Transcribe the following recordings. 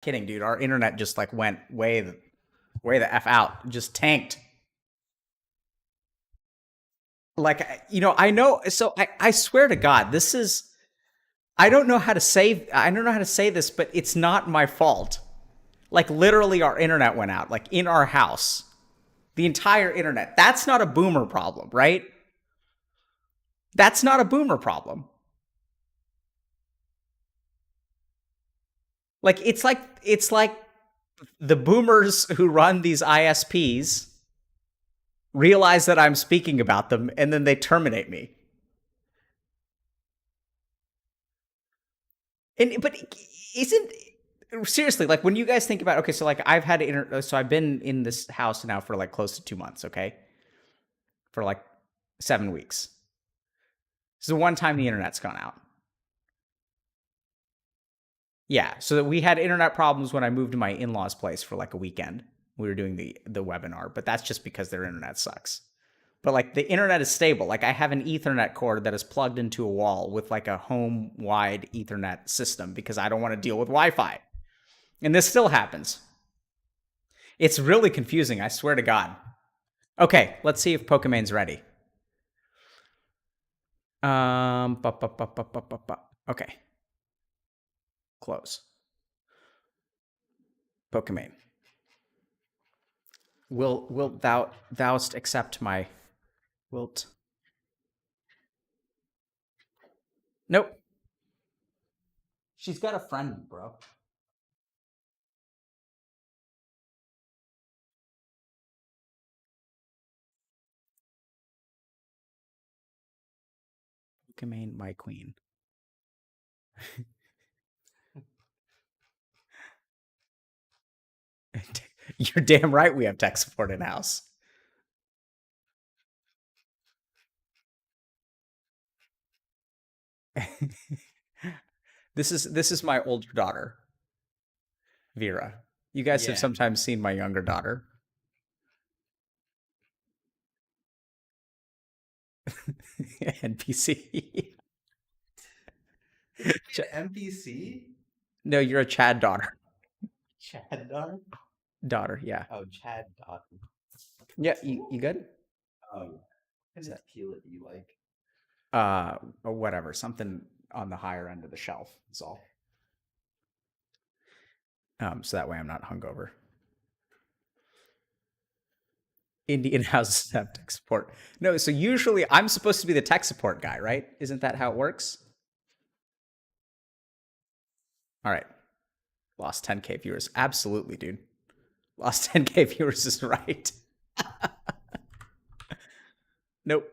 Kidding, dude. Our internet just like went way the f out, just tanked. Like I know. So I swear to God, this is. I don't know how to say. I don't know how to say this, but it's not my fault. Like literally, our internet went out. Like in our house, the entire internet. That's not a boomer problem, right? That's not a boomer problem. Like it's like the boomers who run these ISPs realize that I'm speaking about them and then they terminate me. And but isn't seriously like when you guys think about okay, so like I've been in this house now for like close to 2 months, okay, for like 7 weeks. This is the one time the internet's gone out. Yeah, so that we had internet problems when I moved to my in-laws' place for like a weekend. We were doing the webinar, but that's just because their internet sucks. But like the internet is stable. Like I have an Ethernet cord that is plugged into a wall with like a home wide Ethernet system because I don't want to deal with Wi-Fi. And this still happens. It's really confusing, I swear to God. Okay, let's see if Pokimane's ready. Okay. Close. Pokimane. Will thou'st accept my wilt? Nope. She's got a friend, bro. Pokimane, my queen. You're damn right we have tech support in house. This is my older daughter, Vera. You guys have sometimes seen my younger daughter. NPC. NPC? No, you're a Chad daughter. Chad daughter? Daughter, yeah. Oh, Chad daughter. Yeah, you good? Oh, what kind of tequila do you like? Or whatever, something on the higher end of the shelf is all. So that way I'm not hungover. Indian houses have tech support. No, so usually I'm supposed to be the tech support guy, right? Isn't that how it works? All right. Lost 10K viewers. Absolutely, dude. Lost 10K viewers is right. Nope.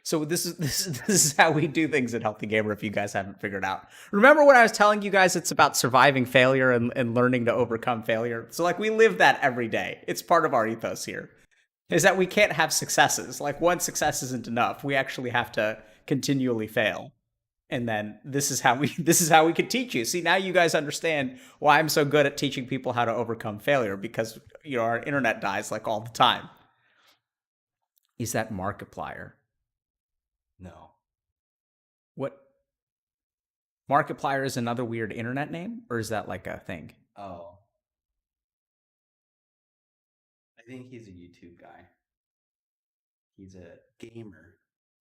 So this is how we do things at Healthy Gamer. If you guys haven't figured out, remember when I was telling you guys it's about surviving failure and learning to overcome failure. So like we live that every day. It's part of our ethos here. Is that we can't have successes. Like one success isn't enough. We actually have to continually fail. And then this is how we can teach you. See, now you guys understand why I'm so good at teaching people how to overcome failure because our internet dies like all the time. Is that Markiplier? No. What Markiplier is another weird internet name, or is that like a thing? Oh. I think he's a YouTube guy. He's a gamer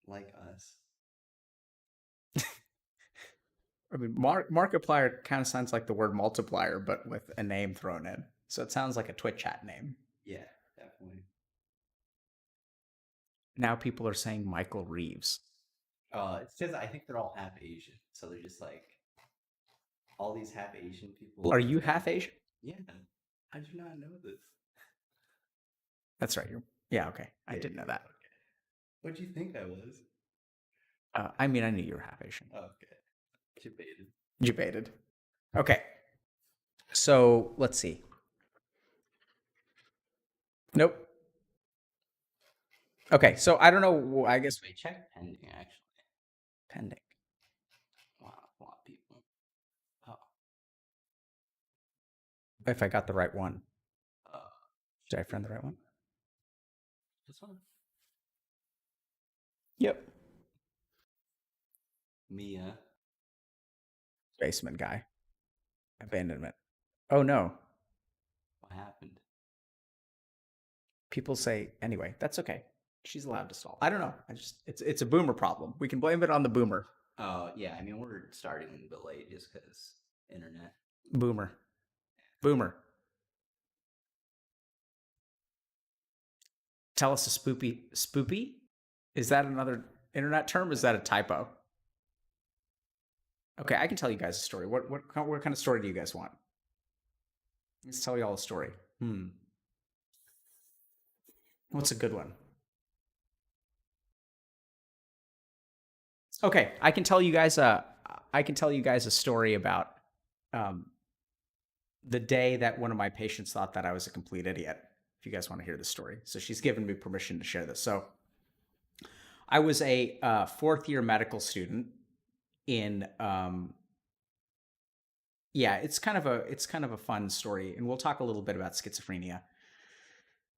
like us. I mean, Markiplier kind of sounds like the word multiplier, but with a name thrown in. So it sounds like a Twitch chat name. Yeah, definitely. Now people are saying Michael Reeves. It's because I think they're all half Asian, so they're just like all these half Asian people. Are you half Asian? Yeah. I do not know this. That's right. Yeah, okay. I didn't know that. Okay. What do you think I was? I mean, I knew you were half Asian. Okay. Debated. Debated. Okay. So let's see. Nope. Okay, so I don't know. I guess Wait, check pending actually. pending. Wow, a lot of people. Oh. If I got the right one. Uh, Did I friend the right one? This one? Yep. Mia. Basement guy. Abandonment. Oh no. What happened? People say anyway. That's okay. She's allowed to stall. I don't know. It's a boomer problem. We can blame it on the boomer. Oh yeah, I mean we're starting a bit late just because internet. Boomer. Boomer. Tell us a spoopy. Is that another internet term? Is that a typo? Okay, I can tell you guys a story. What kind of story do you guys want? Let's tell you all a story. What's a good one? Okay, I can tell you guys a story about um, the day that one of my patients thought that I was a complete idiot. If you guys want to hear the story, so she's given me permission to share this. So I was a fourth year medical student in yeah, it's kind of a fun story, and we'll talk a little bit about schizophrenia.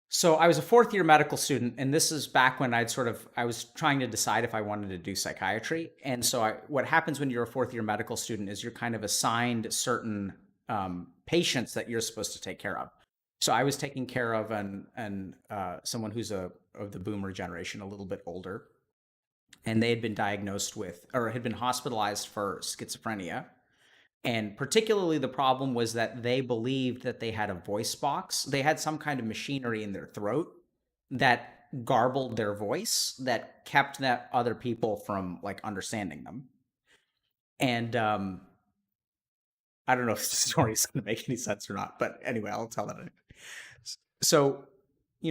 So I was a fourth year medical student, and this is back when I was trying to decide if I wanted to do psychiatry. And so what happens when you're a fourth year medical student is you're kind of assigned certain patients that you're supposed to take care of. So I was taking care of someone who's of the boomer generation, a little bit older, and they had been diagnosed with or had been hospitalized for schizophrenia. And particularly the problem was that they believed that they had a voice box. They had some kind of machinery in their throat that garbled their voice, that kept that other people from like understanding them. And I don't know if the story is going to make any sense or not, but anyway, I'll tell it. So,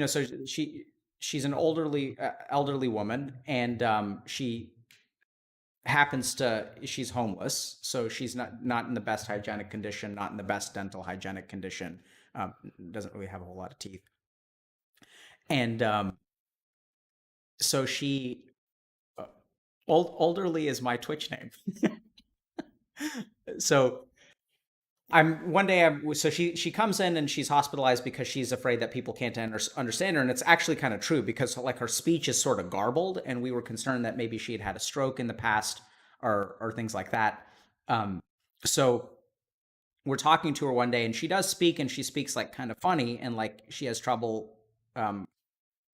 so she's an elderly woman, and she's homeless, so she's not in the best hygienic condition, not in the best dental hygienic condition. Doesn't really have a whole lot of teeth, and so she elderly is my Twitch name. So so she comes in and she's hospitalized because she's afraid that people can't understand her, and it's actually kind of true because like her speech is sort of garbled, and we were concerned that maybe she had had a stroke in the past or things like that. So we're talking to her one day, and she does speak, and she speaks like kind of funny, and like she has trouble.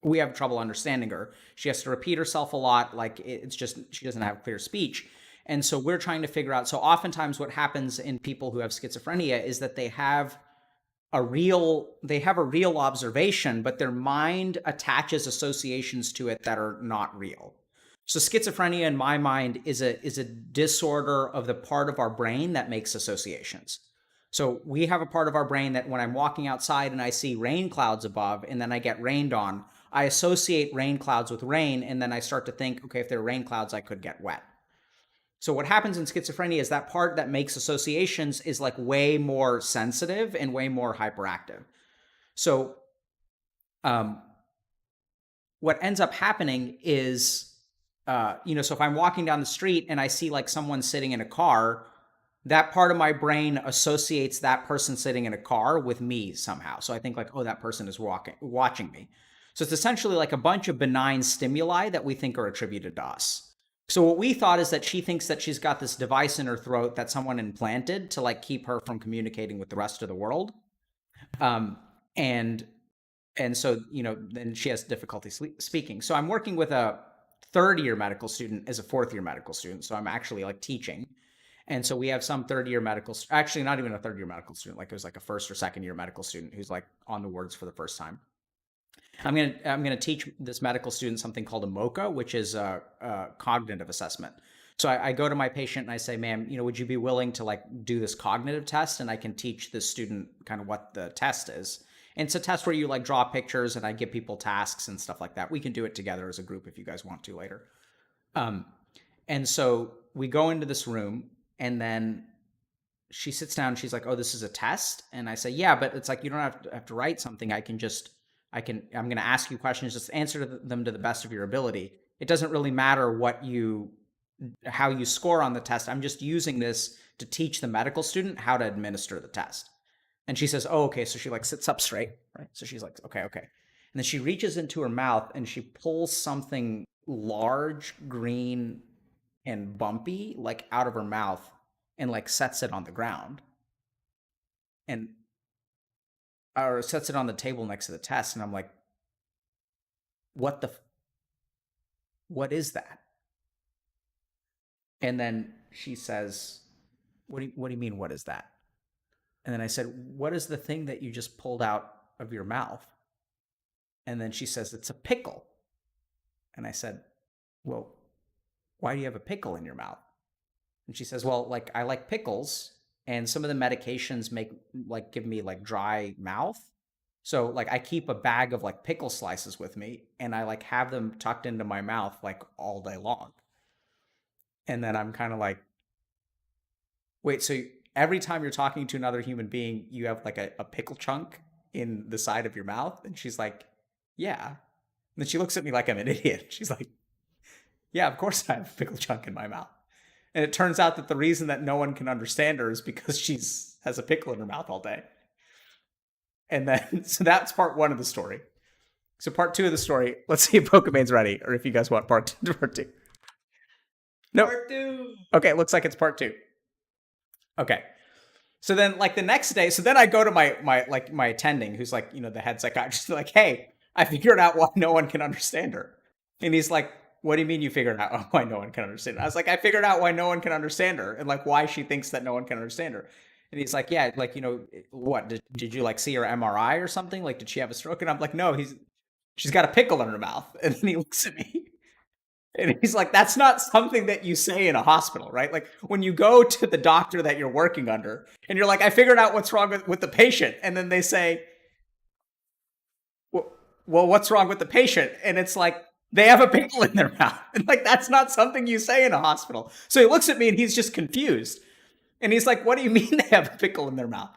We have trouble understanding her. She has to repeat herself a lot. Like it's just she doesn't have clear speech. And so we're trying to figure out. So oftentimes, what happens in people who have schizophrenia is that they have a real observation, but their mind attaches associations to it that are not real. So schizophrenia, in my mind, is a disorder of the part of our brain that makes associations. So we have a part of our brain that when I'm walking outside and I see rain clouds above and then I get rained on, I associate rain clouds with rain, and then I start to think, okay, if there are rain clouds, I could get wet. So what happens in schizophrenia is that part that makes associations is like way more sensitive and way more hyperactive. So what ends up happening is, so if I'm walking down the street and I see like someone sitting in a car, that part of my brain associates that person sitting in a car with me somehow. So I think like, oh, that person is watching me. So it's essentially like a bunch of benign stimuli that we think are attributed to us. So what we thought is that she thinks that she's got this device in her throat that someone implanted to like keep her from communicating with the rest of the world. And so, then she has difficulty speaking. So I'm working with a third year medical student as a fourth year medical student. So I'm actually like teaching. And so we have some third year actually not even a third year medical student, like it was like a first or second year medical student who's like on the words for the first time. I'm gonna teach this medical student something called a MOCA, which is a cognitive assessment. So I go to my patient and I say, ma'am, would you be willing to like do this cognitive test? And I can teach the student kind of what the test is. And it's a test where you like draw pictures and I give people tasks and stuff like that. We can do it together as a group if you guys want to later. And so we go into this room, and then she sits down and she's like, oh, this is a test? And I say, yeah, but it's like, you don't have to write something. I'm going to ask you questions, just answer them to the best of your ability. It doesn't really matter how you score on the test. I'm just using this to teach the medical student how to administer the test. And she says, oh, okay. So she like sits up straight, right? So she's like, okay. And then she reaches into her mouth and she pulls something large, green, and bumpy, like out of her mouth. and like sets it on the ground and or sets it on the table next to the test. And I'm like, what the what is that? And then she says, what do you mean, what is that? And then I said, what is the thing that you just pulled out of your mouth? And then she says, it's a pickle. And I said, well, why do you have a pickle in your mouth? And she says, well, like I like pickles, and some of the medications make like give me like dry mouth. So like I keep a bag of like pickle slices with me, and I like have them tucked into my mouth like all day long. And then I'm kind of like, wait, so every time you're talking to another human being, you have like a pickle chunk in the side of your mouth? And she's like, yeah. And then she looks at me like I'm an idiot. She's like, yeah, of course I have a pickle chunk in my mouth. And it turns out that the reason that no one can understand her is because she's has a pickle in her mouth all day. And then, so that's part one of the story. So part two of the story, let's see if Pokimane's ready, or if you guys want part two. No. Part two. Okay, it looks like it's part two. Okay. So then, like the next day, so then I go to my attending, who's like, you know, the head psychiatrist, like, hey, I figured out why no one can understand her. And he's like, what do you mean you figured out why no one can understand her? I was like, I figured out why no one can understand her, and like why she thinks that no one can understand her. And he's like, yeah, like, you know, what, did you like see her MRI or something? Like, did she have a stroke? And I'm like, no, she's got a pickle in her mouth. And then he looks at me and he's like, that's not something that you say in a hospital, right? Like when you go to the doctor that you're working under and you're like, I figured out what's wrong with the patient. And then they say, well, what's wrong with the patient? And it's like, they have a pickle in their mouth. And like, that's not something you say in a hospital. So he looks at me and he's just confused. And he's like, what do you mean they have a pickle in their mouth?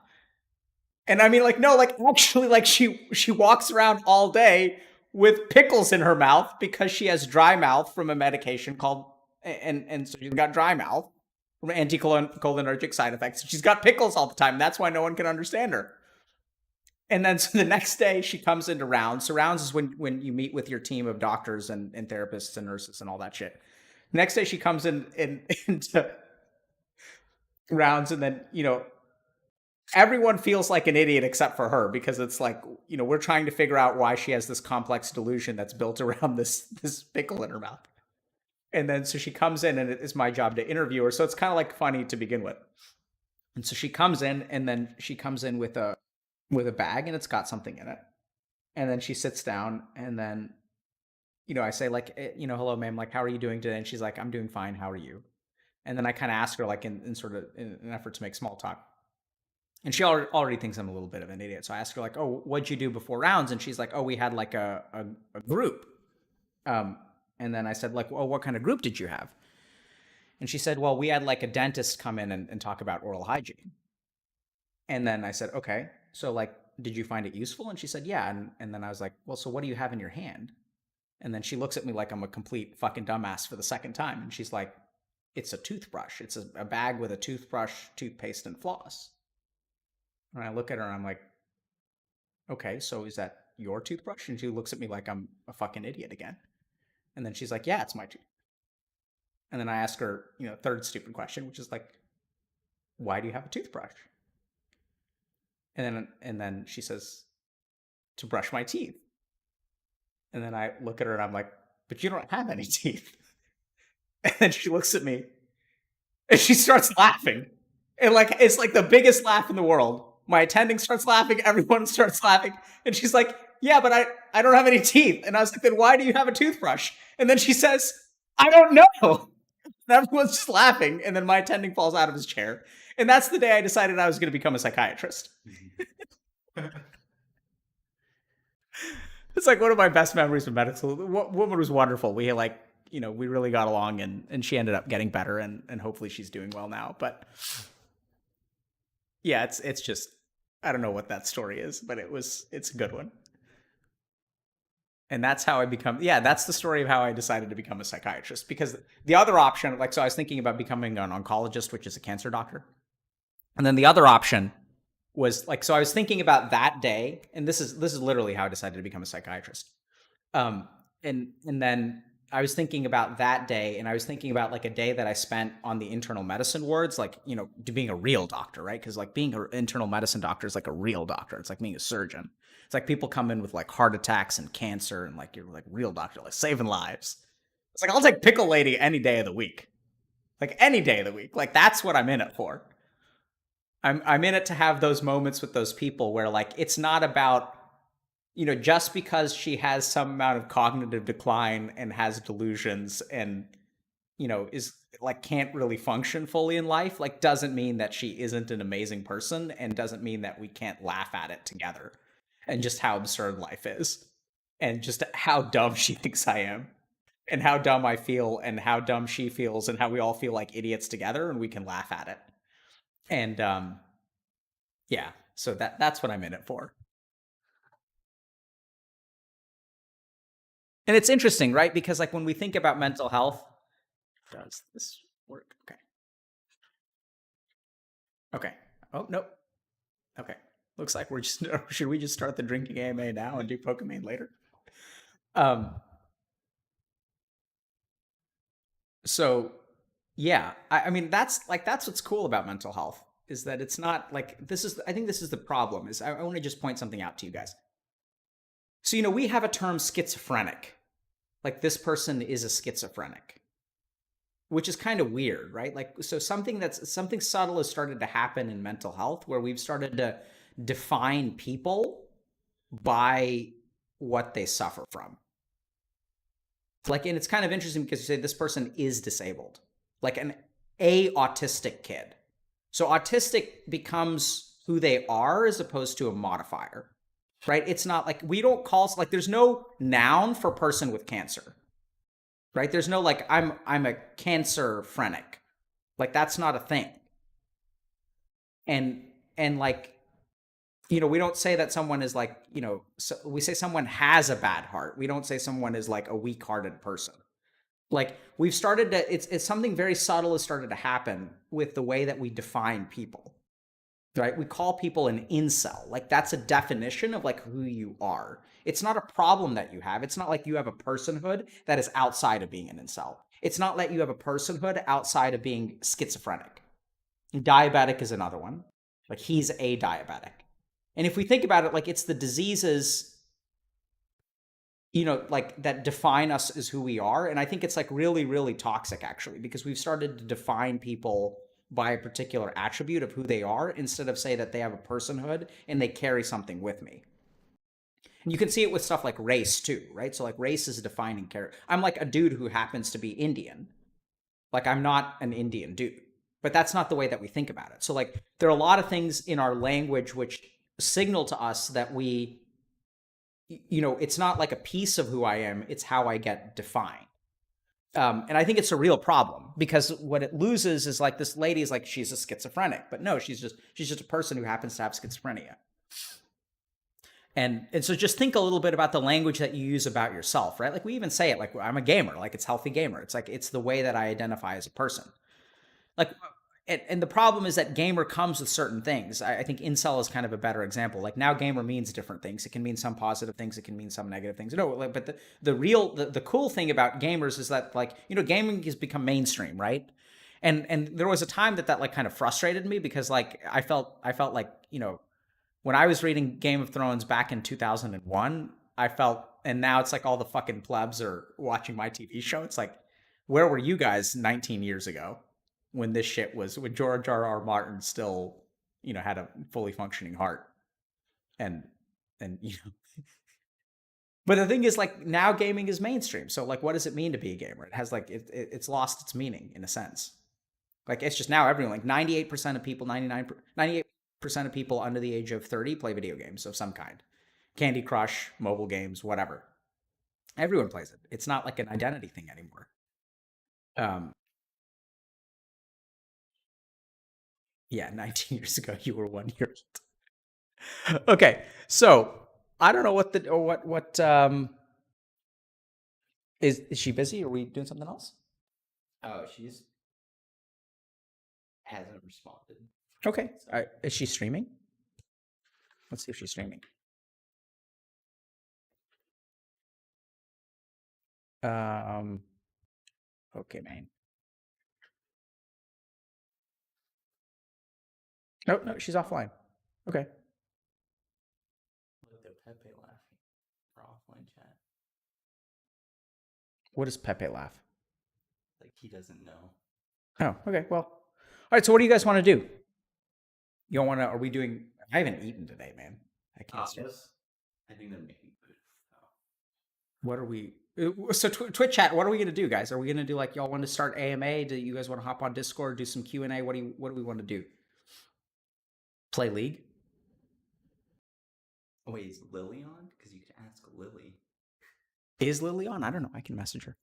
And I mean, like, no, like actually, like she walks around all day with pickles in her mouth because she has dry mouth from a medication called, and so she's got dry mouth from anticholinergic side effects. She's got pickles all the time. That's why no one can understand her. And then so the next day she comes into rounds. So rounds is when you meet with your team of doctors and therapists and nurses and all that shit. The next day she comes into rounds, and then, you know, everyone feels like an idiot except for her, because it's like, you know, we're trying to figure out why she has this complex delusion that's built around this pickle in her mouth. And then so she comes in, and it is my job to interview her. So it's kind of like funny to begin with. And so she comes in, and then she comes in with a bag, and it's got something in it. And then she sits down, and then, you know, I say like, you know, hello, ma'am, like, how are you doing today? And she's like, I'm doing fine. How are you? And then I kind of ask her, like, in sort of in an effort to make small talk. And she already thinks I'm a little bit of an idiot. So I ask her, like, oh, what'd you do before rounds? And she's like, oh, we had like a group. And then I said, like, well, what kind of group did you have? And she said, well, we had like a dentist come in and talk about oral hygiene. And then I said, okay, so like, did you find it useful? And she said, yeah. And then I was like, well, so what do you have in your hand? And then she looks at me like I'm a complete fucking dumbass for the second time. And she's like, it's a toothbrush. It's a bag with a toothbrush, toothpaste, and floss. And I look at her and I'm like, okay, so is that your toothbrush? And she looks at me like I'm a fucking idiot again. And then she's like, yeah, it's my tooth. And then I ask her, you know, third stupid question, which is like, why do you have a toothbrush? And then she says, to brush my teeth. And then I look at her and I'm like, but you don't have any teeth. And then she looks at me and she starts laughing. And like, it's like the biggest laugh in the world. My attending starts laughing. Everyone starts laughing. And she's like, yeah, but I don't have any teeth. And I was like, then why do you have a toothbrush? And then she says, I don't know. And everyone's just laughing. And then my attending falls out of his chair. And that's the day I decided I was going to become a psychiatrist. It's like one of my best memories from medical school. The woman was wonderful. We like, you know, we really got along, and she ended up getting better, and hopefully she's doing well now. But yeah, it's just, I don't know what that story is, but it's a good one. And that's how that's the story of how I decided to become a psychiatrist. Because the other option, like, so I was thinking about becoming an oncologist, which is a cancer doctor. And then the other option was like, so I was thinking about that day, and this is literally how I decided to become a psychiatrist. And then I was thinking about that day, and I was thinking about like a day that I spent on the internal medicine wards, like, being a real doctor, right? Because like being an internal medicine doctor is like a real doctor. It's like being a surgeon. It's like people come in with like heart attacks and cancer, and like you're like real doctor, like saving lives. It's like I'll take pickle lady any day of the week, like any day of the week. Like that's what I'm in it for. I'm in it to have those moments with those people where like it's not about just because she has some amount of cognitive decline and has delusions and is like can't really function fully in life, like doesn't mean that she isn't an amazing person and doesn't mean that we can't laugh at it together and just how absurd life is and just how dumb she thinks I am and how dumb I feel and how dumb she feels and how we all feel like idiots together and we can laugh at it. And yeah, so that's what I'm in it for. And it's interesting, right? Because like when we think about mental health, does this work? Okay. Okay. Oh, nope. Okay. Looks like we're just should we just start the drinking AMA now and do Pokimane later? Um so yeah, I mean that's what's cool about mental health is that it's not like this is I think this is the problem is I want to just point something out to you guys. So we have a term schizophrenic. Like this person is a schizophrenic, which is kind of weird, right? Like, so something subtle has started to happen in mental health where we've started to define people by what they suffer from. Like, and it's kind of interesting because you say this person is disabled, like a autistic kid. So autistic becomes who they are as opposed to a modifier, right? It's not like we don't call like there's no noun for person with cancer, right? There's no like I'm a cancer phrenic. Like that's not a thing. And like we don't say that someone is like, so we say someone has a bad heart. We don't say someone is like a weak-hearted person. Like we've started to it's something very subtle has started to happen with the way that we define people. Right? We call people an incel. Like that's a definition of like who you are. It's not a problem that you have. It's not like you have a personhood that is outside of being an incel. It's not like you have a personhood outside of being schizophrenic. Diabetic is another one. Like he's a diabetic. And if we think about it, like it's the diseases, like that define us as who we are. And I think it's like really, really toxic actually, because we've started to define people by a particular attribute of who they are instead of say that they have a personhood and they carry something with me. And you can see it with stuff like race too, right? So like race is a defining character. I'm like a dude who happens to be Indian. Like I'm not an Indian dude. But that's not the way that we think about it. So like there are a lot of things in our language which signal to us that it's not like a piece of who I am, it's how I get defined. And I think it's a real problem because what it loses is like this lady is like she's a schizophrenic, but no, she's just a person who happens to have schizophrenia. And so just think a little bit about the language that you use about yourself, right? Like we even say it like I'm a gamer, like it's healthy gamer. It's like it's the way that I identify as a person. Like and the problem is that gamer comes with certain things. I think incel is kind of a better example. Like now gamer means different things. It can mean some positive things. It can mean some negative things. No, like, but the cool thing about gamers is that like, gaming has become mainstream, right? And there was a time that like kind of frustrated me because like I felt like, when I was reading Game of Thrones back in 2001, I felt, and now it's like all the fucking plebs are watching my TV show. It's like, where were you guys 19 years ago when this shit was, when George R. R. Martin still, had a fully functioning heart? And, and. But the thing is, like, now gaming is mainstream. So, like, what does it mean to be a gamer? It has, like, it's lost its meaning in a sense. Like, it's just now everyone, like, 98% of people, 98% of people under the age of 30 play video games of some kind. Candy Crush, mobile games, whatever. Everyone plays it. It's not like an identity thing anymore. Um, yeah, 19 years ago, you were 1 year old. Okay, so I don't know what the or what is she busy? Are we doing something else? Oh, she's hasn't responded. Okay, So is she streaming? Let's see if she's streaming. Um, Pokimane. No, no, she's offline. Okay. Look, the Pepe laughing for offline chat. What does Pepe laugh? Like he doesn't know. Oh, okay. Well, all right. So, what do you guys want to do? You don't want to? Are we doing? I haven't eaten today, man. I can't. Yes. I think they're making food. Oh. What are we? So Twitch chat. What are we gonna do, guys? Are we gonna do like y'all want to start AMA? Do you guys want to hop on Discord, do some Q&A? What do we want to do? Play League? Oh, wait, is Lily on? Because you could ask Lily. Is Lily on? I don't know. I can message her.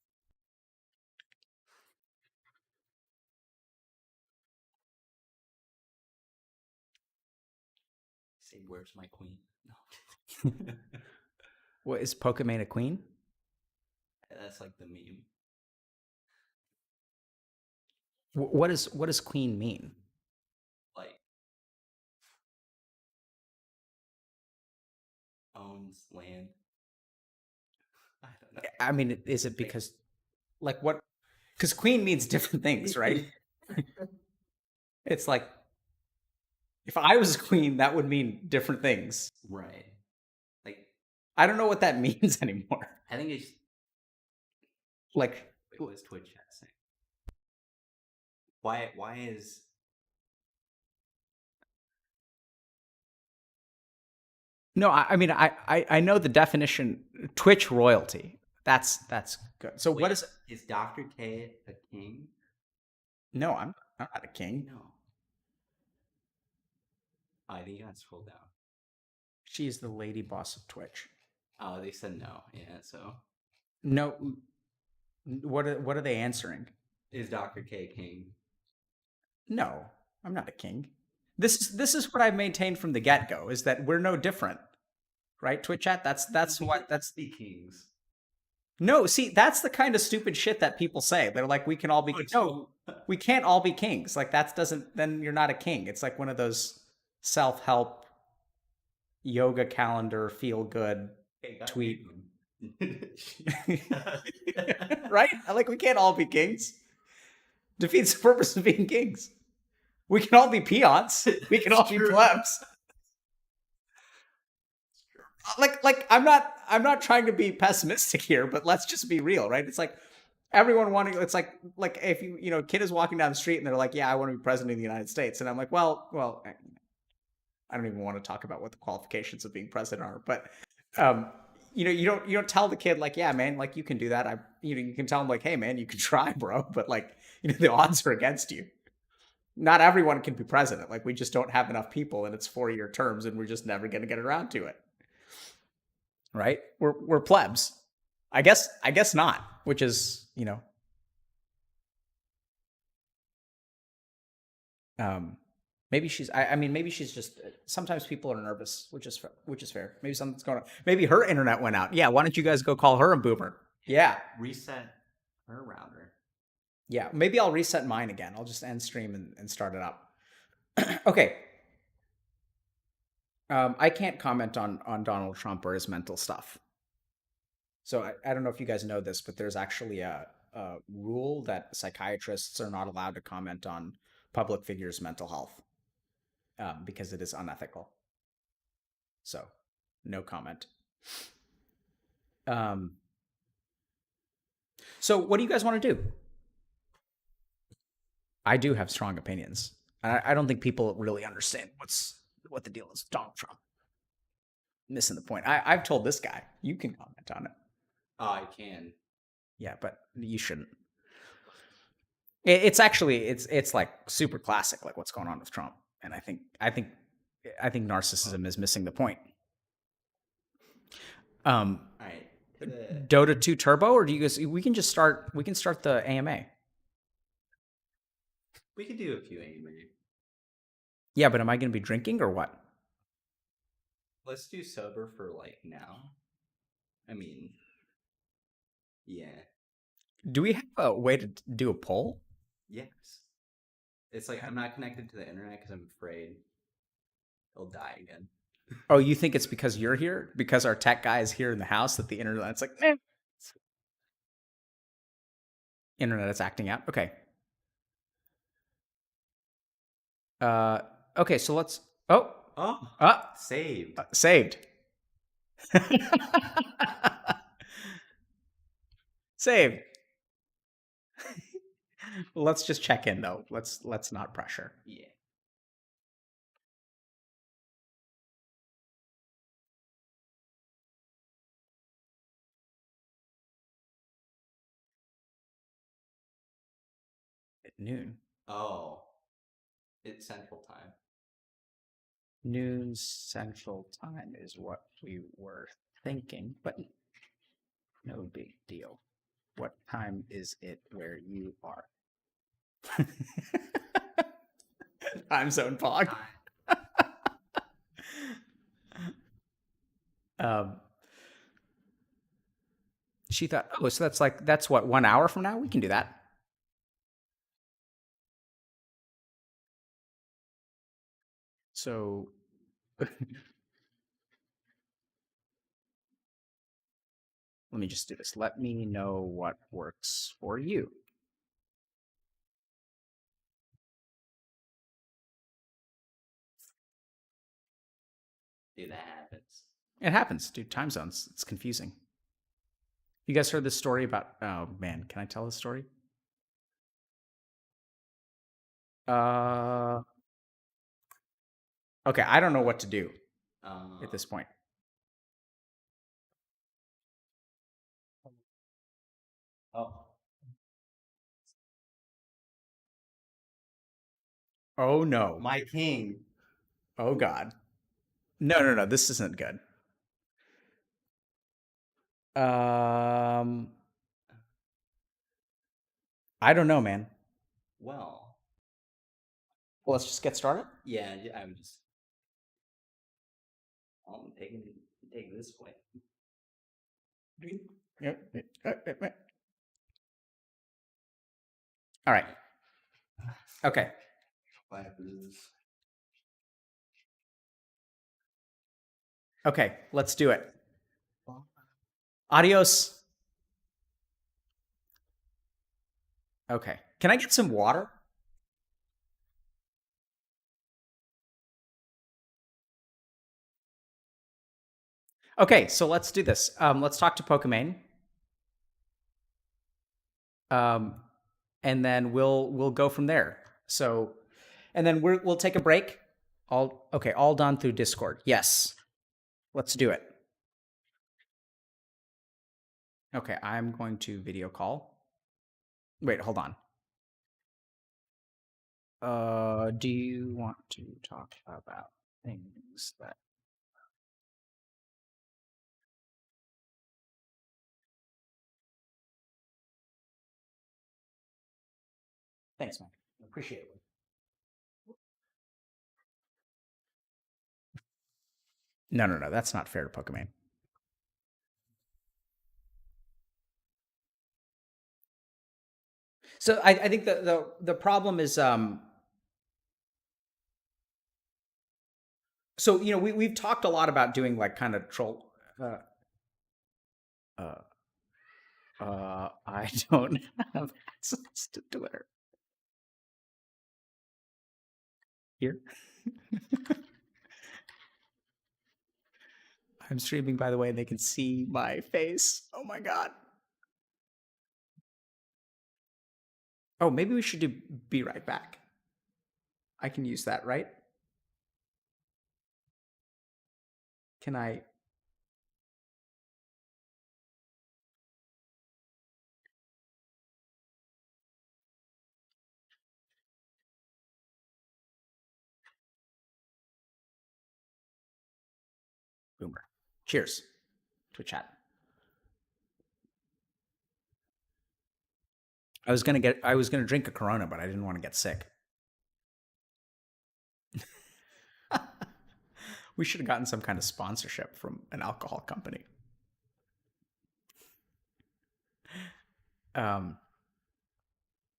Say, where's my queen? No. What is Pokimane a queen? That's like the meme. What does queen mean? Like owns land. I don't know. I mean, is it because like what? Because queen means different things, right? It's like if I was a queen, that would mean different things. Right. Like I don't know what that means anymore. I think it's Like it was Twitch chat saying. Why is no, I mean I know the definition Twitch royalty. That's good. So wait, what is Dr. K a king? No, I'm not a king. No. I think you gotta scroll down. She is the lady boss of Twitch. Oh, they said no. Yeah, so No, what are they answering? is Dr. K king? No, I'm not a king. This is what I've maintained from the get go is that we're no different, right? Twitch chat. That's what that's the kings. no. See, that's the kind of stupid shit that people say. They're like, we can all be no, we can't all be kings. Like that doesn't. Then you're not a king. It's like one of those self help yoga calendar feel good tweet. Right? Like we can't all be kings. Defeats the purpose of being kings. We can all be peons. We can all be plebs. Like I'm not trying to be pessimistic here, but let's just be real, right? It's like everyone wanting it's like if a kid is walking down the street and they're like, yeah, I want to be president of the United States. And I'm like, well, I don't even want to talk about what the qualifications of being president are, but you don't tell the kid like, yeah, man, like you can do that. You can tell him like, hey, man, you can try, bro, but like, the odds are against you. Not everyone can be president. Like we just don't have enough people, and it's 4-year terms, and we're just never going to get around to it. Right? We're plebs. I guess not. Which is maybe she's. I mean, maybe she's just. Sometimes people are nervous, which is fair. Maybe something's going on. Maybe her internet went out. Yeah. Why don't you guys go call her a boomer? Yeah. Reset her router. Yeah. Maybe I'll reset mine again. I'll just end stream and start it up. Okay. I can't comment on Donald Trump or his mental stuff. So I don't know if you guys know this, but there's actually a rule that psychiatrists are not allowed to comment on public figures' mental health because it is unethical. So, no comment. So what do you guys want to do? I do have strong opinions. I don't think people really understand what the deal is with Donald Trump. Missing the point. I've told this guy, you can comment on it. Oh, I can. Yeah, but you shouldn't. It's actually it's like super classic, like what's going on with Trump, and I think narcissism is missing the point. All right. Dota 2 Turbo, or do you guys? We can start the AMA. We could do a few AMA. Yeah, but am I going to be drinking or what? Let's do sober for like now. I mean, yeah. Do we have a way to do a poll? Yes. It's like I'm not connected to the internet because I'm afraid it'll die again. Oh, you think it's because you're here? Because our tech guy is here in the house that the internet's like, eh. Internet is acting out. Okay. Uh, okay, so let's. Oh, Oh, uh, saved. saved. Saved. Let's just check in though. Let's not pressure. Yeah. At noon. Oh, it's Central Time. Noon Central Time is what we were thinking, but no big deal. What time is it where you are? Time zone pog. Um, she thought, oh, so that's what 1 hour from now. We can do that. So let me just do this. Let me know what works for you. Dude, that happens. It happens, dude. Time zones. It's confusing. You guys heard this story about? Oh man, can I tell this story? Uh, okay. I don't know what to do at this point. Oh, Oh no. my king. Oh god. No, no, no. This isn't good. Um, I don't know, man. Well, Well, let's just get started. yeah, I'm just. I'm taking this way. Yep. All right. Okay. Okay. Let's do it. Adios. Okay. Can I get some water? Okay, so let's do this. Let's talk to Pokimane. Um, and then we'll go from there. So, and then we'll take a break. All done through Discord. Yes, let's do it. Okay, I'm going to video call. Wait, hold on. Do you want to talk about things that? Thanks, man. Appreciate it. No, no, no. That's not fair to Pokimane. So I think the problem is so you know we've talked a lot about doing like kind of troll uh I don't have access to Twitter here. I'm streaming, by the way, and they can see my face. Oh my god. Oh, maybe we should do be right back. I can use that, right? Can I? Boomer. Cheers. Twitch chat. I was gonna drink a Corona, but I didn't want to get sick. We should have gotten some kind of sponsorship from an alcohol company. Um,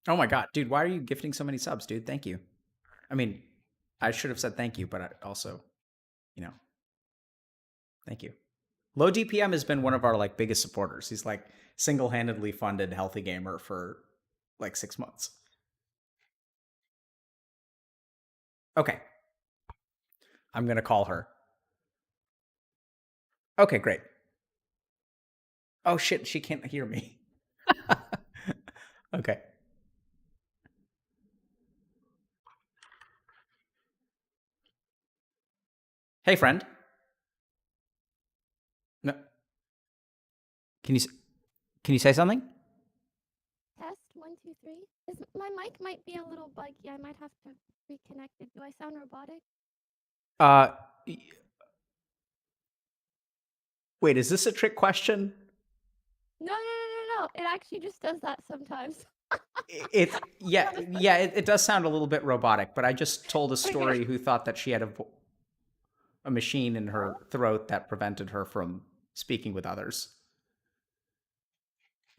oh my god, dude, why are you gifting so many subs, dude? Thank you. I mean, I should have said thank you, but I also, you know, thank you. Low DPM has been one of our like biggest supporters. He's like single-handedly funded Healthy Gamer for like 6 months. Okay. I'm going to call her. Okay, great. Oh shit, she can't hear me. Okay. Hey, friend. No. Can you can you say something? Test 1, 2, 3. My mic might be a little buggy. I might have to reconnect it. Do I sound robotic? Uh Wait, is this a trick question? No. It actually just does that sometimes. It does sound a little bit robotic, but I just told a story Okay. who thought that she had a machine in her Oh, throat that prevented her from speaking with others.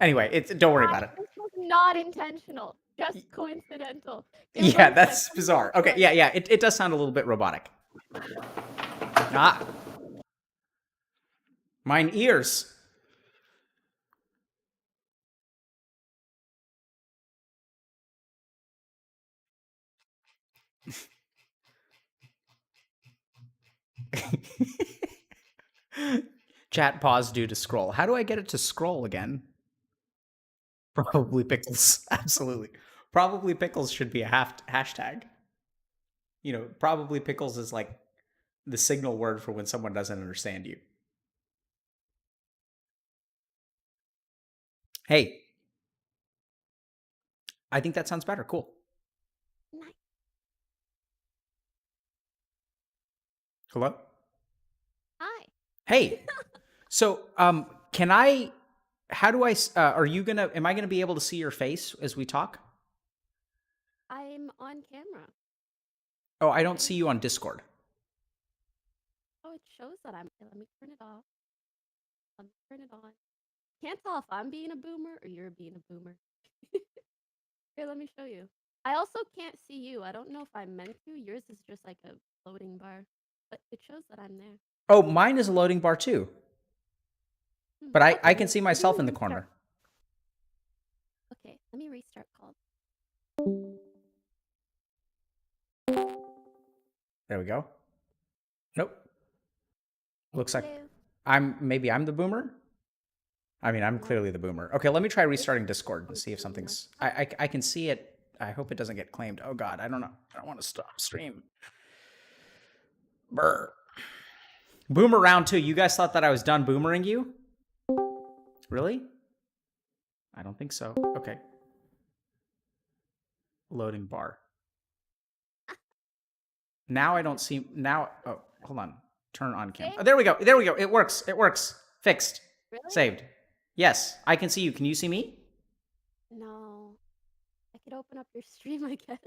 Anyway, don't worry about it. this was not intentional. Just coincidental. Give me Yeah, 1 sec. that's bizarre. Okay, yeah, it does sound a little bit robotic. Ah, mine ears. Chat pause due to scroll. How do I get it to scroll again? Probably pickles. Absolutely. Probably pickles should be a hashtag. You know, probably pickles is like the signal word for when someone doesn't understand you. Hey, I think that sounds better. Cool. Nice. Hello? Hi. Hey. So, can I how do I are you going to am I going to be able to see your face as we talk? I'm on camera. Oh, I don't see you on Discord. Oh, it shows that I'm. Let me turn it off. Let me turn it on. Can't tell if I'm being a boomer or you're being a boomer. Here, let me show you. I also can't see you. I don't know if I meant to. Yours is just like a loading bar, but it shows that I'm there. Oh, mine is a loading bar too. But I Okay, can see let me myself in the restart. corner. Okay, let me restart call. There we go. Nope. Looks like Hello. maybe I'm the boomer. I mean, I'm No. clearly the boomer. Okay, let me try This restarting Discord and is see if the boomer. something's. I can see it. I hope it doesn't get claimed. Oh God, I don't know. I don't want to stop stream. Brr. Boomer round 2. You guys thought that I was done boomering you? Really? I don't think so. Okay. Loading bar. Now I don't see. Now. Oh, hold on. Turn on cam. Oh, there we go. There we go. It works. It works. Fixed. Really? Saved. Yes, I can see you. Can you see me? No. I could open up your stream, I guess.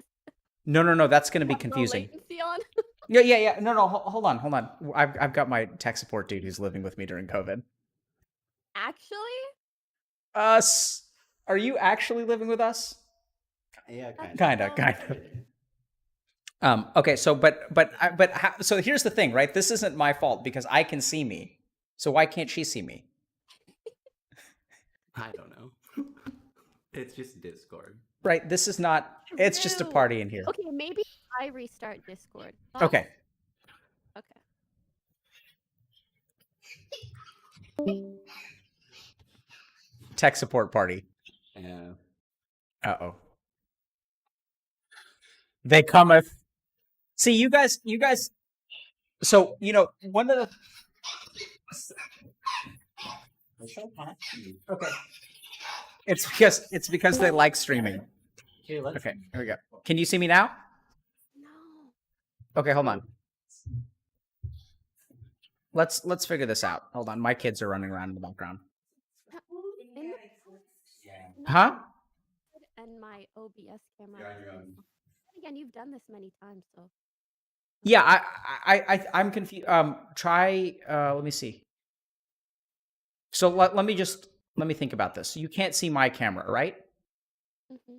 No. That's going to be Have low confusing. latency on. Yeah. No. Hold on. I've got my tech support dude who's living with me during COVID. Actually? Are you actually living with us? Yeah, Kinda. Okay. So, so here's the thing, right? This isn't my fault because I can see me. So why can't she see me? I don't know. It's just Discord. Right. This is not. It's just a True. party in here. Okay, maybe I restart Discord. Okay. Okay. Tech support party. Yeah. Uh-oh. They cometh. See, you guys. So one of the. Okay. It's because they like streaming. Okay, here we go. Can you see me now? No. Okay, hold on. Let's figure this out. Hold on, my kids are running around in the background. In the Huh? and my OBS camera. Again, you've done this many times, so. Yeah, I'm confused. Try. Let me see. So let me think about this. You can't see my camera, right? Mm-hmm.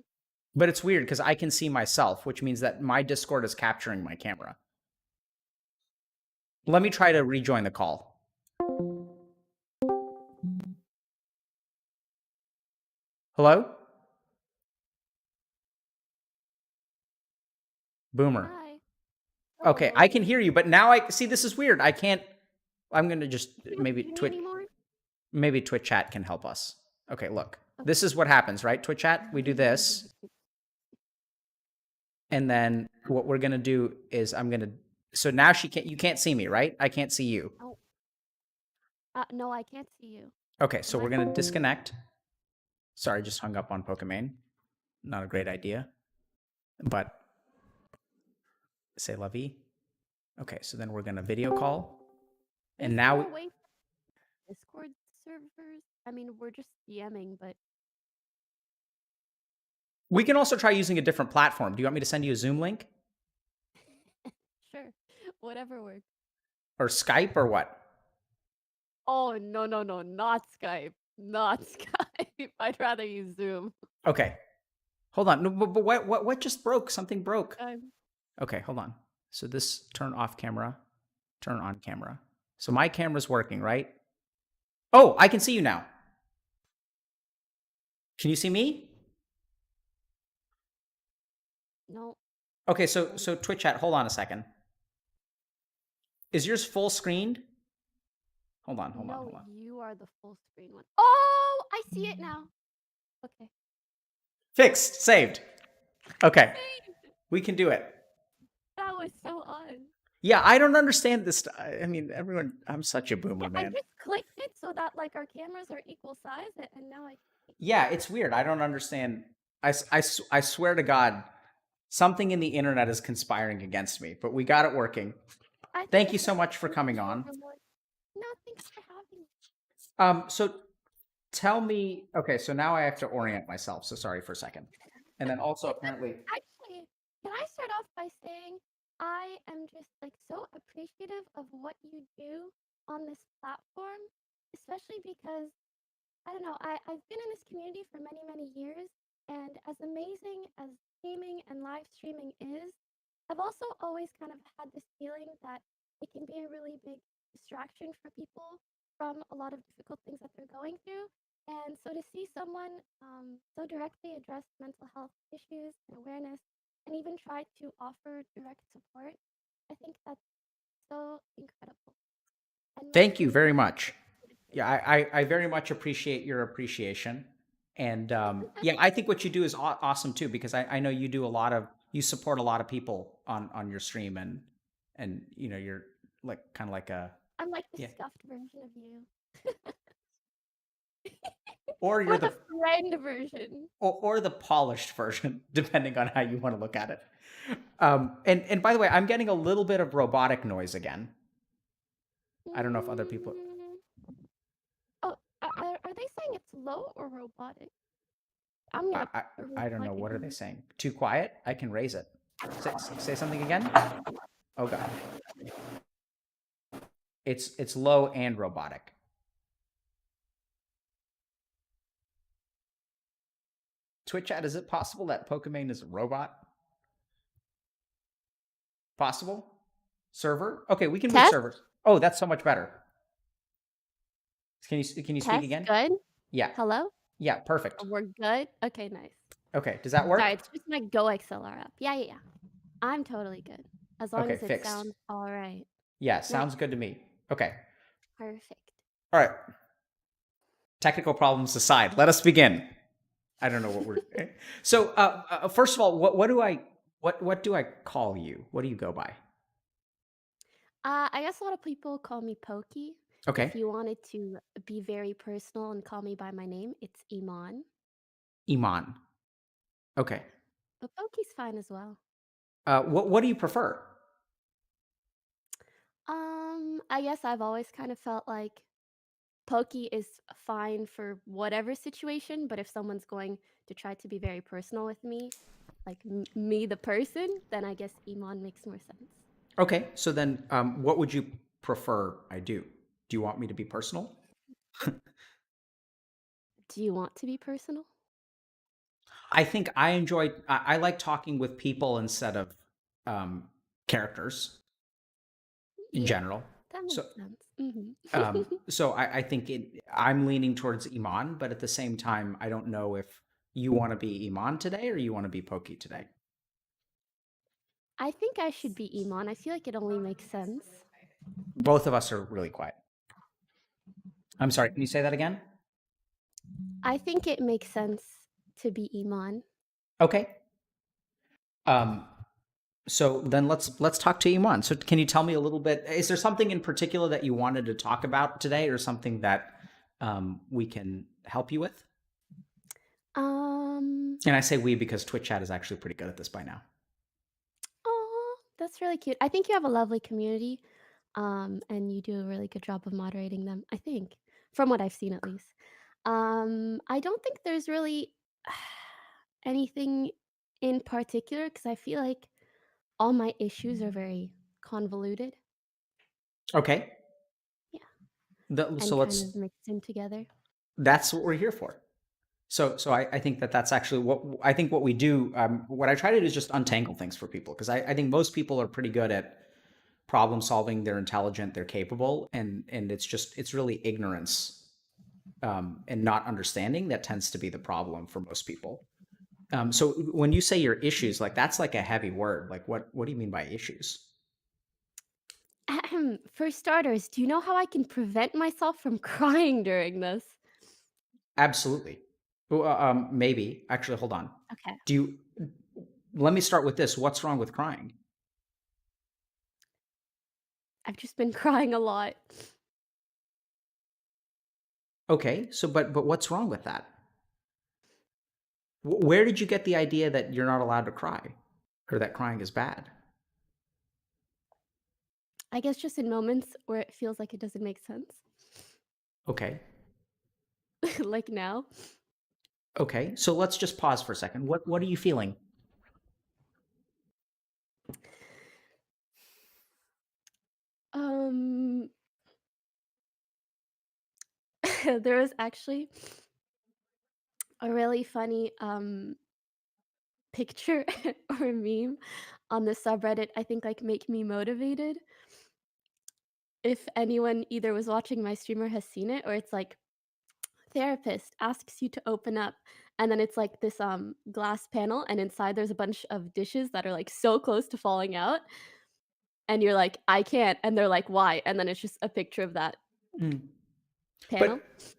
But it's weird because I can see myself, which means that my Discord is capturing my camera. Let me try to rejoin the call. Hello? Boomer. Hi. Okay, I can Hello. hear you, but now I see this is weird. I can't. I'm gonna just You don't maybe hear me Twitch. anymore? Maybe Twitch chat can help us. Okay, look. This Okay. is what happens, right? Twitch chat. We do this, and then what we're gonna do is I'm gonna. So now she can't. You can't see me, right? I can't see you. Oh, no, I can't see you. Okay, so Am we're I? gonna disconnect. Sorry, just hung up on Pokimane. Not a great idea, but say la vie. Okay, so then we're gonna video call, and Is now there a way for Discord servers? I mean, we're just DMing, but we can also try using a different platform. Do you want me to send you a Zoom link sure, whatever works. or Skype or what? Oh, no, no, no, not Skype. Not Skype. I'd rather use Zoom. Okay, hold on. No, but what just broke? Something broke. Um, Okay, hold on. So this turn off camera, turn on camera. So my camera's working, right? Oh, I can see you now. Can you see me? no, Okay, so Twitch chat, hold on a second. Is yours full screened? Hold on, hold on, no, hold on. you are the full screen one. Oh, I see it now. Okay. Fixed, saved. Okay, Saved! we can do it. That was so odd. Yeah, I don't understand this. I mean, everyone, I'm such a boomer, Yeah, I man. just clicked it so that like our cameras are equal size, and now I. Yeah, it's weird. I don't understand. I swear to God, something in the internet is conspiring against me, but we got it working. I think Thank you it's so like much for coming language on. overload. No, thanks for having me. So tell me, okay, so now I have to orient myself. So sorry for a second. And then also apparently, Actually, can I start off by saying I am just like so appreciative of what you do on this platform, especially because I don't know, I've been in this community for many, many years, and as amazing as gaming and live streaming is, I've also always kind of had this feeling that it can be a really big distraction for people from a lot of difficult things that they're going through. And so to see someone so directly address mental health issues and awareness and even try to offer direct support, I think that's so incredible. And my thank you stream very is much. dedicated to Yeah, that. I very much appreciate your appreciation. And yeah, I think what you do is awesome too, because I know you do a lot of, you support a lot of people on your stream and you know, you're like kind of like a, I'm like the yeah, scuffed version of you. or you're Or the, the friend version. or the polished version, depending on how you want to look at it. And by the way, I'm getting a little bit of robotic noise again. I don't know if other people. Mm, oh, are they saying it's low or robotic? I'm I gonna I, I don't know. report What are they you. saying? Too quiet? I can raise it. Say something again. Oh god, it's low and robotic. Twitch chat. Is it possible that Pokimane is a robot? Possible. Server. Okay, we can move Test, servers. Oh, that's so much better. Can you speak test, again? good. Yeah. Hello? Yeah. Perfect. We're good? Okay, nice. Okay. Does that Sorry, work? it's just my Go XLR up. Yeah, yeah, yeah. I'm totally good. As long Okay. as it Fixed. sounds all right. Yeah. Nice. Sounds good to me. Okay. Perfect. All right. Technical problems aside, let us begin. I don't know what we're. So, first of all, what do I what do I call you? What do you go by? I guess a lot of people call me Pokey. Okay, If you wanted to be very personal and call me by my name, it's Iman. Iman. Okay. But Pokey's fine as well. What do you prefer? I guess I've always kind of felt like Pokey is fine for whatever situation, but if someone's going to try to be very personal with me, like me the person, then I guess Iman makes more sense. Okay, so then, what would you prefer I do? Do you want me to be personal? Do you want to be personal? I think I enjoy. I like talking with people instead of um, characters in Yeah, general. that So makes sense. Hmm. So I think I'm leaning towards Iman, but at the same time, I don't know if you want to be Iman today or you want to be Pokey today. I think I should be Iman. I feel like it only makes sense. Both of us are really quiet. I'm sorry. Can you say that again? I think it makes sense to be Iman. Okay. Um, so then let's talk to Iman. So can you tell me a little bit? Is there something in particular that you wanted to talk about today, or something that we can help you with? Um, And I say we because Twitch chat is actually pretty good at this by now. oh, that's really cute. I think you have a lovely community, and you do a really good job of moderating them, I think, from what I've seen at least. I don't think there's really anything in particular because I feel like all my issues are very convoluted. Okay. Yeah. So And kind let's. of mixed in together. That's what we're here for. So I think that's actually what I think what we do. What I try to do is just untangle things for people, because I think most people are pretty good at problem solving. They're intelligent, they're capable, and it's really ignorance and not understanding that tends to be the problem for most people. So when you say your issues, like that's like a heavy word. Like what do you mean by issues? Ahem. For starters, do you know how I can prevent myself from crying during this? Absolutely. Well, maybe actually, hold on. Okay. Do you? Let me start with this. What's wrong with crying? I've just been crying a lot. Okay, so but what's wrong with that? Where did you get the idea that you're not allowed to cry, or that crying is bad? I guess just in moments where it feels like it doesn't make sense. Okay. Like now. Okay. So let's just pause for a second. What are you feeling? Um there was actually a really funny picture or meme on the subreddit, I think like Make Me Motivated. If anyone either was watching my stream or has seen it, or it's like therapist asks you to open up, and then it's like this glass panel, and inside there's a bunch of dishes that are like so close to falling out, and you're like, I can't, and they're like, why? And then it's just a picture of that Mm. panel. But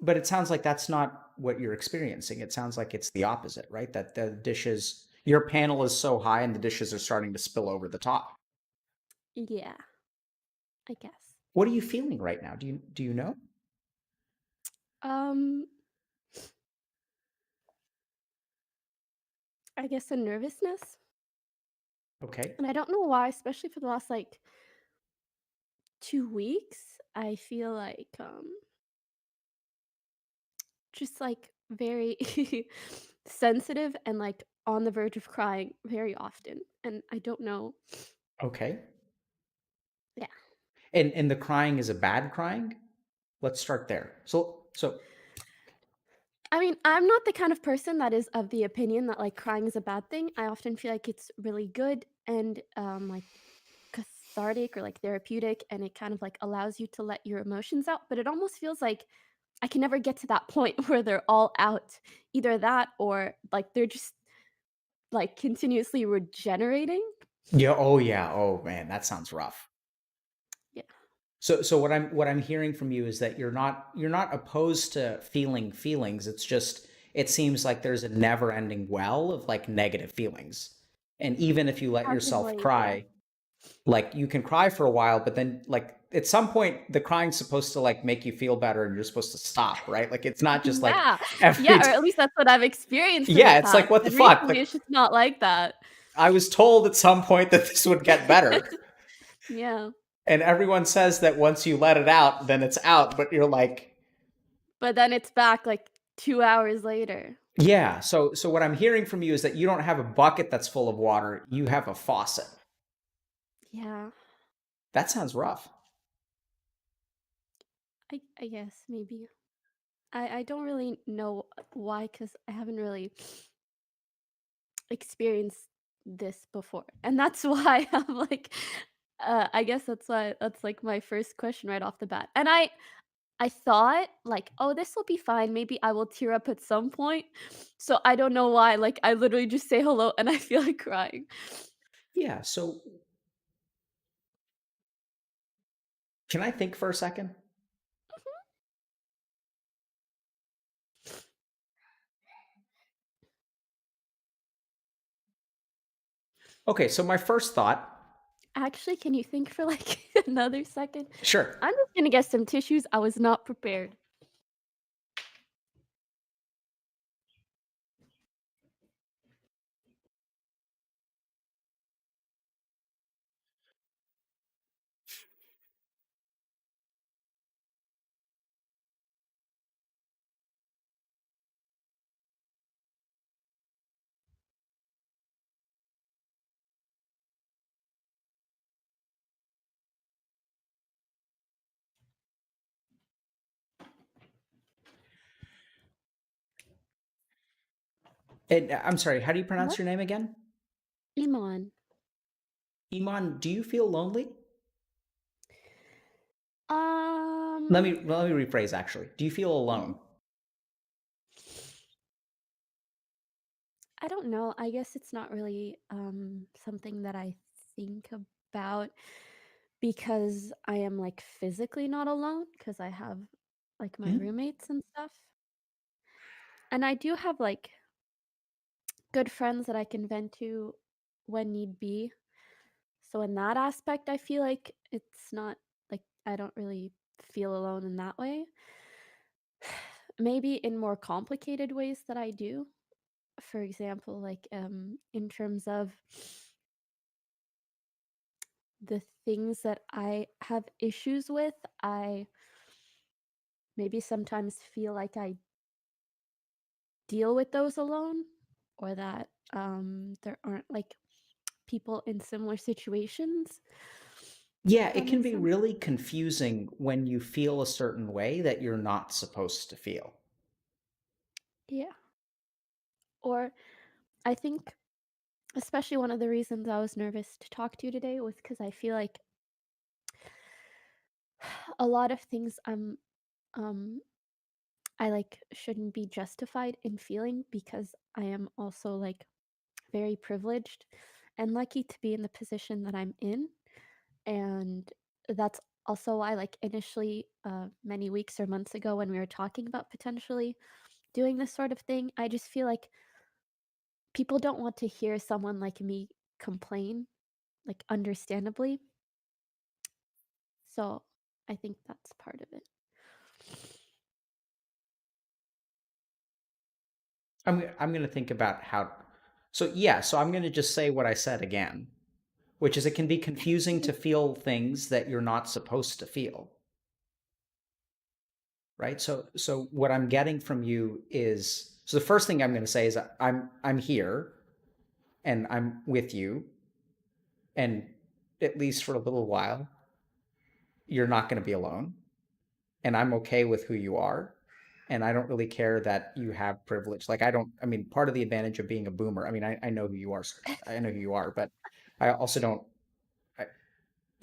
but it sounds like that's not what you're experiencing. It sounds like it's the opposite, right? That the dishes, your panel is so high and the dishes are starting to spill over the top. Yeah, I guess. What are you feeling right now? Do you know? um I guess a nervousness, Okay. and I don't know why, especially for the last like 2 weeks. I feel like just like very sensitive and like on the verge of crying very often, and I don't know. Okay. Yeah. And the crying is a bad crying? Let's start there. So I mean, I'm not the kind of person that is of the opinion that like crying is a bad thing. I often feel like it's really good and like cathartic or like therapeutic, and it kind of like allows you to let your emotions out, but it almost feels like I can never get to that point where they're all out. Either that or like they're just like continuously regenerating. yeah, oh yeah, oh man, that sounds rough. Yeah. So what I'm hearing from you is that you're not opposed to feeling feelings. It's just it seems like there's a never-ending well of like negative feelings. And even if you let As of yourself late, yeah. cry, like you can cry for a while, but then like at some point the crying's supposed to like make you feel better and you're supposed to stop, right? Like it's not just like Yeah. every Yeah, or at least that's what I've experienced in the yeah, it's like past, what the and fuck? recently Like it's just not like that. I was told at some point that this would get better. Yeah. And everyone says that once you let it out, then it's out, but you're like, But then it's back like 2 hours later. yeah. So what I'm hearing from you is that you don't have a bucket that's full of water. You have a faucet. Yeah. That sounds rough. I guess maybe. I don't really know why, because I haven't really experienced this before. And that's why I'm like, I guess that's why that's like my first question right off the bat. And I thought like, oh, this will be fine. Maybe I will tear up at some point. So I don't know why. Like I literally just say hello and I feel like crying. Yeah. So can I think for a second? Okay. So my first thought, Actually, can you think for like another second? sure. I'm just gonna get some tissues. I was not prepared. And I'm sorry, how do you pronounce What? your name again? Iman. Iman, do you feel lonely? Let Um, me rephrase actually. Do you feel alone? mhm. I don't know. I guess it's not really something that I think about because I am like physically not alone because I have like my Hmm? roommates and stuff. And I do have like good friends that I can vent to when need be. So in that aspect, I feel like it's not like I don't really feel alone in that way. Maybe in more complicated ways that I do. For example, like in terms of the things that I have issues with, I maybe sometimes feel like I deal with those alone or that there aren't like people in similar situations. Yeah, If that it can makes be sense. really confusing when you feel a certain way that you're not supposed to feel. Yeah. Or I think especially one of the reasons I was nervous to talk to you today was because I feel like a lot of things um I like shouldn't be justified in feeling because I am also like very privileged and lucky to be in the position that I'm in. And that's also why, like, initially, many weeks or months ago, when we were talking about potentially doing this sort of thing, I just feel like people don't want to hear someone like me complain, like, understandably. So I think that's part of it. I'm going to think about how. So yeah, so I'm going to just say what I said again, which is it can be confusing to feel things that you're not supposed to feel, right? So what I'm getting from you is, so the first thing I'm going to say is I'm here and I'm with you, and at least for a little while you're not going to be alone, and I'm okay with who you are, and I don't really care that you have privilege. Like I mean, part of the advantage of being a boomer, I mean, I know who you are, I know who you are, but I also don't, I,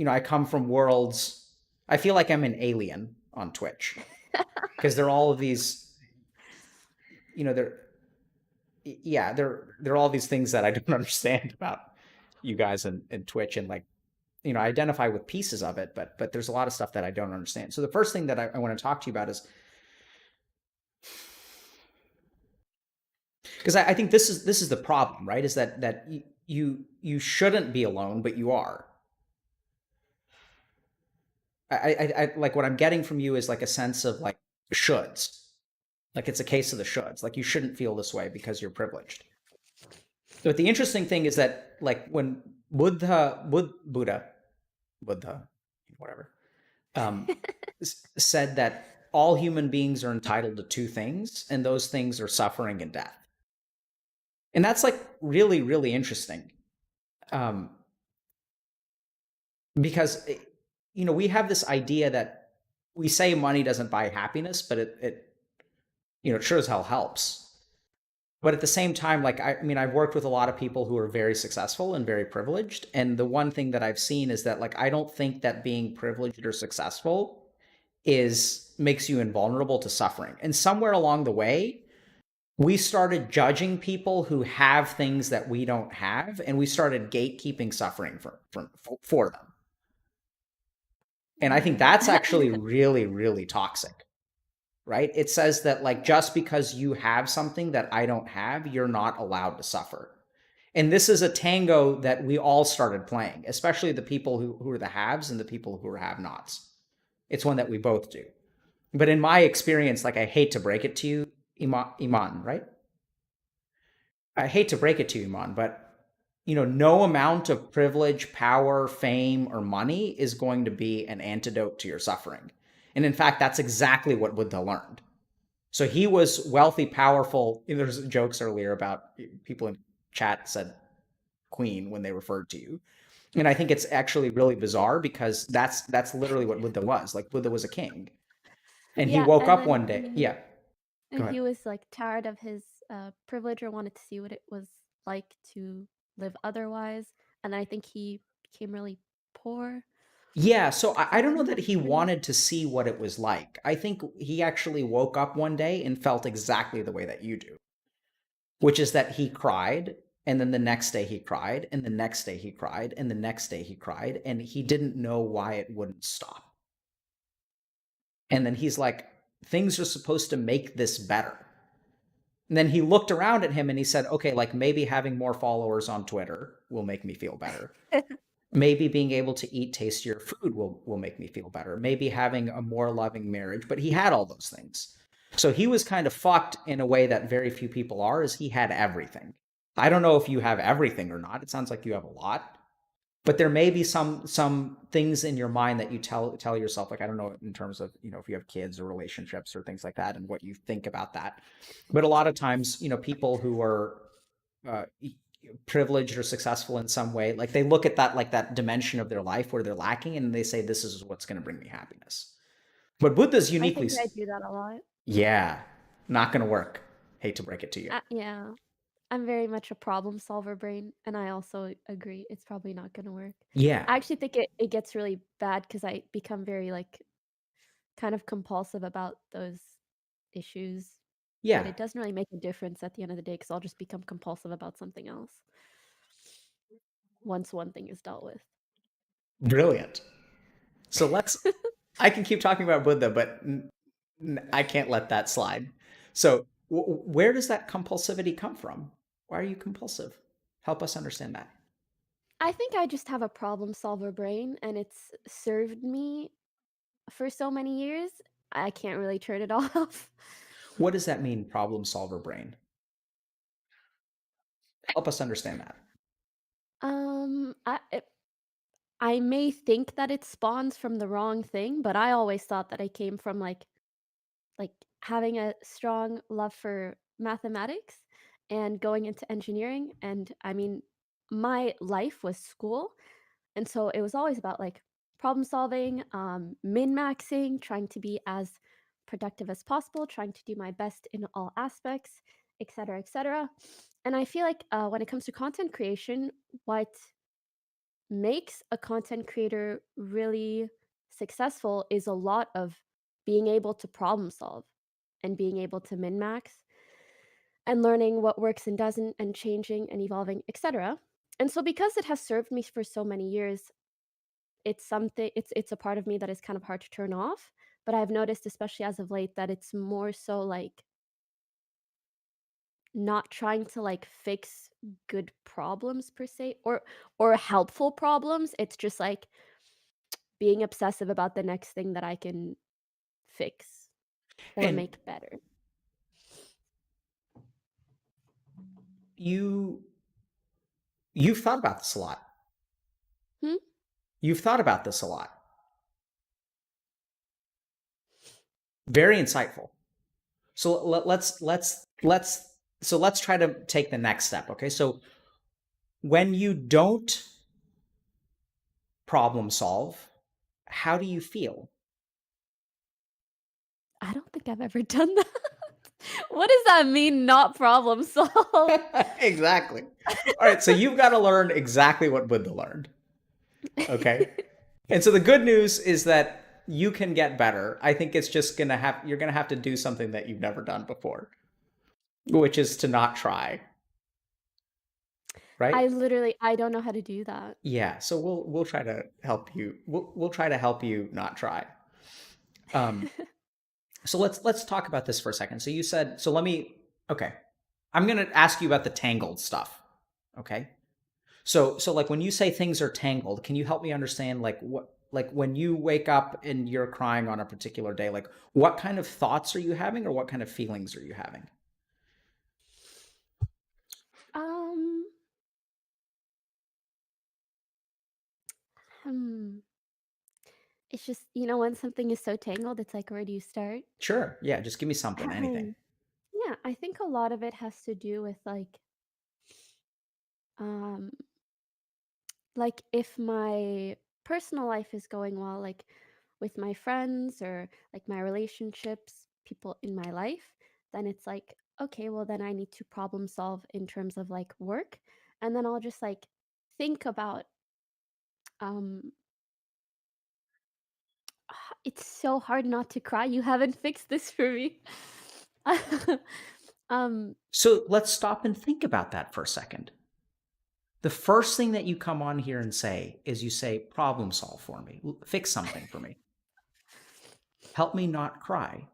I come from worlds, I feel like I'm an alien on Twitch because they're all of these, they're, yeah, they're all these things that I don't understand about you guys and Twitch, and like, I identify with pieces of it, but there's a lot of stuff that I don't understand. So the first thing that I want to talk to you about is, because I think this is the problem, right? Is that you shouldn't be alone, but you are. I like what I'm getting from you is like a sense of like shoulds, like it's a case of the shoulds. Like you shouldn't feel this way because you're privileged. But the interesting thing is that like when Buddha, whatever, um, said that all human beings are entitled to two things, and those things are suffering and death. And that's like really, really interesting. Um, because we have this idea that we say money doesn't buy happiness, but it sure as hell helps. But at the same time, like I mean, I've worked with a lot of people who are very successful and very privileged, and the one thing that I've seen is that like I don't think that being privileged or successful is makes you invulnerable to suffering. And somewhere along the way, We started judging people who have things that we don't have, and we started gatekeeping suffering for them. And I think Yeah. that's actually really, really toxic, right? It says that, like, just because you have something that I don't have, you're not allowed to suffer. And this is a tango that we all started playing, especially the people who are the haves and the people who are have nots. It's one that we both do. But in my experience, like, I hate to break it to you, Iman, right? I hate to break it to you, Iman, but no amount of privilege, power, fame, or money is going to be an antidote to your suffering. And in fact, that's exactly what Buddha learned. So he was wealthy, powerful. There's jokes earlier about people in chat said queen when they referred to you. And I think it's actually really bizarre because that's literally what Buddha was. Like, Buddha was a king. And he Yeah, woke and up then one day. Yeah, go ahead. he was like tired of his privilege or wanted to see what it was like to live otherwise. And then I think he became really poor. Yeah, so I Is don't that know how that it's he written? wanted to see what it was like. I think he actually woke up one day and felt exactly the way that you do, which is that he cried, and then the next day he cried, and the next day he cried, and the next day he cried, and he didn't know why it wouldn't stop. And then he's like, things are supposed to make this better. And then he looked around at him and he said, okay, like, maybe having more followers on Twitter will make me feel better. Maybe being able to eat tastier food will make me feel better. Maybe having a more loving marriage. But he had all those things. So he was kind of fucked in a way that very few people are, is he had everything. I don't know if you have everything or not. It sounds like you have a lot. But there may be some things in your mind that you tell yourself, like, I don't know, in terms of, if you have kids or relationships or things like that, and what you think about that. But a lot of times, people who are uh, privileged or successful in some way, like, they look at that, like, that dimension of their life where they're lacking, and they say, this is what's going to bring me happiness. But Buddha's I uniquely, think I do that a lot. yeah, not going to work. Hate to break it to you. Yeah. I'm very much a problem solver brain, and I also agree it's probably not gonna work. Yeah, I actually think it gets really bad because I become very like kind of compulsive about those issues, but yeah, it doesn't really make a difference at the end of the day because I'll just become compulsive about something else once one thing is dealt with. brilliant. So I can keep talking about Buddha, but I can't let that slide. So, where does that compulsivity come from? Why are you compulsive? Help us understand that. I think I just have a problem solver brain, and it's served me for so many years. I can't really turn it off. What does that mean, problem solver brain? Help us understand that. I may think that it spawns from the wrong thing, but I always thought that I came from like having a strong love for mathematics and going into engineering. And I mean, my life was school, and so it was always about like problem solving, min maxing, trying to be as productive as possible, trying to do my best in all aspects, etc., etc. And I feel like when it comes to content creation, what makes a content creator really successful is a lot of being able to problem solve and being able to min max and learning what works and doesn't and changing and evolving, etc. And so because it has served me for so many years, it's a part of me that is kind of hard to turn off, but I've noticed especially as of late that it's more so like not trying to like fix good problems per se or helpful problems. It's just like being obsessive about the next thing that I can fix or And make better. you you've thought about this a lot. Hmm? You've thought about this a lot. Very insightful. So let's try to take the next step, okay? So when you don't problem solve, how do you feel? I don't think I've ever done that. What does that mean, not problem solve? Exactly. All right, so you've got to learn exactly what Buddha learned, okay? And so the good news is that you can get better. I think it's just you're gonna have to do something that you've never done before. which is to not try, right? I don't know how to do that. Yeah, so we'll try to help you. We'll try to help you not try. Um, so let's talk about this for a second. So you said, so let me, okay. I'm going to ask you about the tangled stuff. Okay? So like when you say things are tangled, can you help me understand like what, like when you wake up and you're crying on a particular day, like what kind of thoughts are you having or what kind of feelings are you having? Um, hmm. It's just, when something is so tangled, it's like, where do you start? Sure. Yeah, just give me something, anything. Yeah, I think a lot of it has to do with um, like if my personal life is going well, like with my friends or like my relationships, people in my life, then it's like, okay, well, then I need to problem solve in terms of like work. And then I'll just like think about, um, it's so hard not to cry. You haven't fixed this for me. um, So let's stop and think about that for a second. The first thing that you come on here and say is you say, problem solve for me, fix something for me, help me not cry.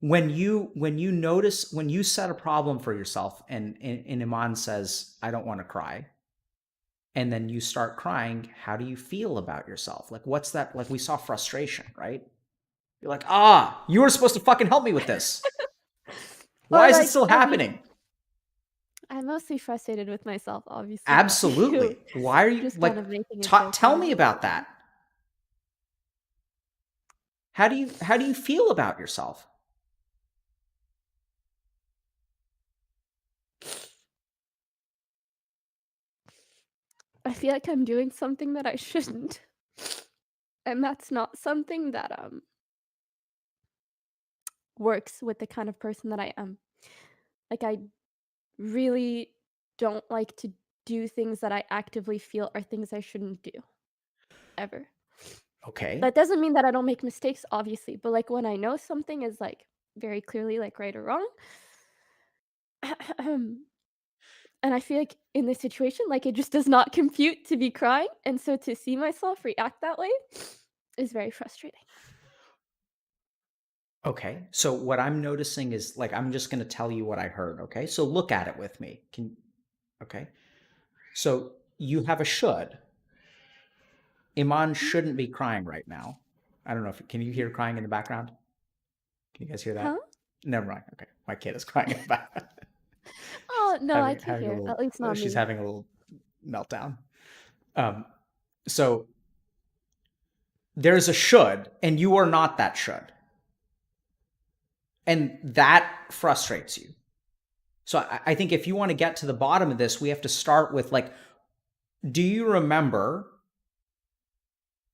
When you notice, when you set a problem for yourself and Iman says, I don't want to cry, and then you start crying, how do you feel about yourself? Like what's that? Like we saw frustration, right? You're like, you were supposed to fucking help me with this. Why or is it like, still I mean, happening? I'm mostly frustrated with myself, obviously, not you. Absolutely. Why are you Just kind like of making a joke tell me about it. about that? How do you feel about yourself? I feel like I'm doing something that I shouldn't. And that's not something that works with the kind of person that I am. Like I really don't like to do things that I actively feel are things I shouldn't do ever. Okay. That doesn't mean that I don't make mistakes, obviously, but like when I know something is like very clearly like right or wrong, and I feel like in this situation, like it just does not compute to be crying, and so to see myself react that way is very frustrating. Okay. So what I'm noticing is like I'm just going to tell you what I heard, okay? So look at it with me. Okay. So you have a should. Iman shouldn't be crying right now. I don't know if can you hear crying in the background? Can you guys hear Huh? that? Never mind. Okay. My kid is crying in the background. Oh, no, I can Having a hear. little At least not she's me. having a little meltdown. Um so there's a should and you are not that should. And that frustrates you. So I think if you want to get to the bottom of this, we have to start with like, do you remember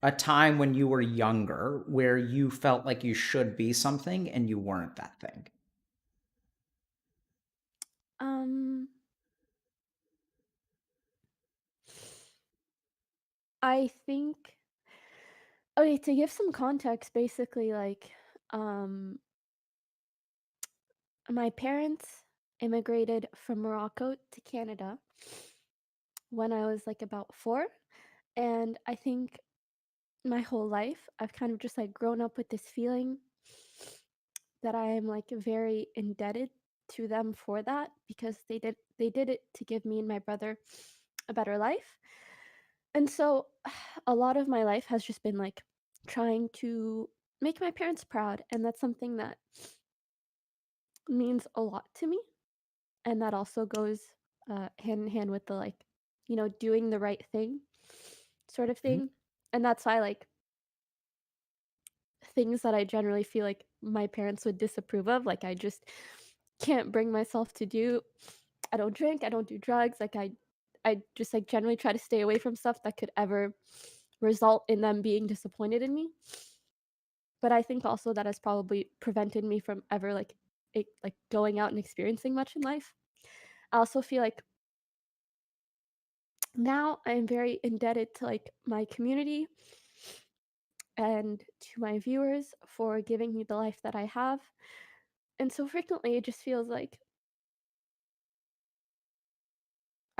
a time when you were younger where you felt like you should be something and you weren't that thing? Um, I think okay, to give some context, basically, like, um, my parents immigrated from Morocco to Canada when I was like about 4, and I think my whole life I've kind of just like grown up with this feeling that I am like very indebted to them for that because they did it to give me and my brother a better life. And so a lot of my life has just been like trying to make my parents proud, and that's something that means a lot to me. And that also goes hand in hand with the like, doing the right thing sort of Mhm. thing. And that's why like things that I generally feel like my parents would disapprove of, like I just can't bring myself to do. I don't drink, I don't do drugs, like I just like generally try to stay away from stuff that could ever result in them being disappointed in me. But I think also that has probably prevented me from ever like going out and experiencing much in life. I also feel like now I'm very indebted to like my community and to my viewers for giving me the life that I have. And so frequently it just feels like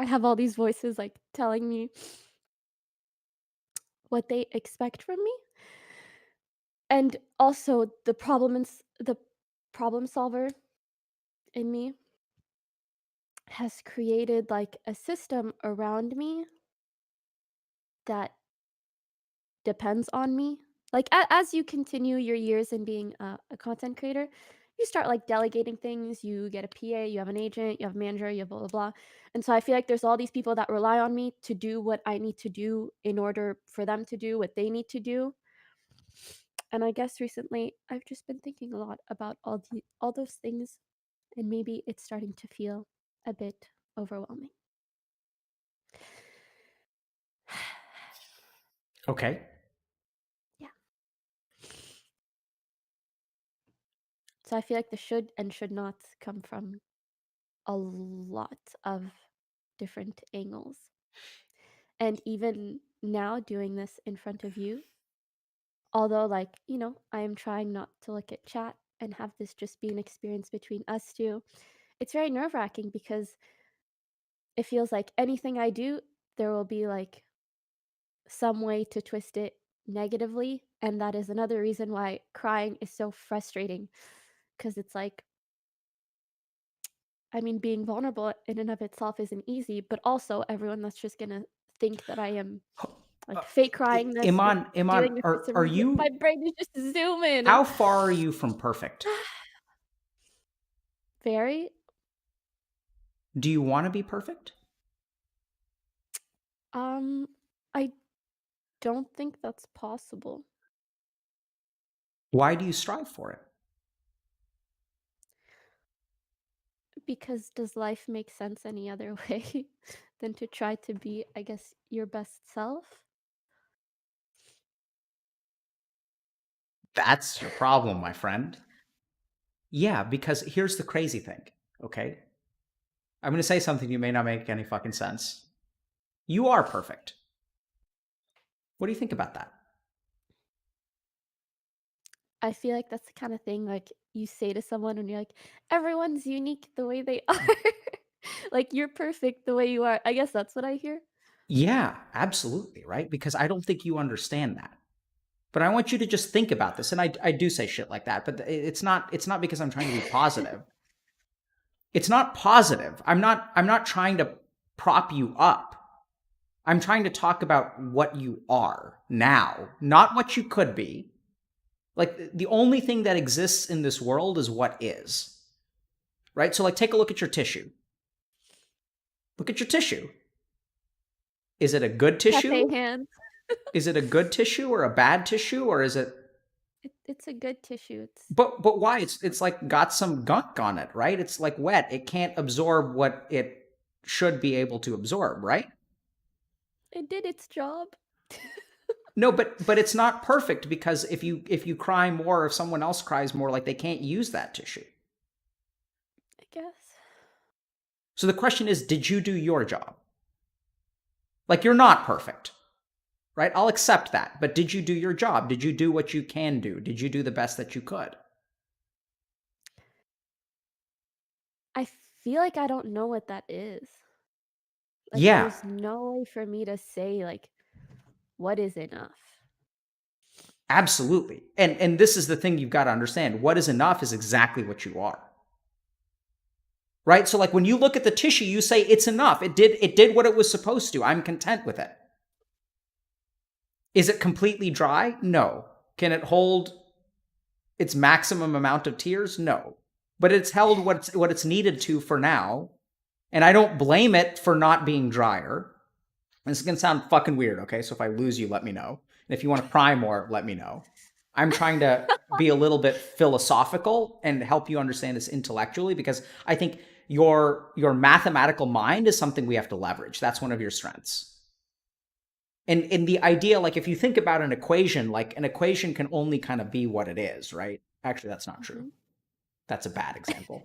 I have all these voices like telling me what they expect from me. And also the problem solver in me has created like a system around me that depends on me. Like as you continue your years in being a content creator, you start like delegating things. You get a PA, you have an agent, you have a manager, you have blah blah blah. And so I feel like there's all these people that rely on me to do what I need to do in order for them to do what they need to do. And I guess recently I've just been thinking a lot about all those things, and maybe it's starting to feel a bit overwhelming. Okay. Yeah. So I feel like the should and should nots come from a lot of different angles. And even now doing this in front of you, although like, I am trying not to look at chat and have this just be an experience between us two, it's very nerve-wracking because it feels like anything I do, there will be like some way to twist it negatively. And that is another reason why crying is so frustrating. Because it's like, I mean, being vulnerable in and of itself isn't easy, but also everyone that's just gonna think that I am like fake crying this or Iman, doing this for some are reason. My you? brain is just zooming. How far are you from perfect? Very. Do you want to be perfect? I don't think that's possible. Why do you strive for it? Because does life make sense any other way than to try to be, I guess, your best self? That's your problem, my friend. Yeah, because here's the crazy thing, okay? I'm going to say something you may not make any fucking sense. You are perfect. What do you think about that? I feel like that's the kind of thing like you say to someone and you're like, everyone's unique the way they are. Like you're perfect the way you are. I guess that's what I hear. Yeah, absolutely, right? Because I don't think you understand that. But I want you to just think about this. And I do say shit like that, but it's not because I'm trying to be positive. It's not positive. I'm not trying to prop you up. I'm trying to talk about what you are now, not what you could be. Like the only thing that exists in this world is what is. Right? So like take a look at your tissue. Look at your tissue. Is it a good tissue? Cafe hands. Is it a good tissue or a bad tissue, or is it It's a good tissue. But why? It's like got some gunk on it, right? It's like wet. It can't absorb what it should be able to absorb, right? It did its job. No, but it's not perfect because if you cry more, if someone else cries more, like they can't use that tissue. I guess. So the question is, did you do your job? Like you're not perfect. Right? I'll accept that. But did you do your job? Did you do what you can do? Did you do the best that you could? I feel like I don't know what that is. Like, Yeah. there's no way for me to say, like, what is enough? Absolutely. And this is the thing you've got to understand. What is enough is exactly what you are. Right? So like when you look at the tissue, you say it's enough. It did what it was supposed to. I'm content with it. Is it completely dry? No. Can it hold its maximum amount of tears? No. But it's held what it's needed to for now. And I don't blame it for not being drier. This is going to sound fucking weird, okay? So if I lose you, let me know. And if you want to pry more, let me know. I'm trying to be a little bit philosophical and help you understand this intellectually because I think your mathematical mind is something we have to leverage. That's one of your strengths. And in the idea, like if you think about an equation, like an equation can only kind of be what it is, right? Actually, that's not true. That's a bad example.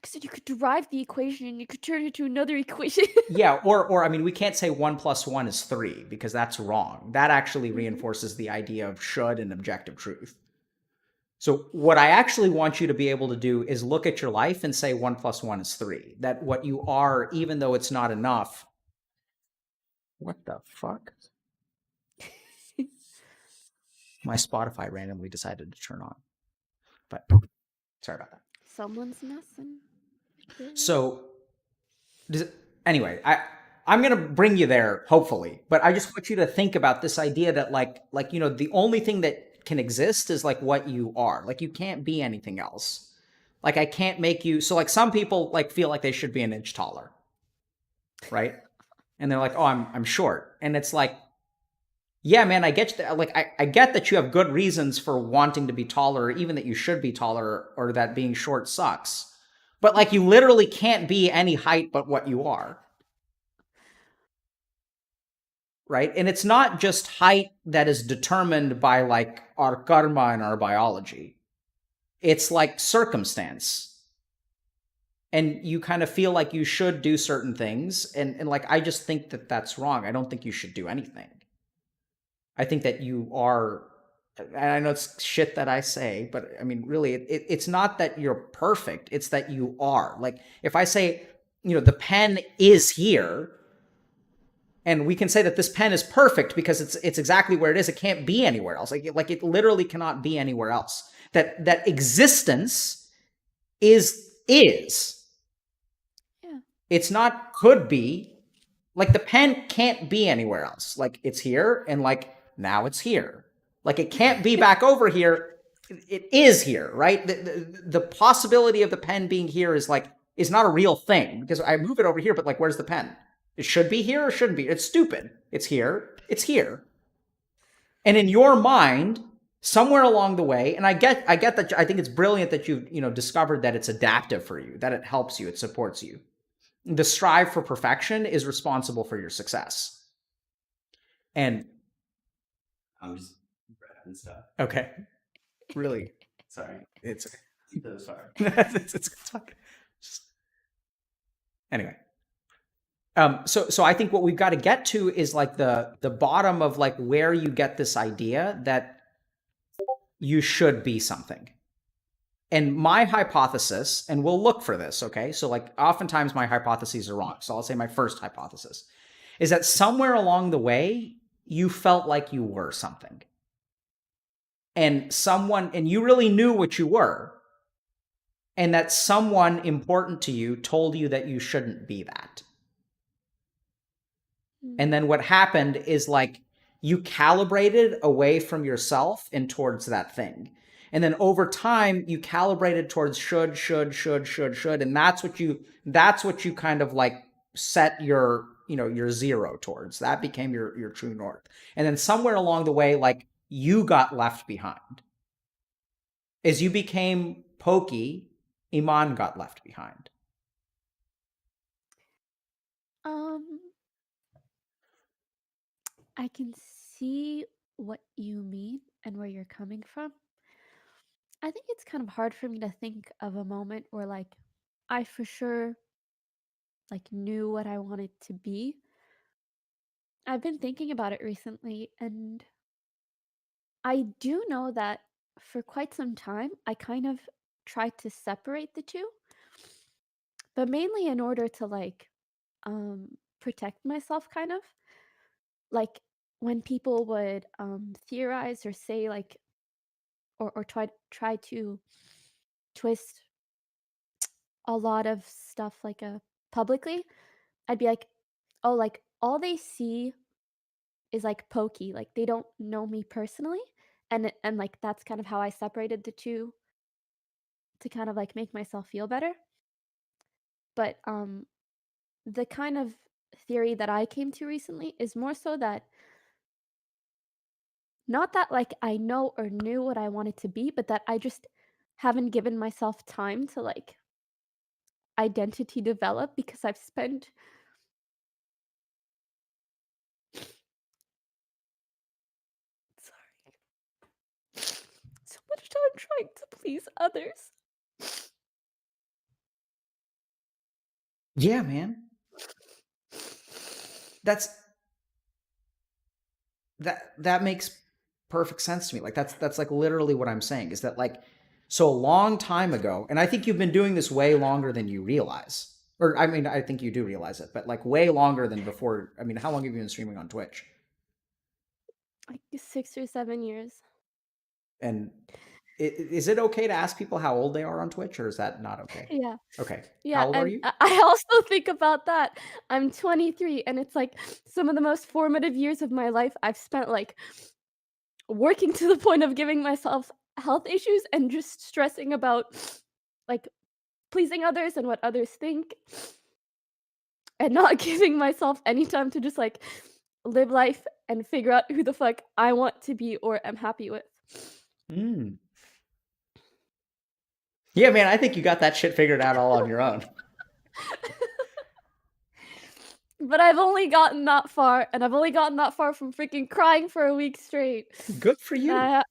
Because you could derive the equation and you could turn it into another equation. Yeah, or I mean, we can't say 1 + 1 is 3 because that's wrong. That actually reinforces the idea of should and objective truth. So what I actually want you to be able to do is look at your life and say 1 + 1 is 3. That what you are, even though it's not enough. What the fuck? My Spotify randomly decided to turn on. But sorry about that. Someone's messing. So anyway, I'm gonna bring you there, hopefully. But I just want you to think about this idea that like the only thing that can exist is like what you are. Like you can't be anything else. Like I can't make you. So like some people like feel like they should be an inch taller, right? And they're like, oh, I'm short, and it's like, yeah, man, I get that. Like I get that you have good reasons for wanting to be taller, or even that you should be taller, or that being short sucks. But like you literally can't be any height but what you are. Right? And it's not just height that is determined by like our karma and our biology. It's like circumstance. And you kind of feel like you should do certain things. And like, I just think that that's wrong. I don't think you should do anything. I think that you are, and I know it's shit that I say, but I mean, really, it's not that you're perfect. It's that you are. Like, if I say, the pen is here, and we can say that this pen is perfect because it's exactly where it is. It can't be anywhere else. Like it literally cannot be anywhere else. That existence is. Yeah. It's not could be. Like the pen can't be anywhere else. Like it's here and like now it's here. Like it can't be back over here. It is here, right? The possibility of the pen being here is not a real thing because I move it over here, but like where's the pen? It should be here or shouldn't be. It's stupid. It's here. It's here. And in your mind, somewhere along the way, and I get that. I think it's brilliant that you've discovered that it's adaptive for you, that it helps you, it supports you. The strive for perfection is responsible for your success. And I'm just grabbing stuff. okay, really, Sorry. it's So sorry. it's fucking. Anyway. So I think what we've got to get to is like the bottom of like where you get this idea that you should be something. And my hypothesis, and we'll look for this, okay? So like oftentimes my hypotheses are wrong. So I'll say my first hypothesis is that somewhere along the way you felt like you were something. And you really knew what you were. And that someone important to you told you that you shouldn't be that. And then what happened is like you calibrated away from yourself and towards that thing. And then over time you calibrated towards should. And that's what you kind of like set your zero towards. That became your true north. And then somewhere along the way, like you got left behind. As you became Pokey, Iman got left behind. I can see what you mean and where you're coming from. I think it's kind of hard for me to think of a moment where like I for sure like knew what I wanted to be. I've been thinking about it recently and I do know that for quite some time I kind of tried to separate the two, but mainly in order to like protect myself kind of. Like when people would theorize or say like or try to twist a lot of stuff like publicly, I'd be like, oh, like all they see is like Pokey, like they don't know me personally, and like that's kind of how I separated the two to kind of like make myself feel better. But the kind of theory that I came to recently is more so that not that like I know or knew what I wanted to be, but that I just haven't given myself time to like identity develop because I've spent so much time trying to please others. Yeah, man. That makes perfect sense to me. Like that's like literally what I'm saying is that like So a long time ago, and I think you've been doing this way longer than you realize. Or I mean, I think you do realize it, but like way longer than before. I mean, how long have you been streaming on Twitch? Like 6 or 7 years. And is it okay to ask people how old they are on Twitch, or is that not okay? Yeah. Okay. Yeah, How old are and you? I also think about that. I'm 23, and it's like some of the most formative years of my life I've spent like working to the point of giving myself health issues and just stressing about like pleasing others and what others think and not giving myself any time to just like live life and figure out who the fuck I want to be or am happy with. Mm. Yeah, man, I think you got that shit figured out all on your own. But I've only gotten that far, and I've only gotten that far from freaking crying for a week straight. Good for you. Uh,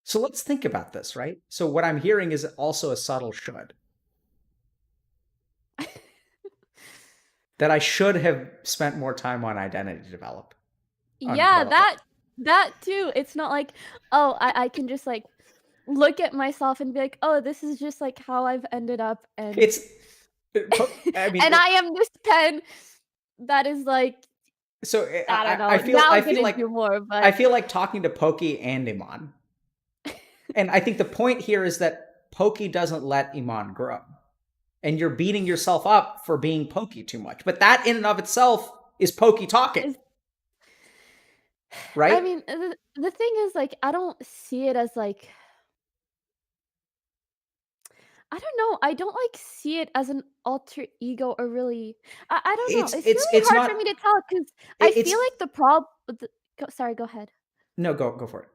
So let's think about this, right? So what I'm hearing is also a subtle should. That I should have spent more time on identity development. yeah, that too. It's not like, oh, I can just like look at myself and be like, oh, this is just like how I've ended up, and It's, I mean, and I am this pen that is like, so I don't know. I feel, Now I I'm feel gonna like, do more, but I feel like talking to Poki and Iman. And I think the point here is that Poki doesn't let Iman grow. And you're beating yourself up for being Poki too much. But that in and of itself is Poki talking. Right? I mean, the thing is, like, I don't see it as like, I don't know. I don't like see it as an alter ego or really. I don't know. It's really it's hard not, for me to tell because I it's, feel like the problem. Sorry, go ahead. no, go for it.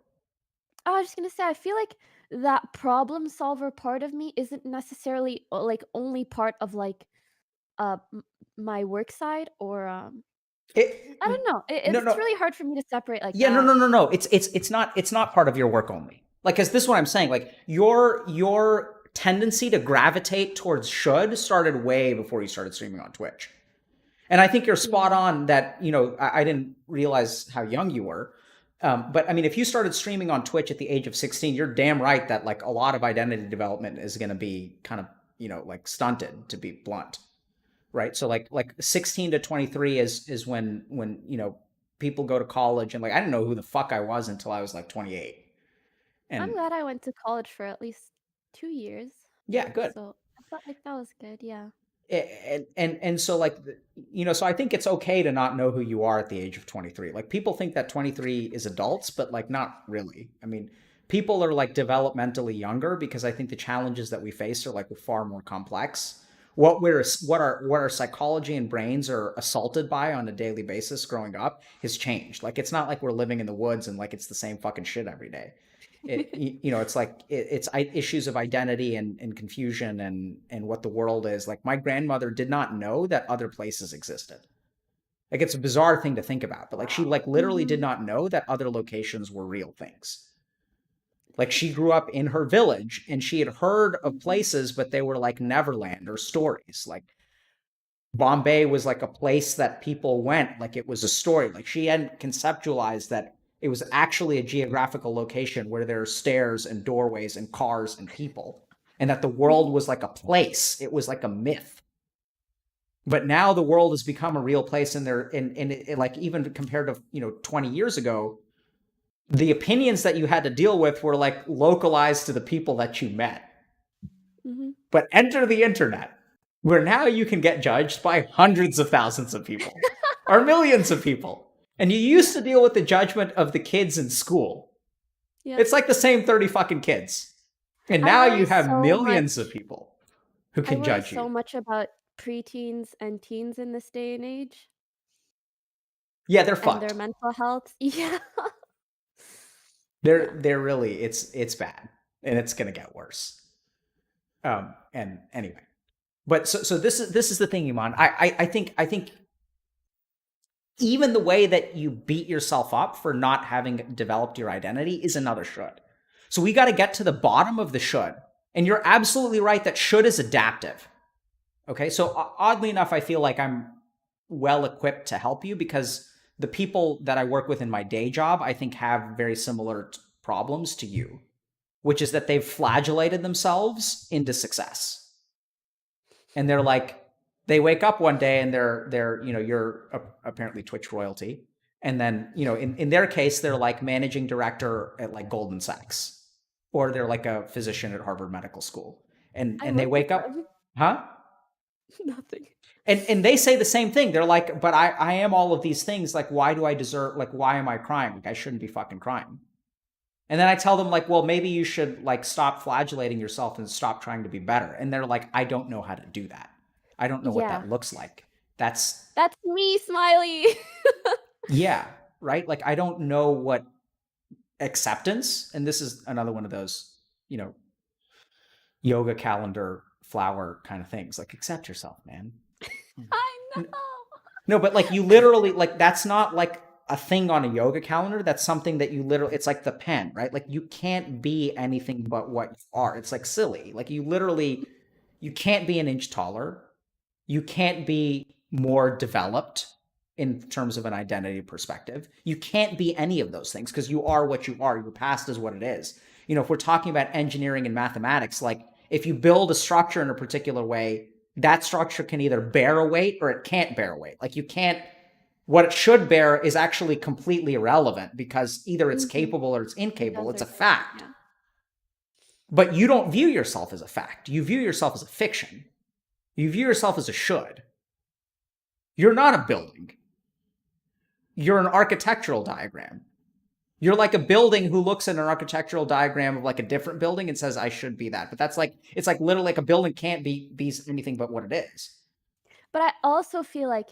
I was just gonna say, I feel like that problem solver part of me isn't necessarily like only part of like my work side or I don't know. No, It's no. really hard for me to separate like Yeah, that. no. It's not part of your work only. Like, cause this is what I'm saying. Like your tendency to gravitate towards should started way before you started streaming on Twitch. And I think you're spot Yeah. on that, you know, I didn't realize how young you were. But I mean, if you started streaming on Twitch at the age of 16, you're damn right that like a lot of identity development is going to be kind of, you know, like stunted, to be blunt. Right. So like 16 to 23 is when, you know, people go to college, and like I didn't know who the fuck I was until I was like 28. I'm And glad I went to college for at least 2 years. yeah, good. So I felt like that was good. Yeah. And so like, you know, so I think it's okay to not know who you are at the age of 23. Like, people think that 23 is adults, but like not really. I mean, people are like developmentally younger because I think the challenges that we face are like far more complex. What our psychology and brains are assaulted by on a daily basis growing up has changed. Like, it's not like we're living in the woods and like it's the same fucking shit every day. You know, it's like it's issues of identity and confusion and what the world is. Like, my grandmother did not know that other places existed. Like, it's a bizarre thing to think about, but like she like literally did not know that other locations were real things. Like, she grew up in her village and she had heard of places, but they were like Neverland or stories. Like, Bombay was like a place that people went, like it was a story. Like, she hadn't conceptualized that it was actually a geographical location where there are stairs and doorways and cars and people, and that the world was like a place. It was like a myth. But now the world has become a real place, and like, even compared to, you know, 20 years ago, the opinions that you had to deal with were like localized to the people that you met. But enter the internet, where now you can get judged by hundreds of thousands of people or millions of people. And you used to deal with the judgment of the kids in school. Yeah. It's like the same 30 fucking kids. And now you have millions of people who can judge you. I worry so much about preteens and teens in this day and age. Yeah, they're And fucked. their mental health. Yeah. They're really, it's bad, and it's gonna get worse. And anyway, but so this is the thing, Iman. I think even the way that you beat yourself up for not having developed your identity is another should. So we got to get to the bottom of the should. And you're absolutely right that should is adaptive. Okay, so oddly enough, I feel like I'm well equipped to help you because the people that I work with in my day job, I think have very similar problems to you, which is that they've flagellated themselves into success. And they're like, they wake up one day and they're you're apparently Twitch royalty. And then, in their case, they're like managing director at like Goldman Sachs, or they're like a physician at Harvard Medical School. And they wake up, huh? Nothing. And they say the same thing. They're like, but I am all of these things. Like, why do I deserve, like, why am I crying? Like, I shouldn't be fucking crying. And then I tell them, like, well, maybe you should like stop flagellating yourself and stop trying to be better. And they're like, I don't know how to do that. I don't know what that looks like. That's me, Smiley. yeah, right? Like, I don't know what acceptance, and this is another one of those, yoga calendar flower kind of things. Like, accept yourself, man. I know. No, but like, you literally, like, that's not like a thing on a yoga calendar. That's something that you literally, it's like the pen, right? Like, you can't be anything but what you are. It's like silly. Like, you can't be an inch taller. You can't be more developed in terms of an identity perspective. You can't be any of those things because you are what you are. Your past is what it is. If we're talking about engineering and mathematics, like, if you build a structure in a particular way, that structure can either bear a weight or it can't bear a weight. Like, you can't, what it should bear is actually completely irrelevant because either it's capable or it's incapable. It's a fact. Yeah. But you don't view yourself as a fact. You view yourself as a fiction. You view yourself as a should. You're not a building. You're an architectural diagram. You're like a building who looks at an architectural diagram of like a different building and says, I should be that. But that's like, it's like literally like a building can't be anything but what it is. But I also feel like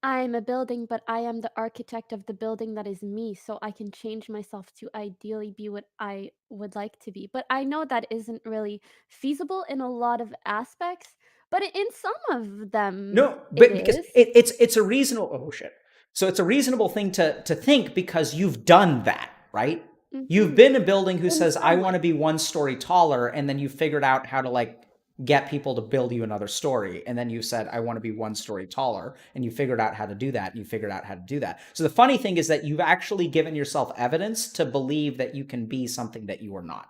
I'm a building, but I am the architect of the building that is me. So I can change myself to ideally be what I would like to be. But I know that isn't really feasible in a lot of aspects, but in some of them, no, but because it's a reasonable, oh shit. So it's a reasonable thing to think because you've done that, right? Mm-hmm. You've been a building who says, I want to be one story taller. And then you figured out how to like get people to build you another story. And then you said, I want to be one story taller. And you figured out how to do that. And you figured out how to do that. So the funny thing is that you've actually given yourself evidence to believe that you can be something that you are not.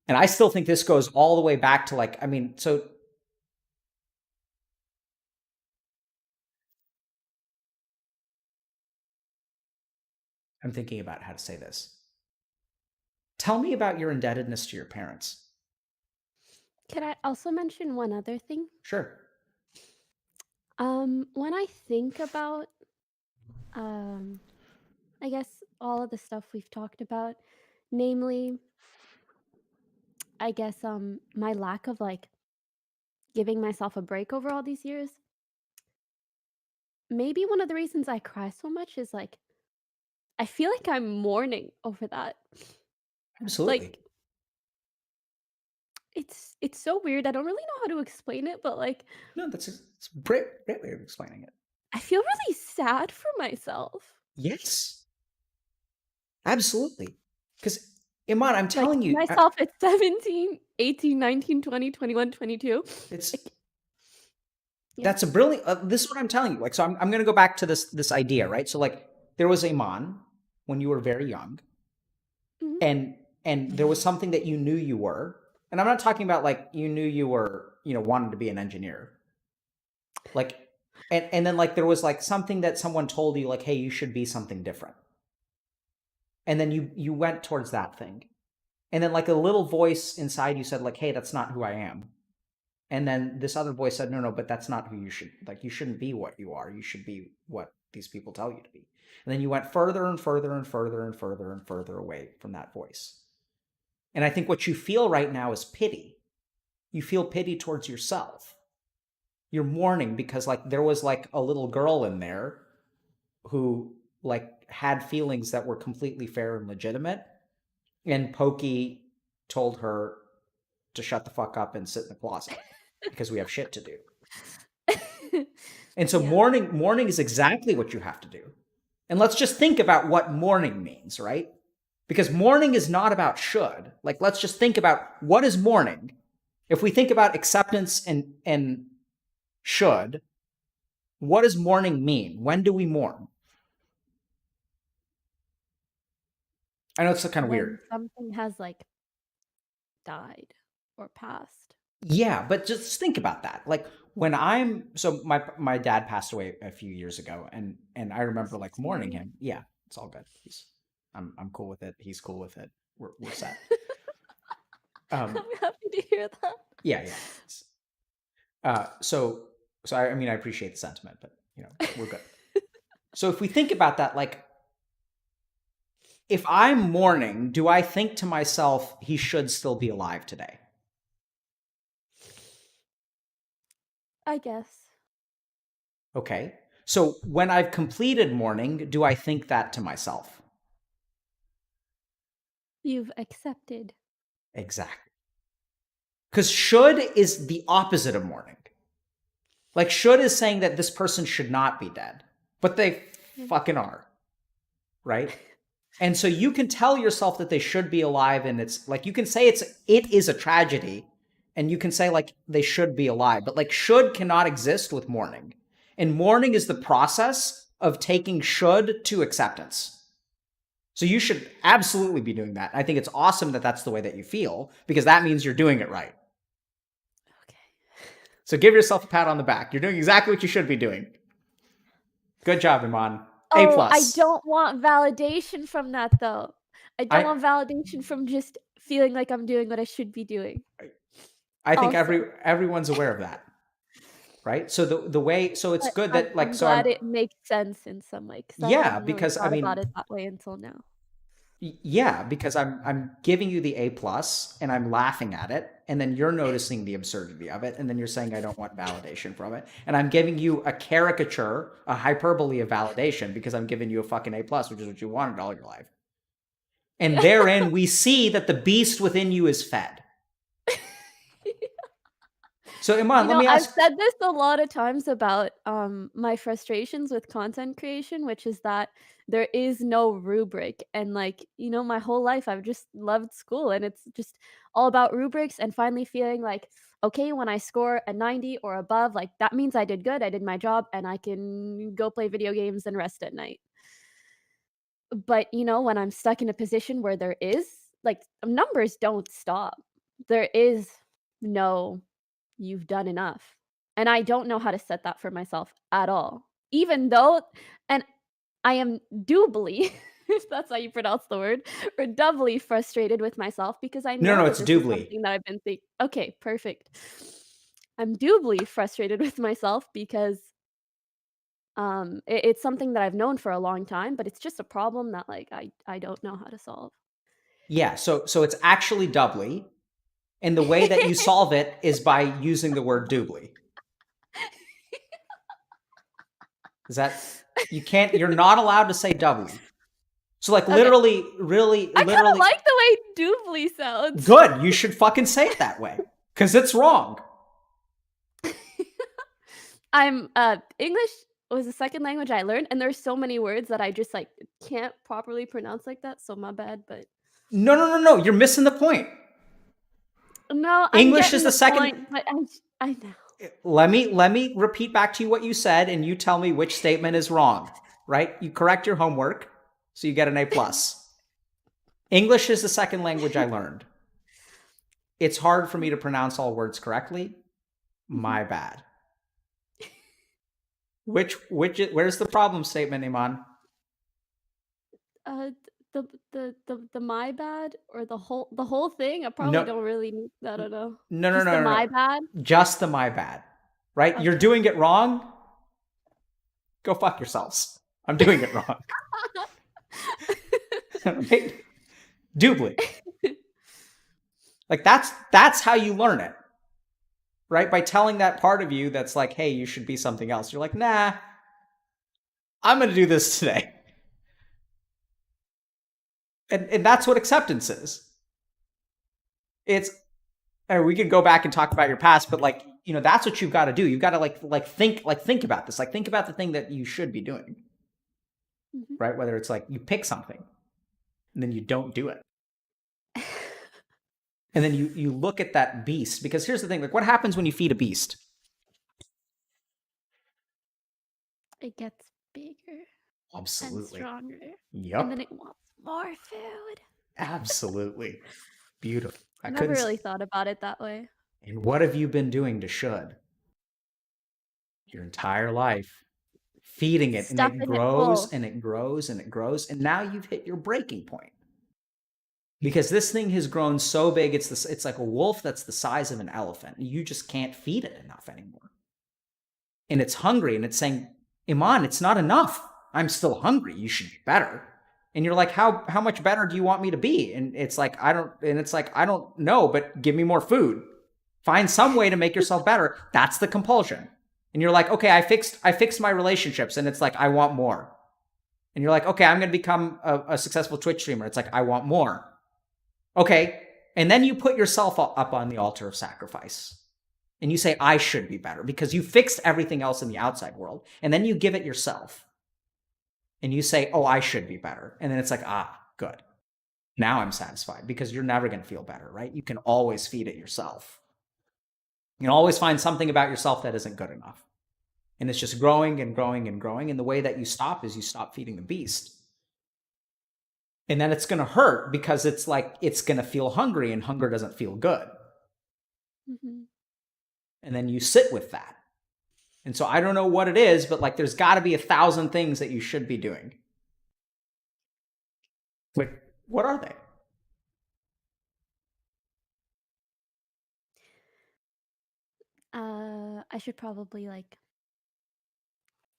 And I still think this goes all the way back to like, I mean, so I'm thinking about how to say this. Tell me about your indebtedness to your parents. Can I also mention one other thing? Sure. When I think about, I guess all of the stuff we've talked about, namely, I guess, my lack of like giving myself a break over all these years. Maybe one of the reasons I cry so much is like, I feel like I'm mourning over that. Absolutely. Like, it's so weird. I don't really know how to explain it, but like, no, it's a great way of explaining it. I feel really sad for myself. Yes. Absolutely. Because, Iman, I'm telling you. Myself at 17, 18, 19, 20, 21, 22. It's... Like, yeah. That's a brilliant... this is what I'm telling you. Like, so I'm going to go back to this idea, right? So, like, there was Iman when you were very young. Mm-hmm. And there was something that you knew you were. And I'm not talking about, like, you knew you were, wanted to be an engineer. Like... And then, like, there was, like, something that someone told you, like, hey, you should be something different. And then you went towards that thing. And then, like, a little voice inside you said, like, hey, that's not who I am. And then this other voice said, no, but that's not who you should, like, you shouldn't be what you are. You should be what these people tell you to be. And then you went further and further and further and further and further away from that voice. And I think what you feel right now is pity. You feel pity towards yourself. You're mourning because, like, there was, like, a little girl in there who, like, had feelings that were completely fair and legitimate. And Pokey told her to shut the fuck up and sit in the closet because we have shit to do. And so mourning is exactly what you have to do. And let's just think about what mourning means, right? Because mourning is not about should. Like, let's just think about what is mourning. If we think about acceptance and should, what does mourning mean? When do we mourn? I know it's kind of When weird. something has like died or passed. Yeah, but just think about that. Like when my dad passed away a few years ago, and I remember like mourning Sorry. him. Yeah, it's all good. I'm cool with it. He's cool with it. We're set. I'm happy to hear that. Yeah. So I mean I appreciate the sentiment, but we're good. So if we think about that, like if I'm mourning, do I think to myself he should still be alive today? I guess. Okay. So when I've completed mourning, do I think that to myself? You've accepted. Exactly. Because should is the opposite of mourning. Like should is saying that this person should not be dead, but they fucking are. Right? And so you can tell yourself that they should be alive, and it's like you can say it is a tragedy, and you can say like they should be alive, but like should cannot exist with mourning. And mourning is the process of taking should to acceptance. So you should absolutely be doing that. I think it's awesome that that's the way that you feel, because that means you're doing it right. Okay. So give yourself a pat on the back. You're doing exactly what you should be doing. Good job, Iman. A Oh, I plus. don't want validation from that though. I don't want validation from just feeling like I'm doing what I should be doing. I think Also. everyone's aware of that. Right? So the way so it's But good I'm that like I'm so glad I'm it makes sense in some way because I yeah, hadn't really because I thought about mean it that way until now. yeah, because I'm giving you the A plus and I'm laughing at it, and then you're noticing the absurdity of it, and then you're saying I don't want validation from it, and I'm giving you a caricature, a hyperbole of validation because I'm giving you a fucking A plus, which is what you wanted all your life. And Yeah. therein we see that the beast within you is fed. So Iman, let me I've ask. said this a lot of times about my frustrations with content creation, which is that there is no rubric. And like, my whole life I've just loved school and it's just all about rubrics and finally feeling like, okay, when I score a 90 or above, like that means I did good, I did my job, and I can go play video games and rest at night. But, when I'm stuck in a position where there is like numbers don't stop. There is no you've done enough. And I don't know how to set that for myself at all. Even though and I am doubly, if that's how you pronounce the word, or doubly frustrated with myself because I No, know no, that it's this is doubly. something that I've been thinking. Okay, perfect. I'm doubly frustrated with myself because it's something that I've known for a long time, but it's just a problem that like I don't know how to solve. Yeah, so it's actually doubly, and the way that you solve it is by using the word doubly. Is that you're not allowed to say doubly. So like Okay. literally, really, I kind of literally like the way doubly sounds. good. You should fucking say it that way. Because it's wrong. I'm English was the second language I learned, and there's so many words that I just like can't properly pronounce like that, so my bad, but No. You're missing the point. no, I'm English is getting the the second. point, but I know. Let me repeat back to you what you said, and you tell me which statement is wrong. Right? You correct your homework, so you get an A plus. English is the second language I learned. It's hard for me to pronounce all words correctly. Mhm. My bad. Where's the problem statement, Iman? Uh, the my bad or the whole thing? I probably No, don't really need I don't know. no, no, Just no, the no, my no. bad? Just the my bad. Right? You're Okay. doing it wrong. Go fuck yourselves. I'm doing it wrong. Right? Doubly. Like that's how you learn it. Right? By telling that part of you that's like, hey, you should be something else. You're like, nah, I'm gonna do this today. And that's what acceptance is. It's we can go back and talk about your past, but like, that's what you've got to do. You've got to think about this. Like think about the thing that you should be doing. Mhm. Right? Whether it's like you pick something and then you don't do it. And then you look at that beast, because here's the thing, like what happens when you feed a beast? it gets bigger and Absolutely. stronger. Yep. And then it wants more food. Absolutely. Beautiful. I never really thought about it that way. And what have you been doing to should? Your entire life. Feeding it, and it Stuffing it grows full. and it grows and it grows. And now you've hit your breaking point. Because this thing has grown so big, it's like a wolf that's the size of an elephant. You just can't feed it enough anymore. And it's hungry, and it's saying, Iman, it's not enough. I'm still hungry. You should be better. And you're like, how much better do you want me to be? And it's like, I don't know, but give me more food. Find some way to make yourself better. That's the compulsion. And you're like, okay, I fixed my relationships, and it's like, I want more. And you're like, okay, I'm going to become a successful Twitch streamer. It's like, I want more. Okay. And then you put yourself up on the altar of sacrifice. And you say, I should be better, because you fixed everything else in the outside world. And then you give it yourself. And you say, oh, I should be better. And then it's like, good. Now I'm satisfied, because you're never going to feel better, right? You can always feed it yourself. You can always find something about yourself that isn't good enough. And it's just growing and growing and growing. And the way that you stop is you stop feeding the beast. And then it's going to hurt, because it's like, it's going to feel hungry, and hunger doesn't feel good. Mm-hmm. And then you sit with that. And so I don't know what it is, but like, there's got to be 1,000 things that you should be doing. But what are they? I should probably like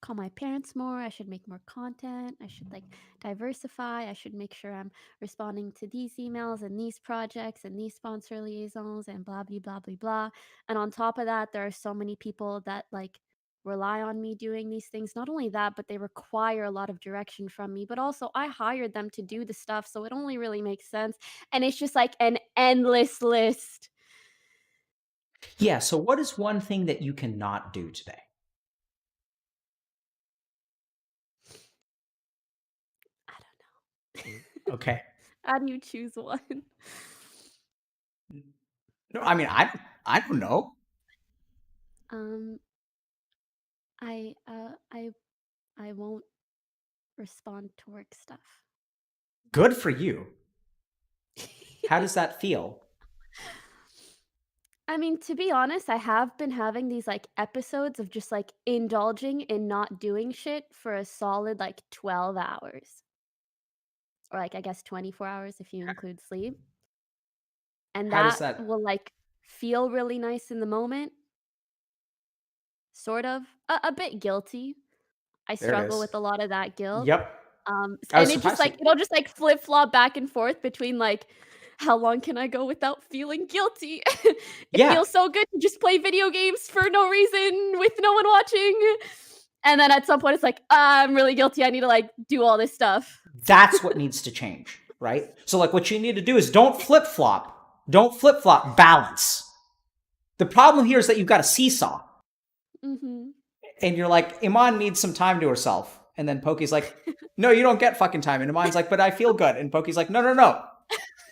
call my parents more. I should make more content. I should like diversify. I should make sure I'm responding to these emails and these projects and these sponsor liaisons and blah blah blah blah blah. And on top of that, there are so many people that like rely on me doing these things. Not only that, but they require a lot of direction from me. But also I hired them to do the stuff, so it only really makes sense. And it's just like an endless list. Yeah. So what is one thing that you cannot do today? I don't know. Okay. How do you choose one? No, I mean, I don't know. I I won't respond to work stuff. Good for you. How does that feel? I mean, to be honest, I have been having these like episodes of just like indulging in not doing shit for a solid like 12 hours. Or like I guess 24 hours if you include sleep. And How does that that? will like feel really nice in the moment. Sort of. A bit guilty. I There it struggle is. with a lot of that guilt. Yep. I was And it just surprised. like it'll just like flip flop back and forth between like how long can I go without feeling guilty? It Yeah. feels so good to just play video games for no reason with no one watching. And then at some point it's like, I'm really guilty. I need to like do all this stuff. That's what needs to change, right? So like, what you need to do is don't flip flop. Don't flip flop. Balance. The problem here is that you've got a seesaw. Mm-hmm. And you're like, Iman needs some time to herself. And then Poki's like, no, you don't get fucking time. And Iman's like, but I feel good. And Poki's like, no.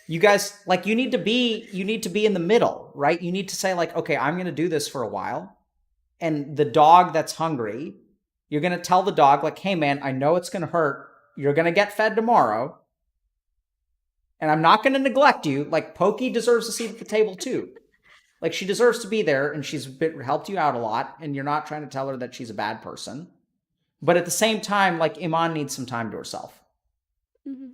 You guys, like, you need to be in the middle, right? You need to say like, okay, I'm going to do this for a while. And the dog that's hungry, you're going to tell the dog like, hey man, I know it's going to hurt. You're going to get fed tomorrow. And I'm not going to neglect you. Like, Poki deserves a seat at the table too. Like, she deserves to be there, and she's helped you out a lot, and you're not trying to tell her that she's a bad person. But at the same time, like, Iman needs some time to herself. Mm-hmm.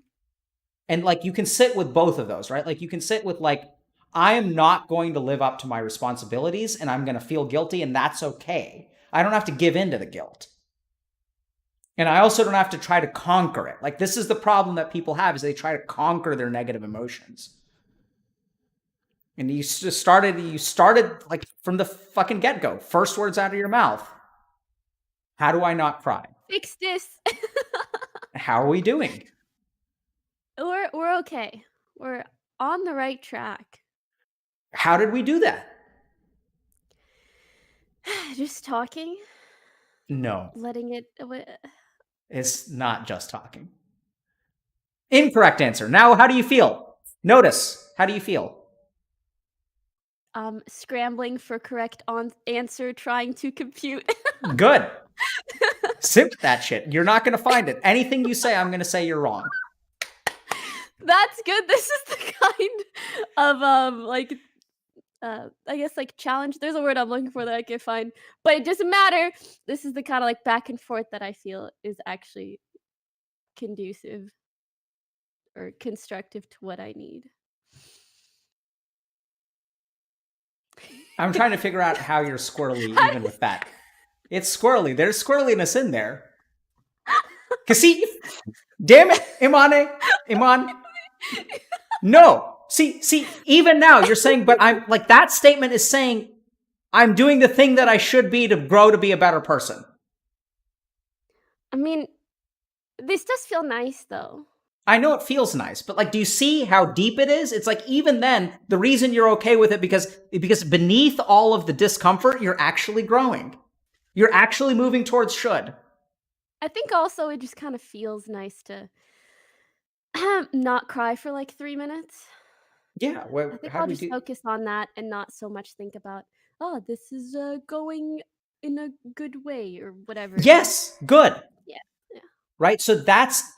And, like, you can sit with both of those, right? Like, you can sit with, like, I am not going to live up to my responsibilities, and I'm going to feel guilty, and that's okay. I don't have to give in to the guilt. And I also don't have to try to conquer it. Like, this is the problem that people have, is they try to conquer their negative emotions. And you started like from the fucking get-go. First words out of your mouth. How do I not cry? Fix this. How are we doing? We're okay. We're on the right track. How did we do that? Just talking. No. Letting it. It's not just talking. Incorrect answer. Now, how do you feel? Notice. How do you feel? Scrambling for correct answer, trying to compute. Good. Sit with that shit. You're not going to find it. Anything you say, I'm going to say you're wrong. That's good. This is the kind of I guess like challenge. There's a word I'm looking for that I can't find, but it doesn't matter. This is the kind of like back and forth that I feel is actually conducive or constructive to what I need. I'm trying to figure out how you're squirrely even with that. It's squirrely. There's squirreliness in there. Cause see, damn it, Iman. No. See, even now you're saying, but I'm like, that statement is saying I'm doing the thing that I should be to grow to be a better person. I mean, this does feel nice though. I know it feels nice, but like, do you see how deep it is? It's like, even then, the reason you're okay with it because beneath all of the discomfort, you're actually growing. You're actually moving towards should. I think also it just kind of feels nice to not cry for like 3 minutes. Yeah. Well, I think how I'll do we just do? focus on that and not so much think about, oh, this is going in a good way or whatever. Yes. Good. Yeah. Right. So that's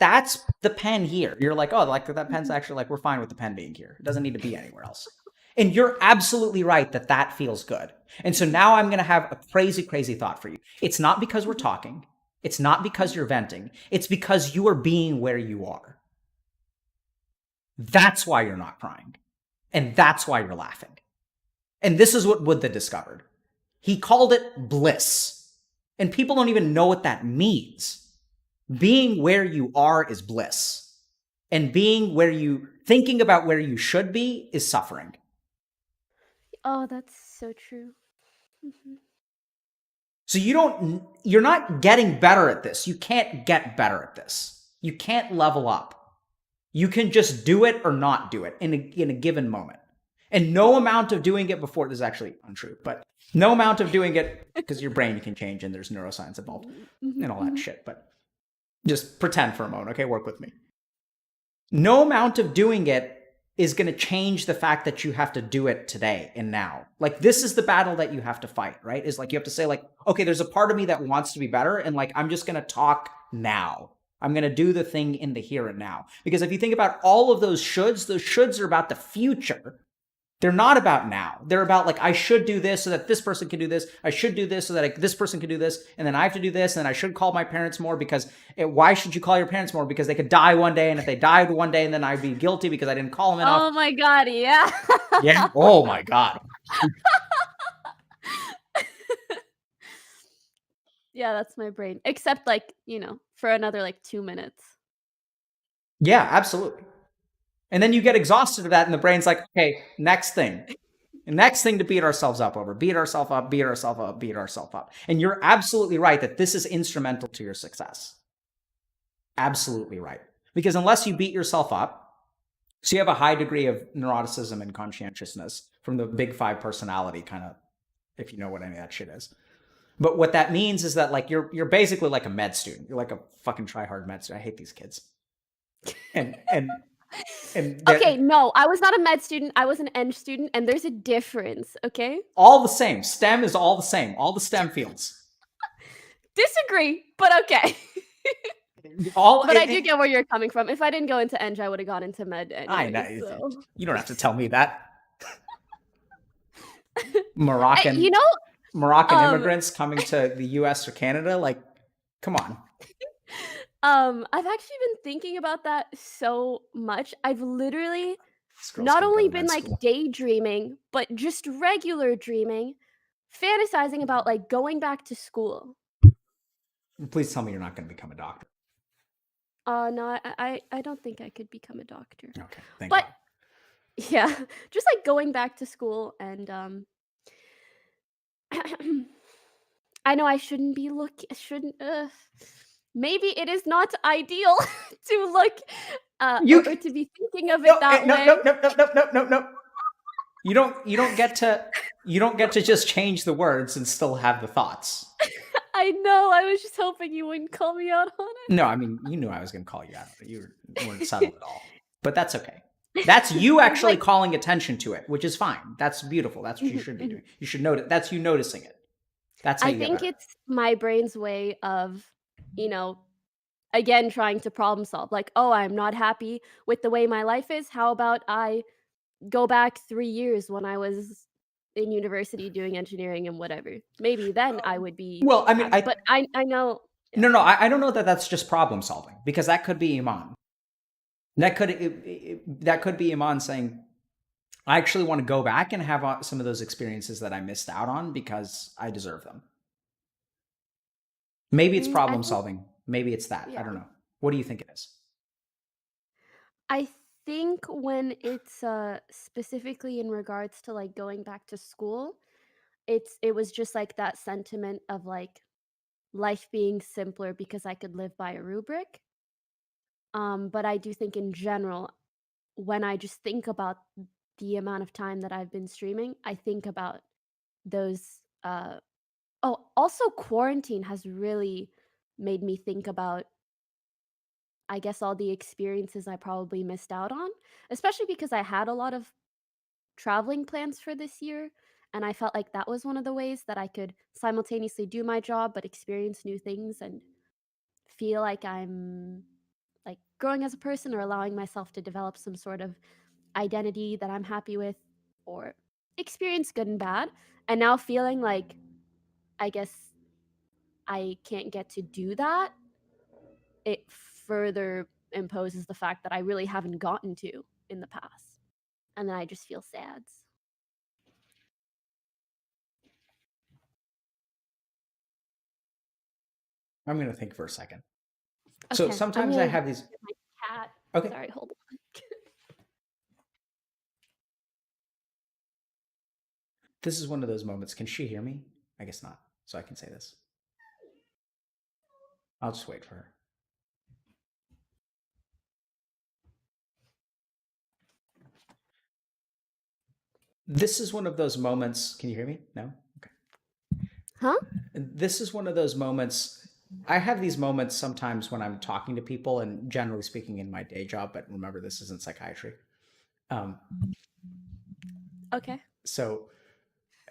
the pen here. You're like, oh, like that pen's actually like, we're fine with the pen being here. It doesn't need to be anywhere else. And you're absolutely right that feels good. And so now I'm going to have a crazy, crazy thought for you. It's not because we're talking. It's not because you're venting. It's because you are being where you are. That's why you're not crying. And that's why you're laughing. And this is what Buddha discovered. He called it bliss. And people don't even know what that means. Being where you are is bliss. And thinking about where you should be is suffering. Oh, that's so true. Mm-hmm. So you're not getting better at this. You can't get better at this. You can't level up. You can just do it or not do it in a given moment. And no amount of doing it before, this is actually untrue, but no amount of doing it, because your brain can change and there's neuroscience involved and all that shit, but just pretend for a moment, okay? Work with me. No amount of doing it is going to change the fact that you have to do it today and now. Like, this is the battle that you have to fight, right? Is like, you have to say like, okay, there's a part of me that wants to be better. And like, I'm just going to talk now. I'm going to do the thing in the here and now. Because if you think about all of those shoulds are about the future. They're not about now. They're about like, I should do this so that this person can do this. I should do this so that this person can do this. And then I have to do this. And I should call my parents more because why should you call your parents more? Because they could die one day. And if they died one day, and then I'd be guilty because I didn't call them enough. Oh my God. Yeah. Yeah. Oh my God. Yeah, that's my brain. Except like, for another like 2 minutes. Yeah, absolutely. And then you get exhausted of that, and the brain's like, okay, next thing. Next thing to beat ourselves up over. Beat ourselves up, beat ourselves up, beat ourselves up. And you're absolutely right that this is instrumental to your success. Absolutely right. Because unless you beat yourself up, so you have a high degree of neuroticism and conscientiousness from the big five personality kind of, if you know what any of that shit is. But what that means is that like you're basically like a med student. You're like a fucking try-hard med student. I hate these kids. And okay, no, I was not a med student. I was an Eng student, and there's a difference, okay? All the same. STEM is all the same. All the STEM fields. Disagree, but okay. But I do get where you're coming from. If I didn't go into Eng, I would have gone into med anyway. I know. So. You don't have to tell me that. Moroccan immigrants coming to the US or Canada, like, come on. I've actually been thinking about that so much. I've literally not only been like daydreaming, but just regular dreaming, fantasizing about like going back to school. Please tell me you're not going to become a doctor. No, I don't think I could become a doctor. Okay, thank God. Yeah, just like going back to school and I know I shouldn't be maybe it is not ideal to look or to be thinking of it that way. No. You don't get to just change the words and still have the thoughts. I know. I was just hoping you wouldn't call me out on it. No, I mean, you knew I was going to call you out. You weren't subtle at all. But that's okay. That's you actually calling attention to it, which is fine. That's beautiful. That's what you should be doing. You should notice. That's you noticing it. That's how I think it's my brain's way of you know, again, trying to problem solve. Like, oh, I'm not happy with the way my life is. How about I go back 3 years when I was in university doing engineering and whatever. Maybe then I would be Well, I mean, happy. But I know. Yeah. no, I don't know that that's just problem solving, because that could be Iman. That could be Iman saying, I actually want to go back and have some of those experiences that I missed out on because I deserve them. Maybe it's I problem think, solving. Maybe it's that. I yeah. don't know. What do you think it is? I think when it's specifically in regards to like going back to school, it was just like that sentiment of like life being simpler because I could live by a rubric. But I do think in general, when I just think about the amount of time that I've been streaming, I think about those oh, also quarantine has really made me think about, I guess, all the experiences I probably missed out on, especially because I had a lot of traveling plans for this year, and I felt like that was one of the ways that I could simultaneously do my job but experience new things and feel like I'm like growing as a person or allowing myself to develop some sort of identity that I'm happy with or experience good and bad. And now feeling like I guess I can't get to do that, it further imposes the fact that I really haven't gotten to in the past. And then I just feel sad. I'm going to think for a second. So Okay, I'm sometimes I gonna have these. get my cat. Okay. Sorry, hold on. This is one of those moments. Can she hear me? I guess not. So I can say this. I'll just wait for her. This is one of those moments. Can you hear me? No? Okay. Huh? This is one of those moments. I have these moments sometimes when I'm talking to people, and generally speaking in my day job, but remember, this isn't psychiatry. Okay. So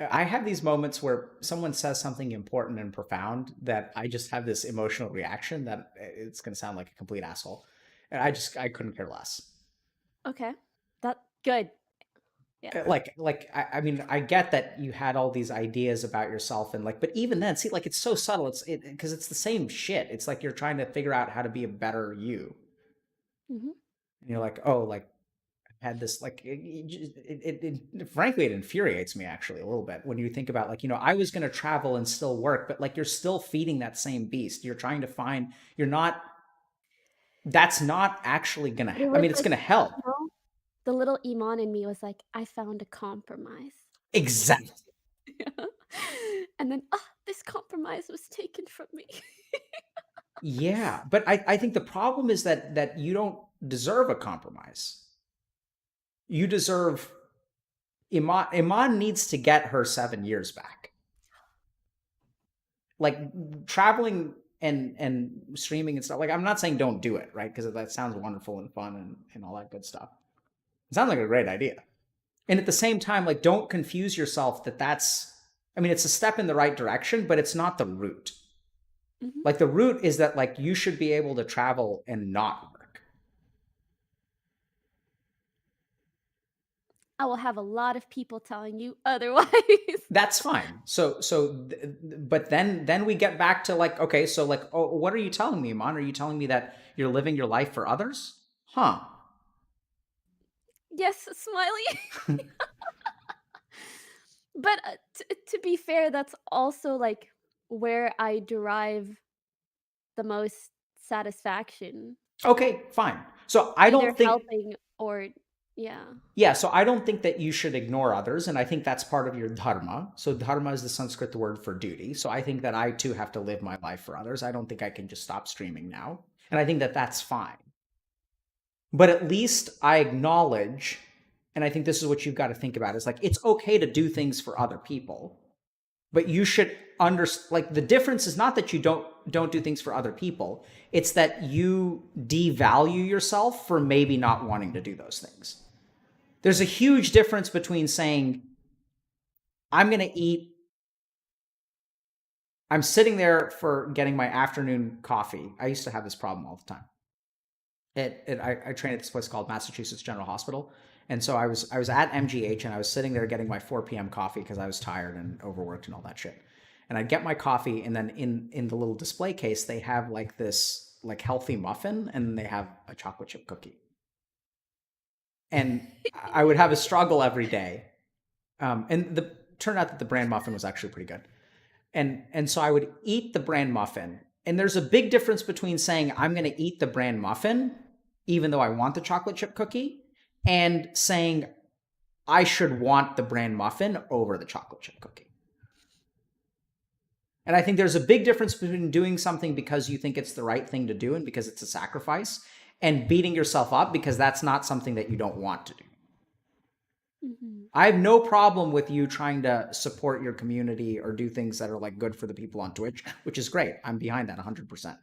I have these moments where someone says something important and profound that I just have this emotional reaction that it's going to sound like a complete asshole. And I couldn't care less. Okay. That good. Yeah. I mean, I get that you had all these ideas about yourself, and like, but even then, see, like, it's so subtle. Because it's the same shit. It's like you're trying to figure out how to be a better you. Hmm. And you're like, oh, like, I had this, like, frankly, it infuriates me actually a little bit when you think about, like, I was going to travel and still work, but like, you're still feeding that same beast. You're trying to find, you're not, that's not actually going to, But it I was mean, it's like, going to help. the little Iman in me was like, I found a compromise. Exactly. Yeah. And then, this compromise was taken from me. Yeah, but I think the problem is that you don't deserve a compromise. You deserve Iman. Iman needs to get her 7 years back. Like, traveling and streaming and stuff. Like, I'm not saying don't do it, right? Because that sounds wonderful and fun and all that good stuff. It sounds like a great idea. And at the same time, like, don't confuse yourself that's. I mean, it's a step in the right direction, but it's not the route. Mhm. Like, the route is that, like, you should be able to travel and not work. I will have a lot of people telling you otherwise. That's fine. But then we get back to, like, okay, so, like, oh, what are you telling me, Iman? Are you telling me that you're living your life for others? Huh. Yes, Smiley. But to be fair, that's also like where I derive the most satisfaction, Okay, fine. So I either don't think, helping or yeah. yeah, so I don't think that you should ignore others. And I think that's part of your dharma. So dharma is the Sanskrit word for duty. So I think that I too have to live my life for others. I don't think I can just stop streaming now. And I think that that's fine. But at least I acknowledge, and I think this is what you've got to think about, is like, it's okay to do things for other people, but you should like, the difference is not that you don't do things for other people. It's that you devalue yourself for maybe not wanting to do those things. There's a huge difference between saying, I'm going to eat I'm sitting there for getting my afternoon coffee. I used to have this problem all the time. I trained at this place called Massachusetts General Hospital, and so I was at MGH, and I was sitting there getting my 4 p.m. coffee because I was tired and overworked and all that shit. And I'd get my coffee, and then in the little display case they have like this like healthy muffin, and they have a chocolate chip cookie. And I would have a struggle every day. And the turned out that the bran muffin was actually pretty good. And so I would eat the bran muffin. And there's a big difference between saying I'm going to eat the bran muffin, even though I want the chocolate chip cookie, and saying I should want the bran muffin over the chocolate chip cookie. And I think there's a big difference between doing something because you think it's the right thing to do and because it's a sacrifice, and beating yourself up because that's not something that you don't want to do. Mm-hmm. I have no problem with you trying to support your community or do things that are like good for the people on Twitch, which is great. I'm behind that 100%.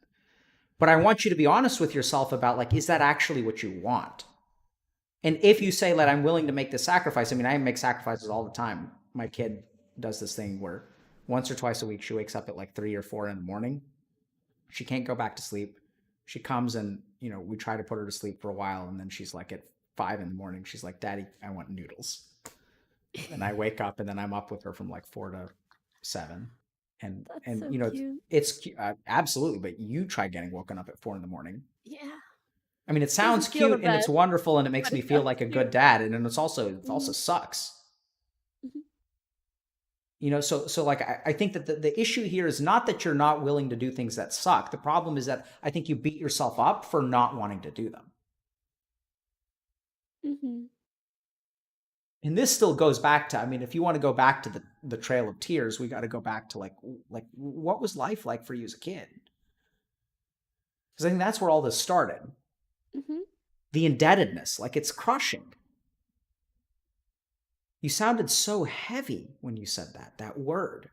But I want you to be honest with yourself about like, is that actually what you want? And if you say that I'm willing to make this sacrifice, I mean, I make sacrifices all the time. My kid does this thing where once or twice a week, she wakes up at like 3 or 4 in the morning. She can't go back to sleep. She comes and, we try to put her to sleep for a while. And then she's like at 5 in the morning, she's like, Daddy, I want noodles. And I wake up and then I'm up with her from like 4 to 7. And, That's so cute. it's absolutely, but you try getting woken up at 4 in the morning. Yeah. I mean, it sounds feel the cute and it's best, wonderful and it makes but me it feel sounds like a cute. good dad. And then it also sucks. Mhm. So like, I think that the issue here is not that you're not willing to do things that suck. The problem is that I think you beat yourself up for not wanting to do them. Mm-hmm. And this still goes back to, I mean, if you want to go back to the Trail of Tears, we got to go back to like what was life like for you as a kid? Because I think that's where all this started. Mm-hmm. The indebtedness, like it's crushing. You sounded so heavy when you said that word.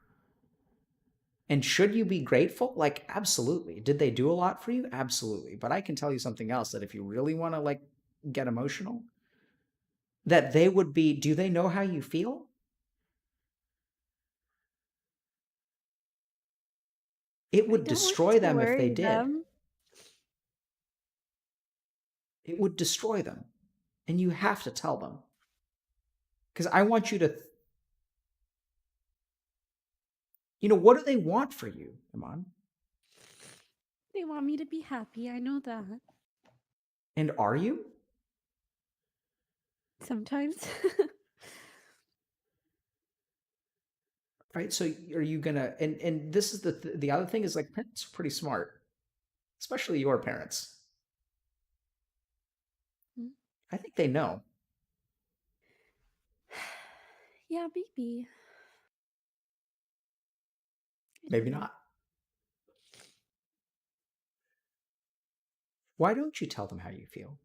And should you be grateful? Like, absolutely. Did they do a lot for you? Absolutely. But I can tell you something else, that if you really want to like get emotional, that they would be, do they know how you feel? It would destroy them if they did. It would destroy them. And you have to tell them. Because I want you to, what do they want for you, Iman? They want me to be happy. I know that. And are you? Sometimes. Right? So are you gonna, and this is the other thing is like, parents are pretty smart, especially your parents. I think they know. Yeah, maybe. Maybe not. Why don't you tell them how you feel?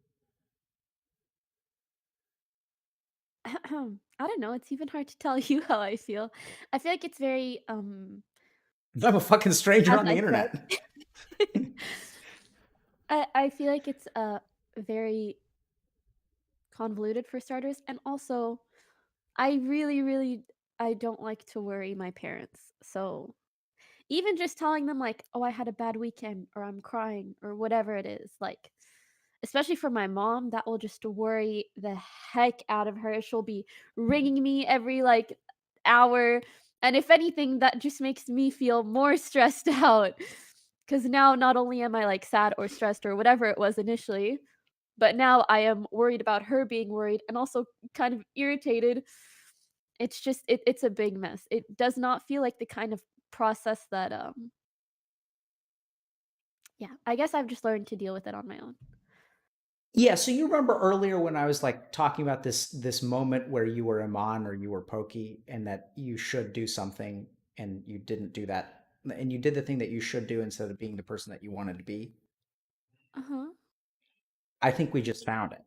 I don't know. It's even hard to tell you how I feel. I feel like it's very I'm a fucking stranger as on the I internet. said. I feel like it's very convoluted for starters, and also I really I don't like to worry my parents. So even just telling them like, "Oh, I had a bad weekend," or "I'm crying," or whatever it is, like, especially for my mom, that will just worry the heck out of her. She'll be ringing me every like hour, and if anything, that just makes me feel more stressed out. Because now not only am I like sad or stressed or whatever it was initially, but now I am worried about her being worried and also kind of irritated. It's just it's a big mess. It does not feel like the kind of process that yeah, I guess I've just learned to deal with it on my own. Yeah, so you remember earlier when I was like talking about this moment where you were Iman or you were Pokey, and that you should do something and you didn't do that, and you did the thing that you should do instead of being the person that you wanted to be. Uh-huh. I think we just found it.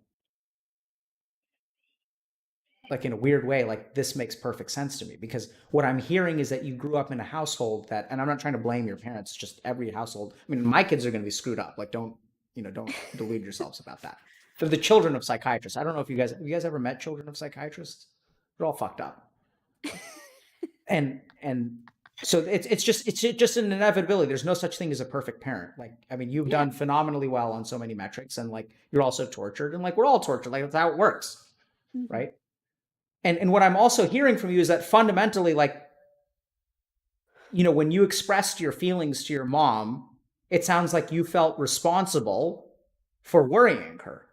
Like in a weird way, like this makes perfect sense to me, because what I'm hearing is that you grew up in a household that, and I'm not trying to blame your parents, just every household. I mean, my kids are going to be screwed up. Like, don't delude yourselves about that. They're the children of psychiatrists. I don't know if have you guys ever met children of psychiatrists? They're all fucked up. And So it's just an inevitability. There's no such thing as a perfect parent. Like, I mean, you've Yeah. done phenomenally well on so many metrics, and like you're also tortured, and like we're all tortured. Like that's how it works, Mhm. right? And what I'm also hearing from you is that fundamentally, like, when you expressed your feelings to your mom, it sounds like you felt responsible for worrying her.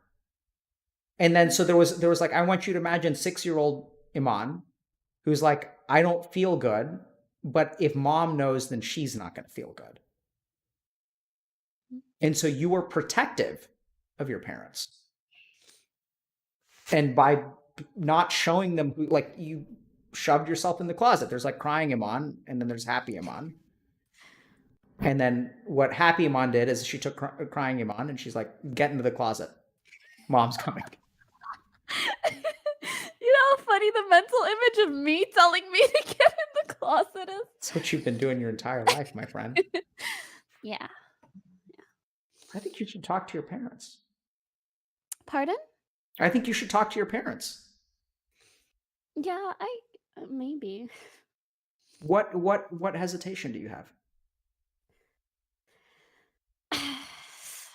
And then so there was like, I want you to imagine 6-year-old Iman who's like, I don't feel good, but if mom knows, then she's not going to feel good. And so you were protective of your parents. And by not showing them who, like, you shoved yourself in the closet. There's like crying Iman, and then there's happy Iman. And then what happy Iman did is she took crying Iman and she's like, get into the closet. Mom's coming. You know how funny the mental image of me telling me to get in the closet is? That's what you've been doing your entire life, my friend. Yeah. I think you should talk to your parents. Pardon? I think you should talk to your parents. Yeah, maybe. What hesitation do you have?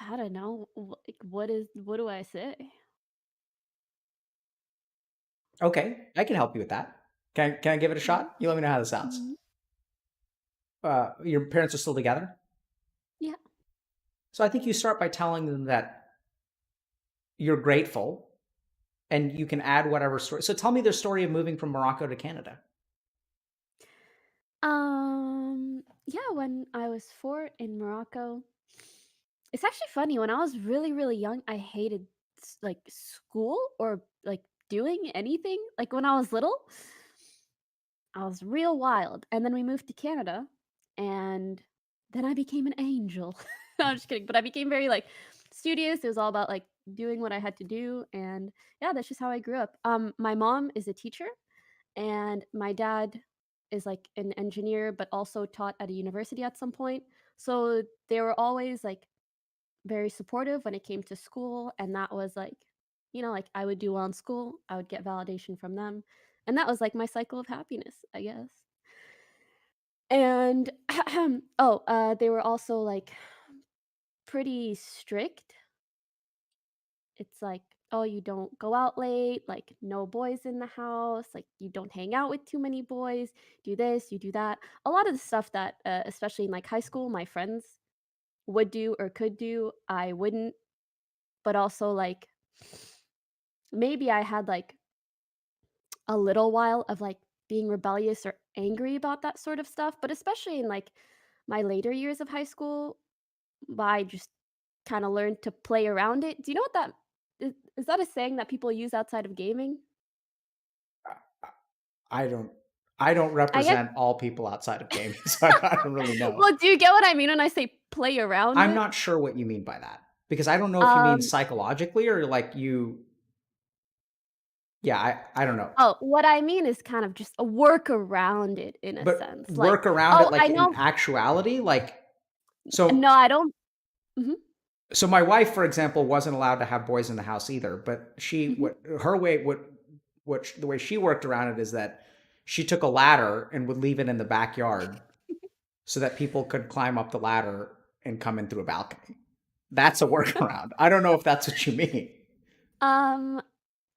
I don't know. Like, what do I say? Okay, I can help you with that. Can I give it a Mhm. shot? You let me know how this sounds. Mhm. Your parents are still together? Yeah. So I think you start by telling them that you're grateful and you can add whatever story. So tell me their story of moving from Morocco to Canada. Yeah, when I was 4 in Morocco, it's actually funny. When I was really, really young, I hated like school or like doing anything. Like when I was little, I was real wild. And then we moved to Canada, and then I became an angel. No, I'm just kidding. But I became very like studious. It was all about like doing what I had to do. And yeah, that's just how I grew up. My mom is a teacher, and my dad is like an engineer but also taught at a university at some point. So they were always like very supportive when it came to school, and that was like, like I would do well in school, I would get validation from them, and that was like my cycle of happiness, I guess. And they were also like pretty strict. It's like, oh, you don't go out late, like no boys in the house, like you don't hang out with too many boys, do this, you do that. A lot of the stuff that, especially in like high school, my friends would do or could do, I wouldn't. But also, like, maybe I had like a little while of like being rebellious or angry about that sort of stuff. But especially in like my later years of high school, I just kind of learned to play around it. Do you know what that is? That a saying that people use outside of gaming? I don't I don't I guess. represent all people outside of gaming, so I don't really know. Well, do you get what I mean when I say play around I'm it? not sure what you mean by that because I don't know if you mean Um, psychologically or like you. Yeah, I don't know. oh, what I mean is kind of just a work around it in a But sense. Like, work around it oh, like I in know. actuality, like so No, I don't. Mhm, so my wife, for example, wasn't allowed to have boys in the house either, but she mhm. what her way the way she worked around it is that she took a ladder and would leave it in the backyard so that people could climb up the ladder and come in through a balcony. That's a workaround. I don't know if that's what you mean. Um,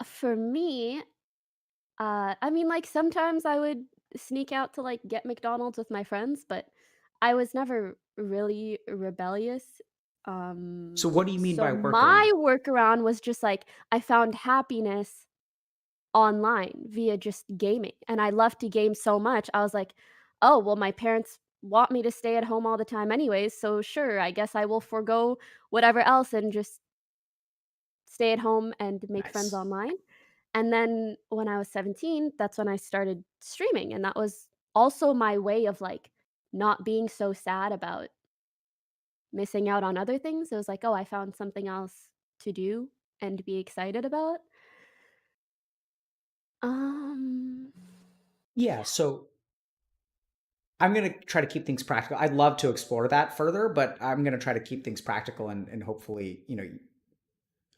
for me, I mean, like, sometimes I would sneak out to, like, get McDonald's with my friends, but I was never really rebellious. So what do you mean So by workaround? my workaround was just, like, I found happiness online via just gaming, and I love to game so much, I was like, "Oh, well, my parents want me to stay at home all the time anyways, so sure, I guess I will forgo whatever else and just stay at home and make friends Nice. online." And then when I was 17, that's when I started streaming, and that was also my way of, like, not being so sad about missing out on other things. It was like, "Oh, I found something else to do and be excited about." Um, Yeah, yeah. so I'm going to try to keep things practical. I'd love to explore that further, but I'm going to try to keep things practical and hopefully,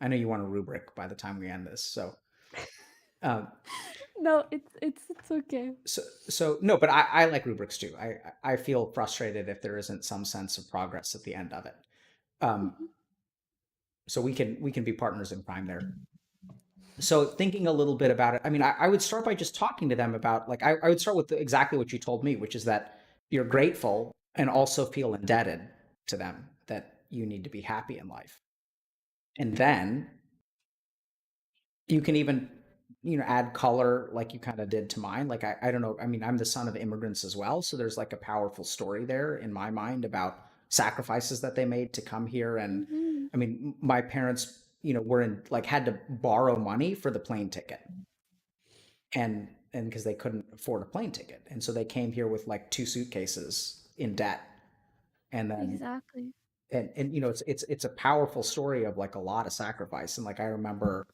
I know you want a rubric by the time we end this. So, um, No, it's okay. So no, but I like rubrics too. I feel frustrated if there isn't some sense of progress at the end of it. Um, Mhm. so we can be partners in crime there. So thinking a little bit about it, I mean, I would start by just talking to them about, like, I would start with exactly what you told me, which is that you're grateful and also feel indebted to them, that you need to be happy in life. And then you can even, add color like you kind of did to mine. Like, I don't know. I mean, I'm the son of immigrants as well. So there's like a powerful story there in my mind about sacrifices that they made to come here. And Mhm. I mean, my parents, were in, like, had to borrow money for the plane ticket, and because they couldn't afford a plane ticket, and so they came here with like two suitcases in debt. And then Exactly. and it's a powerful story of like a lot of sacrifice. And like I remember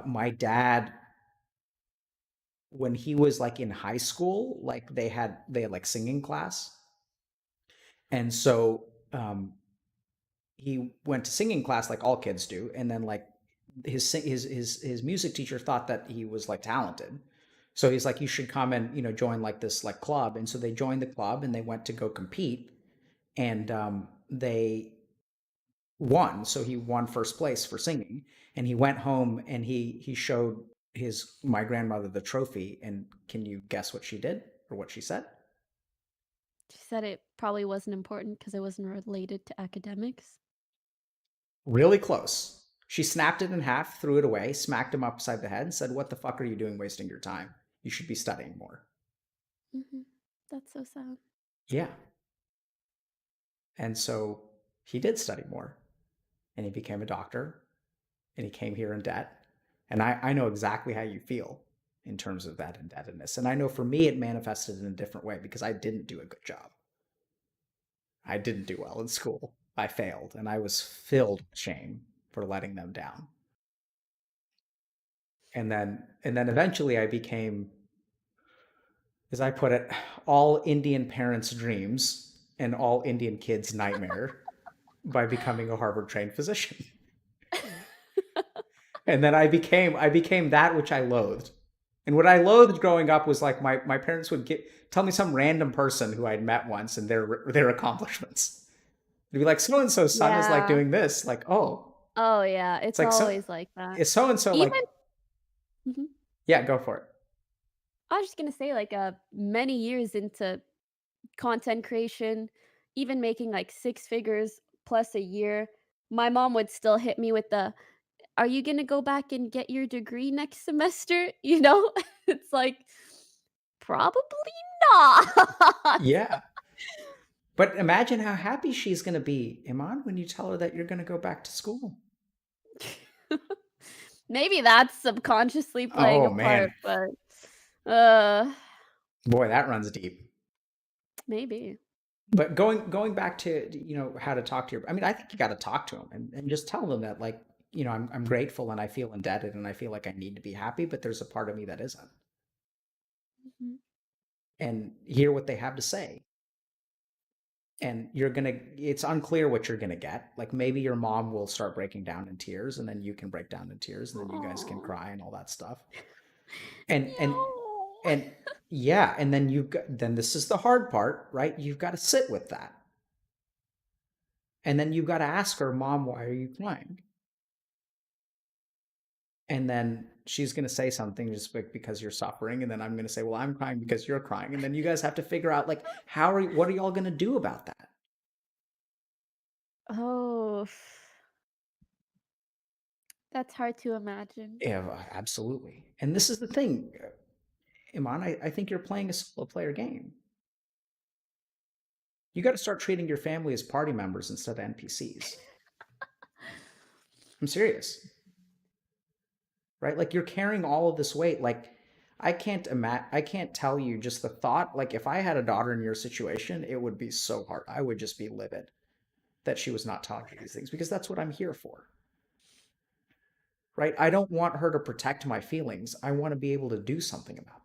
my dad, when he was like in high school, like they had like singing class. And so he went to singing class like all kids do, and then like his music teacher thought that he was like talented. So he's like, you should come and join like this like club. And so they joined the club and they went to go compete, and they won. So he won first place for singing, and he went home and he showed his my grandmother the trophy. And can you guess what she did or what she said? She said it probably wasn't important because it wasn't related to academics. Really close. She snapped it in half, threw it away, smacked him upside the head, and said, "What the fuck are you doing wasting your time? You should be studying more." Hmm. That's so sad. Yeah. And so he did study more, and he became a doctor, and he came here in debt. And I know exactly how you feel in terms of that indebtedness. And I know for me, it manifested in a different way because I didn't do a good job. I didn't do well in school. I failed, and I was filled with shame for letting them down. And then eventually I became, as I put it, all Indian parents' dreams and all Indian kids' nightmare by becoming a Harvard trained physician. And then I became that which I loathed. And what I loathed growing up was like my parents would tell me some random person who I'd met once and their accomplishments. They'd be like, so and so's son is like Yeah. doing this. Like, oh, Oh yeah, it's it's like, so always like that. is so and so like, Even Mhm. yeah, go for it. I was just gonna say, like, many years into content creation, even making like six figures plus a year, my mom would still hit me with the, "Are you gonna go back and get your degree next semester?" You know, it's like probably not. Yeah. But imagine how happy she's going to be, Iman, when you tell her that you're going to go back to school. Maybe that's subconsciously playing Oh a part, man, but uh, boy, that runs deep. maybe. But going back to how to talk to your, I mean, I think you got to talk to them and just tell them that, like, I'm grateful and I feel indebted and I feel like I need to be happy, but there's a part of me that isn't. Mhm. And hear what they have to say. And it's unclear what you're gonna get. Like, maybe your mom will start breaking down in tears, and then you can break down in tears, and then you guys can Aw. cry and all that stuff. And and No. and yeah, and then then this is the hard part, right? You've got to sit with that. And then you've got to ask her, "Mom, why are you crying?" And then she's going to say something just because you're suffering, and then I'm going to say, "Well, I'm crying because you're crying." And then you guys have to figure out, like, what are y'all going to do about that? Oh, that's hard to imagine. Yeah, absolutely. And this is the thing, Iman, I think you're playing a solo player game. You got to start treating your family as party members instead of NPCs. I'm serious, right? Like, you're carrying all of this weight. Like, I can't tell you just the thought. Like, if I had a daughter in your situation, it would be so hard. I would just be livid that she was not talking these things, because that's what I'm here for, right? I don't want her to protect my feelings. I want to be able to do something about them.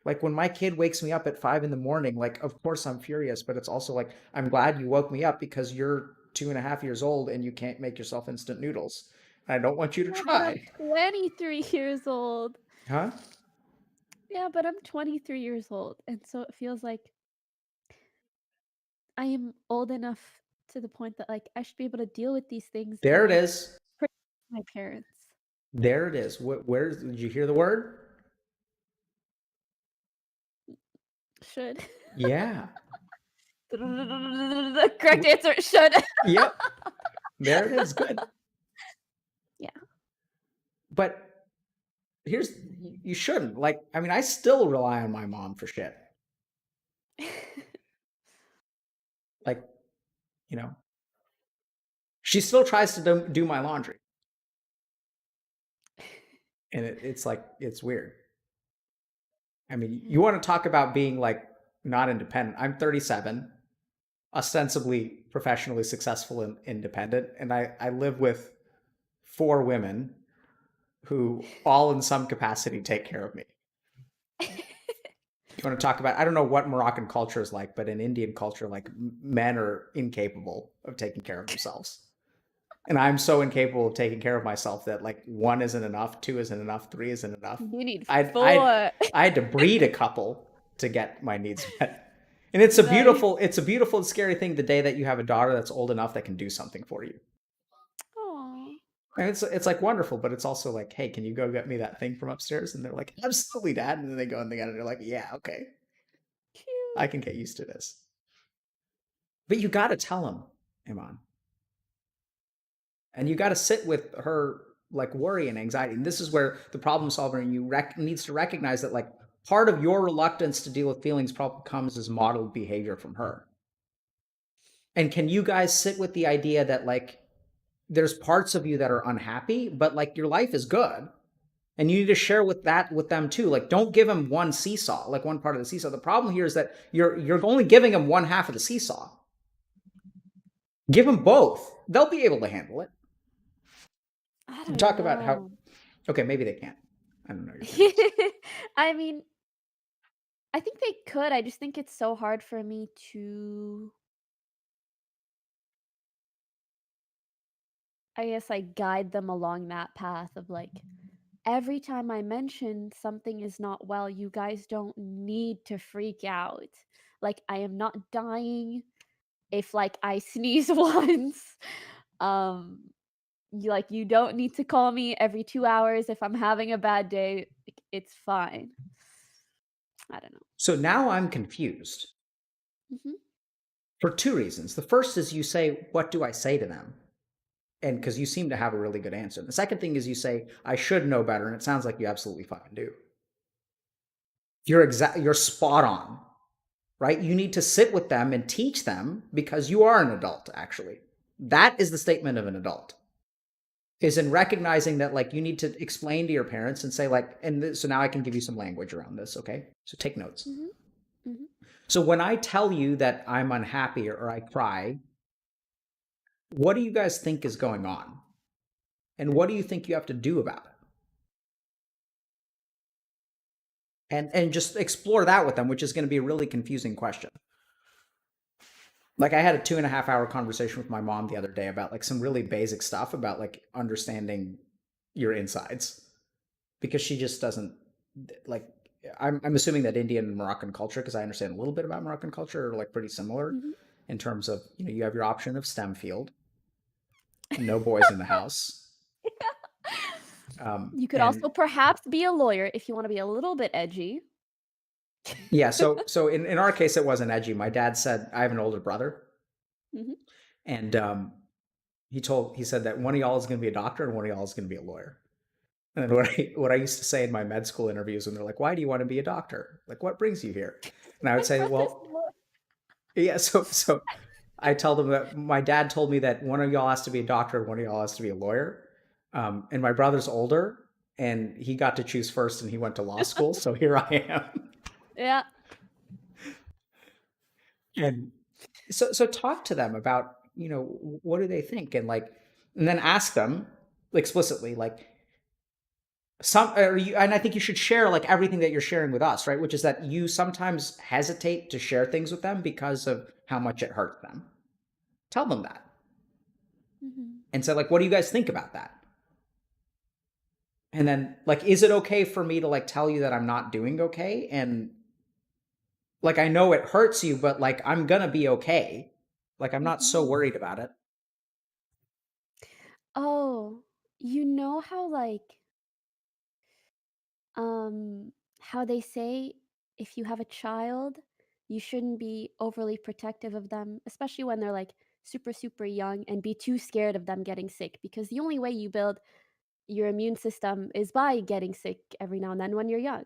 Like, when my kid wakes me up at 5 in the morning, like, of course I'm furious, but it's also like, I'm glad you woke me up because you're 2.5 years old and you can't make yourself instant noodles. I don't want you to Yeah, but I'm try. 23 years old. Huh? Yeah, but I'm 23 years old, and so it feels like I am old enough to the point that, like, I should be able to deal with these things There and, it like, is. protect my parents. There it is. Where did you hear the word? Should. Yeah. The correct answer, should. Yep. There it is. Good. Yeah. But here's you shouldn't. Like, I mean, I still rely on my mom for shit. Like, you know, she still tries to do my laundry. And it's like, it's weird. I mean, you want to talk about being like not independent. I'm 37, ostensibly professionally successful and independent. And I live with 4 women who all in some capacity take care of me. You want to talk about, I don't know what Moroccan culture is like, but in Indian culture, like men are incapable of taking care of themselves. And I'm so incapable of taking care of myself that like 1 isn't enough, 2 isn't enough, 3 isn't enough. You need I 4. I had to breed a couple to get my needs met. And it's a Nice. beautiful and scary thing the day that you have a daughter that's old enough that can do something for you. Aw. And it's like wonderful, but it's also like, hey, can you go get me that thing from upstairs? And they're like, absolutely, Dad. And then they go and they get it. And they're like, yeah, okay, Cute. I can get used to this. But you got to tell them, Iman, and you got to sit with her like worry and anxiety. And this is where the problem solver in you needs to recognize that like part of your reluctance to deal with feelings probably comes as modeled behavior from her. And can you guys sit with the idea that like there's parts of you that are unhappy, but like your life is good, and you need to share with them too. Like, don't give them one seesaw, like one part of the seesaw. The problem here is that you're only giving them one half of the seesaw. Give them both; they'll be able to handle it. I don't Talk know. about how. Okay, maybe they can't. I don't know. I mean, I think they could. I just think it's so hard for me to, I guess, like, guide them along that path of like, every time I mention something is not well, you guys don't need to freak out. Like, I am not dying if like I sneeze once. Um, you don't need to call me every 2 hours if I'm having a bad day. Like, it's fine. I don't know. So now I'm confused Hmm. for 2 reasons. The first is you say, "What do I say to them?" And because you seem to have a really good answer. The second thing is you say, "I should know better," and it sounds like you absolutely fucking do. You're spot on, right? You need to sit with them and teach them because you are an adult, actually. That is the statement of an adult. Is in recognizing that like you need to explain to your parents and say like, so now I can give you some language around this, okay? So take notes. Hmm. Hmm. So when I tell you that I'm unhappy or I cry, what do you guys think is going on? And what do you think you have to do about it? And just explore that with them, which is going to be a really confusing question. Like I had a 2.5 hour conversation with my mom the other day about like some really basic stuff about like understanding your insides, because she just doesn't like. I'm assuming that Indian and Moroccan culture, because I understand a little bit about Moroccan culture, are like pretty similar Hmm. in terms of, you know, you have your option of STEM field, no boys in the house. You could And also perhaps be a lawyer if you want to be a little bit edgy. yeah, so in our case, it wasn't edgy. My dad said, I have an older brother, Hmm. and he said that one of y'all is going to be a doctor and one of y'all is going to be a lawyer. And what I used to say in my med school interviews when they're like, why do you want to be a doctor? Like, what brings you here? And I would My say, brother's well, lawyer. yeah. So I tell them that my dad told me that one of y'all has to be a doctor and one of y'all has to be a lawyer. And my brother's older, and he got to choose first, and he went to law school. So here I am. Yeah. And so talk to them about, you know, what do they think, and like, and then ask them explicitly like and I think you should share like everything that you're sharing with us, right? Which is that you sometimes hesitate to share things with them because of how much it hurts them. Tell them that Hmm. and say like, what do you guys think about that? And then like, is it okay for me to like tell you that I'm not doing okay? And like, I know it hurts you, but like, I'm gonna be okay. Like, I'm not so Mhm. worried about it. Oh, you know how like um how they say if you have a child, you shouldn't be overly protective of them, especially when they're like super young and be too scared of them getting sick because the only way you build your immune system is by getting sick every now and then when you're young,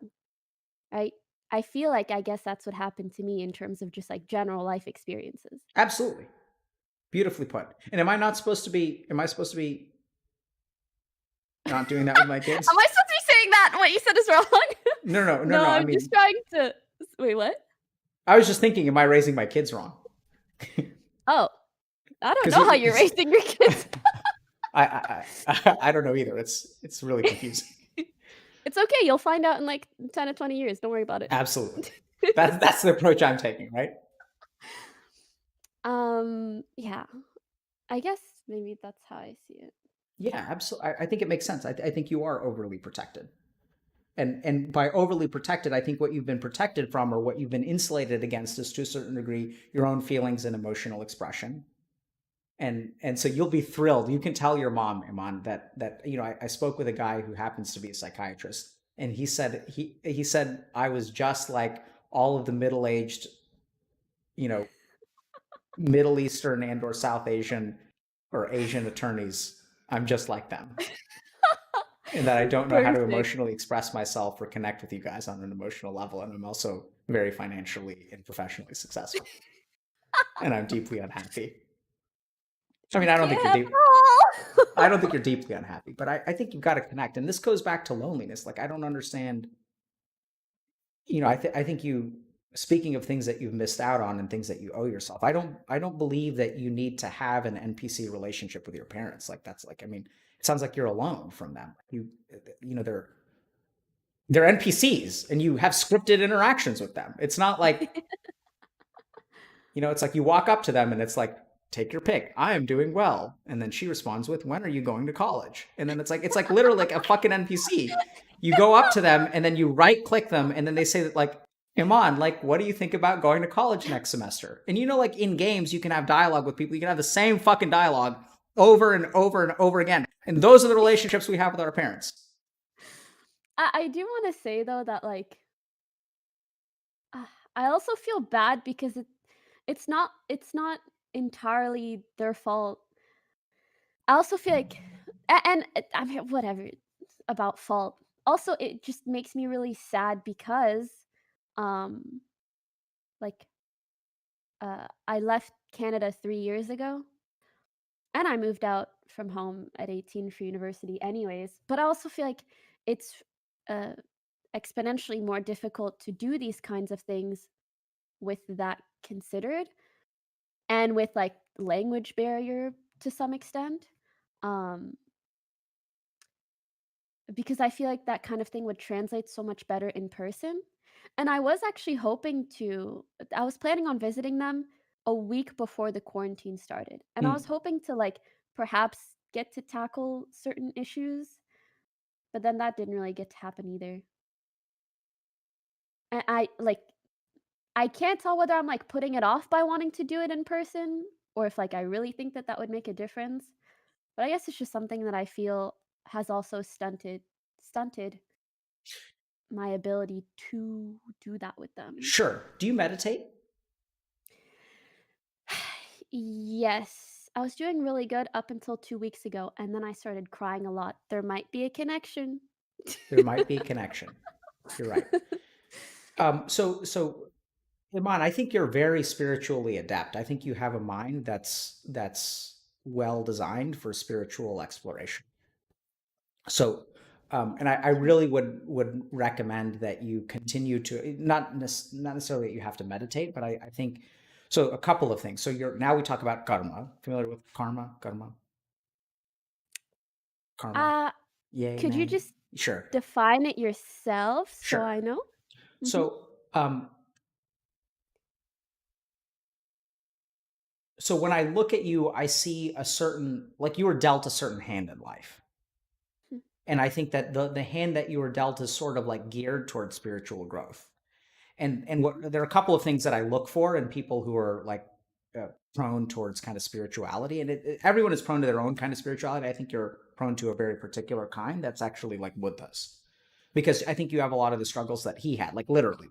right? I feel like I guess that's what happened to me in terms of just like general life experiences. Absolutely. Beautifully put. And am I supposed to be not doing that with my kids? Am I supposed to be saying that what you said is wrong? No, No. I I'm just mean, trying to wait, what? I was just thinking, am I raising my kids wrong? Oh, I don't Because know how you're raising your kids. I don't know either. It's really confusing. It's okay, you'll find out in like 10 to 20 years, don't worry about it. Absolutely. That's the approach I'm taking, right? Yeah, I guess maybe that's how I see it. Yeah, absolutely. I think it makes sense. I think you are overly protected. And by overly protected, I think what you've been protected from or what you've been insulated against is to a certain degree your own feelings and emotional expression. And so you'll be thrilled. You can tell your mom, Iman, that I spoke with a guy who happens to be a psychiatrist, and he said I was just like all of the middle-aged, you know, Middle Eastern and or South Asian or Asian attorneys. I'm just like them. And that I don't know how to Perfect. emotionally express myself or connect with you guys on an emotional level. And I'm also very financially and professionally successful. And I'm deeply unhappy. I mean, I I don't can't think you're have deep. it all. I don't think you're deeply unhappy, but I think you've got to connect. And this goes back to loneliness. Like, I don't understand. I think you, speaking of things that you've missed out on and things that you owe yourself, I don't believe that you need to have an NPC relationship with your parents. Like, that's like, I mean, it sounds like you're alone from them. They're NPCs and you have scripted interactions with them. It's not like, it's like you walk up to them and it's like, take your pick. I am doing well. And then she responds with, when are you going to college? And then it's like literally like a fucking NPC. You go up to them and then you right click them and then they say that like, Iman, like, what do you think about going to college next semester? And like in games, you can have dialogue with people. You can have the same fucking dialogue over and over and over again. And those are the relationships we have with our parents. I do want to say though that like I also feel bad because it's not entirely their fault. I also feel like I mean whatever about fault. Also, it just makes me really sad because um like I left Canada 3 years ago and I moved out from home at 18 for university anyways, but I also feel like it's uh exponentially more difficult to do these kinds of things with that considered and with like language barrier to some extent. Um because I feel like that kind of thing would translate so much better in person. And I was actually I was planning on visiting them a week before the quarantine started. And I was Mm. hoping to like perhaps get to tackle certain issues, but then that didn't really get to happen either. And I can't tell whether I'm like putting it off by wanting to do it in person or if like I really think that that would make a difference. But I guess it's just something that I feel has also stunted my ability to do that with them. Sure. Do you meditate? Yes, I was doing really good up until 2 weeks ago, and then I started crying a lot. There might be a connection. There might be a connection. You're right. So Iman, I think you're very spiritually adept. I think you have a mind that's well designed for spiritual exploration. So, and I really would recommend that you continue to not necessarily that you have to meditate, but I think so. A couple of things. So now we talk about karma. Familiar with karma, uh, yay, could you nay? just Sure, define it yourself so sure. I know? Mhm. So, so when I look at you, I see a certain, like you were dealt a certain hand in life. And I think that the hand that you were dealt is sort of like geared towards spiritual growth. And what there are a couple of things that I look for in people who are like prone towards kind of spirituality, and everyone is prone to their own kind of spirituality. I think you're prone to a very particular kind that's actually like Buddha's, because I think you have a lot of the struggles that he had, like literally,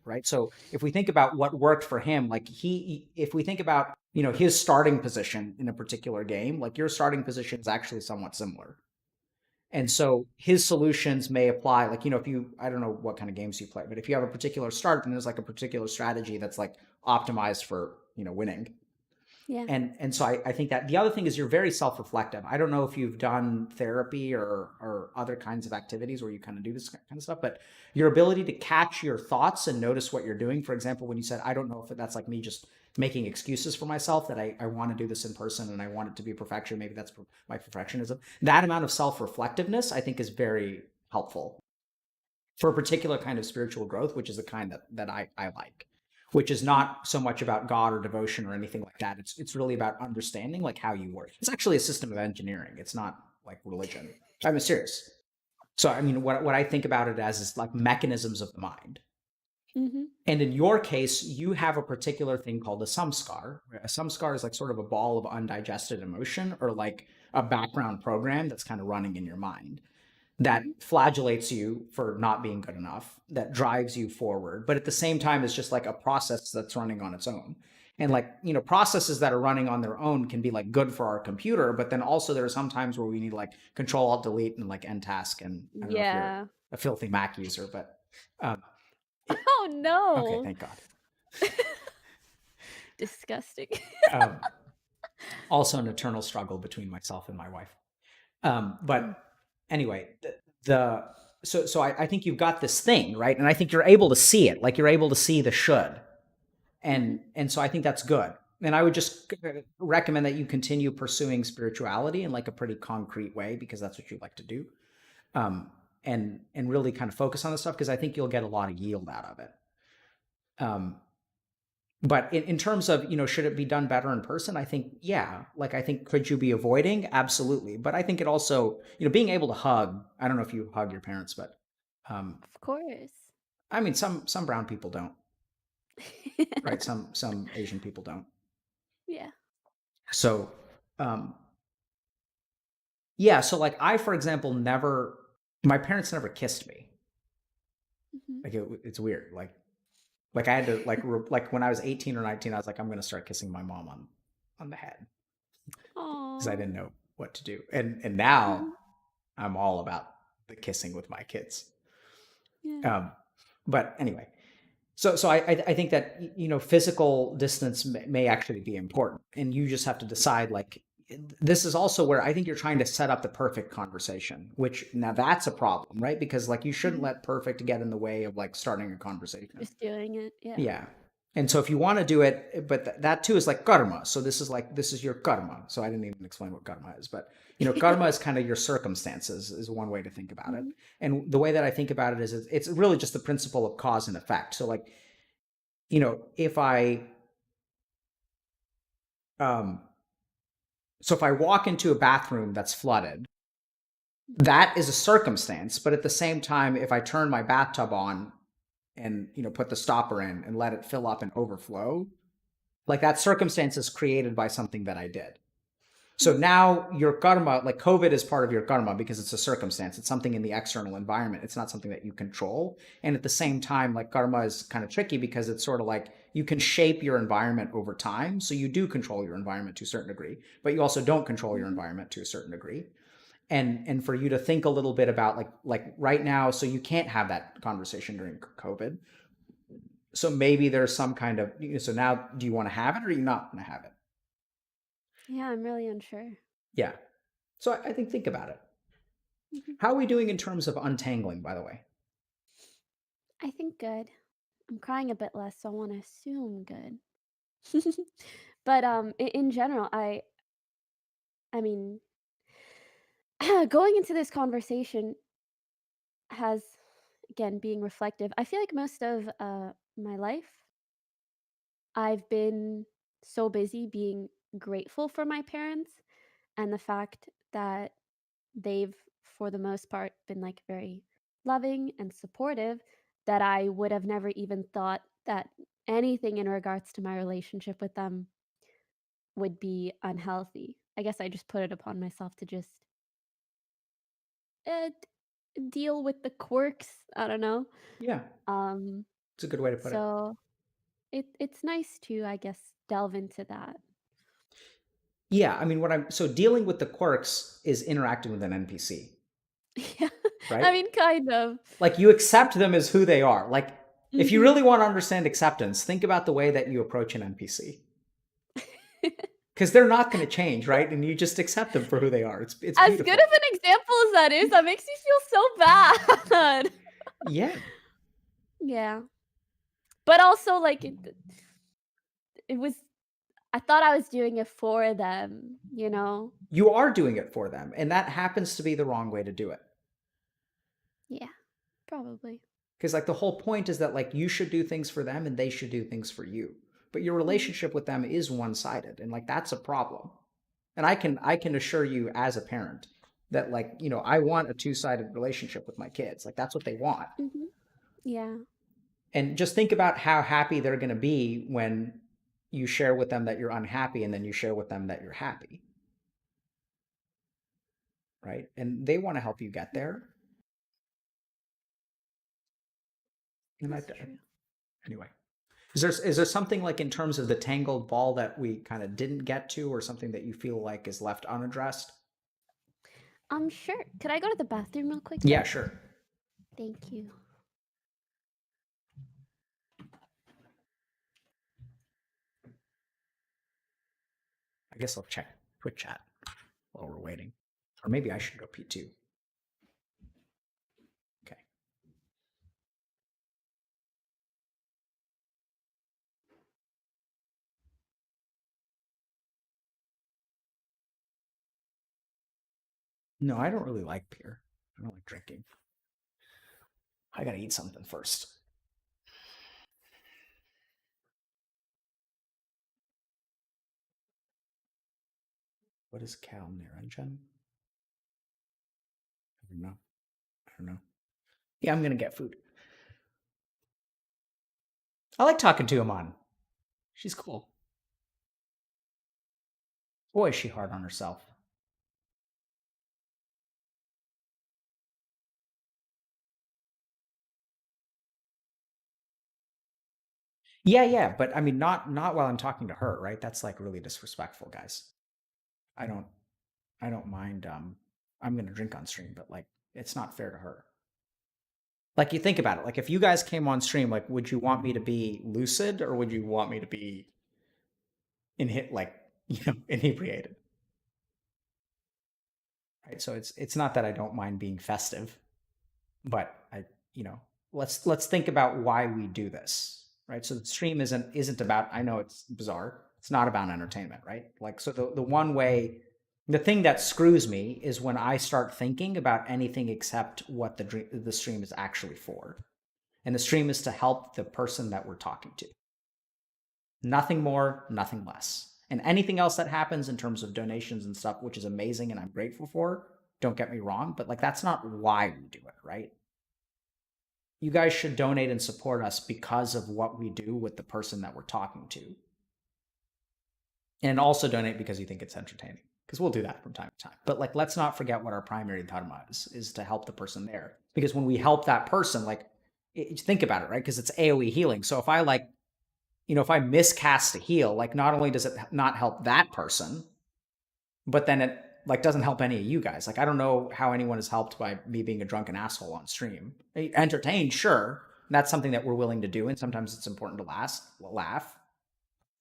right? So if we think about what worked for him, like if we think about his starting position in a particular game, like your starting position is actually somewhat similar. And so his solutions may apply, like, if I don't know what kind of games you play, but if you have a particular start and there's like a particular strategy that's like optimized for, winning. Yeah. And so I think that the other thing is you're very self-reflective. I don't know if you've done therapy or other kinds of activities where you kind of do this kind of stuff, but your ability to catch your thoughts and notice what you're doing. For example, when you said, I don't know if that's like me just making excuses for myself, that I want to do this in person and I want it to be perfection. Maybe that's my perfectionism. That amount of self-reflectiveness, I think, is very helpful for a particular kind of spiritual growth, which is the kind that I like, which is not so much about God or devotion or anything like that. It's really about understanding like how you work. It's actually a system of engineering. It's not like religion. I'm serious. So I mean, what I think about it as is like mechanisms of the mind. Mm-hmm. And in your case, you have a particular thing called a samskar. A samskar is like sort of a ball of undigested emotion, or like a background program that's kind of running in your mind that flagellates you for not being good enough, that drives you forward, but at the same time is just like a process that's running on its own. And like, processes that are running on their own can be like good for our computer, but then also there are some times where we need like Control Alt Delete and like end task. And I don't know if you're a filthy Mac user, but Oh no. okay, thank God. Disgusting. Also an eternal struggle between myself and my wife. But anyway, so I think you've got this thing, right? And I think you're able to see it, like you're able to see the should. And so I think that's good. And I would just recommend that you continue pursuing spirituality in like a pretty concrete way, because that's what you like to do. And really kind of focus on this stuff, because I think you'll get a lot of yield out of it. But in terms of, should it be done better in person? I think, yeah. Like, I think, could you be avoiding? Absolutely. But I think it also, being able to hug, I don't know if you hug your parents, but Of course. I mean, some brown people don't, right? Some Asian people don't. Yeah. So, yeah. So like for example, my parents never kissed me. Like it's weird. Like I had to like when I was 18 or 19, I was like, I'm going to start kissing my mom on the head, because I didn't know what to do. And now I'm all about the kissing with my kids. Yeah. But anyway, so I think that physical distance may actually be important, and you just have to decide. Like, this is also where I think you're trying to set up the perfect conversation, which now that's a problem, right? Because like you shouldn't let perfect get in the way of like starting a conversation. Just doing it. Yeah. Yeah. And so if you want to do it, but that too is like karma. So this is your karma. So I didn't even explain what karma is, but karma is kind of your circumstances, is one way to think about it. And the way that I think about it is it's really just the principle of cause and effect. So like, if if I walk into a bathroom that's flooded, that is a circumstance. But at the same time, if I turn my bathtub on and put the stopper in and let it fill up and overflow, like that circumstance is created by something that I did. So now your karma, like COVID is part of your karma because it's a circumstance. It's something in the external environment. It's not something that you control. And at the same time, like karma is kind of tricky because it's sort of like you can shape your environment over time. So you do control your environment to a certain degree, but you also don't control your environment to a certain degree. And for you to think a little bit about like right now, so you can't have that conversation during COVID. So maybe there's some kind of, so now do you want to have it or are you not going to have it? Yeah, I'm really unsure. Yeah. So I think about it. How are we doing in terms of untangling, by the way? I think good. I'm crying a bit less, so I want to assume good. But in general, I mean, going into this conversation has, again, being reflective. I feel like most of my life, I've been so busy being grateful for my parents and the fact that they've for the most part, been like very loving and supportive that I would have never even thought that anything in regards to my relationship with them would be unhealthy. I guess I just put it upon myself to just deal with the quirks. I don't know. Yeah, Um, it's a good way to put it. so it's nice to, I guess, delve into that. Yeah, I mean, so dealing with the quirks is interacting with an NPC, Yeah, right? I mean, kind of. Like you accept them as who they are. Like if you Mhm. really want to understand acceptance, think about the way that you approach an NPC. Because they're not going to change, right? And you just accept them for who they are. It's As beautiful. good of an example as that is, that makes me feel so bad. Yeah. Yeah. But also, like, it was, I thought I was doing it for them, you know? You are doing it for them, and that happens to be the wrong way to do it. Yeah, probably. Because like the whole point is that like you should do things for them and they should do things for you. But your relationship with them is one-sided, and like that's a problem. And I can assure you as a parent that like, you know, I want a two-sided relationship with my kids. Like that's what they want. Mhm. Yeah. And just think about how happy they're going to be when you share with them that you're unhappy and then you share with them that you're happy. Right? And they want to help you get there. And That's true. anyway, is there something like in terms of the tangled ball that we kind of didn't get to, or something that you feel like is left unaddressed? Sure. Could I go to the bathroom real quick? Yeah, though? sure. Thank you. I guess I'll check quick chat while we're waiting. Or maybe I should go pee too. Okay. No, I don't really like beer. I don't like drinking. I gotta eat something first. What is Cal Niranjan? I don't know. I don't know. Yeah, I'm gonna get food. I like talking to Iman. She's cool. Boy, is she hard on herself. Yeah, but I mean, not while I'm talking to her, right? That's like really disrespectful, guys. I don't I don't mind. I'm gonna drink on stream, but like, it's not fair to her. Like, you think about it. Like, if you guys came on stream, like, would you want me to be lucid or would you want me to be like inebriated? Right. So it's not that I don't mind being festive, but I let's think about why we do this, right? So the stream isn't about, I know it's bizarre, it's not about entertainment, right? Like, so the one way, the thing that screws me is when I start thinking about anything except what the stream is actually for, and the stream is to help the person that we're talking to, nothing more, nothing less. And anything else that happens in terms of donations and stuff, which is amazing and I'm grateful for, don't get me wrong, but like, that's not why we do it, right? You guys should donate and support us because of what we do with the person that we're talking to. And also donate because you think it's entertaining, because we'll do that from time to time. But like, let's not forget what our primary dharma is to help the person there. Because when we help that person, like, think about it, right? Because it's AoE healing. So if I like, if I miscast a heal, like, not only does it not help that person, but then it like doesn't help any of you guys. Like, I don't know how anyone is helped by me being a drunken asshole on stream. Entertained, sure. That's something that we're willing to do, and sometimes it's important to laugh.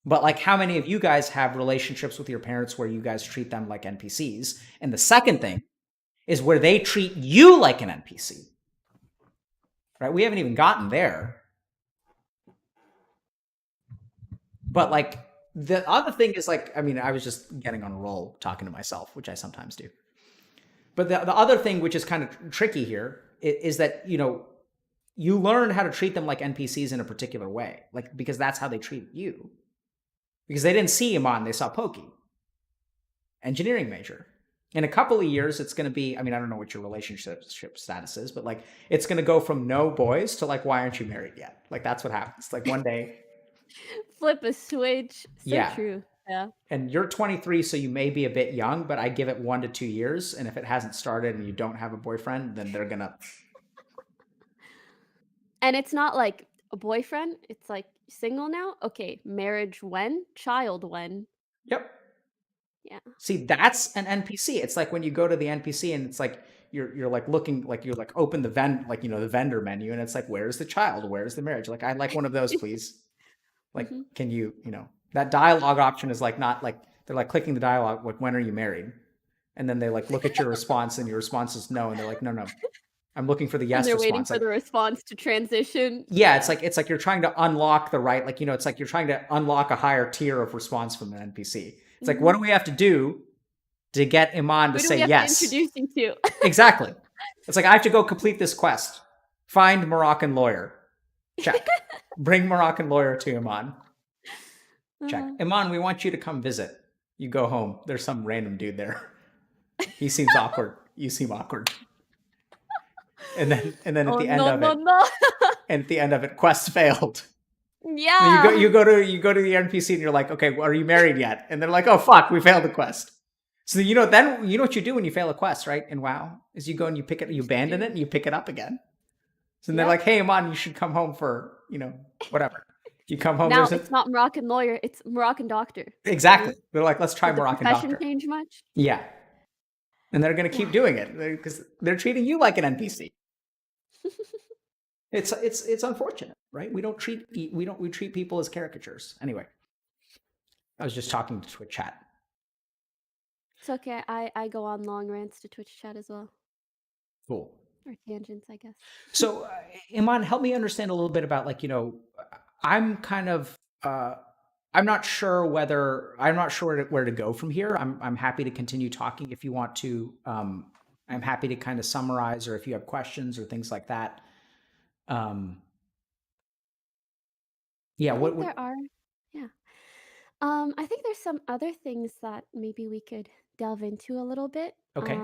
But like, how many of you guys have relationships with your parents where you guys treat them like NPCs? And the second thing is where they treat you like an NPC. Right? We haven't even gotten there. But like, the other thing is like, I mean, I was just getting on a roll talking to myself, which I sometimes do. But the other thing, which is kind of tricky here, is that, you learn how to treat them like NPCs in a particular way, like, because that's how they treat you. Because they didn't see Iman, they saw Poki, engineering major. In a couple of years, it's going to be, I mean, I don't know what your relationship status is, but like it's going to go from no boys to like, why aren't you married yet? Like that's what happens. Like one day, Flip a switch. So yeah. true. Yeah. And you're 23, so you may be a bit young, but I give it 1 to 2 years. And if it hasn't started and you don't have a boyfriend, then they're going to. And it's not like a boyfriend. It's like single now. Okay, marriage when? Child when? Yep. Yeah. See, that's an NPC. It's like when you go to the NPC and it's like you're like looking like you're like open the the vendor menu and it's like where's the child? Where's the marriage? Like I'd like one of those, please. Like can you, that dialogue option is like not like they're like clicking the dialogue like when are you married? And then they like look at your response and your response is no and they're like no. I'm looking for the yes And they're waiting response. for Like the response to transition. yeah, it's like you're trying to unlock the right, like it's like you're trying to unlock a higher tier of response from an NPC. It's like what do we have to do to get Iman to Who do say we have yes? to introduce you to? Exactly. It's like I have to go complete this quest. Find Moroccan lawyer. Check. Bring Moroccan lawyer to Iman. Check. Iman, we want you to come visit. You go home. There's some random dude there. He seems awkward. You seem awkward. And then at the end of it, and at the end of it, quest failed. Yeah. You go to the NPC and you're like, okay, well, are you married yet? And they're like, oh fuck, we failed the quest. So then you know what you do when you fail a quest, right? And WoW is you go and you pick it, you abandon it, and you pick it up again. So they're like, hey, Iman, you should come home for whatever. You come home. Now it's not Moroccan lawyer; it's Moroccan doctor. Exactly. They're like, let's try Did the Moroccan profession doctor. change much? Yeah. And they're gonna keep doing it because they're treating you like an NPC. It's unfortunate, right? We treat people as caricatures. Anyway, I was just talking to Twitch chat. It's okay. I go on long rants to Twitch chat as well. Cool. Or tangents, I guess. So, Iman, help me understand a little bit about I'm kind of I'm not sure where to go from here. I'm happy to continue talking if you want to. I'm happy to kind of summarize or if you have questions or things like that. Yeah, there are. Yeah. I think there's some other things that maybe we could delve into a little bit. Okay.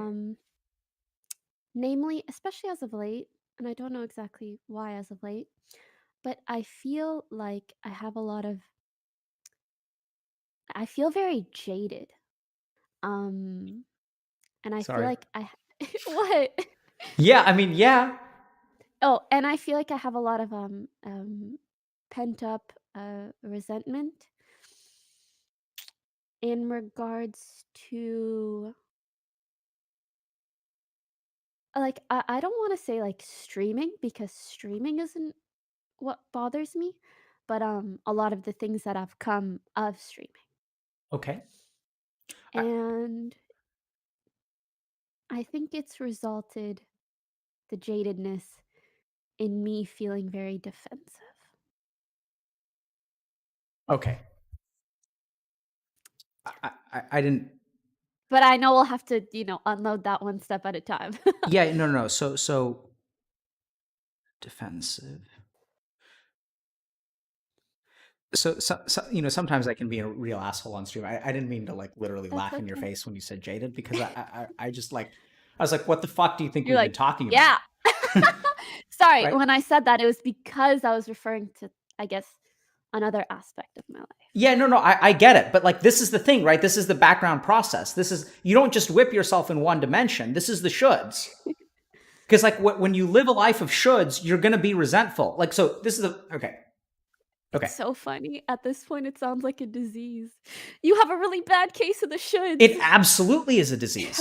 Namely, especially as of late, and I don't know exactly why as of late, but I feel like I feel very jaded. And I feel like what? Yeah, I mean, yeah. Oh, and I feel like I have a lot of pent up resentment in regards to like I don't want to say like streaming because streaming isn't what bothers me, but a lot of the things that have come of streaming. Okay. And I think it's resulted the jadedness in me feeling very defensive. Okay. I didn't. But I know we'll have to, unload that one step at a time. Yeah, no. So defensive. So sometimes I can be a real asshole on stream. I didn't mean to like literally laugh in your face when you said jaded because I just like I was like, what the fuck do you think we've been talking about? Yeah. Sorry, Right? when I said that, it was because I was referring to, I guess, another aspect of my life. Yeah, no, I get it. But like, this is the thing, right? This is the background process. You don't just whip yourself in one dimension. This is the shoulds. Because like when you live a life of shoulds, you're going to be resentful. Like, so this is okay. It's so funny. At this point, it sounds like a disease. You have a really bad case of the shoulds. It absolutely is a disease.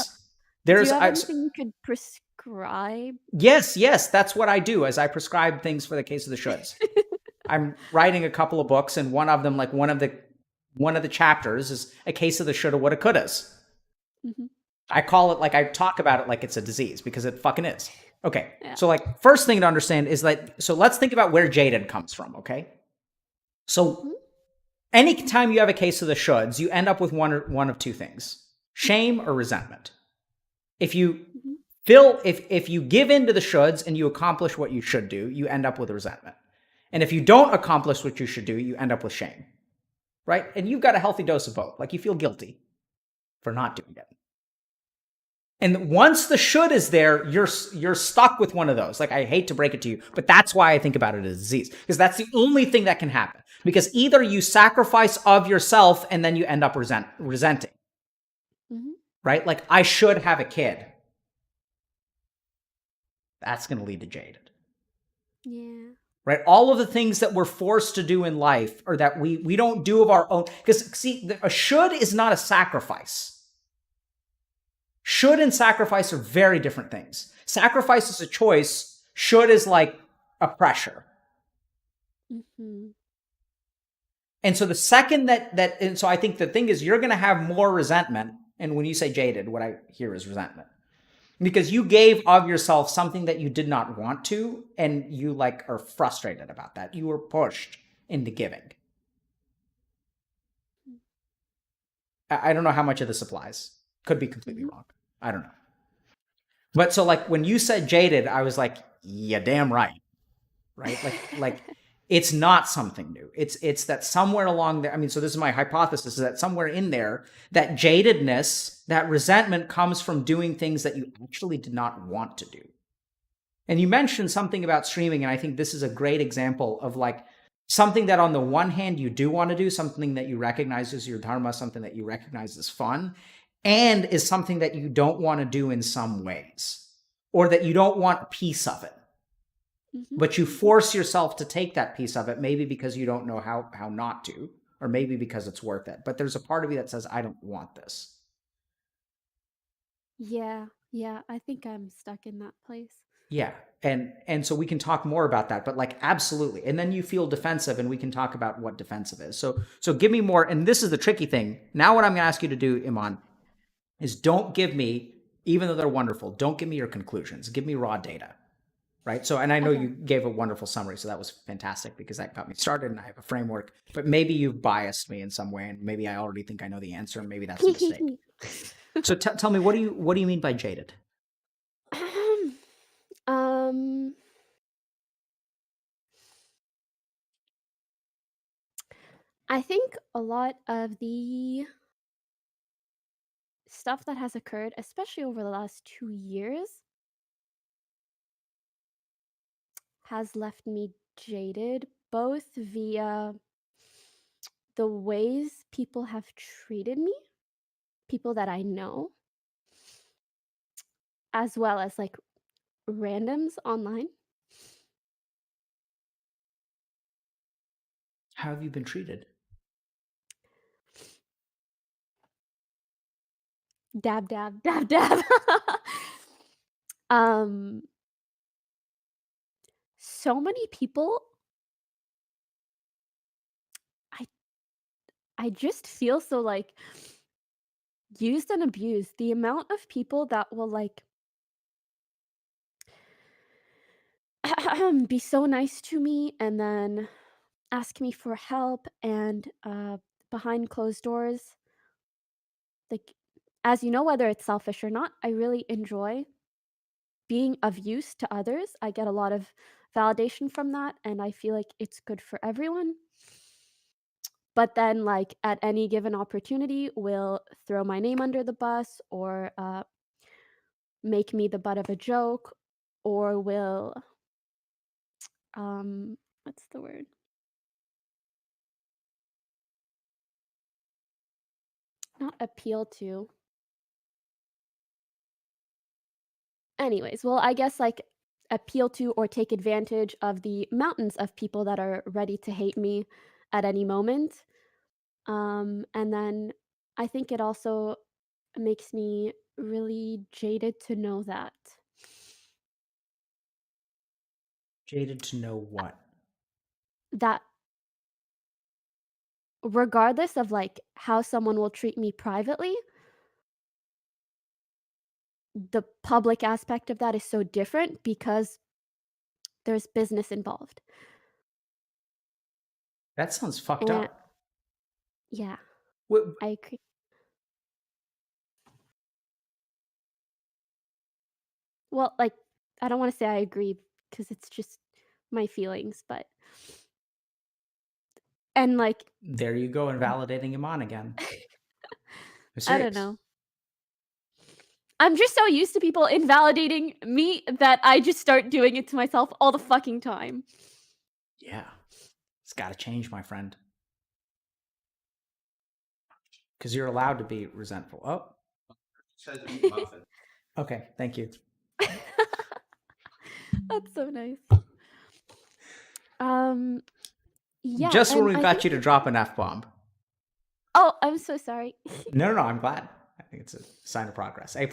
Do you have anything you could prescribe? Yes. That's what I do, is I prescribe things for the case of the shoulds. I'm writing a couple of books, and one of them, like one of the chapters, is a case of the shoulda, woulda, couldas. Mm-hmm. I call it, like, I talk about it like it's a disease because it fucking is. Okay, yeah. So like, first thing to understand is that, so let's think about where jaded comes from. Okay, so anytime you have a case of the shoulds, you end up with one of two things: shame or resentment. If you if you give in to the shoulds and you accomplish what you should do, you end up with resentment. And if you don't accomplish what you should do, you end up with shame, right? And you've got a healthy dose of both. Like, you feel guilty for not doing it. And once the should is there, you're stuck with one of those. Like, I hate to break it to you, but that's why I think about it as disease, because that's the only thing that can happen. Because either you sacrifice of yourself and then you end up resenting, right? Like, I should have a kid. That's going to lead to jaded. Yeah. Right? All of the things that we're forced to do in life, or that we don't do of our own. Because, see, a should is not a sacrifice. Should and sacrifice are very different things. Sacrifice is a choice. Should is like a pressure. And so the second and so I think the thing is, you're going to have more resentment. And when you say jaded, what I hear is resentment, because you gave of yourself something that you did not want to, and you like are frustrated about that. You were pushed into giving. I don't know how much of this applies. Could be completely wrong. I don't know. But so, like, when you said jaded, I was like, yeah, damn right. Right? Like it's not something new. It's that somewhere along there, I mean, so this is my hypothesis, is that somewhere in there, that jadedness, that resentment comes from doing things that you actually did not want to do. And you mentioned something about streaming, and I think this is a great example of like something that on the one hand you do want to do, something that you recognize as your dharma, something that you recognize as fun, and is something that you don't want to do in some ways, or that you don't want a piece of it. But you force yourself to take that piece of it, maybe because you don't know how not to, or maybe because it's worth it. But there's a part of you that says, I don't want this. Yeah, I think I'm stuck in that place. Yeah. And so we can talk more about that, but like, absolutely. And then you feel defensive, and we can talk about what defensive is. So give me more. And this is the tricky thing. Now what I'm going to ask you to do, Iman, is don't give me, even though they're wonderful, don't give me your conclusions. Give me raw data. Right. So, and I know you gave a wonderful summary, so that was fantastic, because that got me started and I have a framework, but maybe you've biased me in some way, and maybe I already think I know the answer, and maybe that's a mistake. So tell me, what do you mean by jaded? I think a lot of the stuff that has occurred, especially over the last 2 years, has left me jaded, both via the ways people have treated me, people that I know, as well as like randoms online. How have you been treated? Dab, dab, dab, dab. um, so many people. I just feel so like used and abused. The amount of people that will like be so nice to me and then ask me for help, and behind closed doors, like, as you know, whether it's selfish or not, I really enjoy being of use to others. I get a lot of validation from that, and I feel like it's good for everyone. But then, like, at any given opportunity, will throw my name under the bus, or make me the butt of a joke, or will what's the word? Not appeal to. Anyways, well, I guess like appeal to or take advantage of the mountains of people that are ready to hate me at any moment. And then I think it also makes me really jaded to know that Jaded to know what? that regardless of like how someone will treat me privately, the public aspect of that is so different because there's business involved. That sounds fucked And up. yeah, What, I agree. Well, like, I don't want to say I agree because it's just my feelings, but and like there you go, invalidating Iman again. I'm I don't serious. know. I'm just so used to people invalidating me that I just start doing it to myself all the fucking time. Yeah. It's got to change, my friend. Because you're allowed to be resentful. Oh, Says eat muffin. okay. Thank you. That's so nice. Yeah, Just when and we've I got think you to drop an F-bomb. Oh, I'm so sorry. No, I'm glad. I think it's a sign of progress. A+.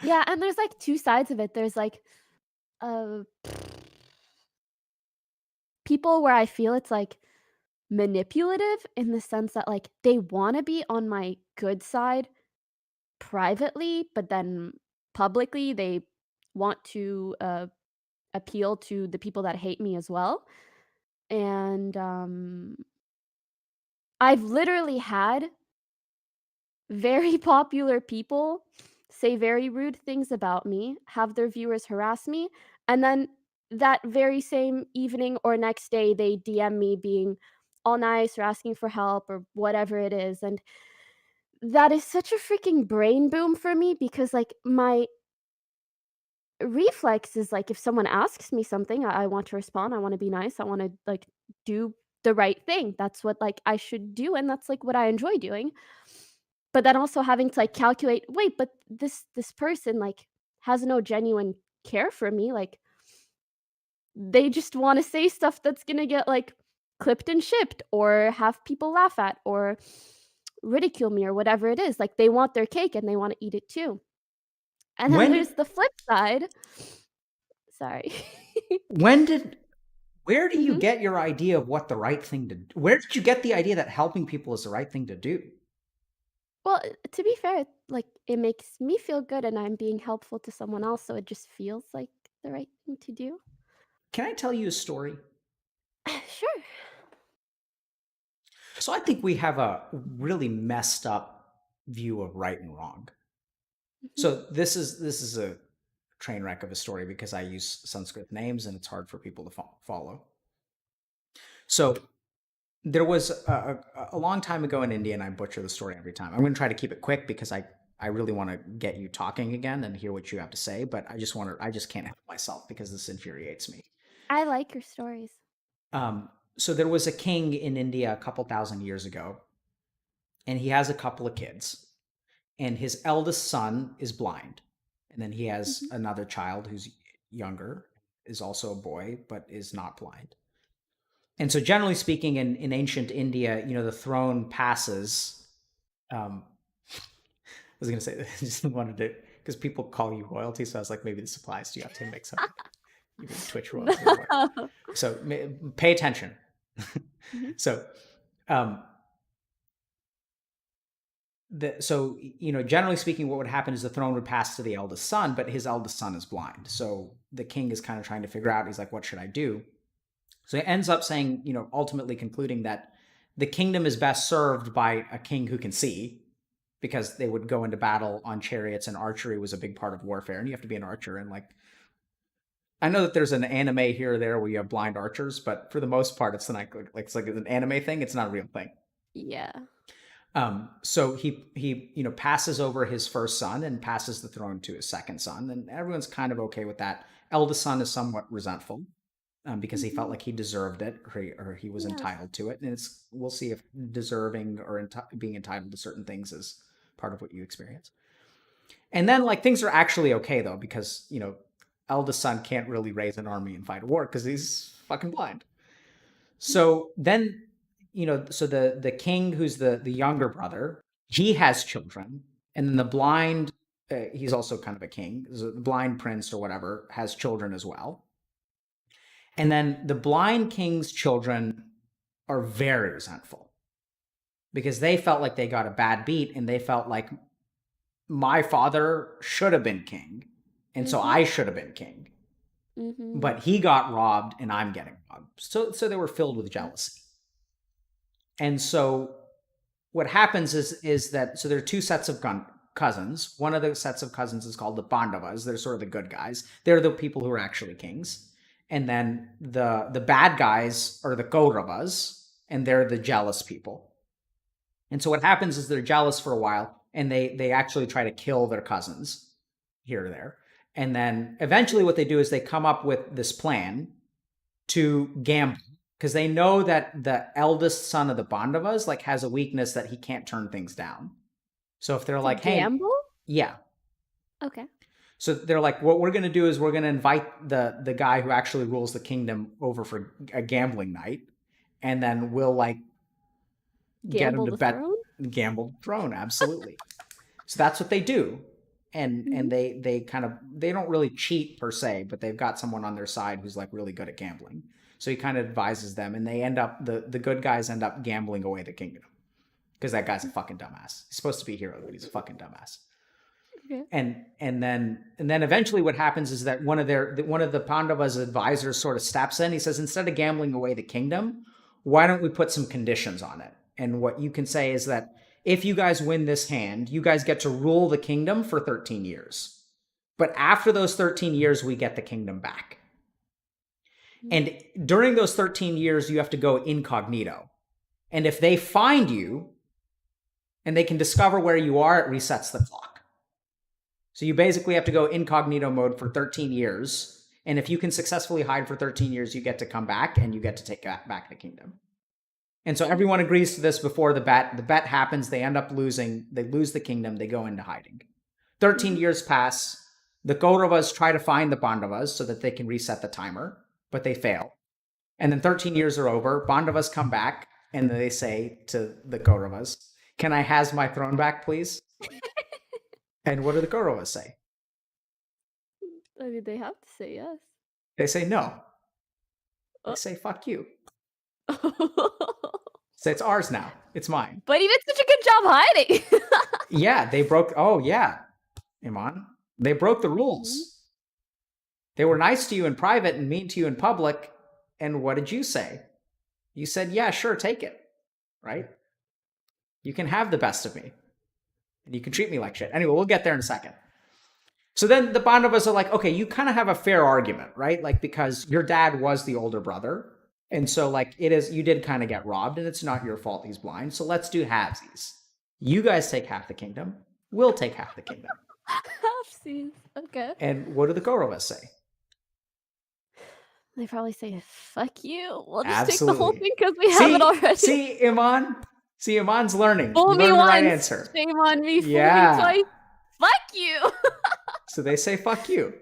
Yeah, and there's like two sides of it. There's like uh people where I feel it's like manipulative in the sense that like they want to be on my good side privately, but then publicly they want to appeal to the people that hate me as well. And I've literally had very popular people say very rude things about me, have their viewers harass me, and then that very same evening or next day they DM me being all nice or asking for help or whatever it is. And that is such a freaking brain boom for me because like my reflex is like if someone asks me something, I want to respond, I want to be nice, I want to like do the right thing. That's what like I should do and that's like what I enjoy doing. But then also having to, like, calculate, "Wait, but this person, like, has no genuine care for me, like, they just wanna say stuff that's gonna get, like, clipped and shipped or have people laugh at or ridicule me or whatever it is, like, they want their cake and they wanna eat it too." And then when there's did the flip side. Sorry. when did where do you Mhm. get your idea of what the right thing to do? Where did you get the idea that helping people is the right thing to do? Well, to be fair, like, it makes me feel good and I'm being helpful to someone else, so it just feels like the right thing to do. Can I tell you a story? Sure. So I think we have a really messed up view of right and wrong. Mhm. So this is a train wreck of a story because I use Sanskrit names and it's hard for people to follow. So there was a long time ago in India, and I butcher the story every time. I'm going to try to keep it quick because I really want to get you talking again and hear what you have to say, but I just can't help myself because this infuriates me. I like your stories. So there was a king in India a couple thousand years ago, and he has a couple of kids, and his eldest son is blind, and then he has Mhm. another child who's younger, is also a boy but is not blind. And so generally speaking, in ancient India, the throne passes. I was going to say, I just wanted to, because people call you royalty, so I was like, maybe this applies to you. I have to make something. You mean Twitch royalty or what? No. So pay attention. Mhm. So um, generally speaking, what would happen is the throne would pass to the eldest son, but his eldest son is blind. So the king is kind of trying to figure out, he's like, what should I do? So he ends up saying, ultimately concluding that the kingdom is best served by a king who can see, because they would go into battle on chariots, and archery was a big part of warfare. And you have to be an archer. And like, I know that there's an anime here or there where you have blind archers, but for the most part, it's not like it's like an anime thing. It's not a real thing. Yeah. So he passes over his first son and passes the throne to his second son, and everyone's kind of okay with that. Eldest son is somewhat resentful, because he felt Mhm. like he deserved it, or he was Yes. entitled to it. And we'll see if deserving or being entitled to certain things is part of what you experience. And then like things are actually okay though, because eldest son can't really raise an army and fight a war because he's fucking blind. So then, so the king, who's the younger brother, he has children, and then the blind, he's also kind of a king. So the blind prince or whatever has children as well. And then the blind king's children are very resentful because they felt like they got a bad beat, and they felt like my father should have been king, and so Mhm. I should have been king. Mhm. But he got robbed and I'm getting robbed. So they were filled with Yeah. jealousy. And so what happens is that, so there are two sets of cousins. One of the sets of cousins is called the Pandavas. They're sort of the good guys. They're the people who are actually kings. And then the bad guys are the Kauravas, and they're the jealous people. And so what happens is they're jealous for a while, and they actually try to kill their cousins here or there. And then eventually what they do is they come up with this plan to gamble, because they know that the eldest son of the Pandavas like has a weakness that he can't turn things down. So if they're To like, hey, gamble? yeah. Okay. So they're like, what we're going to do is we're going to invite the guy who actually rules the kingdom over for a gambling night, and then we'll like get him Gamble to the bet throne? gamble the throne. Absolutely. So that's what they do. And they kind of, they don't really cheat per se, but they've got someone on their side who's like really good at gambling. So he kind of advises them, and they end up, the good guys end up gambling away the kingdom, because that guy's a fucking dumbass. He's supposed to be a hero, but he's a fucking dumbass. Okay. And then eventually what happens is that one of the Pandavas' advisors sort of steps in. He says, instead of gambling away the kingdom, why don't we put some conditions on it? And what you can say is that if you guys win this hand, you guys get to rule the kingdom for 13 years. But after those 13 years, we get the kingdom back. And during those 13 years, you have to go incognito. And if they find you and they can discover where you are, it resets the clock. So you basically have to go incognito mode for 13 years. And if you can successfully hide for 13 years, you get to come back and you get to take back the kingdom. And so everyone agrees to this before the bet. The bet happens. They end up losing. They lose the kingdom. They go into hiding. 13 years pass. The Kauravas try to find the Pandavas so that they can reset the timer, but they fail. And then 13 years are over. Pandavas come back and they say to the Kauravas, "Can I has my throne back, please?" And what do the Kauravas say? I mean, they have to say yes. They say no. They Oh. say, "Fuck you." So it's ours now. It's mine. But he did such a good job hiding. Yeah, they broke. Oh, yeah, Iman. They broke the rules. They were nice to you in private and mean to you in public. And what did you say? You said, yeah, sure, take it. Right? You can have the best of me. And you can treat me like shit. Anyway, we'll get there in a second. So then the Pandavas are like, okay, you kind of have a fair argument, right? Like, because your dad was the older brother. And so, like, you did kind of get robbed, and it's not your fault he's blind. So let's do halvesies. You guys take half the kingdom. We'll take half the kingdom. Halfsies. Okay. And what do the Kauravas say? They probably say, fuck you. We'll just Absolutely. take the whole thing because we have it already. See, Iman? See, Iman's learning. Fool me the once. right answer. Shame on me. Yeah. Fool me twice. Fuck you. So they say, fuck you.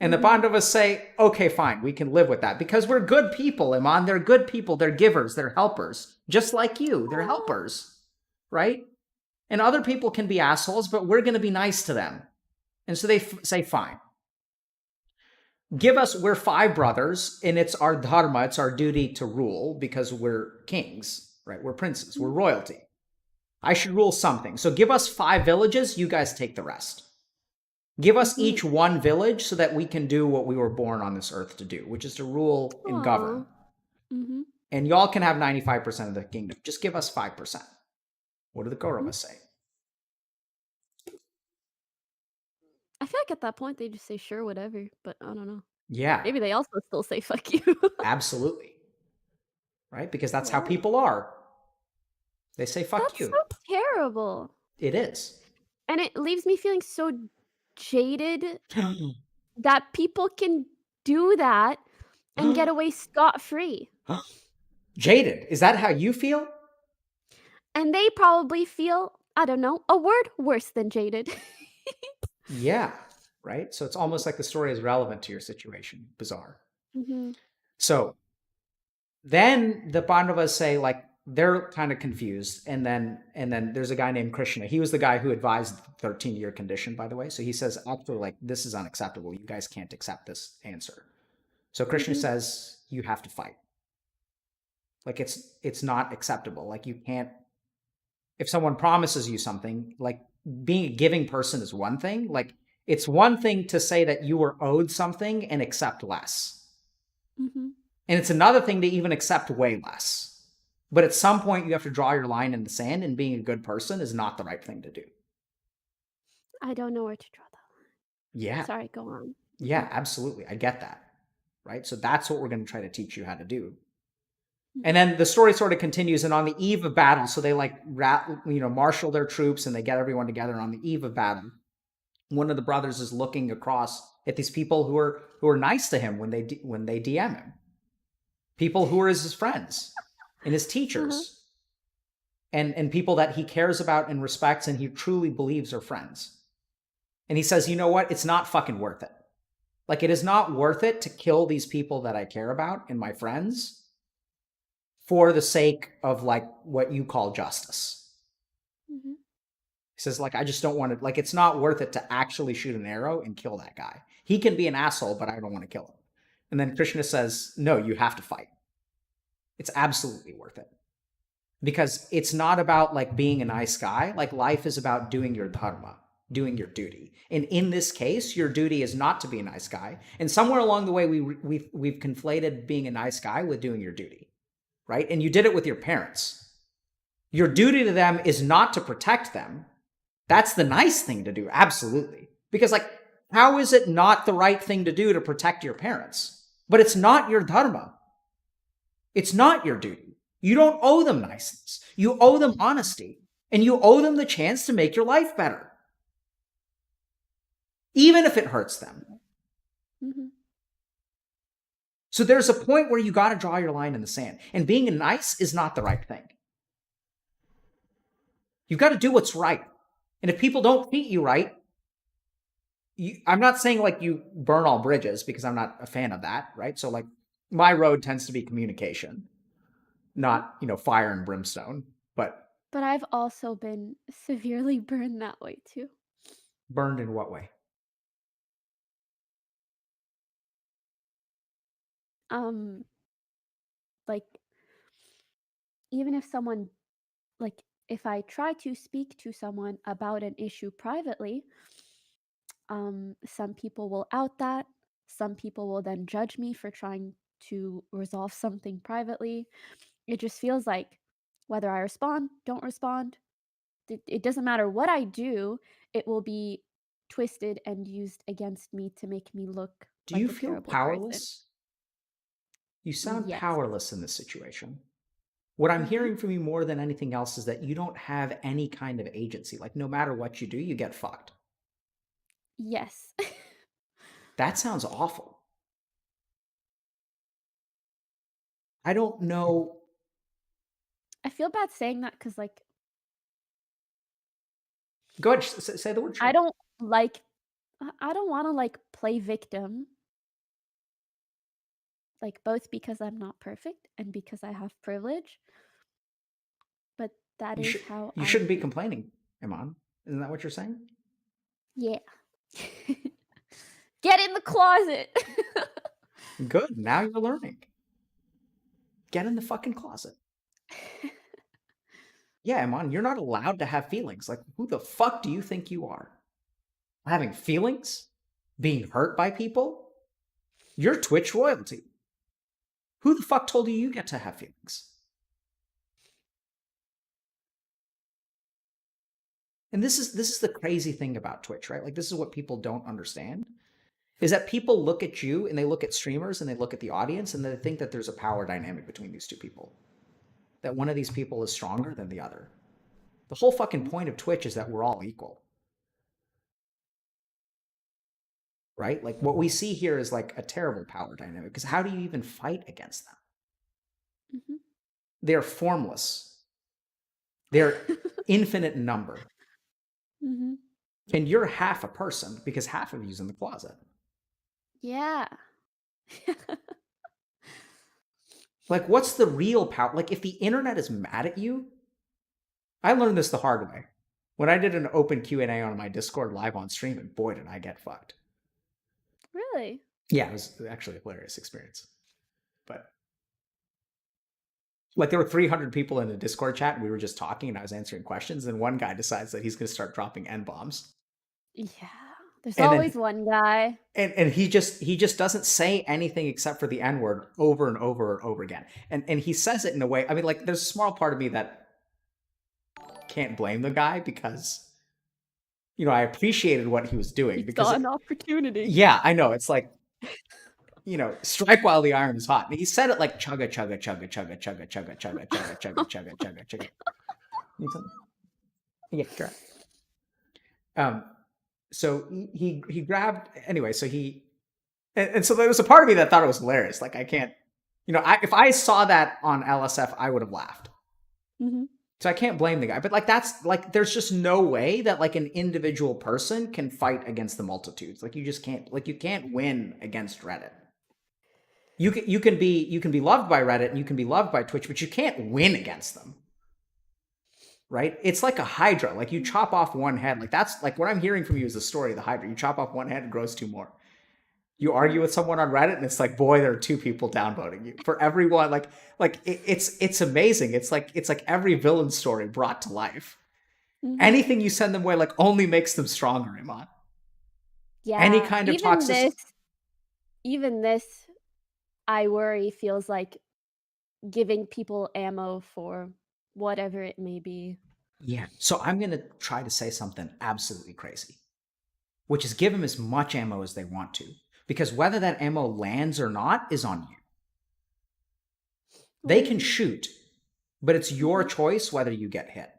And the Pandavas say, okay, fine, we can live with that. Because we're good people, Iman. They're good people. They're givers. They're helpers. Just like you. They're helpers. Right? And other people can be assholes, but we're going to be nice to them. And so they say, fine. We're 5 brothers, and it's our dharma, it's our duty to rule because we're kings, right? We're princes, we're royalty. I should rule something. So give us 5 villages, you guys take the rest. Give us each 1 village so that we can do what we were born on this earth to do, which is to rule and govern. And y'all can have 95% of the kingdom. Just give us 5%. What do the Kauravas say? I feel like at that point they just say sure, whatever, but I don't know. Yeah. Maybe they also still say fuck you. Absolutely. Right? Because that's how people are. They say fuck you. That's so terrible. It is. And it leaves me feeling so jaded that people can do that and get away scot-free. Jaded. Is that how you feel? And they probably feel, I don't know, a word worse than jaded. Yeah, right? So it's almost like the story is relevant to your situation. Bizarre. So then the Pandavas say, like, they're kind of confused. And then there's a guy named Krishna. He was the guy who advised the 13-year condition, by the way. So he says, actually, like, this is unacceptable. You guys can't accept this answer. So Krishna says, you have to fight. Like, it's not acceptable. Like, you can't, if someone promises you something, like, being a giving person is one thing. Like, it's one thing to say that you were owed something and accept less. And it's another thing to even accept way less. But at some point, you have to draw your line in the sand, and being a good person is not the right thing to do. I don't know where to draw that line. Yeah. Sorry, go on. Yeah, absolutely. I get that. Right? So that's what we're going to try to teach you how to do. And then the story sort of continues, and on the eve of battle, so they like marshal their troops and they get everyone together. And on the eve of battle, one of the brothers is looking across at these people who are nice to him when they DM him, people who are his friends and his teachers, and people that he cares about and respects and he truly believes are friends. And he says, you know what? It's not fucking worth it. Like, it is not worth it to kill these people that I care about and my friends for the sake of like what you call justice. Mm-hmm. He says, like, I just don't want to, like, it's not worth it to actually shoot an arrow and kill that guy. He can be an asshole, but I don't want to kill him. And then Krishna says, no, you have to fight. It's absolutely worth it. Because it's not about like being a nice guy. Like, life is about doing your dharma, doing your duty. And in this case, your duty is not to be a nice guy. And somewhere along the way, we've conflated being a nice guy with doing your duty. Right? And you did it with your parents. Your duty to them is not to protect them. That's the nice thing to do, absolutely. Because, like, how is it not the right thing to do to protect your parents? But it's not your dharma. It's not your duty. You don't owe them niceness. You owe them honesty. And you owe them the chance to make your life better. Even if it hurts them. Mm-hmm. So there's a point where you got to draw your line in the sand. And being nice is not the right thing. You've got to do what's right. And if people don't treat you right, I'm not saying like you burn all bridges, because I'm not a fan of that, right? So like my road tends to be communication, not, fire and brimstone. But I've also been severely burned that way too. Burned in what way? Like, even if someone, like, if I try to speak to someone about an issue privately, some people will out that. Some people will then judge me for trying to resolve something privately. It just feels like whether I respond, don't respond, it doesn't matter what I do, it will be twisted and used against me to make me look Do like you a feel terrible powerless? person. You sound Yes. powerless in this situation. What I'm Mhm. hearing from you more than anything else is that you don't have any kind of agency. Like, no matter what you do, you get fucked. Yes. That sounds awful. I don't know. I feel bad saying that because, like, Go ahead, say the word. I don't like, I don't want to like play victim, like, both because I'm not perfect and because I have privilege. But that You, is should, how you I shouldn't be feel. complaining, Iman. Isn't that what you're saying? Yeah. Get in the closet. Good. Now you're learning. Get in the fucking closet. Yeah, Iman, you're not allowed to have feelings. Like, who the fuck do you think you are? Having feelings? Being hurt by people? You're Twitch royalty. Who the fuck told you you get to have feelings? And this is the crazy thing about Twitch, right? Like, this is what people don't understand, is that people look at you and they look at streamers and they look at the audience and they think that there's a power dynamic between these two people. That one of these people is stronger than the other. The whole fucking point of Twitch is that we're all equal. Right? Like, what we see here is like a terrible power dynamic, because how do you even fight against them? Mm-hmm. They're formless. They're infinite in number. Mm-hmm. And you're half a person because half of you's in the closet. Yeah. Like, what's the real power? Like, if the internet is mad at you, I learned this the hard way. When I did an open Q&A on my Discord live on stream, and boy, did I get fucked. Really? Yeah, it was actually a hilarious experience. But like, there were 300 people in the Discord chat, and we were just talking, and I was answering questions, and one guy decides that he's going to start dropping N-bombs. Yeah. There's And always then, one guy. and he just doesn't say anything except for the N-word over and over and over again. And he says it in a way, I mean, like, there's a small part of me that can't blame the guy, because I appreciated what he was doing, He because saw an opportunity. yeah, I know, it's like, strike while the iron is hot. And he said it like chugga chugga chugga chugga chugga chugga chugga chugga chugga chugga chugga chugga. Need something? Yeah, sure. So he grabbed anyway. So and so there was a part of me that thought it was hilarious. Like I can't, if I saw that on LSF, I would have laughed. Mm-hmm. So I can't blame the guy. But like that's like there's just no way that like an individual person can fight against the multitudes. Like you just can't. Like you can't win against Reddit. You can be loved by Reddit and you can be loved by Twitch, but you can't win against them. Right? It's like a Hydra. Like you chop off one head. Like that's like what I'm hearing from you is the story of the Hydra. You chop off one head, it grows two more. You argue with someone on Reddit, and it's like, boy, there are two people downvoting you. For everyone, it's amazing. It's like every villain story brought to life. Mm-hmm. Anything you send them away, like only makes them stronger, Iman. Yeah. Any kind of toxicity. Even this, I worry, feels like giving people ammo for whatever it may be. Yeah. So I'm going to try to say something absolutely crazy, which is give them as much ammo as they want to. Because whether that ammo lands or not is on you. They can shoot, but it's your choice whether you get hit.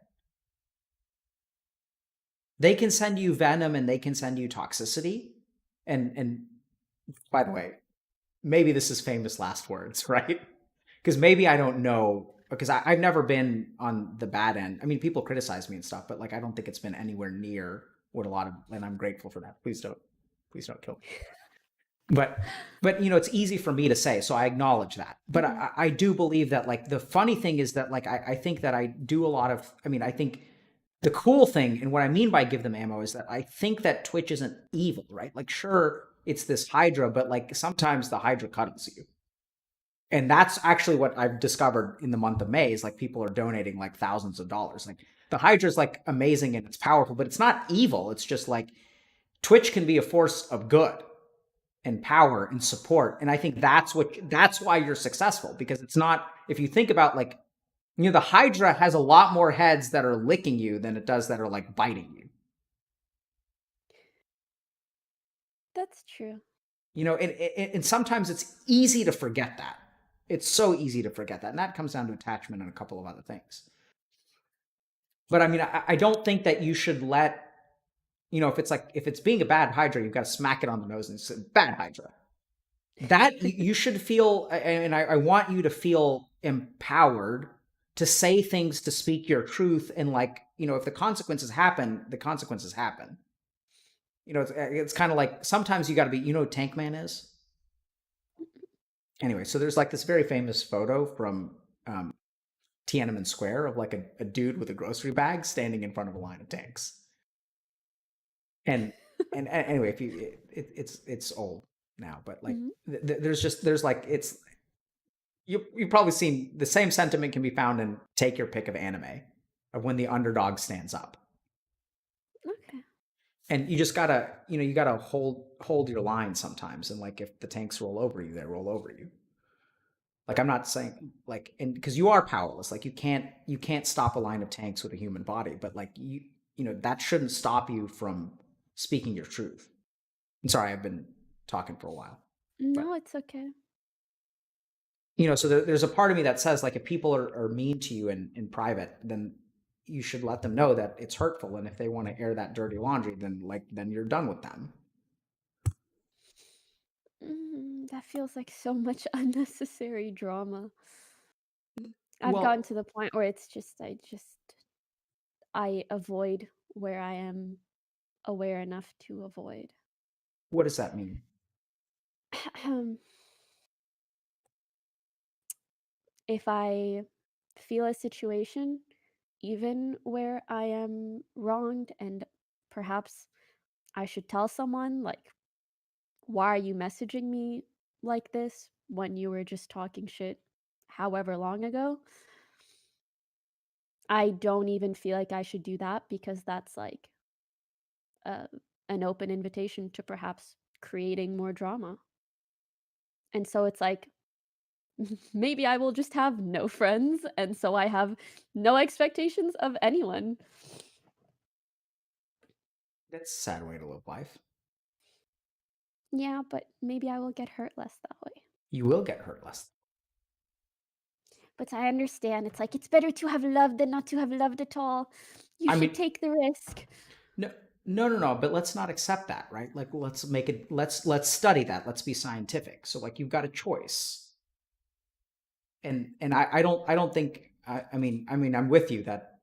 They can send you venom and they can send you toxicity. And by the way, maybe this is famous last words, right? Because maybe I don't know, because I've never been on the bad end. I mean, people criticize me and stuff, but like I don't think it's been anywhere near what and I'm grateful for that. Please don't kill me. But it's easy for me to say, so I acknowledge that. But I do believe that like the funny thing is that like I think that I do a lot of, I think the cool thing, and what I mean by give them ammo, is that I think that Twitch isn't evil, right? Like sure, it's this Hydra, but like sometimes the Hydra cuddles you. And that's actually what I've discovered in the month of May is like people are donating like thousands of dollars. Like the Hydra is like amazing and it's powerful, but it's not evil. It's just like Twitch can be a force of good and power and support. And I think that's why you're successful, because it's not, if you think about like, the Hydra has a lot more heads that are licking you than it does that are like biting you. That's true. And sometimes it's easy to forget that. It's so easy to forget that. And that comes down to attachment and a couple of other things. But I don't think that you should let, if it's being a bad Hydra, you've got to smack it on the nose and say, bad Hydra. That you should feel, and I want you to feel empowered to say things, to speak your truth. And like, if the consequences happen, the consequences happen. It's kind of like, sometimes you got to be, who Tank Man is? Anyway, so there's like this very famous photo from Tiananmen Square of like a dude with a grocery bag standing in front of a line of tanks. And anyway, it's old now, but like you've probably seen the same sentiment can be found in take your pick of anime of when the underdog stands up. Okay. And you just gotta, you gotta hold your line sometimes. And like, if the tanks roll over you, they roll over you. Like, I'm not saying like, and because you are powerless, like you can't stop a line of tanks with a human body, but like that shouldn't stop you from speaking your truth. I'm sorry, I've been talking for a while. No, it's okay. So there's a part of me that says like, if people are mean to you in private, then you should let them know that it's hurtful. And if they want to air that dirty laundry, then you're done with them. That feels like so much unnecessary drama. I've gotten to the point where it's just, I avoid where I am aware enough to avoid. What does that mean? If I feel a situation, even where I am wronged, and perhaps I should tell someone, like, why are you messaging me like this when you were just talking shit however long ago? I don't even feel like I should do that, because that's like an open invitation to perhaps creating more drama. And so it's like, maybe I will just have no friends, and so I have no expectations of anyone. That's a sad way to live life. Yeah, but maybe I will get hurt less that way. You will get hurt less. But I understand. It's like it's better to have loved than not to have loved at all. You I should mean, take the risk. no. But let's not accept that, right? Like, let's make it. Let's study that. Let's be scientific. So, like, you've got a choice, and I don't think. I mean, I'm with you that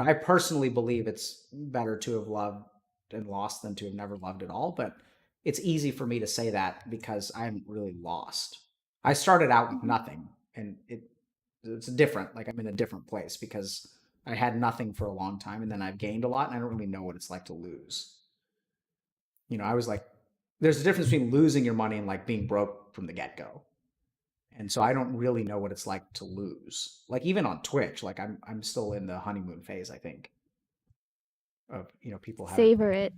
I personally believe it's better to have loved and lost than to have never loved at all. But it's easy for me to say that because I haven't really lost. I started out with Mhm. nothing, and it's different. Like, I'm in a different place because I had nothing for a long time, and then I've gained a lot, and I don't really know what it's like to lose. I was like, there's a difference between losing your money and like being broke from the get go. And so I don't really know what it's like to lose. Like, even on Twitch, like I'm still in the honeymoon phase, I think, of people having. Savor it.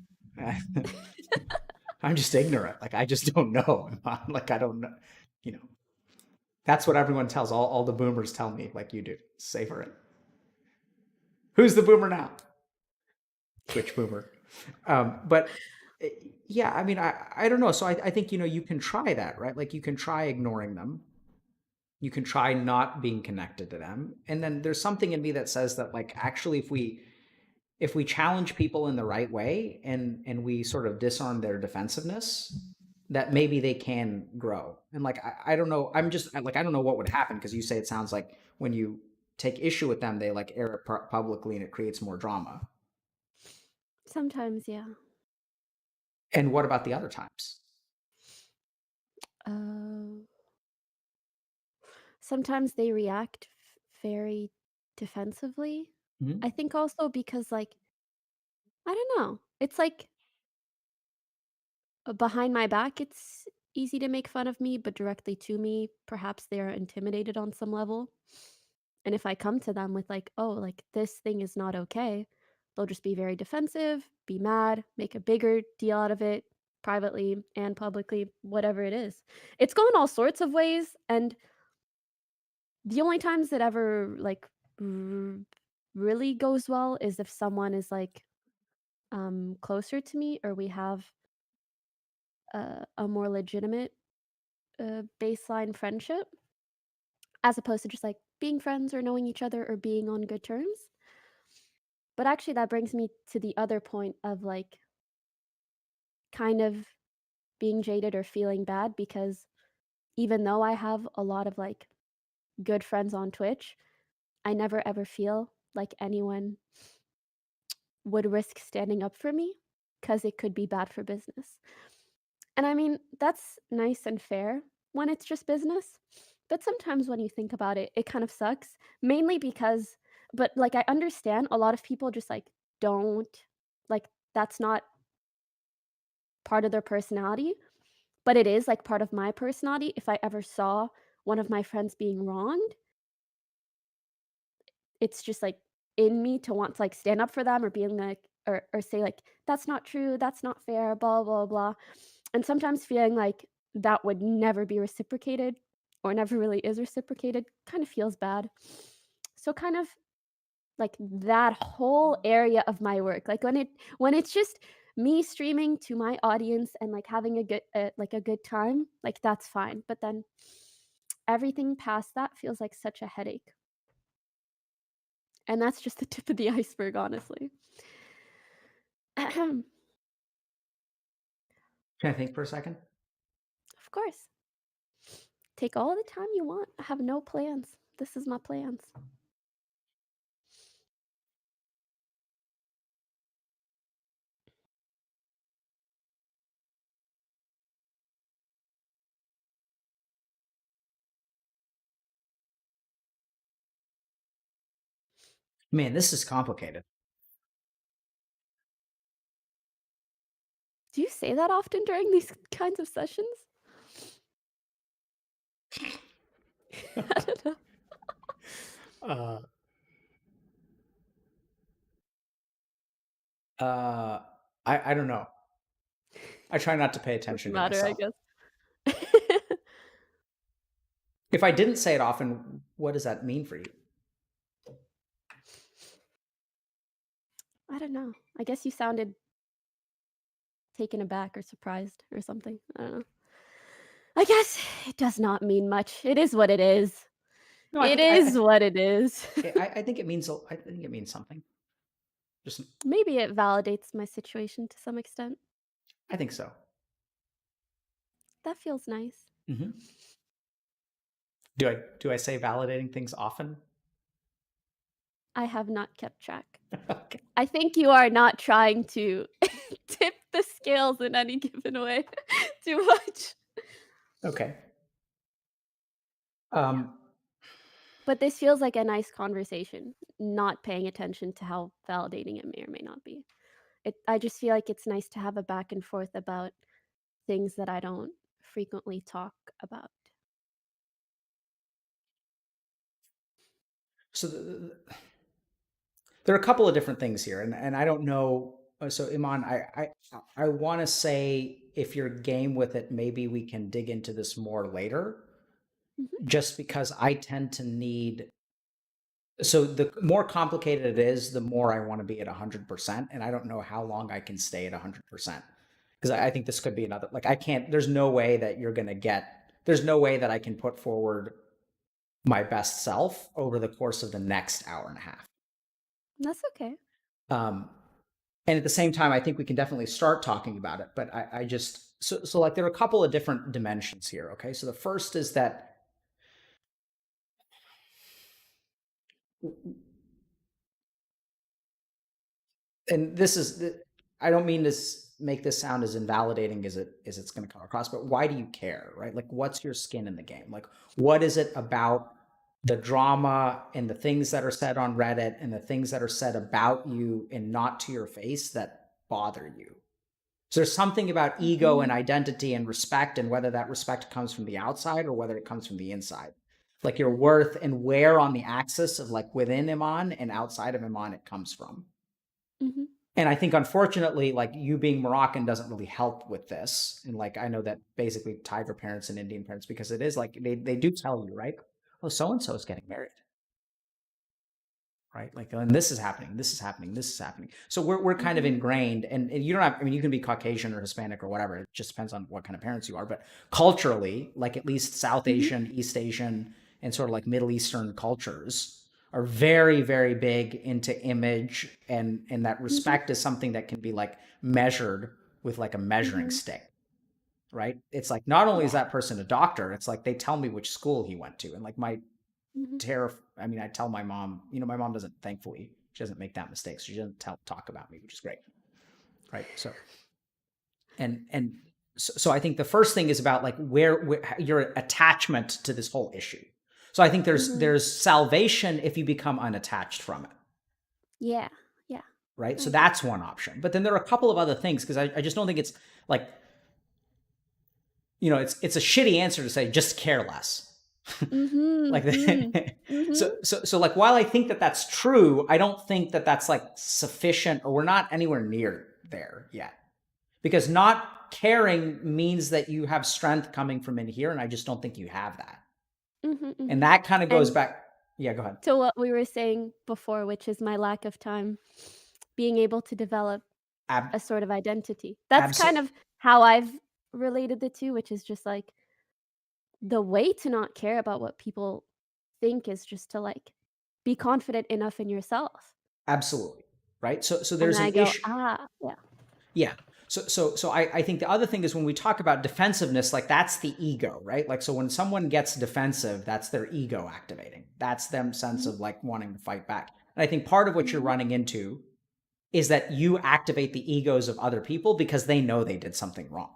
I'm just ignorant. Like, I just don't know. Like, I don't know. You know, that's what everyone tells. All the boomers tell me, like you do. Savor it. Who's the boomer now? Twitch boomer. But yeah, I mean, I don't know. So I think you can try that, right? Like, you can try ignoring them. You can try not being connected to them, and then there's something in me that says that, like, actually, if we challenge people in the right way, and we sort of disarm their defensiveness, that maybe they can grow. And, like, I don't know, I'm just like, I don't know what would happen, because you say it sounds like when you take issue with them, they like air it publicly and it creates more drama. Sometimes, yeah. And what about the other times? Uh, Sometimes they react very defensively. Mhm. I think also because, like, I don't know. It's like behind my back, it's easy to make fun of me, but directly to me, perhaps they are intimidated on some level. And if I come to them with, like, oh, like, this thing is not okay, they'll just be very defensive, be mad, make a bigger deal out of it privately and publicly, whatever it is. It's gone all sorts of ways. And the only times that ever, like, r really goes well is if someone is, like, closer to me, or we have a more legitimate, baseline friendship, as opposed to just, like, being friends or knowing each other or being on good terms. But actually that brings me to the other point of, like, kind of being jaded or feeling bad because even though I have a lot of, like, good friends on Twitch, I never ever feel like anyone would risk standing up for me because it could be bad for business. And I mean, that's nice and fair when it's just business. But sometimes when you think about it, it kind of sucks. Mainly because, but like, I understand a lot of people just like don't, like, that's not part of their personality, but it is like part of my personality. If I ever saw one of my friends being wronged, it's just like in me to want to like stand up for them or being like, or say like, that's not true, that's not fair, blah, blah, blah. And sometimes feeling like that would never be reciprocated or never really is reciprocated kind of feels bad. So kind of like that whole area of my work, like when it's just me streaming to my audience and like having a good like a good time, like that's fine. But then everything past that feels like such a headache. And that's just the tip of the iceberg, honestly. Of Can I think for a second? course. Take all the time you want. I have no plans. This is my plans. Man, this is complicated. Do you say that often during these kinds of sessions? I don't know. uh uh I don't know. I try not to pay Doesn't attention to matter, I myself. guess. If I didn't say it often, what does that mean for you? I don't know. I guess you sounded taken aback or surprised or something. I don't know. I guess it does not mean much. It is what it is. No, It is what it is. I think it means something. Just Maybe it validates my situation to some extent. I think so. That feels nice. Mm-hmm. Do I say validating things often? I have not kept track. Okay. I think you are not trying to tip the scales in any given way too much. Okay. But this feels like a nice conversation, not paying attention to how validating it may or may not be. I just feel like it's nice to have a back and forth about things that I don't frequently talk about. So there are a couple of different things here, and I don't know. So Iman, I want to say if you're game with it, maybe we can dig into this more later. Mhm. Just because I tend to need. So the more complicated it is, the more I want to be at 100%, and I don't know how long I can stay at 100%, because I think this could be another. Like I can't. There's no way that you're gonna get. There's no way that I can put forward my best self over the course of the next hour and a half. That's okay. Um, and at the same time, I think we can definitely start talking about it. But I just so like there are a couple of different dimensions here. Okay, so the first is that and this is I don't mean to make this sound as invalidating as it's going to come across, but why do you care, right? Like, what's your skin in the game? Like, what is it about the drama and the things that are said on Reddit and the things that are said about you and not to your face that bother you? So there's something about ego and identity and respect, and whether that respect comes from the outside or whether it comes from the inside. Like your worth and where on the axis of like within Iman and outside of Iman it comes from. Mm-hmm. And I think unfortunately, like you being Moroccan doesn't really help with this. And like I know that basically Tiger parents and Indian parents, because it is like they do tell you, right? Oh, so and so is getting married. Right? Like, and this is happening, this is happening, this is happening. So we're kind of ingrained, and you don't have, I mean, you can be Caucasian or Hispanic or whatever. It just depends on what kind of parents you are. But culturally, like at least South Asian, East Asian, and sort of like Middle Eastern cultures are very, very big into image, and that respect is something that can be like measured with like a measuring stick. Right? It's like not only is that person a doctor, it's like they tell me which school he went to, and like my I mean, I tell my mom, you know, my mom doesn't, thankfully, she doesn't make that mistake. So she doesn't talk about me, which is great. Right. So, so I think the first thing is about like where your attachment to this whole issue. So I think there's salvation if you become unattached from it. Yeah. Yeah. Right. So that's one option. But then there are a couple of other things, because I just don't think it's like, you know, it's a shitty answer to say just care less. Like so like while I think that that's true, I don't think that that's like sufficient, or we're not anywhere near there yet, because not caring means that you have strength coming from in here, and I just don't think you have that. And that kind of goes back. Yeah, go ahead. To what we were saying before, which is my lack of time being able to develop a sort of identity. That's kind of how I've related the two, which is just like the way to not care about what people think is just to like be confident enough in yourself. Absolutely. Right. So And there's then I an go, issue. yeah. Yeah. So I think the other thing is when we talk about defensiveness, like that's the ego, right? Like, so when someone gets defensive, that's their ego activating. That's them sense of like wanting to fight back. And I think part of what you're running into is that you activate the egos of other people because they know they did something wrong.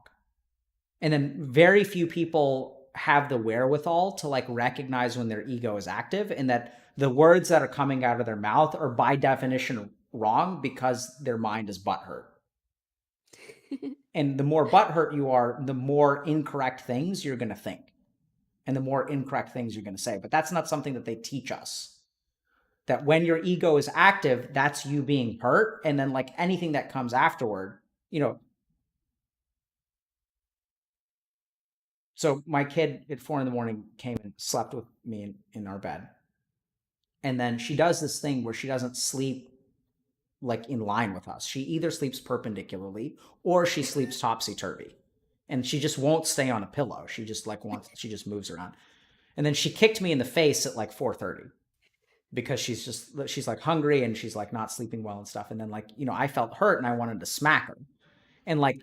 And then very few people have the wherewithal to like recognize when their ego is active, and that the words that are coming out of their mouth are by definition wrong because their mind is butthurt. And the more butthurt you are, the more incorrect things you're going to think, and the more incorrect things you're going to say. But that's not something that they teach us. That when your ego is active, that's you being hurt. And then like anything that comes afterward, you know. So my kid at 4 a.m. came and slept with me in our bed. And then she does this thing where she doesn't sleep like in line with us. She either sleeps perpendicularly or she sleeps topsy-turvy. And she just won't stay on a pillow. She just she just moves around. And then she kicked me in the face at like 4:30 because she's like hungry and she's like not sleeping well and stuff. And then like, I felt hurt and I wanted to smack her. And like,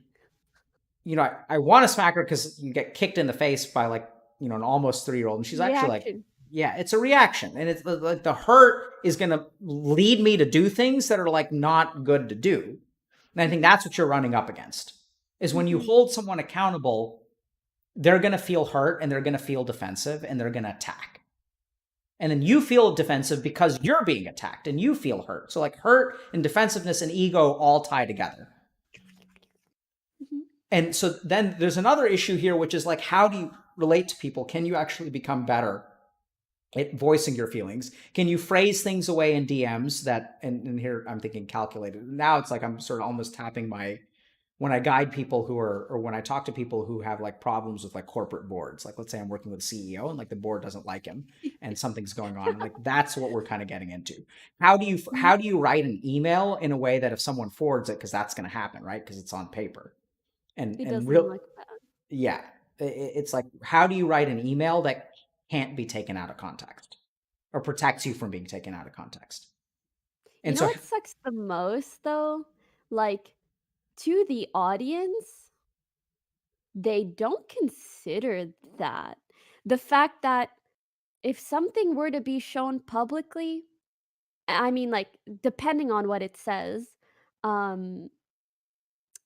I want to smack her because you get kicked in the face by like, an almost 3-year-old. And she's actually like, Reaction. yeah, it's a reaction. And it's like the hurt is going to lead me to do things that are like not good to do. And I think that's what you're running up against is when you hold someone accountable, they're going to feel hurt and they're going to feel defensive and they're going to attack. And then you feel defensive because you're being attacked and you feel hurt. So like hurt and defensiveness and ego all tie together. And so then there's another issue here, which is like, how do you relate to people? Can you actually become better at voicing your feelings? Can you phrase things away in DMs that, and here I'm thinking calculated. Now it's like I'm sort of almost tapping when I guide people or when I talk to people who have like problems with like corporate boards, like let's say I'm working with a CEO and like the board doesn't like him and something's going on. Like that's what we're kind of getting into. How do you write an email in a way that if someone forwards it, because that's going to happen, right? Because it's on paper. It And doesn't look bad. yeah, it's like, how do you write an email that can't be taken out of context or protects you from being taken out of context? You And know so what sucks the most though? Like, to the audience, they don't consider that. The fact that if something were to be shown publicly, I mean, like, depending on what it says, um,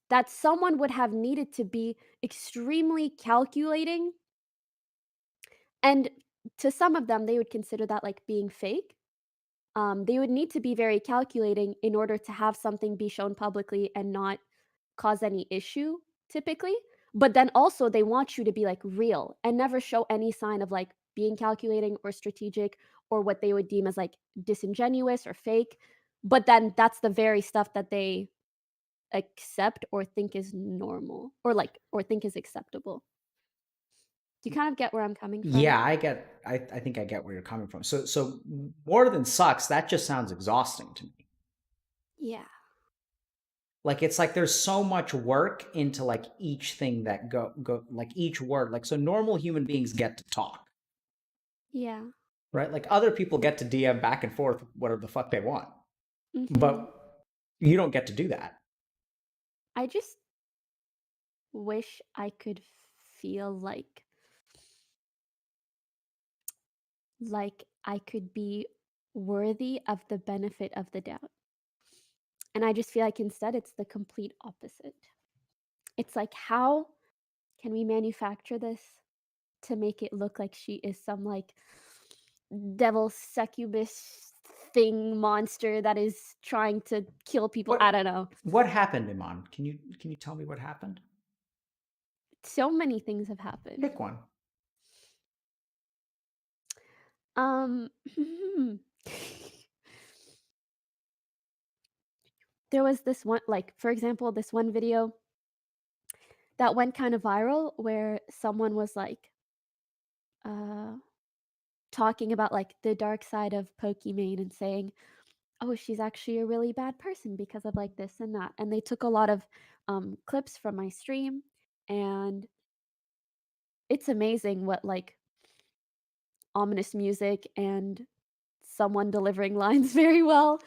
that someone would have needed to be extremely calculating, and to some of them, they would consider that like being fake. They would need to be very calculating in order to have something be shown publicly and not cause any issue, typically. But then also, they want you to be like real and never show any sign of like being calculating or strategic or what they would deem as like disingenuous or fake. But then that's the very stuff that they accept or think is normal or think is acceptable. Do you kind of get where I'm coming from? yeah, I think I get where you're coming from. So more than sucks, that just sounds exhausting to me. Yeah. Like it's like there's so much work into like each thing that go like each word. Like so normal human beings get to talk, Yeah. right? Like other people get to DM back and forth whatever the fuck they want. Mhm. But you don't get to do that. I just wish I could feel like I could be worthy of the benefit of the doubt. And I just feel like instead it's the complete opposite. It's like, how can we manufacture this to make it look like she is some like devil succubus thing monster that is trying to kill people? I don't know. What happened, Iman? Can you tell me what happened? So many things have happened. Pick one. Um there was this one, like, for example, this one video that went kind of viral where someone was like uh talking about like the dark side of Pokimane and saying, "Oh, she's actually a really bad person because of like this and that." And they took a lot of clips from my stream, and it's amazing what like ominous music and someone delivering lines very well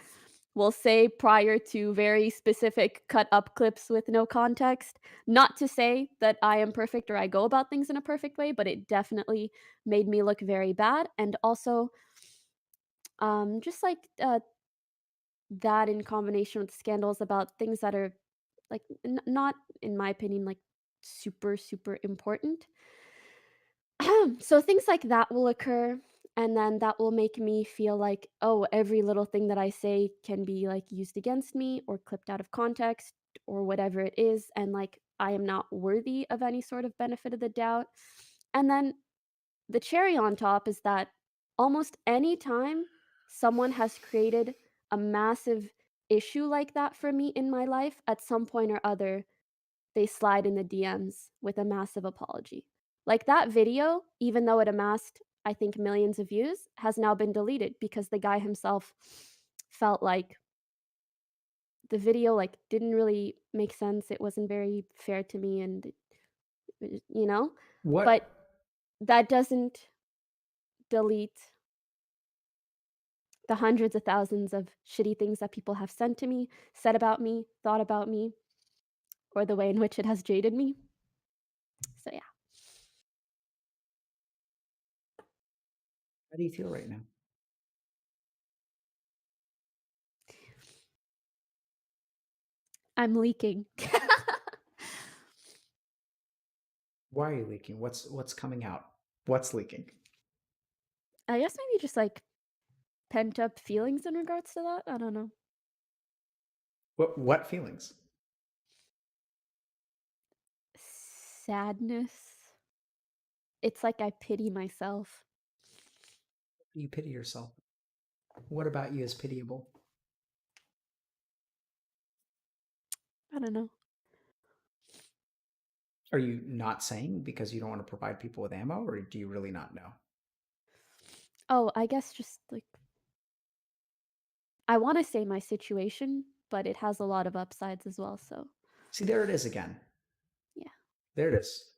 will say prior to very specific cut up clips with no context. Not to say that I am perfect or I go about things in a perfect way, but it definitely made me look very bad. And also, just like that in combination with scandals about things that are like not, in my opinion, like super, super important. So things like that will occur, and then that will make me feel like, oh, every little thing that I say can be like used against me or clipped out of context or whatever it is, and like I am not worthy of any sort of benefit of the doubt. And then the cherry on top is that almost any time someone has created a massive issue like that for me in my life, at some point or other they slide in the DMs with a massive apology. Like that video, even though it amassed, I think, millions of views, has now been deleted because the guy himself felt like the video, like, didn't really make sense, it wasn't very fair to me, and you know? What But that doesn't delete the hundreds of thousands of shitty things that people have sent to me, said about me, thought about me, or the way in which it has jaded me. So, yeah. how do you feel right now? I'm leaking. Why are you leaking? What's coming out? What's leaking? I guess maybe just, like, pent up feelings in regards to that? I don't know. What feelings? Sadness. It's like I pity myself. You pity yourself. What about you is pitiable? I don't know. Are you not saying because you don't want to provide people with ammo, or do you really not know? Oh, I guess just, like, I wanna say my situation, but it has a lot of upsides as well, so See, there it is again. yeah. There it is.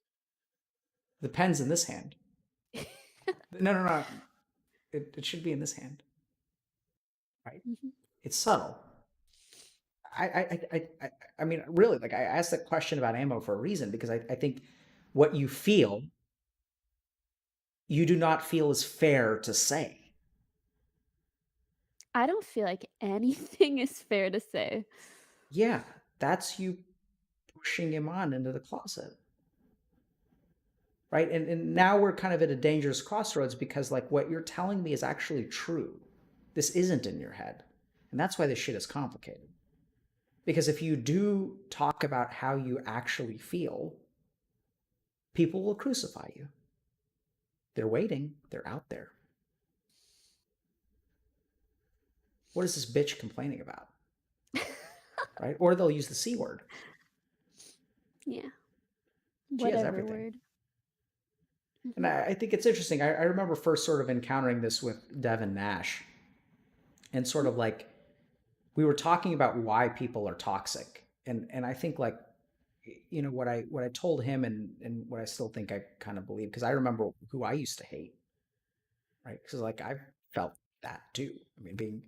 The pen's in this hand. No, no, no. It should be in this hand, right? Mhm. It's subtle. I mean, really, like I asked that question about ammo for a reason because I think what you feel, you do not feel is fair to say. I don't feel like anything is fair to say. Yeah, that's you pushing him on into the closet, right? And now we're kind of at a dangerous crossroads because like what you're telling me is actually true. This isn't in your head, and that's why this shit is complicated. Because if you do talk about how you actually feel, people will crucify you. They're waiting. They're out there. What is this bitch complaining about? Right? Or they'll use the C word. Yeah, She has whatever everything. word. And Mhm. I think it's interesting. I remember first sort of encountering this with Devin Nash and sort Mm, of like we were talking about why people are toxic. And I think like you know what I told him and what I still think I kind of believe because I remember who I used to hate, right? Because like I've felt that too. I mean, being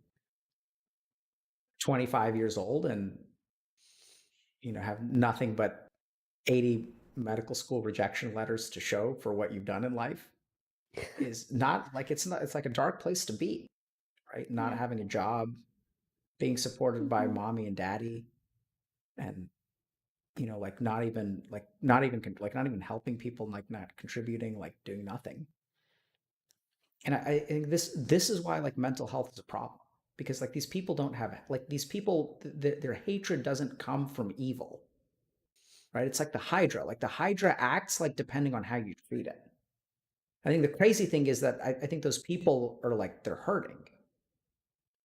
25 years old and you know have nothing but 80 medical school rejection letters to show for what you've done in life is not like it's like a dark place to be, right? Not yeah. having a job, being supported by Mhm. mommy and daddy, and you know, like not even helping people, like not contributing, like doing nothing. And I think this is why like mental health is a problem because like these people don't have like these people their hatred doesn't come from evil, right? It's like the Hydra. Like the Hydra acts like depending on how you treat it. I think the crazy thing is that I think those people are like they're hurting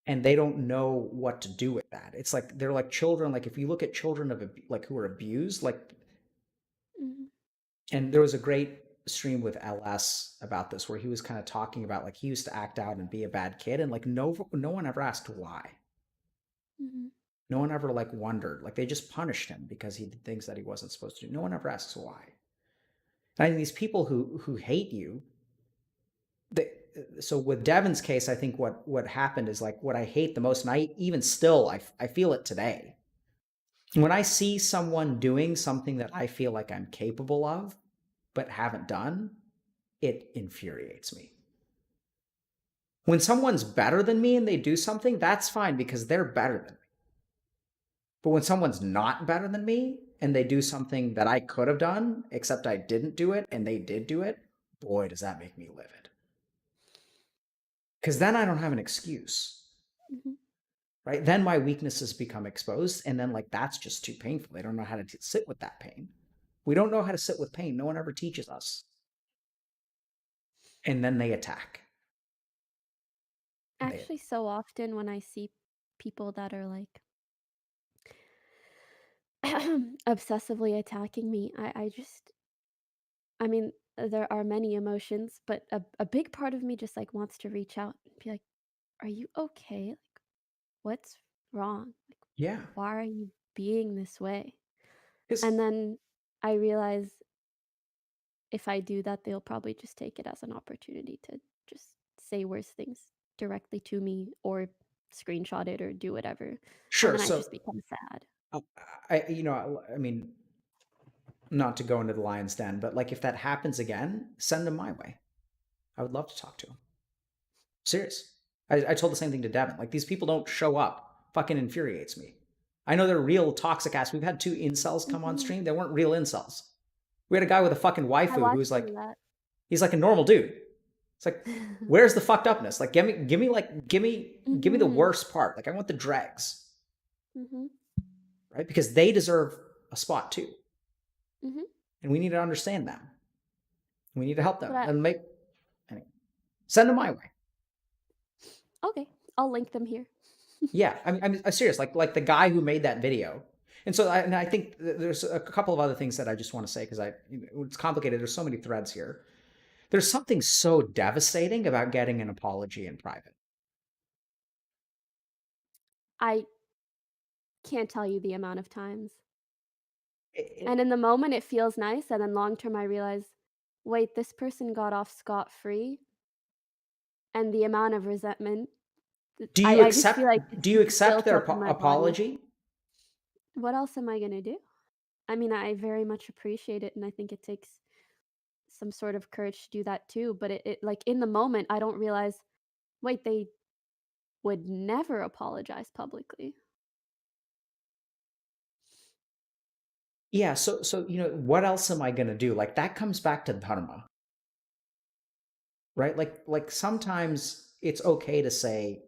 and they don't know what to do with that. It's like they're like children. Like if you look at children of like who are abused, like Mhm. and there was a great stream with LS about this where he was kind of talking about like he used to act out and be a bad kid and like no one ever asked why. Mhm. No one ever like wondered. Like they just punished him because he did things that he wasn't supposed to do. No one ever asks why. And I think these people who hate you, they, so with Devin's case, I think what happened is like what I hate the most, and I even still I feel it today. When I see someone doing something that I feel like I'm capable of but haven't done, it infuriates me. When someone's better than me and they do something, that's fine because they're better than me. But when someone's not better than me and they do something that I could have done, except I didn't do it and they did do it, boy, does that make me livid. Because then I don't have an excuse, Mhm. right? Then my weaknesses become exposed. And then, like, that's just too painful. They don't know how to sit with that pain. We don't know how to sit with pain. No one ever teaches us. And then they attack. And they, Actually, so often when I see people that are, like, obsessively attacking me, I just I mean, there are many emotions, but a big part of me just, like, wants to reach out and be like, "Are you okay? Like, what's wrong? Yeah. Why are you being this way? 'Cause- And then I realize if I do that, they'll probably just take it as an opportunity to just say worse things directly to me or screenshot it or do whatever. And sure. then I So just become sad. uh, I mean, not to go into the lion's den, but like if that happens again, send them my way. I would love to talk to him. Serious. I told the same thing to Devin. Like these people don't show up. Fucking infuriates me. I know they're real toxic ass. We've had 2 incels come on Mhm. stream. They weren't real incels. We had a guy with a fucking I waifu watched who's some like, of that. he's like a normal dude. It's like, where's the fucked upness? Like, give me the Mhm. worst part. Like, I want the dregs, Mhm. right? Because they deserve a spot too, Mhm. and we need to understand them. We need to help them But and anyway, send them my way. okay, I'll link them here. Yeah, I'm serious. Like the guy who made that video. And so I think there's a couple of other things that I just want to say because it's complicated. There's so many threads here. There's something so devastating about getting an apology in private. I can't tell you the amount of times. It- And in the moment, it feels nice, and then long term, I realize, wait, this person got off scot free, and the amount of resentment. do you I just feel like accept it's do you accept built their up in my body. apology? What else am I gonna do? I mean, I very much appreciate it, and I think it takes some sort of courage to do that too. But it like in the moment, I don't realize, wait, they would never apologize publicly. Yeah, so what else am I going to do? Like that comes back to dharma, right? Like sometimes it's okay to say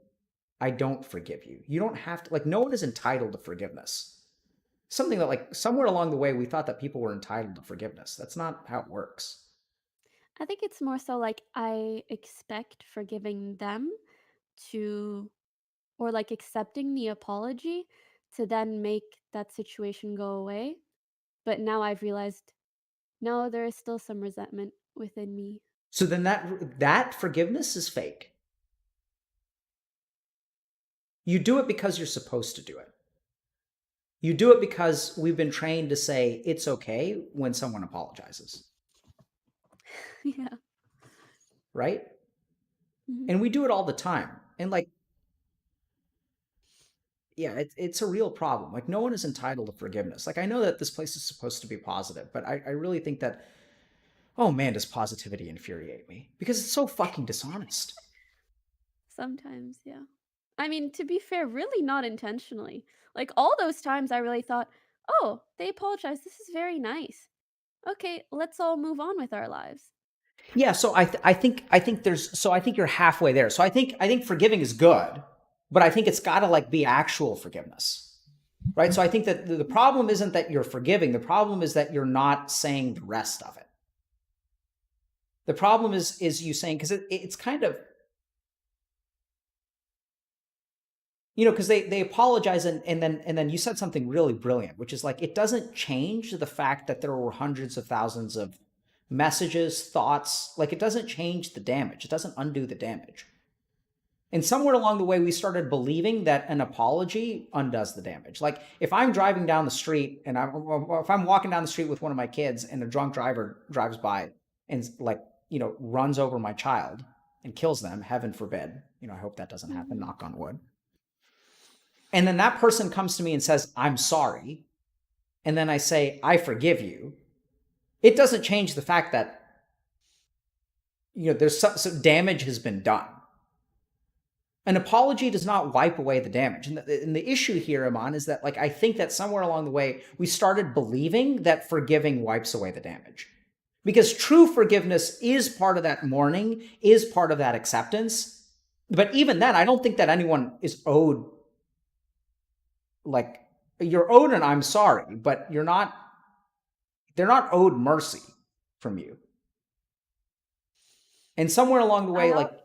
I don't forgive you. You don't have to, like, no one is entitled to forgiveness. Something that, like, somewhere along the way, we thought that people were entitled to forgiveness. That's not how it works. I think it's more so like I expect forgiving them to, or like accepting the apology to then make that situation go away. But now I've realized, no, there is still some resentment within me. So then that forgiveness is fake. You do it because you're supposed to do it. You do it because we've been trained to say it's okay when someone apologizes, Yeah. right? Mhm. And we do it all the time. And like, yeah, it's a real problem. Like, no one is entitled to forgiveness. Like, I know that this place is supposed to be positive, but I really think that, oh man, does positivity infuriate me because it's so fucking dishonest. Sometimes, yeah. I mean, to be fair, really not intentionally. Like all those times I really thought, oh, they apologized. This is very nice. Okay, let's all move on with our lives. Yeah, so I think you're halfway there. So I think forgiving is good, but I think it's got to like be actual forgiveness, right? So I think that the problem isn't that you're forgiving. The problem is that you're not saying the rest of it. The problem is you saying because it's kind of because they apologize and then you said something really brilliant, which is like it doesn't change the fact that there were hundreds of thousands of messages, thoughts. Like it doesn't change the damage. It doesn't undo the damage. And somewhere along the way, we started believing that an apology undoes the damage. Like if I'm driving down the street and if I'm walking down the street with one of my kids and a drunk driver drives by and like, runs over my child and kills them, heaven forbid, I hope that doesn't happen, Mhm. knock on wood. And then that person comes to me and says, I'm sorry. And then I say, I forgive you. It doesn't change the fact that, there's some damage has been done. An apology does not wipe away the damage. And the issue here, Iman, is that like I think that somewhere along the way we started believing that forgiving wipes away the damage. Because true forgiveness is part of that mourning, is part of that acceptance. But even then, I don't think that anyone is owed like you're owed an I'm sorry, but they're not owed mercy from you. And somewhere along the way, I like al-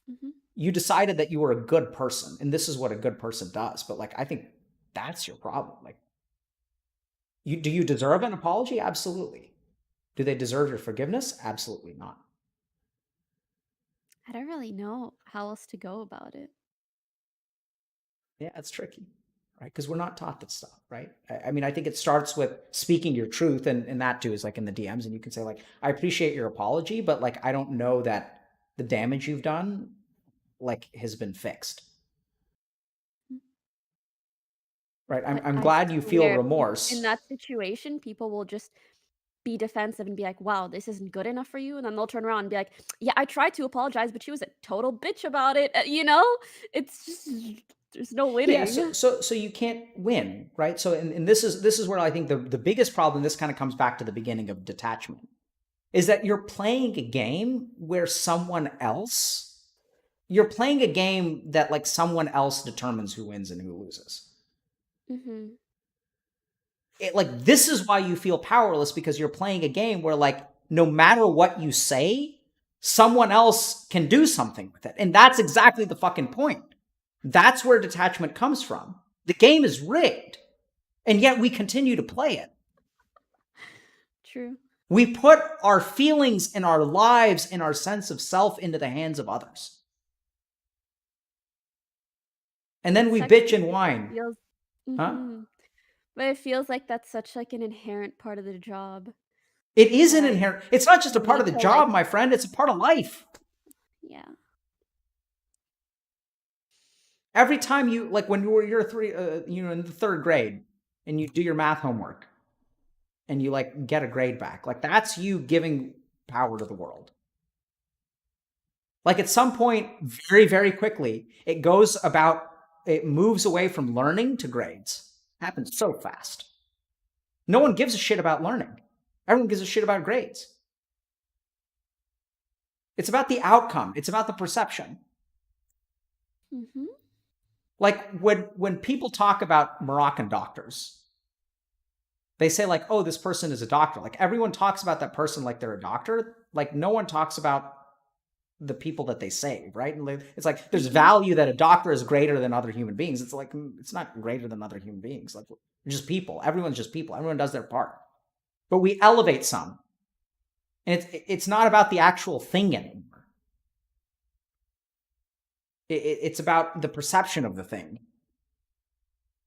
Mhm. you decided that you were a good person and this is what a good person does. But like I think that's your problem. Like do you deserve an apology? Absolutely. Do they deserve your forgiveness? Absolutely not. I don't really know how else to go about it. Yeah, it's tricky. right? Because we're not taught this stuff, right? I mean, I think it starts with speaking your truth, and that too is like in the DMs, and you can say like, I appreciate your apology, but like I don't know that the damage you've done like has been fixed. Right? I'm I glad you feel swear, remorse. in that situation, people will just be defensive and be like, "Wow, this isn't good enough for you," and then they'll turn around and be like, "Yeah, I tried to apologize, but she was a total bitch about it." You know? It's just there's no Yeah, winning. so you can't win, right? So and this is where I think the biggest problem, this kind of comes back to the beginning of detachment, is that you're playing a game where you're playing a game that like someone else determines who wins and who loses. Mhm. Like this is why you feel powerless, because you're playing a game where like no matter what you say, someone else can do something with it. And that's exactly the fucking point. That's where detachment comes from. The game is rigged, and yet we continue to play it. True. We put our feelings and our lives and our sense of self into the hands of others. And then It we sucks bitch and because it whine. feels Huh? mhm. But it feels like that's such, like, an inherent part of the job It is that an I inherent, it's not just a part need of the to, like job, my friend, it's a part of life. yeah. Every time you, like when you're in the third grade and you do your math homework and you like get a grade back, like that's you giving power to the world. Like at some point, very, very quickly, it moves away from learning to grades. It happens so fast. No one gives a shit about learning. Everyone gives a shit about grades. It's about the outcome. It's about the perception. Mhm. Like when people talk about Moroccan doctors, they say like, oh, this person is a doctor. Like everyone talks about that person like they're a doctor. Like no one talks about the people that they save, right? And it's like there's Mhm. value that a doctor is greater than other human beings. It's like it's not greater than other human beings. Like just people. Everyone's just people. Everyone does their part. But we elevate some. And it's not about the actual thing anymore. It's about the perception of the thing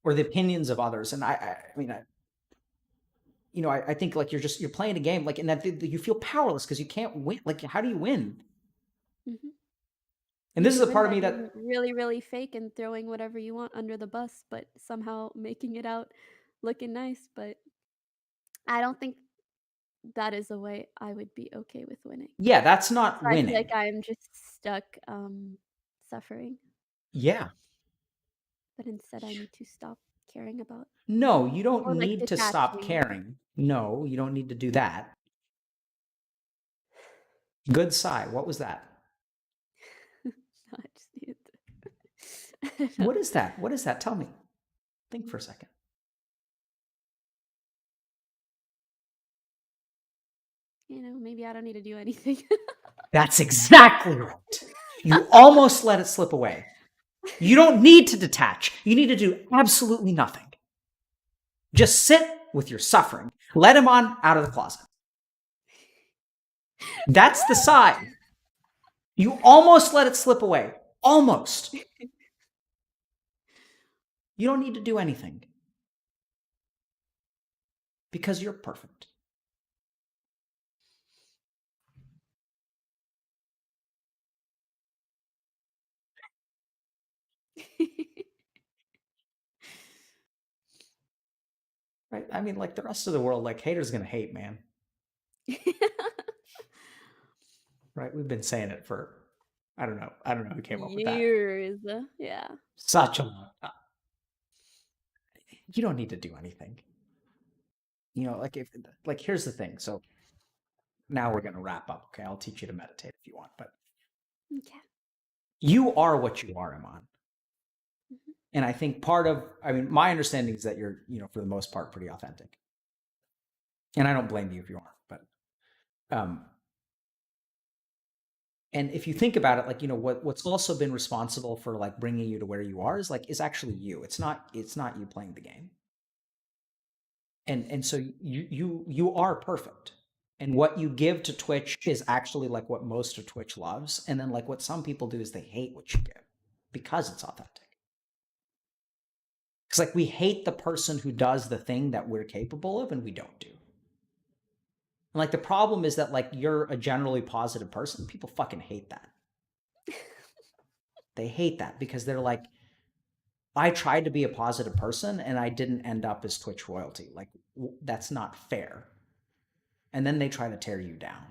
or the opinions of others. And I mean, I think like you're playing a game like, and that you feel powerless because you can't win. Like, how do you win? Mhm. And You this is can a win part of by me being that, really, really fake and throwing whatever you want under the bus, but somehow making it out looking nice, but I don't think that is a way I would be okay with winning. yeah, that's not So I feel like winning. I'm just stuck, suffering, Yeah. but instead I need to stop caring about No, you don't or, like, need to stop detaching. caring. No, you don't need to do that. Good sigh. What was that? No, I just needed to I don't know. What is that? What is that? Tell me. Think for a second. You know, maybe I don't need to do anything. That's exactly right. You almost let it slip away. You don't need to detach. You need to do absolutely nothing. Just sit with your suffering. Let him on out of the closet. That's the sigh. You almost let it slip away. Almost. You don't need to do anything because you're perfect. Right? I mean, like the rest of the world, like haters gonna hate, man. Right? We've been saying it for, I don't know. I don't know who came up with that. Years, yeah. Such a long time. You don't need to do anything. Like here's the thing. So now we're gonna wrap up. Okay, I'll teach you to meditate if you want, but Okay. you are what you are, Iman. Mhm. And I think my understanding is that you're, for the most part, pretty authentic. And I don't blame you if you aren't, but and if you think about it, like, what's also been responsible for like bringing you to where you are is actually you. It's not you playing the game. And so you are perfect. And what you give to Twitch is actually like what most of Twitch loves. And then like what some people do is they hate what you give because it's authentic. Because like we hate the person who does the thing that we're capable of and we don't do. And like the problem is that like you're a generally positive person. People fucking hate that. They hate that because they're like, I tried to be a positive person and I didn't end up as Twitch royalty. Like that's not fair. And then they try to tear you down.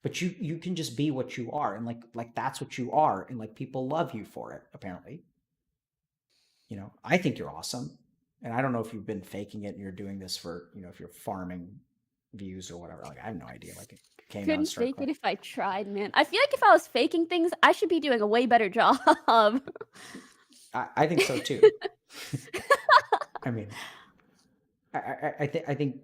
But you can just be what you are, and like that's what you are, and like people love you for it. Apparently, I think you're awesome, and I don't know if you've been faking it and you're doing this for if you're farming views or whatever. Like I have no idea. Like it came on Couldn't fake Circle. it if I tried, man. I feel like if I was faking things, I should be doing a way better job. I think so too. I mean, I think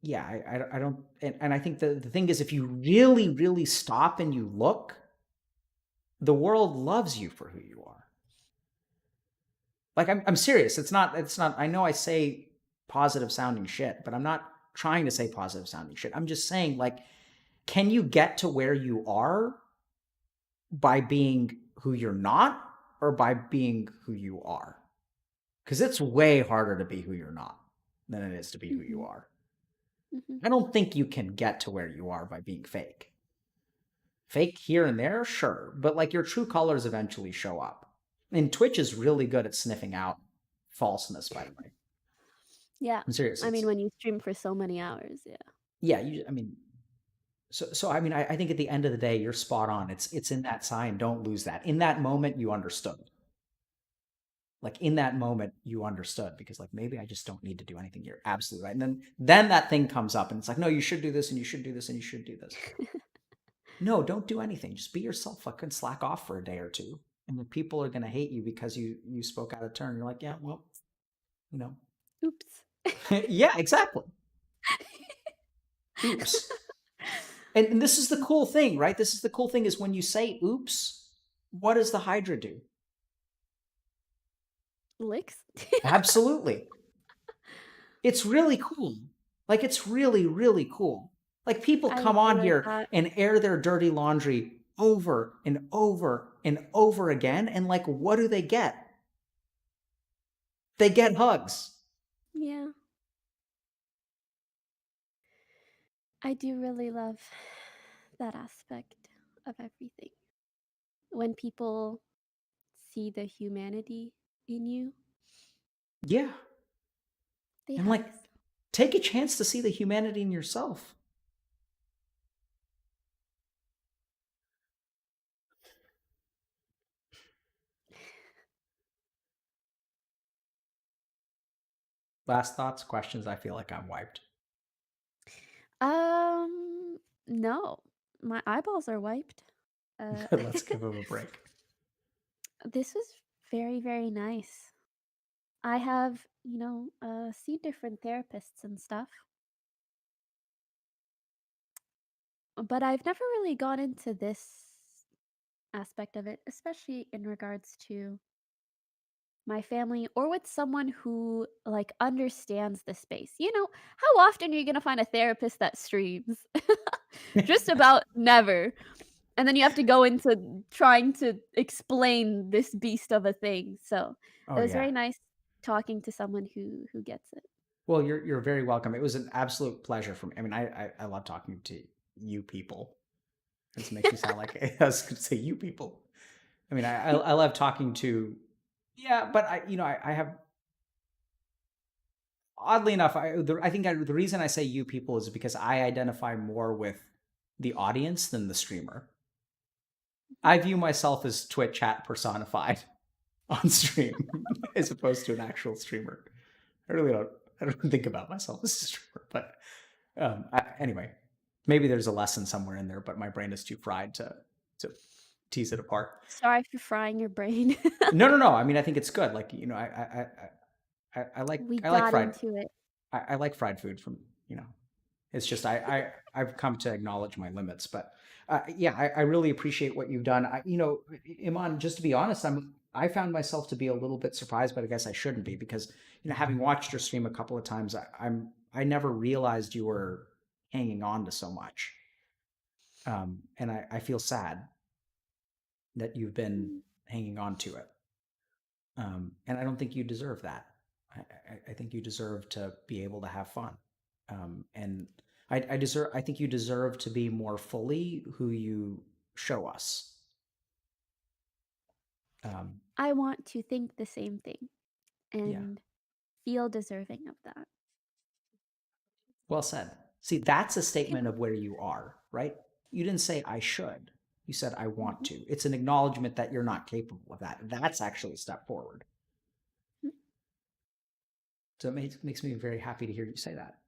yeah. I don't and I think the thing is if you really really stop and you look, the world loves you for who you are. Like I'm serious. It's not I know I say positive sounding shit, but I'm not trying to say positive sounding shit. I'm just saying like can you get to where you are by being who you're not or by being who you are? Cuz it's way harder to be who you're not than it is to be who you are. I don't think you can get to where you are by being fake. Fake here and there, sure, but like your true colors eventually show up. And Twitch is really good at sniffing out falseness, by the way. Yeah. I'm serious. I mean, when you stream for so many hours, yeah. Yeah, so I mean, I think at the end of the day, you're spot on. It's in that sign. Don't lose that. In that moment, you understood. Like in that moment, you understood because like maybe I just don't need to do anything. You're absolutely right. And then that thing comes up and it's like, no, you should do this and you should do this and you should do this. No, don't do anything. Just be yourself. Fucking slack off for a day or two. And the people are gonna hate you because you spoke out of turn. You're like, yeah, well, Oops. yeah, exactly. Oops. And this is the cool thing, right? This is the cool thing is when you say oops, what does the Hydra do? Licks? Absolutely. It's really cool. Like it's really, really cool. Like people I come agree on with here that. and air their dirty laundry over and over and over again. And like, what do they get? They get hugs. Yeah. I do really love that aspect of everything. When people see the humanity in you, Yeah. they And like, hugs. take a chance to see the humanity in yourself. Last thoughts, questions. I feel like I'm wiped. No. My eyeballs are wiped. Let's give him a break. This was very, very nice. I have, seen different therapists and stuff, but I've never really gone into this aspect of it, especially in regards to my family or with someone who like understands the space. How often are you going to find a therapist that streams? Just about never. And then you have to go into trying to explain this beast of a thing. So, Oh it was yeah. very nice talking to someone who gets it. Well, you're very welcome. It was an absolute pleasure for me. I mean, I love talking to you people. This makes me sound like I was going to say you people. I mean, I love talking to, yeah, but I have, oddly enough, I think the reason I say you people is because I identify more with the audience than the streamer. I view myself as Twitch chat personified on stream as opposed to an actual streamer. I really don't. I don't think about myself as a streamer, but anyway, maybe there's a lesson somewhere in there, but my brain is too fried to tease it apart. Sorry for frying your brain. No. I mean, I think it's good. Like I We like got fried. into it. I like fried food from. It's just I've come to acknowledge my limits, but yeah, I really appreciate what you've done. Iman, just to be honest, I found myself to be a little bit surprised, but I guess I shouldn't be because having watched your stream a couple of times, I never realized you were hanging on to so much, and I feel sad that you've been hanging on to it, and I don't think you deserve that. I think you deserve to be able to have fun, and I think you deserve to be more fully who you show us. I want to think the same thing Yeah. and feel deserving of that. Well said. See, that's a statement of where you are, right? You didn't say I should. You said I want to. It's an acknowledgement that you're not capable of that. That's actually a step forward. So it makes me very happy to hear you say that.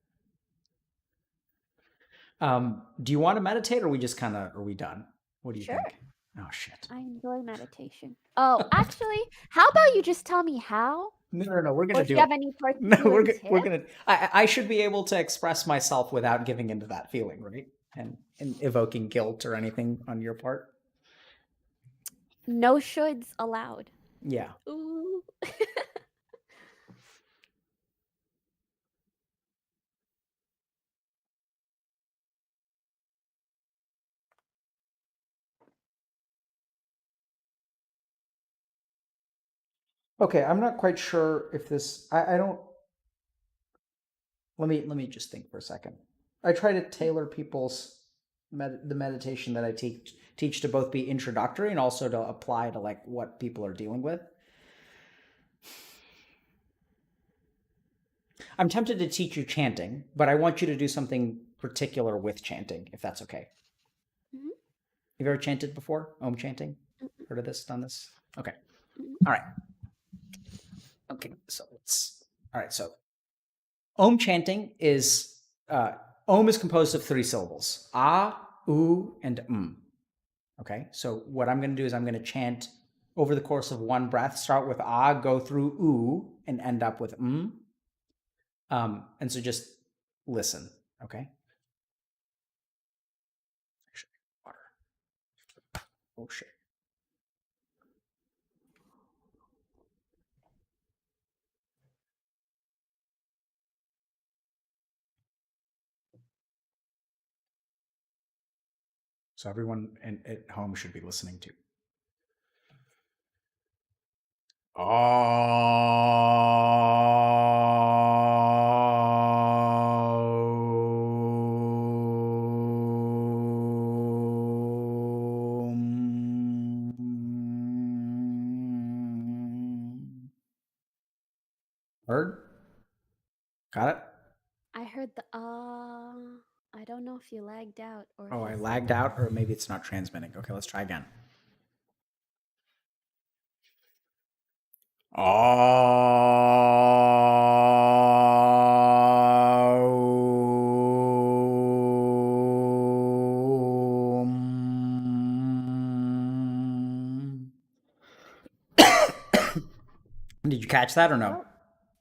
Do you want to meditate, or are we just kind of, are we done? What do you Sure. think? Oh shit. I enjoy meditation. Oh, actually, how about you just tell me how? No. We're Or gonna if do you have it. any No, particular we're tip? gonna. I should be able to express myself without giving into that feeling, right? And evoking guilt or anything on your part. No shoulds allowed. Yeah. Ooh. Okay, I'm not quite sure if this. I don't. Let me just think for a second. I try to tailor people's the meditation that I teach to both be introductory and also to apply to like what people are dealing with. I'm tempted to teach you chanting, but I want you to do something particular with chanting, if that's okay. Mhm. Have you ever chanted before? Om chanting? Mm-mm. Heard of this? Done this? Okay. Mm-mm. All right. Okay. So let's. All right. So Om chanting is Om is composed of 3 syllables: ah, oo, and Okay. So what I'm going to do is I'm going to chant over the course of one breath. Start with ah, go through oo, and end up with And so just listen. Okay. Water. Oh shit. So everyone at home should be listening to. Heard? Got it? I heard the I don't know if you lagged out or if Oh, you I said lagged that. out, or maybe it's not transmitting. Okay, let's try again. Did you catch that or no? Still,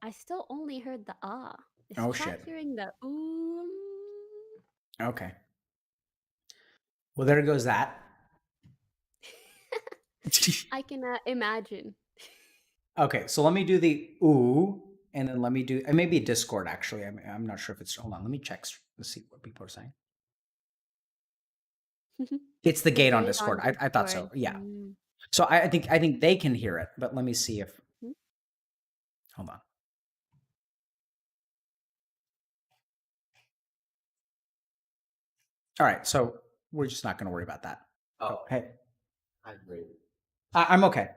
I still only heard the ah. Is Oh chat shit. hearing the ooh? Okay. Well, there goes that. I can imagine. Okay, so let me do the ooh, and then let me do. It may be Discord actually. I'm not sure if it's. Hold on, let me check. Let's see what people are saying. It's the The gate on gate on Discord. I thought so. Discord. Yeah. Mm. So I think they can hear it, but let me see if. Hmm? Hold on. All right, so we're just not going to worry about that. Oh, hey, I'm great. I'm okay.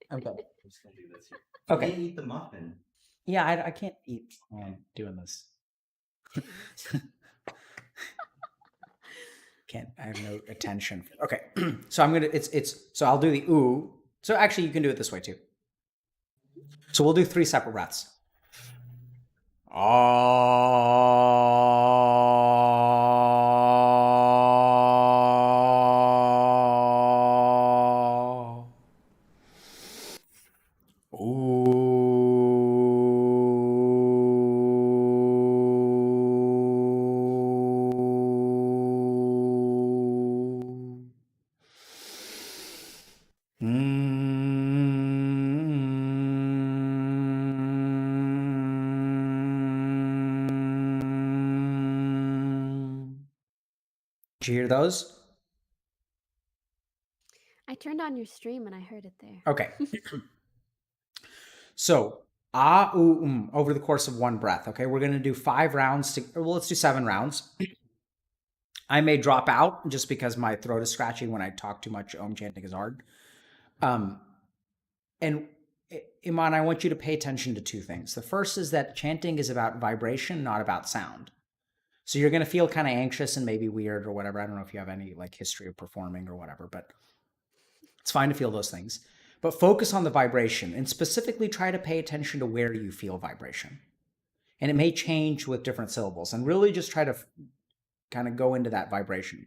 I'm good. I'm just gonna do this here. Okay. You didn't eat the muffin. Yeah, I can't eat while I'm doing this. Can't. I have no attention. Okay, so I'm gonna. It's. So I'll do the ooh. So actually, you can do it this way too. So we'll do 3 separate breaths. Ah. Ooh. Did you hear those? I turned on your stream and I heard it there. Okay. So over the course of one breath. Okay, we're going to do 5 rounds. Well, let's do 7 rounds. I may drop out just because my throat is scratchy when I talk too much. Chanting is hard. And Iman, I want you to pay attention to 2 things. The first is that chanting is about vibration, not about sound. So you're going to feel kind of anxious and maybe weird or whatever. I don't know if you have any like history of performing or whatever, but it's fine to feel those things. But focus on the vibration and specifically try to pay attention to where you feel vibration. And it may change with different syllables, and really just try to kind of go into that vibration.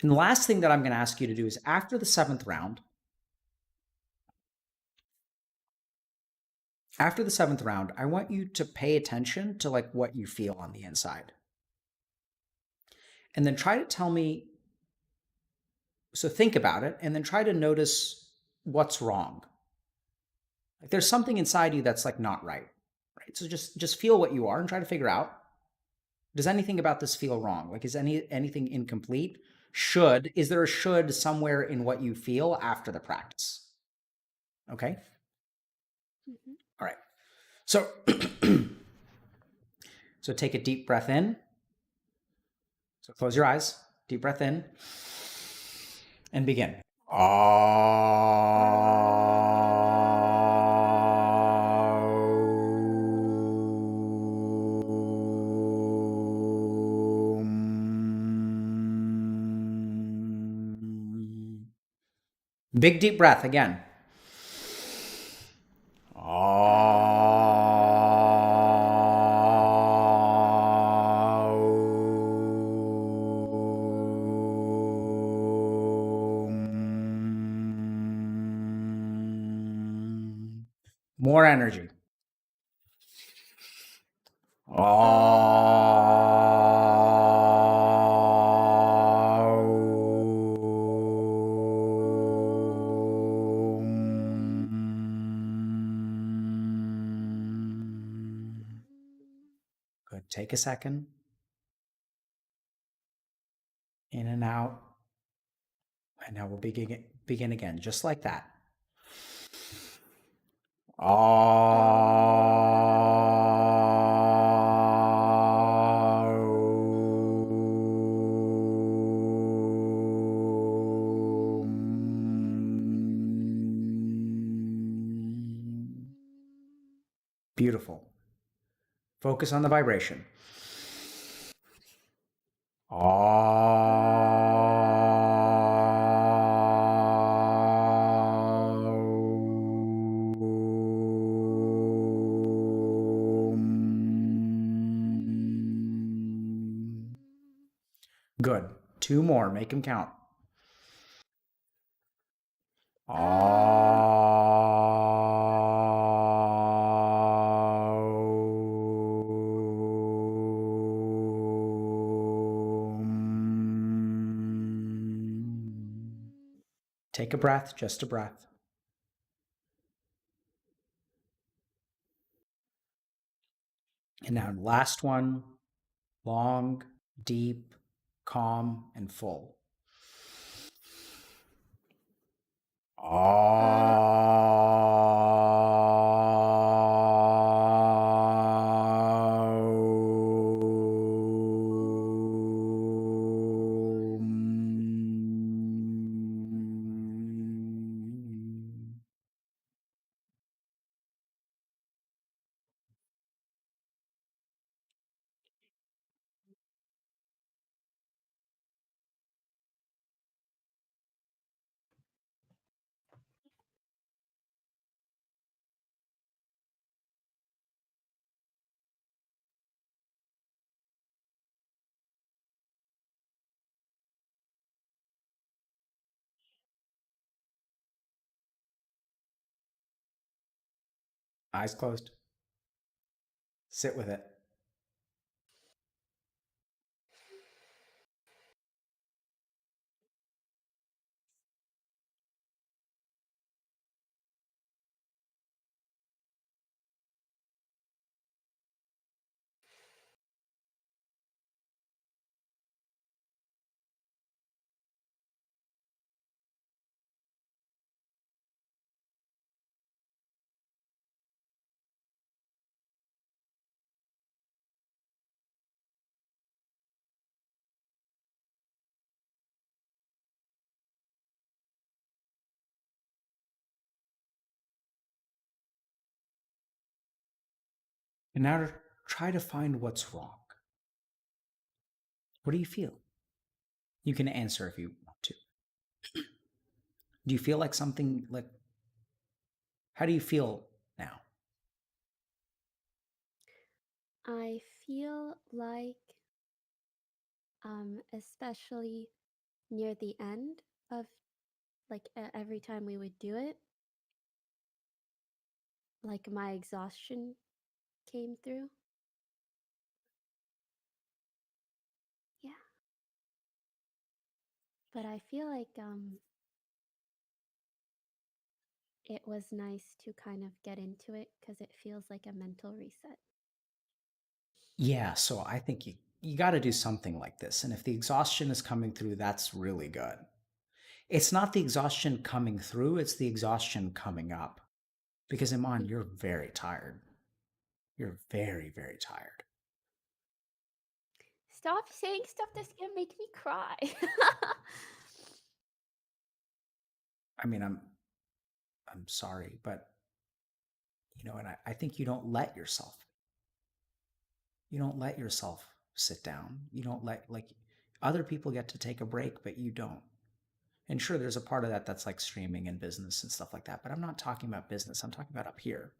And the last thing that I'm going to ask you to do is after the 7th round, I want you to pay attention to like what you feel on the inside. And then try to tell me, so think about it and then try to notice what's wrong. Like there's something inside you that's like not right. Right? So just feel what you are and try to figure out, does anything about this feel wrong? Like is anything incomplete? Is there a should somewhere in what you feel after the practice? Okay? Mm-hmm. All right. So so take a deep breath in. So close your eyes, deep breath in, and begin. Big deep breath again. More energy. Good. Take a second. In and out. And now we'll begin again, just like that. Beautiful. Focus on the vibration. Good. 2 more. Make them count. Take a breath, just a breath. And now last one, long, deep, calm, and full. Eyes closed. Sit with it. And now try to find what's wrong. What do you feel? You can answer if you want to. Do you feel like something like, how do you feel now? I feel like, especially near the end of like every time we would do it, like my exhaustion came through. Yeah. But I feel like it was nice to kind of get into it because it feels like a mental reset. Yeah, so I think you got to do something like this. And if the exhaustion is coming through, that's really good. It's not the exhaustion coming through, it's the exhaustion coming up. Because Iman, you're very tired. You're very, very tired. Stop saying stuff that's gonna make me cry. I mean, I'm sorry, but and I think you don't let yourself sit down. You don't let, like, other people get to take a break, but you don't. And sure, there's a part of that that's like streaming and business and stuff like that, but I'm not talking about business. I'm talking about up here.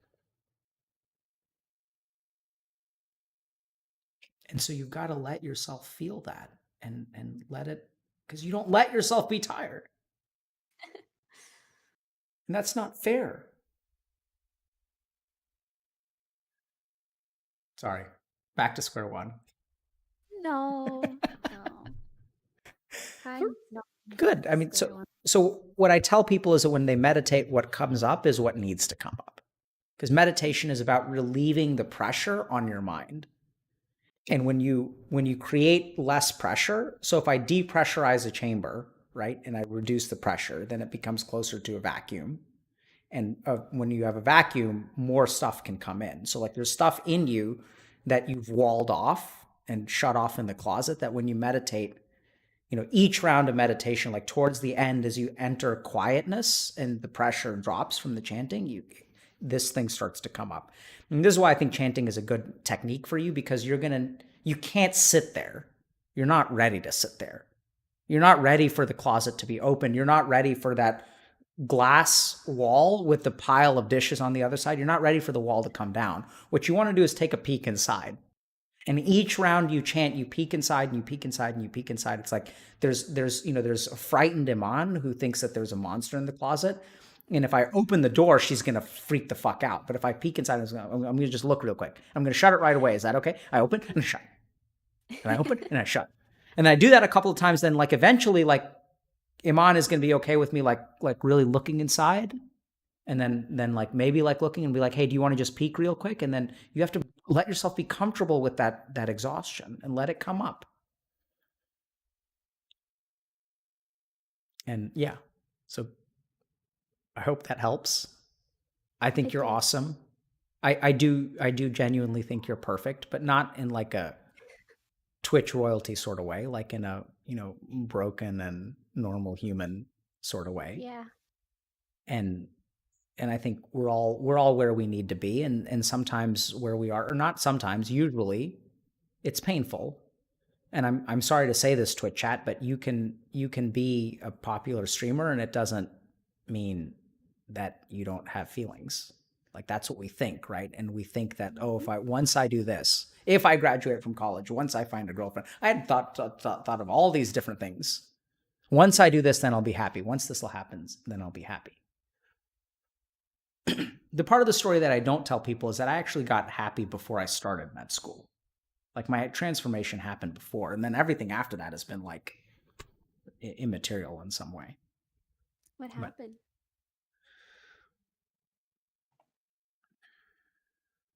And so you've got to let yourself feel that and let it, because you don't let yourself be tired. And that's not fair. Sorry. Back to square one. No, no. I'm not Good. I mean, so what I tell people is that when they meditate, what comes up is what needs to come up. Because meditation is about relieving the pressure on your mind. And when you create less pressure, so if I depressurize a chamber, right, and I reduce the pressure, then it becomes closer to a vacuum. And when you have a vacuum, more stuff can come in. So like there's stuff in you that you've walled off and shut off in the closet that when you meditate, each round of meditation, like towards the end, as you enter quietness and the pressure drops from the chanting, this thing starts to come up. And this is why I think chanting is a good technique for you, because you can't sit there. You're not ready to sit there. You're not ready for the closet to be open. You're not ready for that glass wall with the pile of dishes on the other side. You're not ready for the wall to come down. What you want to do is take a peek inside. And each round you chant, you peek inside and you peek inside and you peek inside. It's like there's a frightened Iman who thinks that there's a monster in the closet. And if I open the door, she's going to freak the fuck out. But if I peek inside, I'm going to just look real quick. I'm going to shut it right away. Is that okay? I open and I shut. And I open and I shut. And I do that a couple of times. Then like eventually, like Iman is going to be okay with me, like really looking inside. And then like maybe like looking and be like, hey, do you want to just peek real quick? And then you have to let yourself be comfortable with that exhaustion and let it come up. And yeah, so I hope that helps. I think you're awesome. I do genuinely think you're perfect, but not in like a Twitch royalty sort of way, like in a, broken and normal human sort of way. Yeah. And I think we're all where we need to be, and sometimes where we are, or not sometimes, usually it's painful. And I'm sorry to say this, Twitch chat, but you can be a popular streamer and it doesn't mean that you don't have feelings. Like that's what we think, right? And we think that, oh, once I do this, if I graduate from college, once I find a girlfriend, I had thought of all these different things. Once I do this, then I'll be happy. Once this happens, then I'll be happy. The part of the story that I don't tell people is that I actually got happy before I started med school. Like my transformation happened before, and then everything after that has been like immaterial in some way. What happened?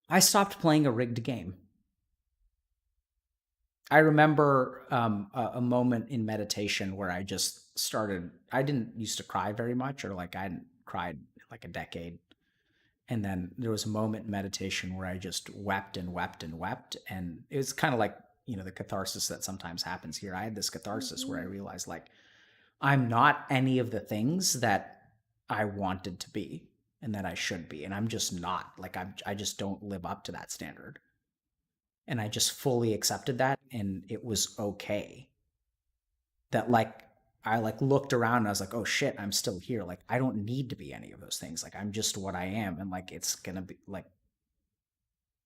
I stopped playing a rigged game. I remember a moment in meditation where I just started. I didn't used to cry very much, or like I hadn't cried in like a decade. And then there was a moment in meditation where I just wept and wept and wept. And it was kind of like, the catharsis that sometimes happens here. I had this catharsis where I realized like, I'm not any of the things that I wanted to be. and that I should be. And I'm just not. Like I just don't live up to that standard. And I just fully accepted that, and it was okay. That like I like looked around and I was like, oh shit, I'm still here. Like I don't need to be any of those things. Like I'm just what I am, and like it's gonna be like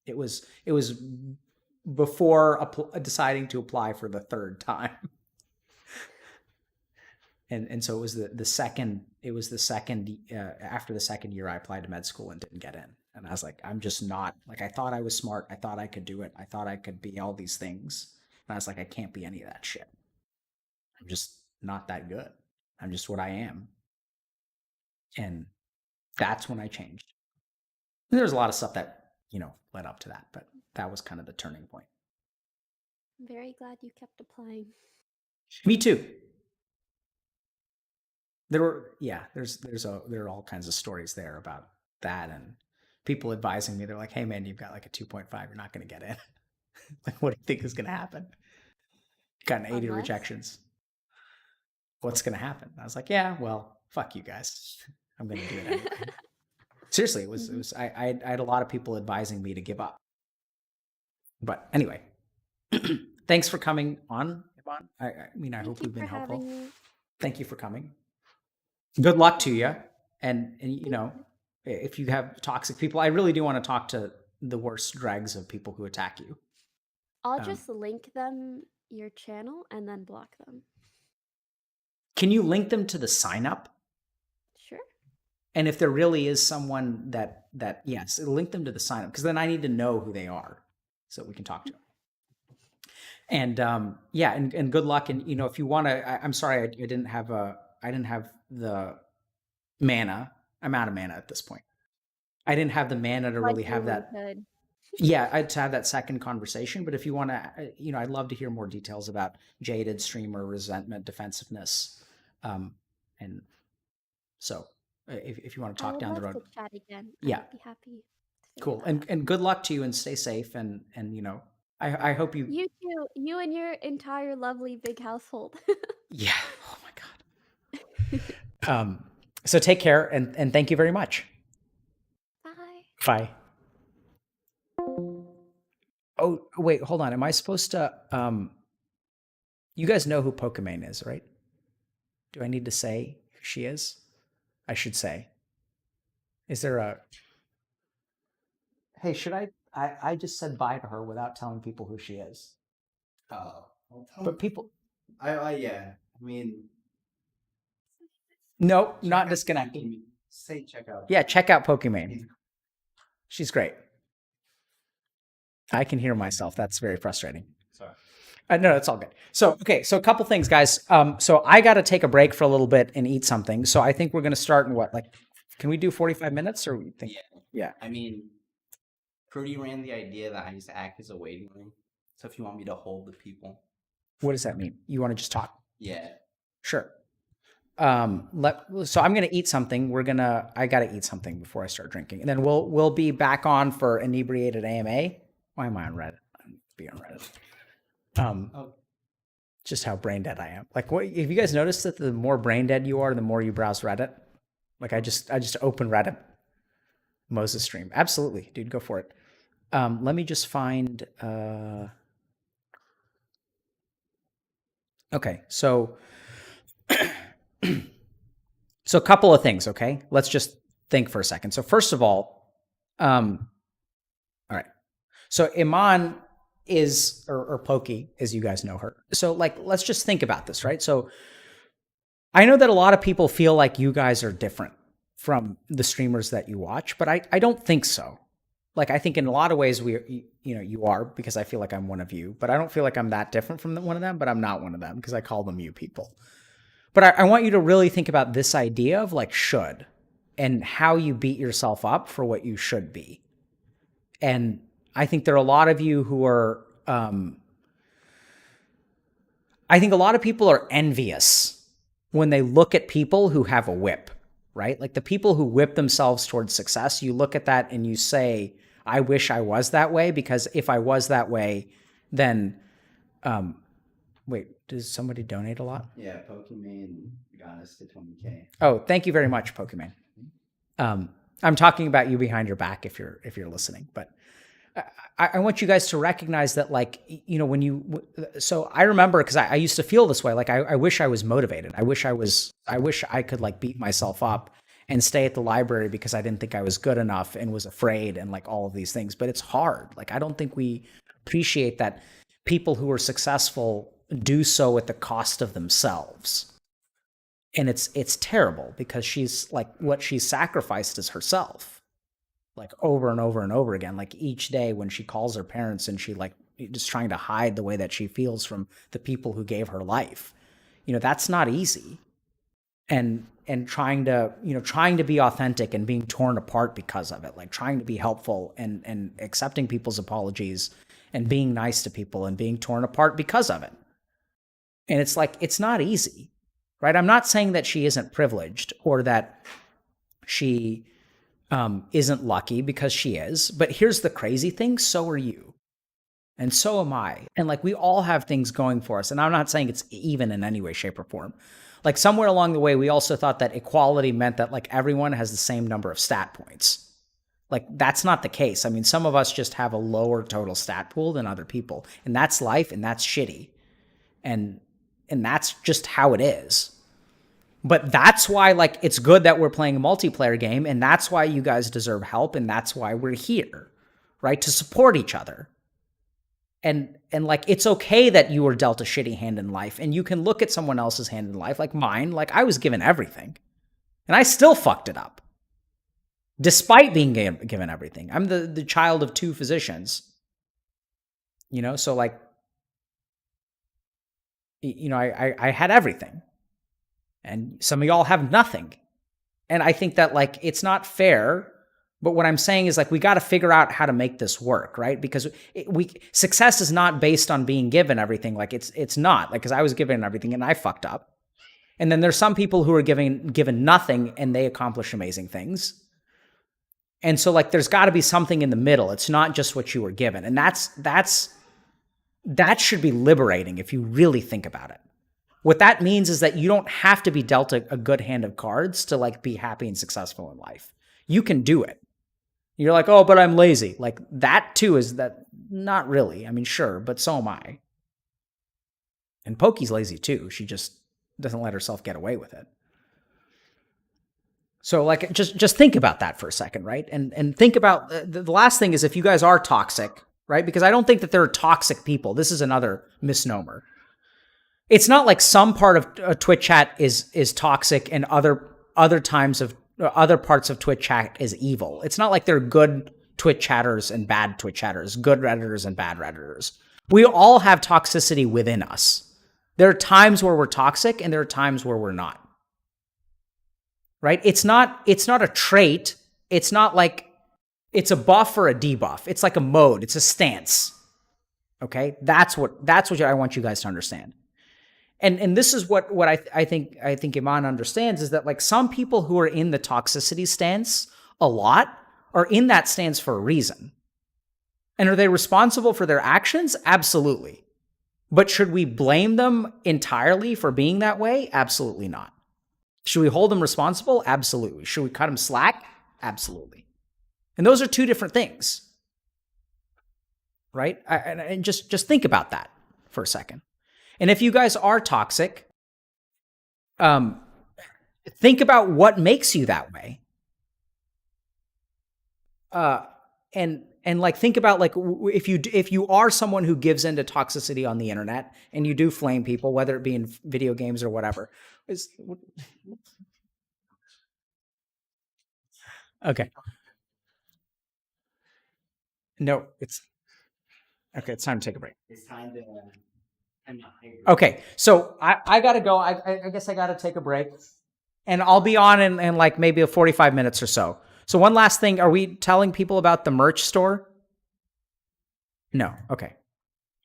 it was before deciding to apply for the third time. And so it was the second after the second year I applied to med school and didn't get in, and I was like, I'm just not, like, I thought I was smart, I thought I could do it, I thought I could be all these things, and I was like, I can't be any of that shit. I'm just not that good. I'm just what I am. And that's when I changed. And there was a lot of stuff that led up to that, but that was kind of the turning point. I'm very glad you kept applying. Me too. There are all kinds of stories there about that, and people advising me. They're like, "Hey, man, you've got like a 2.5. You're not going to get in. Like, what do you think is going to happen? Gotten 80 rejections. What's going to happen?" I was like, "Yeah, well, fuck you guys. I'm going to do it anyway." Seriously, it was. I had a lot of people advising me to give up. But anyway, thanks for coming on, Yvonne. I mean, I hope we've been helpful. Thank you for coming. Good luck to you. And if you have toxic people, I really do want to talk to the worst dregs of people who attack you. I'll just link them your channel and then block them. Can you link them to the sign up? Sure. And if there really is someone that yes, link them to the sign up, because then I need to know who they are so we can talk to them. And and good luck. And if you want to, I'm sorry, I didn't have the mana. I'm out of mana at this point. I didn't have the mana to really have that. To have that second conversation. But if you want to, I'd love to hear more details about jaded streamer, resentment, defensiveness. And so if you want to talk down the road. To chat again. Yeah. I'd be happy. Cool. And good luck to you, and stay safe. And I hope you. You too. You and your entire lovely big household. Yeah. Oh my God. So take care, and thank you very much. Bye. Bye. Oh, wait, hold on. Am I supposed to, you guys know who Pokimane is, right? Do I need to say who she is? I should say. Is there a, hey, should I just said bye to her without telling people who she is. Oh. But people. Yeah. I mean. No, not disconnecting. Say check out. Yeah, check out Pokimane. She's great. I can hear myself. That's very frustrating. Sorry. No, it's all good. So, okay. So a couple things, guys. So I got to take a break for a little bit and eat something. So I think we're going to start in what, like, can we do 45 minutes or we think? Yeah. I mean, Prudy ran the idea that I used to act as a waiting room. So if you want me to hold the people. What does that mean? You want to just talk? Yeah. Sure. So I'm going to eat something. I got to eat something before I start drinking. And then we'll be back on for Inebriated AMA. Why am I on Reddit? I'm be on Reddit. Just how brain dead I am. Like, what have you guys noticed that the more brain dead you are, the more you browse Reddit? Like, I just open Reddit. Moses stream. Absolutely, dude, go for it. Let me just find okay, so so a couple of things, okay? Let's just think for a second. So first of all right. So Iman is, or Pokey, as you guys know her. So, like, let's just think about this, right? So I know that a lot of people feel like you guys are different from the streamers that you watch, but I don't think so. Like, I think in a lot of ways you are, because I feel like I'm one of you, but I don't feel like I'm that different from one of them, but I'm not one of them because I call them you people. But I want you to really think about this idea of like should, and how you beat yourself up for what you should be. And I think there are a lot of you who are, I think a lot of people are envious when they look at people who have a whip, right? Like the people who whip themselves towards success, you look at that and you say, I wish I was that way, because if I was that way, then, wait, does somebody donate a lot? Yeah, Pokimane got us to 20K. Oh, thank you very much, Pokimane. I'm talking about you behind your back if you're listening, but I want you guys to recognize that, like, you know, when you, so I remember, because I used to feel this way. Like, I wish I was motivated. I wish I could like beat myself up and stay at the library because I didn't think I was good enough and was afraid and like all of these things. But it's hard. Like, I don't think we appreciate that people who are successful do so at the cost of themselves. And it's terrible because she's like, what she's sacrificed is herself, like over and over and over again. Like each day when she calls her parents and she like just trying to hide the way that she feels from the people who gave her life. You know, that's not easy. And trying to be authentic and being torn apart because of it, like trying to be helpful and accepting people's apologies and being nice to people and being torn apart because of it. And it's like, it's not easy, right? I'm not saying that she isn't privileged or that she isn't lucky, because she is. But here's the crazy thing. So are you. And so am I. And like, we all have things going for us. And I'm not saying it's even in any way, shape, or form. Like somewhere along the way, we also thought that equality meant that like everyone has the same number of stat points. Like that's not the case. I mean, some of us just have a lower total stat pool than other people. And that's life, and that's shitty. And that's just how it is. But that's why, like, it's good that we're playing a multiplayer game, and that's why you guys deserve help, and that's why we're here, right? To support each other. And like, it's okay that you were dealt a shitty hand in life, and you can look at someone else's hand in life, like mine. Like, I was given everything, and I still fucked it up, despite being given everything. I'm the child of 2 physicians, you know? So, like, you know, I had everything. And some of y'all have nothing. And I think that like, it's not fair. But what I'm saying is like, we got to figure out how to make this work, right? Because success is not based on being given everything. Like it's not, like, cause I was given everything and I fucked up. And then there's some people who are given nothing and they accomplish amazing things. And so like, there's got to be something in the middle. It's not just what you were given. And that should be liberating if you really think about it. What that means is that you don't have to be dealt a good hand of cards to like be happy and successful in life. You can do it. You're like, oh, but I'm lazy. Like that too is that, not really. I mean, sure, but so am I. And Poki's lazy too. She just doesn't let herself get away with it. So like, just think about that for a second, right? And think about the last thing is, if you guys are toxic, right? Because I don't think that there are toxic people. This is another misnomer. It's not like some part of Twitch chat is toxic and other times of other parts of Twitch chat is evil. It's not like there are good Twitch chatters and bad Twitch chatters, good Redditors and bad Redditors. We all have toxicity within us. There are times where we're toxic and there are times where we're not. Right? It's not a trait. It's not like it's a buff or a debuff. It's like a mode. It's a stance. Okay? That's what I want you guys to understand. And this is what I think Iman understands, is that like some people who are in the toxicity stance a lot are in that stance for a reason. And are they responsible for their actions? Absolutely. But should we blame them entirely for being that way? Absolutely not. Should we hold them responsible? Absolutely. Should we cut them slack? Absolutely. And those are 2 different things. Right? And just think about that for a second. And if you guys are toxic, think about what makes you that way. And like, think about like, if you are someone who gives into toxicity on the internet and you do flame people, whether it be in video games or whatever. Okay. No, it's okay. It's time to take a break. It's time to. Okay, so I gotta go. I guess I gotta take a break, and I'll be on in like maybe 45 minutes or so. So one last thing: are we telling people about the merch store? No. Okay.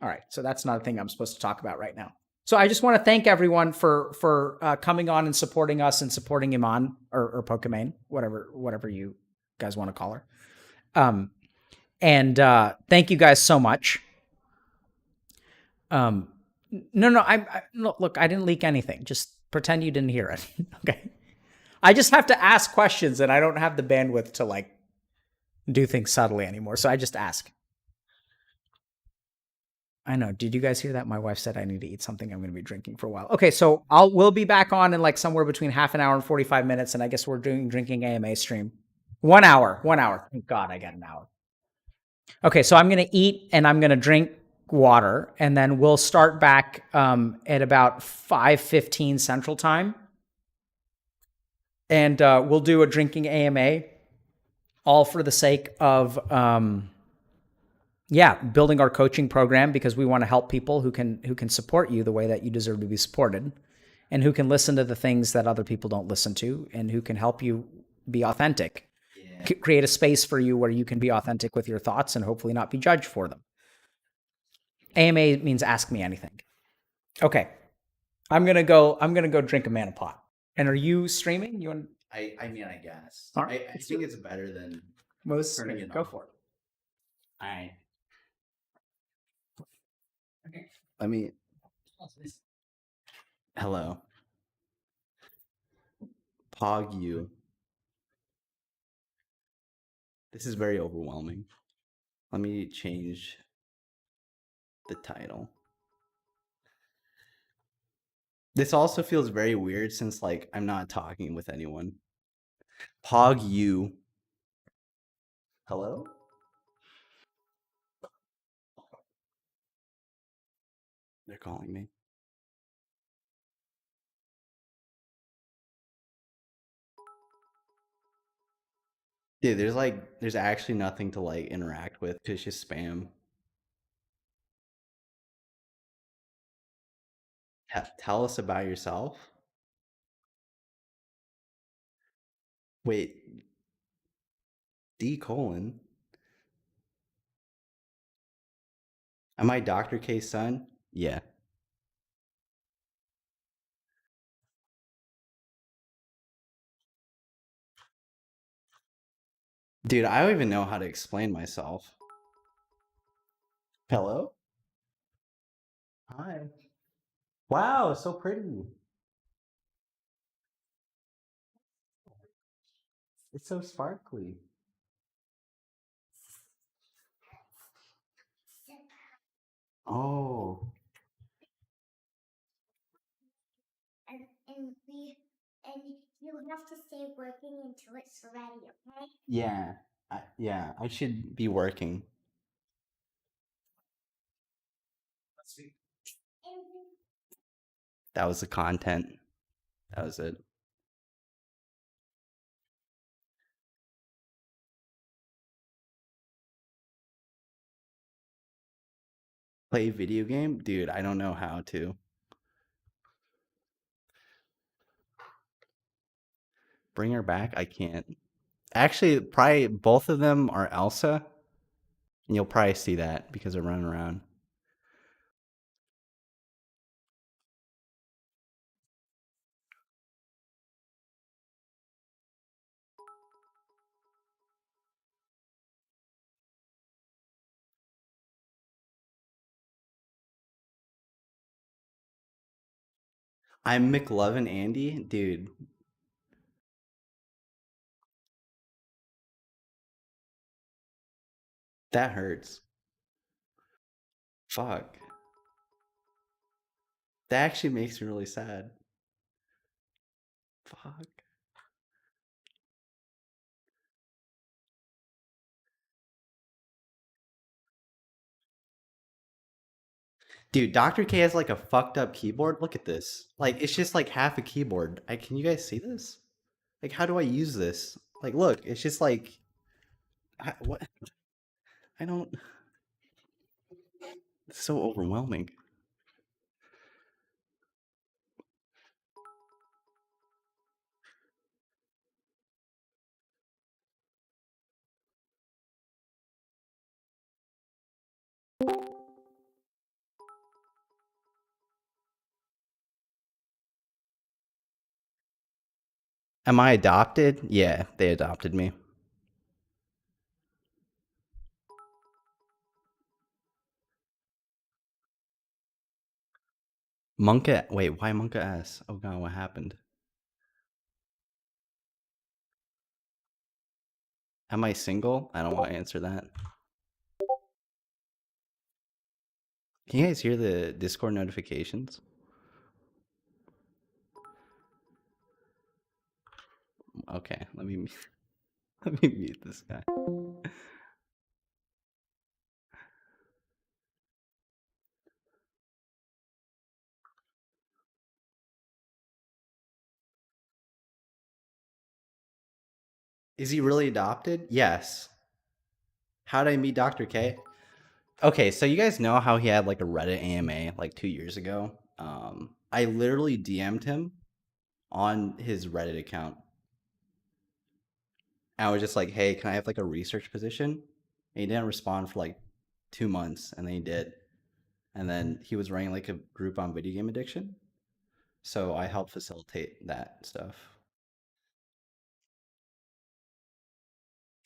All right. So that's not a thing I'm supposed to talk about right now. So I just want to thank everyone for coming on and supporting us and supporting Iman or Pokimane, whatever you guys want to call her. And thank you guys so much. No, look, I didn't leak anything. Just pretend you didn't hear it. Okay. I just have to ask questions, and I don't have the bandwidth to like do things subtly anymore. So I just ask. I know. Did you guys hear that? My wife said I need to eat something. I'm going to be drinking for a while. Okay, so we'll be back on in like somewhere between half an hour and 45 minutes, and I guess we're doing drinking AMA stream. 1 hour. 1 hour. Thank God I got an hour. Okay, so I'm going to eat and I'm going to drink water, and then we'll start back at about 5:15 Central Time, and we'll do a drinking AMA, all for the sake of building our coaching program, because we want to help people who can support you the way that you deserve to be supported, and who can listen to the things that other people don't listen to, and who can help you be authentic. Yeah. Create a space for you where you can be authentic with your thoughts and hopefully not be judged for them. AMA means ask me anything. Okay. I'm gonna go drink a mana pot. And are you streaming? You want? I mean, I guess. Right. I think it's better than most turning it go off. for it. All right. Okay. Let me. Hello. Pog you. This is very overwhelming. Let me change the title. This also feels very weird since like I'm not talking with anyone. Pog you. Hello? They're calling me. Dude, there's actually nothing to like interact with. It's just spam. Tell us about yourself. Wait, D colon. Am I Dr. K's son? Yeah. Dude, I don't even know how to explain myself. Hello? Hi. Wow, so pretty. It's so sparkly. Oh. And you have to stay working until it's ready, okay? Yeah. I should be working. That was the content. That was it. Play video game? Dude, I don't know how to. Bring her back? I can't. Actually, probably both of them are Elsa. And you'll probably see that because they're running around. I'm McLovin Andy? Dude. That hurts. Fuck. That actually makes me really sad. Fuck. Dude, Dr. K has like a fucked up keyboard. Look at this. Like it's just like half a keyboard. Can you guys see this? Like how do I use this? Like look, it's just like what? I don't. It's so overwhelming. Am I adopted? Yeah, they adopted me. Monka. Wait, why Monka S? Oh god, what happened? Am I single? I don't want to answer that. Can you guys hear the Discord notifications? Okay, let me let me mute this guy. Is he really adopted? Yes. How did I meet Dr. K? Okay, so you guys know how he had like a Reddit AMA like 2 years ago? I literally DM'd him on his Reddit account. I was just like, hey, can I have like a research position? And he didn't respond for like 2 months, and then he did. And then he was running like a group on video game addiction. So I helped facilitate that stuff.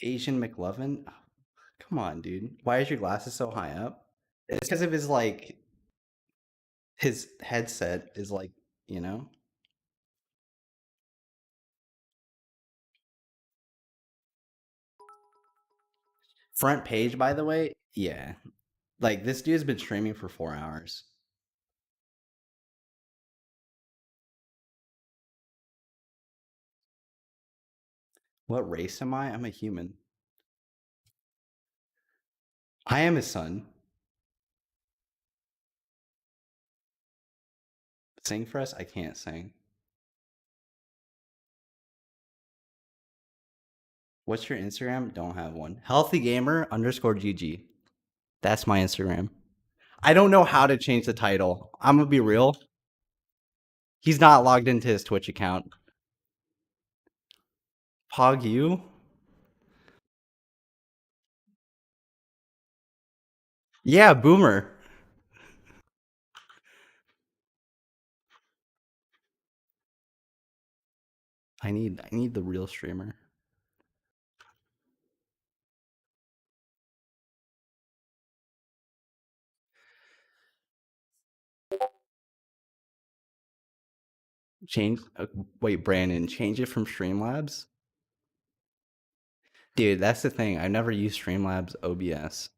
Asian McLovin? Oh, come on, dude. Why is your glasses so high up? It's because of his like his headset is like, you know? Front page, by the way, yeah. Like this dude's been streaming for 4 hours. What race am I? I'm a human. I am his son. Sing for us? I can't sing. What's your Instagram? Don't have one. HealthyGamer_GG. That's my Instagram. I don't know how to change the title. I'm gonna be real. He's not logged into his Twitch account. Pog you? Yeah, boomer. I need the real streamer. Change wait, Brandon, change it from Streamlabs? Dude, that's the thing. I've never used Streamlabs OBS.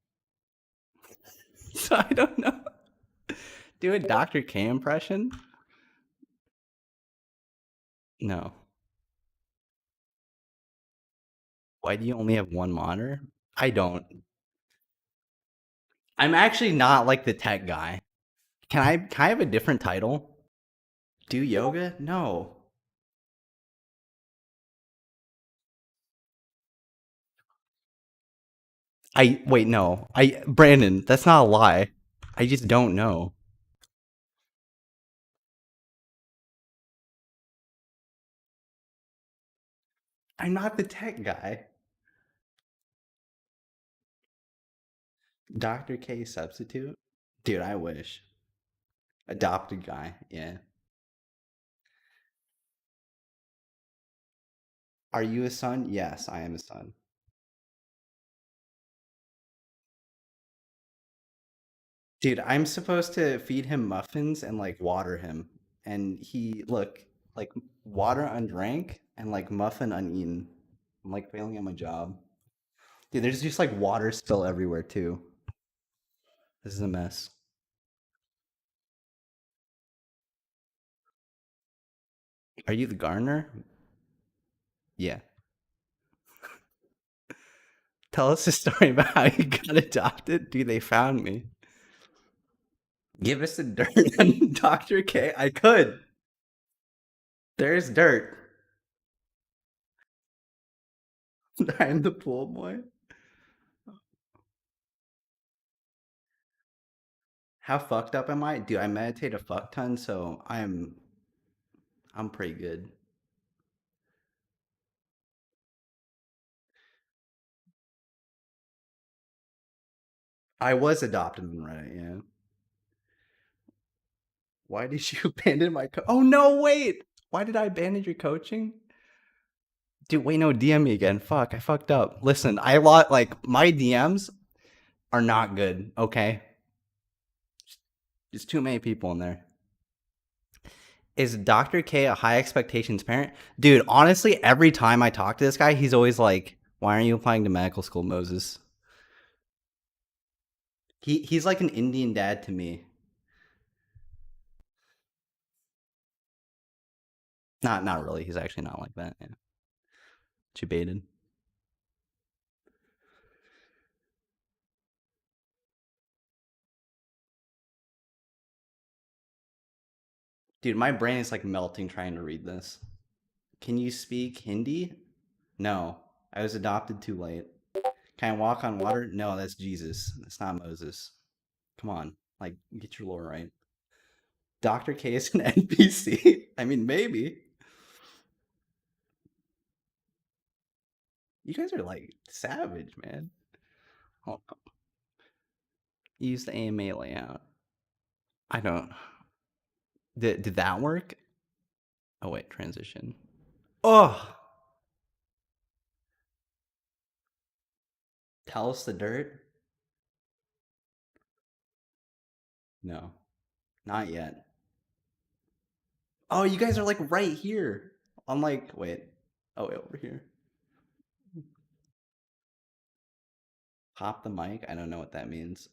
So I don't know. Do a Dr. K impression? No. Why do you only have one monitor? I don't. I'm actually not like the tech guy. Can I have a different title? Do yoga? No. Wait, no. Brandon, that's not a lie. I just don't know. I'm not the tech guy. Dr. K substitute? Dude, I wish. Adopted guy, yeah. Are you a son? Yes, I am a son. Dude, I'm supposed to feed him muffins and like water him. And he, look, like water undrank and like muffin uneaten. I'm like failing at my job. Dude, there's just like water spill everywhere too. This is a mess. Are you the gardener? Yeah. Tell us a story about how you got adopted. Dude, they found me. Give us the dirt on Dr. K. I could. There's dirt. I'm the pool boy. How fucked up am I? Dude, I meditate a fuck ton, so I'm pretty good. I was adopted on Reddit, yeah. Why did you abandon my Oh no, wait! Why did I abandon your coaching? Dude, wait, no, DM me again. Fuck, I fucked up. Listen, like my DMs are not good, okay? There's too many people in there. Is Dr. K a high expectations parent? Dude, honestly, every time I talk to this guy, he's always like, Why aren't you applying to medical school, Moses? He's like an Indian dad to me. Not really. He's actually not like that. Yeah. Debated. Dude, my brain is like melting trying to read this. Can you speak Hindi? No. I was adopted too late. Can I walk on water? No, that's Jesus. That's not Moses. Come on. Like, get your lore right. Dr. K is an NPC. I mean, maybe. You guys are like savage, man. Hold on. Use the AMA layout. I don't. Did that work? Oh wait, transition. Oh, tell us the dirt. No, not yet. Oh, you guys are like right here. I'm like, wait. Oh wait, over here. Pop the mic. I don't know what that means.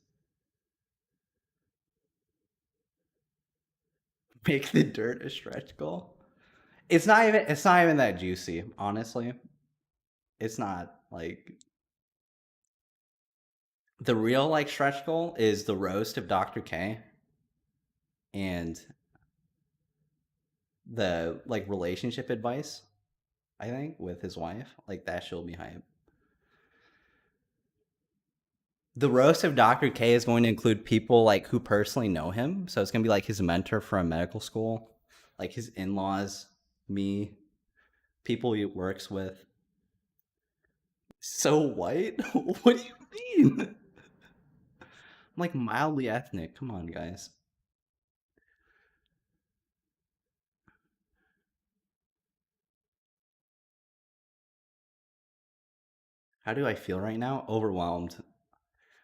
Make the dirt a stretch goal. It's not even. It's not even that juicy, honestly. It's not like the real like stretch goal is the roast of Dr. K and the like relationship advice. I think with his wife, like that she'll be hype. The roast of Dr. K is going to include people like who personally know him. So it's gonna be like his mentor from medical school, like his in-laws, me, people he works with. So white? What do you mean? I'm like mildly ethnic. Come on, guys. How do I feel right now? Overwhelmed.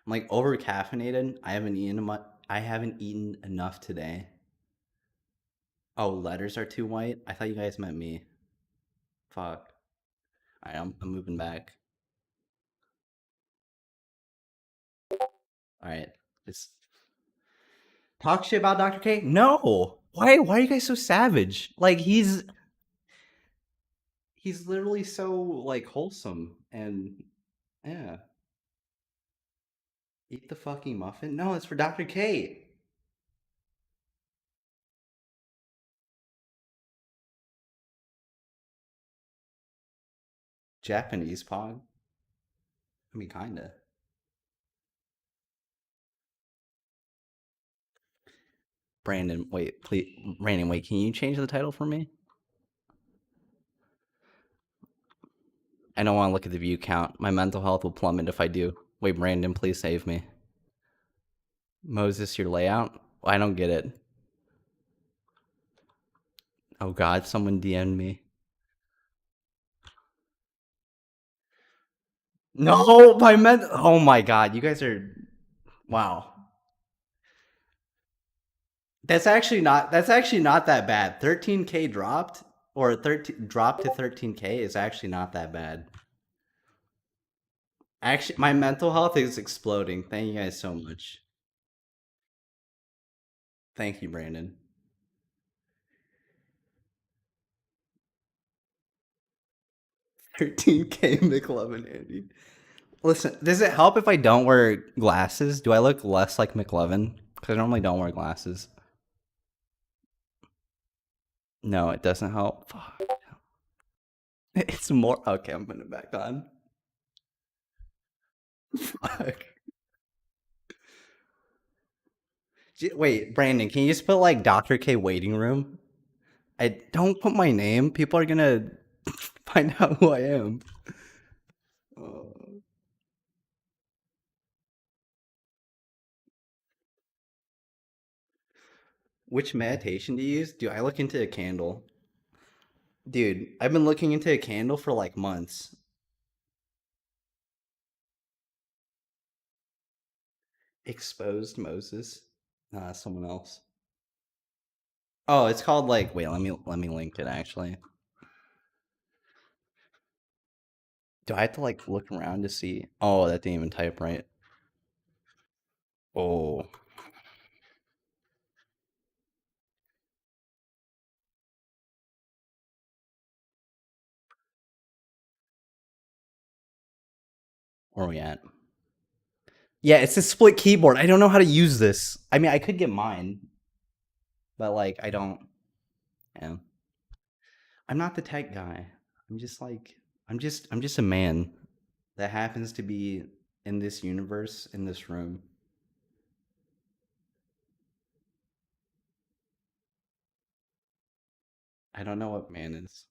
I'm like over caffeinated. I haven't eaten enough today. Oh, letters are too white? I thought you guys meant me. Fuck. I'm moving back. Alright. Just talk shit about Dr. K? No. Why are you guys so savage? Like he's literally so like wholesome and yeah. Eat the fucking muffin? No, it's for Dr. K. Japanese pog? I mean kinda. Brandon, wait, please Brandon, wait, can you change the title for me? I don't want to look at the view count. My mental health will plummet if I do. Wait, Brandon, please save me. Moses, your layout? I don't get it. Oh god, someone DM'd me. No, oh my god, you guys are wow. That's actually not that bad. 13K dropped or 13 dropped to 13K is actually not that bad. Actually, my mental health is exploding. Thank you guys so much. Thank you, Brandon. 13K McLovin, Andy. Listen, does it help if I don't wear glasses? Do I look less like McLovin? Because I normally don't wear glasses. No, it doesn't help. Fuck. It's more. Okay, I'm putting it back on. Fuck. Wait, Brandon, can you just put like Dr. K waiting room? I don't put my name. People are gonna find out who I am. Which meditation do you use? Do I look into a candle? Dude, I've been looking into a candle for like months. Exposed Moses. Someone else. Oh, it's called like wait, let me link it actually. Do I have to like look around to see? Oh, that didn't even type right. Oh, where are we at? Yeah, it's a split keyboard. I don't know how to use this. I mean, I could get mine, but like, I don't. Yeah. I'm not the tech guy. I'm just like, I'm just a man that happens to be in this universe, in this room. I don't know what man is.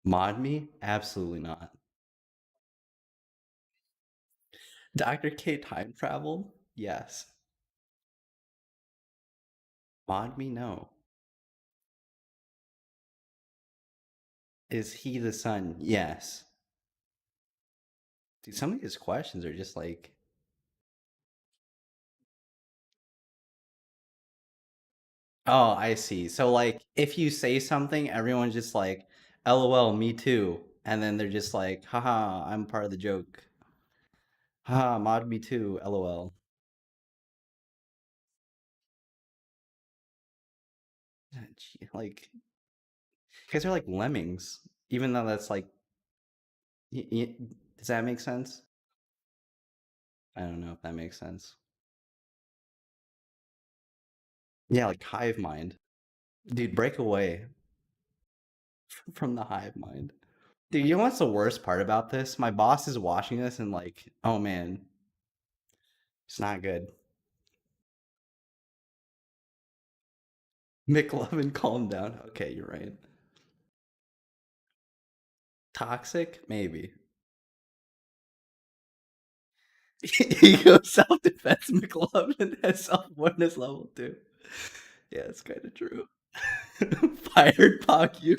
Mod me? Absolutely not. Dr. K time traveled? Yes. Mod me? No. Is he the son? Yes. Dude, some of his questions are just like, oh, I see. So like, if you say something, everyone's just like, LOL, me too. And then they're just like, haha, I'm part of the joke. Haha, mod me too, LOL. Like, you guys are like lemmings, even though that's like, does that make sense? I don't know if that makes sense. Yeah, like hive mind. Dude, break away from the hive mind. Dude, you know what's the worst part about this? My boss is watching this and like, oh man, it's not good. McLovin, calm down. Okay, you're right. Toxic? Maybe. Ego self defense McLovin has self awareness level 2. Yeah, it's kind of true. Fired Pock you.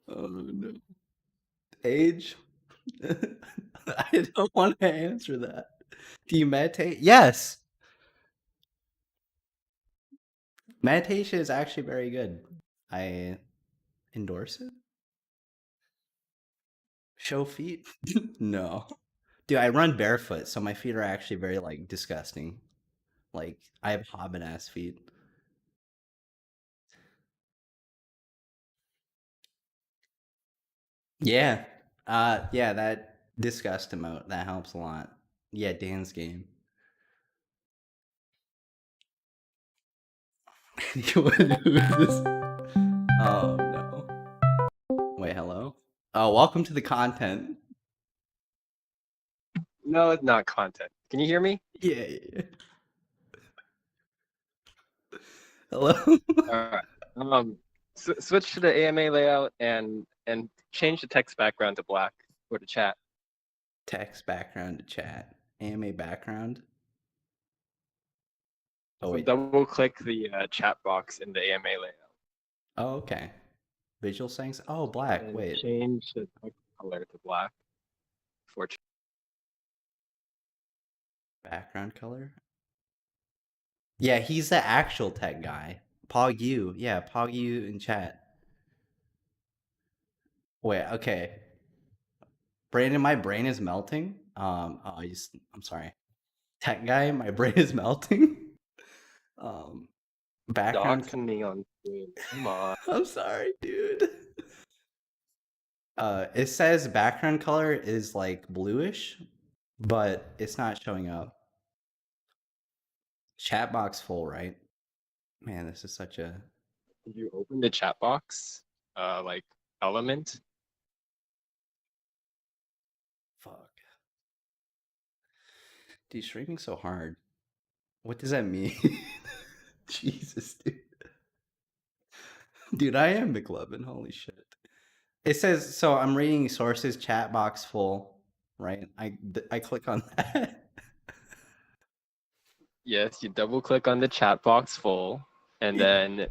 Oh no. Age? I don't want to answer that. Do you meditate? Yes. Meditation is actually very good. I endorse it. Show feet? No. Dude, I run barefoot, so my feet are actually very like disgusting. Like I have hobbit ass feet. Yeah. Yeah, that disgust emote, that helps a lot. Yeah, Dan's game. Who is this? Oh no. Wait, hello? Oh, welcome to the content. No, it's not content. Can you hear me? Yeah, yeah, yeah. Hello? All right. Switch to the AMA layout and change the text background to black for the chat. Text background to chat. AMA background. Oh So wait. double click the chat box in the AMA layout Oh, okay. Visual settings. Oh, black. and Wait. change the text color to black for chat. Background color. Yeah, he's the actual tech guy. Pog you. Yeah, Pog you in chat. Wait, okay. Brandon, my brain is melting. I'm sorry. Tech guy, my brain is melting. Um, background. Doxing me on screen. Come on. I'm sorry, dude. It says background color is like bluish, but it's not showing up. Chat box full, right? Man, this is such a Did you open the chat box? Like element? fuck. Dude, streaming so hard. What does that mean? Jesus, dude. Dude, I am McLovin. Holy shit. It says so. I'm reading sources. Chat box full. Right. I click on that. Yes, you double click on the chat box full, and then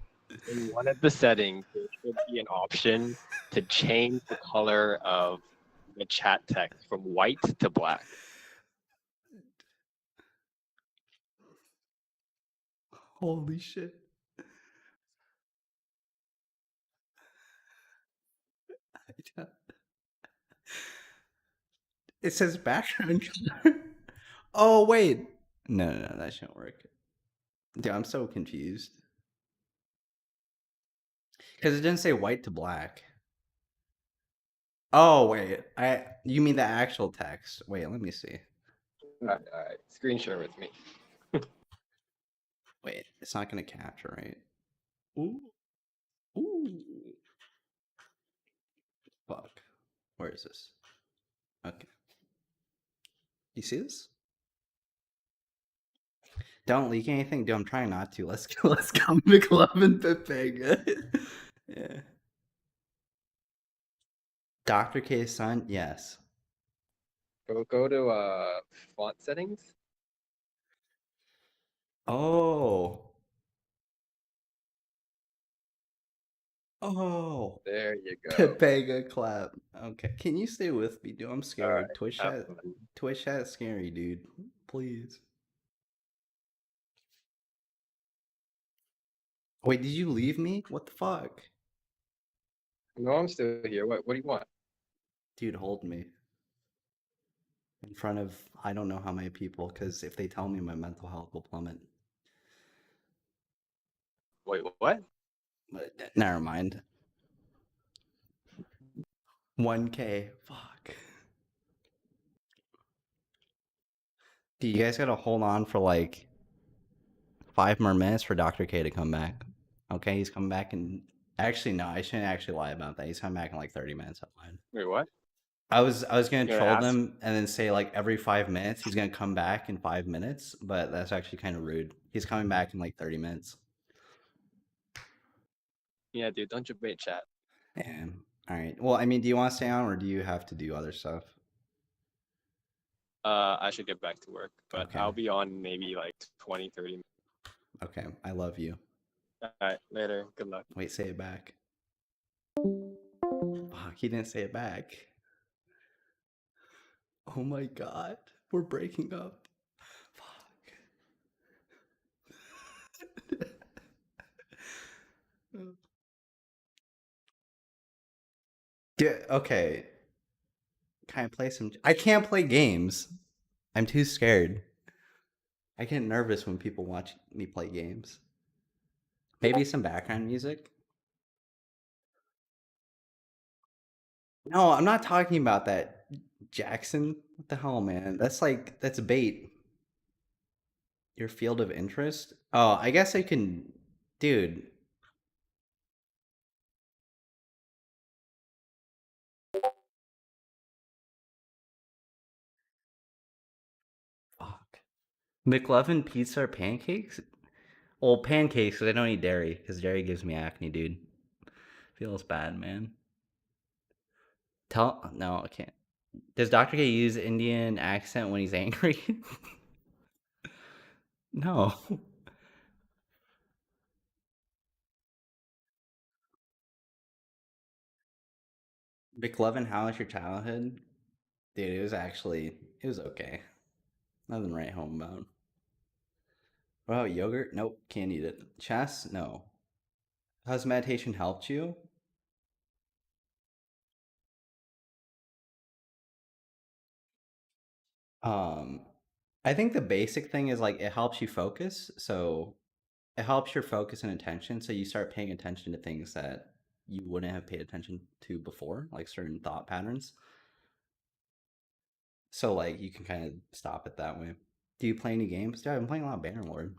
in one of the settings, there should be an option to change the color of the chat text from white to black. Holy shit. It says background color. Oh wait. No, that shouldn't work. Dude, I'm so confused. Because it didn't say white to black. Oh wait, you mean the actual text? Wait, let me see. All right. Screen share with me. Wait, it's not gonna capture, right? Ooh, ooh. Fuck. Where is this? Okay. You see this? Don't leak anything, dude. I'm trying not to. Let's go. Let's go, McLovin Pepega. Yeah. Dr. K's son? Yes. Go to font settings. Oh. Oh. There you go. Pepega clap. Okay. Can you stay with me, dude? I'm scared. right, Twitch have chat. fun. Twitch chat scary, dude. Please. Wait, did you leave me? What the fuck? No, I'm still here. What do you want? Dude, hold me. In front of I don't know how many people, because if they tell me, my mental health will plummet. Wait, what? But never mind. 1K. Fuck. Dude, you guys gotta hold on for like 5 more minutes for Dr. K to come back. Okay, he's coming back and actually no, I shouldn't actually lie about that. He's coming back in like 30 minutes. I lied. Wait, what? I was gonna You're gonna troll ask? them and then say like every 5 minutes he's gonna come back in 5 minutes, but that's actually kind of rude. He's coming back in like 30 minutes. Yeah, dude, don't debate chat. And all right. Well, I mean, do you want to stay on or do you have to do other stuff? I should get back to work, but Okay. I'll be on maybe like 20, 30 minutes. Okay. I love you. All right, later. Good luck. Wait, say it back. Fuck, he didn't say it back. Oh my god. We're breaking up. Fuck. Okay. Can I play some? I can't play games. I'm too scared. I get nervous when people watch me play games. Maybe some background music? No, I'm not talking about that. Jackson? What the hell, man? That's bait. Your field of interest? Oh, I guess I can. Dude. Fuck. McLovin pizza or pancakes? Well, pancakes, because I don't eat dairy, because dairy gives me acne, dude. Feels bad, man. No, I can't. Does Dr. K use Indian accent when he's angry? No. McLovin, how was your childhood? Dude, it was okay. Nothing to write home about. What about yogurt? Nope, can't eat it. Chess? No. Has meditation helped you? Um, I think the basic thing is like it helps you focus. So it helps your focus and attention. So you start paying attention to things that you wouldn't have paid attention to before, like certain thought patterns. So like you can kind of stop it that way. Do you play any games? Yeah, I'm playing a lot of Bannerlord.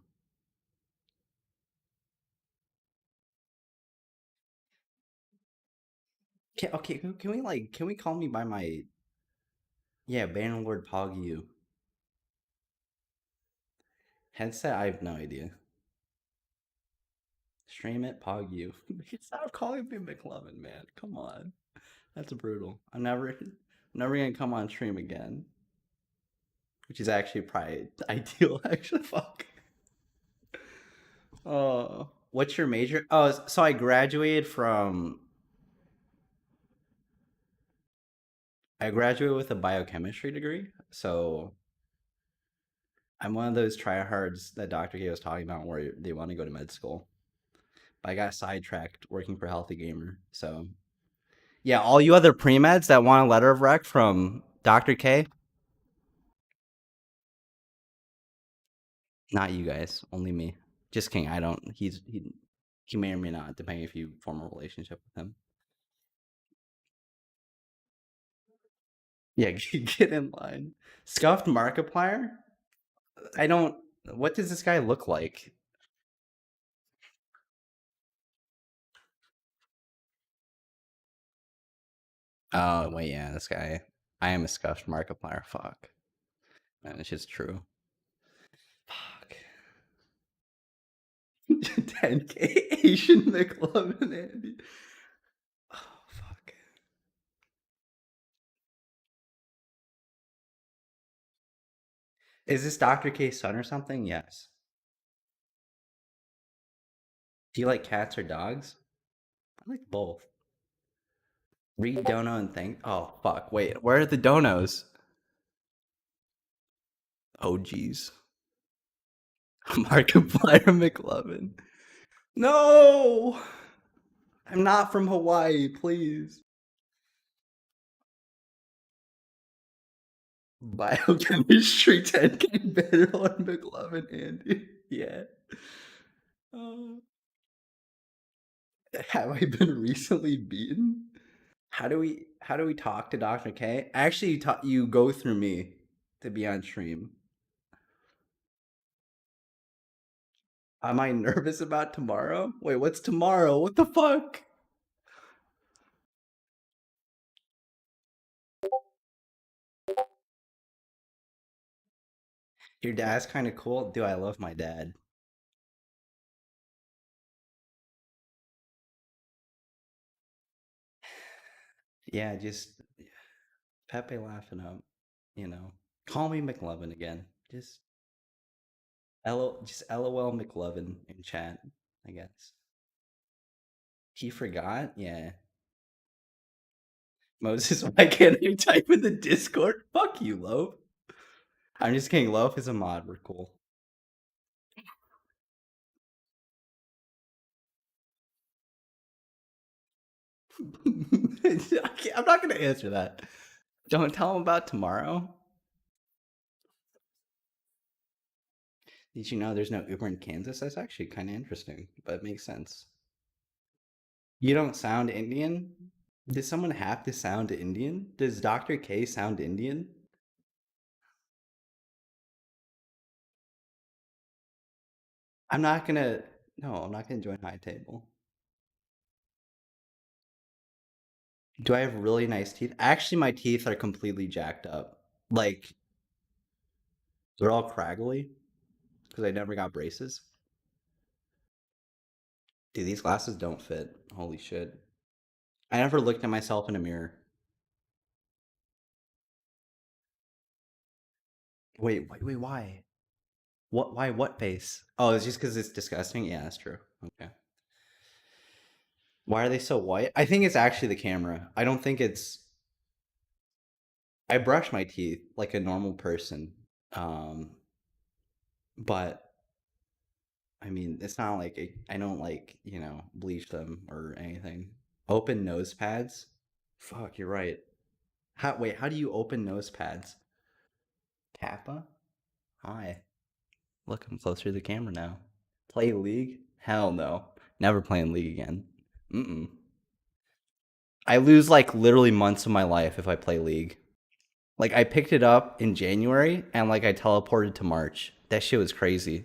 Okay, can we call me by my Bannerlord Pog U headset? I have no idea. Stream it, Pog U. Stop calling me McLovin, man. Come on, that's brutal. I'm never gonna come on stream again. Which is actually probably ideal. Actually, fuck. Oh, what's your major? Oh, so I graduated with a biochemistry degree. So I'm one of those tryhards that Dr. K was talking about where they want to go to med school. But I got sidetracked working for Healthy Gamer. So Yeah, all you other pre-meds that want a letter of rec from Dr. K. Not you guys, only me. Just kidding. I don't. He may or may not, depending if you form a relationship with him. Yeah, get in line. Scuffed Markiplier? I don't. What does this guy look like? Oh, wait, yeah, this guy. I am a scuffed Markiplier. Fuck. Man, it's just true. Fuck. 10K Asian McLovin Andy. Oh, fuck. Is this Dr. K's son or something? Yes. Do you like cats or dogs? I like both. Read dono and thank. Oh, fuck. Wait, where are the donos? Oh, geez. Markiplier McLovin. No! I'm not from Hawaii, please. Biochemistry 10K better on McLovin, Andy. Yeah. Have I been recently beaten? How do we talk to Dr. K? Actually, you go through me to be on stream. Am I nervous about tomorrow? Wait, what's tomorrow? What the fuck? Your dad's kind of cool. Dude, I love my dad. Yeah, just Pepe laughing up, you know. Call me McLovin again. Just LOL McLovin in chat, I guess. He forgot? Yeah. Moses, why can't you type in the Discord? Fuck you, Loaf. I'm just kidding. Loaf is a mod. We're cool. I'm not going to answer that. Don't tell him about tomorrow. Did you know there's no Uber in Kansas? That's actually kind of interesting, but it makes sense. You don't sound Indian? Does someone have to sound Indian? Does Dr. K sound Indian? I'm not gonna. No, I'm not gonna join High Table. Do I have really nice teeth? Actually, my teeth are completely jacked up. Like, they're all craggly because I never got braces. Dude, these glasses don't fit. Holy shit. I never looked at myself in a mirror. Wait, why? Why, what face? Oh, it's just because it's disgusting? Yeah, that's true. Okay. Why are they so white? I think it's actually the camera. I don't think it's. I brush my teeth like a normal person. Um, but I mean, it's not like I don't like, bleach them or anything. Open nose pads? Fuck, you're right. How do you open nose pads? Kappa? Hi. Look, I'm closer to the camera now. Play League? Hell no. Never playing League again. Mm-mm. I lose like literally months of my life if I play League. Like I picked it up in January and like I teleported to March. That shit was crazy.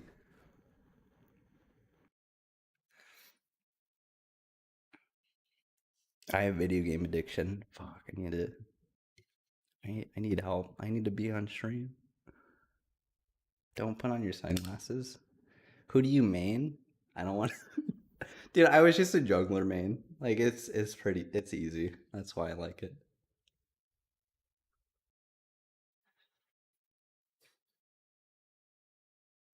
I have video game addiction. Fuck, I need it. I need help. I need to be on stream. Don't put on your sunglasses. Who do you main? I don't want. Dude, I was just a jungler main. Like it's easy. That's why I like it.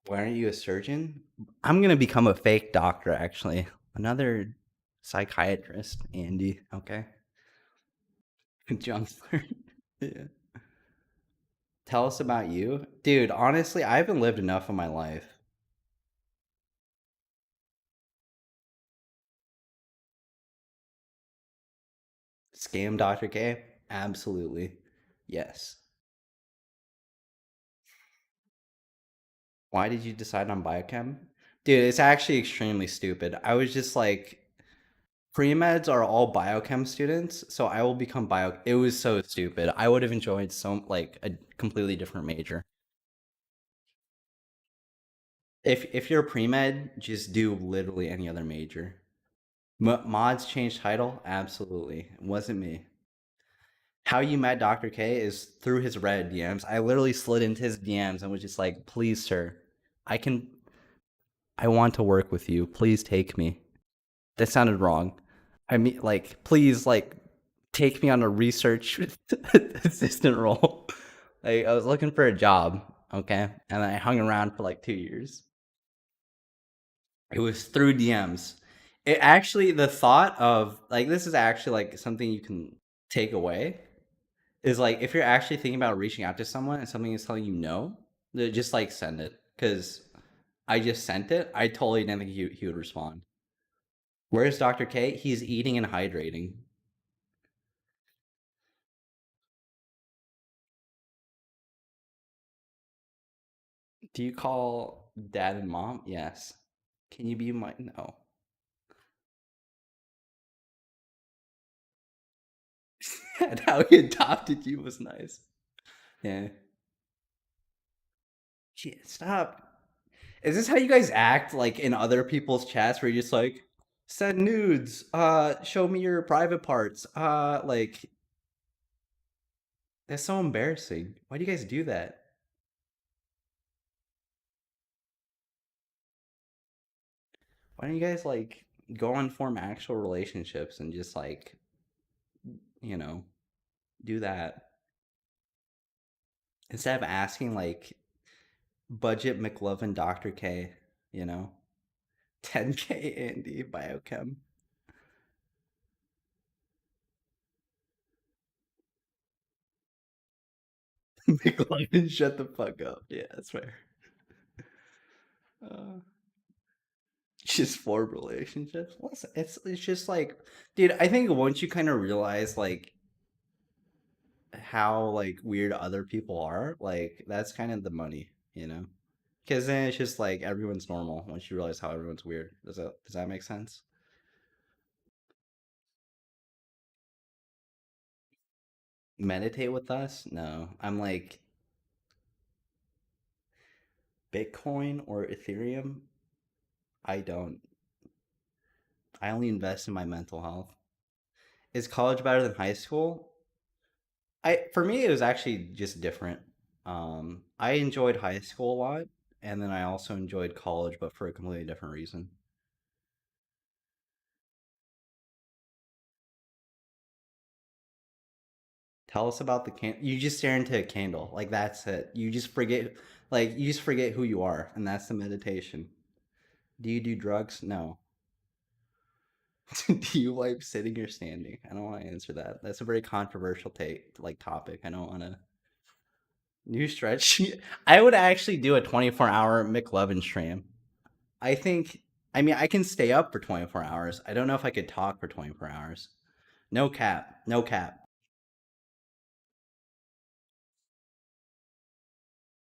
Why aren't you a surgeon? I'm gonna become a fake doctor. Actually, another psychiatrist, Andy. Okay, jungler. Yeah. Tell us about you, dude. Honestly, I haven't lived enough of my life. Scam Dr. K? Absolutely. Yes. Why did you decide on biochem? Dude, it's actually extremely stupid. I was just like, pre-meds are all biochem students, so I will become bio. It was so stupid. I would have enjoyed so like a completely different major. If you're pre-med, just do literally any other major. Mods change title? Absolutely. It wasn't me. How you met Dr. K is through his Reddit DMs. I literally slid into his DMs and was just like, please, sir, I want to work with you. Please take me. That sounded wrong. I mean, like, please, like, take me on a research assistant role. Like, I was looking for a job, okay? And I hung around for like 2 years. It was through DMs. It actually, the thought of, like, this is actually like something you can take away is like, if you're actually thinking about reaching out to someone and something is telling you no, just like send it. Because I just sent it. I totally didn't think he would respond. Where's Dr. K? He's eating and hydrating. Do you call dad and mom? Yes. Can you be my no? And how he adopted you was nice. Yeah. Shit, stop. Is this how you guys act like in other people's chats where you're just like send nudes, show me your private parts, like that's so embarrassing. Why do you guys do that? Why don't you guys like go and form actual relationships and just like, you know, do that instead of asking like budget McLovin Dr. K, you know? 10K Andy biochem. McLovin, shut the fuck up. Yeah, that's fair. Uh, just form relationships. Listen, it's just like, dude. I think once you kind of realize like how like weird other people are, like that's kind of the money, you know? Because then it's just like everyone's normal once you realize how everyone's weird. Does that make sense? Meditate with us? No, I'm like Bitcoin or Ethereum. I don't. I only invest in my mental health. Is college better than high school? For me it was actually just different. I enjoyed high school a lot, and then I also enjoyed college, but for a completely different reason. Tell us about the can. You just stare into a candle, like that's it. You just forget who you are, and that's the meditation. Do you do drugs? No. Do you like sitting or standing? I don't want to answer that. That's a very controversial topic. I don't want to. New stretch. I would actually do a 24-hour McLovin stream. I think. I mean, I can stay up for 24 hours. I don't know if I could talk for 24 hours. No cap. No cap.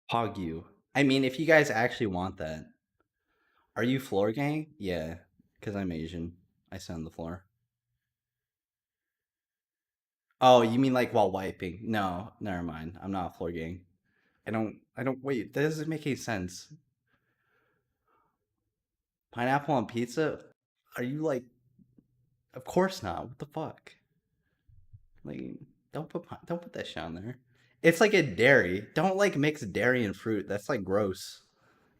Hog you. I mean, if you guys actually want that. Are you floor gang? Yeah, because I'm Asian. I sit on the floor. Oh, you mean like while wiping? No, never mind. I'm not a floor gang. I don't wait, that doesn't make any sense. Pineapple on pizza? Are you like of course not. What the fuck? Like don't put that shit on there. It's like a dairy. Don't like mix dairy and fruit. That's like gross.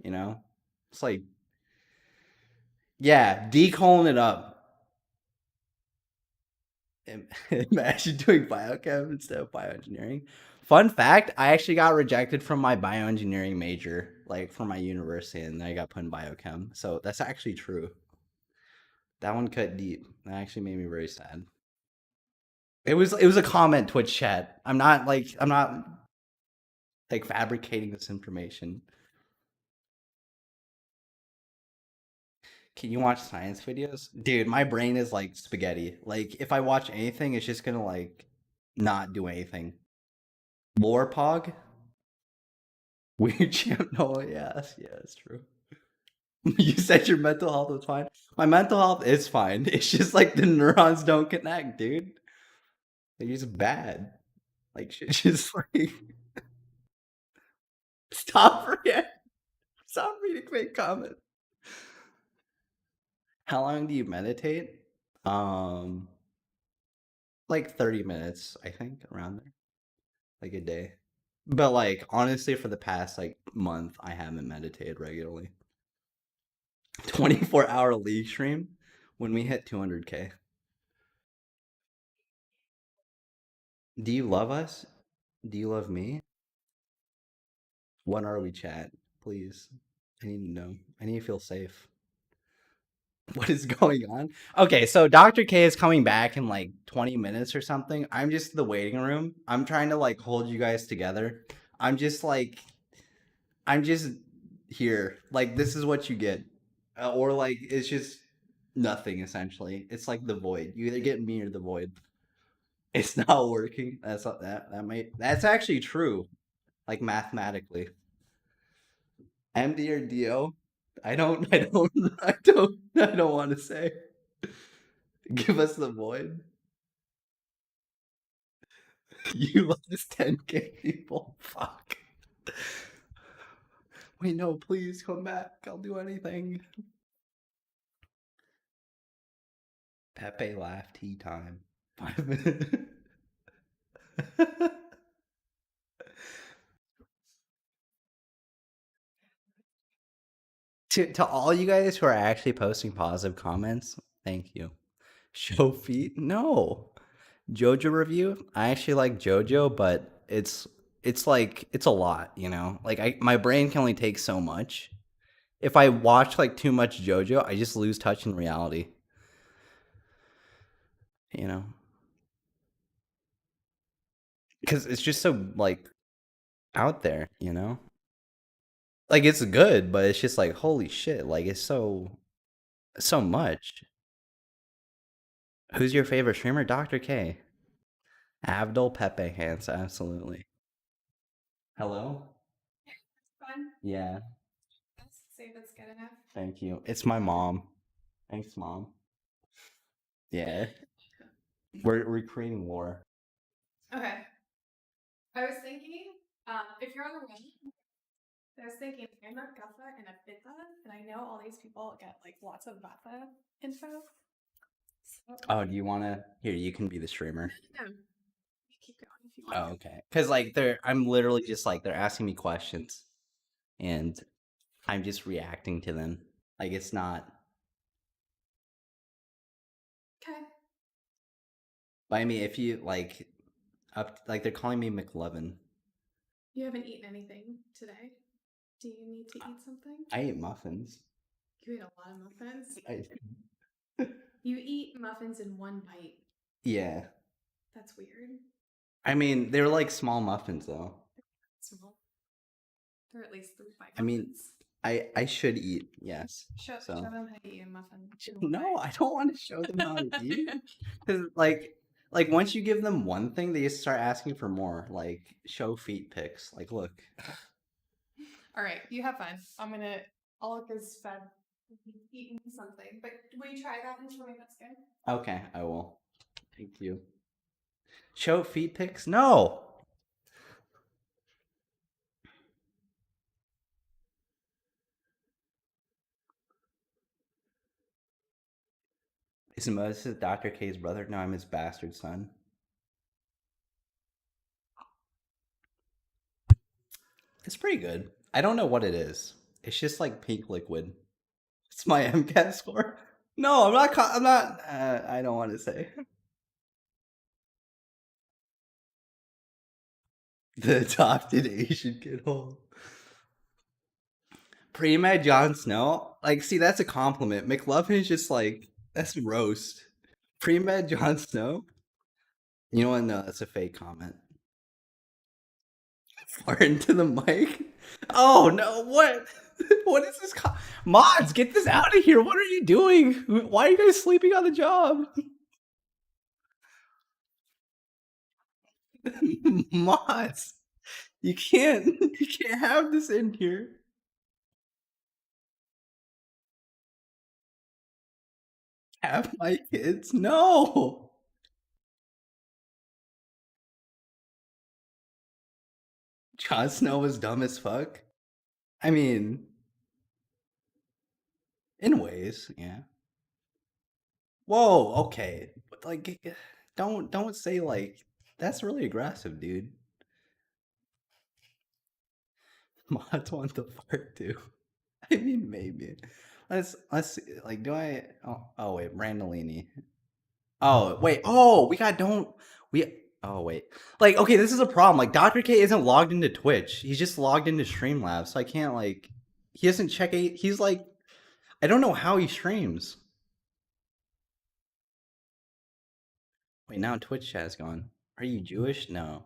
You know? It's like yeah, decolon it up. Imagine doing biochem instead of bioengineering. Fun fact, I actually got rejected from my bioengineering major, like from my university, and then I got put in biochem. So that's actually true. That one cut deep. That actually made me very sad. It was a comment Twitch chat. I'm not like fabricating this information. Can you watch science videos? Dude, my brain is like spaghetti. Like, if I watch anything, it's just gonna, like, not do anything. Lore Pog? Weird champ? No, yeah, it's true. You said your mental health was fine. My mental health is fine. It's just like the neurons don't connect, dude. They're just bad. Like, shit's just like. Stop reading fake comments. How long do you meditate? Um, like 30 minutes, I think, around there. Like a day. But like honestly, for the past like month, I haven't meditated regularly. 24-hour league stream when we hit 200K. Do you love us? Do you love me? When are we chat? Please. I need to know. I need to feel safe. What is going on? Okay, so Dr. K is coming back in like 20 minutes or something. I'm just in the waiting room. I'm trying to like hold you guys together. I'm just here. Like, this is what you get. Or like, it's just nothing essentially. It's like the void. You either get me or the void. It's not working. That's actually true. Like, mathematically. MD or DO? I don't want to say. Give us the void. You lost 10K people. Fuck. Wait, no, please come back. I'll do anything. Pepe laugh tea time. 5 minutes. To all you guys who are actually posting positive comments, thank you. Show feet? No. JoJo review? I actually like JoJo, but it's like it's a lot, you know? Like my brain can only take so much. If I watch like too much JoJo, I just lose touch in reality. You know? Cuz it's just so like out there, you know? Like it's good, but it's just like holy shit, like it's so much. Who's your favorite streamer? Dr. K. Abdul Pepe Hands, absolutely. Hello? Fun. Yeah, Let's see if it's good enough. thank you. It's my mom. Thanks, mom. Yeah. We're creating war. Okay. I was thinking, if you're on the run, I was thinking I'm not Guffa and a Bitha, and I know all these people get like lots of Guffa info. So, Oh, do you wanna here, you can be the streamer. no, you keep going if you want. Oh, okay. Cause like I'm literally just like they're asking me questions and I'm just reacting to them. Like it's not Okay. but I mean if you like they're calling me McLovin. You haven't eaten anything today. Do you need to eat something? I ate muffins. You ate a lot of muffins. I, You eat muffins in one bite. yeah. That's weird. I mean, they're like small muffins though. Small. They're at least 3 bites. I mean, I should eat, yes. Show So them how to eat a muffin. in one no, bite. I don't want to show them how to eat. Cause like once you give them one thing, they just start asking for more. Like show feet pics. Like look. All right, you have fun. I'll look as fed eating something. But will you try that and show me that's good? Okay, I will. Thank you. Show feet pics? No. Is Moses Dr. K's brother? No, I'm his bastard son. It's pretty good. I don't know what it is. It's just like pink liquid. It's my MCAT score. No, I'm not. I'm not. I don't want to say. The adopted Asian kid hole. Pre-med Jon Snow. Like, see, that's a compliment. McLovin is just like that's roast. Pre-med Jon Snow. You know what? No, that's a fake comment. Fart into the mic. Oh no! What? What is this? Mods, get this out of here. What are you doing? Why are you guys sleeping on the job? Mods, you can't have this in here. Have my kids? No. Jon Snow was dumb as fuck. I mean, in ways, yeah. Whoa, okay. But like, don't say like that's really aggressive, dude. Mods want the part too. I mean, maybe. Let's see. Like, do I? Oh wait, Randolini. Oh wait. Oh, we got don't we? Oh wait. Like, okay, this is a problem. Like, Dr. K isn't logged into Twitch. He's just logged into Streamlabs, so I can't like. He doesn't check. He's like, I don't know how he streams. Wait, now Twitch chat is gone. Are you Jewish? No.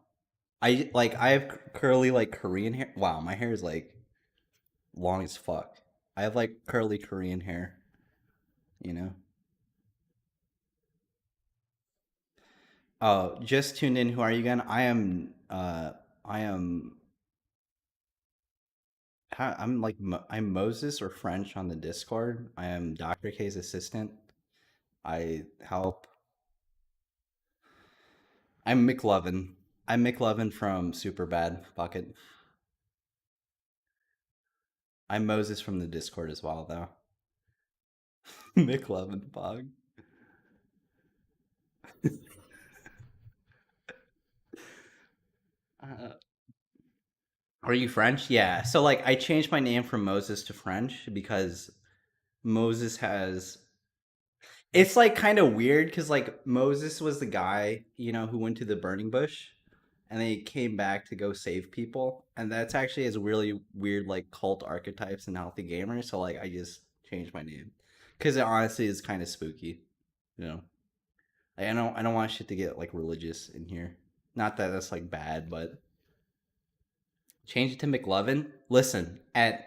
I have curly like Korean hair. Wow, my hair is like long as fuck. I have like curly Korean hair, you know. Oh, just tuned in. Who are you again? I am I'm like I'm Moses or French on the Discord. I am Dr. K's assistant. I help. I'm McLovin. I'm McLovin from Superbad Bucket. I'm Moses from the Discord as well, though. McLovin Bog. Uh, are you French? Yeah. So like I changed my name from Moses to French because Moses has it's like kind of weird because like Moses was the guy, who went to the burning bush and then he came back to go save people. And that's actually has really weird like cult archetypes in Healthy Gamer. So like I just changed my name. Because it honestly is kind of spooky. You know. I don't want shit to get like religious in here. Not that that's like bad, but change it to McLovin. Listen, at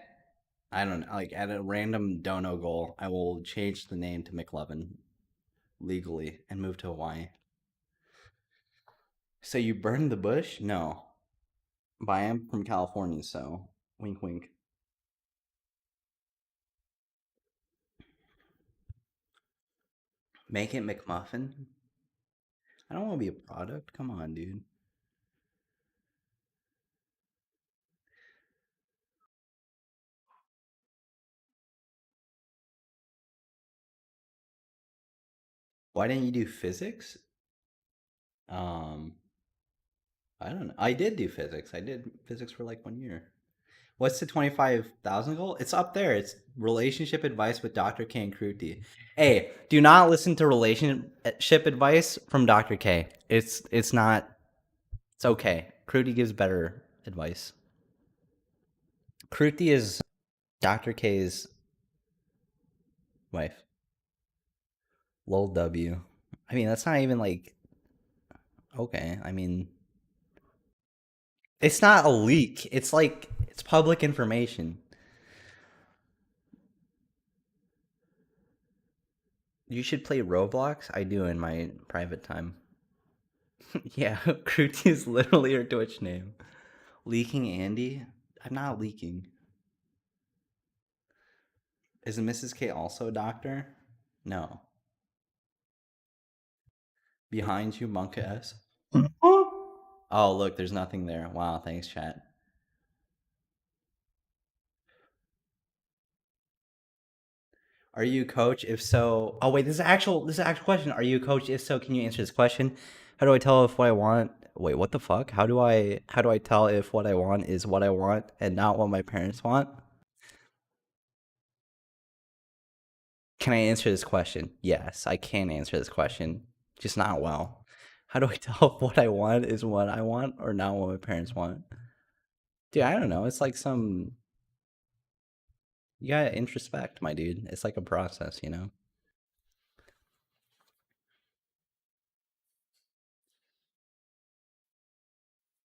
I don't know, like at a random dono goal, I will change the name to McLovin legally and move to Hawaii. So you burned the bush? No. But I am from California, so wink wink. Make it McMuffin? I don't want to be a product. Come on, dude. Why didn't you do physics? Um, I don't know. I did do physics. I did physics for like 1 year. What's the 25,000 goal? It's up there. It's relationship advice with Dr. K and Kruti. Hey, do not listen to relationship advice from Dr. K. It's not. It's okay. Kruti gives better advice. Kruti is Dr. K's wife. Lol W. I mean, that's not even like okay. I mean, it's not a leak. It's like it's public information. You should play Roblox. I do in my private time. Yeah, Kruti is literally her Twitch name. Leaking Andy? I'm not leaking. Is Mrs. K also a doctor? No. Behind you, Monka S. Oh, look, there's nothing there. Wow, thanks, chat. Are you a coach? If so, oh wait, this is actual question. Are you a coach? If so, can you answer this question? How do I tell if what I want? Wait, what the fuck? How do I tell if what I want is what I want and not what my parents want? Can I answer this question? Yes, I can answer this question, just not well. How do I tell if what I want is what I want or not what my parents want? Dude, I don't know. It's like you gotta introspect, my dude. It's like a process, you know?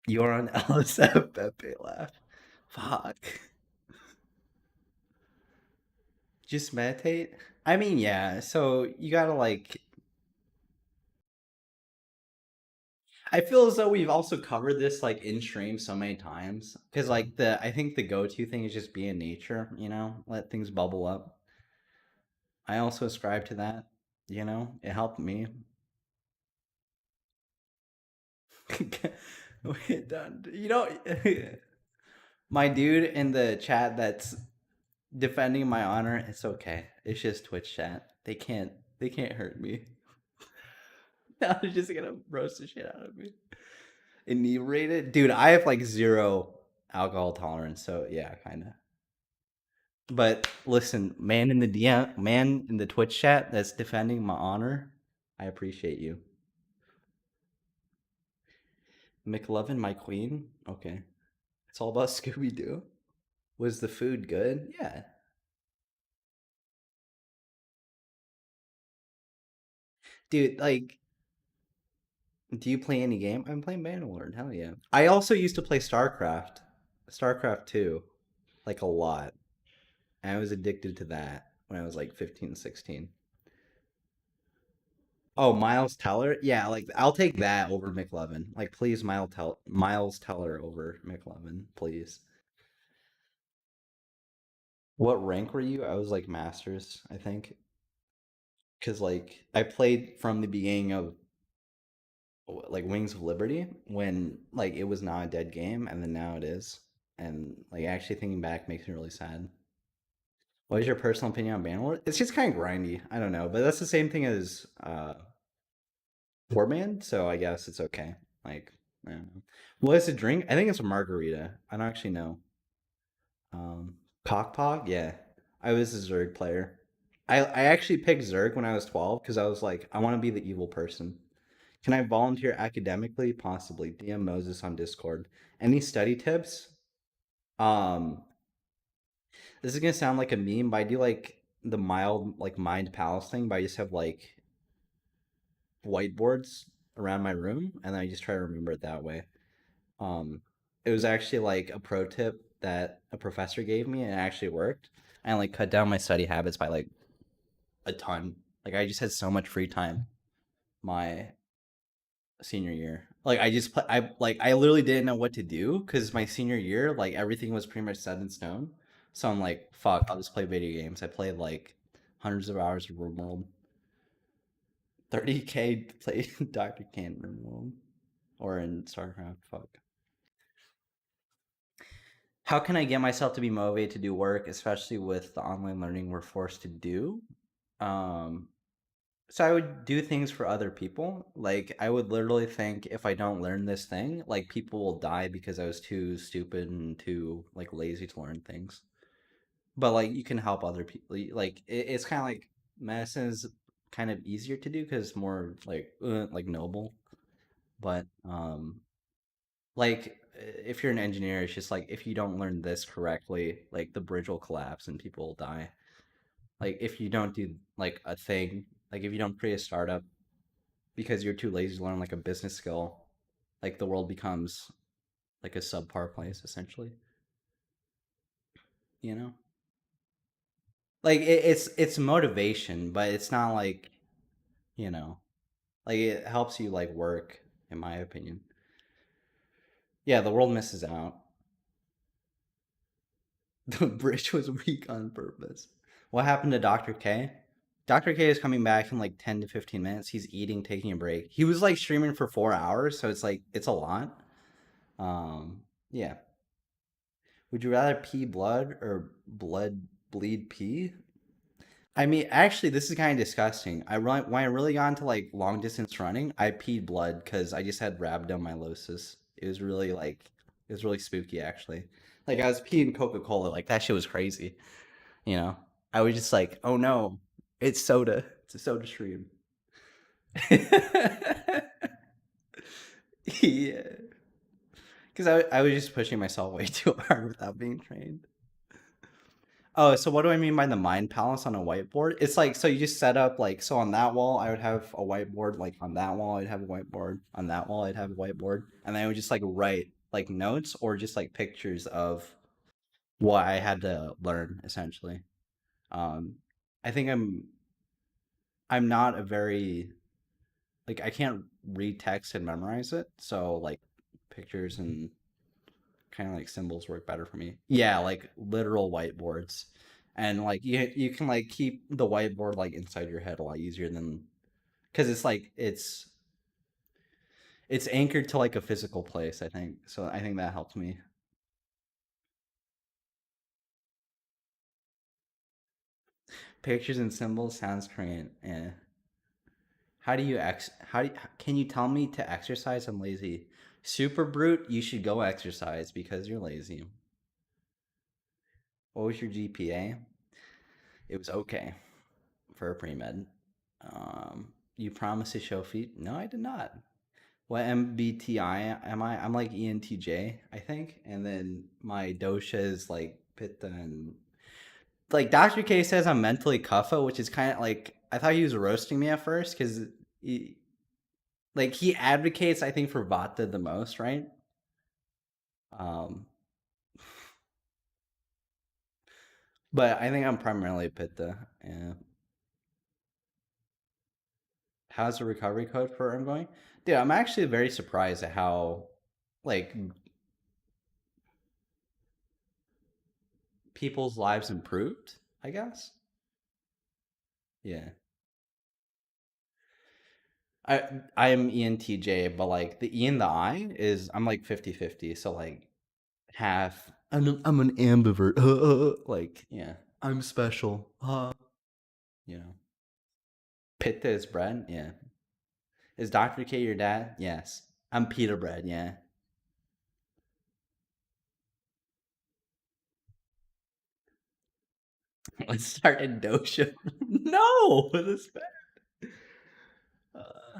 You're on LSF Pepe laugh. Fuck. Just meditate. I mean, yeah. So you gotta like. I feel as though we've also covered this like in stream so many times because like I think the go-to thing is just be in nature. Let things bubble up. I also ascribe to that. It helped me. Wait, done. My dude in the chat that's defending my honor. It's okay. It's just Twitch chat. They can't. They can't hurt me. Now they're just gonna roast the shit out of me. Inebriated, dude. I have like zero alcohol tolerance, so yeah, kind of. But listen, man in the DM, man in the Twitch chat that's defending my honor, I appreciate you. McLovin, my queen. Okay, it's all about Scooby Doo. Was the food good? Yeah. Dude, like, do you play any game? I'm playing Bannerlord. Hell yeah. I also used to play StarCraft. StarCraft 2. Like, a lot. And I was addicted to that when I was like 15, 16. Oh, Miles Teller? Yeah, like, I'll take that over McLovin. Like, please, Miles Teller over McLovin, please. What rank were you? I was like Masters, I think. Because, like, I played from the beginning of like Wings of Liberty when like it was not a dead game and then now it is. And like actually thinking back makes me really sad. What is your personal opinion on Bannerlord? It's just kind of grindy. I don't know, but that's the same thing as Warband, so I guess it's okay. Like, I don't know. What is a drink? I think it's a margarita. I don't actually know. Cockpog? Yeah. I was a Zerg player. I actually picked Zerg when I was 12 because I was like, I want to be the evil person. Can I volunteer academically? Possibly. DM Moses on Discord. Any study tips? Um, this is gonna sound like a meme, but I do like the mild like mind palace thing, but I just have like whiteboards around my room and I just try to remember it that way. Um, it was actually like a pro tip that a professor gave me and it actually worked. I like cut down my study habits by like a ton. Like I just had so much free time my senior year. Like I just I literally didn't know what to do because my senior year like everything was pretty much set in stone. So I'm like, fuck, I'll just play video games. I played like hundreds of hours of RimWorld. 30K to play Dr.K in RimWorld or in StarCraft. Fuck. How can I get myself to be motivated to do work, especially with the online learning we're forced to do? Um, So I would do things for other people. Like I would literally think if I don't learn this thing, like people will die because I was too stupid and too like lazy to learn things. But like you can help other people. Like it's kind of like medicine is kind of easier to do because it's more like noble. But like if you're an engineer, it's just like if you don't learn this correctly, like the bridge will collapse and people will die. Like if you don't do like a thing, like if you don't create a startup because you're too lazy to learn like a business skill, like the world becomes like a subpar place essentially. You know, like it's motivation, but it's not like you know, like it helps you like work, in my opinion. Yeah, the world misses out. The bridge was weak on purpose. What happened to Dr.K? Dr.K is coming back in like 10 to 15 minutes. He's eating, taking a break. He was like streaming for 4 hours, so it's like it's a lot. Yeah. Would you rather pee blood or blood bleed pee? I mean, actually, this is kind of disgusting. When I really got into like long distance running, I peed blood because I just had rhabdomyolysis. It was really spooky actually. Like I was peeing Coca Cola, like that shit was crazy. You know, I was just like, oh no, it's soda. It's a soda stream. Yeah, because I was just pushing myself way too hard without being trained. Oh, so what do I mean by the mind palace on a whiteboard? It's like, so you just set up like, so on that wall, I would have a whiteboard, like on that wall, I'd have a whiteboard, on that wall, I'd have a whiteboard, and then I would just like write like notes or just like pictures of what I had to learn essentially. I think I'm not a very like I can't read text and memorize it, so like pictures and kind of like symbols work better for me. Yeah, like literal whiteboards. And like you can like keep the whiteboard like inside your head a lot easier than because it's like it's anchored to like a physical place, I think. So I think that helps me. Pictures and symbols sounds great. Yeah. Can you tell me to exercise? I'm lazy. Super brute, you should go exercise because you're lazy. What was your GPA? It was okay for a pre-med. You promised to show feet? No, I did not. What MBTI am I? I'm like ENTJ, I think. And then my dosha is like Pitta and like Dr. K says I'm mentally Kapha, which is kind of like I thought he was roasting me at first because like he advocates I think for Vata the most, right? Um, but I think I'm primarily Pitta. Yeah. How's the recovery code program going? Dude, I'm actually very surprised at how like people's lives improved, I guess. Yeah. I I am ENTJ, but like the E and the I is I'm like 50-50. So like half I'm an ambivert. Like, yeah. I'm special. You know. Pitta is bread, yeah. Is Dr. K your dad? Yes. I'm pita bread, yeah. Let's start in dosha. No, that's bad. Uh,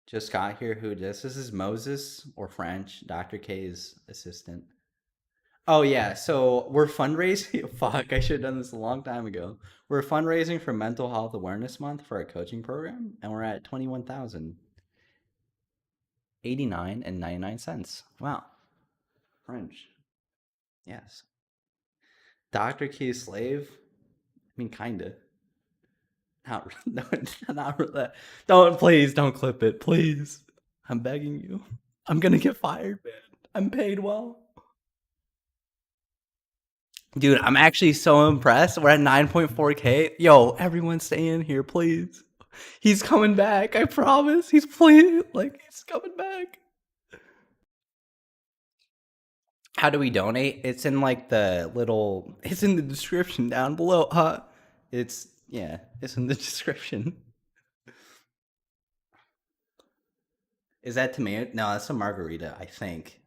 just got here. Who this is Moses or French, Dr. K's assistant. Oh yeah, so we're fundraising. Fuck, I should have done this a long time ago. We're fundraising for Mental Health Awareness Month for our coaching program, and we're at 21,089 and 99 cents. Wow, French. Yes. Dr. K's slave. I mean, kinda. Not, no, not really. Don't please don't clip it, please. I'm begging you. I'm gonna get fired, man. I'm paid well. Dude, I'm actually so impressed. We're at 9.4K. Yo, everyone stay in here, please. He's coming back. I promise. He's please like he's coming back. How do we donate? It's in like the little it's in the description down below. It's yeah, it's in the description. Is that tomato? No, that's a margarita, I think.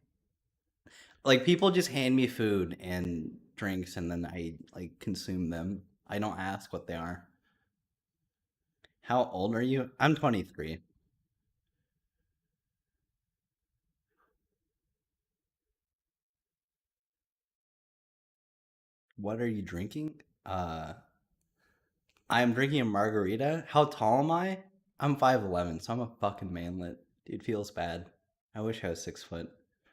Like people just hand me food and drinks and then I like consume them. I don't ask what they are. How old are you? I'm 23. What are you drinking? I'm drinking a margarita. How tall am I? I'm 5'11", so I'm a fucking manlet. Dude, feels bad. I wish I was 6 foot.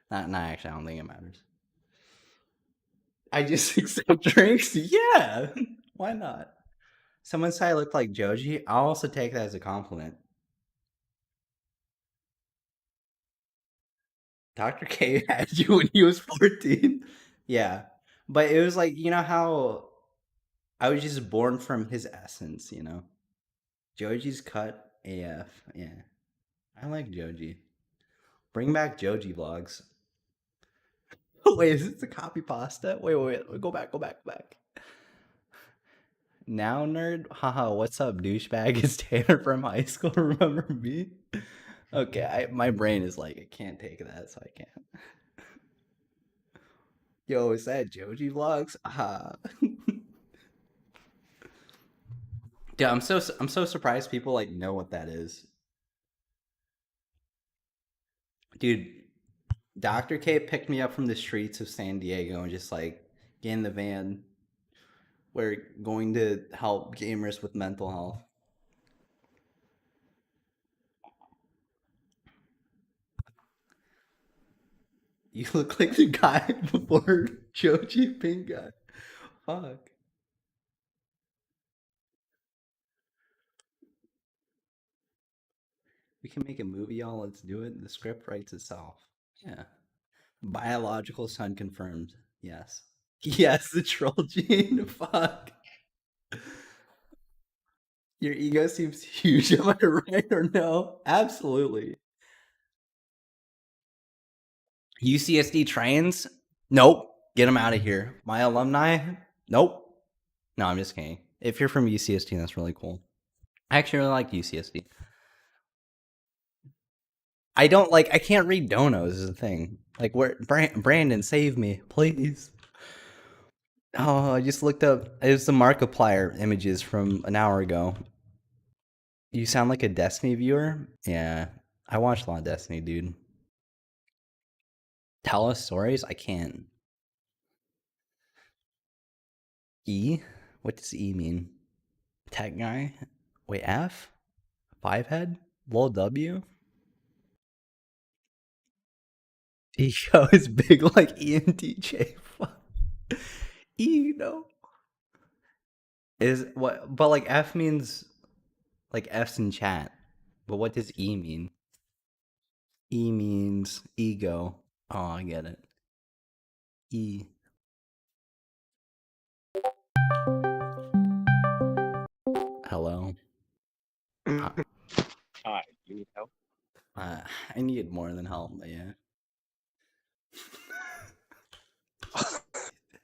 Not actually, I don't think it matters. I just accept drinks? Yeah. Why not? Someone said I look like Joji. I'll also take that as a compliment. Dr. K had you when he was 14. Yeah. But it was like, you know how I was just born from his essence, you know? Joji's cut AF. Yeah. I like Joji. Bring back Joji vlogs. Wait, is this a copy pasta? Wait. Go back, go back, go back. Now, nerd? Haha, what's up, douchebag? Is Tanner from high school? Remember me? Okay, my brain is like, I can't take that, so I can't. Yo, is that Joji vlogs? Dude, I'm so surprised people like know what that is. Dude, Dr. K picked me up from the streets of San Diego and just like get in the van. We're going to help gamers with mental health. You look like the guy before Joji Pink guy. Fuck. We can make a movie, y'all. Let's do it. The script writes itself. Yeah. Biological son confirmed. Yes. Yes, the troll gene. Fuck. Your ego seems huge. Am I right or no? Absolutely. UCSD trains? Nope. Get them out of here. My alumni? Nope. No, I'm just kidding. If you're from UCSD, that's really cool. I actually really like UCSD. I don't like. I can't read donos is the thing. Like, where Brandon, save me, please. Oh, I just looked up. It was the Markiplier images from an hour ago. You sound like a Destiny viewer. Yeah, I watched a lot of Destiny, dude. Tell us stories. I can't. E. What does E mean? Tech guy. Wait, F. Five head. Lol W. Ego is big like ENTJ. Fuck. E, no. Is what? But like F means like F's in chat. But what does E mean? E means ego. Oh, I get it. E. Hello. Hi, you need help? Uh, I needed more than help, but yeah.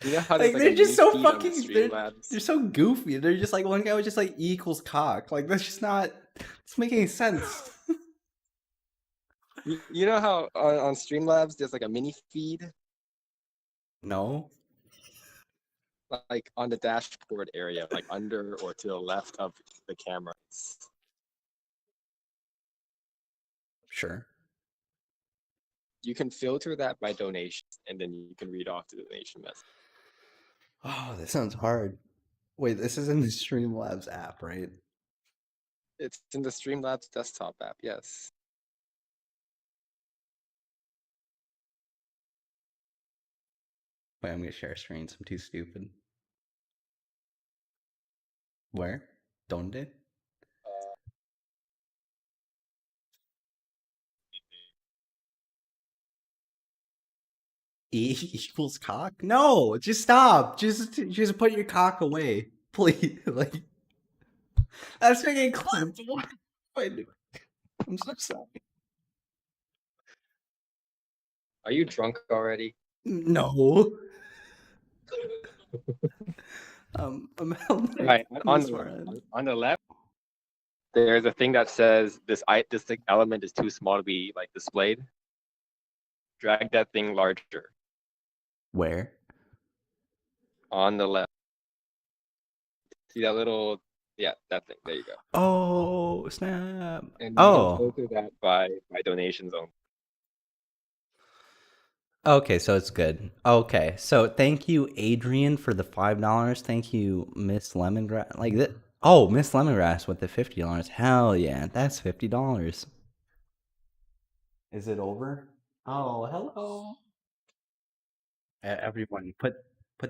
You know how Like there's like a they're just mini so feed on the fucking. Streamlabs? They're so goofy. They're just like one guy was just like E equals cock. Like that's just not. It's making any sense. You know how on Streamlabs there's like a mini feed, No. like on the dashboard area, like under or to the left of the cameras. Sure. You can filter that by donations, and then you can read off the donation message. Oh, that sounds hard. Wait, this is in the Streamlabs app, right? It's in the Streamlabs desktop app, yes. Wait, I'm gonna share screens. I'm too stupid. Where? Donde? E equals cock? No, just stop. Just put your cock away, please. Like that's making clipped. What? Wait, I'm so sorry. Are you drunk already? No. I'm Right, on the left, there's a thing that says this element is too small to be like displayed. Drag that thing larger. Where? On the left. See that little, yeah, that thing. There you go. Oh, snap. And you Oh. can filter that by donations only. Okay, so it's good. Okay, so thank you, Adrian, for the $5. Thank you, Miss Lemongrass. Like that. Oh, Miss Lemongrass with the $50. Hell yeah, that's $50. Is it over? Oh, hello. Everyone, put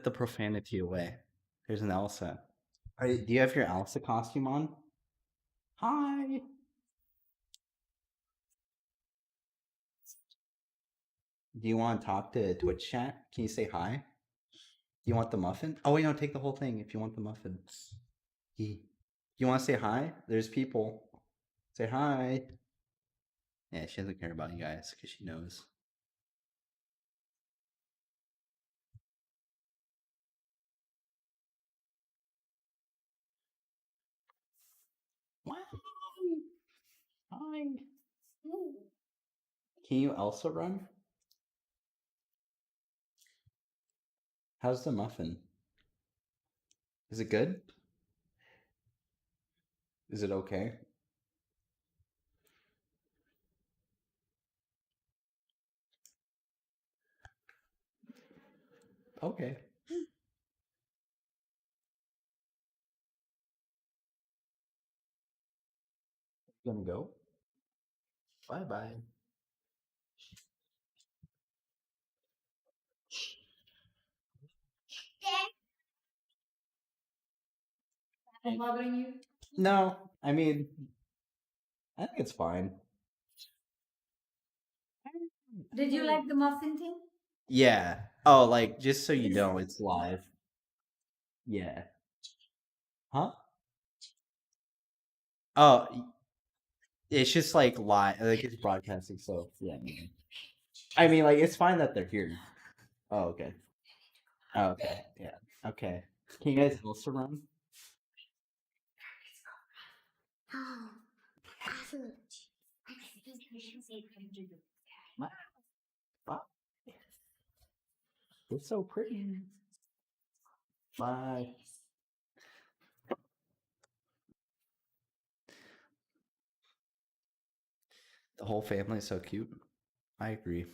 the profanity away. Here's an Elsa. Do you have your Elsa costume on? Hi. Do you want to talk to Twitch chat? Can you say hi? Do you want the muffin? Oh wait, no, take the whole thing if you want the muffin. You want to say hi? There's people. Say hi. Yeah, she doesn't care about you guys because she knows. Wow. Hi. Can you Elsa run? How's the muffin? Is it good? Is it okay? Okay. Gonna go? Bye bye. I'm bothering you. No, I mean, I think it's fine. Did you like the muffin thing? Yeah. Oh, like just so you know, it's live. Yeah. Huh? Oh, it's just like live, like it's broadcasting. So yeah. I mean, like it's fine that they're here. Oh, okay. Oh, okay. Yeah. Okay. Can you guys also run? Oh, absolutely. Wow. It's so pretty. Bye. The whole family is so cute. I agree.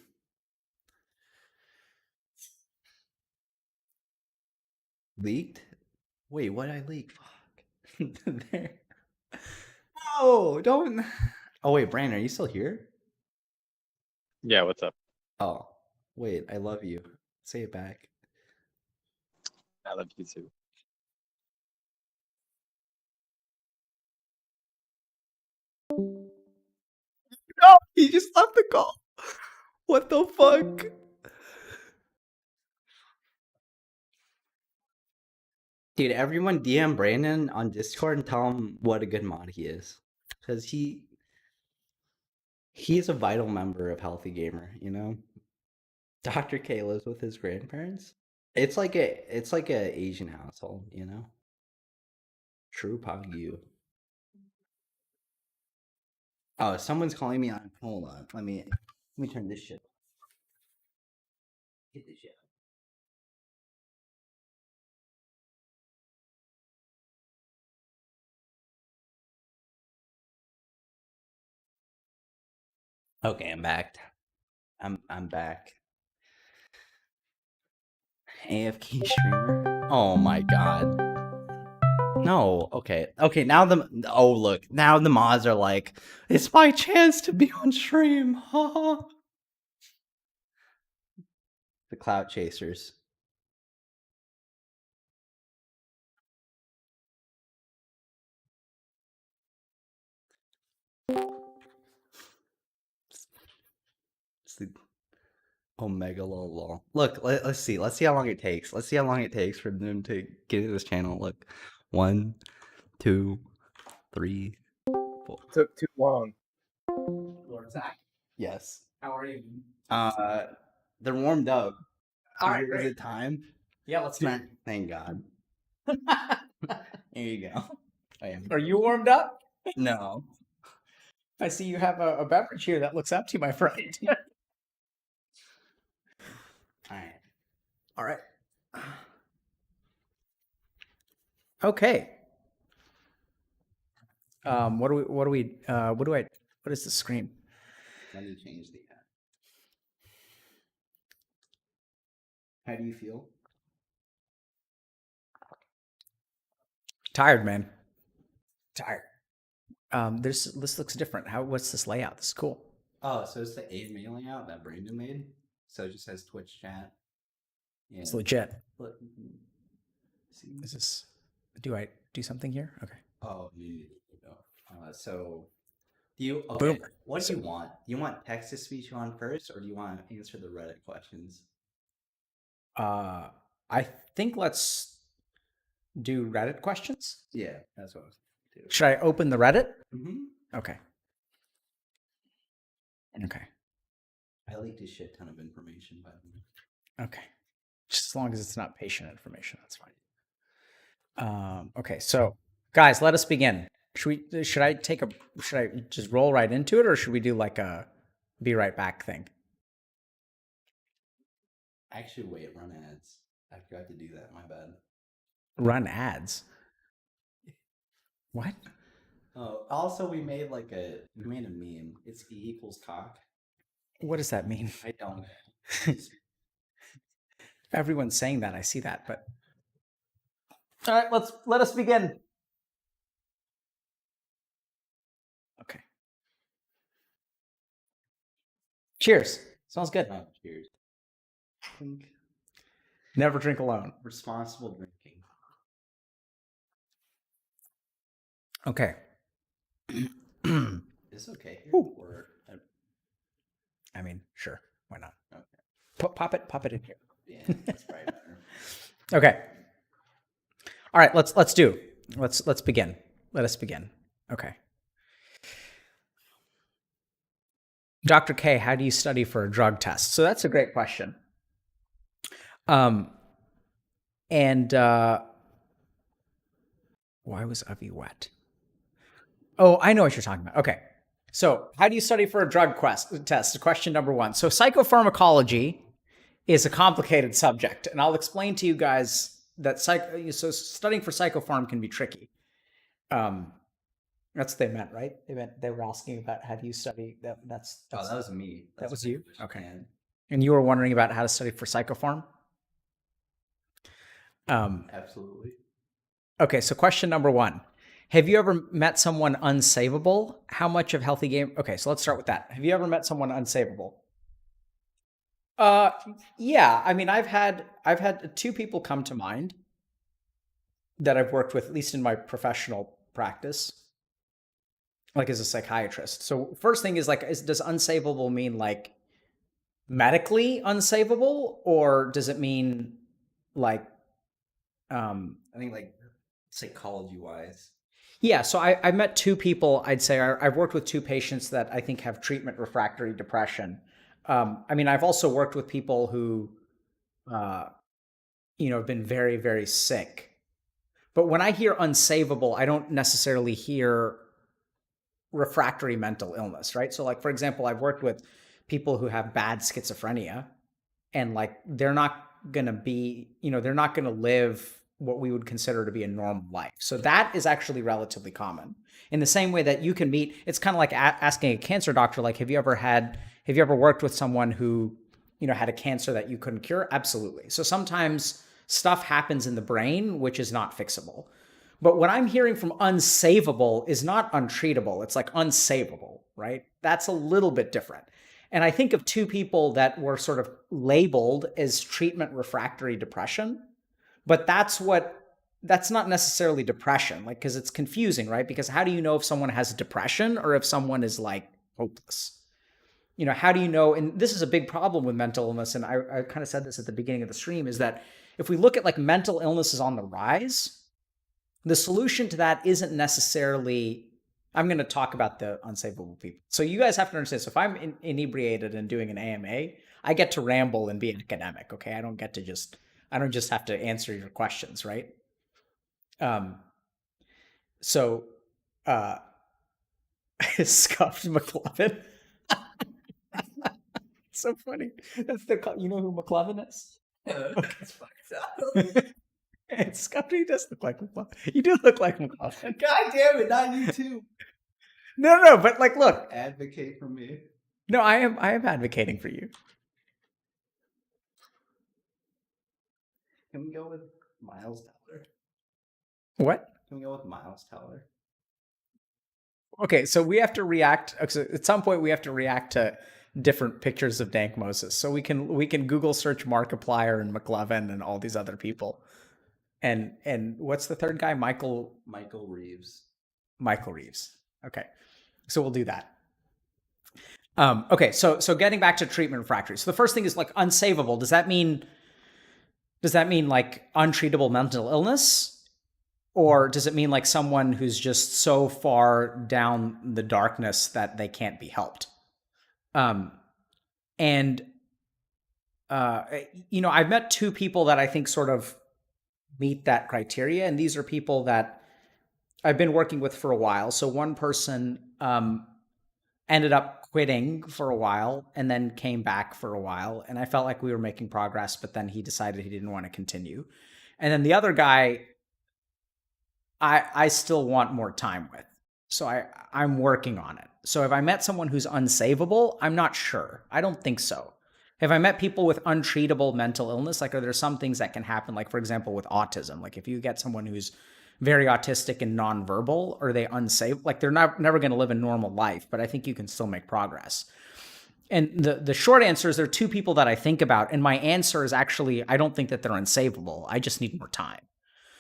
Leaked? Wait, what did I leak? Fuck. There. No, don't. Oh wait, Brandon, are you still here? Yeah, what's up? Oh, wait, I love you. Say it back. I love you too. No, he just left the call. What the fuck? Dude, everyone DM Brandon on Discord and tell him what a good mod he is. Because he's a vital member of Healthy Gamer, you know? Dr. K lives with his grandparents. It's like a Asian household, you know? True Pagyu. Oh, someone's calling me on. Hold on. Let me turn this shit. Get this shit. Okay, I'm back. I'm back. AFK streamer. Oh my god. No. Okay. Okay. Now now the mods are like, it's my chance to be on stream. Ha. The clout chasers. It's the Omega lol. Look, let's see. Let's see how long it takes. Let's see how long it takes for them to get into this channel. Look. 1, 2, 3, 4. Took too long. Lord Zach, Yes. how are you? They're warmed up. All right, Is great. it time? Yeah, let's do it. Thank God. Here you go. I am. Are you warmed up? No. I see you have a beverage here that looks empty, my friend. All right. All right. Okay. What is the screen? Let me change the app. How do you feel? Tired, man. Tired. This looks different. What's this layout? This is cool. Oh, so it's the AMA layout that Brandon made. So it just says Twitch chat. Yeah. It's legit. Look. See? Is this? Do I do something here? Okay. Oh, you need to go. So do you? Okay. Boom. What do you want? Do you want text to speech on first, or do you want to answer the Reddit questions? I think let's do Reddit questions. Yeah, that's what I was doing. Should I open the Reddit? Mm-hmm. Okay. Okay. I leaked a shit ton of information, by the way. Okay. Just as long as it's not patient information, that's fine. Okay, so guys, let us begin. Should I just roll right into it, or should we do like a be right back thing? Actually, wait, run ads. I forgot to do that. My bad. Run ads. What? Oh, also we made a meme. It's E equals cock. What does that mean? I don't. Everyone's saying that. I see that, but all right, let us begin. Okay. Cheers. Sounds good. Oh, cheers. Clink. Never drink alone. Responsible drinking. Okay. It's okay here. Ooh. Or I mean, sure. Why not? okay. Pop it in here. Yeah, that's probably better. Okay. All right, let's begin. Let us begin. Okay. Dr. K, how do you study for a drug test? So that's a great question. And why was Avi wet? Oh, I know what you're talking about. Okay. So how do you study for a drug test? Question number one. So psychopharmacology is a complicated subject, and I'll explain to you guys that so studying for psychopharm can be tricky. That's what they meant, right? They were asking about how do you study that. That's Oh, that was me. that was you. Okay. And And you were wondering about how to study for psychopharm? absolutely. Okay, so question number one. Have you ever met someone unsavable? How much of healthy game? Okay, so let's start with that. Have you ever met someone unsavable? Yeah. I mean, I've had two people come to mind that I've worked with, at least in my professional practice, like as a psychiatrist. So first thing is like, does unsavable mean like medically unsavable, or does it mean like, I think like psychology wise. yeah, so I met two people. I'd say I've worked with two patients that I think have treatment refractory depression. I mean, I've also worked with people who, have been very, very sick. But when I hear unsavable, I don't necessarily hear refractory mental illness, right? So, like, for example, I've worked with people who have bad schizophrenia, and like they're not going to be, they're not going to live what we would consider to be a normal life. So that is actually relatively common. In the same way that you can meet, it's kind of like asking a cancer doctor, like, have you ever worked with someone who, had a cancer that you couldn't cure? Absolutely. So sometimes stuff happens in the brain, which is not fixable. But what I'm hearing from unsavable is not untreatable. It's like unsavable, right? That's a little bit different. And I think of two people that were sort of labeled as treatment refractory depression, but that's not necessarily depression, like, because it's confusing, right? Because how do you know if someone has depression or if someone is like hopeless? How do you know? And this is a big problem with mental illness. And I kind of said this at the beginning of the stream, is that if we look at like mental illnesses on the rise, the solution to that isn't necessarily, I'm going to talk about the unsavable people. So you guys have to understand. So if I'm inebriated and doing an AMA, I get to ramble and be an academic. Okay. I don't just have to answer your questions. Right. So, scuffed McLovin. So funny. That's you know who McLovin is? That's fucked up. It's Scuffed. He does look like McLovin. You do look like McLovin. God damn it, not you too. No, but like, look. Advocate for me. No, I am advocating for you. Can we go with Miles Teller? What? Can we go with Miles Teller? Okay, so we have to react. At some point, we have to react to different pictures of Dank Moses. So we can Google search Markiplier and McLovin and all these other people. And what's the third guy? Michael Reeves. Michael Reeves. Okay, so we'll do that. Okay, so getting back to treatment refractory. So the first thing is like unsavable. Does that mean like untreatable mental illness? Or does it mean like someone who's just so far down the darkness that they can't be helped? I've met two people that I think sort of meet that criteria. And these are people that I've been working with for a while. So one person ended up quitting for a while and then came back for a while. And I felt like we were making progress, but then he decided he didn't want to continue. And then the other guy, I still want more time with. So I'm working on it. So if I met someone who's unsavable, I'm not sure. I don't think so. Have I met people with untreatable mental illness? Like, are there some things that can happen? Like, for example, with autism, like if you get someone who's very autistic and nonverbal, are they unsafe? Like they're never going to live a normal life, but I think you can still make progress. And the short answer is there are two people that I think about, and my answer is actually I don't think that they're unsavable. I just need more time.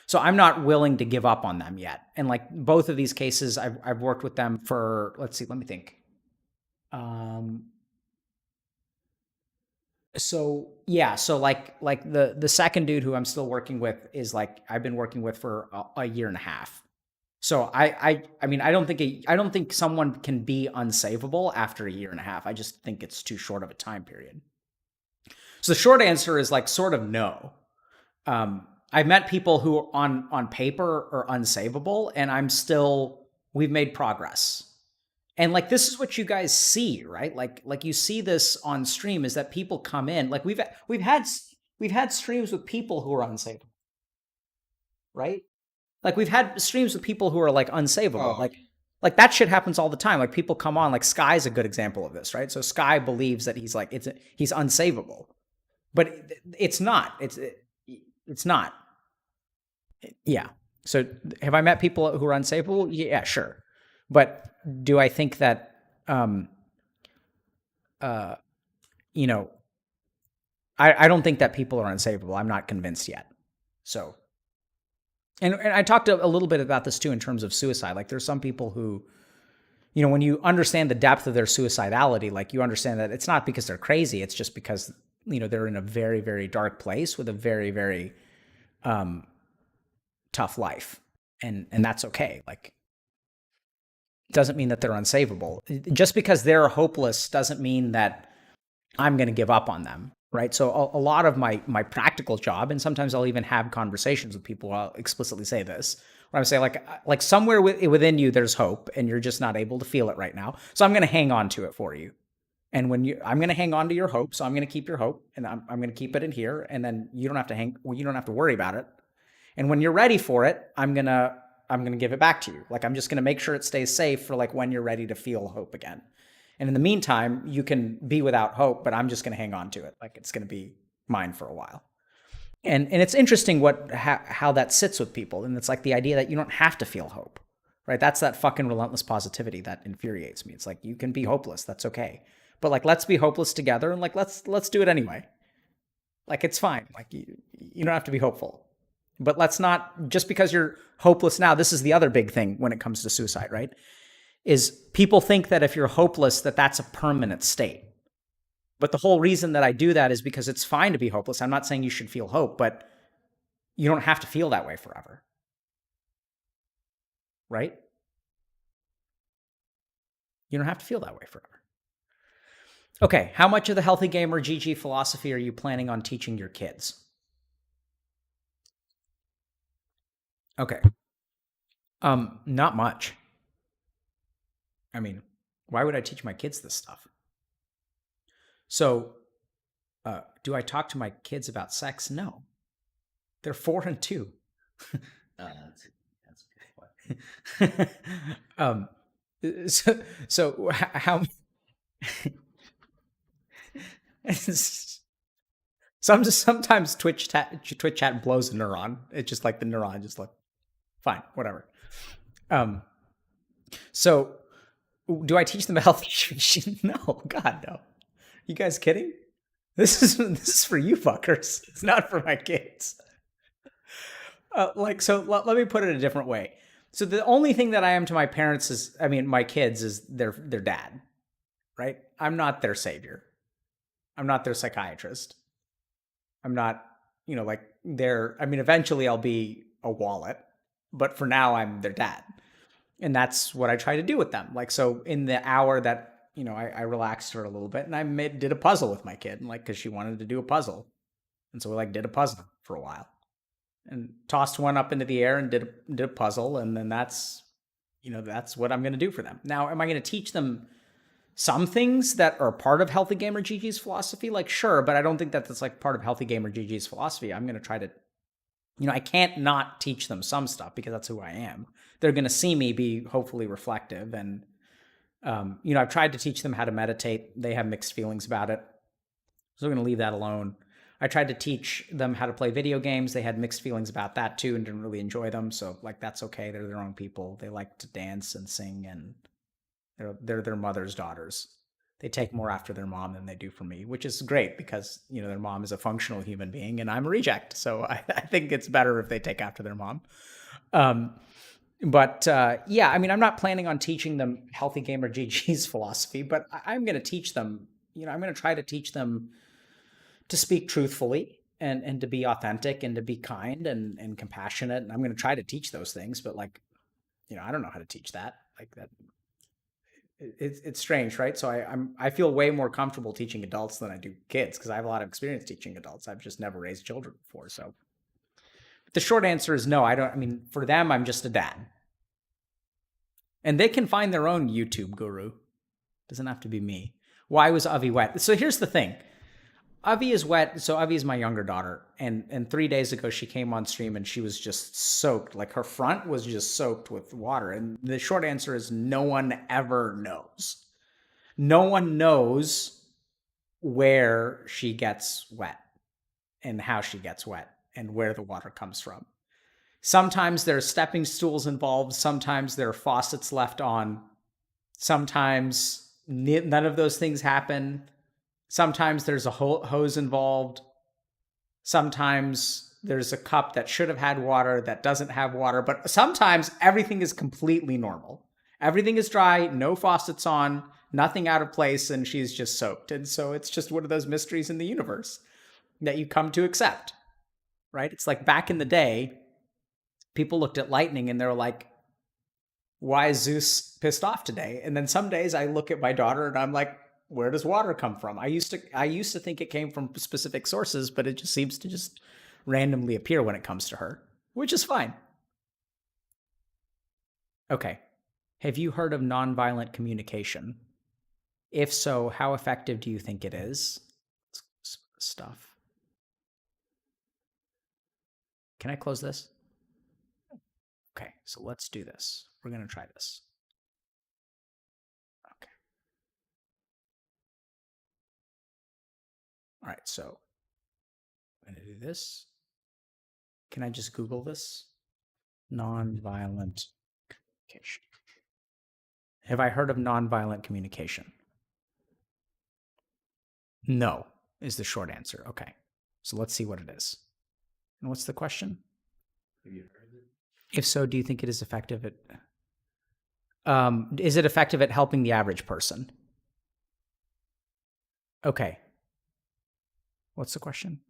So I'm not willing to give up on them yet. And like both of these cases, I've worked with them for, let's see, let me think. So yeah, so like the second dude who I'm still working with is like I've been working with for a year and a half. So I mean I don't think someone can be unsavable after a year and a half. I just think it's too short of a time period. So the short answer is like sort of no. I've met people who on paper are unsavable, and we've made progress. And like this is what you guys see, right? Like you see this on stream is that people come in. Like we've had streams with people who are unsavable, right? Like we've had streams with people who are like unsavable. Oh. Like that shit happens all the time. Like people come on, like Sky's a good example of this, right? So Sky believes that he's like he's unsavable. But it's not. It's not. Yeah. So have I met people who are unsavable? Yeah, sure. But do I think that you know, I don't think that people are unsavable. I'm not convinced yet. So and I talked a little bit about this too in terms of suicide. Like there's some people who, you know, when you understand the depth of their suicidality, like you understand that it's not because they're crazy. It's just because, you know, they're in a very, very dark place with a very, very tough life. And that's okay. Like, it doesn't mean that they're unsavable. Just because they're hopeless doesn't mean that I'm going to give up on them. Right. So a lot of my practical job, and sometimes I'll even have conversations with people, I'll explicitly say this, where I'm saying like somewhere within you, there's hope and you're just not able to feel it right now. So I'm going to hang on to it for you. And I'm going to hang on to your hope. So I'm going to keep your hope and I'm going to keep it in here. And then you don't have to worry about it. And when you're ready for it, I'm going to give it back to you. Like, I'm just going to make sure it stays safe for like when you're ready to feel hope again. And in the meantime, you can be without hope, but I'm just going to hang on to it. Like, it's going to be mine for a while. And it's interesting how that sits with people. And it's like the idea that you don't have to feel hope, right? That's that fucking relentless positivity that infuriates me. It's like, you can be hopeless. That's okay. But like, let's be hopeless together. And like, let's do it anyway. Like, it's fine. Like you don't have to be hopeful, but let's not, just because you're hopeless now. This is the other big thing when it comes to suicide, right? Is people think that if you're hopeless, that's a permanent state. But the whole reason that I do that is because it's fine to be hopeless. I'm not saying you should feel hope, but you don't have to feel that way forever. Right? You don't have to feel that way forever. Okay, how much of the Healthy Gamer GG philosophy are you planning on teaching your kids? Okay. Not much. I mean, why would I teach my kids this stuff? So, do I talk to my kids about sex? No. They're 4 and 2. That's a good point. So how sometimes Twitch chat blows a neuron. It's just like the neuron just like, fine, whatever. So do I teach them a healthy nutrition? No, God, no. You guys kidding? This is for you fuckers. It's not for my kids. So let me put it a different way. So the only thing that I am to my parents my kids is their dad, right? I'm not their savior. I'm not their psychiatrist. I'm not, eventually I'll be a wallet, but for now I'm their dad. And that's what I try to do with them. Like, so in the hour that, I relaxed her a little bit and I did a puzzle with my kid, cause she wanted to do a puzzle. And so we did a puzzle for a while and tossed one up into the air and did a puzzle. And then that's what I'm going to do for them. Now, am I going to teach them some things that are part of Healthy Gamer GG's philosophy? Like, sure, but I don't think that's like part of Healthy Gamer GG's philosophy. I'm going to try to, I can't not teach them some stuff because that's who I am. They're going to see me be hopefully reflective. And, I've tried to teach them how to meditate. They have mixed feelings about it. So I'm going to leave that alone. I tried to teach them how to play video games. They had mixed feelings about that too and didn't really enjoy them. So that's okay. They're their own people. They like to dance and sing and they're their mother's daughters. They take more after their mom than they do for me, which is great because, you know, their mom is a functional human being and I'm a reject. So I think it's better if they take after their mom. But yeah, I mean, I'm not planning on teaching them Healthy Gamer GG's philosophy, but I'm going to teach them, you know, I'm going to try to teach them to speak truthfully and to be authentic and to be kind and compassionate. And I'm going to try to teach those things, but like, you know, I don't know how to teach that. Like that, it's strange, right? So I feel way more comfortable teaching adults than I do kids because I have a lot of experience teaching adults. I've just never raised children before. So the short answer is no. I don't. I mean, for them, I'm just a dad, and they can find their own YouTube guru. Doesn't have to be me. Why was Avi wet? So here's the thing. Avi is wet. So Avi is my younger daughter, and 3 days ago she came on stream and she was just soaked. Like her front was just soaked with water. And the short answer is no one ever knows. No one knows where she gets wet and how she gets wet and where the water comes from. Sometimes there are stepping stools involved. Sometimes there are faucets left on. Sometimes none of those things happen. Sometimes there's a hose involved. Sometimes there's a cup that should have had water that doesn't have water. But sometimes everything is completely normal. Everything is dry, no faucets on, nothing out of place, and she's just soaked. And so it's just one of those mysteries in the universe that you come to accept, right? It's like back in the day, people looked at lightning and they were like, why is Zeus pissed off today? And then some days I look at my daughter and I'm like, where does water come from? I used to think it came from specific sources, but it just seems to just randomly appear when it comes to her, which is fine. Okay. Have you heard of nonviolent communication? If so, how effective do you think it is? Stuff. Can I close this? Okay, so let's do this. We're going to try this. Okay. All right, so I'm going to do this. Can I just Google this? Nonviolent communication. Have I heard of nonviolent communication? No, is the short answer. Okay, so let's see what it is. And what's the question? Have you heard of it? If so, do you think it is effective at... is it effective at helping the average person? Okay. What's the question?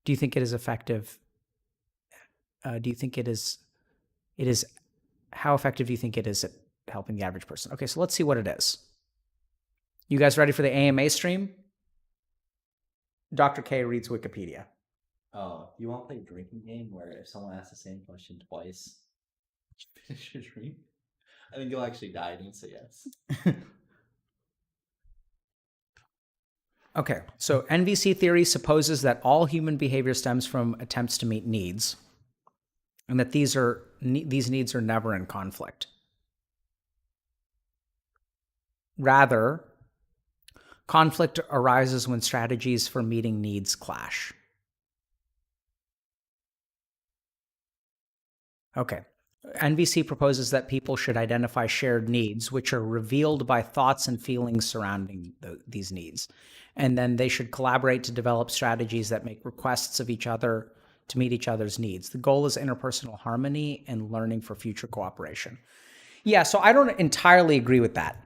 Do you think it is effective? Do you think it is, how effective do you think it is at helping the average person? Okay, so let's see what it is. You guys ready for the AMA stream? Dr. K reads Wikipedia. Oh, you want to play drinking game where if someone asks the same question twice, finish your drink? I think you'll actually die and you'll say yes. Okay, so NVC theory supposes that all human behavior stems from attempts to meet needs, and that these needs are never in conflict. Rather, conflict arises when strategies for meeting needs clash. Okay. NVC proposes that people should identify shared needs, which are revealed by thoughts and feelings surrounding these needs. And then they should collaborate to develop strategies that make requests of each other to meet each other's needs. The goal is interpersonal harmony and learning for future cooperation. Yeah, so I don't entirely agree with that.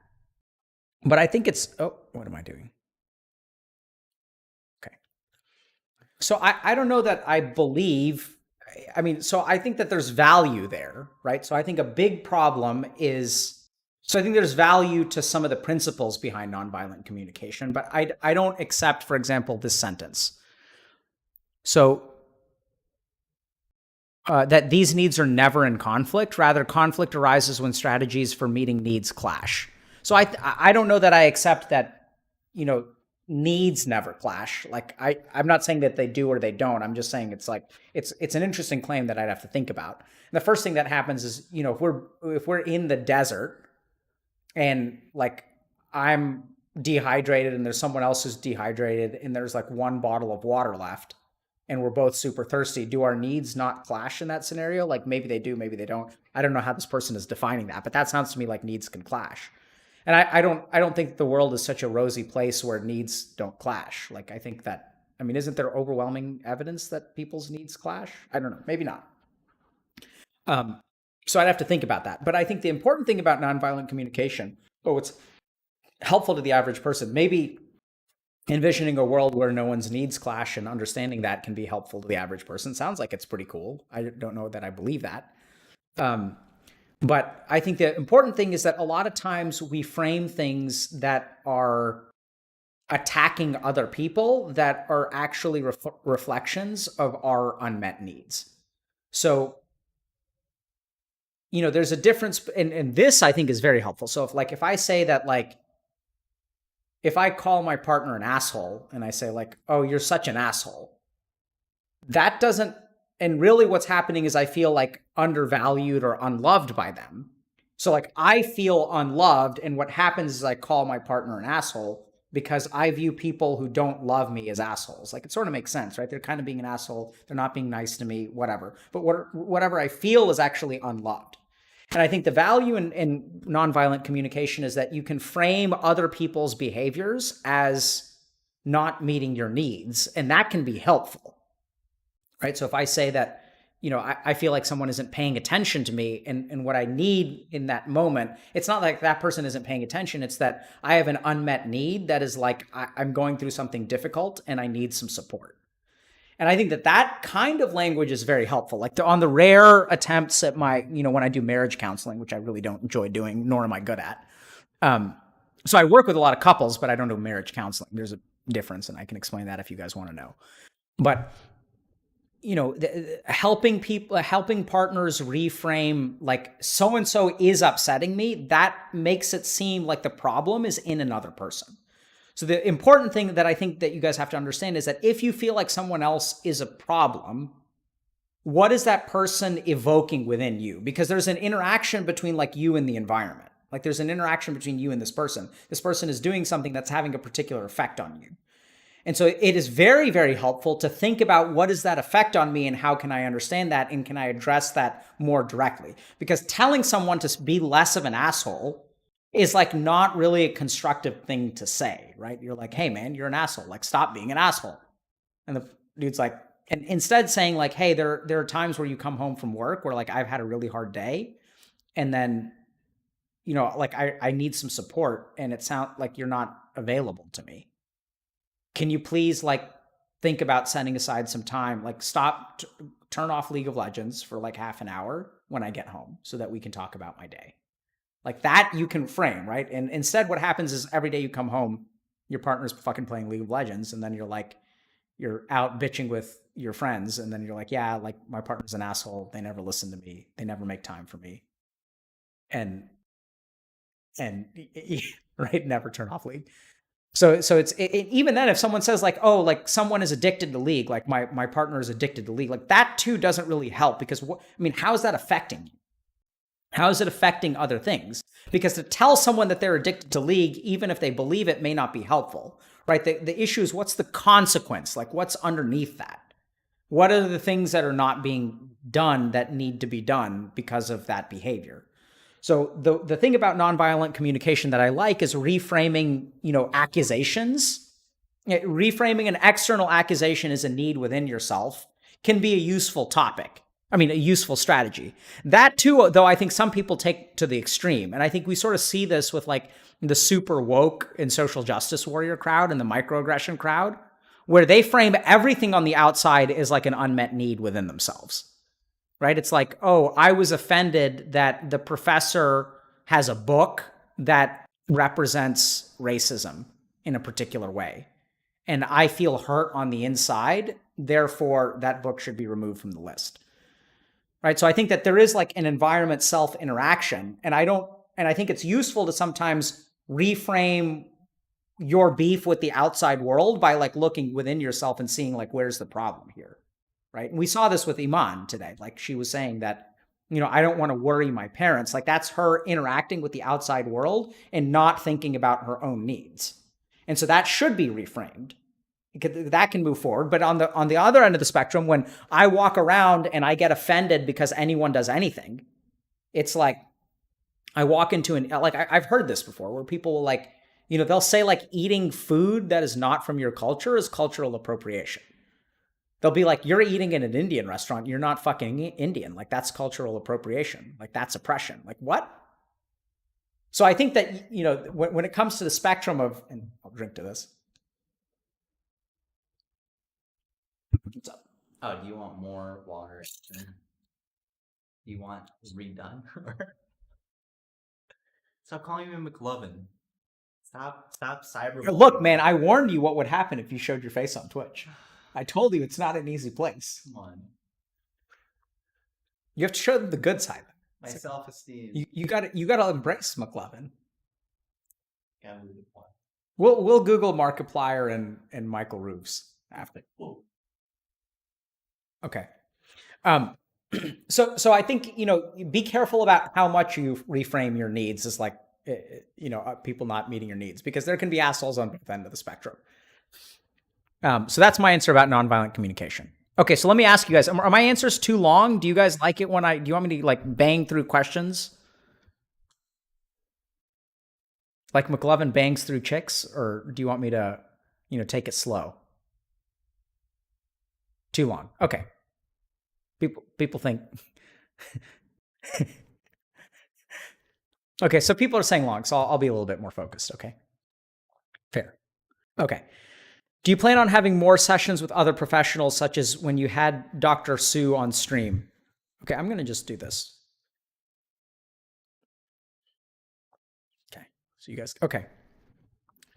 But I think it's, oh, what am I doing? Okay. So I don't know that I believe, I mean, so I think that there's value there, right? So I think a big problem is, so I think there's value to some of the principles behind nonviolent communication, but I don't accept, for example, this sentence. So that these needs are never in conflict. Rather, conflict arises when strategies for meeting needs clash. So I don't know that I accept that, you know, needs never clash. Like I'm not saying that they do or they don't. I'm just saying it's like it's an interesting claim that I'd have to think about. And the first thing that happens is, you know, if we're in the desert and like I'm dehydrated and there's someone else who's dehydrated and there's like one bottle of water left and we're both super thirsty, do our needs not clash in that scenario? Like maybe they do, maybe they don't. I don't know how this person is defining that, but that sounds to me like needs can clash. And I don't think the world is such a rosy place where needs don't clash. Like, I think that, I mean, isn't there overwhelming evidence that people's needs clash? I don't know, maybe not. So I'd have to think about that. But I think the important thing about nonviolent communication, or what's helpful to the average person, maybe envisioning a world where no one's needs clash and understanding that can be helpful to the average person. Sounds like it's pretty cool. I don't know that I believe that. But I think the important thing is that a lot of times we frame things that are attacking other people that are actually reflections of our unmet needs. So, there's a difference, and this I think is very helpful. So if I say that, like, if I call my partner an asshole and I say, like, oh, you're such an asshole, that doesn't, and really what's happening is I feel like undervalued or unloved by them. So like I feel unloved, and what happens is I call my partner an asshole because I view people who don't love me as assholes. Like, it sort of makes sense, right? They're kind of being an asshole. They're not being nice to me, whatever. But whatever I feel is actually unloved. And I think the value in nonviolent communication is that you can frame other people's behaviors as not meeting your needs, and that can be helpful, right? So if I say that, I feel like someone isn't paying attention to me, and what I need in that moment, it's not like that person isn't paying attention. It's that I have an unmet need that is like, I'm going through something difficult and I need some support. And I think that kind of language is very helpful. Like on the rare attempts at my, when I do marriage counseling, which I really don't enjoy doing, nor am I good at. So I work with a lot of couples, but I don't do marriage counseling. There's a difference, and I can explain that if you guys want to know. But helping partners reframe, like, so-and-so is upsetting me, that makes it seem like the problem is in another person. So the important thing that I think that you guys have to understand is that if you feel like someone else is a problem, what is that person evoking within you? Because there's an interaction between like you and the environment. Like there's an interaction between you and this person. This person is doing something that's having a particular effect on you. And so it is very, very helpful to think about what is that effect on me and how can I understand that and can I address that more directly? Because telling someone to be less of an asshole is like not really a constructive thing to say, right? You're like, hey man, you're an asshole. Like, stop being an asshole. And the dude's like, and instead saying like, hey, there are times where you come home from work where like I've had a really hard day, and then, like I need some support, and it sounds like you're not available to me. Can you please like think about setting aside some time, like turn off League of Legends for like half an hour when I get home so that we can talk about my day. Like that you can frame, right? And instead what happens is every day you come home, your partner's fucking playing League of Legends, and then you're out bitching with your friends, and then you're like, yeah, like my partner's an asshole. They never listen to me. They never make time for me. And right, never turn off League. So it's even then, if someone says like, oh, like someone is addicted to League, like my partner is addicted to League, like that too doesn't really help, because how is that affecting you? How is it affecting other things? Because to tell someone that they're addicted to League, even if they believe it, may not be helpful, right? The issue is, what's the consequence? Like, what's underneath that? What are the things that are not being done that need to be done because of that behavior? So the thing about nonviolent communication that I like is reframing, accusations. Reframing an external accusation as a need within yourself can be a useful a useful strategy. That too, though, I think some people take to the extreme. And I think we sort of see this with like the super woke and social justice warrior crowd and the microaggression crowd, where they frame everything on the outside as like an unmet need within themselves, right? It's like, oh, I was offended that the professor has a book that represents racism in a particular way, and I feel hurt on the inside, therefore that book should be removed from the list. Right. So I think that there is like an environment self-interaction, and I think it's useful to sometimes reframe your beef with the outside world by like looking within yourself and seeing like, where's the problem here? Right. And we saw this with Iman today. Like, she was saying that, I don't want to worry my parents. Like, that's her interacting with the outside world and not thinking about her own needs. And so that should be reframed. That can move forward. But on the other end of the spectrum, when I walk around and I get offended because anyone does anything, it's like, I walk into I've heard this before where people will like, they'll say like eating food that is not from your culture is cultural appropriation. They'll be like, you're eating in an Indian restaurant. You're not fucking Indian. Like that's cultural appropriation. Like that's oppression. Like what? So I think that, when it comes to the spectrum of, and I'll drink to this. What's up? Oh, do you want more water? Do you want redone? Stop calling me McLovin. Stop cyber. Look, man, I warned you what would happen if you showed your face on Twitch. I told you it's not an easy place. Come on. You have to show them the good side. My self-esteem. You got to embrace McLovin. Gotta move the point. We'll Google Markiplier and Michael Roofs after. Whoa. Okay. So I think, be careful about how much you reframe your needs as like, people not meeting your needs, because there can be assholes on both ends of the spectrum. So that's my answer about nonviolent communication. Okay, so let me ask you guys, are my answers too long? Do you guys like it when do you want me to like bang through questions? Like McLovin bangs through chicks, or do you want me to, take it slow? Too long. Okay. People think. Okay, so people are saying long, so I'll be a little bit more focused, okay? Fair. Okay. Do you plan on having more sessions with other professionals, such as when you had Dr. Sue on stream? Okay, I'm going to just do this. Okay, so you guys, okay.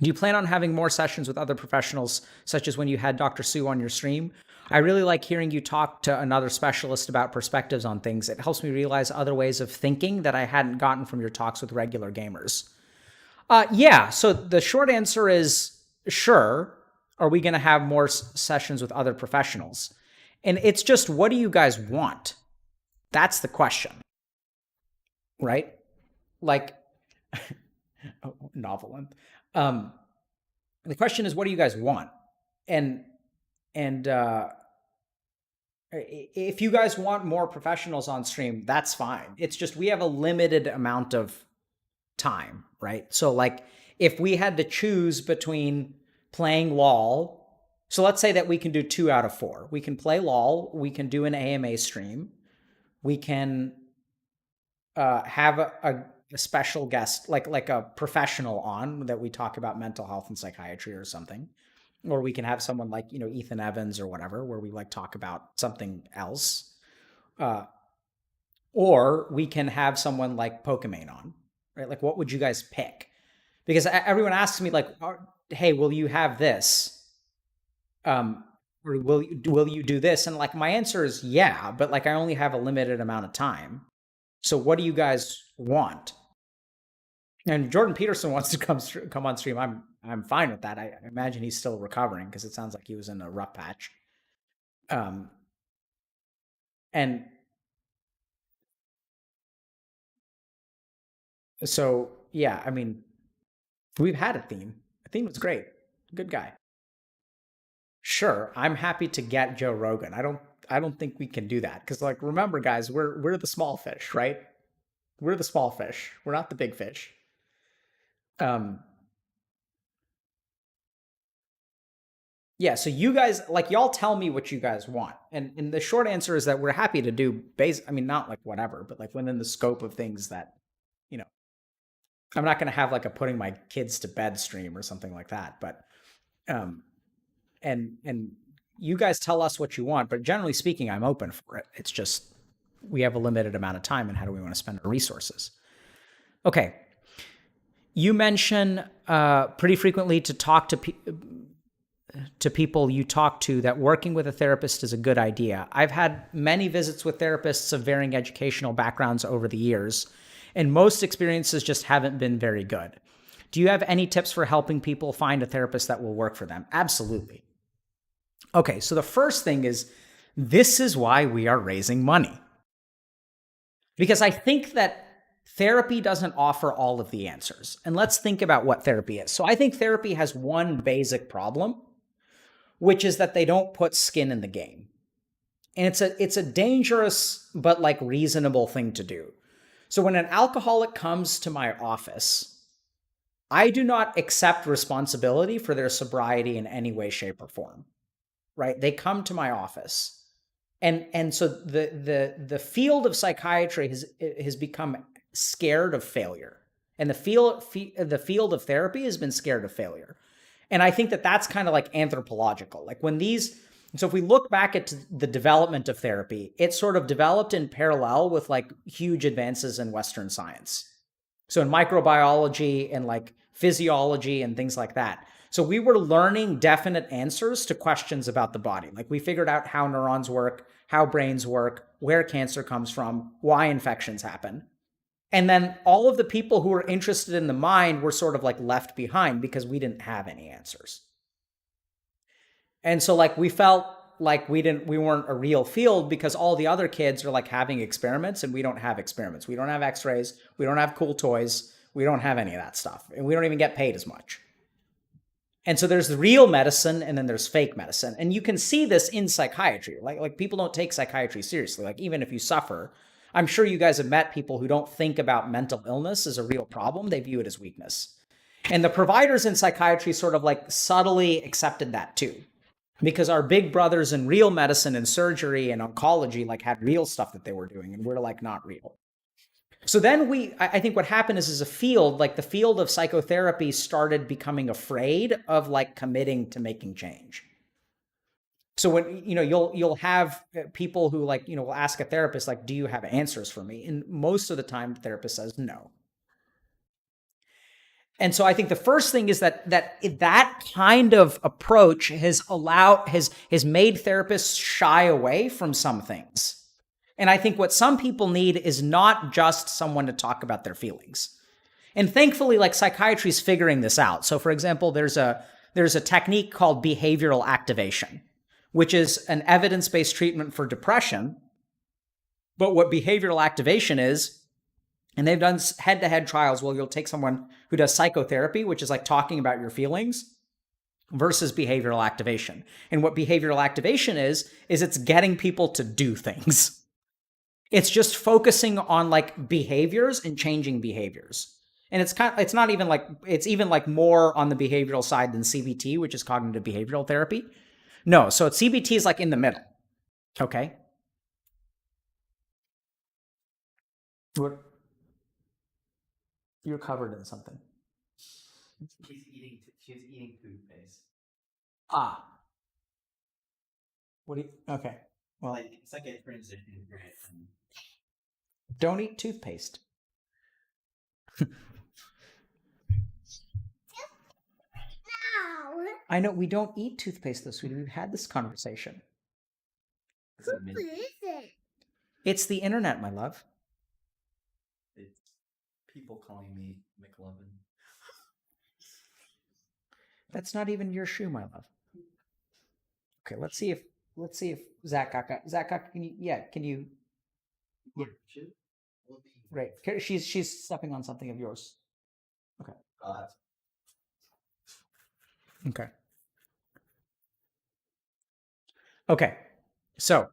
Do you plan on having more sessions with other professionals, such as when you had Dr. Sue on your stream? I really like hearing you talk to another specialist about perspectives on things. It helps me realize other ways of thinking that I hadn't gotten from your talks with regular gamers. Yeah, so the short answer is sure. Are we going to have more sessions with other professionals? And it's just, what do you guys want? That's the question, right? Like, novel one. The question is, what do you guys want? And if you guys want more professionals on stream, that's fine. It's just, we have a limited amount of time, right? So like, if we had to choose between playing LOL, so let's say that we can do 2 out of 4. We can play LOL, we can do an AMA stream, we can have a special guest, like a professional on that we talk about mental health and psychiatry or something, or we can have someone like, Ethan Evans or whatever, where we like talk about something else, or we can have someone like Pokimane on, right? Like, what would you guys pick? Because everyone asks me like, hey, will you have this? Or will you do this? And like, my answer is yeah, but like, I only have a limited amount of time. So what do you guys want? And Jordan Peterson wants to come on stream. I'm fine with that. I imagine he's still recovering, because it sounds like he was in a rough patch. And so, yeah, I mean, we've had Athene. Athene was great. Good guy. Sure, I'm happy to get Joe Rogan. I don't think we can do that, because like, remember guys, we're the small fish, right? We're the small fish. We're not the big fish. Yeah, so you guys, like, y'all tell me what you guys want. And the short answer is that we're happy to do not like whatever, but like within the scope of things that, I'm not going to have like a putting my kids to bed stream or something like that, but, and you guys tell us what you want, but generally speaking, I'm open for it. It's just, we have a limited amount of time, and how do we want to spend our resources? Okay. You mention pretty frequently to talk to people you talk to that working with a therapist is a good idea. I've had many visits with therapists of varying educational backgrounds over the years, and most experiences just haven't been very good. Do you have any tips for helping people find a therapist that will work for them? Absolutely. Okay, so the first thing is, this is why we are raising money. Because I think that therapy doesn't offer all of the answers. And let's think about what therapy is. So I think therapy has one basic problem, which is that they don't put skin in the game. And it's a dangerous but like reasonable thing to do. So when an alcoholic comes to my office, I do not accept responsibility for their sobriety in any way, shape, or form, right? They come to my office. And so the field of psychiatry has become scared of failure. And the field of therapy has been scared of failure. And I think that that's kind of like anthropological. Like so if we look back at the development of therapy, it sort of developed in parallel with like huge advances in Western science. So in microbiology and like physiology and things like that. So we were learning definite answers to questions about the body. Like we figured out how neurons work, how brains work, where cancer comes from, why infections happen. And then all of the people who were interested in the mind were sort of like left behind because we didn't have any answers. And so like we felt like we weren't a real field because all the other kids are like having experiments and we don't have experiments. We don't have x-rays. We don't have cool toys. We don't have any of that stuff. And we don't even get paid as much. And so there's the real medicine and then there's fake medicine. And you can see this in psychiatry. Like people don't take psychiatry seriously. Like even if you suffer, I'm sure you guys have met people who don't think about mental illness as a real problem. They view it as weakness. And the providers in psychiatry sort of like subtly accepted that too. Because our big brothers in real medicine and surgery and oncology like had real stuff that they were doing and we're like not real. So then I think what happened is as a field, like the field of psychotherapy started becoming afraid of like committing to making change. So when, you'll have people who like, will ask a therapist, like, do you have answers for me? And most of the time the therapist says no. And so I think the first thing is that kind of approach has made therapists shy away from some things. And I think what some people need is not just someone to talk about their feelings. And thankfully, like psychiatry is figuring this out. So for example, there's a technique called behavioral activation, which is an evidence-based treatment for depression. But what behavioral activation is, and they've done head-to-head trials where you'll take someone who does psychotherapy, which is like talking about your feelings, versus behavioral activation. And what behavioral activation is it's getting people to do things. It's just focusing on like behaviors and changing behaviors. And it's not even like, it's even like more on the behavioral side than CBT, which is cognitive behavioral therapy. No, so CBT is like in the middle. Okay. You're covered in something. She's eating toothpaste. Ah. Okay. Well, Like it's like a transition, right? Don't eat toothpaste. No. I know we don't eat toothpaste this week. We've had this conversation. Who is it? It's the internet, my love. It's people calling me McLovin. That's not even your shoe, my love. Okay, let's see if Zach got, can you? Yeah. Shoot. Right. She's stepping on something of yours. Okay. Okay. Okay. So,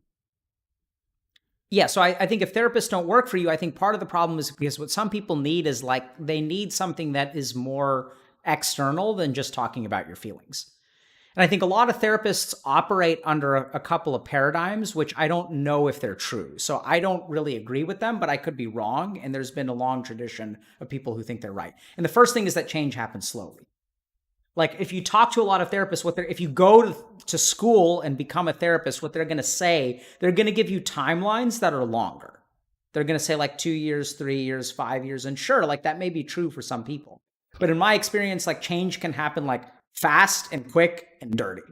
yeah, so I think if therapists don't work for you, I think part of the problem is because what some people need is like they need something that is more external than just talking about your feelings. And I think a lot of therapists operate under a couple of paradigms, which I don't know if they're true. So I don't really agree with them, but I could be wrong. And there's been a long tradition of people who think they're right. And the first thing is that change happens slowly. Like if you talk to a lot of therapists, if you go to school and become a therapist, what they're going to say, they're going to give you timelines that are longer. They're going to say like 2 years, 3 years, 5 years. And sure, like that may be true for some people. But in my experience, like change can happen like fast and quick and dirty.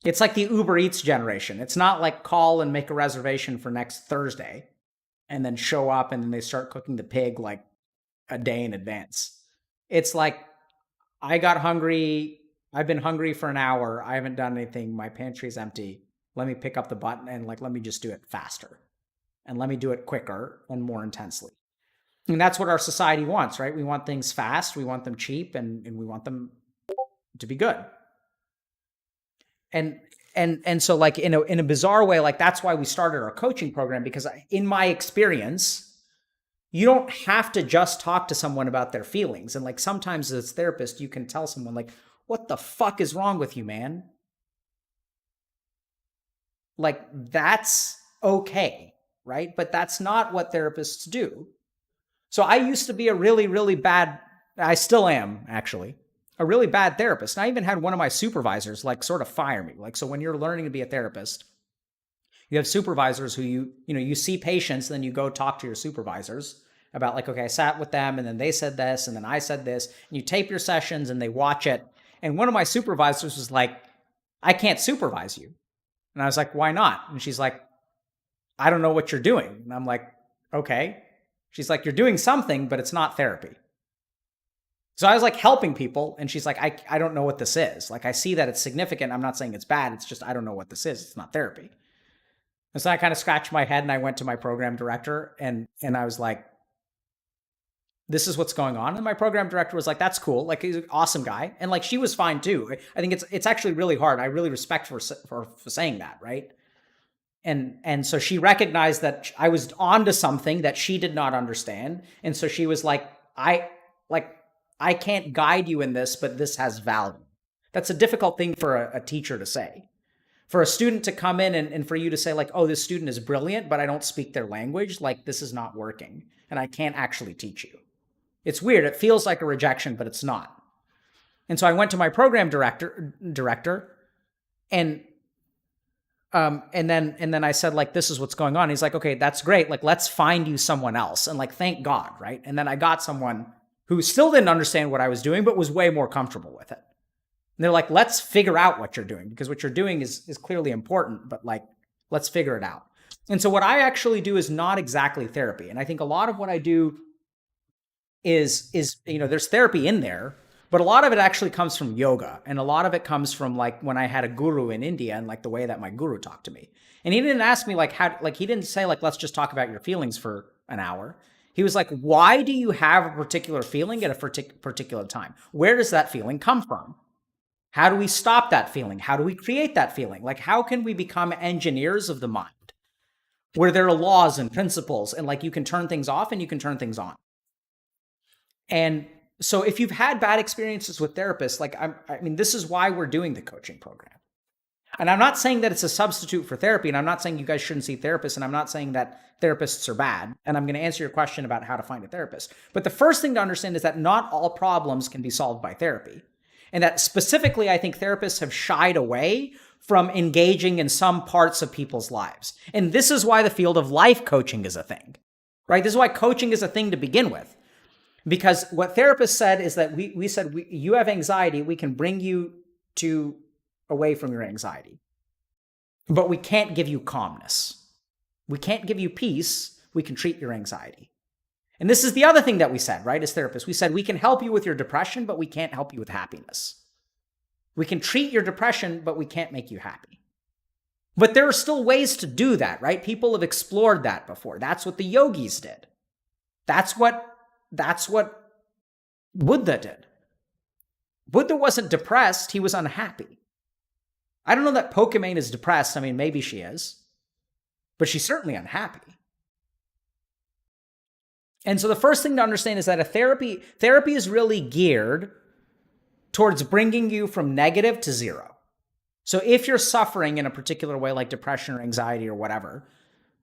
It's like the Uber Eats generation. It's not like call and make a reservation for next Thursday and then show up and then they start cooking the pig like a day in advance. It's like, I got hungry. I've been hungry for an hour. I haven't done anything. My pantry's empty. Let me pick up the button and like, let me just do it faster and let me do it quicker and more intensely. And that's what our society wants, right? We want things fast. We want them cheap and we want them to be good. And so like in a bizarre way, like that's why we started our coaching program, because in my experience, you don't have to just talk to someone about their feelings. And like sometimes as a therapist, you can tell someone like, what the fuck is wrong with you, man? Like that's okay, right? But that's not what therapists do. So I used to be a really, really bad, I still am actually, a really bad therapist. And I even had one of my supervisors like sort of fire me. Like, so when you're learning to be a therapist, you have supervisors who you see patients, and then you go talk to your supervisors about like, okay, I sat with them and then they said this and then I said this, and you tape your sessions and they watch it. And one of my supervisors was like, I can't supervise you. And I was like, why not? And she's like, I don't know what you're doing. And I'm like, okay. She's like, you're doing something, but it's not therapy. So I was like helping people, and she's like, I don't know what this is. Like, I see that it's significant. I'm not saying it's bad. It's just, I don't know what this is. It's not therapy. And so I kind of scratched my head and I went to my program director and I was like, this is what's going on. And my program director was like, that's cool. Like, he's an awesome guy. And like, she was fine too. I think it's actually really hard. I really respect for saying that. Right. And so she recognized that I was onto something that she did not understand. And so she was like, I can't guide you in this, but this has value. That's a difficult thing for a teacher to say. For a student to come in and for you to say like, oh, this student is brilliant, but I don't speak their language, like this is not working and I can't actually teach you. It's weird. It feels like a rejection, but it's not. And so I went to my program director and then I said like, this is what's going on. He's like, okay, that's great. Like, let's find you someone else. And like, thank God. Right. And then I got someone who still didn't understand what I was doing, but was way more comfortable with it. And they're like, let's figure out what you're doing, because what you're doing is clearly important, but like, let's figure it out. And so what I actually do is not exactly therapy. And I think a lot of what I do is, there's therapy in there, but a lot of it actually comes from yoga. And a lot of it comes from like when I had a guru in India and like the way that my guru talked to me. And he didn't ask me like how, like he didn't say like, let's just talk about your feelings for an hour. He was like, why do you have a particular feeling at a particular time? Where does that feeling come from? How do we stop that feeling? How do we create that feeling? Like, how can we become engineers of the mind where there are laws and principles and like you can turn things off and you can turn things on? And so if you've had bad experiences with therapists, like, I mean, this is why we're doing the coaching program. And I'm not saying that it's a substitute for therapy, and I'm not saying you guys shouldn't see therapists, and I'm not saying that therapists are bad. And I'm going to answer your question about how to find a therapist. But the first thing to understand is that not all problems can be solved by therapy. And that specifically, I think therapists have shied away from engaging in some parts of people's lives. And this is why the field of life coaching is a thing, right? This is why coaching is a thing to begin with. Because what therapists said is that we said, you have anxiety, we can bring you away from your anxiety. But we can't give you calmness. We can't give you peace. We can treat your anxiety. And this is the other thing that we said, right, as therapists. We said we can help you with your depression, but we can't help you with happiness. We can treat your depression, but we can't make you happy. But there are still ways to do that, right? People have explored that before. That's what the yogis did. That's what Buddha did. Buddha wasn't depressed, he was unhappy. I don't know that Pokimane is depressed. I mean, maybe she is, but she's certainly unhappy. And so the first thing to understand is that a therapy is really geared towards bringing you from negative to zero. So if you're suffering in a particular way, like depression or anxiety or whatever,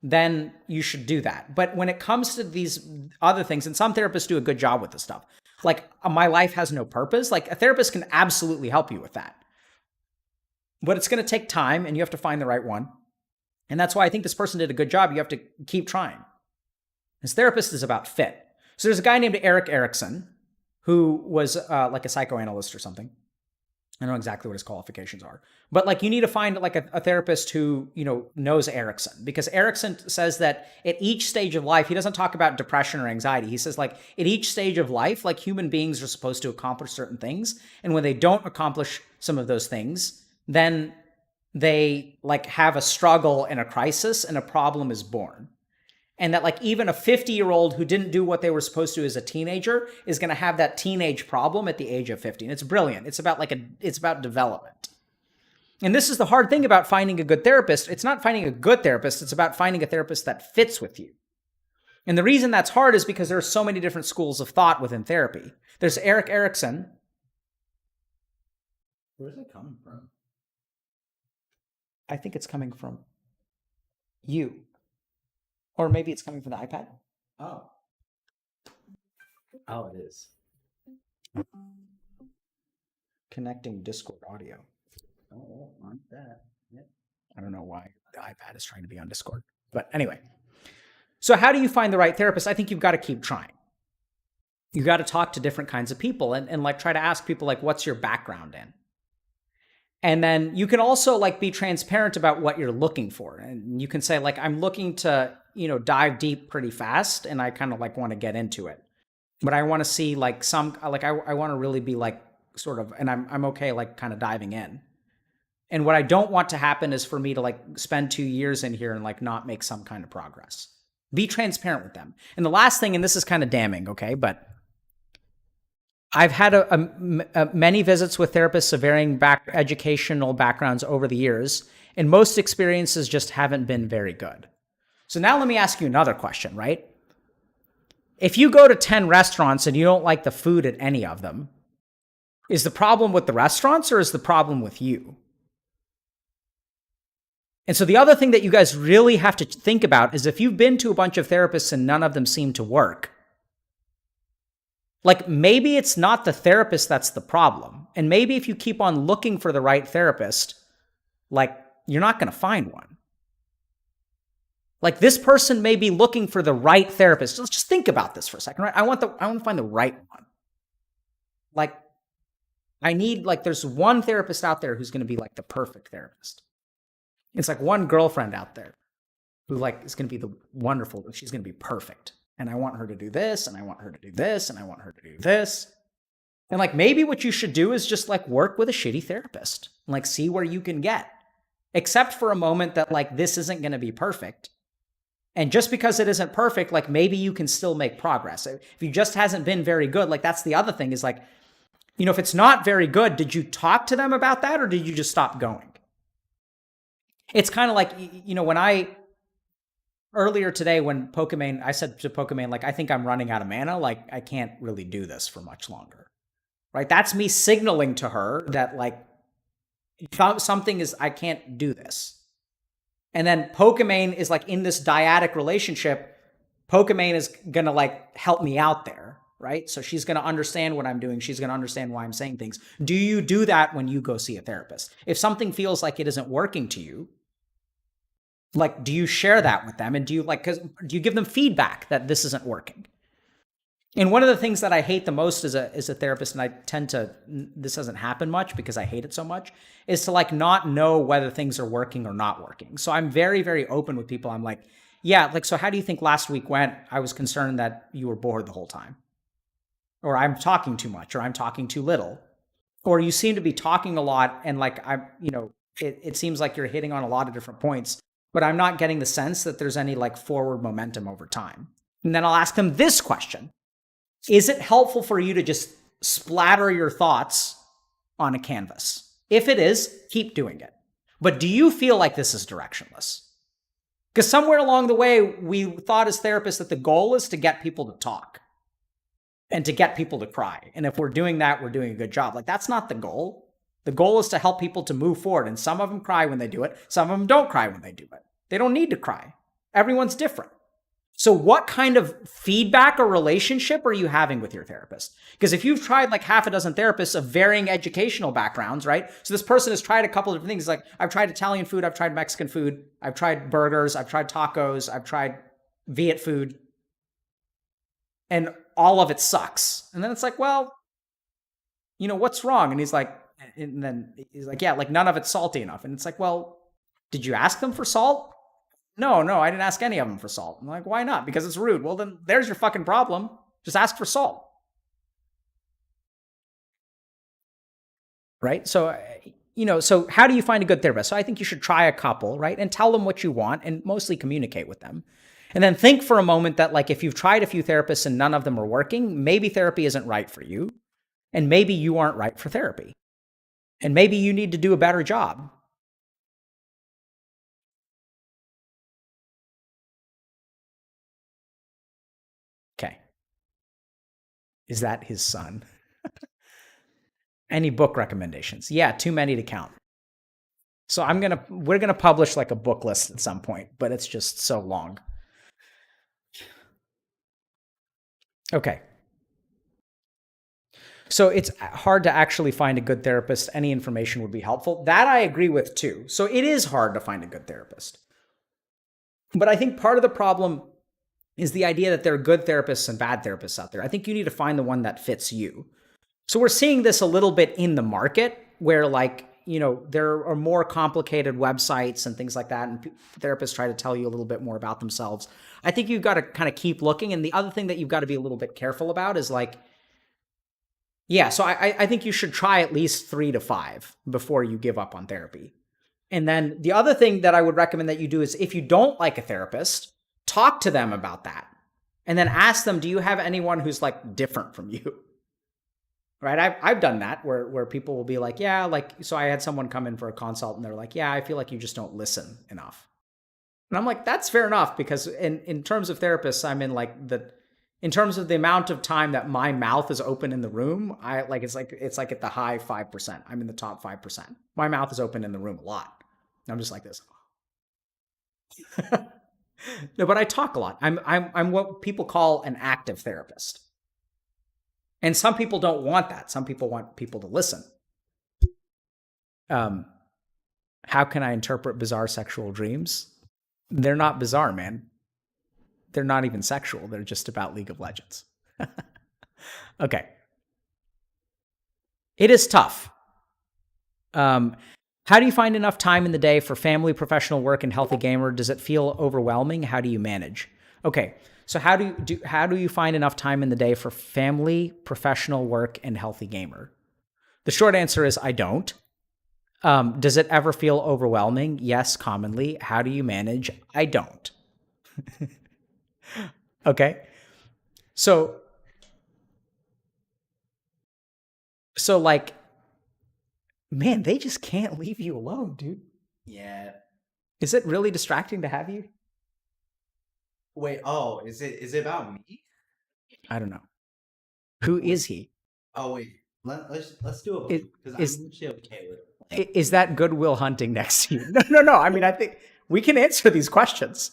then you should do that. But when it comes to these other things, and some therapists do a good job with this stuff, like my life has no purpose, like a therapist can absolutely help you with that. But it's going to take time and you have to find the right one. And that's why I think this person did a good job. You have to keep trying. His therapist is about fit. So there's a guy named Eric Erickson who was like a psychoanalyst or something. I don't know exactly what his qualifications are, but like you need to find like a therapist who, knows Erickson, because Erickson says that at each stage of life, he doesn't talk about depression or anxiety. He says like at each stage of life, like human beings are supposed to accomplish certain things. And when they don't accomplish some of those things, then they like have a struggle and a crisis and a problem is born. And that like even a 50-year-old who didn't do what they were supposed to as a teenager is going to have that teenage problem at the age of 50. And it's brilliant. It's about development. And this is the hard thing about finding a good therapist. It's not finding a good therapist. It's about finding a therapist that fits with you. And the reason that's hard is because there are so many different schools of thought within therapy. There's Eric Erickson. Where's it coming from? I think it's coming from you. Or maybe it's coming from the iPad. Oh. Oh, it is. Connecting Discord audio. Oh, on that. Yeah. I don't know why the iPad is trying to be on Discord. But anyway. So how do you find the right therapist? I think you've got to keep trying. You got to talk to different kinds of people and like try to ask people like, what's your background in? And then you can also like be transparent about what you're looking for. And you can say like, I'm looking to, dive deep pretty fast and I kind of like want to get into it. But I want to see like I want to really be like sort of, and I'm okay like kind of diving in. And what I don't want to happen is for me to like spend 2 years in here and like not make some kind of progress. Be transparent with them. And the last thing, and this is kind of damning, okay, but I've had many visits with therapists of varying educational backgrounds over the years, and most experiences just haven't been very good. So now let me ask you another question, right? If you go to 10 restaurants and you don't like the food at any of them, is the problem with the restaurants or is the problem with you? And so the other thing that you guys really have to think about is if you've been to a bunch of therapists and none of them seem to work, like maybe it's not the therapist that's the problem. And maybe if you keep on looking for the right therapist, like you're not going to find one. Like this person may be looking for the right therapist. Let's just think about this for a second, right? I want to find the right one. Like there's one therapist out there who's going to be like the perfect therapist. It's like one girlfriend out there who like is going to be the wonderful, she's going to be perfect. And I want her to do this, and I want her to do this, and I want her to do this. And like maybe what you should do is just like work with a shitty therapist and like see where you can get. Except for a moment that like this isn't going to be perfect. And just because it isn't perfect, like maybe you can still make progress. If you just hasn't been very good, like that's the other thing is like, if it's not very good, did you talk to them about that or did you just stop going? It's kind of like, when earlier today when Pokimane, I said to Pokimane, like, I think I'm running out of mana. Like, I can't really do this for much longer, right? That's me signaling to her that like something is, I can't do this. And then Pokimane is like in this dyadic relationship. Pokimane is going to like help me out there, right? So she's going to understand what I'm doing. She's going to understand why I'm saying things. Do you do that when you go see a therapist? If something feels like it isn't working to you, like, do you share that with them? And do you give them feedback that this isn't working? And one of the things that I hate the most as a therapist, and I tend to, this doesn't happen much because I hate it so much, is to like not know whether things are working or not working. So I'm very, very open with people. I'm like, yeah, like, so how do you think last week went? I was concerned that you were bored the whole time. Or I'm talking too much, or I'm talking too little. Or you seem to be talking a lot and like, it seems like you're hitting on a lot of different points, but I'm not getting the sense that there's any like forward momentum over time. And then I'll ask them this question. Is it helpful for you to just splatter your thoughts on a canvas? If it is, keep doing it. But do you feel like this is directionless? Because somewhere along the way, we thought as therapists that the goal is to get people to talk and to get people to cry. And if we're doing that, we're doing a good job. Like, that's not the goal. The goal is to help people to move forward. And some of them cry when they do it. Some of them don't cry when they do it. They don't need to cry. Everyone's different. So what kind of feedback or relationship are you having with your therapist? Because if you've tried like half a dozen therapists of varying educational backgrounds, right? So this person has tried a couple of different things. Like, I've tried Italian food, I've tried Mexican food, I've tried burgers, I've tried tacos, I've tried Viet food, and all of it sucks. And then it's like, well, what's wrong? And then he's like, yeah, like none of it's salty enough. And it's like, well, did you ask them for salt? No, I didn't ask any of them for salt. I'm like, why not? Because it's rude. Well, then there's your fucking problem. Just ask for salt. Right? So, so how do you find a good therapist? So I think you should try a couple, right? And tell them what you want and mostly communicate with them. And then think for a moment that like, if you've tried a few therapists and none of them are working, maybe therapy isn't right for you. And maybe you aren't right for therapy. And maybe you need to do a better job. Is that his son? Any book recommendations? Yeah, too many to count. So we're gonna publish like a book list at some point, but it's just so long. Okay. So it's hard to actually find a good therapist. Any information would be helpful. That I agree with too. So it is hard to find a good therapist. But I think part of the problem is the idea that there are good therapists and bad therapists out there. I think you need to find the one that fits you. So we're seeing this a little bit in the market where there are more complicated websites and things like that, and therapists try to tell you a little bit more about themselves. I think you've got to kind of keep looking. And the other thing that you've got to be a little bit careful about is so I think you should try at least 3 to 5 before you give up on therapy. And then the other thing that I would recommend that you do is if you don't like a therapist, talk to them about that. And then ask them, do you have anyone who's like different from you? Right? I've done that where people will be like, so I had someone come in for a consult and they're like, yeah, I feel like you just don't listen enough. And I'm like, that's fair enough, because in terms of therapists, I'm in terms of the amount of time that my mouth is open in the room, it's like at the high 5%. I'm in the top 5%. My mouth is open in the room a lot. I'm just like this. No, but I talk a lot. I'm what people call an active therapist. And some people don't want that. Some people want people to listen. How can I interpret bizarre sexual dreams? They're not bizarre, man. They're not even sexual. They're just about League of Legends. Okay. It is tough. How do you find enough time in the day for family, professional work, and healthy gamer? Does it feel overwhelming? How do you manage? Okay, so how do you find enough time in the day for family, professional work, and healthy gamer? The short answer is I don't. Does it ever feel overwhelming? Yes, commonly. How do you manage? I don't. Okay, so like, man, they just can't leave you alone, dude. Yeah. Is it really distracting to have you? Wait. Oh, is it about me? I don't know. Who is he? Oh wait. Let's do it because I'm actually okay with it. Is that Goodwill Hunting next to you? No. I mean, I think we can answer these questions.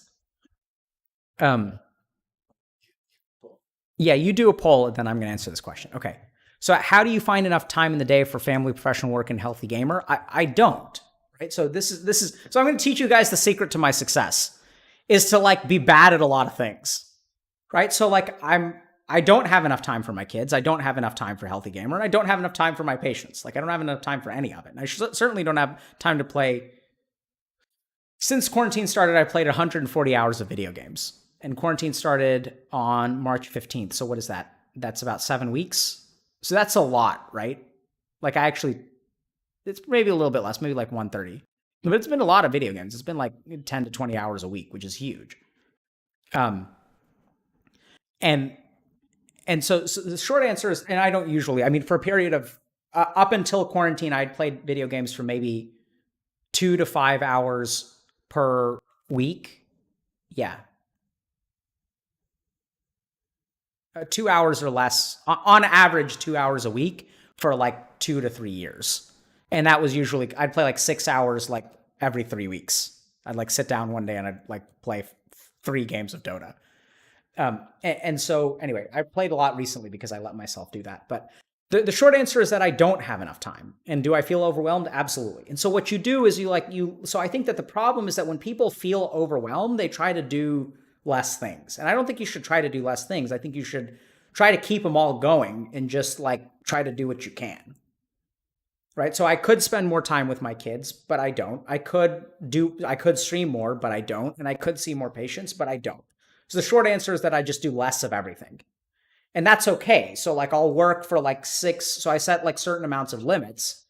Yeah, you do a poll, and then I'm going to answer this question. Okay. So how do you find enough time in the day for family, professional work, and healthy gamer? I don't. Right. So so I'm going to teach you guys the secret to my success is to be bad at a lot of things. Right. So I don't have enough time for my kids. I don't have enough time for healthy gamer. And I don't have enough time for my patients. I don't have enough time for any of it. And I certainly don't have time to play. Since quarantine started, I played 140 hours of video games. And quarantine started on March 15th. So what is that? That's about 7 weeks. So that's a lot, right? It's maybe a little bit less, maybe 130. But it's been a lot of video games. It's been 10 to 20 hours a week, which is huge. And so the short answer is, and I don't usually, for a period of, up until quarantine, I'd played video games for maybe 2 to 5 hours per week. Yeah. 2 hours or less, on average, 2 hours a week for 2 to 3 years. And that was usually, I'd play 6 hours every 3 weeks. I'd sit down one day and I'd play 3 games of Dota. And so anyway, I played a lot recently because I let myself do that. But the short answer is that I don't have enough time. And do I feel overwhelmed? Absolutely. And so what you do is so I think that the problem is that when people feel overwhelmed, they try to do less things. And I don't think you should try to do less things. I think you should try to keep them all going and just try to do what you can. Right? So I could spend more time with my kids, but I don't. I could stream more, but I don't. And I could see more patients, but I don't. So the short answer is that I just do less of everything. And that's okay. So I'll work for 6, so I set certain amounts of limits.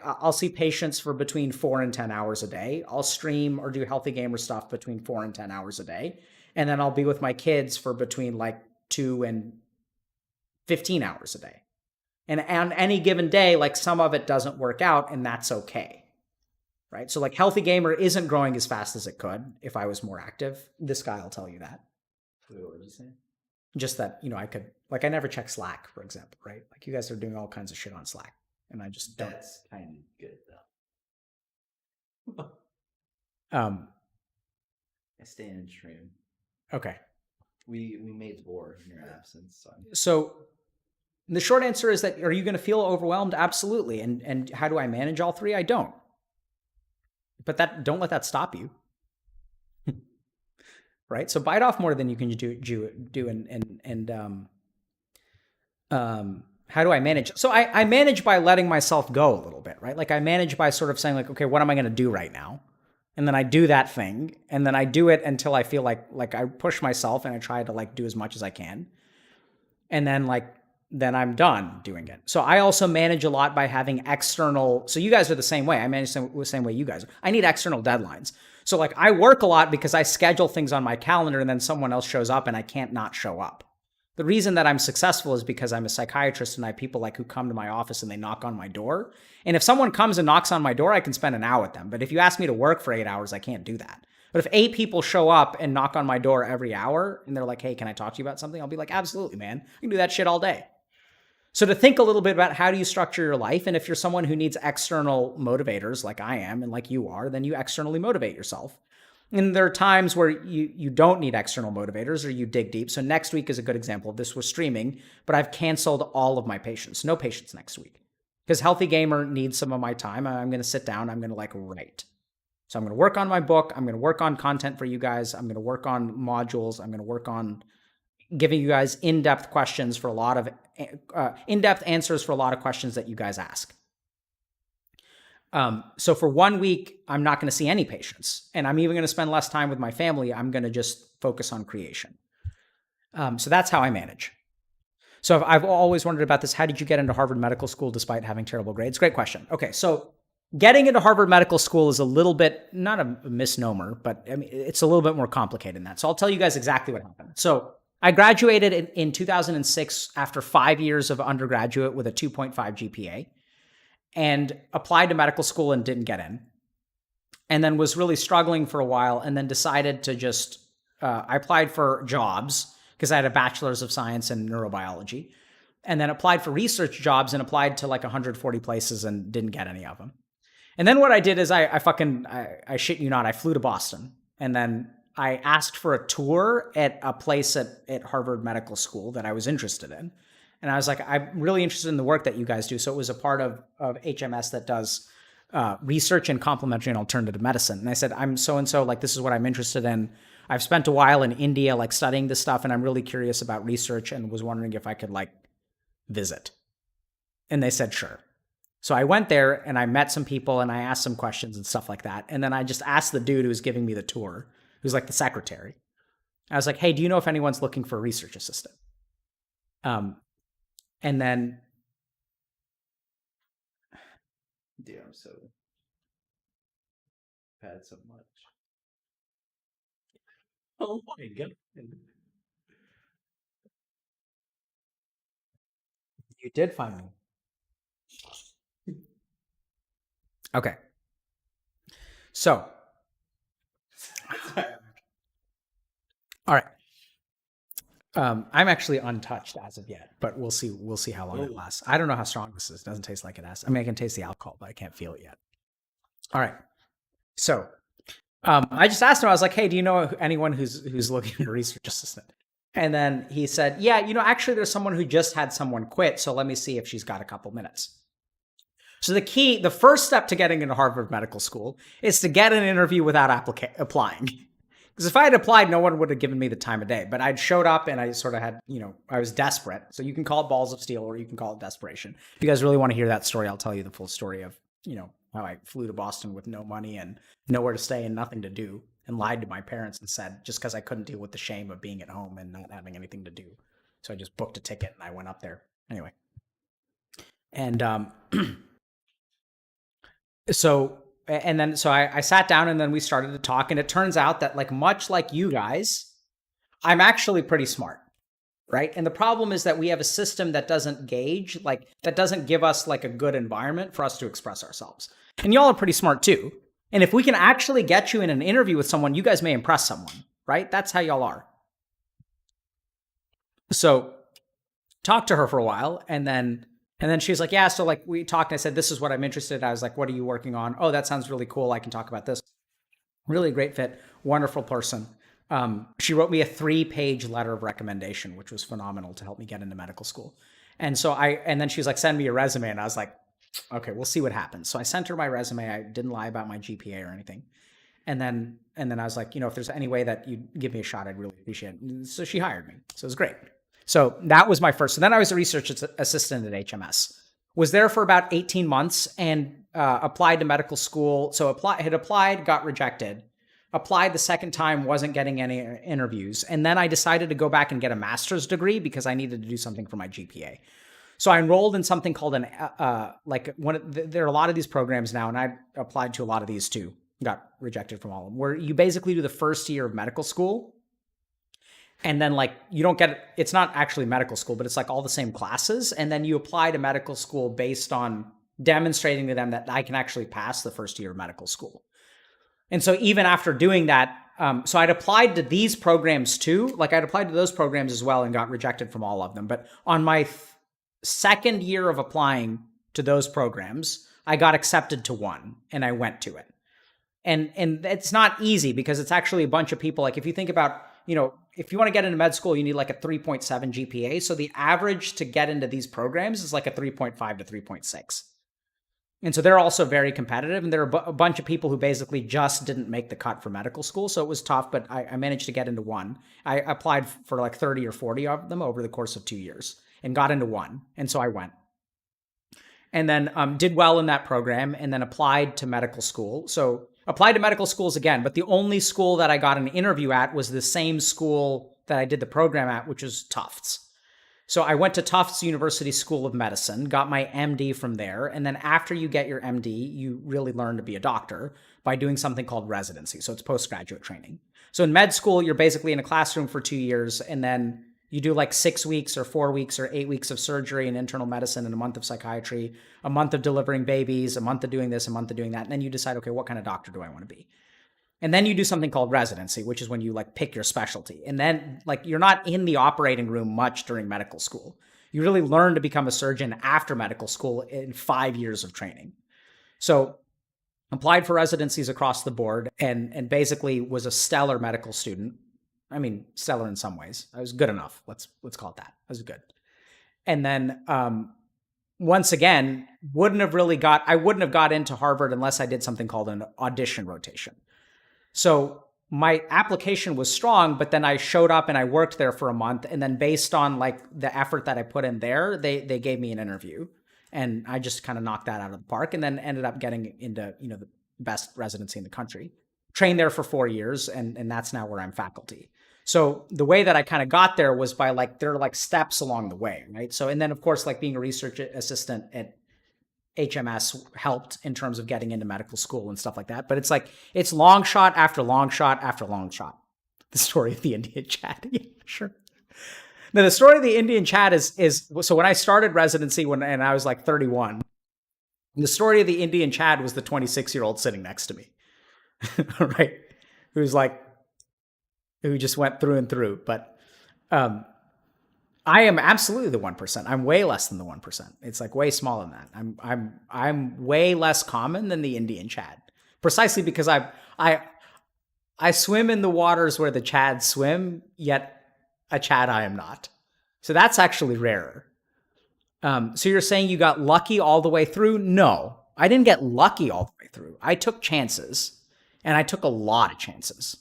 I'll see patients for between 4 and 10 hours a day. I'll stream or do healthy gamer stuff between 4 and 10 hours a day. And then I'll be with my kids for between 2 and 15 hours a day. And on any given day, some of it doesn't work out, and that's okay. Right? So healthy gamer isn't growing as fast as it could if I was more active. This guy will tell you that. Wait, what did you say? Just that, you know, I could, like, I never check Slack, for example, right? Like, you guys are doing all kinds of shit on Slack, and I just don't. That's kind of good though. I stay in stream. Okay. We made war in your absence. So the short answer is that, are you going to feel overwhelmed? Absolutely. And how do I manage all three? I don't. But don't let that stop you. Right? So bite off more than you can do how do I manage? So I manage by letting myself go a little bit, right? Like, I manage by sort of saying, like, okay, what am I going to do right now? And then I do that thing, and then I do it until I feel like I push myself and I try to, like, do as much as I can. And then I'm done doing it. So I also manage a lot by having external. So you guys are the same way. I manage the same way you guys are. I need external deadlines. So, like, I work a lot because I schedule things on my calendar, and then someone else shows up and I can't not show up. The reason that I'm successful is because I'm a psychiatrist, and I have people, like, who come to my office and they knock on my door. And if someone comes and knocks on my door, I can spend an hour with them. But if you ask me to work for 8 hours, I can't do that. But if 8 people show up and knock on my door every hour and they're like, hey, can I talk to you about something? I'll be like, absolutely, man. I can do that shit all day. So to think a little bit about how do you structure your life, and if you're someone who needs external motivators like I am and like you are, then you externally motivate yourself. And there are times where you don't need external motivators, or you dig deep. So next week is a good example of this. We're streaming, but I've canceled all of my patients. No patients next week. Because Healthy Gamer needs some of my time. I'm going to sit down. I'm going to, like, write. So I'm going to work on my book. I'm going to work on content for you guys. I'm going to work on modules. I'm going to work on giving you guys in-depth questions for a lot of in-depth answers for a lot of questions that you guys ask. So for 1 week, I'm not going to see any patients, and I'm even going to spend less time with my family. I'm going to just focus on creation. So that's how I manage. So I've always wondered about this. How did you get into Harvard Medical School despite having terrible grades? Great question. Okay, so getting into Harvard Medical School is a little bit, not a misnomer, but I mean, it's a little bit more complicated than that. So I'll tell you guys exactly what happened. So I graduated in 2006 after 5 years of undergraduate with a 2.5 GPA, and applied to medical school and didn't get in. And then was really struggling for a while, and then decided to just, I applied for jobs because I had a bachelor's of science in neurobiology, and then applied for research jobs and applied to like 140 places and didn't get any of them. And then what I did is I shit you not, I flew to Boston, and then I asked for a tour at a place at Harvard Medical School that I was interested in. And I was like, I'm really interested in the work that you guys do. So it was a part of HMS that does research in complementary and alternative medicine. And I said, I'm so-and-so, like, this is what I'm interested in. I've spent a while in India, like, studying this stuff, and I'm really curious about research and was wondering if I could, like, visit. And they said, sure. So I went there and I met some people and I asked some questions and stuff like that. And then I just asked the dude who was giving me the tour, who's like the secretary. I was like, hey, do you know if anyone's looking for a research assistant? And then, dude, I'm so had so much. Oh my god! You did find me. Okay. So, all right. I'm actually untouched as of yet, but we'll see. We'll see how long it lasts. I don't know how strong this is. It doesn't taste like it has. I mean, I can taste the alcohol, but I can't feel it yet. All right. So, I just asked him. I was like, "Hey, do you know anyone who's looking for a research assistant?" And then he said, "Yeah, actually, there's someone who just had someone quit. So let me see if she's got a couple minutes." So the first step to getting into Harvard Medical School is to get an interview without applying. Because if I had applied, no one would have given me the time of day. But I'd showed up and I sort of had, I was desperate. So you can call it balls of steel or you can call it desperation. If you guys really want to hear that story, I'll tell you the full story of, how I flew to Boston with no money and nowhere to stay and nothing to do, and lied to my parents and said, just because I couldn't deal with the shame of being at home and not having anything to do. So I just booked a ticket and I went up there. Anyway. And so I sat down and then we started to talk, and it turns out that, like, much like you guys, I'm actually pretty smart, right? And the problem is that we have a system that doesn't gauge, that doesn't give us like a good environment for us to express ourselves. And y'all are pretty smart too. And if we can actually get you in an interview with someone, you guys may impress someone, right? That's how y'all are. So talked to her for a while, and then she's like, yeah, so like we talked, and I said, this is what I'm interested in. I was like, what are you working on? Oh, that sounds really cool. I can talk about this. Really great fit, wonderful person. She wrote me a 3-page letter of recommendation, which was phenomenal to help me get into medical school. And so then she's like, send me your resume. And I was like, okay, we'll see what happens. So I sent her my resume. I didn't lie about my GPA or anything. And then I was like, if there's any way that you give me a shot, I'd really appreciate it. So she hired me. So it was great. So that was my first. So then I was a research assistant at HMS. Was there for about 18 months and applied to medical school. So had applied, got rejected. Applied the second time, wasn't getting any interviews. And then I decided to go back and get a master's degree because I needed to do something for my GPA. So I enrolled in something called there are a lot of these programs now, and I applied to a lot of these too. Got rejected from all of them, where you basically do the first year of medical school. And then you don't get, it's not actually medical school, but it's like all the same classes. And then you apply to medical school based on demonstrating to them that I can actually pass the first year of medical school. And so even after doing that, so I'd applied to these programs too. I'd applied to those programs as well and got rejected from all of them. But on my second year of applying to those programs, I got accepted to one and I went to it. And it's not easy because it's actually a bunch of people. If you think about, if you want to get into med school, you need a 3.7 GPA. So the average to get into these programs is a 3.5 to 3.6. And so they're also very competitive. And there are a bunch of people who basically just didn't make the cut for medical school. So it was tough, but I managed to get into one. I applied for 30 or 40 of them over the course of 2 years and got into one. And so I went. And then did well in that program and then applied to medical school. So applied to medical schools again, but the only school that I got an interview at was the same school that I did the program at, which was Tufts. So I went to Tufts University School of Medicine, got my MD from there. And then after you get your MD, you really learn to be a doctor by doing something called residency. So it's postgraduate training. So in med school, you're basically in a classroom for 2 years, and then you do 6 weeks or 4 weeks or 8 weeks of surgery and internal medicine and a month of psychiatry, a month of delivering babies, a month of doing this, a month of doing that. And then you decide, okay, what kind of doctor do I want to be? And then you do something called residency, which is when you pick your specialty. And then you're not in the operating room much during medical school. You really learn to become a surgeon after medical school in 5 years of training. So applied for residencies across the board and basically was a stellar medical student. I mean, stellar in some ways. I was good enough. Let's call it that. I was good. And then once again, I wouldn't have got into Harvard unless I did something called an audition rotation. So my application was strong, but then I showed up and I worked there for a month. And then based on the effort that I put in there, they gave me an interview and I just kind of knocked that out of the park and then ended up getting into, the best residency in the country. Trained there for 4 years and that's now where I'm faculty. So the way that I kind of got there was by there are steps along the way, right? So, and then of course, being a research assistant at HMS helped in terms of getting into medical school and stuff like that. But it's long shot after long shot after long shot. The story of the Indian Chad. Yeah, sure. Now, the story of the Indian Chad is so when I started residency and I was 31, the story of the Indian Chad was the 26-year-old sitting next to me, right? Who just went through and through. But I am absolutely the 1%. I'm way less than the 1%. It's way smaller than that. I'm way less common than the Indian Chad, precisely because I swim in the waters where the Chads swim, yet a Chad I am not. So that's actually rarer. So you're saying you got lucky all the way through? No, I didn't get lucky all the way through. I took chances, and I took a lot of chances.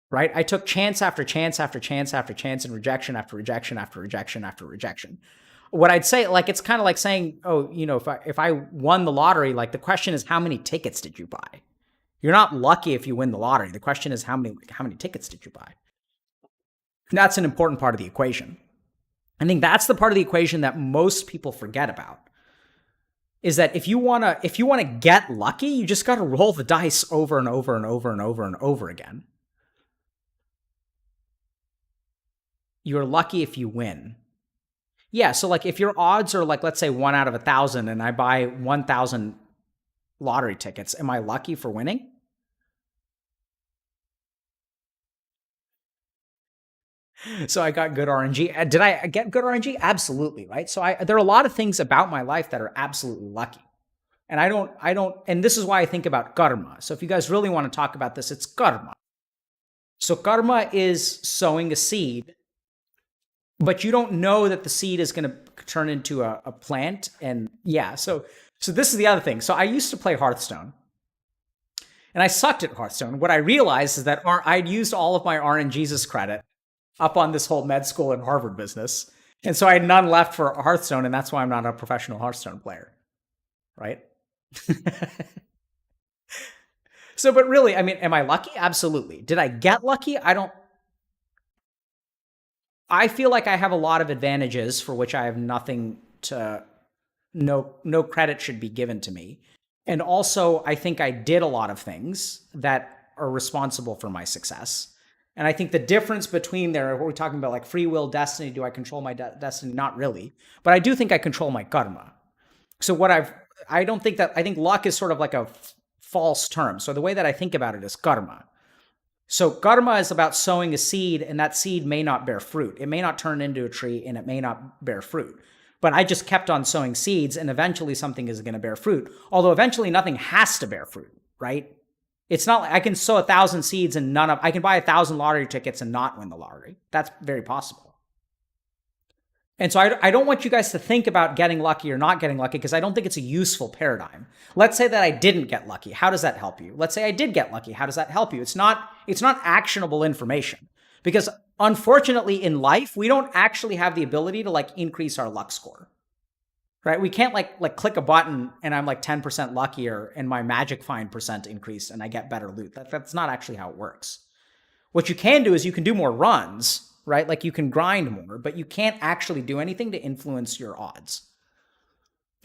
Right? I took chance after chance after chance after chance and rejection after rejection after rejection after rejection. What I'd say, it's kind of like saying, oh, if I won the lottery, the question is, how many tickets did you buy? You're not lucky if you win the lottery. The question is, how many tickets did you buy? That's an important part of the equation. I think that's the part of the equation that most people forget about. Is that if you wanna get lucky, you just got to roll the dice over and over and over and over and over again. You're lucky if you win. Yeah, so if your odds are let's say 1 out of 1,000 and I buy 1,000 lottery tickets, am I lucky for winning? So I got good RNG. Did I get good RNG? Absolutely, right? So there are a lot of things about my life that are absolutely lucky. And I don't, and this is why I think about karma. So if you guys really want to talk about this, it's karma. So karma is sowing a seed, but you don't know that the seed is going to turn into a plant. And yeah, so this is the other thing. So I used to play Hearthstone. And I sucked at Hearthstone. What I realized is that I'd used all of my RNGesus credit up on this whole med school and Harvard business. And so I had none left for Hearthstone, and that's why I'm not a professional Hearthstone player. Right? So, but really, I mean, am I lucky? Absolutely. Did I get lucky? I feel like I have a lot of advantages for which I have nothing to, no credit should be given to me. And also, I think I did a lot of things that are responsible for my success. And I think the difference between there, what we're talking about, like free will, destiny, do I control my destiny? Not really. But I do think I control my karma. So I think luck is sort of like a false term. So the way that I think about it is karma. So karma is about sowing a seed, and that seed may not bear fruit. It may not turn into a tree, and it may not bear fruit. But I just kept on sowing seeds, and eventually something is going to bear fruit. Although eventually nothing has to bear fruit, right? It's not like I can sow 1,000 seeds and I can buy 1,000 lottery tickets and not win the lottery. That's very possible. And so I don't want you guys to think about getting lucky or not getting lucky, because I don't think it's a useful paradigm. Let's say that I didn't get lucky. How does that help you? Let's say I did get lucky. How does that help you? It's not actionable information, because unfortunately in life, we don't actually have the ability to like increase our luck score, right? We can't like click a button and I'm like 10% luckier and my magic find percent increased and I get better loot. That's not actually how it works. What you can do is you can do more runs, right? Like you can grind more, but you can't actually do anything to influence your odds.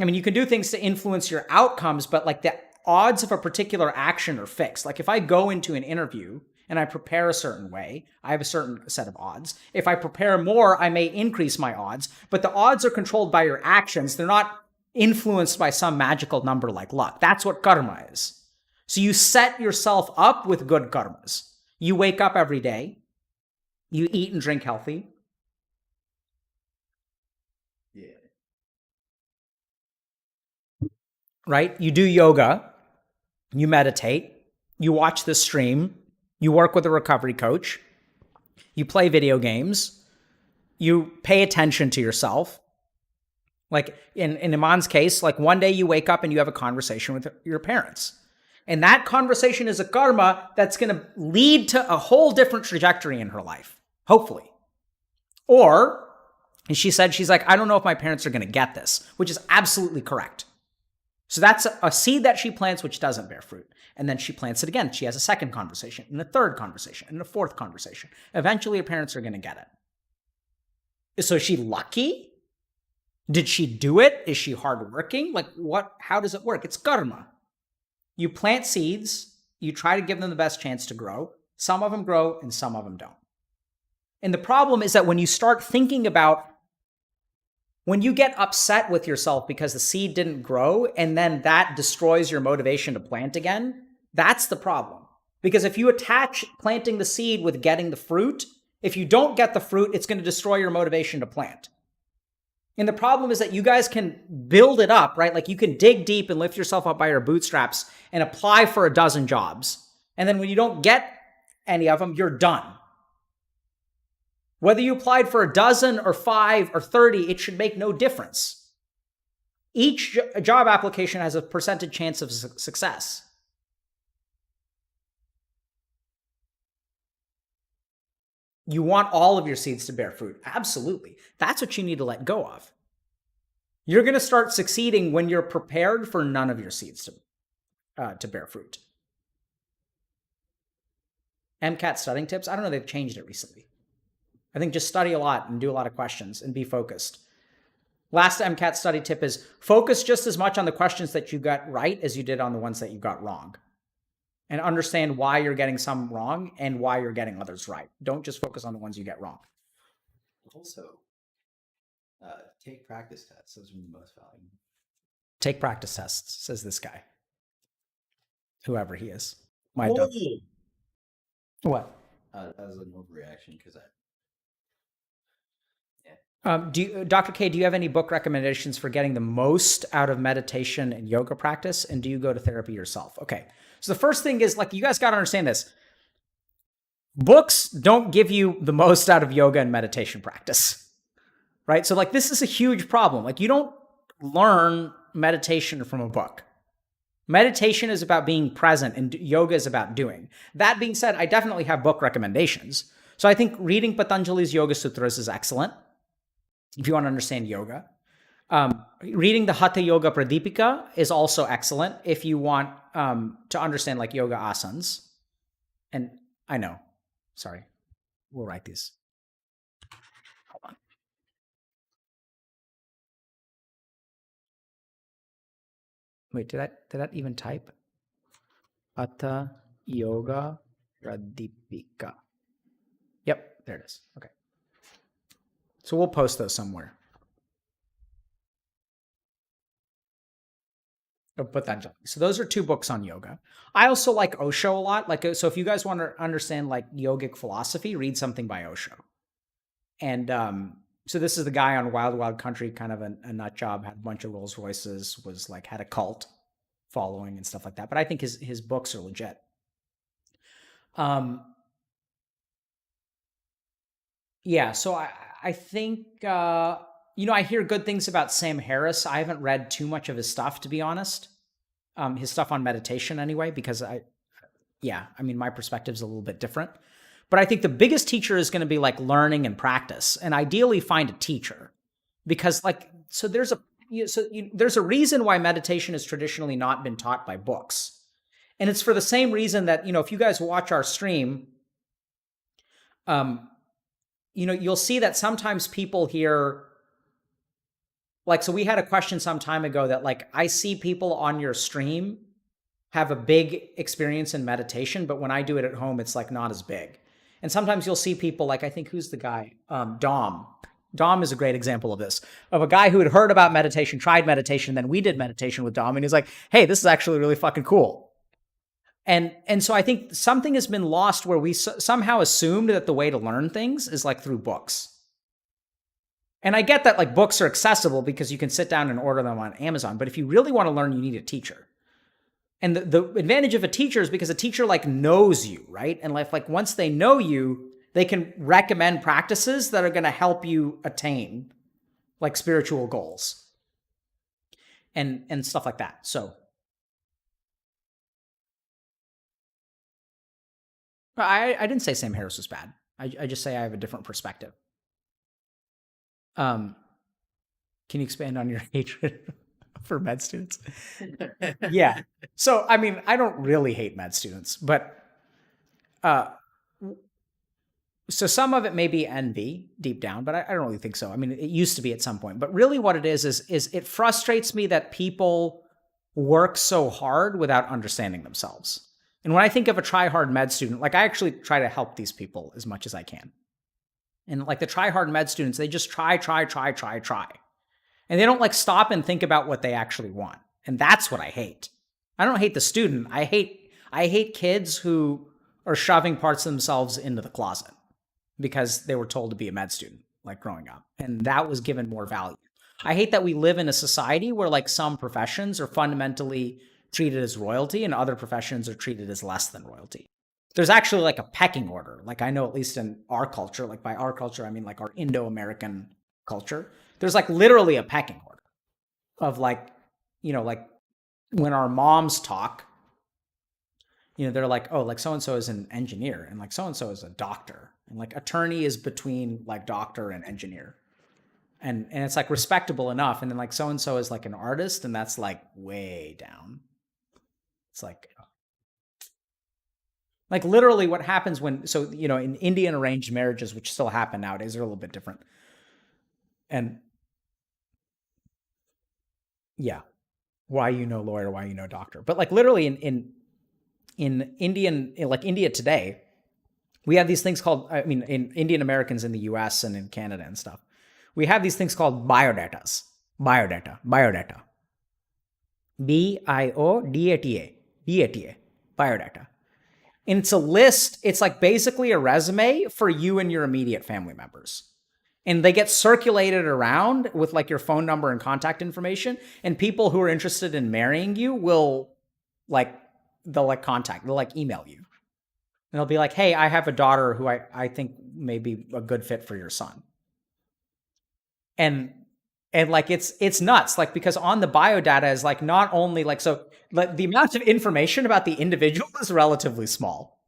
I mean, you can do things to influence your outcomes, but like the odds of a particular action are fixed. Like if I go into an interview and I prepare a certain way, I have a certain set of odds. If I prepare more, I may increase my odds, but the odds are controlled by your actions. They're not influenced by some magical number like luck. That's what karma is. So you set yourself up with good karmas. You wake up every day. You eat and drink healthy. Yeah. Right? You do yoga. You meditate. You watch this stream. You work with a recovery coach. You play video games. You pay attention to yourself. Like in Iman's case, like one day you wake up and you have a conversation with your parents. And that conversation is a karma that's going to lead to a whole different trajectory in her life, hopefully. Or, and she said, she's like, I don't know if my parents are going to get this, which is absolutely correct. So that's a seed that she plants, which doesn't bear fruit. And then she plants it again. She has a second conversation, and a third conversation, and a fourth conversation. Eventually, her parents are going to get it. So is she lucky? Did she do it? Is she hardworking? Like what? How does it work? It's karma. You plant seeds, you try to give them the best chance to grow. Some of them grow and some of them don't. And the problem is that when you start thinking about, when you get upset with yourself because the seed didn't grow and then that destroys your motivation to plant again, that's the problem. Because if you attach planting the seed with getting the fruit, if you don't get the fruit, it's going to destroy your motivation to plant. And the problem is that you guys can build it up, right? Like you can dig deep and lift yourself up by your bootstraps and apply for a dozen jobs. And then when you don't get any of them, you're done. Whether you applied for a dozen or 5 or 30, it should make no difference. Each job application has a percentage chance of success. You want all of your seeds to bear fruit. Absolutely. That's what you need to let go of. You're going to start succeeding when you're prepared for none of your seeds to bear fruit. MCAT studying tips, I don't know, they've changed it recently. I think just study a lot and do a lot of questions and be focused. Last MCAT study tip is focus just as much on the questions that you got right as you did on the ones that you got wrong. And understand why you're getting some wrong and why you're getting others right. Don't just focus on the ones you get wrong. Also, take practice tests. Those are the most valuable. Take practice tests, says this guy. Whoever he is. My dog. What? That was an overreaction because Dr. K, do you have any book recommendations for getting the most out of meditation and yoga practice? And do you go to therapy yourself? Okay. So the first thing is, like, you guys got to understand this. Books don't give you the most out of yoga and meditation practice, right? So, like, this is a huge problem. Like, you don't learn meditation from a book. Meditation is about being present and yoga is about doing. That being said, I definitely have book recommendations. So I think reading Patanjali's Yoga Sutras is excellent if you want to understand yoga. Reading the Hatha Yoga Pradipika is also excellent if you want to understand like yoga asanas. And I know, sorry, we'll write these. Hold on. Wait, did that even type? Hatha Yoga Pradipika. Yep, there it is. Okay. So we'll post those somewhere. Patanjali. So those are 2 books on yoga. I also like Osho a lot. Like, so if you guys want to understand like yogic philosophy, read something by Osho. And so this is the guy on Wild Wild Country, kind of a nut job, had a bunch of Rolls Royces, was like had a cult following and stuff like that. But I think his books are legit. Yeah, so I think I hear good things about Sam Harris. I haven't read too much of his stuff, to be honest. His stuff on meditation anyway, because my perspective's a little bit different. But I think the biggest teacher is going to be like learning and practice, and ideally find a teacher, because there's a reason why meditation has traditionally not been taught by books, and it's for the same reason that if you guys watch our stream, you'll see that sometimes people here, like, so we had a question some time ago that like, I see people on your stream have a big experience in meditation, but when I do it at home, it's like not as big. And sometimes you'll see people like, I think, who's the guy? Dom. Dom is a great example of this, of a guy who had heard about meditation, tried meditation, then we did meditation with Dom, and he's like, hey, this is actually really fucking cool. And so I think something has been lost where we somehow assumed that the way to learn things is like through books. And I get that like books are accessible because you can sit down and order them on Amazon. But if you really want to learn, you need a teacher. And the advantage of a teacher is because a teacher like knows you, right? And like once they know you, they can recommend practices that are going to help you attain like spiritual goals and stuff like that. So I didn't say Sam Harris was bad. I just say I have a different perspective. Can you expand on your hatred for med students? Yeah. So, I mean, I don't really hate med students, but so some of it may be envy deep down, but I don't really think so. I mean, it used to be at some point, but really what it is it frustrates me that people work so hard without understanding themselves. And when I think of a try-hard med student, like I actually try to help these people as much as I can. And like the try-hard med students, they just try. And they don't like stop and think about what they actually want. And that's what I hate. I don't hate the student. I hate kids who are shoving parts of themselves into the closet because they were told to be a med student, like growing up. And that was given more value. I hate that we live in a society where like some professions are fundamentally treated as royalty and other professions are treated as less than royalty. There's actually like a pecking order. Like I know at least in our culture, like by our culture, I mean like our Indo-American culture, there's like literally a pecking order of like, like when our moms talk, they're like, oh, like so-and-so is an engineer and like so-and-so is a doctor and like attorney is between like doctor and engineer. And it's like respectable enough. And then like so-and-so is like an artist and that's like way down. It's like literally what happens when, so, in Indian arranged marriages, which still happen nowadays, are a little bit different. And yeah, why lawyer, why doctor. But like literally in India today, we have these things called, in Indian Americans in the US and in Canada and stuff, we have these things called biodatas. Biodata. BIODATA. Biodata. And it's a list, it's like basically a resume for you and your immediate family members. and they get circulated around with like your phone number and contact information, and people who are interested in marrying you will they'll email you. And they'll be like, hey, I have a daughter who I think may be a good fit for your son. And like it's nuts, like, because on the biodata is like not only like, so like the amount of information about the individual is relatively small.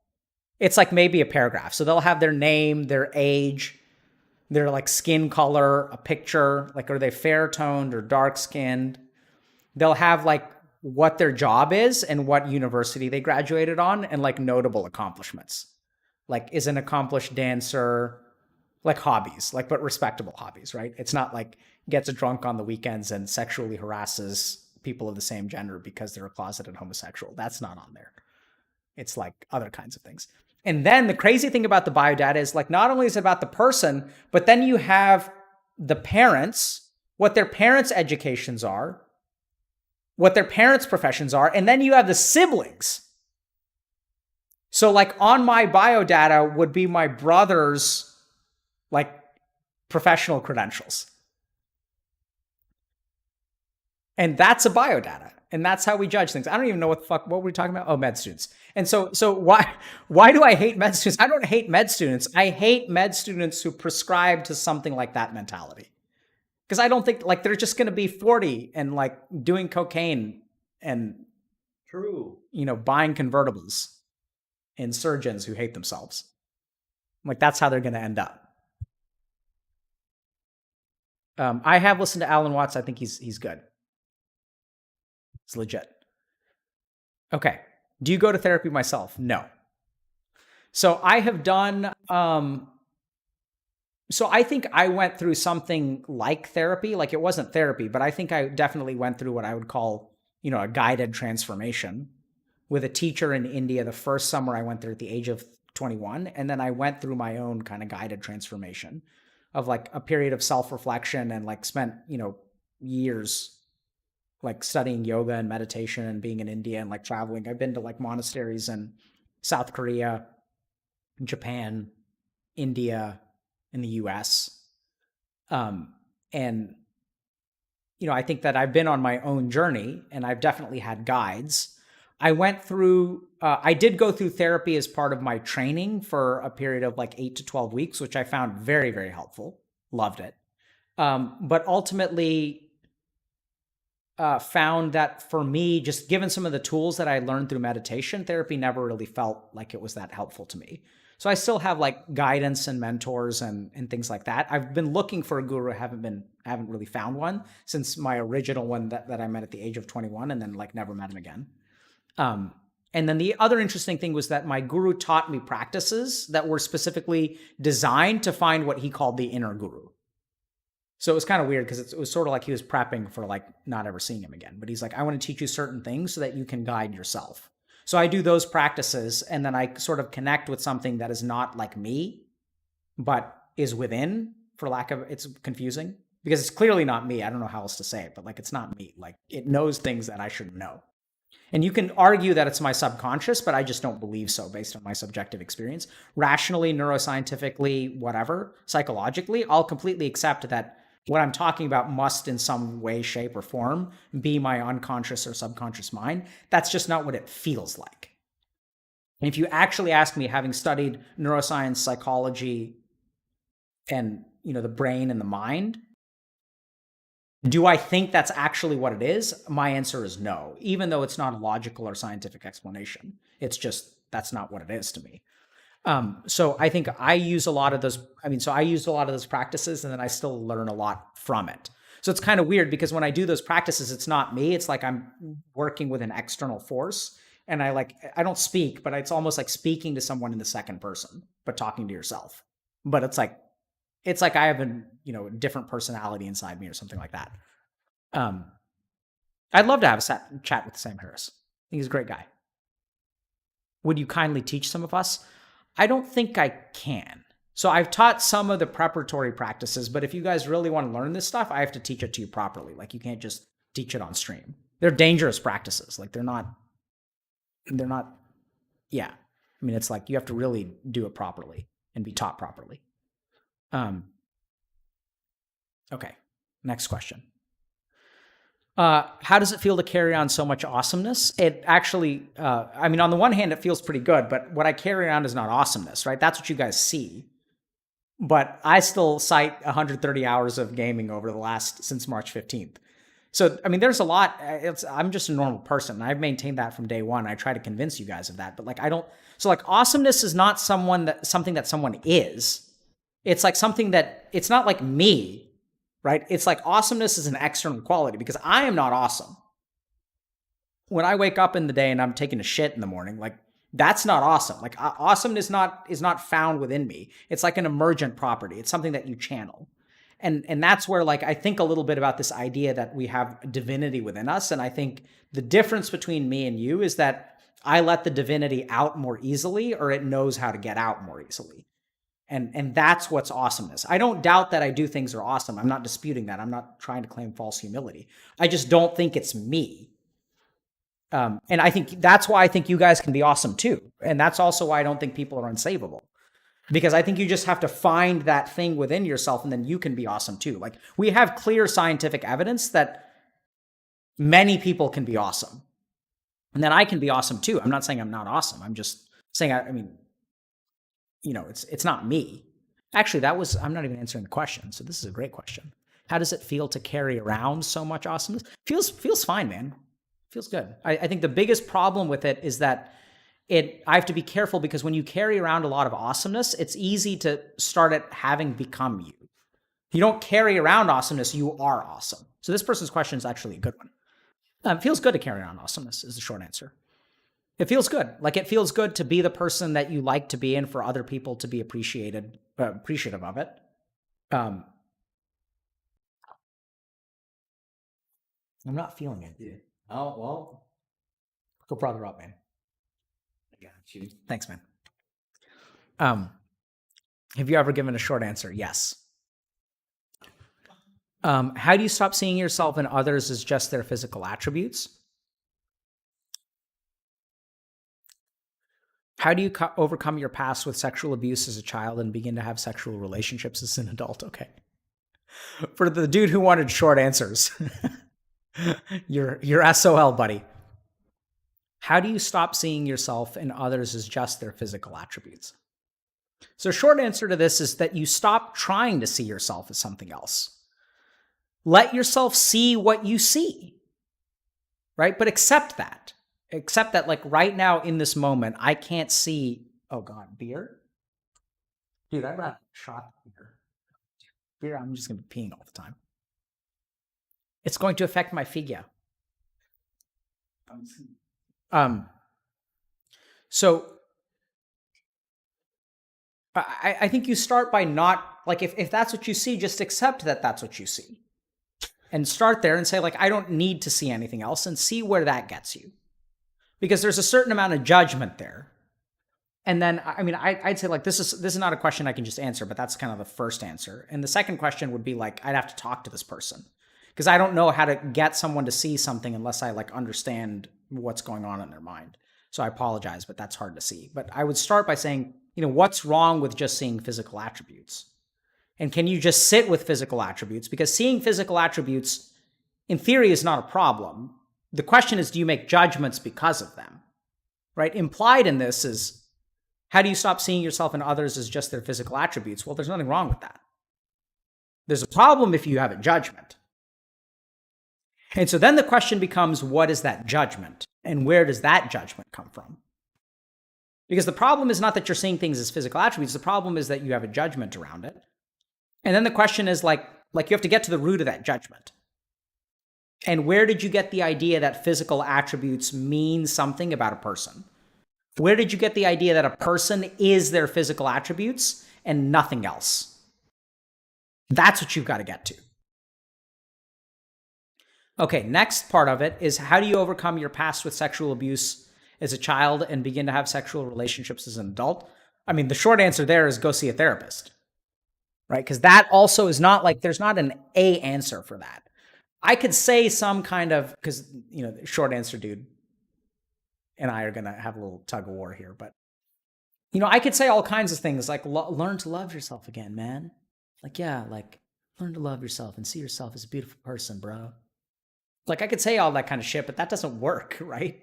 It's like maybe a paragraph. So they'll have their name, their age, their like skin color, a picture, like are they fair toned or dark skinned? They'll have like what their job is and what university they graduated on, and like notable accomplishments. Like is an accomplished dancer, like hobbies, like, but respectable hobbies, right? It's not like gets drunk on the weekends and sexually harasses people of the same gender because they're a closeted homosexual. That's not on there. It's like other kinds of things. And then the crazy thing about the biodata is like, not only is it about the person, but then you have the parents, what their parents' educations are, what their parents' professions are, and then you have the siblings. So like on my biodata would be my brother's like professional credentials. And that's a biodata. And that's how we judge things. I don't even know what were we talking about? Oh, med students. And so why do I hate med students? I don't hate med students. I hate med students who prescribe to something like that mentality. Because I don't think like they're just going to be 40 and like doing cocaine and True. Buying convertibles and surgeons who hate themselves. Like that's how they're going to end up. I have listened to Alan Watts. I think he's good. It's legit. Okay. Do you go to therapy? Myself? No. So I have done, so I think I went through something like therapy. Like it wasn't therapy, but I think I definitely went through what I would call, a guided transformation with a teacher in India. The first summer I went there at the age of 21. And then I went through my own kind of guided transformation of like a period of self-reflection, and like spent, years like studying yoga and meditation and being in India and like traveling. I've been to like monasteries in South Korea, Japan, India, in the US. And, I think that I've been on my own journey, and I've definitely had guides. I did go through therapy as part of my training for a period of like 8 to 12 weeks, which I found very, very helpful. Loved it. But ultimately, found that for me, just given some of the tools that I learned through meditation, therapy never really felt like it was that helpful to me. So I still have like guidance and mentors and things like that. I've been looking for a guru. Haven't really found one since my original one that I met at the age of 21, and then like never met him again. And then the other interesting thing was that my guru taught me practices that were specifically designed to find what he called the inner guru. So it was kind of weird because it was sort of like he was prepping for like not ever seeing him again. But he's like, I want to teach you certain things so that you can guide yourself. So I do those practices, and then I sort of connect with something that is not like me, but is within, it's confusing because it's clearly not me. I don't know how else to say it, but like it's not me. Like it knows things that I shouldn't know. And you can argue that it's my subconscious, but I just don't believe so based on my subjective experience. Rationally, neuroscientifically, whatever, psychologically, I'll completely accept that what I'm talking about must in some way, shape, or form be my unconscious or subconscious mind. That's just not what it feels like. And if you actually ask me, having studied neuroscience, psychology, and the brain and the mind, do I think that's actually what it is? My answer is no, even though it's not a logical or scientific explanation. It's just, that's not what it is to me. So I think I use a lot of those. I used a lot of those practices, and then I still learn a lot from it. So it's kind of weird because when I do those practices, it's not me. It's like I'm working with an external force, and I don't speak, but it's almost like speaking to someone in the second person, but talking to yourself. But it's like I have a different personality inside me or something like that. I'd love to have a chat with Sam Harris. I think he's a great guy. Would you kindly teach some of us? I don't think I can. So I've taught some of the preparatory practices, but if you guys really want to learn this stuff, I have to teach it to you properly. Like you can't just teach it on stream. They're dangerous practices. Like they're not, yeah. It's like you have to really do it properly and be taught properly. Okay, next question. How does it feel to carry on so much awesomeness? It actually, I mean, on the one hand, it feels pretty good, but what I carry around is not awesomeness, right? That's what you guys see. But I still cite 130 hours of gaming over the last, since March 15th. So, I mean, there's a lot. I'm just a normal person. I've maintained that from day one. I try to convince you guys of that, but like, I don't, so like awesomeness is not something that someone is. It's like something that, it's not like me, right? It's like awesomeness is an external quality because I am not awesome. When I wake up in the day and I'm taking a shit in the morning, like that's not awesome. Like awesome is not found within me. It's like an emergent property. It's something that you channel. And that's where like I think a little bit about this idea that we have divinity within us. And I think the difference between me and you is that I let the divinity out more easily, or it knows how to get out more easily. And that's what's awesomeness. I don't doubt that I do things are awesome. I'm not disputing that. I'm not trying to claim false humility. I just don't think it's me. And I think that's why I think you guys can be awesome too. And that's also why I don't think people are unsavable. Because I think you just have to find that thing within yourself and then you can be awesome too. Like we have clear scientific evidence that many people can be awesome. And then I can be awesome too. I'm not saying I'm not awesome. I'm just saying, I mean, you know, it's not me. Actually, I'm not even answering the question. So this is a great question. How does it feel to carry around so much awesomeness? Feels fine, man. Feels good. I think the biggest problem with it is that I have to be careful because when you carry around a lot of awesomeness, it's easy to start it having become you. If you don't carry around awesomeness, you are awesome. So this person's question is actually a good one. It feels good to carry around awesomeness is the short answer. It feels good. Like it feels good to be the person that you like to be and for other people to be appreciative of it. I'm not feeling it, dude. Oh, well, go brother up, man. I got you. Thanks, man. Have you ever given a short answer? Yes. How do you stop seeing yourself and others as just their physical attributes? How do you overcome your past with sexual abuse as a child and begin to have sexual relationships as an adult? Okay. For the dude who wanted short answers, you're SOL, buddy. How do you stop seeing yourself and others as just their physical attributes? So short answer to this is that you stop trying to see yourself as something else. Let yourself see what you see, right? But accept that. Accept that like right now in this moment, I can't see, oh God, beer? Dude, I'd rather shot beer. Beer, I'm just going to be peeing all the time. It's going to affect my figure. So I think you start by not, like if that's what you see, just accept that that's what you see. And start there and say like, I don't need to see anything else and see where that gets you. Because there's a certain amount of judgment there. And then, I mean, I'd say like, this is not a question I can just answer, but that's kind of the first answer. And the second question would be like, I'd have to talk to this person because I don't know how to get someone to see something unless I like understand what's going on in their mind. So I apologize, but that's hard to see. But I would start by saying, you know, what's wrong with just seeing physical attributes? And can you just sit with physical attributes? Because seeing physical attributes in theory is not a problem. The question is, do you make judgments because of them? Right? Implied in this is, how do you stop seeing yourself and others as just their physical attributes? Well, there's nothing wrong with that. There's a problem if you have a judgment. And so then the question becomes, what is that judgment? And where does that judgment come from? Because the problem is not that you're seeing things as physical attributes. The problem is that you have a judgment around it. And then the question is like you have to get to the root of that judgment. And where did you get the idea that physical attributes mean something about a person? Where did you get the idea that a person is their physical attributes and nothing else? That's what you've got to get to. Okay, next part of it is how do you overcome your past with sexual abuse as a child and begin to have sexual relationships as an adult? I mean, the short answer there is go see a therapist, right? Because that also is not like, there's not an A answer for that. I could say some kind of, because, you know, the short answer dude and I are going to have a little tug of war here, but, you know, I could say all kinds of things like learn to love yourself again, man. Like, yeah, like Learn to love yourself and see yourself as a beautiful person, bro. Like, I could say all that kind of shit, but that doesn't work, right?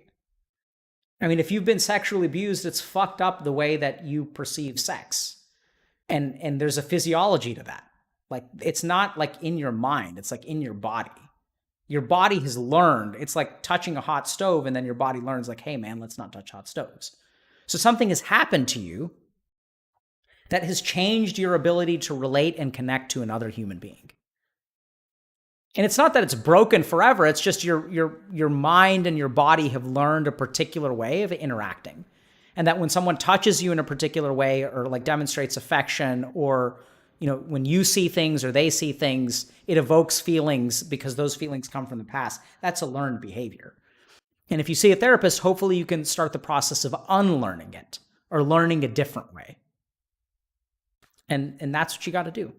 I mean, if you've been sexually abused, it's fucked up the way that you perceive sex. And there's a physiology to that. Like, it's not like in your mind, it's like in your body. Your body has learned. It's like touching a hot stove, and then your body learns, like, hey, man, let's not touch hot stoves. So something has happened to you that has changed your ability to relate and connect to another human being. And it's not that it's broken forever. It's just your mind and your body have learned a particular way of interacting. And that when someone touches you in a particular way, or like demonstrates affection, or, you know, when you see things or they see things, it evokes feelings because those feelings come from the past. That's a learned behavior. And if you see a therapist, hopefully you can start the process of unlearning it or learning a different way. And that's what you got to do.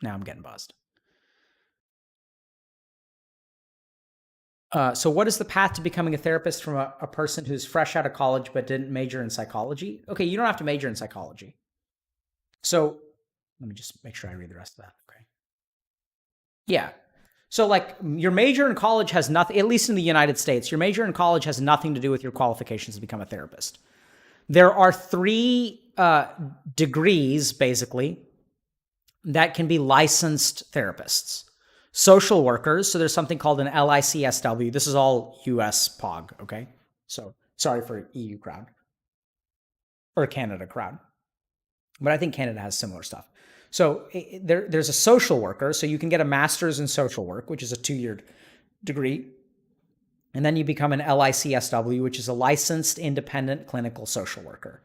Now I'm getting buzzed. So what is the path to becoming a therapist from a person who's fresh out of college but didn't major in psychology? Okay, you don't have to major in psychology. So let me just make sure I read the rest of that. Okay. Yeah. So like your major in college has nothing, at least in the United States, your major in college has nothing to do with your qualifications to become a therapist. There are 3 degrees, basically, that can be licensed therapists. Social workers, so there's something called an LICSW. This is all US POG, okay? So sorry for EU crowd or Canada crowd. But I think Canada has similar stuff. So there's a social worker, so you can get a master's in social work, which is a 2-year degree. And then you become an LICSW, which is a licensed independent clinical social worker.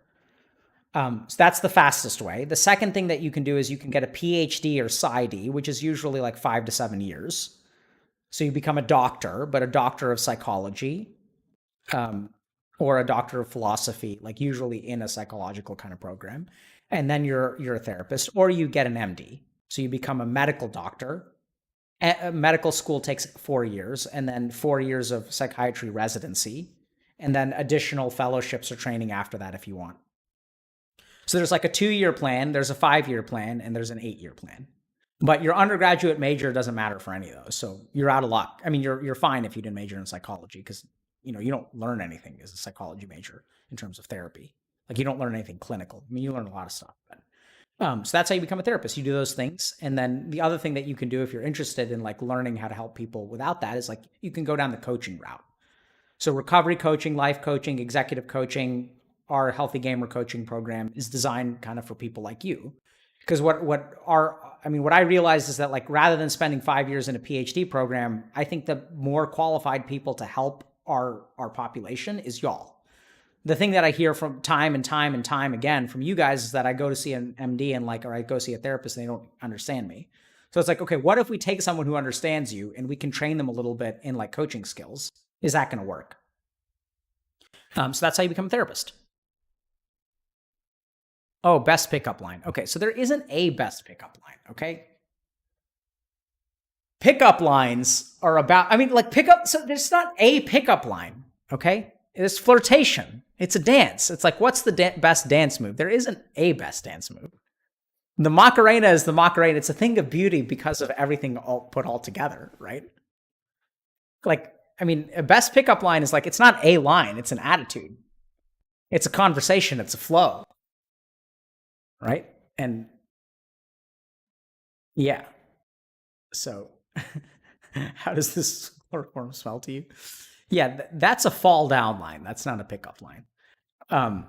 So that's the fastest way. The second thing that you can do is you can get a PhD or PsyD, which is usually like 5 to 7 years. So you become a doctor, but a doctor of psychology, or a doctor of philosophy, like usually in a psychological kind of program. And then you're a therapist, or you get an MD. So you become a medical doctor. Medical school takes 4 years, and then 4 years of psychiatry residency, and then additional fellowships or training after that if you want. So there's like a 2-year plan, there's a 5-year plan, and there's an 8-year plan. But your undergraduate major doesn't matter for any of those. So you're out of luck. I mean, you're fine if you didn't major in psychology, because you don't learn anything as a psychology major in terms of therapy. Like, you don't learn anything clinical. I mean, you learn a lot of stuff. But, so that's how you become a therapist. You do those things. And then the other thing that you can do if you're interested in like learning how to help people without that is like you can go down the coaching route. So recovery coaching, life coaching, executive coaching, our Healthy Gamer coaching program is designed kind of for people like you. Because what I realized is that, like, rather than spending 5 years in a PhD program, I think the more qualified people to help our population is y'all. The thing that I hear from time and time again from you guys is that I go to see an MD or I go see a therapist and they don't understand me. So it's like, okay, what if we take someone who understands you and we can train them a little bit in like coaching skills? Is that going to work? So that's how you become a therapist. Oh, best pickup line. Okay, so there isn't a best pickup line, okay? Pickup lines are about, so there's not a pickup line, okay? It's flirtation. It's a dance. It's like, what's the best dance move? There isn't a best dance move. The Macarena is the Macarena. It's a thing of beauty because of everything put all together, right? Like, a best pickup line is like, it's not a line. It's an attitude. It's a conversation. It's a flow, right? And yeah. So how does this chloroform smell to you? Yeah, that's a fall down line. That's not a pickup line. I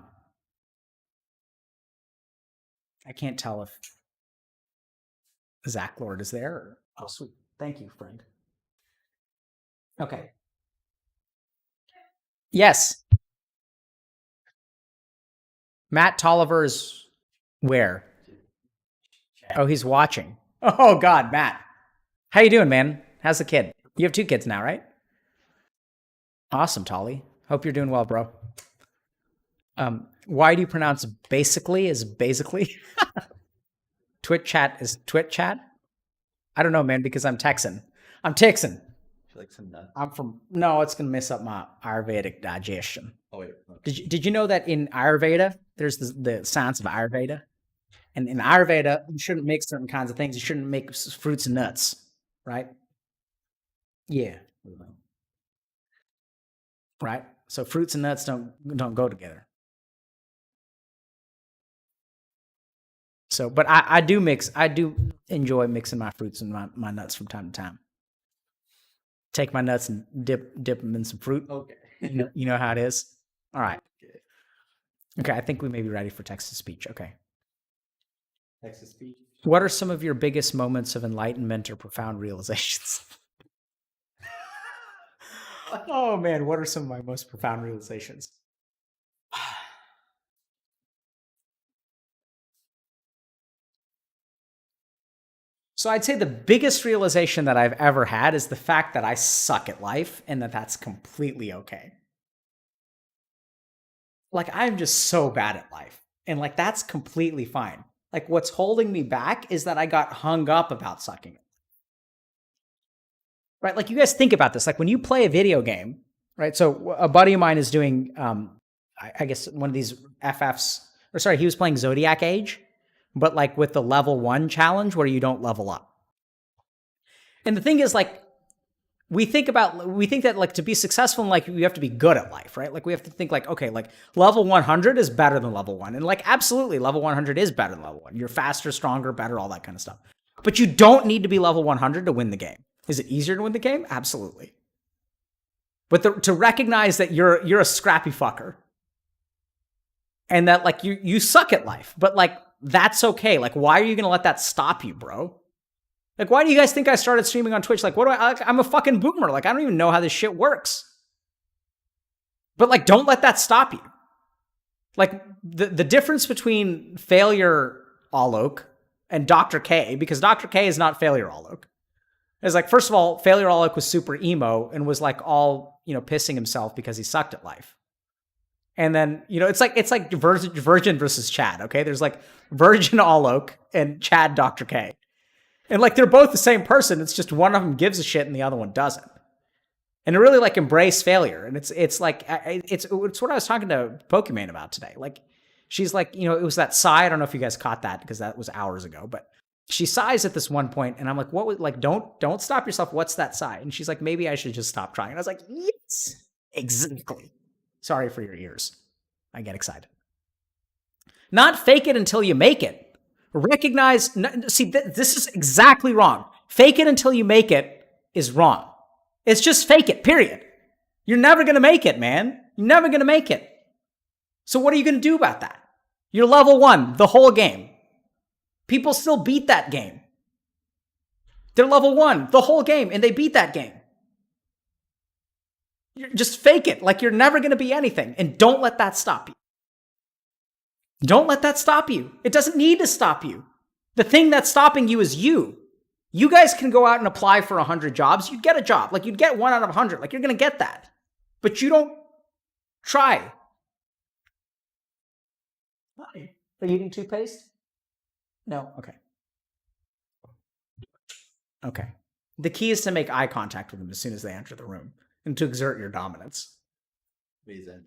can't tell if Zach Lord is there. Oh, sweet. Thank you, friend. Okay. Yes. Matt Tolliver is where? Oh, he's watching. Oh, God, Matt. How you doing, man? How's the kid? You have 2 kids now, right? Awesome, Tolly. Hope you're doing well, bro. Why do you pronounce basically as basically? Twit chat is twit chat? I don't know, man, because I'm Texan. I'm Texan. Like some nuts. No, it's going to mess up my Ayurvedic digestion. Oh, wait. Did you know that in Ayurveda, there's the science of Ayurveda? And in Ayurveda, you shouldn't make certain kinds of things. You shouldn't make fruits and nuts, right? Yeah. Right. So fruits and nuts don't go together. So, but I do enjoy mixing my fruits and my nuts from time to time. Take my nuts and dip them in some fruit. Okay. You know how it is. All right. Okay, I think we may be ready for text to speech. Okay. Text to speech. What are some of your biggest moments of enlightenment or profound realizations? Oh man, what are some of my most profound realizations? So I'd say the biggest realization that I've ever had is the fact that I suck at life and that that's completely okay. Like, I'm just so bad at life. And like, that's completely fine. Like, what's holding me back is that I got hung up about sucking. Right? Like, you guys think about this. Like, when you play a video game, right? So a buddy of mine is doing, I guess, one of these FFs, or sorry, he was playing Zodiac Age, but like with the level 1 challenge where you don't level up. And the thing is, like, we think that like to be successful in like you have to be good at life, right? Like we have to think like, okay, like level 100 is better than level 1. And like absolutely level 100 is better than level 1. You're faster, stronger, better, all that kind of stuff. But you don't need to be level 100 to win the game. Is it easier to win the game? Absolutely. But to recognize that you're a scrappy fucker and that like you suck at life, but like that's okay. Like why are you going to let that stop you, bro? Like, why do you guys think I started streaming on Twitch? Like, I'm a fucking boomer. Like, I don't even know how this shit works. But like, don't let that stop you. Like, the difference between Failure Alok and Dr.K, because Dr.K is not Failure Alok, is like, first of all, Failure Alok was super emo and was like all, pissing himself because he sucked at life. And then, it's like Virgin versus Chad, okay? There's like Virgin Alok and Chad Dr.K. And like they're both the same person. It's just one of them gives a shit and the other one doesn't. And to really like embrace failure. And it's like it's what I was talking to Pokimane about today. Like she's like, it was that sigh. I don't know if you guys caught that because that was hours ago, but she sighs at this one point and I'm like, what would like don't stop yourself. What's that sigh? And she's like, maybe I should just stop trying. And I was like, yes, exactly. Sorry for your ears. I get excited. Not fake it until you make it. Recognize, see, this is exactly wrong. Fake it until you make it is wrong. It's just fake it, period. You're never going to make it, man. You're never going to make it. So what are you going to do about that? You're level 1 the whole game. People still beat that game. They're level 1 the whole game and they beat that game. Just fake it like you're never going to be anything and don't let that stop you. Don't let that stop you. It doesn't need to stop you. The thing that's stopping you is you. You guys can go out and apply for 100 jobs. You'd get a job. Like you'd get 1 out of 100. Like you're going to get that. But you don't try. Are you eating toothpaste? No? Okay. Okay. The key is to make eye contact with them as soon as they enter the room and to exert your dominance. Reason.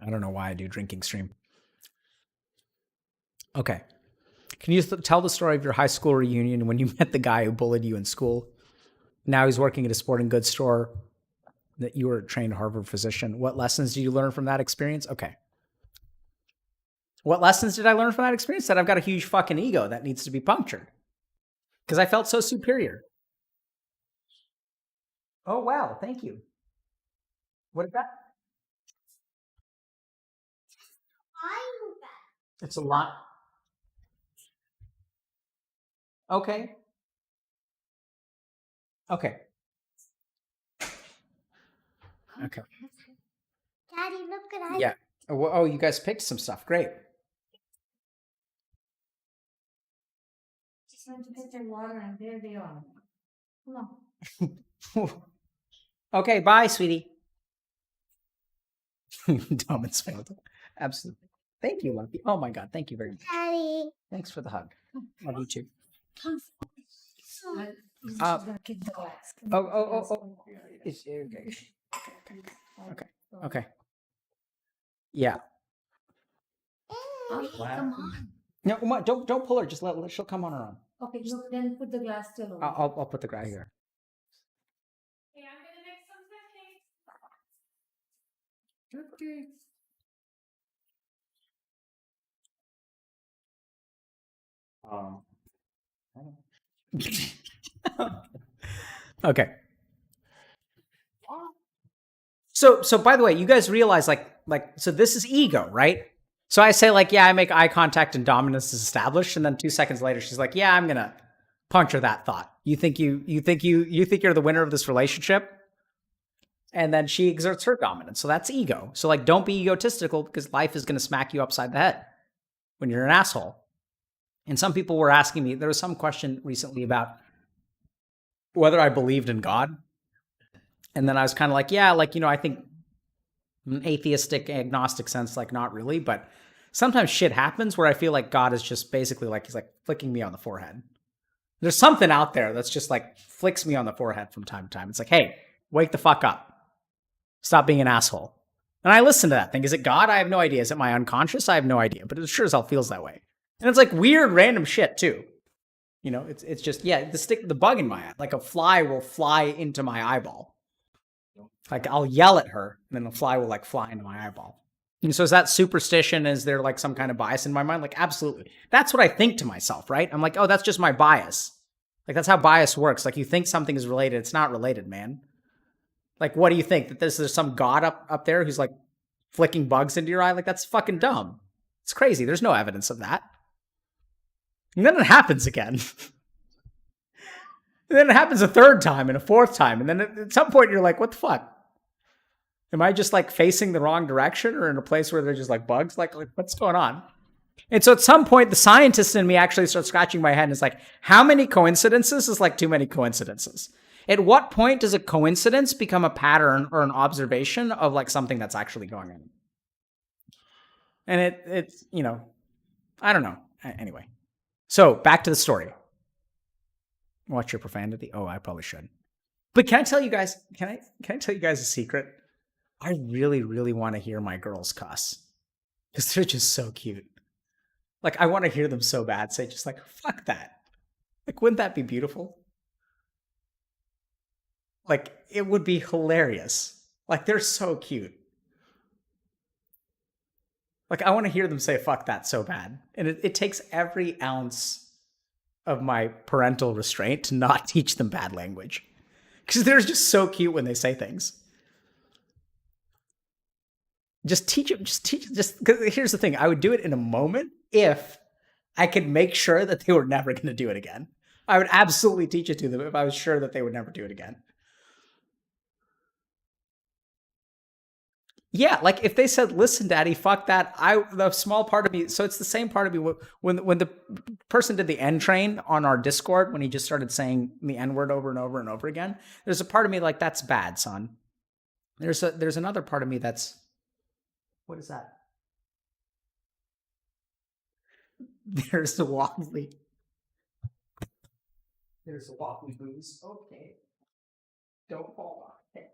I don't know why I do drinking stream. Okay. Can you tell the story of your high school reunion when you met the guy who bullied you in school? Now he's working at a sporting goods store, that you were a trained Harvard physician. What lessons did you learn from that experience? Okay. What lessons did I learn from that experience? That I've got a huge fucking ego that needs to be punctured. Because I felt so superior. Oh, wow. Thank you. What is that? It's a lot. Okay. Okay. Okay. Daddy, look at I. Yeah. Oh, you guys picked some stuff. Great. Just went to get their water and there they are. Come on. Okay, bye, sweetie. Dumb and failed. Absolutely. Thank you, Lucky. Oh my God, thank you very much. Daddy. Thanks for the hug. Love you too. She's Uh, gonna kick the glass. Oh. It's okay. Okay. Yeah. Ellie, come on. No, come on, don't pull her. Just let she'll come on her own. Okay, look, then put the glass still over. I'll put the guy here. Hey, I'm gonna make some pancakes. Okay. Okay. So by the way, you guys realize so this is ego, right? So I say like, yeah, I make eye contact and dominance is established, and then 2 seconds later, she's like, yeah, I'm gonna puncture that thought. You think you're the winner of this relationship, and then she exerts her dominance. So that's ego. So like, don't be egotistical because life is gonna smack you upside the head when you're an asshole. And some people were asking me, there was some question recently about whether I believed in God. And then I was kind of like, yeah, like, I think in an atheistic, agnostic sense, like not really, but sometimes shit happens where I feel like God is just basically like, he's like flicking me on the forehead. There's something out there that's just like flicks me on the forehead from time to time. It's like, hey, wake the fuck up. Stop being an asshole. And I listen to that thing. Is it God? I have no idea. Is it my unconscious? I have no idea, but it sure as hell feels that way. And it's like weird, random shit too. It's just, yeah, the bug in my eye, like a fly will fly into my eyeball. Like I'll yell at her and then the fly will like fly into my eyeball. And so is that superstition? Is there like some kind of bias in my mind? Like absolutely. That's what I think to myself, right? I'm like, oh, that's just my bias. Like that's how bias works. Like you think something is related. It's not related, man. Like, what do you think? That there's some God up there who's like flicking bugs into your eye? Like that's fucking dumb. It's crazy. There's no evidence of that. And then it happens again. And then it happens a third time and a fourth time. And then at some point you're like, what the fuck? Am I just like facing the wrong direction or in a place where there's just like bugs? Like what's going on? And so at some point, the scientist in me actually starts scratching my head and is like, how many coincidences is like too many coincidences? At what point does a coincidence become a pattern or an observation of like something that's actually going on? And it's, I don't know. Anyway. So back to the story. Watch your profanity. Oh, I probably should. But can I tell you guys? Can I tell you guys a secret? I really, really want to hear my girls cuss because they're just so cute. Like I want to hear them so bad say just like fuck that. Like wouldn't that be beautiful? Like it would be hilarious. Like they're so cute. Like I want to hear them say fuck that so bad. And it takes every ounce of my parental restraint to not teach them bad language. Because they're just so cute when they say things. Just teach them, because here's the thing. I would do it in a moment if I could make sure that they were never going to do it again. I would absolutely teach it to them if I was sure that they would never do it again. Yeah, like if they said, "Listen, Daddy, fuck that," the small part of me. So it's the same part of me when the person did the N train on our Discord when he just started saying the N word over and over and over again. There's a part of me like that's bad, son. There's another part of me that's what is that? There's the wobbly. There's the wobbly booze. Okay, don't fall off. Okay.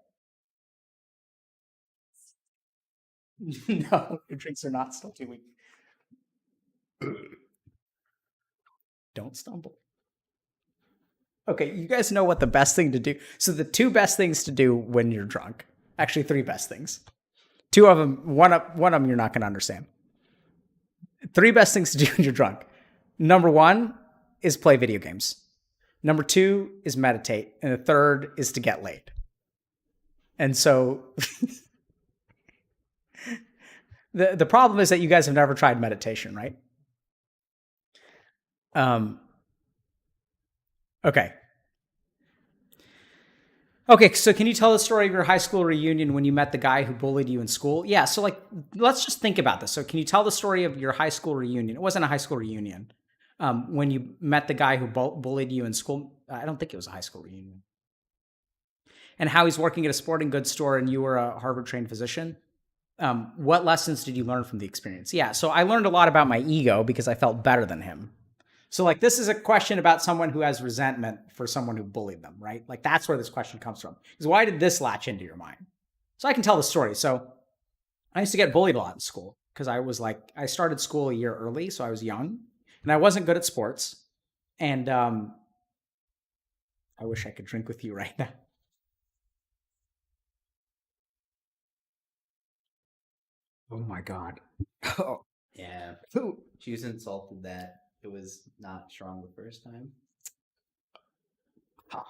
No, your drinks are not still too weak. Don't stumble. Okay, you guys know what the best thing to do. So the two best things to do when you're drunk. Actually, three best things. Two of them, one of them you're not going to understand. Three best things to do when you're drunk. Number one is play video games. Number two is meditate. And the third is to get laid. And so the problem is that you guys have never tried meditation, right? Okay, so can you tell the story of your high school reunion when you met the guy who bullied you in school? Yeah, so like, let's just think about this. So can you tell the story of your high school reunion? It wasn't a high school reunion. When you met the guy who bullied you in school. I don't think it was a high school reunion. And how he's working at a sporting goods store and you were a Harvard-trained physician. What lessons did you learn from the experience? Yeah, so I learned a lot about my ego because I felt better than him. So like this is a question about someone who has resentment for someone who bullied them, right? Like that's where this question comes from. Because why did this latch into your mind? So I can tell the story. So I used to get bullied a lot in school because I started school a year early, so I was young, and I wasn't good at sports. And I wish I could drink with you right now. Oh my god. Oh. Yeah. She was insulted that it was not strong the first time. Oh.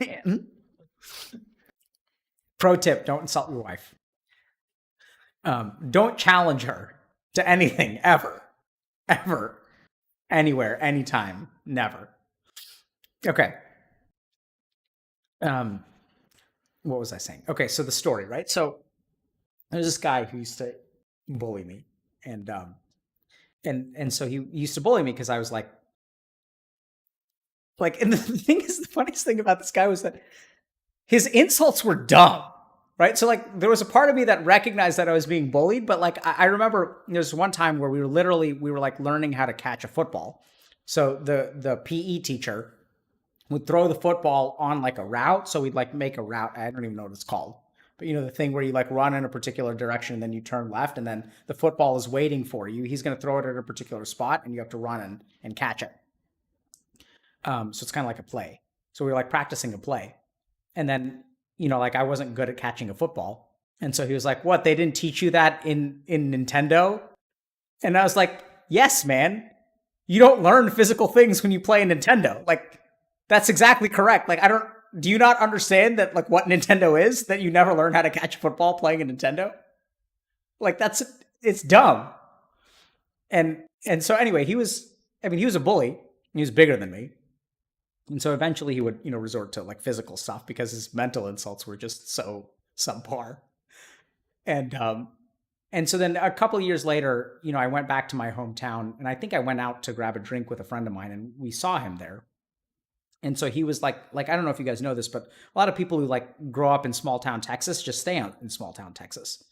Man. Pro tip: don't insult your wife. Don't challenge her to anything ever, anywhere, anytime, never. Okay. What was I saying? Okay, so the story, right? So there's this guy who used to bully me, and so he used to bully me because I was like, and the thing is, the funniest thing about this guy was that his insults were dumb, right? So like there was a part of me that recognized that I was being bullied, but like I remember there's one time where we were like learning how to catch a football. So the PE teacher would throw the football on like a route. So we'd like make a route. I don't even know what it's called, but you know, the thing where you like run in a particular direction and then you turn left and then the football is waiting for you. He's going to throw it at a particular spot and you have to run and catch it. So it's kind of like a play. So we were like practicing a play. And then, you know, like I wasn't good at catching a football. And so he was like, what, they didn't teach you that in Nintendo? And I was like, yes, man. You don't learn physical things when you play Nintendo. Like, that's exactly correct. Like, do you not understand that, like, what Nintendo is? That you never learn how to catch a football playing a Nintendo? Like, it's dumb. And so anyway, he was a bully. He was bigger than me. And so eventually he would, you know, resort to like physical stuff because his mental insults were just so subpar. And so then a couple of years later, you know, I went back to my hometown and I think I went out to grab a drink with a friend of mine and we saw him there. And so he was like, I don't know if you guys know this, but a lot of people who like grow up in small town Texas just stay out in small town Texas.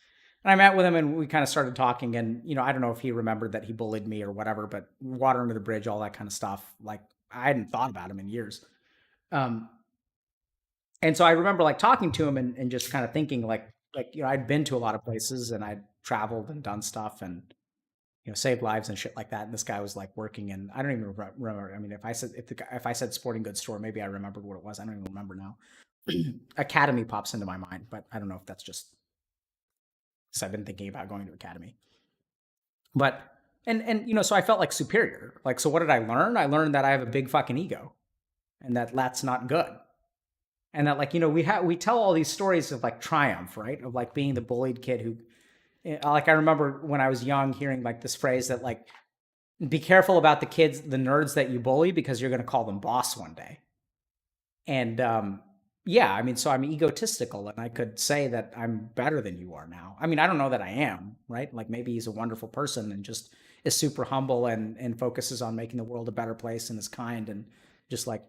And I met with him and we kind of started talking and, you know, I don't know if he remembered that he bullied me or whatever, but water under the bridge, all that kind of stuff. Like I hadn't thought about him in years. And so I remember like talking to him and just kind of thinking like, you know, I'd been to a lot of places and I'd traveled and done stuff and, you know, saved lives and shit like that. And this guy was like working in, I don't even remember. I mean, if I said sporting goods store, maybe I remembered what it was. I don't even remember now. Academy pops into my mind, but I don't know if that's just because I've been thinking about going to Academy. But, and, you know, so I felt like superior. Like, so what did I learn? I learned that I have a big fucking ego and that's not good. And that, like, you know, we tell all these stories of like triumph, right? Of like being the bullied kid who, like, I remember when I was young hearing like this phrase that like, be careful about the nerds that you bully because you're going to call them boss one day. And, yeah, I mean, so I'm egotistical and I could say that I'm better than you are now. I mean, I don't know that I am, right? Like maybe he's a wonderful person and just is super humble and focuses on making the world a better place and is kind and just like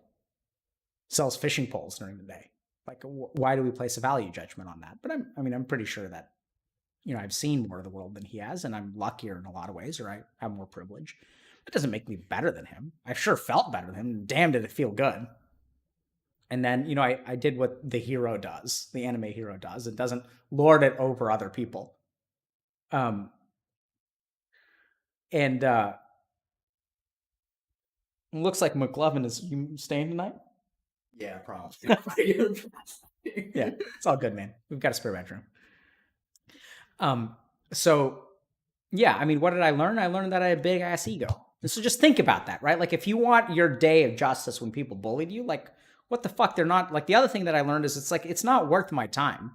sells fishing poles during the day. Like, why do we place a value judgment on that? But I'm pretty sure that, you know, I've seen more of the world than he has, and I'm luckier in a lot of ways, or I have more privilege. It doesn't make me better than him. I sure felt better than him. Damn, did it feel good. And then, you know, I did what the hero does, the anime hero does. It doesn't lord it over other people. And it looks like McLovin is you staying tonight? Yeah, probably. Yeah, it's all good, man. We've got a spare bedroom. So yeah, I mean, what did I learn? I learned that I had a big ass ego. And so just think about that, right? Like if you want your day of justice when people bullied you, like what the fuck? They're not like the other thing that I learned is it's not worth my time.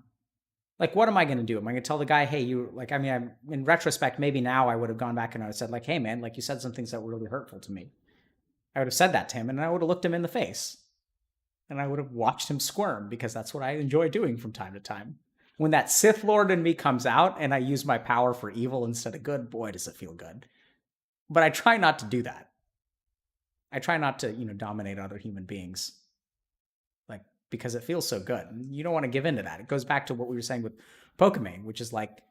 Like, what am I going to do? Am I going to tell the guy, hey, you like, I mean, I'm in retrospect, maybe now I would have gone back and I would have said like, hey man, like you said some things that were really hurtful to me. I would have said that to him and I would have looked him in the face and I would have watched him squirm because that's what I enjoy doing from time to time. When that Sith Lord in me comes out and I use my power for evil instead of good, boy, does it feel good. But I try not to do that. I try not to, you know, dominate other human beings. Like, because it feels so good. And you don't want to give in to that. It goes back to what we were saying with Pokimane, which is like,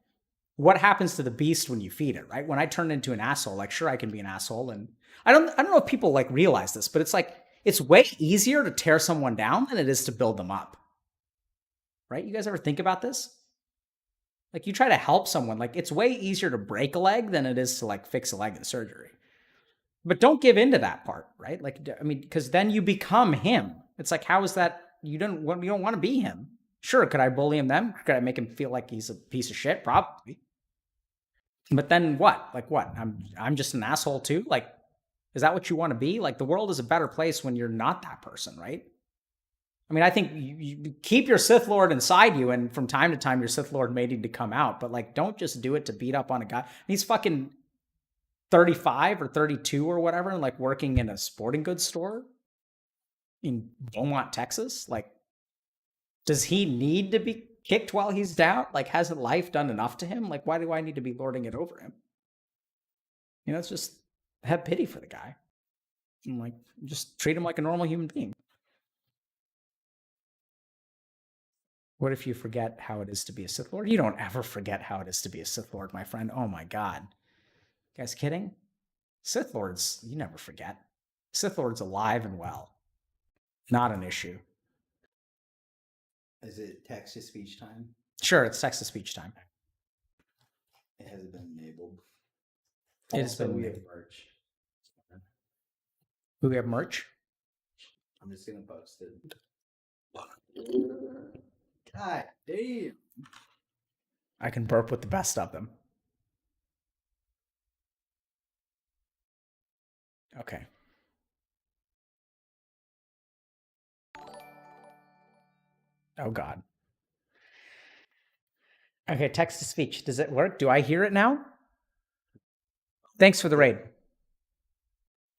what happens to the beast when you feed it, right? When I turn into an asshole, like, sure, I can be an asshole. And I don't know if people like realize this, but it's like, it's way easier to tear someone down than it is to build them up. Right? You guys ever think about this? Like you try to help someone, like it's way easier to break a leg than it is to like fix a leg in surgery. But don't give into that part, right? Like, I mean, because then you become him. It's like, how is that? You don't want to be him. Sure, could I bully him then? Could I make him feel like he's a piece of shit? Probably. But then what? Like what? I'm just an asshole too? Like, is that what you want to be? Like the world is a better place when you're not that person, right? I mean, I think you keep your Sith Lord inside you, and from time to time, your Sith Lord may need to come out, but like, don't just do it to beat up on a guy. He's fucking 35 or 32 or whatever, and like working in a sporting goods store in Beaumont, Texas. Like, does he need to be kicked while he's down? Like, hasn't life done enough to him? Like, why do I need to be lording it over him? You know, it's just have pity for the guy. And like, just treat him like a normal human being. What if you forget how it is to be a Sith Lord? You don't ever forget how it is to be a Sith Lord, my friend. Oh my God. You guys kidding? Sith Lords, you never forget. Sith Lord's alive and well. Not an issue. Is it text to speech time? Sure, it's text to speech time. It hasn't been enabled. It has been we have enabled. merch. We have merch? I'm just gonna post it. God damn. I can burp with the best of them. Okay. Oh God. Okay, text to speech. Does it work? Do I hear it now? Thanks for the raid.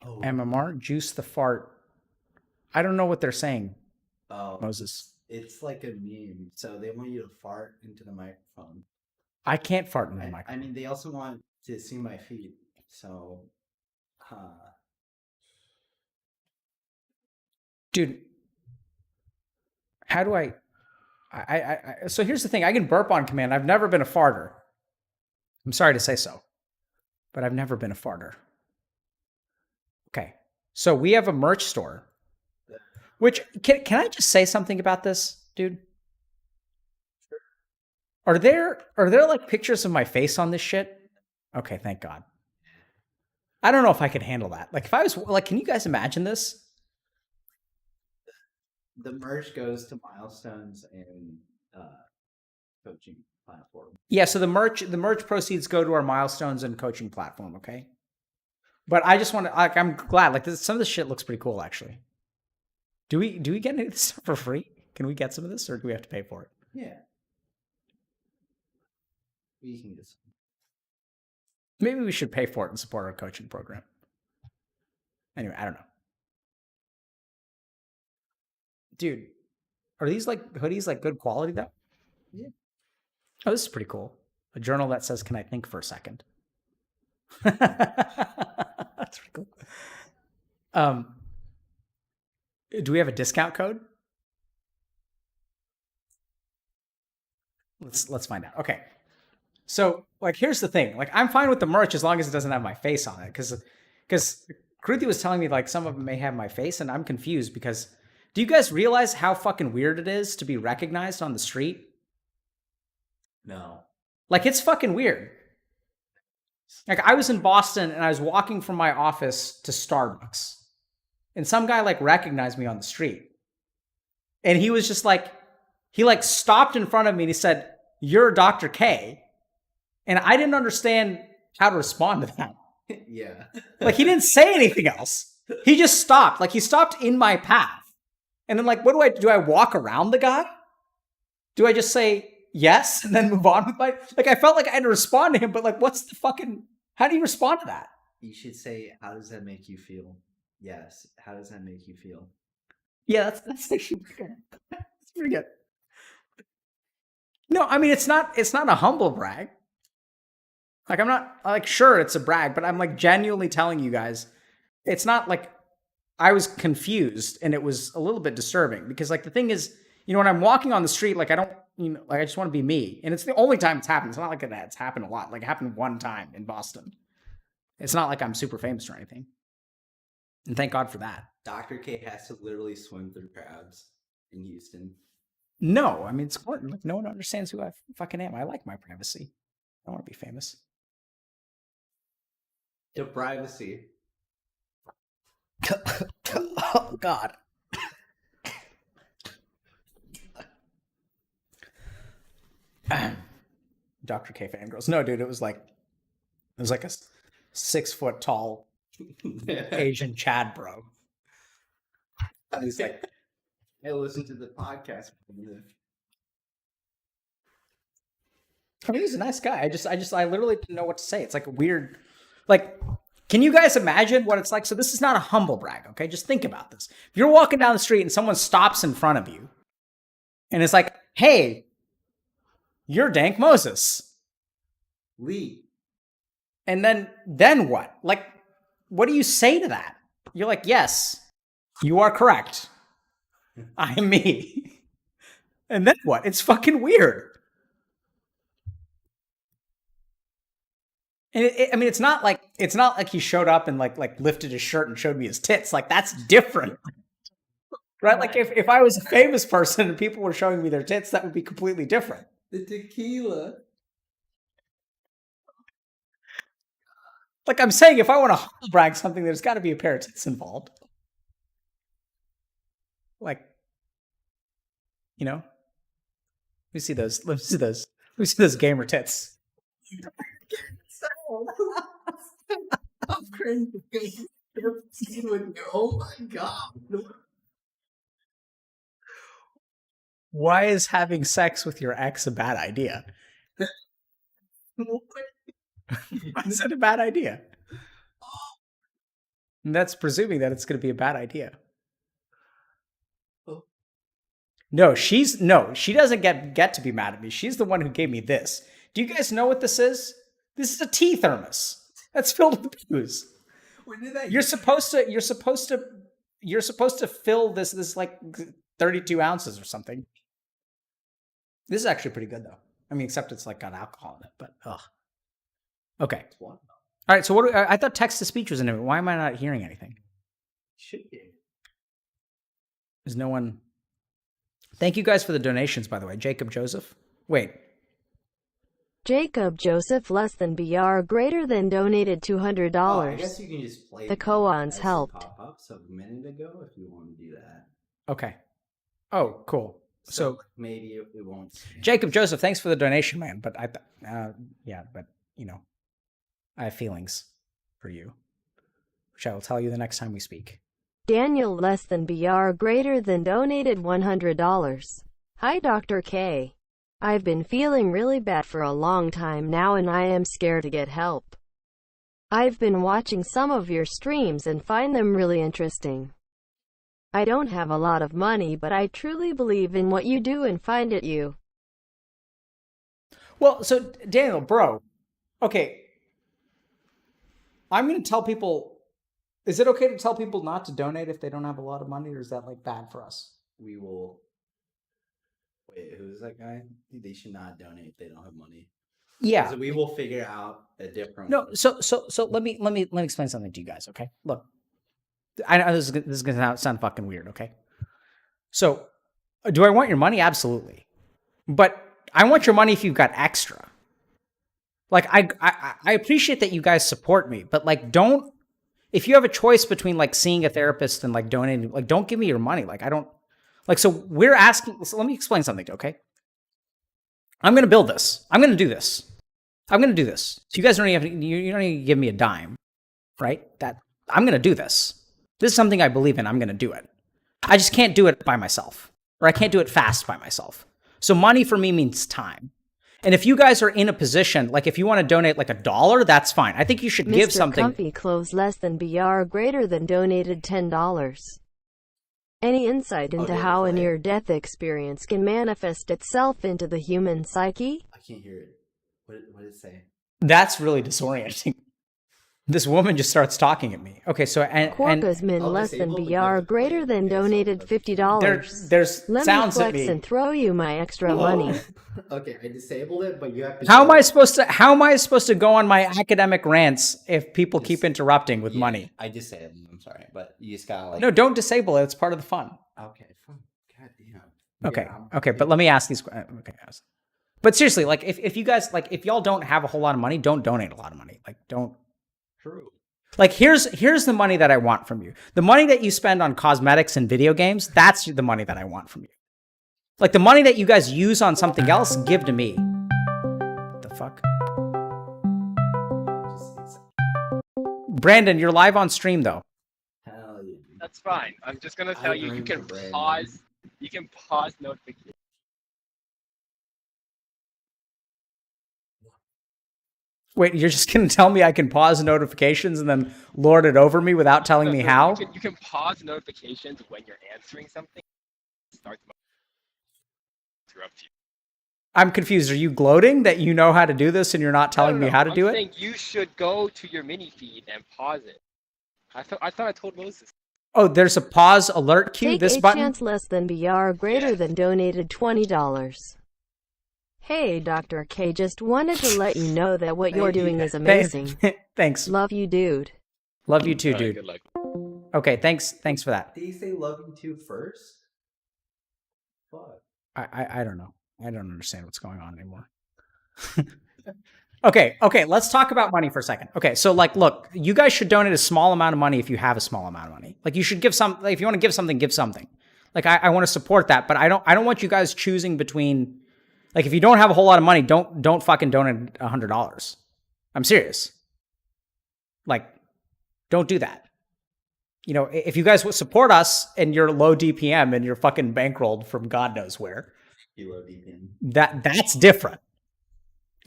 Oh, MMR, juice the fart. I don't know what they're saying, oh, Moses. it's like a meme. So they want you to fart into the microphone. I can't fart in the I microphone. mean, they also want to see my feet. So, Dude, how do I so here's the thing. I can burp on command. I've never been a farter. I'm sorry to say so, but I've never been a farter. Okay. So we have a merch store, which can I just say something about this, dude? Are there like pictures of my face on this shit? Okay, thank God. I don't know if I could handle that. Like if I was like, can you guys imagine this? the merch goes to milestones and coaching platform. Yeah, so the merch proceeds go to our milestones and coaching platform, okay? But I just want to like I'm glad like some of this shit looks pretty cool actually. Do we get any of this stuff for free? Can we get some of this or do we have to pay for it? Yeah. We can get some. Maybe we should pay for it and support our coaching program. Anyway, I don't know. Dude, are these like hoodies like good quality though? Yeah. Oh, this is pretty cool. A journal that says, "Can I think for a second?" That's pretty cool. Do we have a discount code? Let's find out. Okay. So, like, here's the thing. Like, I'm fine with the merch as long as it doesn't have my face on it. Because Kruthi was telling me, like, some of them may have my face, and I'm confused because do you guys realize how fucking weird it is to be recognized on the street? No. Like, it's fucking weird. Like, I was in Boston, and I was walking from my office to Starbucks. And some guy, like, recognized me on the street. And he was just like, he, like, stopped in front of me, and he said, "You're Dr. K." And I didn't understand how to respond to that. Yeah. Like, he didn't say anything else. He just stopped. Like, he stopped in my path. And then, like, what do? Do I walk around the guy? Do I just say yes and then move on with my... Like, I felt like I had to respond to him, but, like, what's the fucking... How do you respond to that? You should say, "How does that make you feel?" Yes. How does that make you feel? Yeah, that's actually pretty good. That's pretty good. No, I mean, it's not a humble brag. Like, I'm not, like, sure, it's a brag, but I'm, like, genuinely telling you guys, it's not, like, I was confused, and it was a little bit disturbing, because, like, the thing is, you know, when I'm walking on the street, like, I don't, you know, like, I just want to be me, and it's the only time it's happened. It's not like it's happened a lot. Like, it happened one time in Boston. It's not like I'm super famous or anything. And thank God for that. Dr. K has to literally swim through crowds in Houston. No, I mean it's important. Like, no one understands who I fucking am. I like my privacy. I want to be famous. The privacy. Oh God. Dr. K fangirls. No, dude, it was like a 6 foot tall Asian Chad bro. He's like, I listened to the podcast. I mean, he's a nice guy. I literally didn't know what to say. It's like a weird, like, can you guys imagine what it's like? So this is not a humble brag, okay? Just think about this. If you're walking down the street and someone stops in front of you and it's like, hey, you're Dank Moses. Lee. And then what? Like, what do you say to that? You're like, yes, you are correct. I am me. And then what? It's fucking weird. And I mean, it's not like he showed up and like lifted his shirt and showed me his tits. Like, that's different, right? Like if I was a famous person and people were showing me their tits, that would be completely different. The tequila. Like I'm saying, if I want to brag something, there's got to be a pair of tits involved. Like, you know, let me see those. Let me see those gamer tits. I'm crazy. Oh my God. Why is having sex with your ex a bad idea? Why is that a bad idea? And that's presuming that it's going to be a bad idea. No, she doesn't get to be mad at me. She's the one who gave me this. Do you guys know what this is? This is a tea thermos that's filled with booze. When did that? You're supposed to fill this like 32 ounces or something. This is actually pretty good though. I mean, except it's like got alcohol in it, but ugh. Okay. All right. So I thought text to speech was in it. Why am I not hearing anything? Should be. Is no one? Thank you guys for the donations, by the way. Jacob Joseph. Wait. Jacob Joseph less than BR greater than donated $200. I guess you can just play the koans helped. Pop-ups a minute ago if you want to do that. Okay. Oh, cool. So maybe it won't. Jacob Joseph, thanks for the donation, man. But yeah, but you know, I have feelings for you, which I will tell you the next time we speak. Daniel less than BR greater than donated $100. Hi Dr. K. I've been feeling really bad for a long time now and I am scared to get help. I've been watching some of your streams and find them really interesting. I don't have a lot of money, but I truly believe in what you do and find it you. Well, so Daniel, bro, okay. I'm going to tell people, is it okay to tell people not to donate if they don't have a lot of money, or is that like bad for us? We will. Wait, who's that guy? They should not donate if they don't have money. Yeah. So we will figure out a different. No, so let me explain something to you guys, okay? Look, I know this is gonna sound fucking weird, okay? So, do I want your money? Absolutely, but I want your money if you've got extra. Like I appreciate that you guys support me, but like don't. If you have a choice between like seeing a therapist and like donating, like don't give me your money. Like I don't. Like, so we're asking, so let me explain something, okay? I'm going to build this. I'm going to do this. I'm going to do this. So you guys don't even you don't even give me a dime, right? That I'm going to do this. This is something I believe in. I'm going to do it. I just can't do it by myself, or I can't do it fast by myself. So money for me means time. And if you guys are in a position, like if you want to donate like $1, that's fine. I think you should give something. Comfy Clothes less than BR greater than donated $10. Any insight into how a near-death experience can manifest itself into the human psyche? I can't hear it. What did it say? That's really disorienting. This woman just starts talking at me. Okay, so Quokka's min less than BR greater than donated $50. There's Let sounds me at flex me. and throw you my extra money. Okay, I disabled it, but you have to. How am I supposed to go on my academic rants if people keep interrupting with money? I disabled. I'm sorry, but you just gotta like. No, don't disable it. It's part of the fun. Okay, fine. God damn. Okay. Yeah, Okay. But let me ask these. Okay. But seriously, like if you guys like if y'all don't have a whole lot of money, don't donate a lot of money. Like don't. True. Like here's the money that I want from you. The money that you spend on cosmetics and video games, that's the money that I want from you. Like the money that you guys use on something else, give to me. The fuck? Brandon, you're live on stream though. Hell yeah. That's fine. I'm just gonna tell you, you can dream for Brandon. pause. You can pause notifications. Wait, you're just gonna tell me I can pause notifications and then lord it over me without telling me how? You can pause notifications when you're answering something. Start to interrupt you. I'm confused. Are you gloating that you know how to do this and you're not telling me how to do I'm it? saying you should go to your mini feed and pause it. I thought I told Moses. Oh, there's a pause alert cue. Take This a button. chance less than BR greater than donated $20. Hey, Dr. K, just wanted to let you know that what you're doing is amazing. Thanks. Love you, dude. Love you too, All right, dude. good luck. Okay, thanks for that. Did you say love you too first? Fuck. I don't know. I don't understand what's going on anymore. Okay, let's talk about money for a second. Okay, so like, look, you guys should donate a small amount of money if you have a small amount of money. Like, you should give some. Like, if you want to give something, give something. Like, I want to support that, but I don't want you guys choosing between. Like, if you don't have a whole lot of money, don't fucking donate $100. I'm serious. Like, don't do that. You know, if you guys would support us and you're low DPM and you're fucking bankrolled from God knows where, that's different.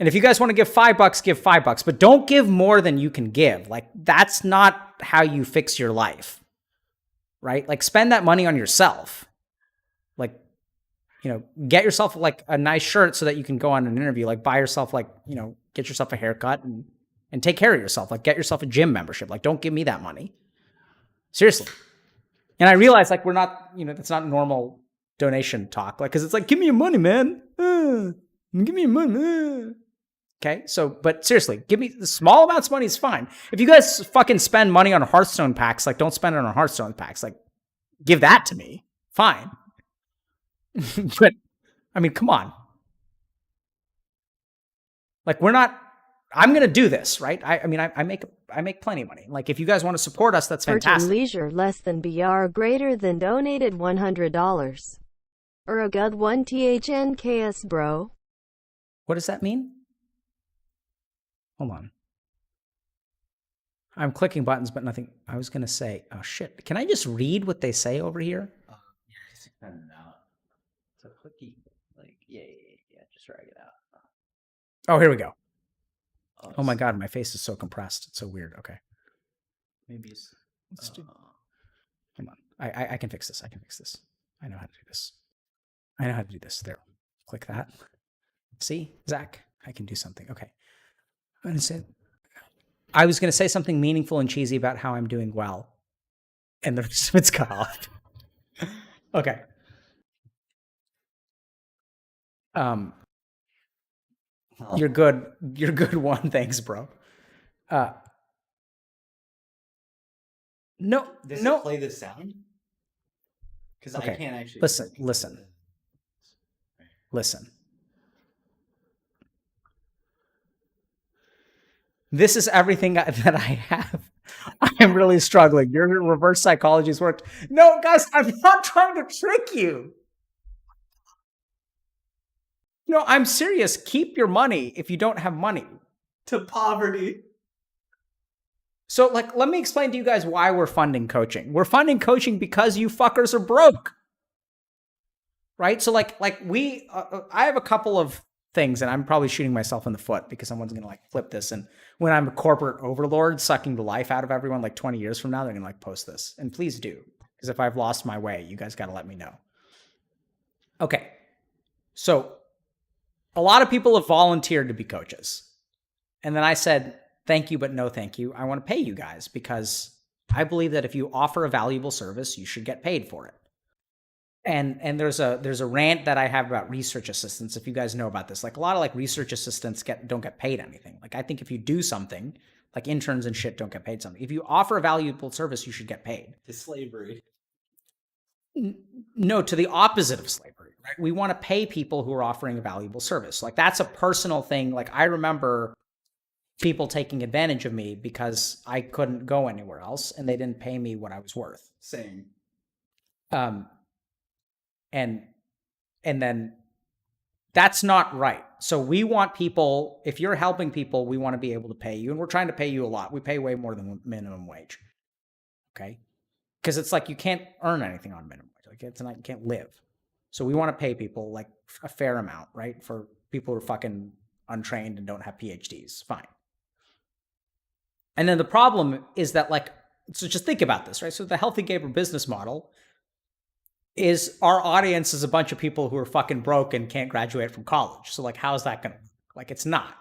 And if you guys want to give $5, give $5, but don't give more than you can give. Like, that's not how you fix your life, right? Like, spend that money on yourself. Like, you know, get yourself like a nice shirt so that you can go on an interview. Like, buy yourself, like, you know, get yourself a haircut and take care of yourself. Like, get yourself a gym membership. Like, don't give me that money. Seriously. And I realize, like, we're not, you know, that's not normal donation talk. Like, because it's like, give me your money, man. Give me your money. Okay, so, but seriously, give me the small amounts of money is fine. If you guys fucking spend money on Hearthstone packs, like, don't spend it on Hearthstone packs. Like, give that to me. Fine. But, I mean, come on. Like, I'm going to do this, right? I mean, I make plenty of money. Like, if you guys want to support us, that's fantastic. Leisure less than BR greater than donated $100. Or a good one THNKS, bro. What does that mean? Hold on. I'm clicking buttons, but nothing. I was going to say, oh shit. Can I just read what they say over here? Yeah, just send it out. So clicky, like, yeah, just drag it out. Oh, here we go. Oh my God, my face is so compressed. It's so weird. Okay. Maybe it's. Let's do. Come on. I can fix this. I can fix this. I know how to do this. I know how to do this. There. Click that. See, Zach, I can do something. Okay. I was going to say something meaningful and cheesy about how I'm doing well. And the rest of it's cut off. Okay. You're good. You're good one. Thanks, bro. No. Does it play the sound? Because Okay. I can't actually. Listen. This is everything that I have. I am really struggling. Your reverse psychology's worked. No, guys, I'm not trying to trick you. No, I'm serious. Keep your money if you don't have money. To poverty. So, like, let me explain to you guys why we're funding coaching. We're funding coaching because you fuckers are broke. Right? So, like we, I have a couple of things, and I'm probably shooting myself in the foot because someone's going to, like, flip this. And when I'm a corporate overlord sucking the life out of everyone, like, 20 years from now, they're going to, like, post this. And please do. Because if I've lost my way, you guys got to let me know. Okay. So, a lot of people have volunteered to be coaches. And then I said, thank you, but no thank you. I want to pay you guys because I believe that if you offer a valuable service, you should get paid for it. And there's a rant that I have about research assistants. If you guys know about this, like, a lot of, like, research assistants don't get paid anything. Like, I think if you do something, like, interns and shit don't get paid something. If you offer a valuable service, you should get paid. To slavery. No, to the opposite of slavery. right? We want to pay people who are offering a valuable service. Like that's a personal thing. Like I remember people taking advantage of me because I couldn't go anywhere else and they didn't pay me what I was worth. Same. And then that's not right. So we want people, if you're helping people, we want to be able to pay you. And we're trying to pay you a lot. We pay way more than minimum wage. Okay. Because it's like you can't earn anything on minimum wage. Like it's not, you can't live. So we want to pay people like a fair amount, right? For people who are fucking untrained and don't have PhDs. Fine. And then the problem is that like, so just think about this, right? So the Healthy Gamer business model is our audience is a bunch of people who are fucking broke and can't graduate from college. So like, how's that going to work? Like, it's not.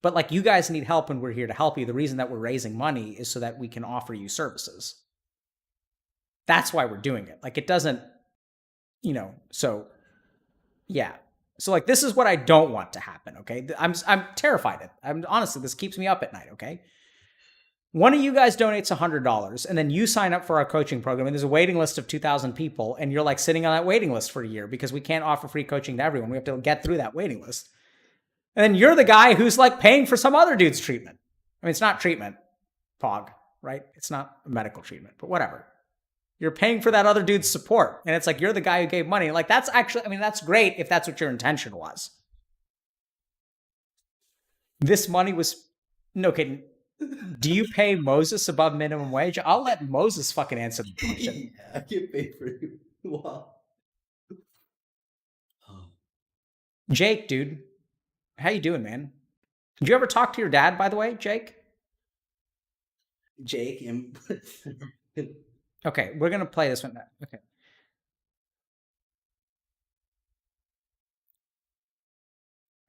But like, you guys need help and we're here to help you. The reason that we're raising money is so that we can offer you services. That's why we're doing it. Like, it doesn't, you know, so yeah. So like, this is what I don't want to happen. Okay. I'm terrified. Honestly, this keeps me up at night. Okay. One of you guys donates $100 and then you sign up for our coaching program and there's a waiting list of 2,000 people and you're like sitting on that waiting list for a year because we can't offer free coaching to everyone. We have to get through that waiting list. And then you're the guy who's like paying for some other dude's treatment. I mean, it's not treatment, Pog, right? It's not a medical treatment, but whatever. You're paying for that other dude's support. And it's like, you're the guy who gave money. Like that's actually, I mean, that's great if that's what your intention was. This money was, no kidding. Do you pay Moses above minimum wage? I'll let Moses fucking answer the question. Yeah, I get paid for you. Wow. Oh. Jake, dude. How you doing, man? Did you ever talk to your dad, by the way, Jake? Jake and Okay, we're going to play this one. Okay.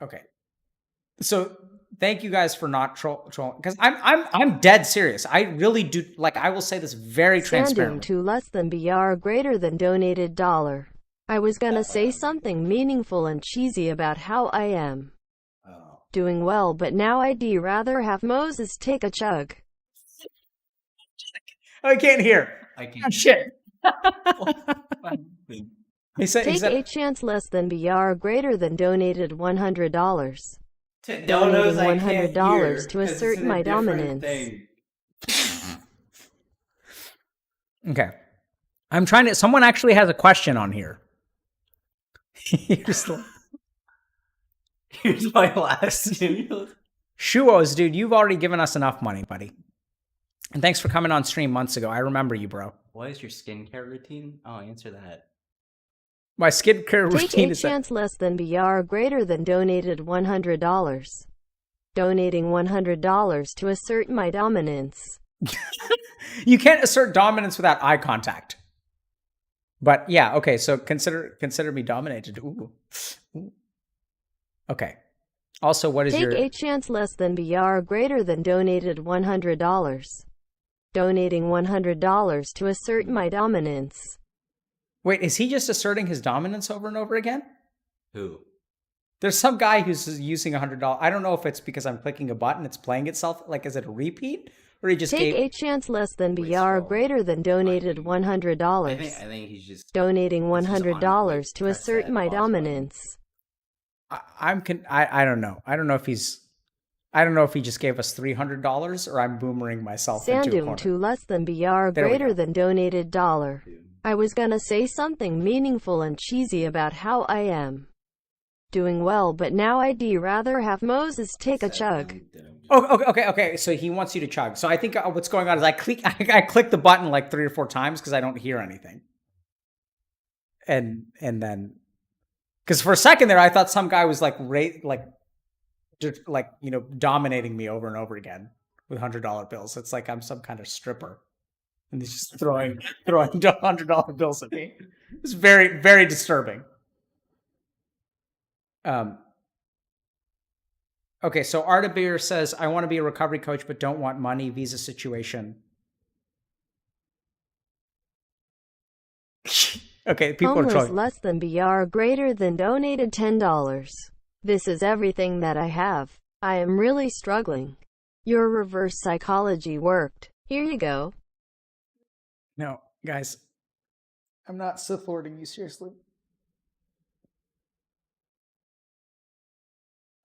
Okay. So thank you guys for not trolling because I'm dead serious. I really do, like, I will say this very transparently. Sandum to less than BR greater than donated $. I was gonna say something meaningful and cheesy about how I am doing well, but now I'd rather have Moses take a chug. I can't hear. I can't. Oh, shit. he said, Take a chance less than BR greater than donated $100. Donating $100 to assert my dominance. Okay. I'm trying to, someone actually has a question on here. Here's my last stimulus. Shuos, dude, you've already given us enough money, buddy. And thanks for coming on stream months ago. I remember you, bro. What is your skincare routine? Oh, answer that. My skincare routine Take a is chance less than BR greater than donated $100. Donating $100 to assert my dominance. You can't assert dominance without eye contact. But yeah, okay, so consider me dominated. Ooh. Okay. Also, what is Take a chance less than BR greater than donated $100. Donating $100 to assert my dominance. Wait, is he just asserting his dominance over and over again? Who? There's some guy who's using $100. I don't know if it's because I'm clicking a button, it's playing itself. Like, is it a repeat? Or he just Take a chance less than BR greater than donated $100. I think he's just donating $100 to assert my dominance. I don't know. I don't know if he just gave us $300 or I'm boomering myself into a Sandum corner. to less than BR greater than donated $. I was gonna say something meaningful and cheesy about how I am doing well, but now I'd rather have Moses take a chug. Okay. So he wants you to chug. So I think what's going on is I click the button like 3 or 4 times because I don't hear anything. And then, because for a second there I thought some guy was like dominating me over and over again with $100 bills. It's like I'm some kind of stripper. And he's just throwing $100 bills at me. It's very, very disturbing. Okay, so Artabir says, I want to be a recovery coach, but don't want money, visa situation. Okay, people Homeless are trolling. less than BR greater than donated $10. This is everything that I have. I am really struggling. Your reverse psychology worked. Here you go. No, guys, I'm not Sith Lording you, seriously.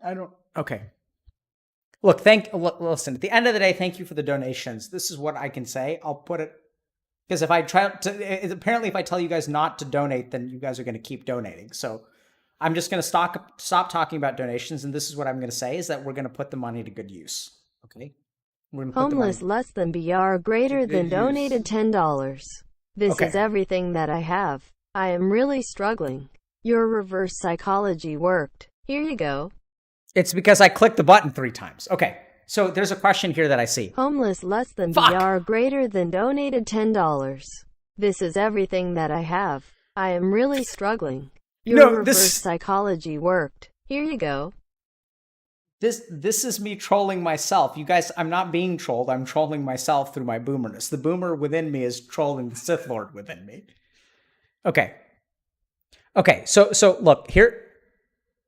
I don't. Okay. Look, listen. At the end of the day, thank you for the donations. This is what I can say. I'll put it because if I try to, apparently, if I tell you guys not to donate, then you guys are going to keep donating. So I'm just going to stop talking about donations, and this is what I'm going to say: is that we're going to put the money to good use. Okay. We're going to put the money. Homeless less than BR greater than donated $10. This Okay. is everything that I have. I am really struggling. Your reverse psychology worked. Here you go. It's because I clicked the button 3 times. Okay. So there's a question here that I see. Homeless less than Fuck. BR greater than donated $10. This is everything that I have. I am really struggling. Your No, reverse psychology worked. Here you go. This is me trolling myself. You guys, I'm not being trolled. I'm trolling myself through my boomerness. The boomer within me is trolling the Sith Lord within me. Okay. Okay, so look, here.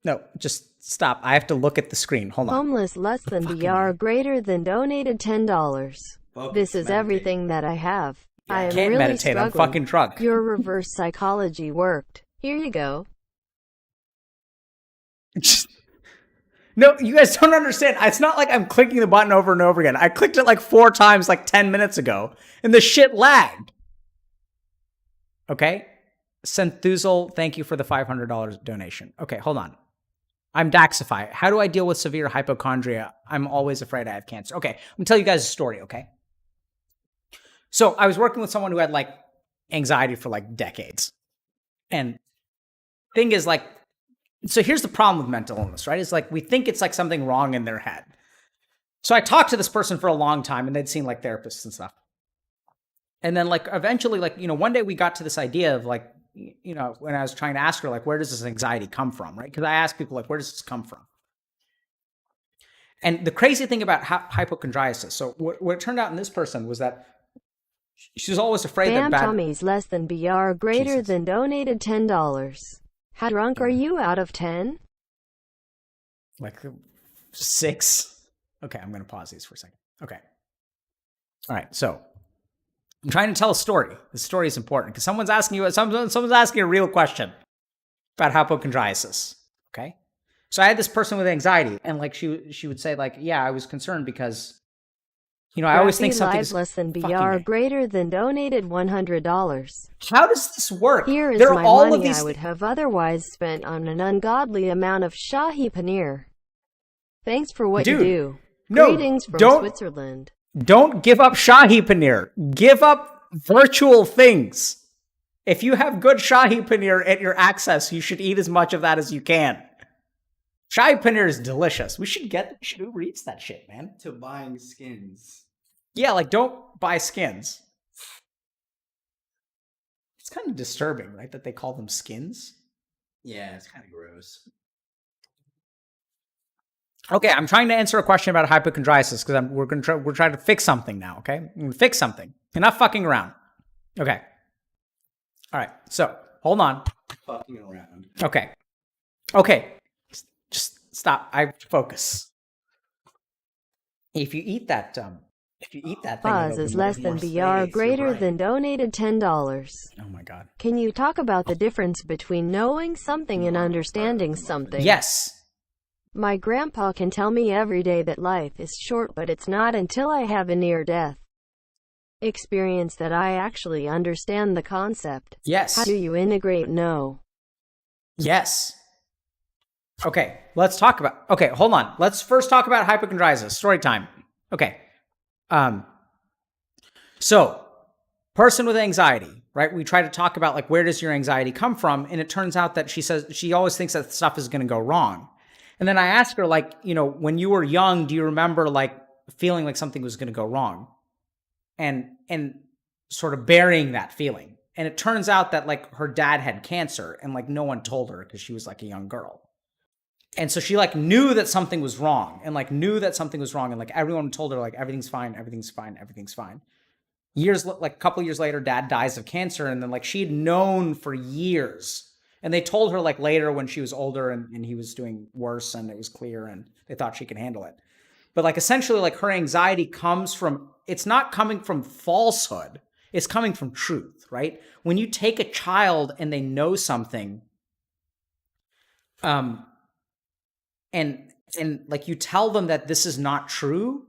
No, just stop. I have to look at the screen. Hold on. Homeless less than Fucking BR hell. greater than donated $10. This is everything that I have. I am Can't really meditate. I'm struggling. fucking drunk. Your reverse psychology worked. Here you go. No, you guys don't understand. It's not like I'm clicking the button over and over again. I clicked it like 4 times like 10 minutes ago, and the shit lagged. Okay? Senthuzel, thank you for the $500 donation. Okay, hold on. I'm Daxify. How do I deal with severe hypochondria? I'm always afraid I have cancer. Okay, I'm gonna tell you guys a story, okay? So I was working with someone who had like anxiety for like decades. And thing is like, so here's the problem with mental illness, right? It's like we think it's like something wrong in their head. So I talked to this person for a long time and they'd seen like therapists and stuff. And then like eventually like, one day we got to this idea of like, when I was trying to ask her like, where does this anxiety come from, right? Because I ask people like, where does this come from? And the crazy thing about hypochondriasis, so what it turned out in this person was that she was always afraid that bad... Tommy's less than BR greater Jesus. than donated $10. How drunk are you out of 10? Like 6. Okay, I'm going to pause these for a second. Okay. All right, so I'm trying to tell a story. This story is important because someone's asking a real question about hypochondriasis. Okay, so I had this person with anxiety, and like she would say like, yeah, I was concerned because I always think something's less than BR greater than donated $100. How does this work? Here is there my are all money of these I would have otherwise spent on an ungodly amount of Shahi paneer. Thanks for what you do. Greetings from Switzerland. Don't give up Shahi paneer. Give up virtual things. If you have good Shahi paneer at your access, you should eat as much of that as you can. Shahi paneer is delicious. We should Uber Eats that shit, man. To buying skins. Yeah, like don't buy skins. It's kind of disturbing, right? That they call them skins. Yeah, it's kind of gross. Okay, I'm trying to answer a question about hypochondriasis because we're trying to fix something now. Okay, we're gonna fix something. You're not fucking around. Okay. All right. So hold on. Fucking around. Okay. Okay. Just stop. I focus. If you eat that thing, Buzz is less than BR greater than donated $10. Oh my god. Can you talk about the difference between knowing something and understanding something? Yes. My grandpa can tell me every day that life is short, but it's not until I have a near-death experience that I actually understand the concept. Yes. How do you integrate no? Yes. Okay, let's talk about... Okay, hold on. Let's first talk about hypochondriasis. Story time. Okay. So, person with anxiety, right? We try to talk about, like, where does your anxiety come from? And it turns out that she says she always thinks that stuff is going to go wrong. And then I ask her, like, when you were young, do you remember, like, feeling like something was going to go wrong? And sort of burying that feeling. And it turns out that, like, her dad had cancer and, like, no one told her because she was, like, a young girl. And so she, like, knew that something was wrong and, like, everyone told her, like, everything's fine. Like, a couple years later, dad dies of cancer. And then, like, she had known for years. And they told her, like, later when she was older and he was doing worse and it was clear and they thought she could handle it. But, like, essentially, like, her anxiety comes from, it's not coming from falsehood. It's coming from truth, right? When you take a child and they know something, and and like you tell them that this is not true,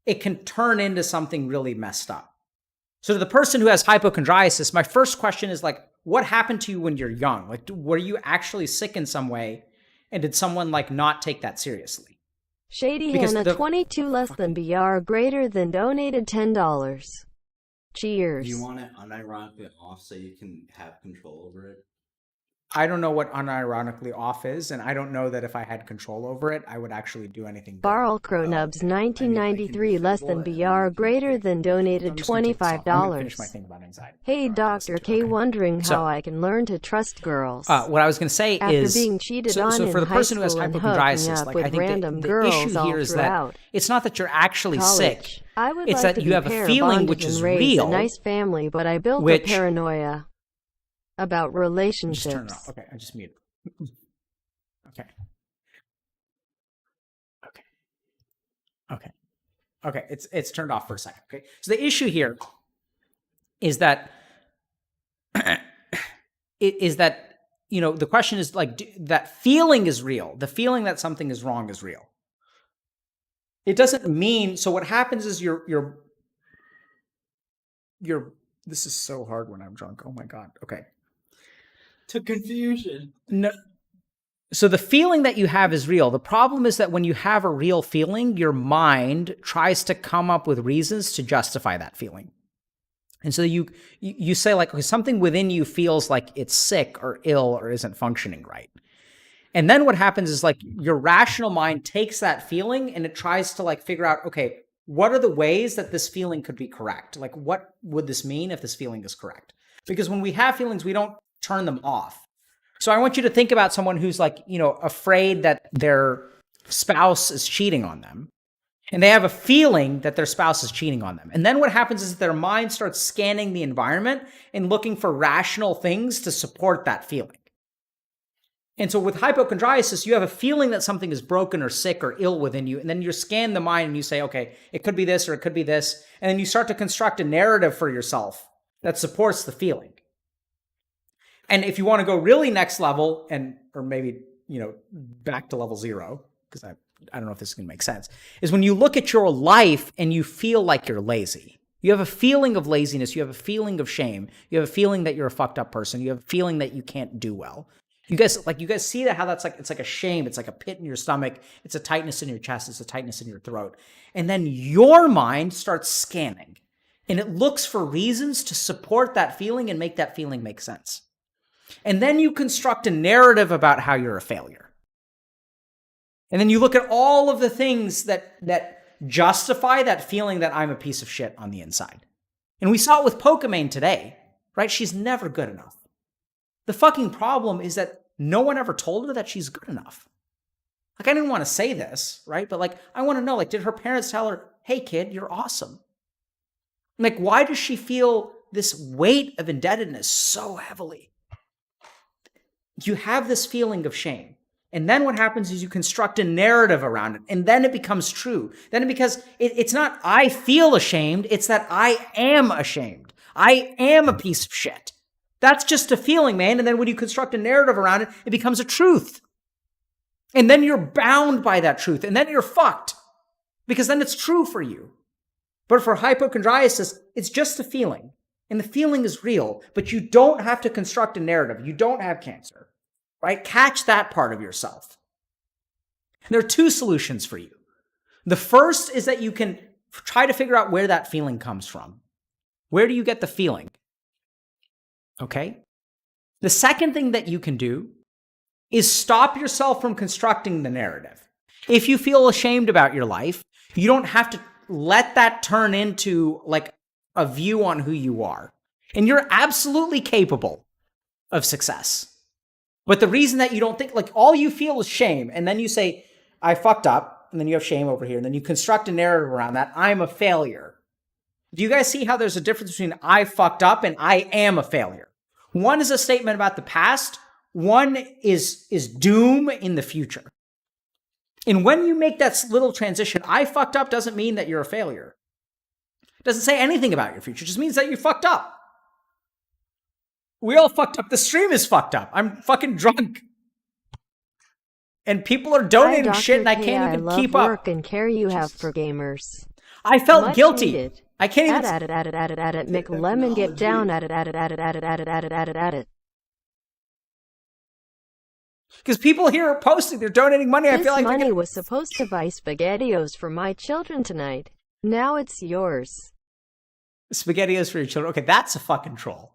it can turn into something really messed up. So to the person who has hypochondriasis, my first question is like, what happened to you when you're young? Like, were you actually sick in some way? And did someone like not take that seriously? Shady Because Hannah 22 less than BR greater than donated $10. Cheers. Do you want it unironically off so you can have control over it? I don't know what unironically off is, and I don't know that if I had control over it, I would actually do anything good. Barl Cronubs 1993 less than BR greater than donated $25. Hey Dr. K, wondering how I can learn to trust girls. What I was going to say after is, being cheated on so in for the high person who has school and hypochondriasis, hooking up like with I think random the girls issue all here is throughout that it's not that you're actually sick. I would It's like that to you be have a pair feeling bonded which and is raise real, a nice family, but I built which- a paranoia about Just turn it relationships. off. Okay, I just muted. Okay. Okay. Okay. Okay, it's turned off for a second. Okay, so the issue here is that the question is like that feeling is real. The feeling that something is wrong is real. It doesn't mean so. What happens is you're. This is so hard when I'm drunk. Oh my god. Okay. To confusion. No. So the feeling that you have is real. The problem is that when you have a real feeling, your mind tries to come up with reasons to justify that feeling. And so you say like, okay, something within you feels like it's sick or ill or isn't functioning right. And then what happens is like your rational mind takes that feeling and it tries to like figure out, okay, what are the ways that this feeling could be correct? Like what would this mean if this feeling is correct? Because when we have feelings, we don't turn them off. So I want you to think about someone who's like, afraid that their spouse is cheating on them. And they have a feeling that their spouse is cheating on them. And then what happens is their mind starts scanning the environment and looking for rational things to support that feeling. And so with hypochondriasis, you have a feeling that something is broken or sick or ill within you. And then you scan the mind and you say, okay, it could be this or it could be this. And then you start to construct a narrative for yourself that supports the feeling. And if you want to go really next level or maybe, back to level 0, because I don't know if this is going to make sense, is when you look at your life and you feel like you're lazy. You have a feeling of laziness. You have a feeling of shame. You have a feeling that you're a fucked up person. You have a feeling that you can't do well. You guys see that, how that's like, it's like a shame. It's like a pit in your stomach. It's a tightness in your chest. It's a tightness in your throat. And then your mind starts scanning and it looks for reasons to support that feeling and make that feeling make sense. And then you construct a narrative about how you're a failure. And then you look at all of the things that justify that feeling that I'm a piece of shit on the inside. And we saw it with Pokimane today, right? She's never good enough. The fucking problem is that no one ever told her that she's good enough. Like, I didn't want to say this, right? But like, I want to know, like, did her parents tell her, hey kid, you're awesome? Like, why does she feel this weight of indebtedness so heavily? You have this feeling of shame. And then what happens is you construct a narrative around it. And then it becomes true. Then it's not I feel ashamed. It's that I am ashamed. I am a piece of shit. That's just a feeling, man. And then when you construct a narrative around it, it becomes a truth. And then you're bound by that truth. And then you're fucked. Because then it's true for you. But for hypochondriasis, it's just a feeling. And the feeling is real. But you don't have to construct a narrative. You don't have cancer. Right? Catch that part of yourself. There are 2 solutions for you. The first is that you can try to figure out where that feeling comes from. Where do you get the feeling? Okay? The second thing that you can do is stop yourself from constructing the narrative. If you feel ashamed about your life, you don't have to let that turn into like a view on who you are. And you're absolutely capable of success. But the reason that you don't think, like, all you feel is shame, and then you say, I fucked up, and then you have shame over here, and then you construct a narrative around that, I'm a failure. Do you guys see how there's a difference between I fucked up and I am a failure? One is a statement about the past, one is doom in the future. And when you make that little transition, I fucked up doesn't mean that you're a failure. It doesn't say anything about your future, it just means that you fucked up. We all fucked up. The stream is fucked up. I'm fucking drunk. And people are Hi, donating Dr. shit and I K. can't I even love keep work up. and care you have Jesus. for gamers. I felt Much guilty. needed. I can't even. At it. McLemon, get down at it. Because people here are posting, they're donating money. I This feel like they're money gonna... was supposed to buy SpaghettiOs for my children tonight. Now it's yours. SpaghettiOs for your children. Okay, that's a fucking troll.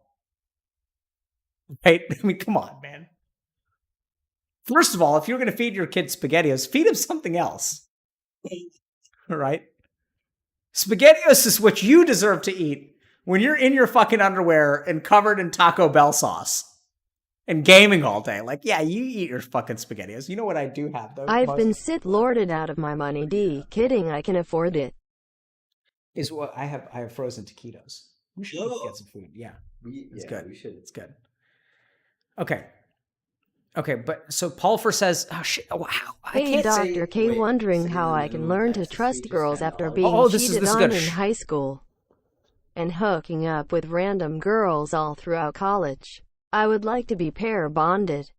Right? I mean, come on, man. First of all, if you're going to feed your kid SpaghettiOs, feed him something else. All right? SpaghettiOs is what you deserve to eat when you're in your fucking underwear and covered in Taco Bell sauce and gaming all day. Like, yeah, you eat your fucking SpaghettiOs. You know what I do have, though? I've been lorded out of my money. Kidding, I can afford it. Is what I have frozen taquitos. We should get some food. Yeah. It's good. We should. It's good. Okay. Okay, but so Paulfer says, oh shit, wow. I Hey, can't Dr. K, wait, wondering say how the I can minimum learn to taxes trust we just girls spent after on. being Oh, this is cheated on good. in high school and hooking up with random girls all throughout college. I would like to be pair bonded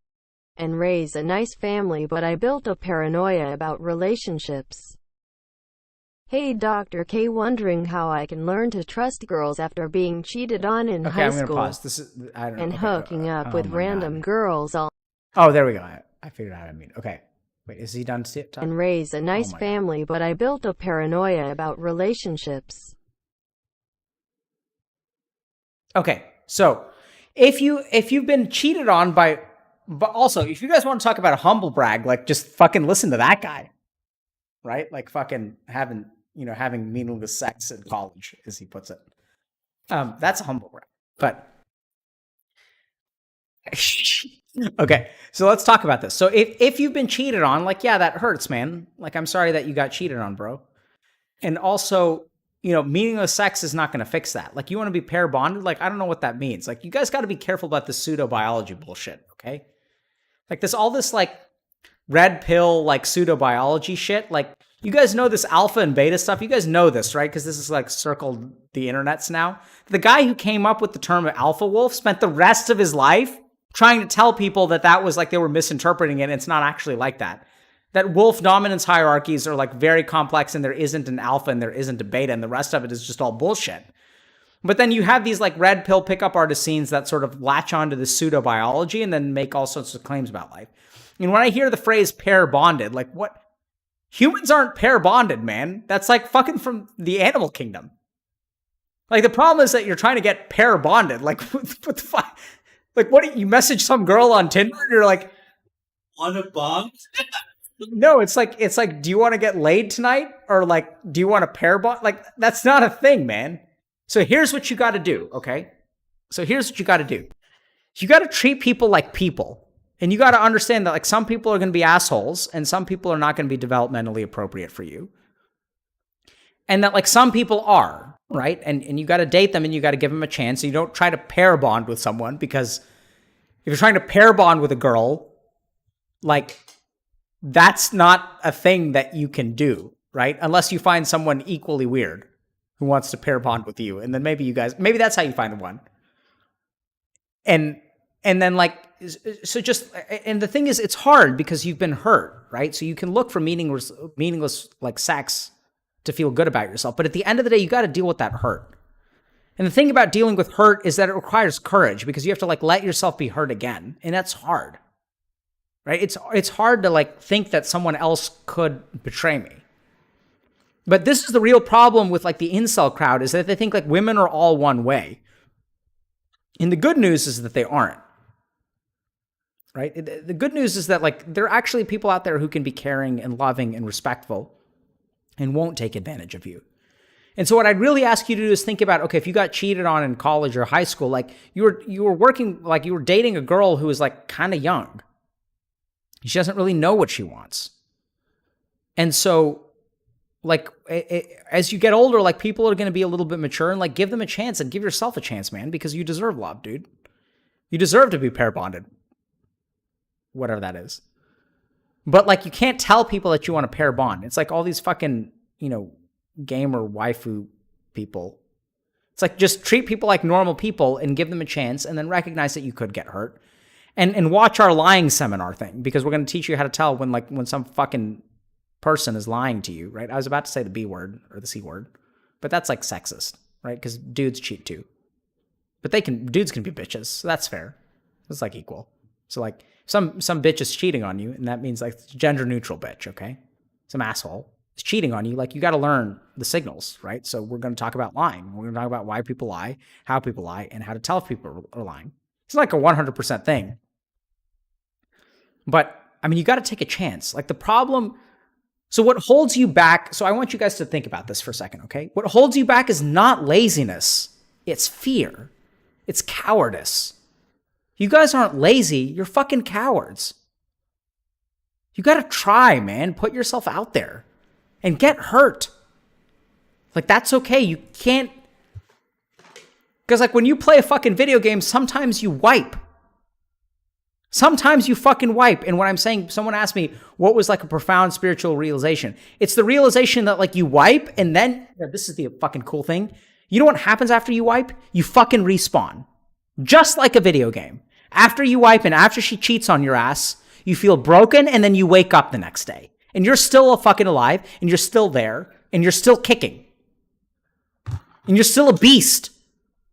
and raise a nice family, but I built a paranoia about relationships. Hey, Dr. K, wondering how I can learn to trust girls after being cheated on in Okay, high I'm gonna school pause. This is I don't know. and Okay, hooking up oh with my random God. girls all Oh, there we go. I figured out what I mean. Okay. Wait, is he done talking? and raise a nice my God. family, but I built a paranoia about relationships. Okay, so if you've been cheated on by, but also if you guys want to talk about a humble brag, like just fucking listen to that guy, right? Like fucking having meaningless sex in college, as he puts it. That's a humble brag. But okay, so let's talk about this. So if you've been cheated on, like, yeah, that hurts, man. Like, I'm sorry that you got cheated on, bro. And also, meaningless sex is not going to fix that. Like, you want to be pair bonded? Like, I don't know what that means. Like, you guys got to be careful about the pseudo-biology bullshit, okay? Like, all this, like, red pill, like, pseudo-biology shit. Like, you guys know this alpha and beta stuff? You guys know this, right? Because this is, like, circled the internets now. The guy who came up with the term alpha wolf spent the rest of his life trying to tell people that was, like, they were misinterpreting it, and it's not actually like that. That wolf dominance hierarchies are like very complex and there isn't an alpha and there isn't a beta and the rest of it is just all bullshit. But then you have these like red pill pickup artist scenes that sort of latch onto the pseudo biology and then make all sorts of claims about life. And when I hear the phrase pair bonded, like what? Humans aren't pair bonded, man. That's like fucking from the animal kingdom. Like the problem is that you're trying to get pair bonded. Like what the fuck? Like what do you message some girl on Tinder and you're like, on a bond? No, it's like, do you want to get laid tonight? Or like, do you want a pair bond? Like, that's not a thing, man. So here's what you got to do, okay? So here's what you got to do. You got to treat people like people. And you got to understand that like some people are going to be assholes and some people are not going to be developmentally appropriate for you. And that like some people are, right? And you got to date them and you got to give them a chance. You don't try to pair bond with someone because if you're trying to pair bond with a girl, like, that's not a thing that you can do, right? Unless you find someone equally weird who wants to pair bond with you. And then maybe that's how you find the one. And then like, so just, and the thing is, it's hard because you've been hurt, right? So you can look for meaningless like sex to feel good about yourself. But at the end of the day, you got to deal with that hurt. And the thing about dealing with hurt is that it requires courage because you have to like let yourself be hurt again. And that's hard. Right? It's hard to like think that someone else could betray me. But this is the real problem with like the incel crowd is that they think like women are all one way. And the good news is that they aren't. Right? The good news is that like there are actually people out there who can be caring and loving and respectful and won't take advantage of you. And so what I'd really ask you to do is think about, okay, if you got cheated on in college or high school, like you were working, like you were dating a girl who was like kind of young. She doesn't really know what she wants. And so, like, as you get older, like, people are going to be a little bit mature and, like, give them a chance and give yourself a chance, man, because you deserve love, dude. You deserve to be pair bonded. Whatever that is. But, like, you can't tell people that you want to pair bond. It's like all these fucking, gamer waifu people. It's like just treat people like normal people and give them a chance and then recognize that you could get hurt. And watch our lying seminar thing, because we're going to teach you how to tell when some fucking person is lying to you, right? I was about to say the B word or the C word, but that's like sexist, right? Because dudes cheat too. But dudes can be bitches, so that's fair. It's like equal. So like some bitch is cheating on you, and that means like gender neutral bitch, okay? Some asshole is cheating on you, like you got to learn the signals, right? So we're going to talk about lying. We're going to talk about why people lie, how people lie, and how to tell if people are lying. It's like a 100% thing. But I mean, you got to take a chance. Like the problem. So what holds you back? So I want you guys to think about this for a second, okay? What holds you back is not laziness. It's fear. It's cowardice. You guys aren't lazy. You're fucking cowards. You got to try, man. Put yourself out there and get hurt. Like that's okay. You can't. Because like when you play a fucking video game, sometimes you wipe. Sometimes you fucking wipe. And what I'm saying, someone asked me, what was like a profound spiritual realization? It's the realization that like you wipe and then, this is the fucking cool thing. You know what happens after you wipe? You fucking respawn. Just like a video game. After you wipe and after she cheats on your ass, you feel broken and then you wake up the next day. And you're still fucking alive and you're still there and you're still kicking. And you're still a beast.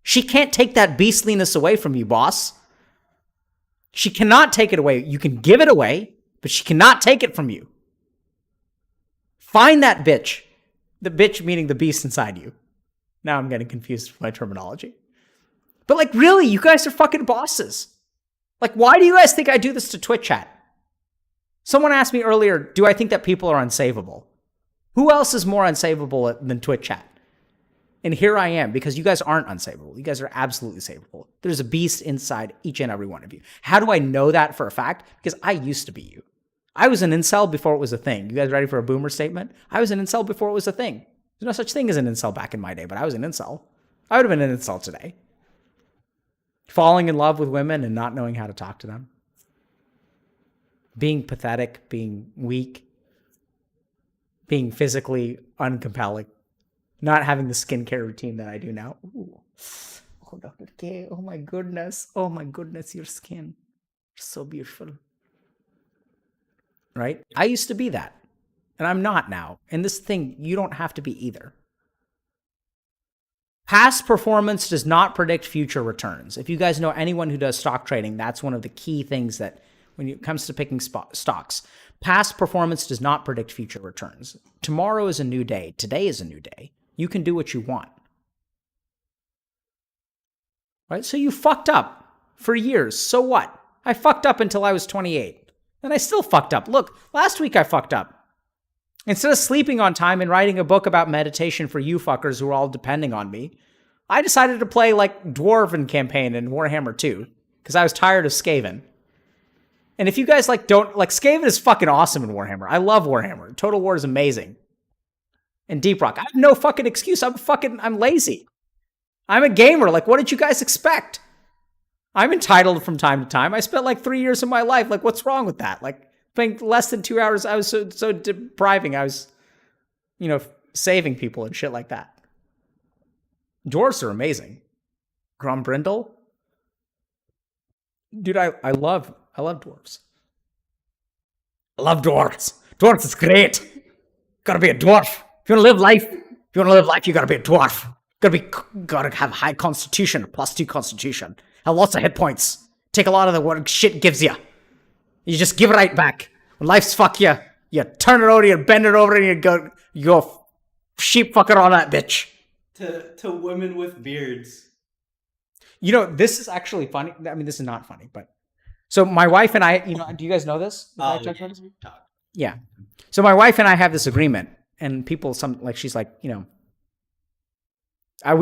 She can't take that beastliness away from you, boss. She cannot take it away. You can give it away, but she cannot take it from you. Find that bitch. The bitch meaning the beast inside you. Now I'm getting confused with my terminology. But like, really, you guys are fucking bosses. Like, why do you guys think I do this to Twitch chat? Someone asked me earlier, do I think that people are unsavable? Who else is more unsavable than Twitch chat? And here I am, because you guys aren't unsavable. You guys are absolutely savable. There's a beast inside each and every one of you. How do I know that for a fact? Because I used to be you. I was an incel before it was a thing. You guys ready for a boomer statement? I was an incel before it was a thing. There's no such thing as an incel back in my day, but I was an incel. I would have been an incel today. Falling in love with women and not knowing how to talk to them. Being pathetic, being weak, being physically uncompelling. Not having the skincare routine that I do now. Ooh. Oh, Dr. K. Oh my goodness. Oh my goodness, your skin. So beautiful. Right? I used to be that. And I'm not now. And this thing, you don't have to be either. Past performance does not predict future returns. If you guys know anyone who does stock trading, that's one of the key things that when it comes to picking stocks. Past performance does not predict future returns. Tomorrow is a new day. Today is a new day. You can do what you want. Right? So you fucked up for years. So what? I fucked up until I was 28. And I still fucked up. Look, last week I fucked up. Instead of sleeping on time and writing a book about meditation for you fuckers who are all depending on me, I decided to play like Dwarven campaign in Warhammer 2 because I was tired of Skaven. And if you guys like don't like Skaven is fucking awesome in Warhammer. I love Warhammer. Total War is amazing. And Deep Rock. I have no fucking excuse. I'm lazy. I'm a gamer. Like, what did you guys expect? I'm entitled from time to time. I spent like 3 years of my life. Like, what's wrong with that? Like, playing less than 2 hours. I was so depriving. I was, saving people and shit like that. Dwarves are amazing. Grombrindle. Dude, I love dwarves. I love dwarves. Dwarves is great. Gotta be a dwarf. If you want to live life, you gotta be a dwarf. Gotta have high constitution, +2 constitution. Have lots of hit points. Take a lot of the what shit gives you. You just give it right back. When life's fuck you, you turn it over, you bend it over, and you go sheep fucker on that bitch. To women with beards. This is actually funny. I mean, this is not funny, but so my wife and I, do you guys know this? Yeah. So my wife and I have this agreement. And people, she's like, we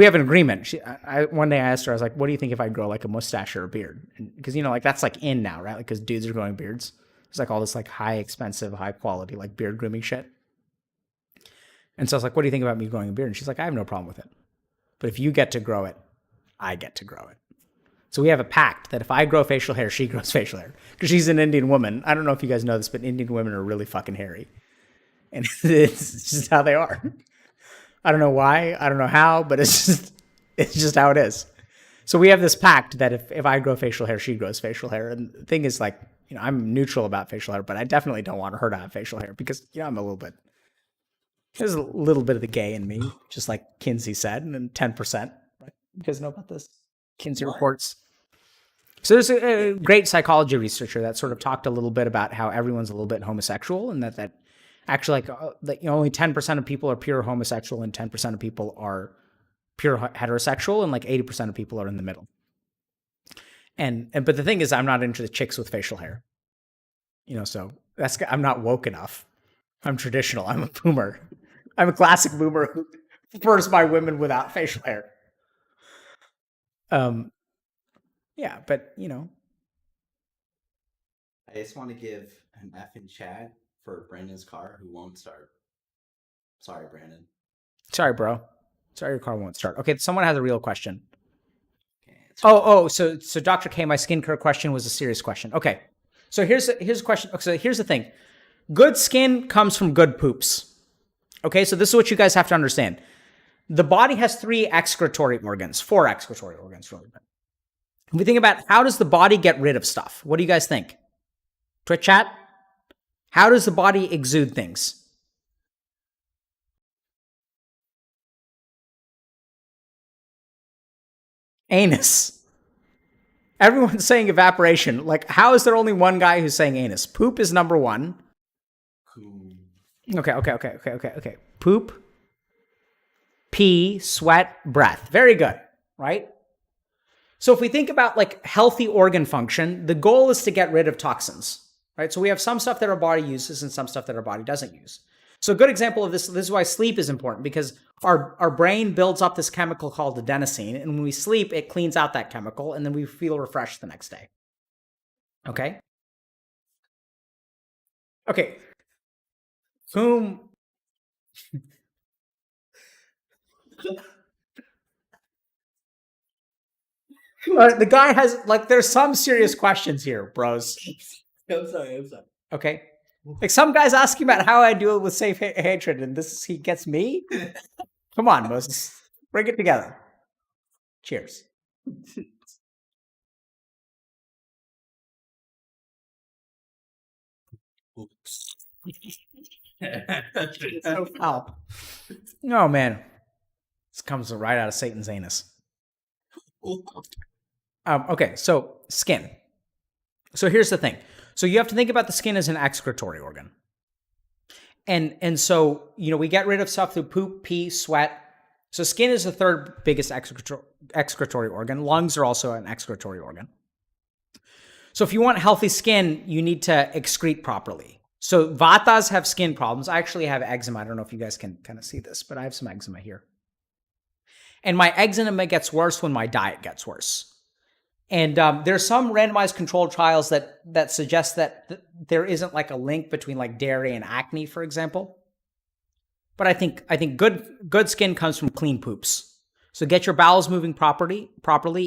have an agreement. One day I asked her, I was like, what do you think if I grow like a mustache or a beard? Because, that's like in now, right? Like, because dudes are growing beards. It's like all this like high expensive, high quality, like beard grooming shit. And so I was like, what do you think about me growing a beard? And she's like, I have no problem with it. But if you get to grow it, I get to grow it. So we have a pact that if I grow facial hair, she grows facial hair. Because she's an Indian woman. I don't know if you guys know this, but Indian women are really fucking hairy. And it's just how they are. I don't know why. I don't know how, but it's just how it is. So we have this pact that if I grow facial hair, she grows facial hair. And the thing is, like, I'm neutral about facial hair, but I definitely don't want her to have facial hair because, I'm there's a little bit of the gay in me, just like Kinsey said, and then 10%. Right? You guys know about this? Kinsey reports. So there's a great psychology researcher that sort of talked a little bit about how everyone's a little bit homosexual, and that actually only 10% of people are pure homosexual and 10% of people are pure heterosexual, and like 80% of people are in the middle. But the thing is, I'm not into the chicks with facial hair. So I'm not woke enough. I'm traditional. I'm a boomer. I'm a classic boomer who prefers my women without facial hair. Yeah, but I just want to give an F in chat for Brandon's car who won't start. Sorry, Brandon. Sorry, bro. Sorry, your car won't start. Okay, someone has a real question. Okay, So Dr. K, my skincare question was a serious question. Okay, so here's a question. So here's the thing. Good skin comes from good poops. Okay, so this is what you guys have to understand. The body has 4 excretory organs, really. If we think about how does the body get rid of stuff? What do you guys think? Twitch chat? How does the body exude things? Anus. Everyone's saying evaporation. Like, how is there only one guy who's saying anus? Poop is number 1. Okay. Poop, pee, sweat, breath. Very good, right? So if we think about like healthy organ function, the goal is to get rid of toxins, right? So we have some stuff that our body uses and some stuff that our body doesn't use. So a good example of this is why sleep is important, because our brain builds up this chemical called adenosine, and when we sleep, it cleans out that chemical, and then we feel refreshed the next day. Okay? Okay. Whom... the guy has, like, there's some serious questions here, bros. I'm sorry. Okay? Like, some guy's asking about how I deal with safe hatred, and he gets me? Come on, Moses. Bring it together. Cheers. So foul. Oh, man. This comes right out of Satan's anus. Okay, so skin. So here's the thing. So you have to think about the skin as an excretory organ. And so, we get rid of stuff through poop, pee, sweat. So skin is the 3rd biggest excretory organ. Lungs are also an excretory organ. So if you want healthy skin, you need to excrete properly. So vatas have skin problems. I actually have eczema. I don't know if you guys can kind of see this, but I have some eczema here. And my eczema gets worse when my diet gets worse. And there's some randomized controlled trials that suggest that there isn't like a link between like dairy and acne, for example. But I think good skin comes from clean poops. So get your bowels moving properly.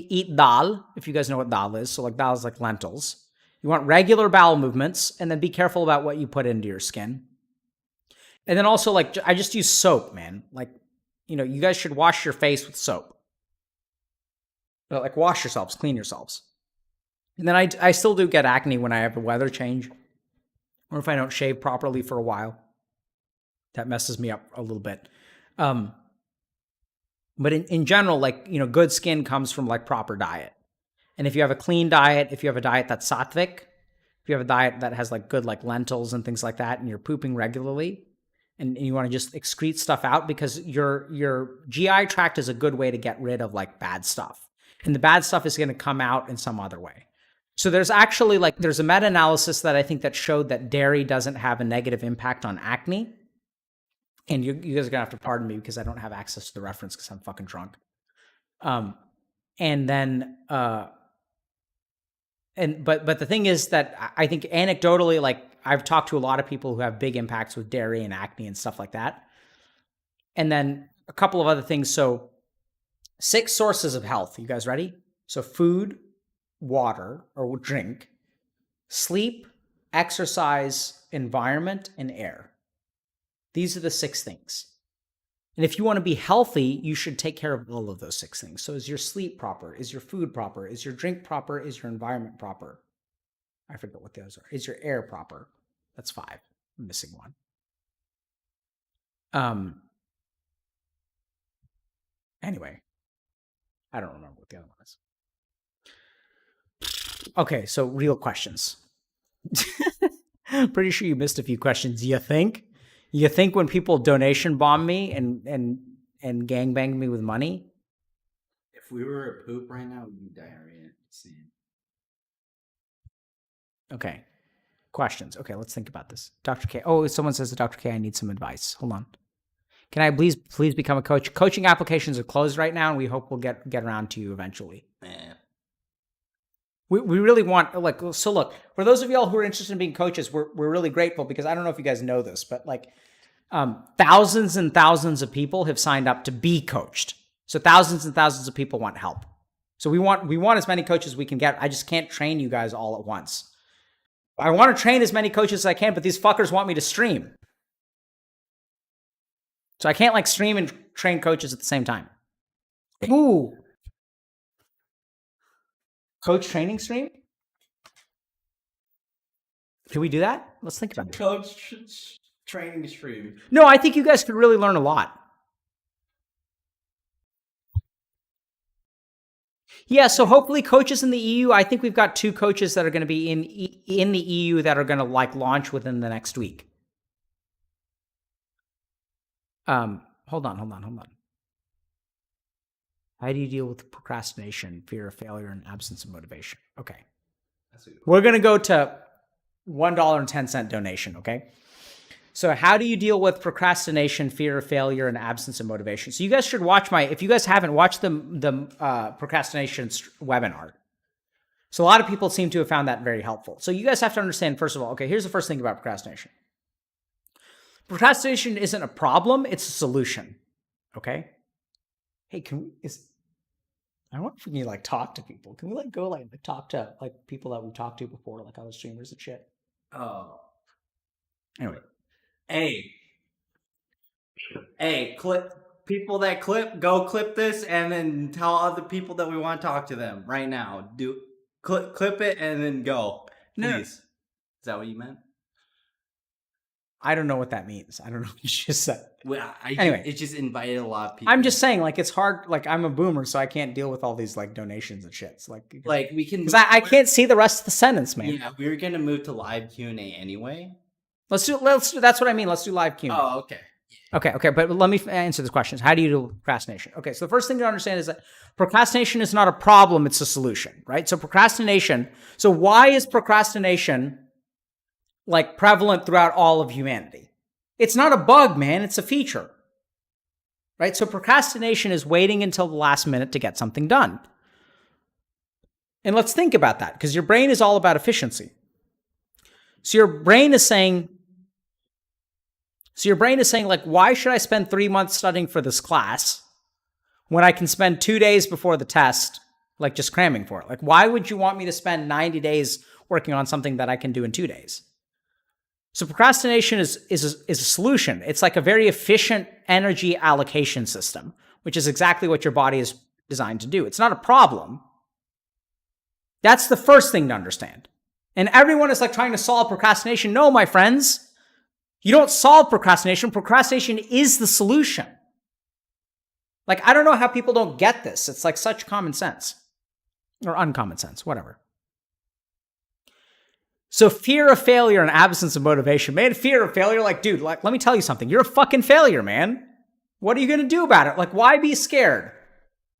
Eat dal, if you guys know what dal is. So like dal is like lentils. You want regular bowel movements, and then be careful about what you put into your skin. And then also, like, I just use soap, man. Like, you guys should wash your face with soap. Like, wash yourselves, clean yourselves. And then I still do get acne when I have a weather change, or if I don't shave properly for a while. That messes me up a little bit. But in general, like, good skin comes from like proper diet. And if you have a clean diet, if you have a diet that's sattvic, if you have a diet that has like good like lentils and things like that, and you're pooping regularly, and you want to just excrete stuff out, because your GI tract is a good way to get rid of like bad stuff. And the bad stuff is going to come out in some other way. So there's actually there's a meta-analysis that I think that showed that dairy doesn't have a negative impact on acne. And you guys are going to have to pardon me because I don't have access to the reference because I'm fucking drunk. And then, but the thing is that I think anecdotally, like, I've talked to a lot of people who have big impacts with dairy and acne and stuff like that. And then a couple of other things. So 6 sources of health. You guys ready? So food, water or drink, sleep, exercise, environment, and air. These are the 6 things. And if you want to be healthy, you should take care of all of those 6 things. So is your sleep proper? Is your food proper? Is your drink proper? Is your environment proper? I forget what those are. Is your air proper? That's 5. I'm missing one. Anyway, I don't remember what the other one is. Okay, so real questions. Pretty sure you missed a few questions. You think when people donation bomb me and gangbang me with money? If we were a poop right now, we'd be diarrhea. Same. Okay. Questions. Okay, let's think about this. Dr. K. Oh, someone says to Dr. K, I need some advice. Hold on. Can I please become a coach? Coaching applications are closed right now, and we hope we'll get around to you eventually. We really want, like, so look, for those of y'all who are interested in being coaches, we're really grateful because I don't know if you guys know this, but like thousands and thousands of people have signed up to be coached. So thousands and thousands of people want help. So we want as many coaches as we can get. I just can't train you guys all at once. I want to train as many coaches as I can, but these fuckers want me to stream. So I can't like stream and train coaches at the same time. Ooh. Coach training stream? Can we do that? Let's think about it. Coach training stream. No, I think you guys could really learn a lot. Yeah, so hopefully coaches in the EU, I think we've got 2 coaches that are going to be in the EU that are going to like launch within the next week. Hold on. How do you deal with procrastination, fear of failure, and absence of motivation? Okay. We're going to go to $1.10 donation, okay? So how do you deal with procrastination, fear of failure, and absence of motivation? So you guys should watch if you guys haven't watched the procrastination webinar. So a lot of people seem to have found that very helpful. So you guys have to understand, first of all, okay, here's the first thing about procrastination. Procrastination isn't a problem, it's a solution, okay? Hey, I wonder if we can like talk to people. Can we like go like talk to like people that we've talked to before, like other streamers and shit? Oh. Anyway. Hey, people that go clip this and then tell other people that we want to talk to them right now. Clip it and then go. Please. No. Is that what you meant? I don't know what that means. I don't know what you just said. Well, anyway, it just invited a lot of people. I'm just saying, like, it's hard. Like, I'm a boomer, so I can't deal with all these like donations and shit. So, like we can. Because I can't see the rest of the sentence, man. Yeah, we were gonna move to live Q&A anyway. Let's do. That's what I mean. Let's do live Q&A. Oh, okay. Okay. But let me answer this question. How do you deal with procrastination? Okay, so the first thing to understand is that procrastination is not a problem; it's a solution, right? So procrastination. So why is procrastination like prevalent throughout all of humanity? It's not a bug, man. It's a feature, right? So procrastination is waiting until the last minute to get something done. And let's think about that, because your brain is all about efficiency. So your brain is saying, like, why should I spend 3 months studying for this class when I can spend 2 days before the test, like just cramming for it? Like, why would you want me to spend 90 days working on something that I can do in 2 days? So procrastination is a solution. It's like a very efficient energy allocation system, which is exactly what your body is designed to do. It's not a problem. That's the first thing to understand. And everyone is like trying to solve procrastination. No, my friends, you don't solve procrastination. Procrastination is the solution. Like, I don't know how people don't get this. It's like such common sense or uncommon sense, whatever. So fear of failure and absence of motivation. Man, fear of failure, like, dude, like, let me tell you something. You're a fucking failure, man. What are you going to do about it? Like, why be scared?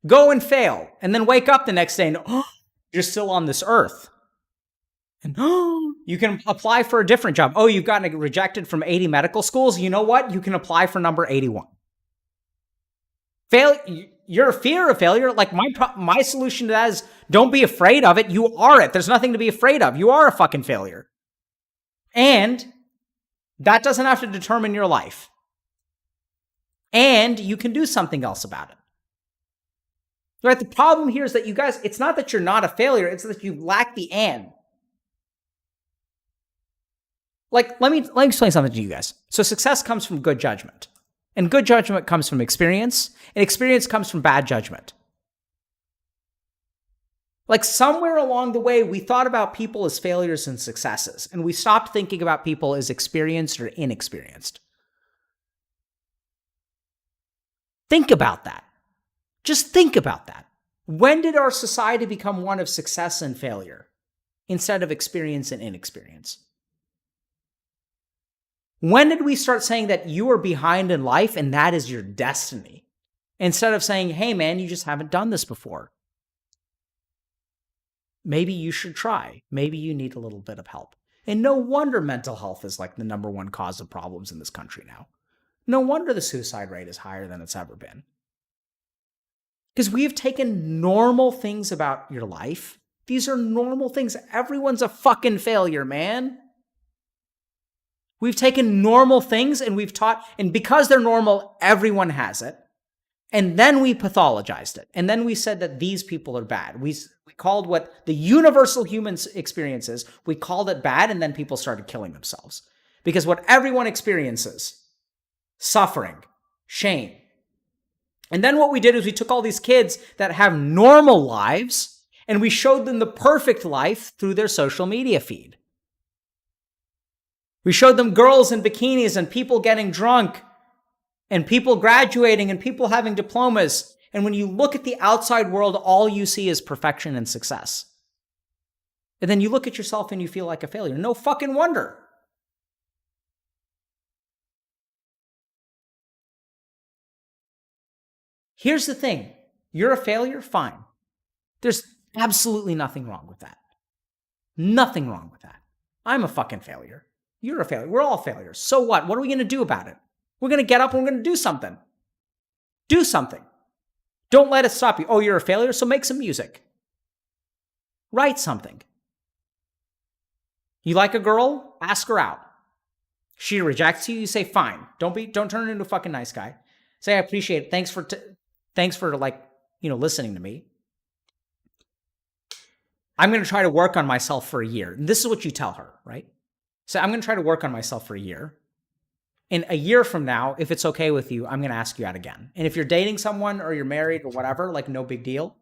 Go and fail. And then wake up the next day and, you're still on this earth. And, you can apply for a different job. Oh, you've gotten rejected from 80 medical schools. You know what? You can apply for number 81. You're a fear of failure. Like, my solution to that is don't be afraid of it. You are it. There's nothing to be afraid of. You are a fucking failure. And that doesn't have to determine your life. And you can do something else about it. Right? The problem here is that you guys, it's not that you're not a failure. It's that you lack the and. Like, let me explain something to you guys. So success comes from good judgment. And good judgment comes from experience, and experience comes from bad judgment. Like somewhere along the way, we thought about people as failures and successes, and we stopped thinking about people as experienced or inexperienced. Think about that. Just think about that. When did our society become one of success and failure instead of experience and inexperience? When did we start saying that you are behind in life and that is your destiny? Instead of saying, hey man, you just haven't done this before. Maybe you should try. Maybe you need a little bit of help. And no wonder mental health is like the #1 cause of problems in this country now. No wonder the suicide rate is higher than it's ever been. Because we have taken normal things about your life. These are normal things. Everyone's a fucking failure, man. We've taken normal things and we've taught, and because they're normal, everyone has it. And then we pathologized it. And then we said that these people are bad. We called what the universal human experience is, we called it bad, and then people started killing themselves. Because what everyone experiences, suffering, shame. And then what we did is we took all these kids that have normal lives and we showed them the perfect life through their social media feed. We showed them girls in bikinis and people getting drunk and people graduating and people having diplomas. And when you look at the outside world, all you see is perfection and success. And then you look at yourself and you feel like a failure. No fucking wonder. Here's the thing. You're a failure? Fine. There's absolutely nothing wrong with that. Nothing wrong with that. I'm a fucking failure. You're a failure. We're all failures. So what? What are we going to do about it? We're going to get up and we're going to do something. Do something. Don't let it stop you. Oh, you're a failure? So make some music. Write something. You like a girl? Ask her out. She rejects you? You say, fine. Don't turn her into a fucking nice guy. Say, I appreciate it. Thanks for listening to me. I'm going to try to work on myself for a year. And this is what you tell her, right? So I'm going to try to work on myself for a year. And a year from now, if it's okay with you, I'm going to ask you out again. And if you're dating someone or you're married or whatever, like no big deal.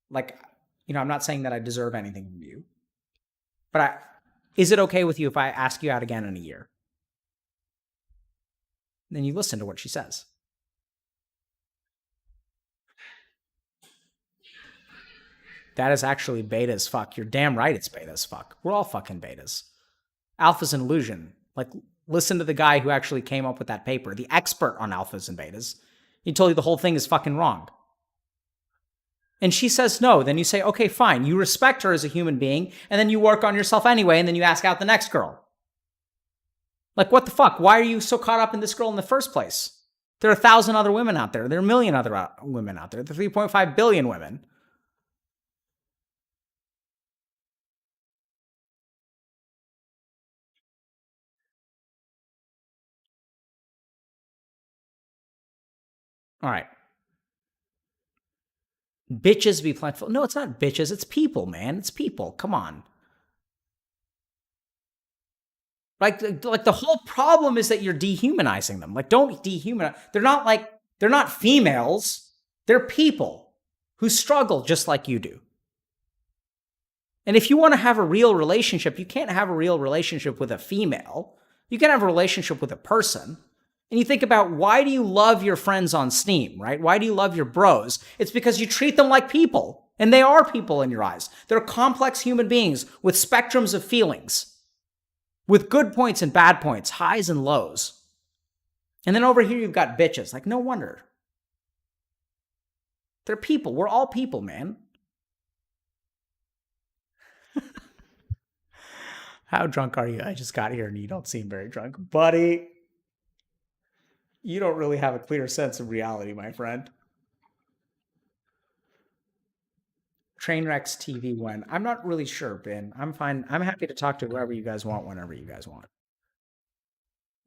Like, I'm not saying that I deserve anything from you. But is it okay with you if I ask you out again in a year? Then you listen to what she says. That is actually beta as fuck. You're damn right it's beta as fuck. We're all fucking betas. Alpha's an illusion. Like, listen to the guy who actually came up with that paper, the expert on alphas and betas. He told you the whole thing is fucking wrong. And she says no. Then you say, okay, fine. You respect her as a human being, and then you work on yourself anyway, and then you ask out the next girl. Like, what the fuck? Why are you so caught up in this girl in the first place? There are 1,000 other women out there. There are 1 million other women out there. There are 3.5 billion women. All right. Bitches be plentiful. No, it's not bitches. It's people, man. It's people. Come on. Like the whole problem is that you're dehumanizing them. Like, don't dehumanize. They're not females. They're people who struggle just like you do. And if you want to have a real relationship, you can't have a real relationship with a female. You can have a relationship with a person. And you think about, why do you love your friends on Steam, right? Why do you love your bros? It's because you treat them like people. And they are people in your eyes. They're complex human beings with spectrums of feelings, with good points and bad points, highs and lows. And then over here, you've got bitches. Like, no wonder. They're people. We're all people, man. How drunk are you? I just got here and you don't seem very drunk. Buddy, you don't really have a clear sense of reality, my friend. Trainwrecks TV when? I'm not really sure, Ben. I'm fine. I'm happy to talk to whoever you guys want whenever you guys want.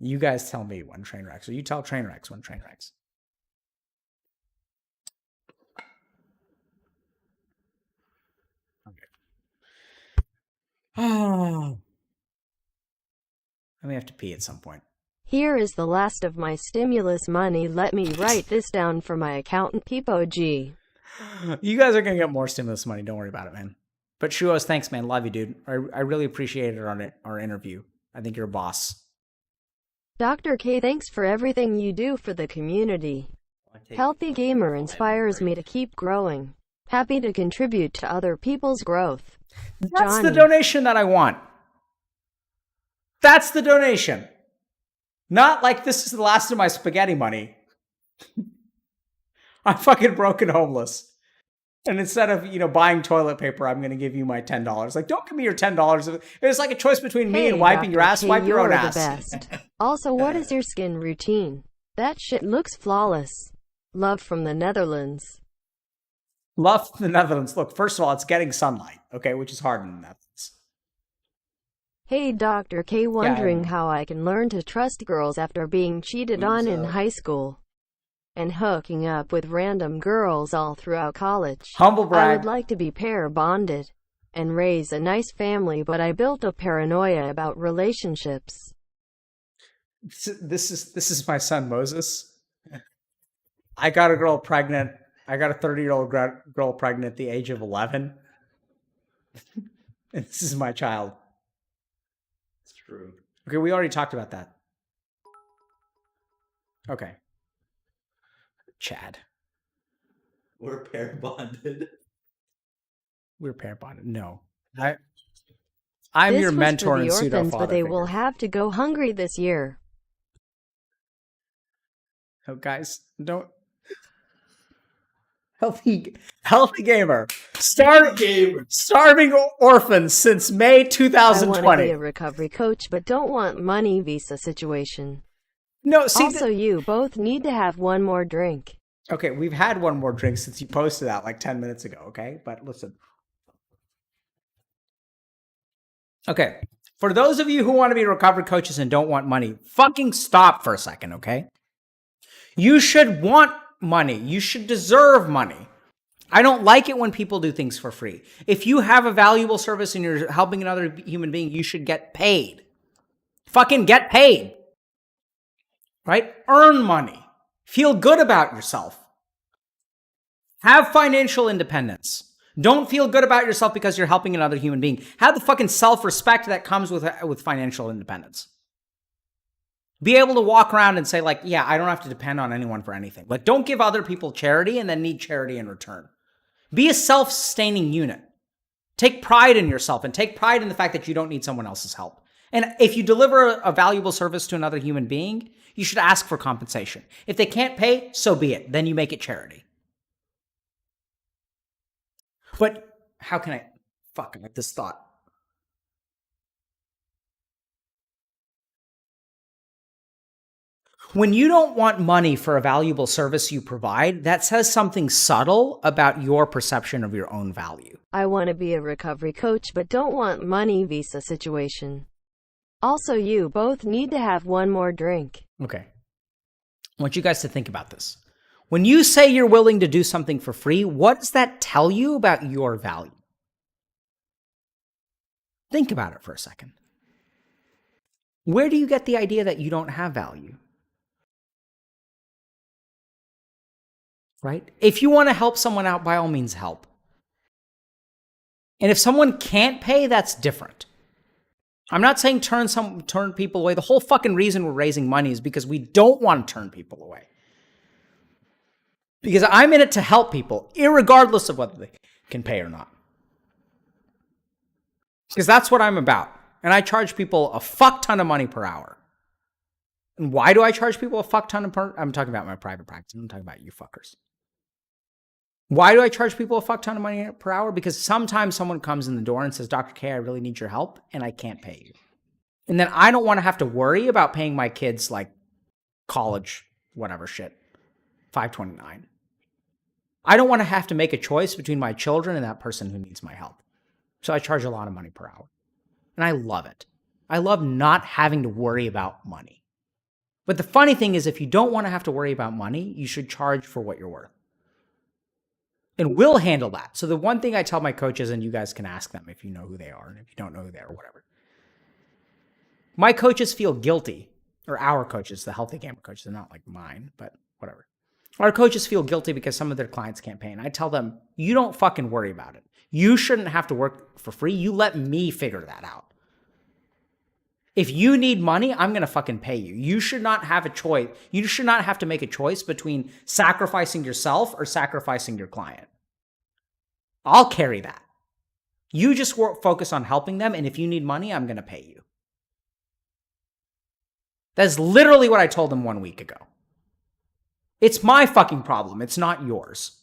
You guys tell me when Trainwrecks, or you tell Trainwrecks when Trainwrecks. Okay. Oh. I may have to pee at some point. Here is the last of my stimulus money. Let me write this down for my accountant Peepo G. You guys are going to get more stimulus money. Don't worry about it, man. But Shuos, thanks, man. Love you, dude. I really appreciated our interview. I think you're a boss. Dr. K, thanks for everything you do for the community. Healthy Gamer inspires me to keep growing. Happy to contribute to other people's growth. That's the donation that I want. That's the donation. Not like this is the last of my spaghetti money. I'm fucking broke and homeless. And instead of, buying toilet paper, I'm going to give you my $10. Like, don't give me your $10. It's like a choice between me and wiping your ass. Wipe your own ass. You're the best. Also, what is your skin routine? That shit looks flawless. Love from the Netherlands. Love from the Netherlands. Look, first of all, it's getting sunlight, okay, which is hard in the Netherlands. Hey, Dr. K, wondering how I can learn to trust girls after being cheated on in high school and hooking up with random girls all throughout college. Humble brag. I would like to be pair bonded and raise a nice family, but I built a paranoia about relationships. This is my son Moses. I got a girl pregnant. I got a 30-year-old girl pregnant at the age of 11. And this is my child. It's true. Okay, we already talked about that. Okay. Chad. We're pair bonded. We're pair bonded. No. I'm This your was mentor for the and pseudo orphans, father but they figure. will have to go hungry this year. Oh, guys, don't. Healthy Gamer. Starving orphans since May I 2020. want to be a recovery coach, but don't want money visa situation. No, see. Also, you both need to have one more drink. Okay, we've had one more drink since you posted that like 10 minutes ago, okay? But listen. Okay, for those of you who want to be recovery coaches and don't want money, fucking stop for a second, okay? You should want money. You should deserve money. I don't like it when people do things for free. If you have a valuable service and you're helping another human being, you should get paid. Fucking get paid. Right? Earn money. Feel good about yourself. Have financial independence. Don't feel good about yourself because you're helping another human being. Have the fucking self-respect that comes with financial independence. Be able to walk around and say, like, yeah, I don't have to depend on anyone for anything. Like, don't give other people charity and then need charity in return. Be a self-sustaining unit. Take pride in yourself and take pride in the fact that you don't need someone else's help. And if you deliver a valuable service to another human being, you should ask for compensation. If they can't pay, so be it. Then you make it charity. But how can I... Fuck, I have this thought. When you don't want money for a valuable service you provide, that says something subtle about your perception of your own value. I want to be a recovery coach, but don't want money visa situation. Also, you both need to have one more drink. Okay. I want you guys to think about this. When you say you're willing to do something for free, what does that tell you about your value? Think about it for a second. Where do you get the idea that you don't have value? Right? If you want to help someone out, by all means help. And if someone can't pay, that's different. I'm not saying turn people away. The whole fucking reason we're raising money is because we don't want to turn people away. Because I'm in it to help people, irregardless of whether they can pay or not. Because that's what I'm about. And I charge people a fuck ton of money per hour. And why do I charge people a fuck ton I'm talking about my private practice. I'm talking about you fuckers. Why do I charge people a fuck ton of money per hour? Because sometimes someone comes in the door and says, Dr. K, I really need your help, and I can't pay you. And then I don't want to have to worry about paying my kids like college, whatever shit, $529. I don't want to have to make a choice between my children and that person who needs my help. So I charge a lot of money per hour. And I love it. I love not having to worry about money. But the funny thing is, if you don't want to have to worry about money, you should charge for what you're worth. And we'll handle that. So the one thing I tell my coaches, and you guys can ask them if you know who they are, and if you don't know who they are, whatever. My coaches feel guilty or our coaches, the Healthy Gamer coaches, they're not like mine, but whatever. Our coaches feel guilty because some of their clients can't pay. And I tell them, you don't fucking worry about it. You shouldn't have to work for free. You let me figure that out. If you need money, I'm going to fucking pay you. You should not have a choice. You should not have to make a choice between sacrificing yourself or sacrificing your client. I'll carry that. You just focus on helping them. And if you need money, I'm going to pay you. That's literally what I told them 1 week ago. It's my fucking problem. It's not yours.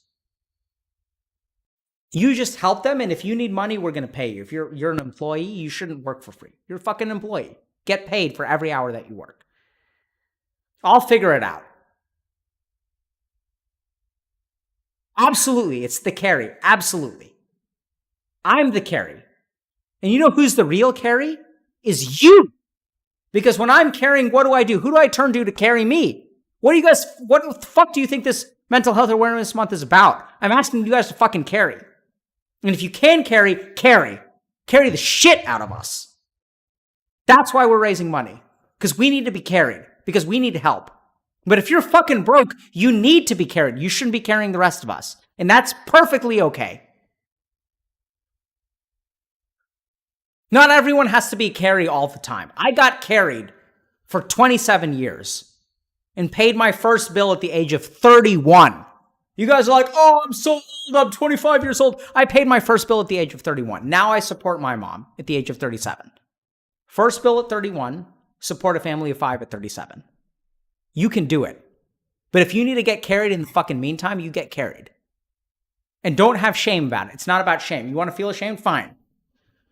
You just help them, and if you need money, we're going to pay you. If you're an employee, you shouldn't work for free. You're a fucking employee. Get paid for every hour that you work. I'll figure it out. Absolutely. It's the carry. Absolutely. I'm the carry. And you know who's the real carry? Is you. Because when I'm carrying, what do? Who do I turn to carry me? What the fuck do you think this Mental Health Awareness Month is about? I'm asking you guys to fucking carry. And if you can carry the shit out of us. That's why we're raising money. Because we need to be carried. Because we need help. But if you're fucking broke, you need to be carried. You shouldn't be carrying the rest of us. And that's perfectly okay. Not everyone has to be carried all the time. I got carried for 27 years and paid my first bill at the age of 31. You guys are like, oh, I'm so old. I'm 25 years old. I paid my first bill at the age of 31. Now I support my mom at the age of 37. First bill at 31, support a family of 5 at 37. You can do it. But if you need to get carried in the fucking meantime, you get carried. And don't have shame about it. It's not about shame. You want to feel ashamed? Fine.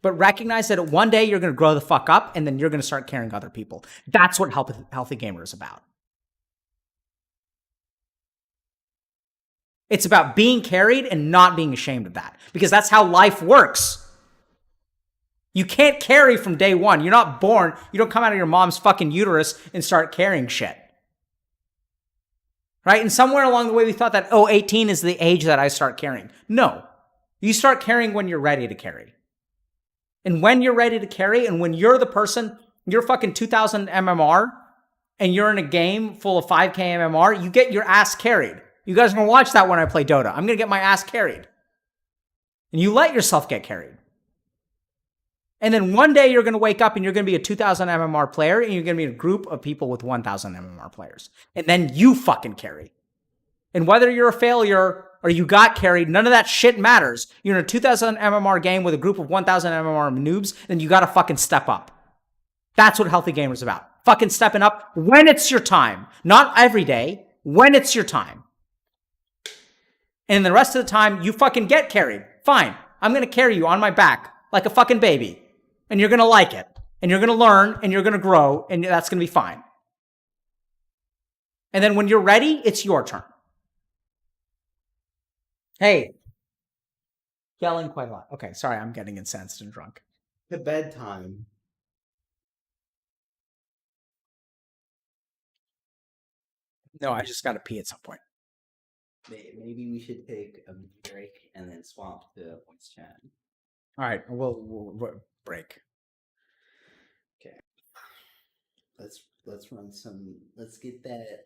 But recognize that one day you're going to grow the fuck up and then you're going to start carrying other people. That's what Healthy Gamer is about. It's about being carried and not being ashamed of that. Because that's how life works. You can't carry from day one. You're not born. You don't come out of your mom's fucking uterus and start carrying shit. Right? And somewhere along the way we thought that, 18 is the age that I start carrying. No. You start carrying when you're ready to carry. And when you're ready to carry, and when you're the person, you're fucking 2000 MMR, and you're in a game full of 5K MMR, you get your ass carried. You guys are going to watch that when I play Dota. I'm going to get my ass carried. And you let yourself get carried. And then one day you're going to wake up and you're going to be a 2000 MMR player, and you're going to be in a group of people with 1000 MMR players. And then you fucking carry. And whether you're a failure or you got carried, none of that shit matters. You're in a 2000 MMR game with a group of 1000 MMR noobs, then you gotta fucking step up. That's what Healthy Gamer is about. Fucking stepping up when it's your time. Not every day, when it's your time. And the rest of the time, you fucking get carried. Fine. I'm gonna carry you on my back like a fucking baby. And you're gonna like it. And you're gonna learn, and you're gonna grow, and that's gonna be fine. And then when you're ready, it's your turn. Hey. Yelling quite a lot. Okay, sorry, I'm getting incensed and drunk. To bedtime. No, I just gotta pee at some point. Maybe we should take a break and then swap to voice chat. All right, we'll break. Okay. Let's run some. Let's get that.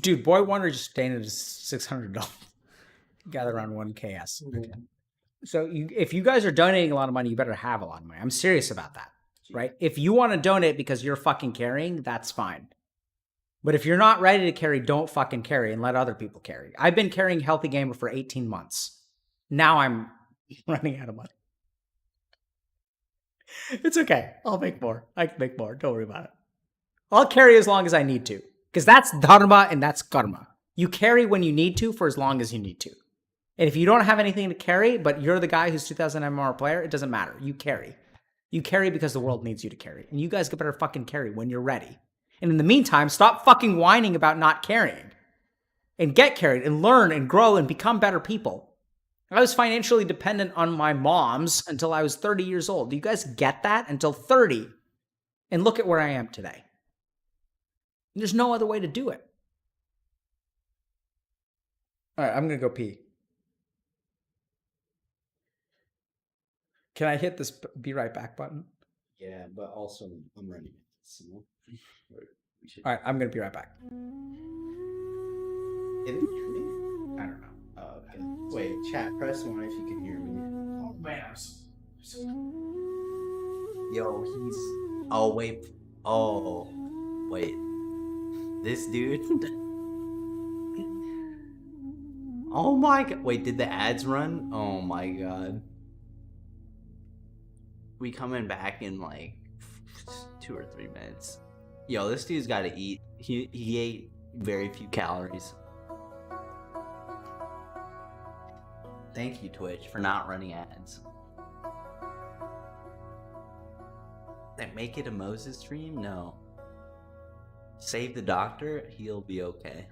Dude, Boy Wonder just donated $600. Gather around 1KS. Okay. So if you guys are donating a lot of money, you better have a lot of money. I'm serious about that, right? If you want to donate because you're fucking carrying, that's fine. But if you're not ready to carry, don't fucking carry and let other people carry. I've been carrying Healthy Gamer for 18 months. Now I'm running out of money. It's okay. I'll make more. I can make more. Don't worry about it. I'll carry as long as I need to. Because that's dharma and that's karma. You carry when you need to for as long as you need to. And if you don't have anything to carry, but you're the guy who's 2000 MMR player, it doesn't matter. You carry. You carry because the world needs you to carry. And you guys better fucking carry when you're ready. And in the meantime, stop fucking whining about not carrying. And get carried and learn and grow and become better people. I was financially dependent on my mom's until I was 30 years old. Do you guys get that? Until 30. And look at where I am today. And there's no other way to do it. All right, I'm going to go pee. Can I hit this be right back button? Yeah, but also I'm running. So. We should. All right, I'm gonna be right back. Can you hear me? I don't know. Oh, okay. Wait, chat. Press 1 if you can hear me. Oh man, Yo, he's. Oh wait. Oh, wait. This dude. Oh my god. Wait, did the ads run? Oh my god. We coming back in like 2 or 3 minutes. Yo, this dude's got to eat. He ate very few calories. Thank you, Twitch, for not running ads. That make it a Moses stream? No. Save the doctor, he'll be okay.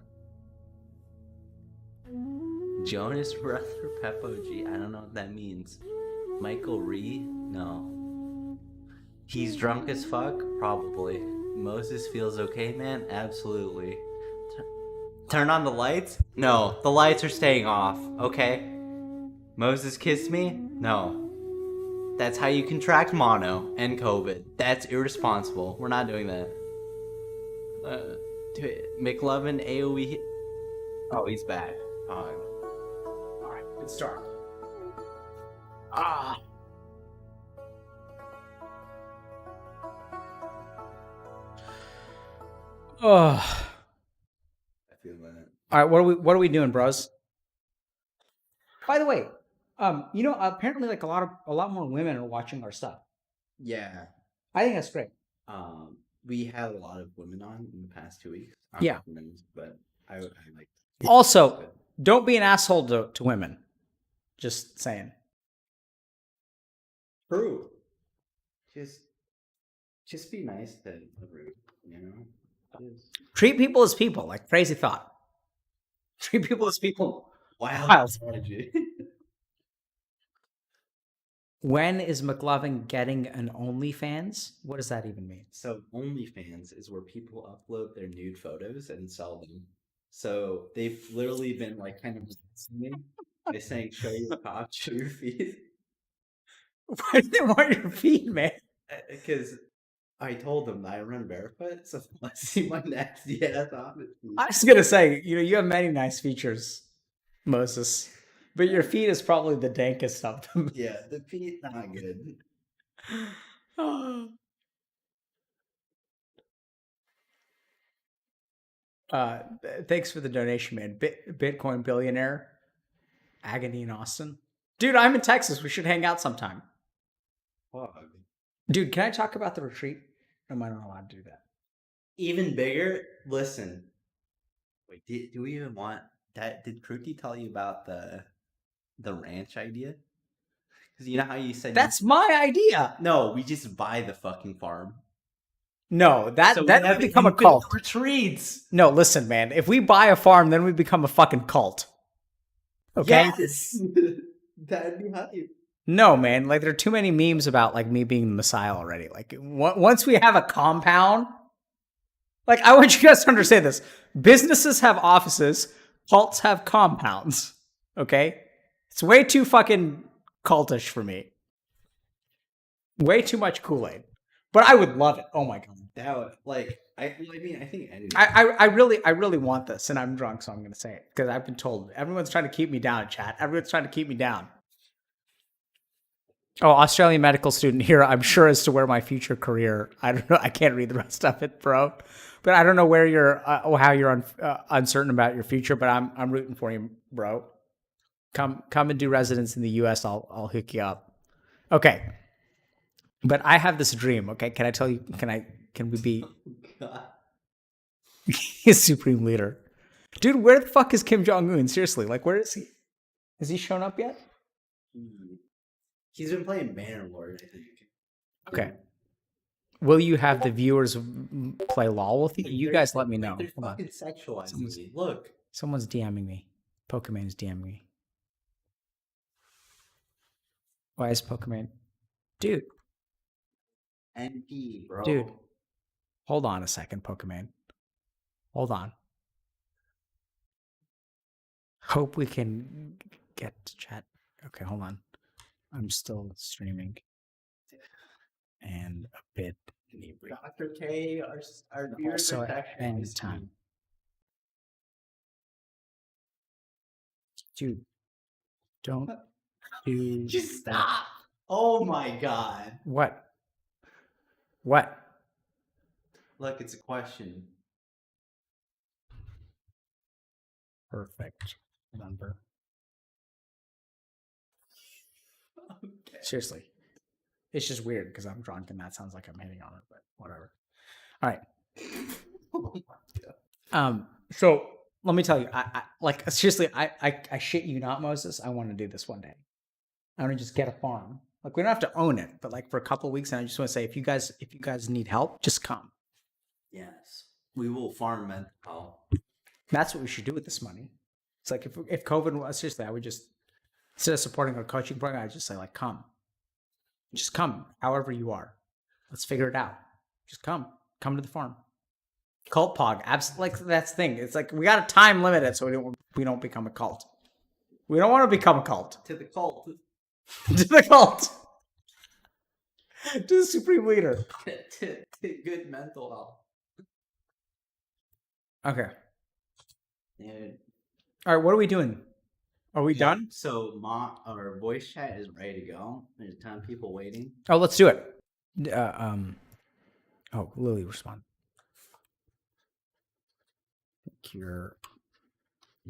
Jonas Brother Peppo G. I don't know what that means. Michael Ree? No. He's drunk as fuck? Probably. Moses feels okay, man? Absolutely. Turn on the lights? No, the lights are staying off, okay? Moses kissed me? No. That's how you contract mono and COVID. That's irresponsible. We're not doing that. McLovin AoE. Oh, he's back. All right, good start. Ah. Oh. I feel that. All right, what are we doing, bros? By the way, apparently like a lot more women are watching our stuff. Yeah. I think that's great. We had a lot of women on in the past 2 weeks. Yeah. But I like. Also, don't be an asshole to women. Just saying. True. Just be nice to everyone, you know? Treat people as people, like crazy thought. Treat people as people. Wow. When is McLovin getting an OnlyFans? What does that even mean? So OnlyFans is where people upload their nude photos and sell them. So they've literally been like kind of listening by saying, "Show your cock, show your feet." Why do they want your feet, man? Because I told them that I run barefoot, so I see my nasty ass off it. I was gonna say, you have many nice features, Moses, but your feet is probably the dankest of them. Yeah, the feet not good. Thanks for the donation, man. Bitcoin billionaire, Agony in Austin. Dude, I'm in Texas. We should hang out sometime. Fuck. Dude, can I talk about the retreat? Or am I not allowed to do that? Even bigger. Listen. Wait, do we even want that? Did Kruti tell you about the ranch idea? Because you know how you said that's my idea. No, we just buy the fucking farm. No, that would become a cult. Retreats. No, listen, man. If we buy a farm, then we become a fucking cult. Okay? Yes. That'd be hype. No, man. Like, there are too many memes about like me being the Messiah already. Like, once we have a compound, like, I want you guys to understand this: businesses have offices, cults have compounds. Okay, it's way too fucking cultish for me. Way too much Kool-Aid. But I would love it. Oh my god. That would, like, I think anything. I really want this, and I'm drunk, so I'm gonna say it because I've been told everyone's trying to keep me down, chat. Everyone's trying to keep me down. Oh, Australian medical student here. I'm sure as to where my future career. I don't know. I can't read the rest of it, bro. But I don't know where you're, how you're uncertain about your future. But I'm rooting for you, bro. Come and do residence in the U.S. I'll hook you up. Okay. But I have this dream. Okay, can I tell you? Can we be his supreme leader, dude? Where the fuck is Kim Jong-un? Seriously, like, where is he? Has he shown up yet? He's been playing Bannerlord, I think. Okay. Will you have the viewers play LOL with you? You guys let me know. They're fucking sexualizing me. Look. Someone's DMing me. Pokimane's DMing me. Why is Pokimane? Dude. NP, bro. Dude. Hold on a second, Pokimane. Hold on. Hope we can get to chat. Okay, hold on. I'm still streaming. And a bit inebriated. Dr. K, our viewers Also are at actually any nice to time. you. Dude, don't do Just that. stop. Oh my god. What? What? Look, it's a question. Perfect number. Okay. Seriously. It's just weird because I'm drunk and that sounds like I'm hitting on it, but whatever. All right. Oh my god. So let me tell you, I like seriously, I shit you not, Moses. I want to do this one day. I want to just get a farm. Like we don't have to own it, but like for a couple of weeks, and I just want to say, if you guys need help, just come. Yes. We will farm mental health. That's what we should do with this money. It's like if COVID was seriously, I would just instead of supporting our coaching program, I'd just say like come. Just come, however you are. Let's figure it out. Just come to the farm. Cult pog, like that's the thing. It's like we got to time limit it so we don't become a cult. We don't want to become a cult. To the cult. To the cult. To the supreme leader. to good mental health. Okay. Dude. All right. What are we doing? Are we done? So our voice chat is ready to go. There's a ton of people waiting. Oh, let's do it. Oh, Lily, respond. You're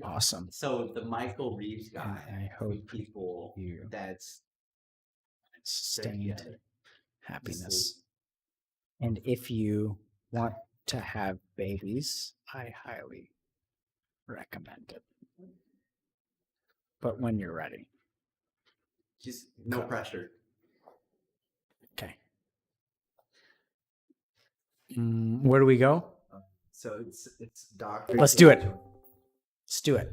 awesome. So the Michael Reeves guy. And I hope people you that's sustained happiness. And if you want to have babies, I highly recommend it. But when you're ready. Just no pressure. Okay. Where do we go? So it's Dr. Let's do it. Let's do it.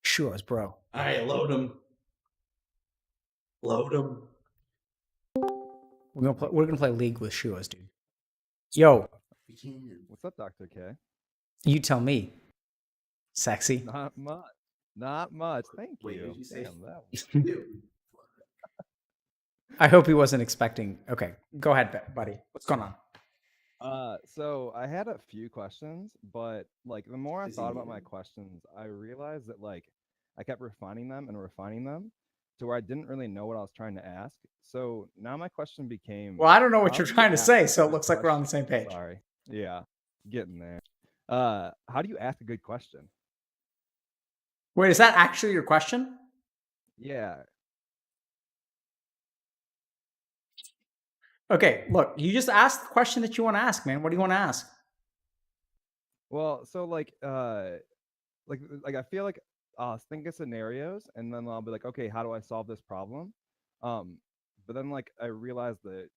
Sure, bro. All right, load him. Load him. We're gonna play League with Shuas, dude. Yo, What's up, Dr. K? you tell me. Sexy. Not much. Not much. Thank Wait, you. did you say Damn, that I hope he wasn't expecting. Okay, go ahead, buddy. What's going on? So I had a few questions, but like the more I Is thought he about my muted? questions, I realized that like I kept refining them to where I didn't really know what I was trying to ask. So now my question became, Well, I don't know what how you're do you trying to ask say, a so it good looks like we're on the question? same page. Sorry. Yeah, getting there. How do you ask a good question? Wait, is that actually your question? Yeah. Okay, look, you just asked the question that you want to ask, man. What do you want to ask? Well, so like I feel like I'll think of scenarios and then I'll be like, okay, how do I solve this problem? But then like I realize that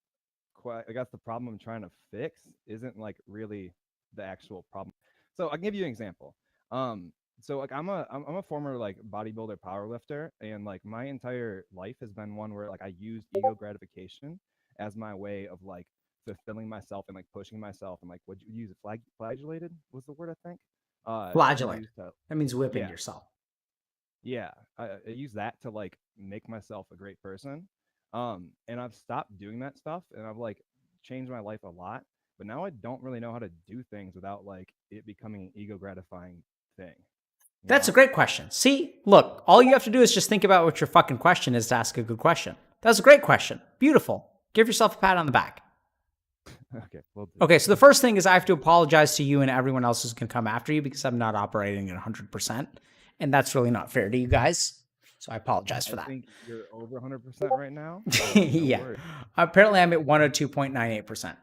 I guess the problem I'm trying to fix isn't like really the actual problem. So I'll give you an example. So like I'm a former like bodybuilder powerlifter, and like my entire life has been one where like I used ego gratification as my way of like fulfilling myself and like pushing myself, and like would you use it, flagellated was the word, I think. Flagellate. used to- That means whipping Yeah. yourself. yeah, I use that to like make myself a great person. And I've stopped doing that stuff, and I've like changed my life a lot. But now I don't really know how to do things without like it becoming an ego gratifying thing. you That's know? a great question. See, look, all you have to do is just think about what your fucking question is to ask a good question. That's a great question. Beautiful. Give yourself a pat on the back. Okay. Well, Okay, so the first thing is I have to apologize to you and everyone else who's going to come after you because I'm not operating at 100%. And that's really not fair to you guys. So I apologize for I that. think you're over 100% right now. so no Yeah. worries. Apparently I'm at 102.98%.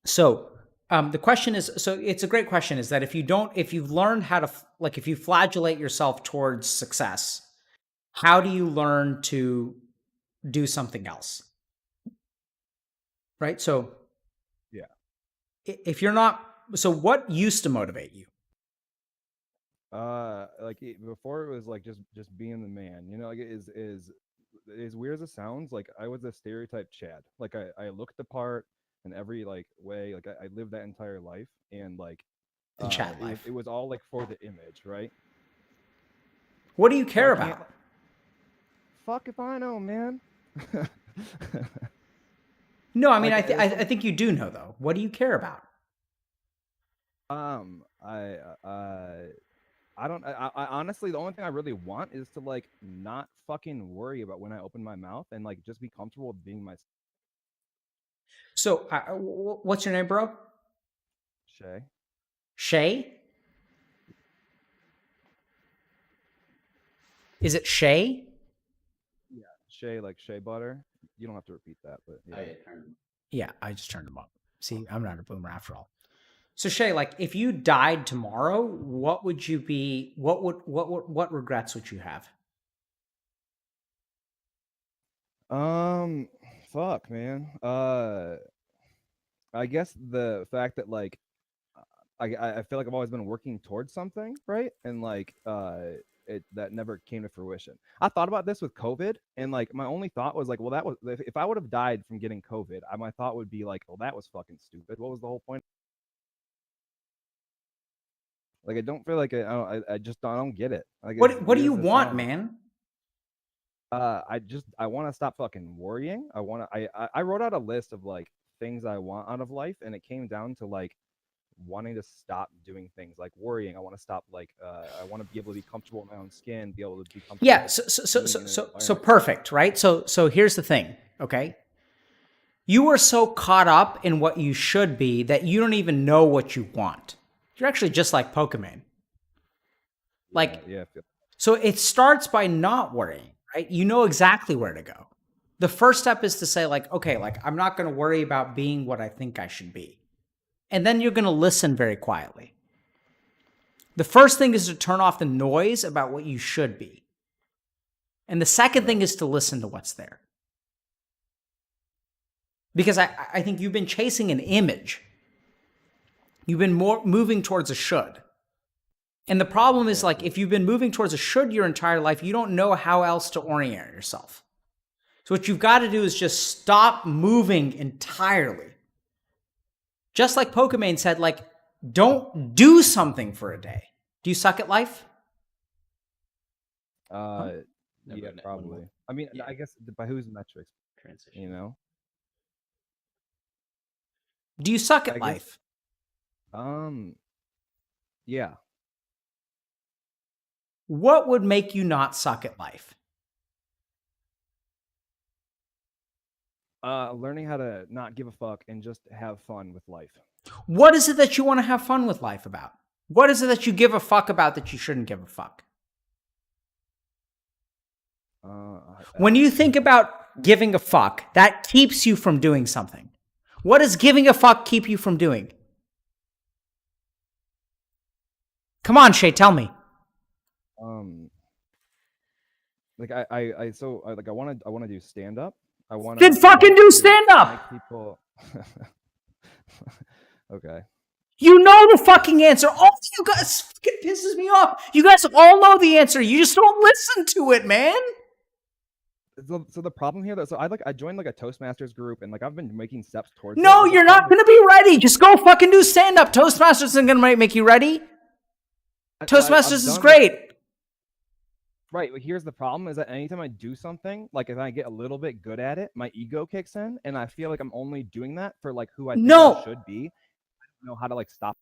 So the question is, so it's a great question, is that if you've learned how to, like if you flagellate yourself towards success, how do you learn to do something else? Right? So Yeah. if you're not, so what used to motivate you? Before it was like just being the man, like it is as weird as it sounds, like I was a stereotype Chad. Like I looked the part in every like way, like I lived that entire life, and like The Chad life. it was all like for the image, right? What do you So care I can't, about? fuck if I know, man. No, I mean, Like, I think you do know though. What do you care about? I don't. I honestly, the only thing I really want is to like not fucking worry about when I open my mouth and like just be comfortable with being myself. So, what's your name, bro? Shay. Shay? Is it Shay? Yeah, Shay, like Shea butter. You don't have to repeat that, but yeah. Yeah, I just turned him up. See, I'm not a boomer after all. So Shay, like, if you died tomorrow, what would you be? What regrets would you have? Fuck, man. I guess the fact that like I feel like I've always been working towards something, right? And like it that never came to fruition. I thought about this with COVID, and like my only thought was like, well, that was if I would have died from getting COVID, my thought would be like, well, that was fucking stupid. What was the whole point? Like I don't feel like I just don't get it. Like What do you want, man? I want to stop fucking worrying. I wrote out a list of like things I want out of life, and it came down to like wanting to stop doing things like worrying. I want to stop like I want to be able to be comfortable in my own skin, be able to be comfortable. Yeah, so perfect, right? So here's the thing, okay? You are so caught up in what you should be that you don't even know what you want. You're actually just like Pokimane. Like, yeah. So it starts by not worrying, right? You know exactly where to go. The first step is to say like, okay, like I'm not going to worry about being what I think I should be. And then you're going to listen very quietly. The first thing is to turn off the noise about what you should be. And the second thing is to listen to what's there. Because I think you've been chasing an image. You've been moving towards a should. And the problem is like, if you've been moving towards a should your entire life, you don't know how else to orient yourself. So what you've got to do is just stop moving entirely. Just like Pokimane said, like, don't do something for a day. Do you suck at life? Yeah, probably. I mean, I guess by whose metrics? Transition. You know? Do you suck at life? Yeah. What would make you not suck at life? Learning how to not give a fuck and just have fun with life. What is it that you want to have fun with life about? What is it that you give a fuck about that you shouldn't give a fuck? When you think about giving a fuck, that keeps you from doing something. What does giving a fuck keep you from doing? Come on, Shay, tell me. Like I want to do stand up. I want to. Then fucking do stand up. People. Okay. You know the fucking answer. All you guys fucking pisses me off. You guys all know the answer. You just don't listen to it, man. So the problem here, so I joined like a Toastmasters group, and like I've been making steps towards. No, you're not gonna be ready. Just go fucking do stand up. Toastmasters isn't gonna make you ready. Toastmasters is great. Right, but here's the problem: is that anytime I do something, like if I get a little bit good at it, my ego kicks in, and I feel like I'm only doing that for like who I think I should be. I don't know how to like stop.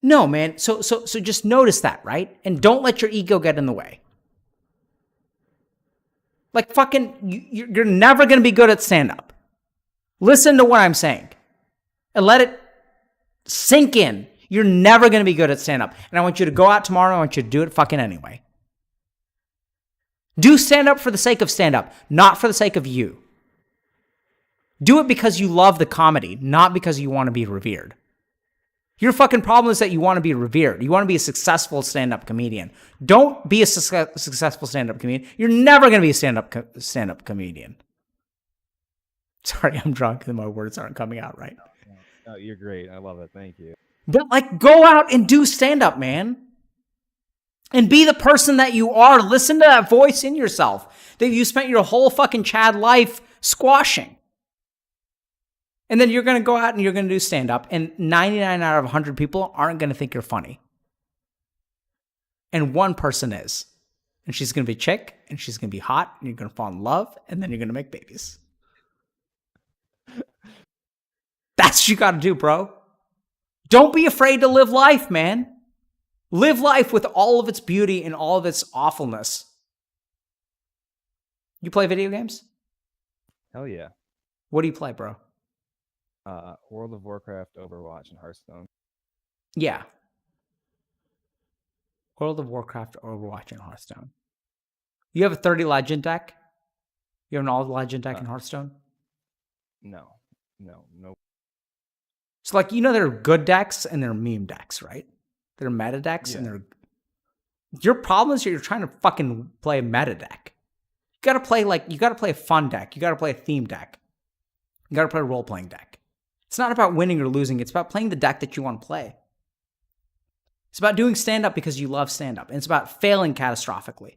No, man. So just notice that, right? And don't let your ego get in the way. Like fucking, you're never gonna be good at stand up. Listen to what I'm saying, and let it sink in. You're never gonna be good at stand up, and I want you to go out tomorrow. I want you to do it fucking anyway. Do stand-up for the sake of stand-up, not for the sake of you. Do it because you love the comedy, not because you want to be revered. Your fucking problem is that you want to be revered. You want to be a successful stand-up comedian. Don't be a successful stand-up comedian. You're never going to be a stand-up comedian. Sorry, I'm drunk and my words aren't coming out right. No, you're great. I love it. Thank you. But like, go out and do stand-up, man. And be the person that you are. Listen to that voice in yourself that you spent your whole fucking Chad life squashing. And then you're going to go out and you're going to do stand-up, and 99 out of 100 people aren't going to think you're funny. And one person is. And she's going to be a chick, and she's going to be hot, and you're going to fall in love, and then you're going to make babies. That's what you got to do, bro. Don't be afraid to live life, man. Live life with all of its beauty and all of its awfulness. You play video games? Hell yeah. What do you play, bro? World of Warcraft, Overwatch, and Hearthstone. Yeah. World of Warcraft, Overwatch, and Hearthstone. You have a 30 legend deck? You have an all legend deck in Hearthstone? No. So, like, you know, there are good decks and there are meme decks, right? There are meta decks and there. Your problem is you're trying to fucking play a meta deck. You gotta play a fun deck. You gotta play a theme deck. You gotta play a role playing deck. It's not about winning or losing. It's about playing the deck that you want to play. It's about doing stand up because you love stand up. And it's about failing catastrophically.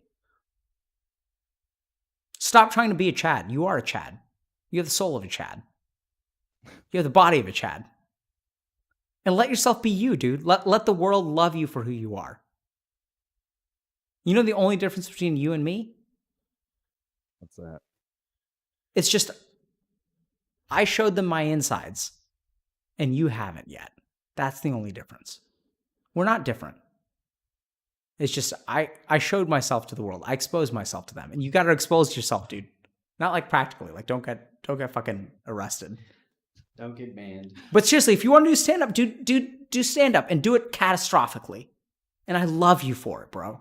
Stop trying to be a Chad. You are a Chad. You have the soul of a Chad. You have the body of a Chad. And let yourself be you, dude. Let the world love you for who you are. You know the only difference between you and me? What's that? It's just, I showed them my insides, and you haven't yet. That's the only difference. We're not different. It's just, I showed myself to the world. I exposed myself to them. And you got to expose yourself, dude. Not like practically. Like, don't get fucking arrested. Don't get banned. But seriously, if you want to do stand-up, do stand-up and do it catastrophically. And I love you for it, bro.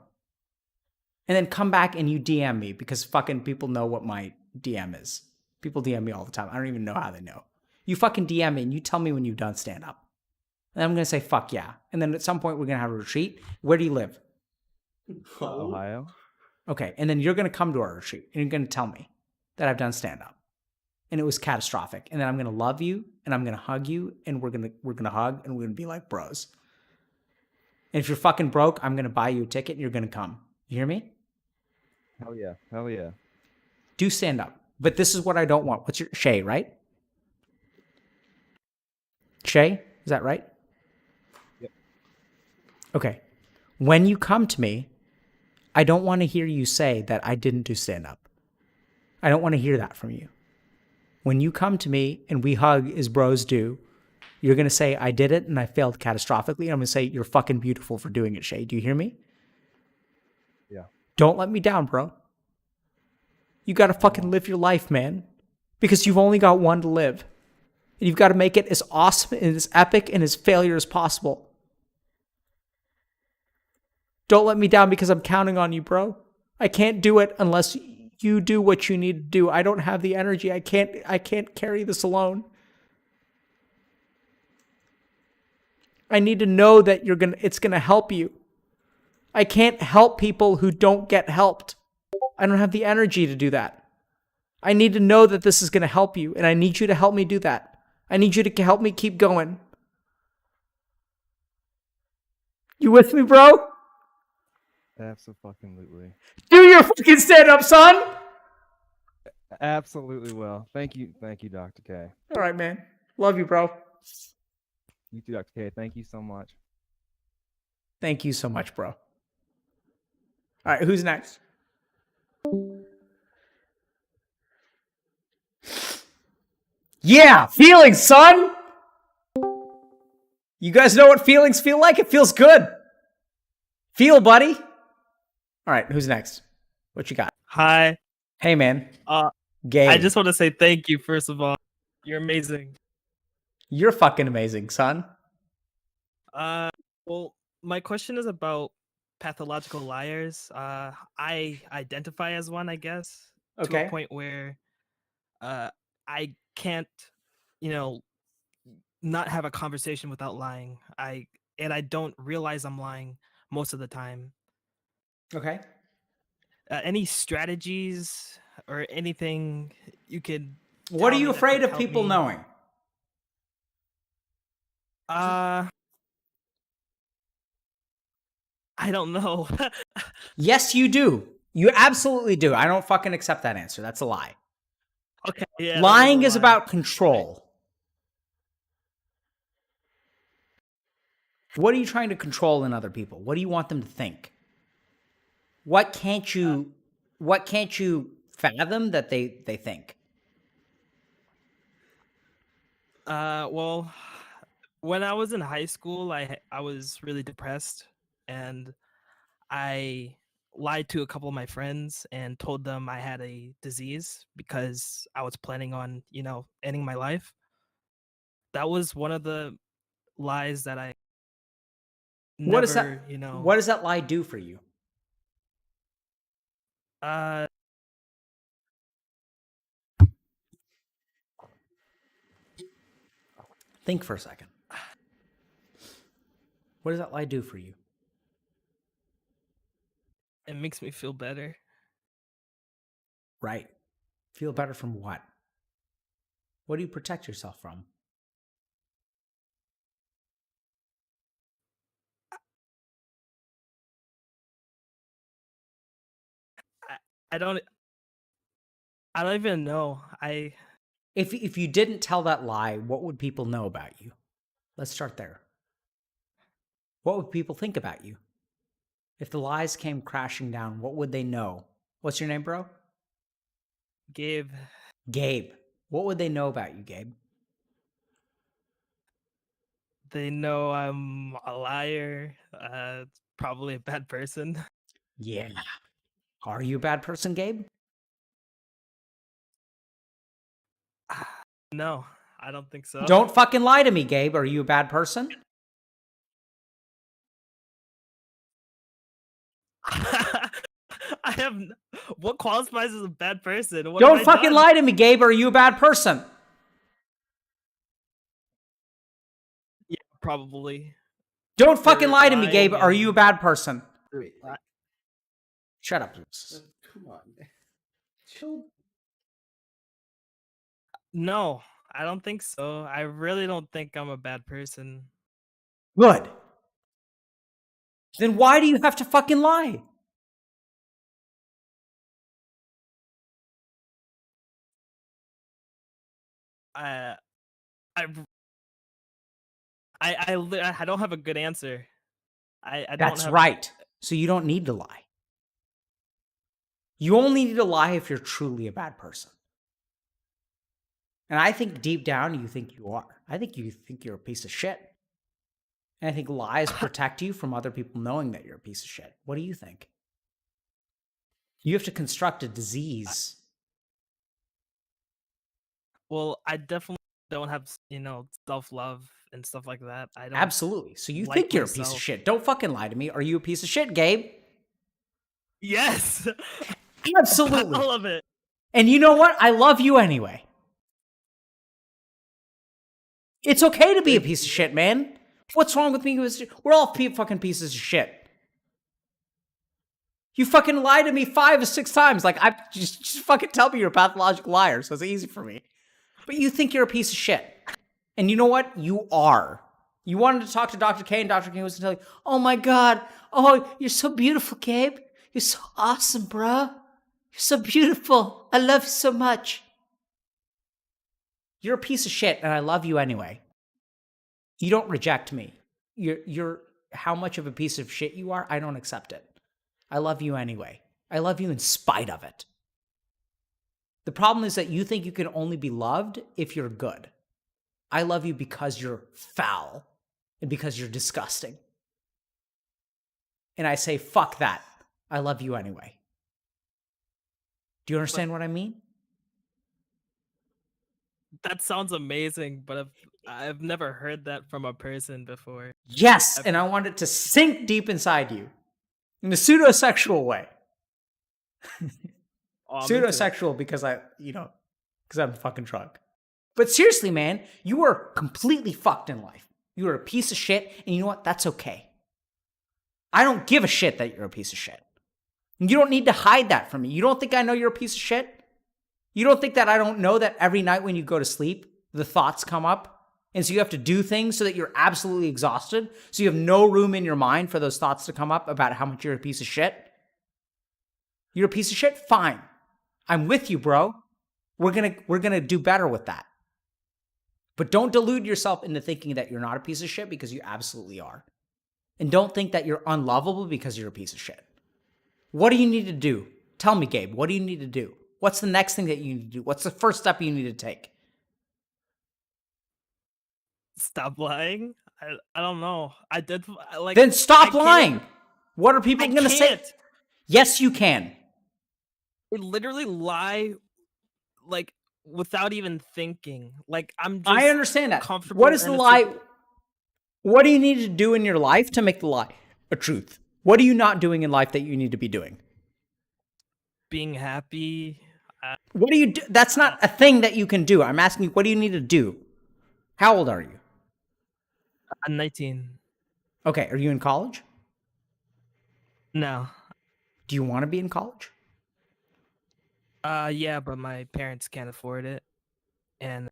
And then come back and you DM me because fucking people know what my DM is. People DM me all the time. I don't even know how they know. You fucking DM me and you tell me when you've done stand-up. And I'm going to say, fuck yeah. And then at some point we're going to have a retreat. Where do you live? Ohio. Okay. And then you're going to come to our retreat and you're going to tell me that I've done stand-up. And it was catastrophic. And then I'm going to love you and I'm going to hug you and we're going to hug and we're going to be like bros. And if you're fucking broke, I'm going to buy you a ticket and you're going to come. You hear me? Hell yeah. Hell yeah. Do stand up. But this is what I don't want. What's your Shay, right? Shay, is that right? Yep. Okay. When you come to me, I don't want to hear you say that I didn't do stand up. I don't want to hear that from you. When you come to me and we hug as bros do, you're going to say, I did it and I failed catastrophically. I'm going to say, you're fucking beautiful for doing it, Shay. Do you hear me? Yeah. Don't let me down, bro. You got to fucking live your life, man. Because you've only got one to live. And you've got to make it as awesome and as epic and as failure as possible. Don't let me down because I'm counting on you, bro. I can't do it unless you do what you need to do. I don't have the energy. I can't carry this alone. I need to know that it's going to help you. I can't help people who don't get helped. I don't have the energy to do that. I need to know that this is going to help you, and I need you to help me do that. I need you to help me keep going. You with me, bro? Absolutely. Do your fucking stand-up, son! Absolutely will. Thank you, Dr. K. All right, man. Love you, bro. You too, Dr. K. Thank you so much. Thank you so much, bro. All right, who's next? Yeah, feelings, son! You guys know what feelings feel like? It feels good. Feel, buddy. All right, who's next? What you got? Hi. Hey, man. Gay. I just want to say thank you, first of all. You're amazing. You're fucking amazing, son. Well, my question is about pathological liars. I identify as one, I guess. Okay. To a point where I can't, not have a conversation without lying. I don't realize I'm lying most of the time. Okay. Any strategies or anything you could What are tell you me that afraid could of help people me? knowing? I don't know. Yes, you do. You absolutely do. I don't fucking accept that answer. That's a lie. Okay. Yeah. Lying is about control. What are you trying to control in other people? What do you want them to think? What can't you fathom that they think? Well, when I was in high school, I was really depressed, and I lied to a couple of my friends and told them I had a disease because I was planning on, ending my life. That was one of the lies that I What does never, that lie do for you? uh Think for a second. What does that lie do for you? it makes me feel better. Right. Feel better from what? What do you protect yourself from? I, I don't I don't even know. If you didn't tell that lie, what would people know about you? Let's start there. What would people think about you? If the lies came crashing down, what would they know? What's your name, bro? Gabe, Gabe. What would they know about you, Gabe? they know I'm a liar, probably a bad person. Yeah. Are you a bad person, Gabe? No, I don't think so. Don't fucking lie to me, Gabe. Are you a bad person? I have what qualifies as a bad person? What Don't have I fucking done? lie to me, Gabe. Are you a bad person? Yeah, probably. Don't fucking For lie to me, Gabe. lying Are you a and bad person? Wait, Shut up. come on. Chill. no, I don't think so. I really don't think I'm a bad person. Good. Then why do you have to fucking lie? I I I don't have a good answer. I don't That's have right. So you don't need to lie. You only need to lie if you're truly a bad person. And I think deep down you think you are. I think you think you're a piece of shit. And I think lies protect you from other people knowing that you're a piece of shit. What do you think? You have to construct a disease. well, I definitely don't have, self-love and stuff like that. I don't Absolutely. So you like think you're a piece of myself. shit. Don't fucking lie to me. Are you a piece of shit, Gabe? Yes. Absolutely. All of it. And you know what? I love you anyway. It's okay to be a piece of shit, man. What's wrong with me? We're all fucking pieces of shit. You fucking lied to me 5 or 6 times. Like, I just fucking tell me you're a pathological liar, so it's easy for me. But you think you're a piece of shit. And you know what? You are. You wanted to talk to Dr. K, and Dr. K was telling you, oh my God, oh, you're so beautiful, Gabe. You're so awesome, bro. You're so beautiful. I love you so much. You're a piece of shit, and I love you anyway. You don't reject me. You're how much of a piece of shit you are, I don't accept it. I love you anyway. I love you in spite of it. The problem is that you think you can only be loved if you're good. I love you because you're foul and because you're disgusting. And I say, fuck that. I love you anyway. Do you understand what I mean? That sounds amazing, but I've never heard that from a person before. Yes, and I want it to sink deep inside you in a pseudosexual way. Oh, I'm into it. Pseudosexual because because I'm fucking drunk. But seriously, man, you are completely fucked in life. You are a piece of shit, and you know what? That's okay. I don't give a shit that you're a piece of shit. You don't need to hide that from me. You don't think I know you're a piece of shit? You don't think that I don't know that every night when you go to sleep, the thoughts come up? And so you have to do things so that you're absolutely exhausted, so you have no room in your mind for those thoughts to come up about how much you're a piece of shit? You're a piece of shit? Fine. I'm with you, bro. We're gonna do better with that. But don't delude yourself into thinking that you're not a piece of shit, because you absolutely are. And don't think that you're unlovable because you're a piece of shit. What do you need to do? Tell me, Gabe, what do you need to do? What's the next thing that you need to do? What's the first step you need to take? Stop lying. I don't know. I did like. Then stop I can't- lying. What are people I going to say? can't. Yes, you can. I literally lie, like without even thinking. Like I'm just. I understand that. Comfortable. What is the in a lie? sit- What do you need to do in your life to make the lie a truth? What are you not doing in life that you need to be doing? Being happy. What do you do? That's not a thing that you can do. I'm asking you, what do you need to do? How old are you? I'm 19. Okay, are you in college? No. Do you want to be in college? Yeah, but my parents can't afford it, and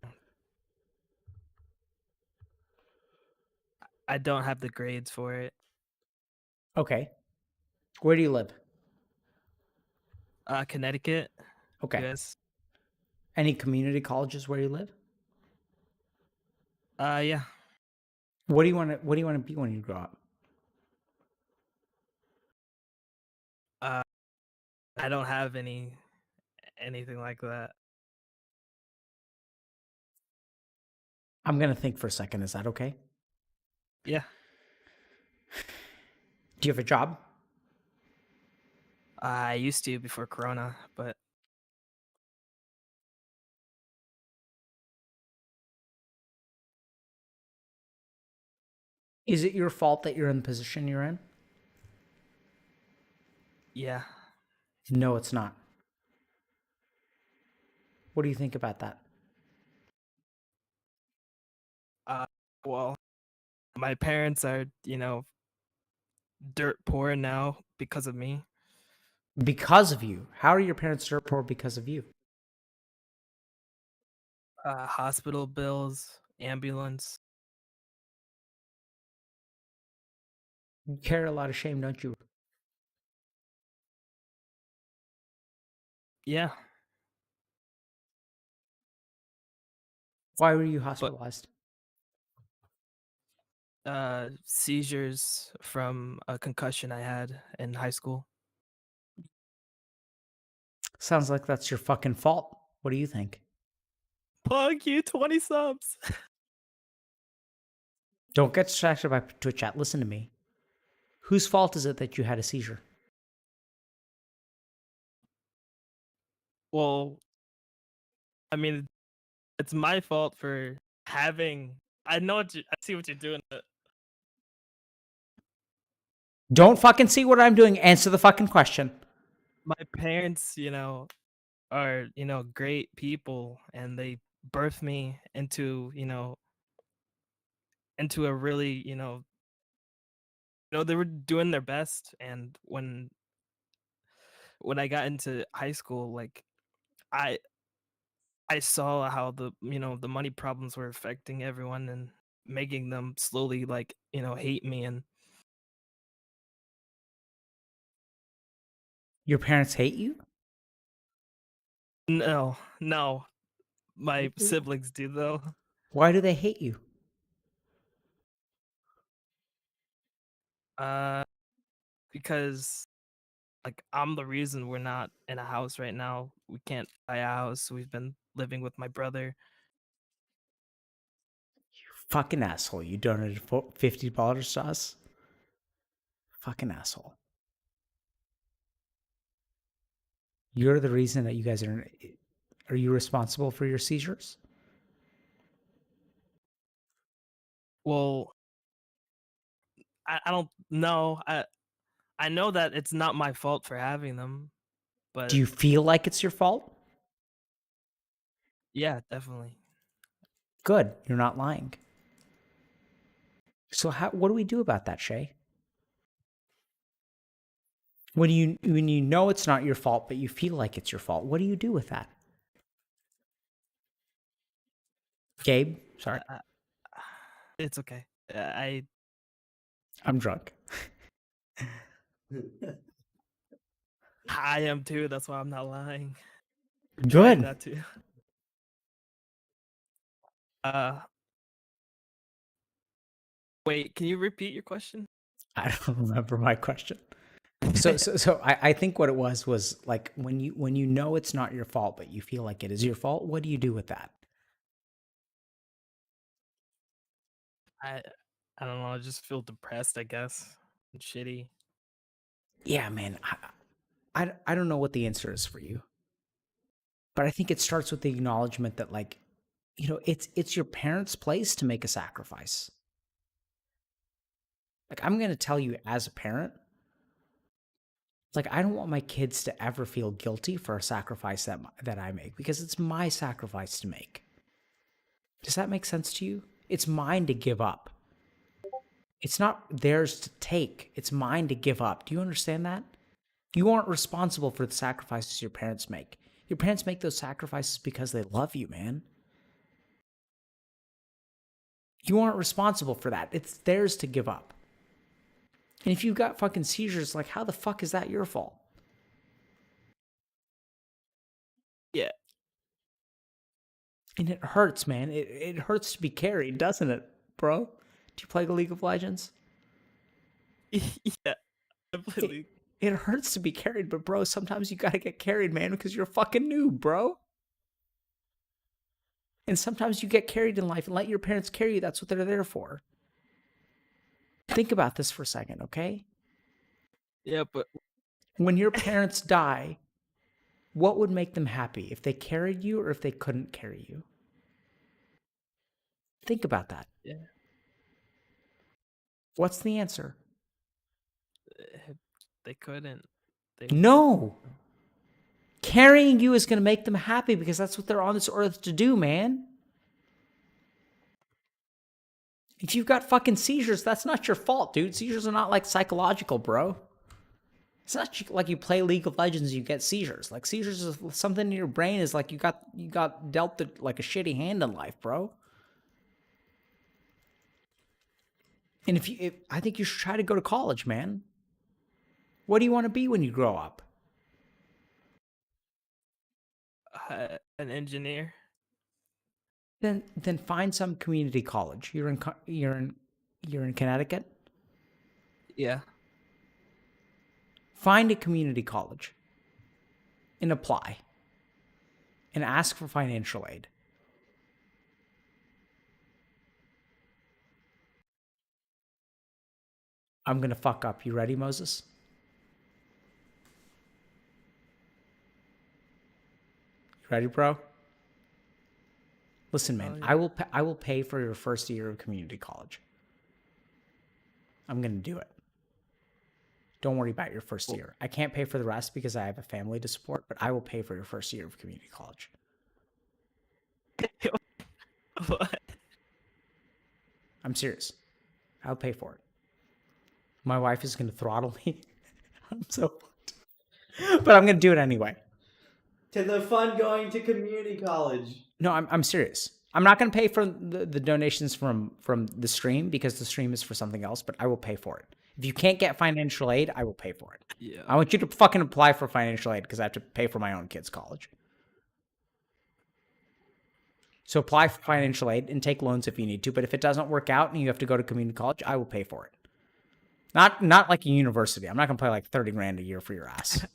I don't have the grades for it. Okay. Where do you live? Connecticut. Okay. Yes. Any community colleges where you live? Yeah. What do you want to be when you grow up? I don't have anything like that. I'm going to think for a second. Is that okay? Yeah. Do you have a job? I used to before Corona, but Is it your fault that you're in the position you're in? yeah. No, it's not. What do you think about that? Well, my parents are, dirt poor now because of me. Because of you. How are your parents dirt poor because of you? Hospital bills, ambulance. You carry a lot of shame, don't you? Yeah. Why were you hospitalized? Seizures from a concussion I had in high school. Sounds like that's your fucking fault. What do you think? Punk you 20 subs. Don't get distracted by Twitch chat. Listen to me. Whose fault is it that you had a seizure? Well, I mean, it's my fault for having. I see what you're doing. Don't fucking see what I'm doing. Answer the fucking question. My parents, are great people, and they birthed me into into a really they were doing their best. And when I got into high school, like I I saw how the money problems were affecting everyone and making them slowly like hate me. And Your parents hate you? no, my siblings do though. Why do they hate you? Because like I'm the reason we're not in a house right now. We can't buy a house. We've been living with my brother. Fucking asshole. You donated $50 to us? Fucking asshole. You're the reason that you guys are. Are you responsible for your seizures? Well, I don't know. I know that it's not my fault for having them, but Do you feel like it's your fault? yeah, definitely. Good. You're not lying. So what do we do about that, Shay? When you know it's not your fault, but you feel like it's your fault, what do you do with that? Gabe, sorry. It's okay. I'm drunk. I am too. That's why I'm not lying. Good. That too. Wait, can you repeat your question? I don't remember my question. So I think what it was like when you know it's not your fault, but you feel like it is your fault, what do you do with that? I don't know. I just feel depressed, I guess, and shitty. Yeah, man. I don't know what the answer is for you, but I think it starts with the acknowledgement that, like, you know, it's your parents' place to make a sacrifice. Like, I'm going to tell you as a parent, like, I don't want my kids to ever feel guilty for a sacrifice that I make, because it's my sacrifice to make. Does that make sense to you? It's mine to give up. It's not theirs to take. It's mine to give up. Do you understand that? You aren't responsible for the sacrifices your parents make. Your parents make those sacrifices because they love you, man. You aren't responsible for that. It's theirs to give up. And if you've got fucking seizures, like, how the fuck is that your fault? Yeah. And it hurts, man. It hurts to be carried, doesn't it, bro? Do you play League of Legends? Yeah. I play League. It hurts to be carried, but bro, sometimes you gotta get carried, man, because you're a fucking noob, bro. And sometimes you get carried in life, and let your parents carry you. That's what they're there for. Think about this for a second, okay? Yeah, but When your parents die, what would make them happy? If they carried you or if they couldn't carry you? Think about that. yeah, What's the answer? they couldn't. No. Carrying you is going to make them happy because that's what they're on this earth to do, man. If you've got fucking seizures, that's not your fault, dude. Seizures are not like psychological, bro. It's not like you play League of Legends, you get seizures. Like, seizures is something in your brain is like you got dealt like a shitty hand in life, bro. And if I think you should try to go to college, man. What do you want to be when you grow up? An engineer. Then find some community college. You're in Connecticut? Yeah. Find a community college and apply and ask for financial aid. I'm going to fuck up. You ready, Moses? You ready, bro? Listen, man, Oh, yeah. I will pay for your first year of community college. I'm going to do it. Don't worry about your first year. I can't pay for the rest because I have a family to support, but I will pay for your first year of community college. What? I'm serious. I'll pay for it. My wife is going to throttle me. I'm so fucked. But I'm going to do it anyway. To the fun going to community college. No, I'm serious. I'm not going to pay for the donations from the stream because the stream is for something else, but I will pay for it. If you can't get financial aid, I will pay for it. Yeah. I want you to fucking apply for financial aid because I have to pay for my own kids' college. So apply for financial aid and take loans if you need to, but if it doesn't work out and you have to go to community college, I will pay for it. Not like a university. I'm not going to pay like 30 grand a year for your ass.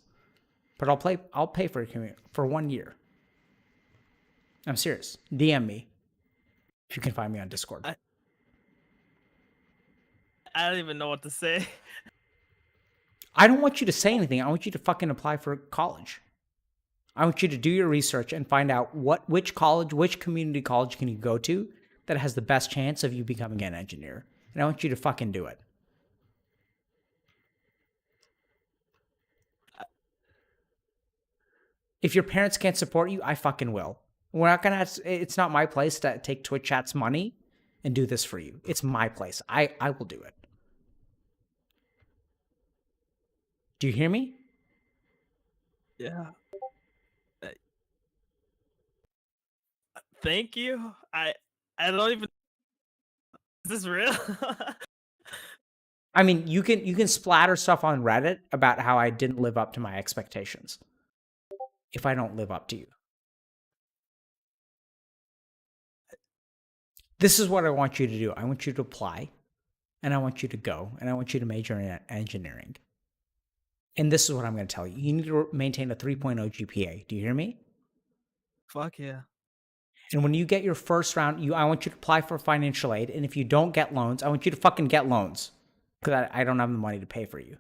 But I'll pay for 1 year. I'm serious. DM me if you can find me on Discord. I don't even know what to say. I don't want you to say anything. I want you to fucking apply for college. I want you to do your research and find out which community college can you go to that has the best chance of you becoming an engineer. And I want you to fucking do it. If your parents can't support you, I fucking will. It's not my place to take Twitch chat's money and do this for you. It's my place. I will do it. Do you hear me? Yeah. Thank you. I don't even. Is this real? I mean, you can splatter stuff on Reddit about how I didn't live up to my expectations. If I don't live up to you. This is what I want you to do. I want you to apply, and I want you to go, and I want you to major in engineering. And this is what I'm going to tell you. You need to maintain a 3.0 GPA. Do you hear me? Fuck yeah. And when you get your first round, I want you to apply for financial aid. And if you don't get loans, I want you to fucking get loans. Because I don't have the money to pay for you.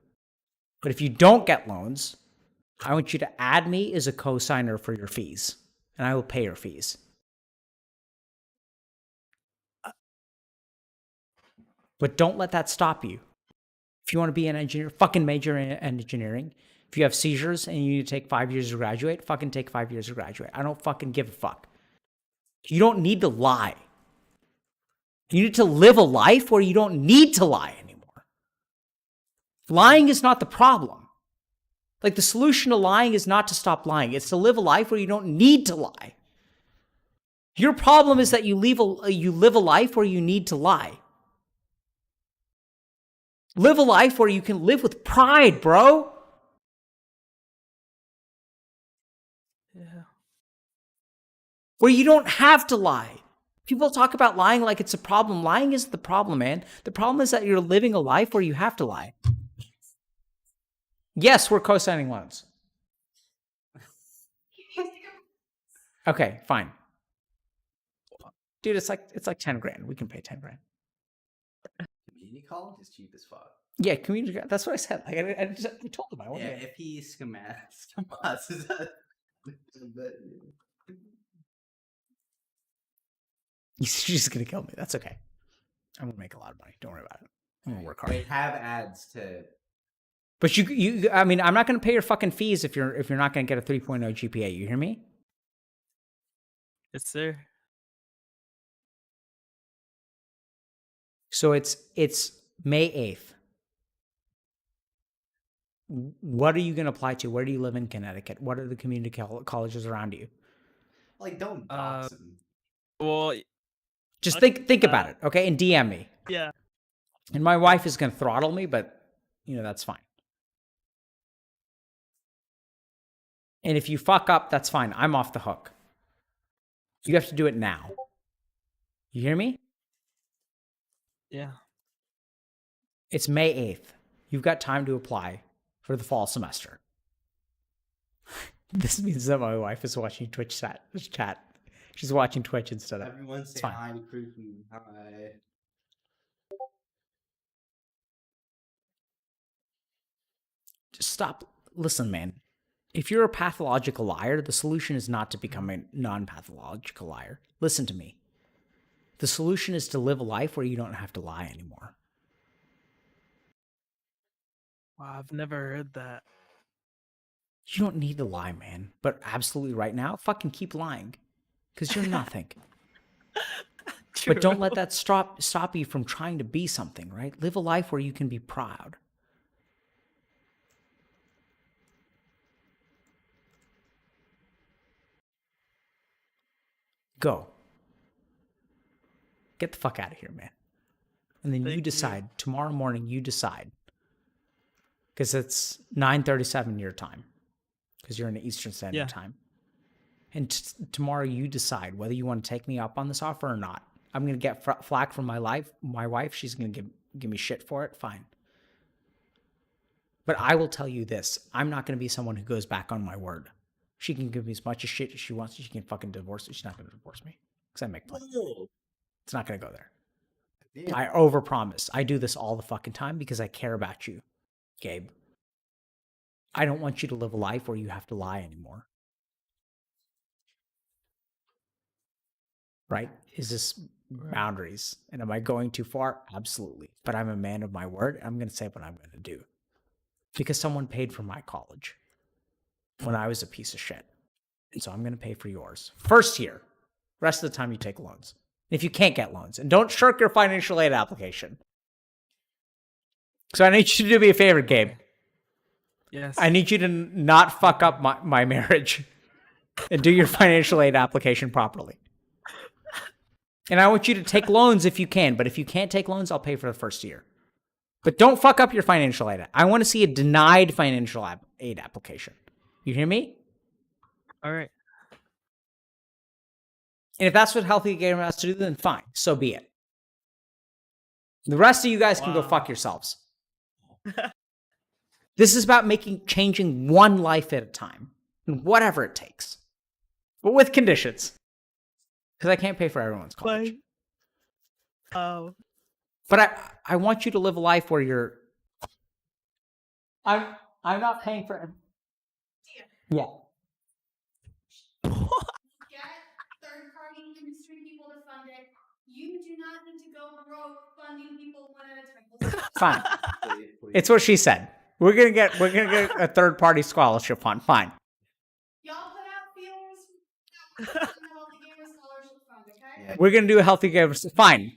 But if you don't get loans, I want you to add me as a co-signer for your fees. And I will pay your fees. But don't let that stop you. If you want to be an engineer, fucking major in engineering. If you have seizures and you need to take 5 years to graduate, fucking take 5 years to graduate. I don't fucking give a fuck. You don't need to lie. You need to live a life where you don't need to lie anymore. Lying is not the problem. Like, the solution to lying is not to stop lying. It's to live a life where you don't need to lie. Your problem is that you live a life where you need to lie. Live a life where you can live with pride, bro. Yeah. Where you don't have to lie. People talk about lying like it's a problem. Lying isn't the problem, man. The problem is that you're living a life where you have to lie. Yes, we're co-signing loans. Okay, fine. Dude, it's like 10 grand. We can pay 10 grand. Community college is cheap as fuck. Yeah, community. That's what I said. Like, I told him I wanted. Yeah, if he schemas, He's just gonna kill me. That's okay. I'm gonna make a lot of money. Don't worry about it. I'm gonna work hard. They have ads to. But you. I mean, I'm not gonna pay your fucking fees if you're not gonna get a 3.0 GPA. You hear me? Yes, sir. So it's May 8th. What are you going to apply to? Where do you live in Connecticut? What are the community colleges around you? Like, don't dox them. Well, just think about it, okay? And DM me. Yeah. And my wife is going to throttle me, but, that's fine. And if you fuck up, that's fine. I'm off the hook. You have to do it now. You hear me? Yeah. It's May 8th. You've got time to apply for the fall semester. This means that my wife is watching Twitch chat. She's watching Twitch instead of. Everyone say hi to Creepy. Hi. Just stop. Listen, man. If you're a pathological liar, the solution is not to become a non-pathological liar. Listen to me. The solution is to live a life where you don't have to lie anymore. Wow, I've never heard that. You don't need to lie, man. But absolutely right now, fucking keep lying. Because you're nothing. But don't let that stop you from trying to be something, right? Live a life where you can be proud. Go. Get the fuck out of here, man. And then you decide. Tomorrow morning, you decide. Because it's 9:37 your time. Because you're in Eastern Standard Time. And tomorrow you decide whether you want to take me up on this offer or not. I'm going to get flack from my wife. She's going to give me shit for it. Fine. But I will tell you this. I'm not going to be someone who goes back on my word. She can give me as much as shit as she wants. She can fucking divorce me. She's not going to divorce me. Because I make plans. It's not going to go there. Yeah. I overpromise. I do this all the fucking time because I care about you, Gabe. I don't want you to live a life where you have to lie anymore. Right? Is this boundaries? And am I going too far? Absolutely. But I'm a man of my word. I'm going to say what I'm going to do. Because someone paid for my college when I was a piece of shit. And so I'm going to pay for yours. First year. Rest of the time you take loans. If you can't get loans. And don't shirk your financial aid application. So I need you to do me a favor, Gabe. Yes. I need you to not fuck up my marriage. And do your financial aid application properly. And I want you to take loans if you can. But if you can't take loans, I'll pay for the first year. But don't fuck up your financial aid. I want to see a denied financial aid application. You hear me? All right. And if that's what Healthy Gamer has to do, then fine. So be it. The rest of you guys can go fuck yourselves. This is about changing one life at a time. And whatever it takes. But with conditions. because I can't pay for everyone's college. Oh. But I want you to live a life where you're. I'm not paying for. Yeah. Get third-party industry people to fund it. You do not need to go broke funding people one at a time. Fine. It's what she said. We're gonna get a third party scholarship fund. Fine. Y'all put out feelers. We'll fund the Healthy Gamer Scholarship Fund, okay? Yeah. We're gonna do a healthy gamer. Fine.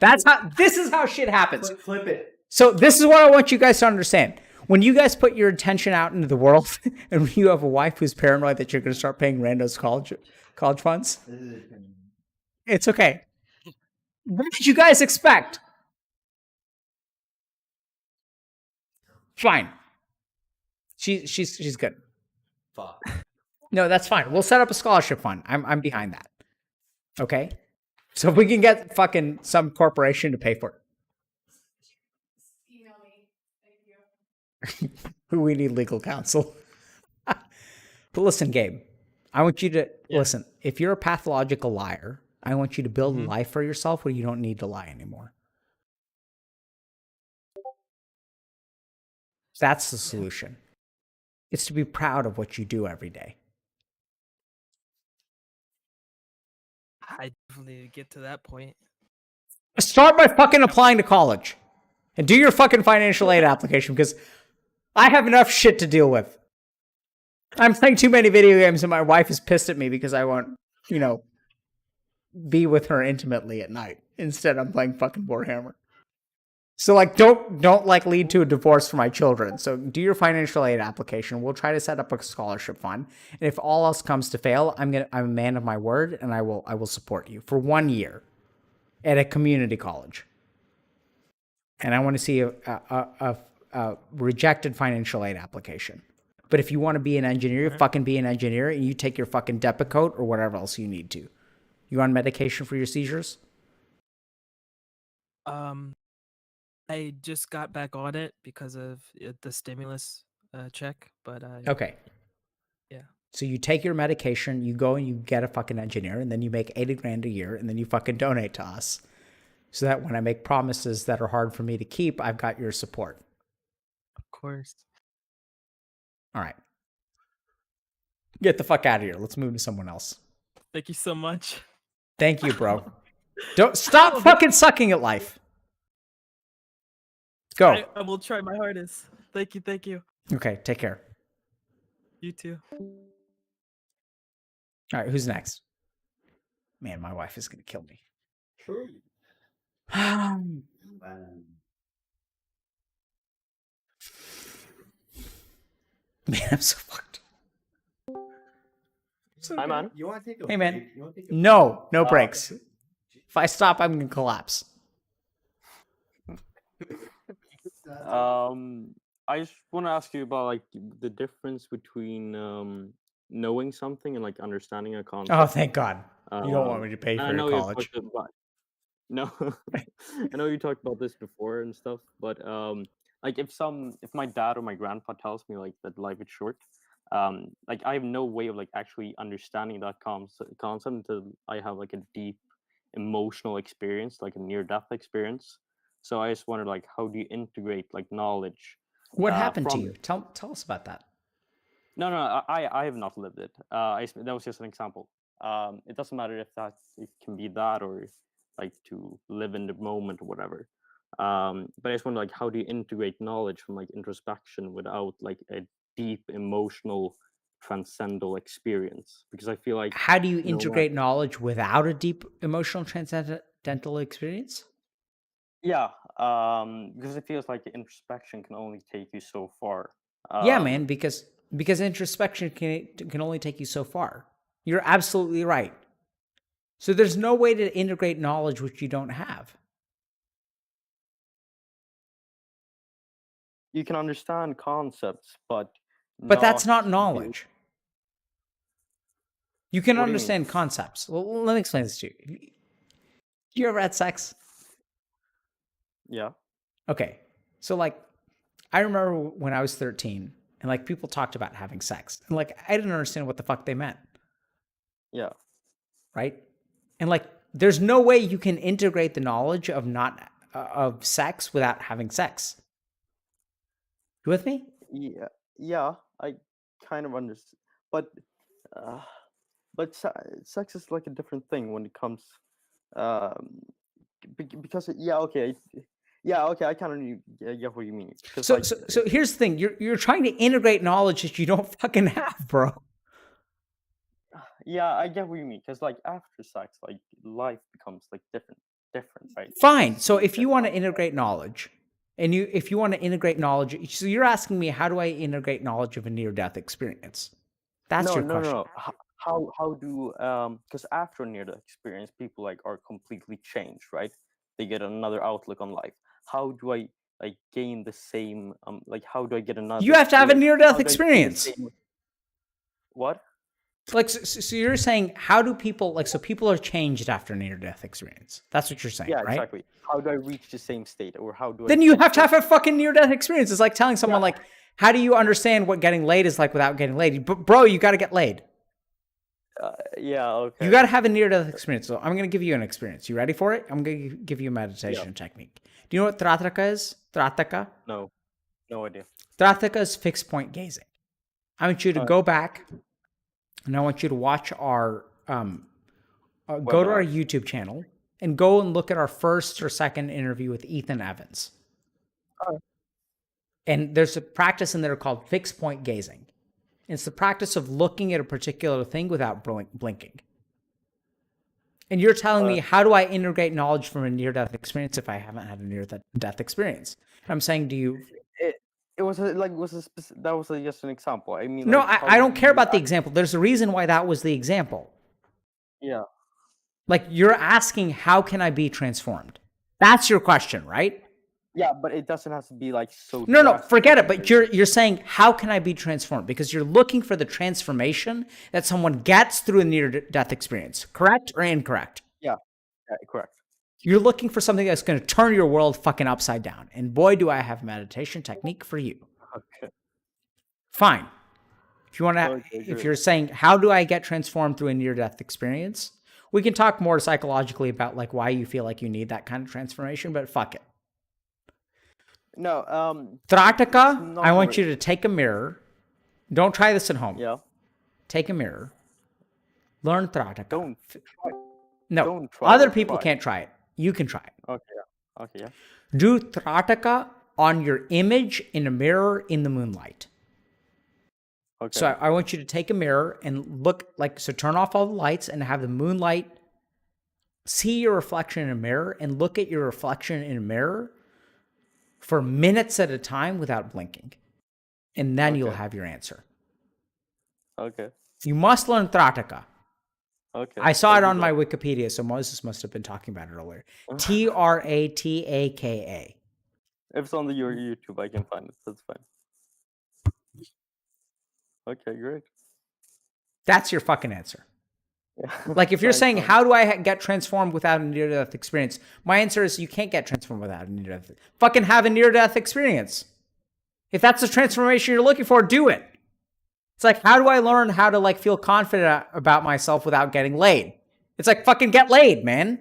This is how shit happens. Clip it. So this is what I want you guys to understand. When you guys put your attention out into the world, and when you have a wife who's paranoid that you're gonna start paying randos college funds, it's okay. What did you guys expect? Fine. She's good. Fuck. No, that's fine. We'll set up a scholarship fund. I'm behind that. Okay? So if we can get fucking some corporation to pay for it. Email me. Thank you. We need legal counsel. But listen, Gabe, I want you to listen. If you're a pathological liar, I want you to build a life for yourself where you don't need to lie anymore. That's the solution. It's to be proud of what you do every day. I definitely get to that point. Start by fucking applying to college. And do your fucking financial aid application because I have enough shit to deal with. I'm playing too many video games and my wife is pissed at me because I won't, be with her intimately at night. Instead, I'm playing fucking Warhammer. So don't lead to a divorce for my children. So do your financial aid application. We'll try to set up a scholarship fund. And if all else comes to fail, I'm a man of my word and I will support you for 1 year at a community college. And I want to see a rejected financial aid application. But if you want to be an engineer, you fucking be an engineer and you take your fucking Depakote or whatever else you need to. You on medication for your seizures? I just got back on it because of the stimulus check, but Okay. Yeah. So you take your medication, you go and you get a fucking engineer, and then you make $80,000 a year, and then you fucking donate to us. So that when I make promises that are hard for me to keep, I've got your support. Of course. All right. Get the fuck out of here. Let's move to someone else. Thank you so much. Thank you, bro. Don't stop fucking sucking at life. Go. I will try my hardest. Thank you. Thank you. Okay, take care. You too. All right, who's next? Man, my wife is going to kill me. Man, I'm so fucked. Hi, man. You want to take a Hey, man. break? You wanna take a No breaks. If I stop, I'm going to collapse. I just want to ask you about the difference between knowing something and understanding a concept. Oh, thank God. You don't want me to pay I for know your you college. talked about, no, I know you talked about this before and stuff, but if my dad or my grandpa tells me that life is short, I have no way of actually understanding that concept until I have a deep emotional experience, like a near-death experience. So I just wondered, how do you integrate knowledge? What happened to from you? Tell us about that. No, I have not lived it. That was just an example. It doesn't matter if it can be that or to live in the moment or whatever. But I just wonder how do you integrate knowledge from introspection without a deep emotional transcendental experience? Because I feel How do you no integrate knowledge without a deep emotional transcendental experience? Yeah, because it feels like introspection can only take you so far. Yeah, man, because introspection can only take you so far. You're absolutely right. So there's no way to integrate knowledge which you don't have. You can understand concepts, but that's not knowledge. You can What do you understand mean? concepts. Well, let me explain this to you. You ever had sex? Yeah. Okay. So I remember when I was 13 and people talked about having sex. And I didn't understand what the fuck they meant. Yeah. Right? And there's no way you can integrate the knowledge of not of sex without having sex. You with me? Yeah, I kind of understand, but uh, sex is like a different thing when it comes, um, because I kind of get what you mean. Because So here's the thing: you're trying to integrate knowledge that you don't fucking have, bro. yeah, I get what you mean. Because like after sex, like life becomes like different, right? Fine. So if you want to integrate knowledge, and if you want to integrate knowledge, so you're asking me, how do I integrate knowledge of a near-death experience? That's your question. No. How do because after near death experience, people like are completely changed, right? They get another outlook on life. How do I like gain the same like how do I get another? You have to have a how near-death do I gain the experience. same- What? Like, so you're saying, how do people, like, so people are changed after near-death experience? That's what you're saying, Yeah, right? exactly. How do I reach the same state, or how do I? Then you get have to the- have a fucking near-death experience. It's like telling someone, like, how do you understand what getting laid is like without getting laid? But bro, you got to get laid. Yeah, okay. You got to have a near-death experience. So I'm going to give you an experience. You ready for it? I'm going to give you a meditation technique. Do you know what Trataka is? Trataka? No idea. Trataka is fixed point gazing. I want you to go back, and I want you to watch our, go to our YouTube channel, and go and look at our first or second interview with Ethan Evans. And there's a practice in there called fixed point gazing. It's the practice of looking at a particular thing without blinking. And you're telling me, how do I integrate knowledge from a near-death experience if I haven't had a near-death experience? And I'm saying, do you... It was that was just an example. I mean, No, like, I don't care about the example. There's a reason why that was the example. Yeah. Like, you're asking, how can I be transformed? That's your question, right? Yeah, but it doesn't have to be like so. No, forget it. But you're saying, how can I be transformed? Because you're looking for the transformation that someone gets through a near-death experience. Correct or incorrect? Yeah, correct. You're looking for something that's going to turn your world fucking upside down. And boy, do I have a meditation technique for you. Okay. Fine. If you want to, if you're saying, how do I get transformed through a near-death experience? We can talk more psychologically about like why you feel like you need that kind of transformation, but fuck it. No, Trataka, I want you to take a mirror. Don't try this at home. Yeah. Take a mirror. Learn Trataka. Don't try. No, Don't try other or people try. can't try it. You can try it. Okay, yeah. Do Trataka on your image in a mirror in the moonlight. Okay. So I want you to take a mirror and look, like, so turn off all the lights and have the moonlight, see your reflection in a mirror and look at your reflection in a mirror for minutes at a time without blinking. And then you'll have your answer. Okay. You must learn Trataka. Okay. I saw it on my Wikipedia, so Moses must have been talking about it earlier. Trataka. If it's on your YouTube, I can find it. That's fine. Okay, great. That's your fucking answer. Yeah. Like, if you're saying, how do I get transformed without a near-death experience? My answer is you can't get transformed without a near-death. Fucking have a near-death experience. If that's the transformation you're looking for, do it. It's like, how do I learn how to, like, feel confident about myself without getting laid? It's like, fucking get laid, man.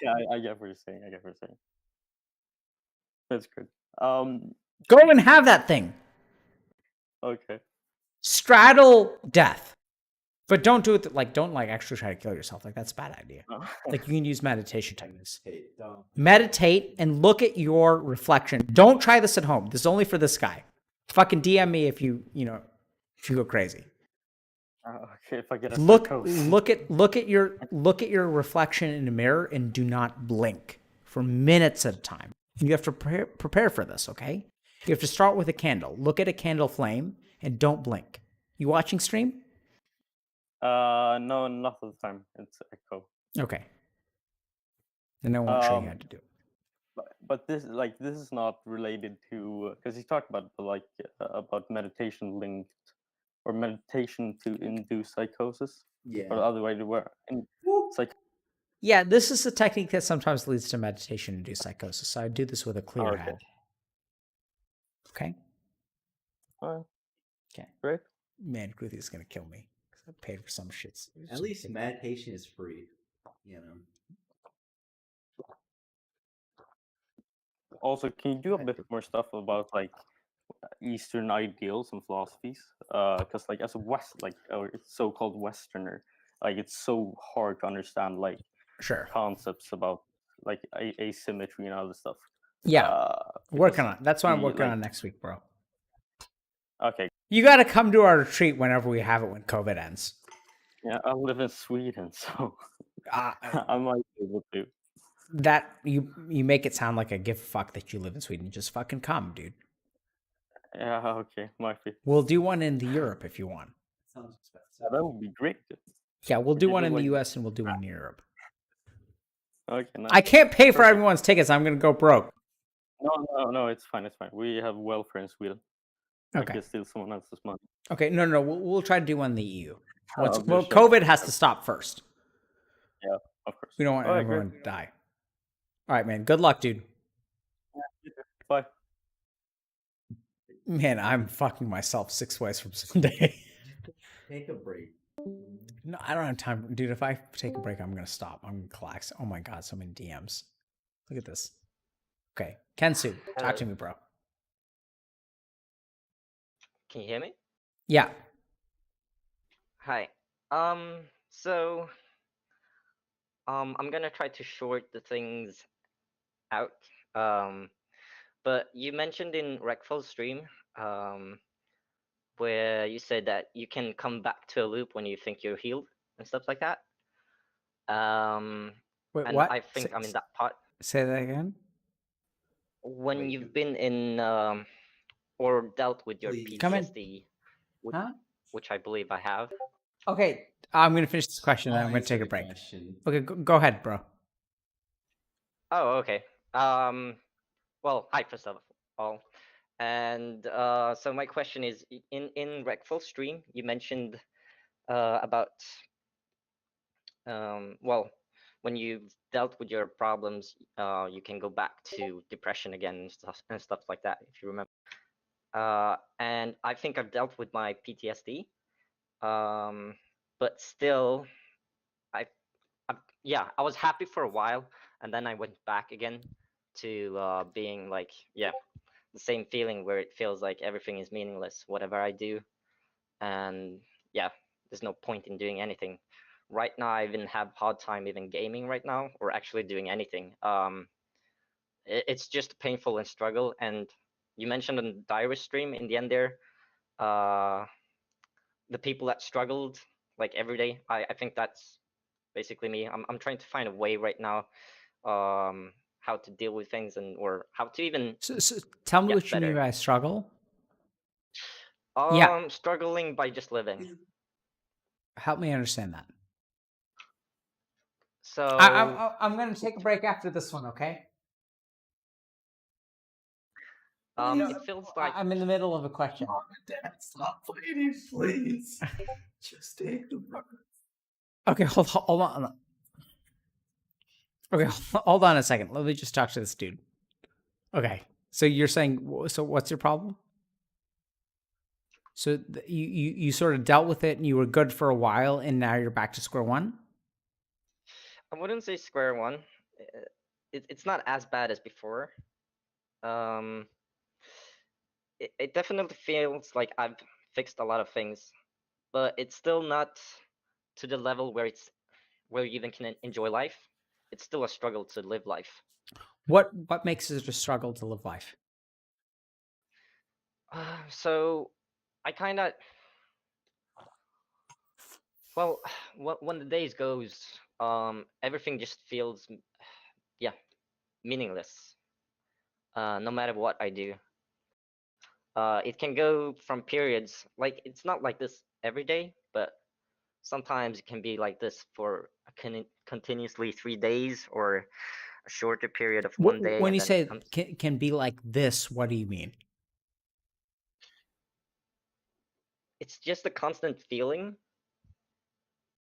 Yeah, I get what you're saying. That's good. Go and have that thing. Okay. Straddle death. But don't do it, like, don't, like, actually try to kill yourself. Like, that's a bad idea. Like, you can use meditation techniques. Meditate and look at your reflection. Don't try this at home. This is only for this guy. Fucking DM me if you go crazy. Okay, if I get a Look at your reflection in a mirror and do not blink for minutes at a time. And you have to prepare for this, okay? You have to start with a candle. Look at a candle flame and don't blink. You watching stream? No, not all the time. It's echo. Okay. Then I won't show you how to do it. But this is not related to because he talked about about meditation linked or meditation to induce psychosis. Yeah. Or the other way to work. Yeah, this is a technique that sometimes leads to meditation-induced psychosis. So I do this with a clear head. Okay? All right. Okay. Great. Man, Kruthi is going to kill me. paid for some shit. At least meditation is free. You know. Also, can you do a bit more stuff about like Eastern ideals and philosophies? Because like as a so-called Westerner, like it's so hard to understand like Sure. concepts about like asymmetry and other stuff. Yeah, working on it. That's what I'm we, working like- on next week, bro. Okay. You got to come to our retreat whenever we have it when COVID ends. Yeah, I live in Sweden, so Uh, I might be able to. that you make it sound like I give a fuck that you live in Sweden. Just fucking come, dude. Yeah, okay, might be. We'll do one in the Europe if you want. Sounds expensive. Yeah, that would be great. Yeah, we'll do could one do, in the like- US and we'll do one in Europe. Okay, nice. I can't pay for Perfect. everyone's tickets. I'm gonna go broke. No, it's fine, it's fine. We have welfare in Sweden. I Okay. can steal someone else's money. Okay, no. We'll try to do one in the EU. Once, Oh, well, sure. COVID has to stop first. Yeah, of course. We don't want Alright, everyone great. to die. All right, man. Good luck, dude. Bye. Man, I'm fucking myself 6 ways from Sunday. Take a break. No, I don't have time, dude. If I take a break, I'm gonna stop. I'm gonna collapse. Oh my god, so many DMs. Look at this. Okay, Kensu, talk to me, bro. Can you hear me? Yeah. Hi. So I'm gonna try to short the things out. But you mentioned in Recfell's stream, where you said that you can come back to a loop when you think you're healed and stuff like that. Wait, and what? I think I'm in that part. Say that again. When you've been in or dealt with your Come in. PTSD, Huh? which I believe I have. Okay, I'm gonna finish this question and then I'm gonna take a break. Okay, go ahead, bro. Oh, okay. Well, hi, first of all. And so my question is, in Recfell stream, you mentioned about well, when you've dealt with your problems, you can go back to depression again and stuff like that, if you remember. And I think I've dealt with my PTSD, but still, yeah, I was happy for a while, and then I went back again to being like, yeah, the same feeling where it feels like everything is meaningless, whatever I do, and yeah, there's no point in doing anything. Right now, I even have hard time even gaming right now, or actually doing anything. It's just painful and struggle. And you mentioned on the diary stream in the end there, the people that struggled like every day. I think that's basically me. I'm trying to find a way right now, how to deal with things or how to even So tell me get what you mean better. by struggle. Yeah. Struggling by just living. Help me understand that. So I'm gonna take a break after this one, okay? it feels like I'm in the middle of a question. Dad, stop fighting, please. Just take the break. Okay, hold on. Okay, hold on a second. Let me just talk to this dude. Okay, so you're saying, so what's your problem? So you sort of dealt with it and you were good for a while, and now you're back to square one? I wouldn't say square one. It's not as bad as before. It definitely feels like I've fixed a lot of things, but it's still not to the level where you even can enjoy life. It's still a struggle to live life. What makes it a struggle to live life? So I kind of, well, when the days goes, everything just feels, yeah, meaningless. No matter what I do, it can go from periods like it's not like this every day, but sometimes it can be like this for continuously 3 days or a shorter period of 1 day. When and you then say it comes, can be like this, what do you mean? it's just a constant feeling.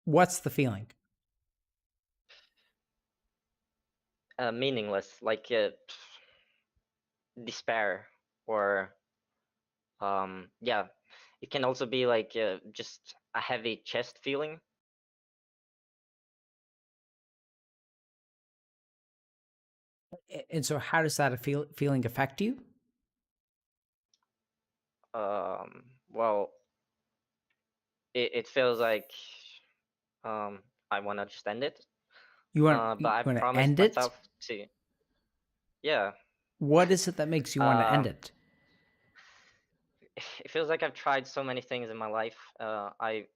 What's the feeling? Meaningless, like despair, or yeah, it can also be like just a heavy chest feeling. And so, how does that feeling affect you? Well, it feels like I want to just end it. You But want I've to promised end it? myself to. Yeah. What is it that makes you want to end Um, it? it feels like I've tried so many things in my life. I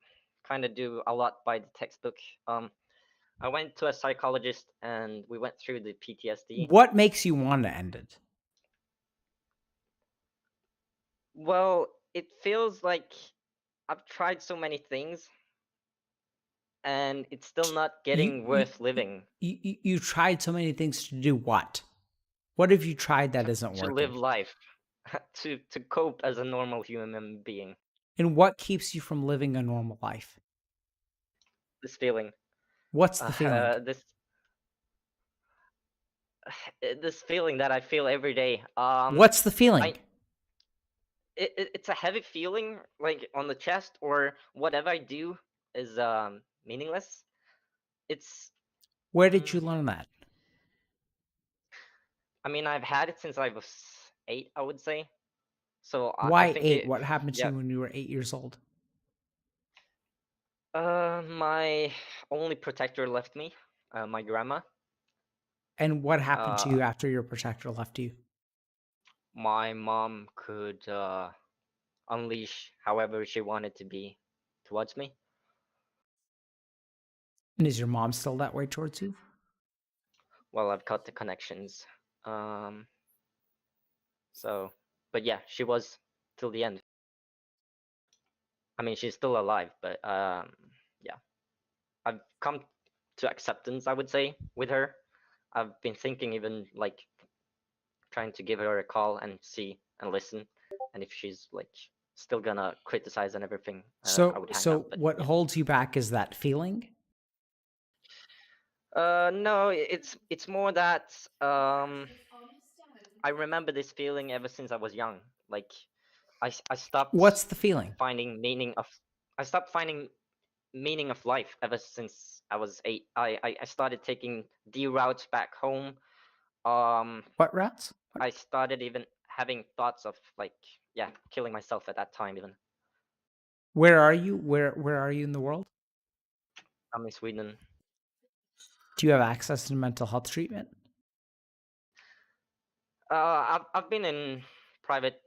kind of do a lot by the textbook. I went to a psychologist and we went through the PTSD. What makes you want to end it? Well, it feels like I've tried so many things and it's still not getting worth living. You tried so many things to do what? What have you tried that isn't To live working? life, to cope as a normal human being. And what keeps you from living a normal life? This feeling. What's the feeling? This feeling that I feel every day. What's the feeling? It's a heavy feeling, like on the chest, or whatever I do is meaningless. It's. Where did you learn that? I mean, I've had it since I was 8, I would say. So I Why think 8? it. What happened to Yeah. you when you were 8 years old? My only protector left me, my grandma. And what happened to you after your protector left you? My mom could unleash however she wanted to be towards me. And is your mom still that way towards you? Well, I've cut the connections. So, but yeah, she was till the end. I mean, she's still alive, but yeah, I've come to acceptance, I would say, with her. I've been thinking even like trying to give her a call and see and listen, and if she's like still gonna criticize and everything, I would hang up. But what yeah. holds you back is that feeling? No, it's more that I remember this feeling ever since I was young. Like I stopped What's the feeling? finding meaning of I stopped finding meaning of life ever since I was 8. I started taking D routes back home. What routes? I started even having thoughts of like killing myself at that time even. Where are you? Where are you in the world? I'm in Sweden. Do you have access to mental health treatment? I've been in private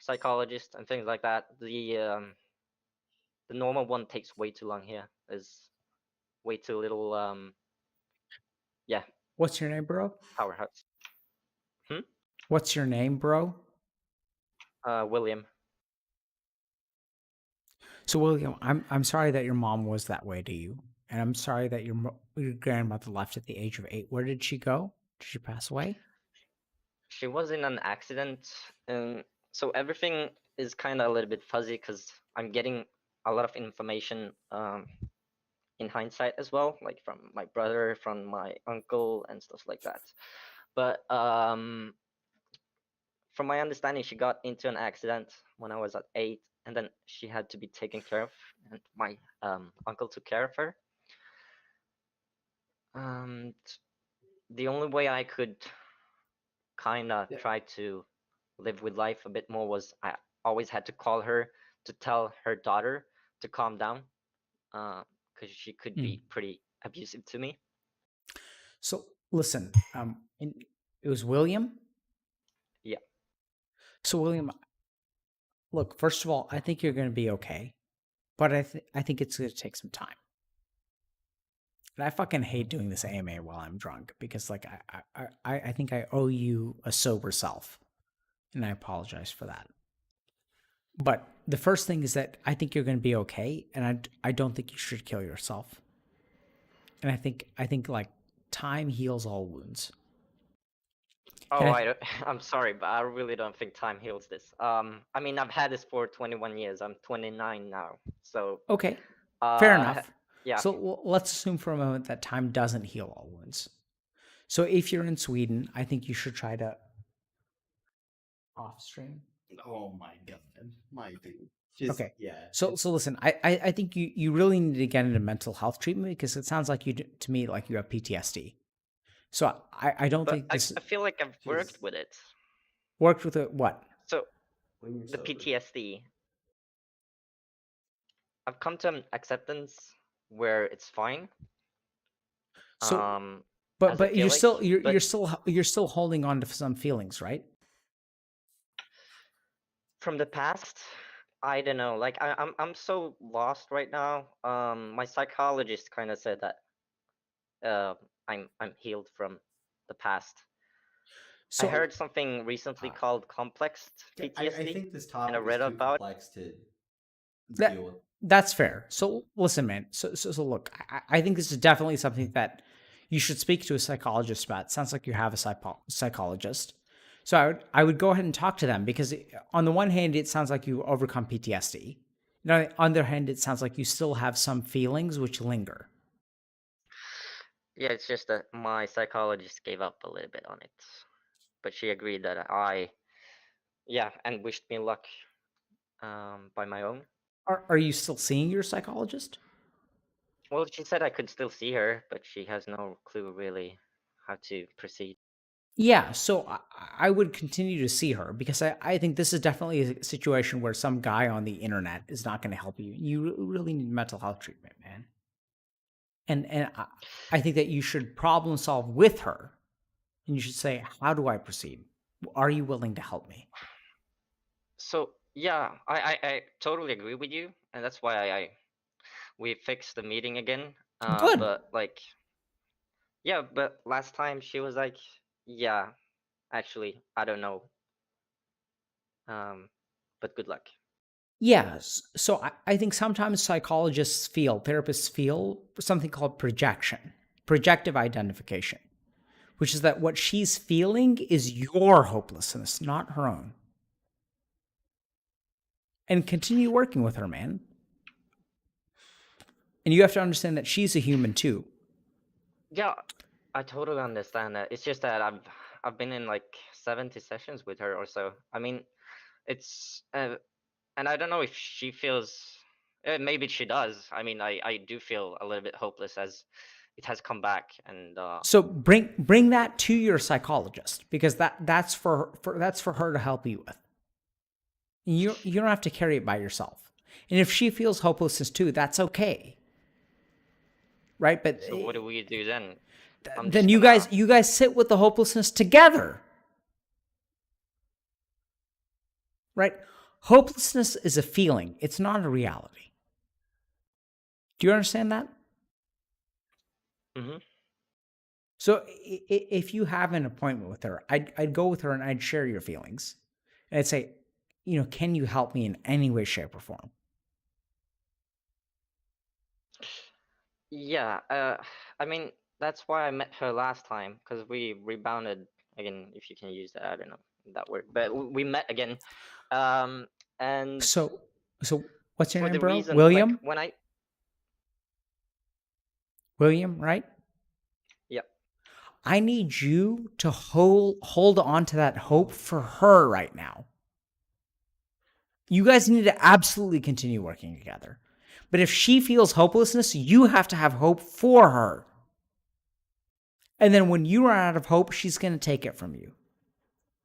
psychologist and things like that. The normal one takes way too long here. There's way too little yeah. What's your name, bro? Powerhouse. What's your name, bro? William. So William, I'm sorry that your mom was that way to you, and I'm sorry that your grandmother left at the age of 8. Where did she go? Did she pass away? She was in an accident, and so everything is kind of a little bit fuzzy because I'm getting a lot of information in hindsight as well, like from my brother, from my uncle, and stuff like that. But from my understanding, she got into an accident when I was at 8, and then she had to be taken care of, and my uncle took care of her. The only way I could kind of try to live with life a bit more was I always had to call her to tell her daughter to calm down, because she could be pretty abusive to me. So listen, it was William. Yeah. So William, look, first of all, I think you're going to be okay, but I think it's going to take some time. And I fucking hate doing this AMA while I'm drunk because, like, I think I owe you a sober self, and I apologize for that. But the first thing is that I think you're going to be okay, and I don't think you should kill yourself. And I think like time heals all wounds. Oh, I'm sorry, but I really don't think time heals this. I mean, I've had this for 21 years. I'm 29 now, so. Okay, fair enough. Yeah. So let's assume for a moment that time doesn't heal all wounds. So if you're in Sweden, I think you should try to off stream. Oh my god, my dude. Just Okay. yeah. So listen, I think you really need to get into mental health treatment because it sounds like to me like you have PTSD. So I don't But think this I feel like I've worked Just with it. worked with it. What? So when you're the sober. PTSD, I've come to an acceptance where it's fine. So, As I but feel like, but you're still holding on to some feelings, right? from the past, I don't know. Like I'm so lost right now. My psychologist kind of said that I'm healed from the past. I So heard something recently Uh, called complex yeah, I PTSD, think this and I topic is read too about. complex to deal that with. that's fair. So listen, man. So look, I think this is definitely something that you should speak to a psychologist about. It sounds like you have a psychologist. So I would go ahead and talk to them because on the one hand, it sounds like you overcome PTSD. On the other hand, it sounds like you still have some feelings which linger. Yeah, it's just that my psychologist gave up a little bit on it, but she agreed that yeah, and wished me luck by my own. Are you still seeing your psychologist? Well, she said I could still see her, but she has no clue really how to proceed. Yeah, so I would continue to see her because I think this is definitely a situation where some guy on the internet is not going to help you. You really need mental health treatment, man. And I think that you should problem solve with her, and you should say, "How do I proceed? Are you willing to help me?" So yeah, I totally agree with you, and that's why we fixed the meeting again. Good. But like, yeah, but last time she was like, yeah, actually, I don't know. But good luck. Yes. So I think sometimes therapists feel something called projective identification, which is that what she's feeling is your hopelessness, not her own. And continue working with her, man. And you have to understand that she's a human too. Yeah, I totally understand that. It's just that I've been in like 70 sessions with her or so. I mean, it's and I don't know if she feels. Maybe she does. I mean, I do feel a little bit hopeless as it has come back, and So bring that to your psychologist because that's for her to help you with. You don't have to carry it by yourself. And if she feels hopelessness too, that's okay. Right? But so what do we do then? I'm then just gonna. you guys sit with the hopelessness together. Right? Hopelessness is a feeling. It's not a reality. Do you understand that? Mm-hmm. So if you have an appointment with her, I'd go with her and I'd share your feelings. And I'd say, can you help me in any way, shape, or form? Yeah, I mean, that's why I met her last time, because we rebounded again, if you can use that, I don't know that word, but we met again. Um, and So what's your for name, the bro? reason, like William? when I, William, right? yeah, I need you to hold on to that hope for her right now. You guys need to absolutely continue working together. But if she feels hopelessness, you have to have hope for her. And then when you run out of hope, she's going to take it from you.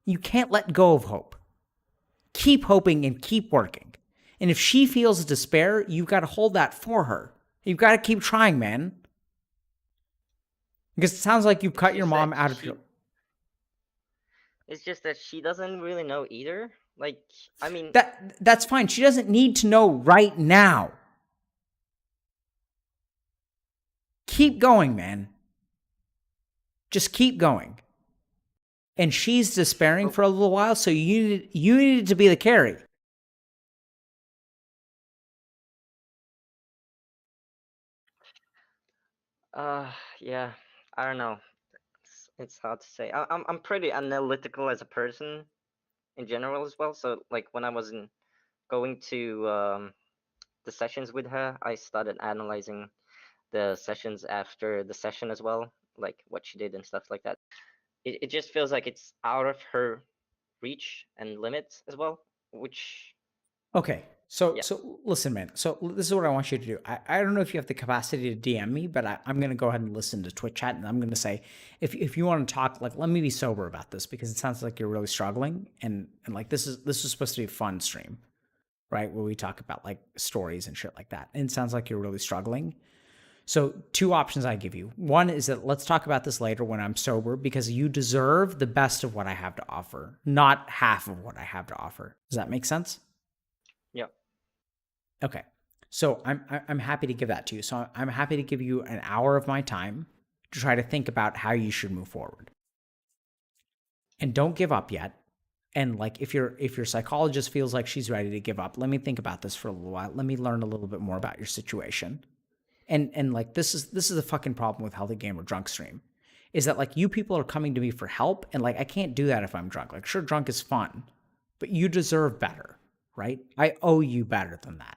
You can't let go of hope. Keep hoping and keep working. And if she feels despair, you've got to hold that for her. You've got to keep trying, man. Because it sounds like you've cut it's your just that mom out of your. it's just that she doesn't really know either. Like, I mean, That's fine. She doesn't need to know right now. Keep going, man. Just keep going. And she's despairing for a little while, so you needed to be the carry. yeah, I don't know. It's hard to say. I'm pretty analytical as a person in general as well. So like when I was going to the sessions with her, I started analyzing the sessions after the session as well, like what she did and stuff like that. It just feels like it's out of her reach and limits as well, which Okay. So Yes. so listen, man. So this is what I want you to do. I don't know if you have the capacity to DM me, but I'm gonna go ahead and listen to Twitch chat, and I'm gonna say if you want to talk, like, let me be sober about this because it sounds like you're really struggling, and like this is supposed to be a fun stream, right? Where we talk about like stories and shit like that. And it sounds like you're really struggling. So two options I give you. One is that let's talk about this later when I'm sober because you deserve the best of what I have to offer, not half of what I have to offer. Does that make sense? Yep. Okay. So I'm happy to give that to you. So I'm happy to give you an hour of my time to try to think about how you should move forward. And don't give up yet. And like if your psychologist feels like she's ready to give up, let me think about this for a little while. Let me learn a little bit more about your situation. And like this is a fucking problem with Healthy Gamer Drunk Stream. Is that like you people are coming to me for help and like I can't do that if I'm drunk. Like sure, drunk is fun, but you deserve better, right? I owe you better than that.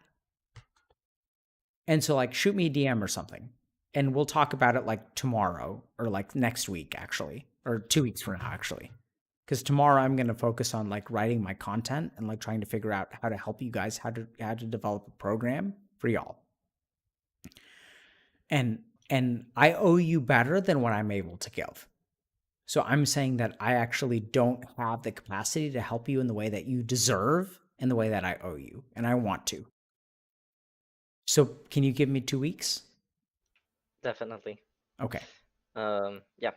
And so like shoot me a DM or something and we'll talk about it like tomorrow or like next week actually, or 2 weeks from now actually. Because tomorrow I'm going to focus on like writing my content and like trying to figure out how to help you guys, how to develop a program for y'all. And I owe you better than what I'm able to give. So I'm saying that I actually don't have the capacity to help you in the way that you deserve and the way that I owe you, and I want to. So can you give me 2 weeks? Definitely. Okay. Yeah.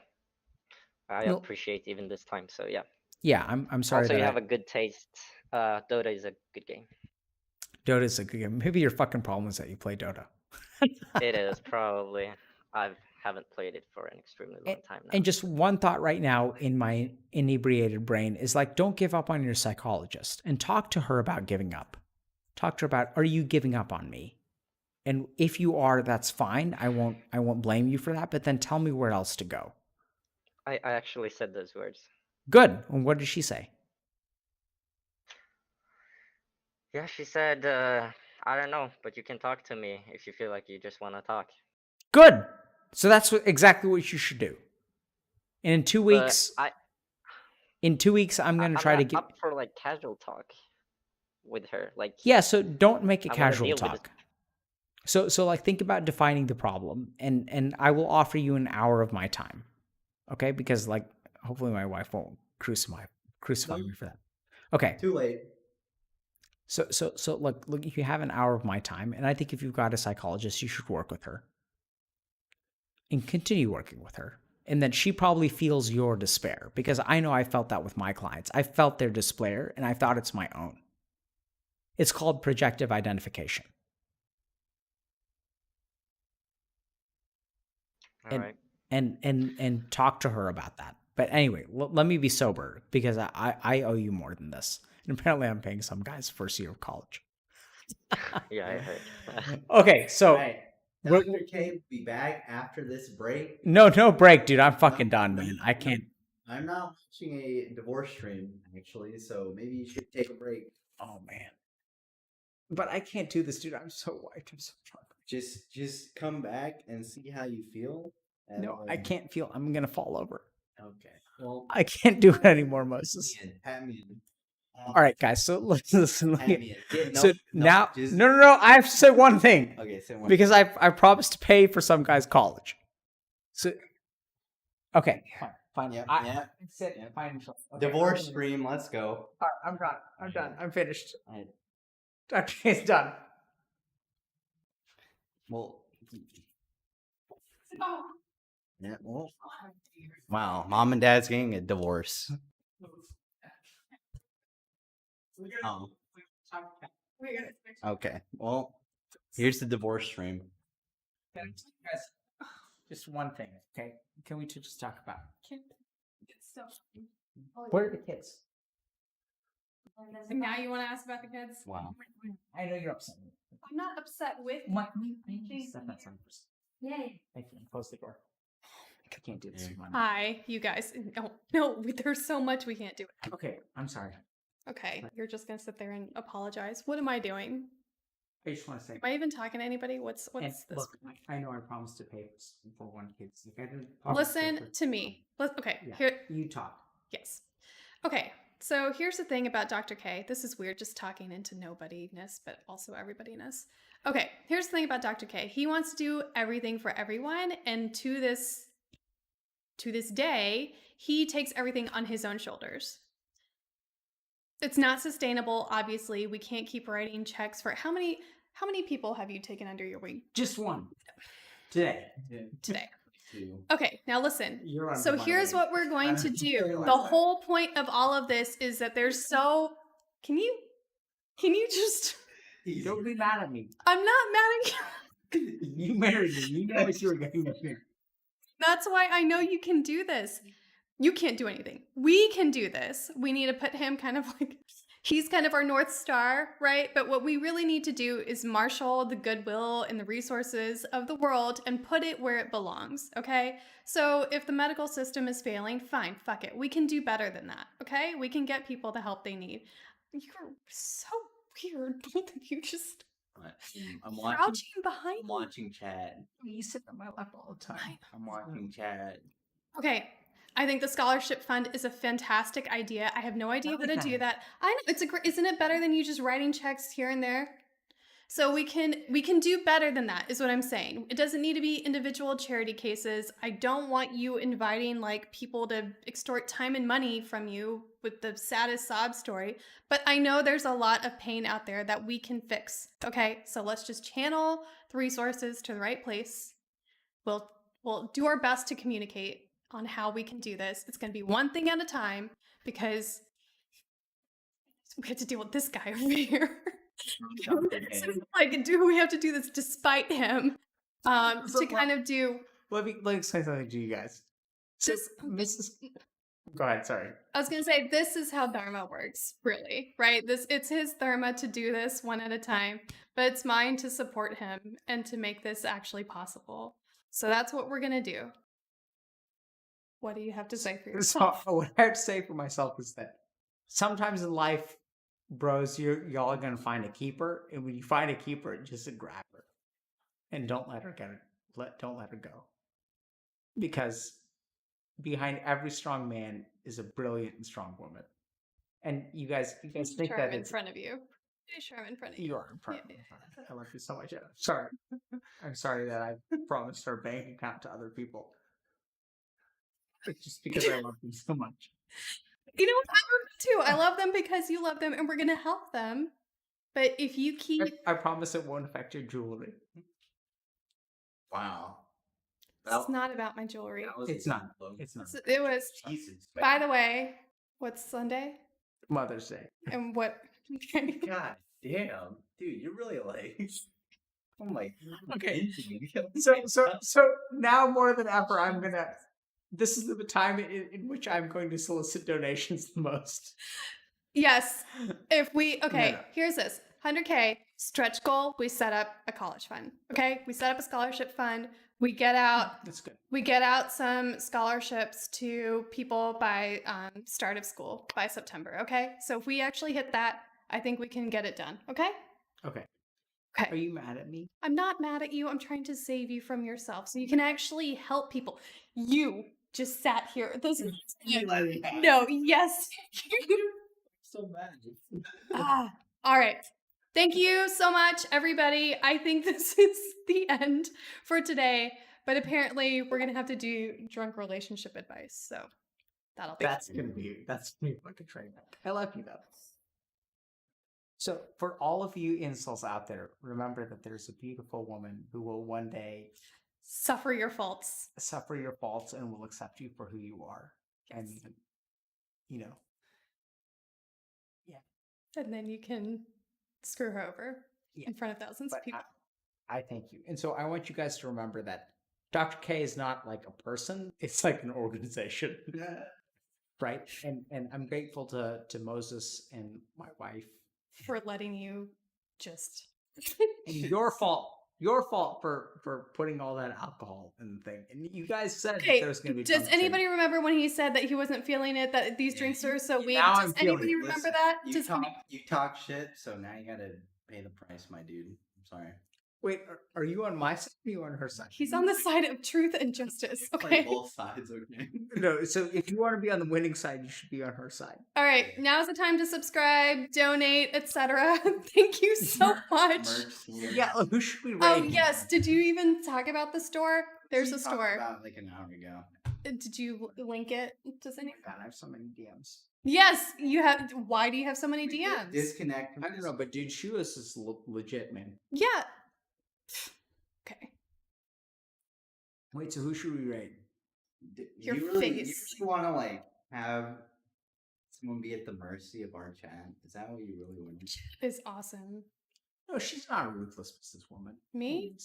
I Well- appreciate even this time. So yeah. Yeah, I'm sorry Also, that you have a good taste. Dota is a good game. Dota's a good game. Maybe your fucking problem is that you play Dota. It is probably. I haven't played it for an extremely long time now. And just one thought right now in my inebriated brain is like, don't give up on your psychologist and talk to her about giving up. Talk to her about, are you giving up on me? And if you are, that's fine. I won't blame you for that, but then tell me where else to go. I actually said those words. Good. And what did she say? Yeah, she said, I don't know, but you can talk to me if you feel like you just want to talk. Good. So that's exactly what you should do. And in 2 weeks, in 2 weeks, I'm going to try to I'm get up for like casual talk with her. Like, yeah. So don't make it I wanna casual deal with this- talk. So like think about defining the problem, and I will offer you an hour of my time, okay? Because like hopefully my wife won't crucify me for that. Okay. Too late. So look, if you have an hour of my time, and I think if you've got a psychologist, you should work with her and continue working with her. And then she probably feels your despair because I know I felt that with my clients. I felt their despair and I thought it's my own. It's called projective identification. All right. And talk to her about that. But anyway, let me be sober because I owe you more than this. And apparently I'm paying some guy's first year of college. Yeah, I heard. Okay, so Right. Dr. K will be back after this break. no break, dude. I'm fucking done, man. I can't. I'm not watching a divorce stream, actually, so maybe you should take a break. Oh man. But I can't do this, dude. I'm so wiped. I'm so drunk. Just come back and see how you feel. And No, I can't feel. I'm gonna fall over. Okay. Well, I can't do it anymore, Moses. pat me in. All right, guys. So listen. Pat me in. Yeah, So no, now, just- no. I have to say one thing. Okay, say one. Because I promised to pay for some guy's college. So, okay, fine. Yeah, I, yeah. Sit, Yeah. find yourself. Divorce stream, let's go. All right, I'm done. I'm done. I'm finished. Alright. Dr. K is done. Well, yeah, well. Wow, mom and dad's getting a divorce. Oh, okay. Well, here's the divorce stream. Guys, just one thing, okay? Can we just talk about where are the kids? And now you want to ask about the kids? Wow. I know you're upset. I'm not upset with. Yay. Thank you. Close the door. I can't do this. Hi, you guys. No, there's so much we can't do. Okay, I'm sorry. Okay, you're just gonna sit there and apologize. What am I doing? I just want to say. Am I even talking to anybody? What's And this? look, I know I promised to pay for one kid's. Like, I didn't promise to pay Listen for- to me. Okay, Yeah, here. you talk. Yes. Okay. So here's the thing about Dr. K. This is weird, just talking into nobodyness, but also everybodyness. Okay, here's the thing about Dr. K. He wants to do everything for everyone, and to this day, he takes everything on his own shoulders. It's not sustainable, obviously. We can't keep writing checks for how many people have you taken under your wing? Just one. Today. Okay, now listen. You're under So my here's wing. what we're going to do. realize The that. whole point of all of this is that there's so Can you just Don't be mad at me. I'm not mad at you. You married me. You know what you were getting at me. That's why I know you can do this. You can't do anything. We can do this. We need to put him kind of like, he's kind of our North Star, right? But what we really need to do is marshal the goodwill and the resources of the world and put it where it belongs, okay? So if the medical system is failing, fine, fuck it. We can do better than that, okay? We can get people the help they need. You're so weird. Both of you just I'm crouching behind I'm watching Chad. You sit on my lap all the time. I'm watching Chad. Okay, I think the scholarship fund is a fantastic idea. I have no idea how to do that. I know it's isn't it better than you just writing checks here and there? So we can do better than that, is what I'm saying. It doesn't need to be individual charity cases. I don't want you inviting like people to extort time and money from you with the saddest sob story. But I know there's a lot of pain out there that we can fix. Okay, so let's just channel the resources to the right place. We'll do our best to communicate on how we can do this. It's going to be one thing at a time because we have to deal with this guy over here. So like, do we have to do this despite him? To kind of do. Let me say something to you guys. So, Mrs. Go ahead. Sorry. I was gonna say this is how Dharma works, really, right? It's his Dharma to do this one at a time, but it's mine to support him and to make this actually possible. So that's what we're gonna do. What do you have to say for yourself? So what I have to say for myself is that sometimes in life, bros, y'all are gonna find a keeper, and when you find a keeper, just grab her, and don't let her don't let her go, because behind every strong man is a brilliant and strong woman, and you guys think Sure, that I'm in it's front of you. Sure, I'm in front of you. you are in front of me. I love you so much. Sorry, I'm sorry that I promised our bank account to other people. It's just because I love them so much. You know what? I love them too. I love them because you love them, and we're gonna help them. But if you keep, I promise it won't affect your jewelry. Wow. it's not about my jewelry. It's not. It's not. It was. Jesus. By the way, what's Sunday? Mother's Day. And what? God damn, dude, you're really like. Oh my. Okay. So now more than ever, I'm gonna. This is the time in which I'm going to solicit donations the most. Yes. If we okay, No. here's this 100K stretch goal. We set up a college fund. Okay, we set up a scholarship fund. We get out. That's good. We get out some scholarships to people by start of school by September. Okay, so if we actually hit that, I think we can get it done. Okay. Okay. Okay. Are you mad at me? I'm not mad at you. I'm trying to save you from yourself so you can actually help people. You just sat here. This is no. Yes. So bad. All right. Thank you so much, everybody. I think this is the end for today, but apparently we're gonna have to do drunk relationship advice. So that'll be. That's gonna be fucking train wreck. I love you though. So for all of you incels out there, remember that there's a beautiful woman who will one day Suffer your faults. suffer your faults and will accept you for who you are. And you know. And then you can screw her over in front of thousands of people. I thank you. And so I want you guys to remember that Dr. K is not like a person, it's like an organization. Right? And I'm grateful to Moses and my wife. For letting you just And your fault for putting all that alcohol in the thing. And you guys said that there was going to be. Does anybody remember when he said that he wasn't feeling it? That these drinks are so weak. Now Does I'm feeling anybody it. remember Listen, that? You talk shit, so now you gotta pay the price, my dude. I'm sorry. Wait, are you on my side or are you on her side? He's on the side of truth and justice. Play Okay. both sides, okay? No, so if you want to be on the winning side, you should be on her side. All right. Now's the time to subscribe, donate, etc. Thank you so much. Yeah, who should we rate? Oh yes. Did you even talk about the store? There's a store. About like an hour ago. Did you link it? Does anyone? God, I have so many DMs. Yes, you have. Why do you have so many DMs? Disconnect. I don't know, but dude, Shoeless is legit, man. Yeah. Okay. Wait, so who should we rate? Your You really face. want to like have someone be at the mercy of our chat? Is that what you really want? Is awesome. No, she's not a ruthless businesswoman. Me?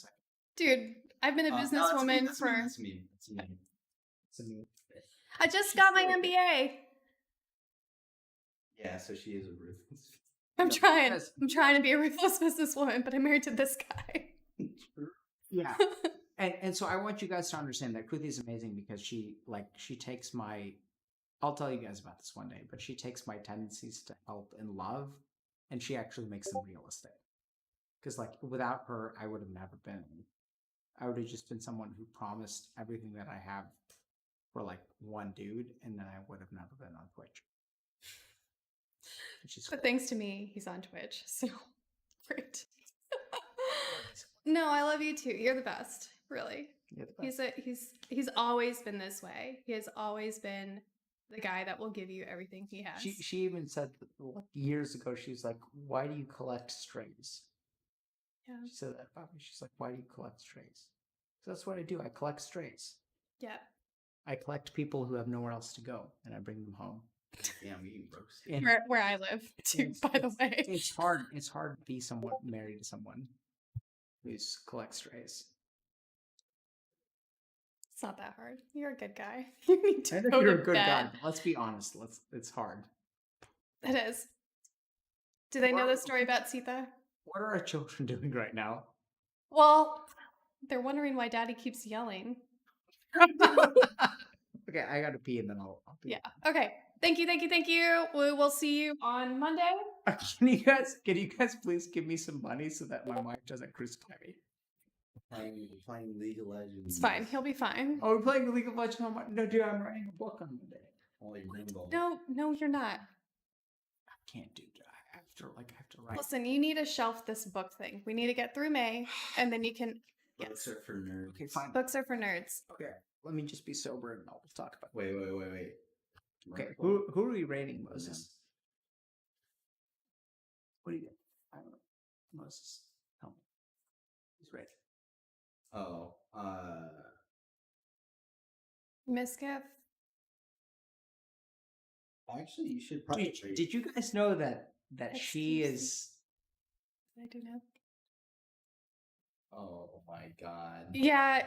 Dude, I've been a businesswoman for. That's me. That's me. It's a me. I just got my MBA. Yeah, so she is a ruthless. I'm trying. I'm trying to be a ruthless businesswoman, but I'm married to this guy. Yeah. And so I want you guys to understand that Kruthi is amazing because she takes my, I'll tell you guys about this one day, but she takes my tendencies to help and love and she actually makes them realistic. Because like without her, I would have never been, I would have just been someone who promised everything that I have for like one dude and then I would have never been on Twitch. But thanks to me, he's on Twitch, so great. No, I love you too. You're the best, really. You're the best. He's always been this way. He has always been the guy that will give you everything he has. She even said like, years ago, she was like, "Why do you collect strays?" Yeah. She said that about me. She's like, "Why do you collect strays?" So that's what I do. I collect strays. Yeah. I collect people who have nowhere else to go, and I bring them home. Yeah, I'm eating roasted. Where I live, too, by the way. It's hard. It's hard to be someone married to someone who's collects strays. It's not that hard. You're a good guy. You need to I know go you're to a good bed. guy. But let's be honest. It's hard. It is. Do they know the story about Sita? What are our children doing right now? Well, they're wondering why Daddy keeps yelling. Okay, I gotta pee and then I'll pee. Yeah. Okay. Thank you. We will see you on Monday. Can you guys please give me some money so that my wife doesn't crucify me? Playing League of Legends. It's fine. He'll be fine. Oh, we're playing League of Legends on Monday. No, dude, I'm writing a book on Monday. Holy rainbow. No, you're not. I can't do that. I have to write. Listen, you need to shelf this book thing. We need to get through May, and then you can. Books are for nerds. Okay, fine. Books are for nerds. Okay, let me just be sober and I'll talk about. Wait. Okay, who are we rating, Moses? What do you? I don't know. Moses, tell me. Who's rating? Oh, Miskiff. actually, you should probably. Did you guys know that she is? I do know. Oh my god. Yeah.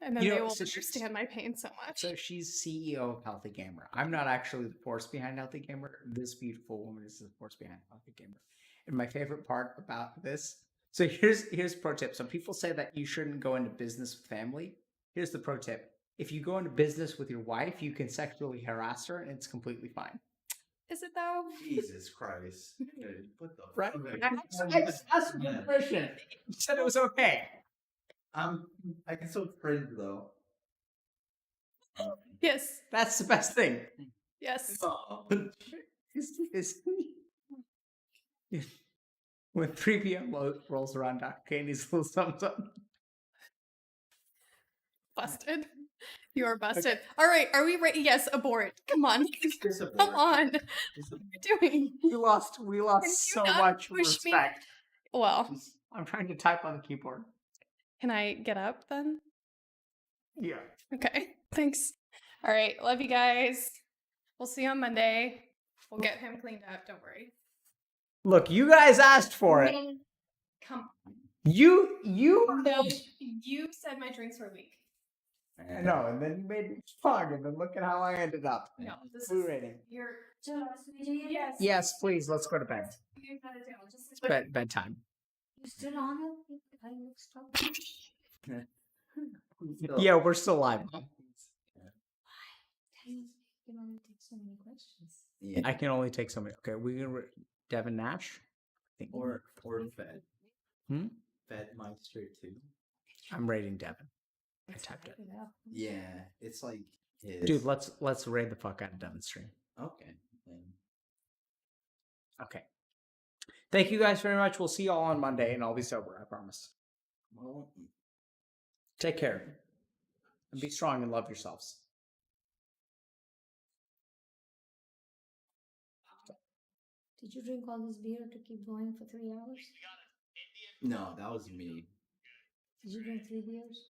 And then You know, they will so she's- understand my pain so much. So she's CEO of Healthy Gamer. I'm not actually the force behind Healthy Gamer. This beautiful woman is the force behind Healthy Gamer. And my favorite part about this. So here's pro tip. So people say that you shouldn't go into business with family. Here's the pro tip. If you go into business with your wife, you can sexually harass her and it's completely fine. Is it though? Jesus Christ. What the Right? fuck? I just asked for permission. You said it was okay. I can still cringe though. Yes. That's the best thing. Yes. When 3 p.m. rolls around, Dr.K needs a little thumbs up. Busted. You are busted. All right. Are we ready? Yes. Abort. Come on. Come on. What are you doing? We lost so much push me? respect. Well, I'm trying to type on the keyboard. can I get up then? Yeah. Okay. Thanks. All right. Love you guys. We'll see you on Monday. We'll get him cleaned up. Don't worry. Look, you guys asked for it. Come on. You No, you said my drinks were weak. I know, and then you made me fun, and then look at how I ended up. No, this Who is rating? your. Yes. Yes, please. Let's go to bed. You got it down. Just It's bedtime. You still on it? I mixed up. Yeah, we're still live. You can only take so many questions. Yeah. I can only take so many. Okay, we can Devin Nash. I think Or Fed. Fedmeister 2. I'm rating Devin. I typed it. Yeah, it's like his. Dude, let's raid the fuck out of Devin's stream. Okay. Then. Okay. Thank you guys very much. We'll see y'all on Monday, and I'll be sober. I promise. Well, Take care. And be strong and love yourselves. Did you drink all this beer to keep going for 3 hours? no, that was me. Did you drink 3 beers?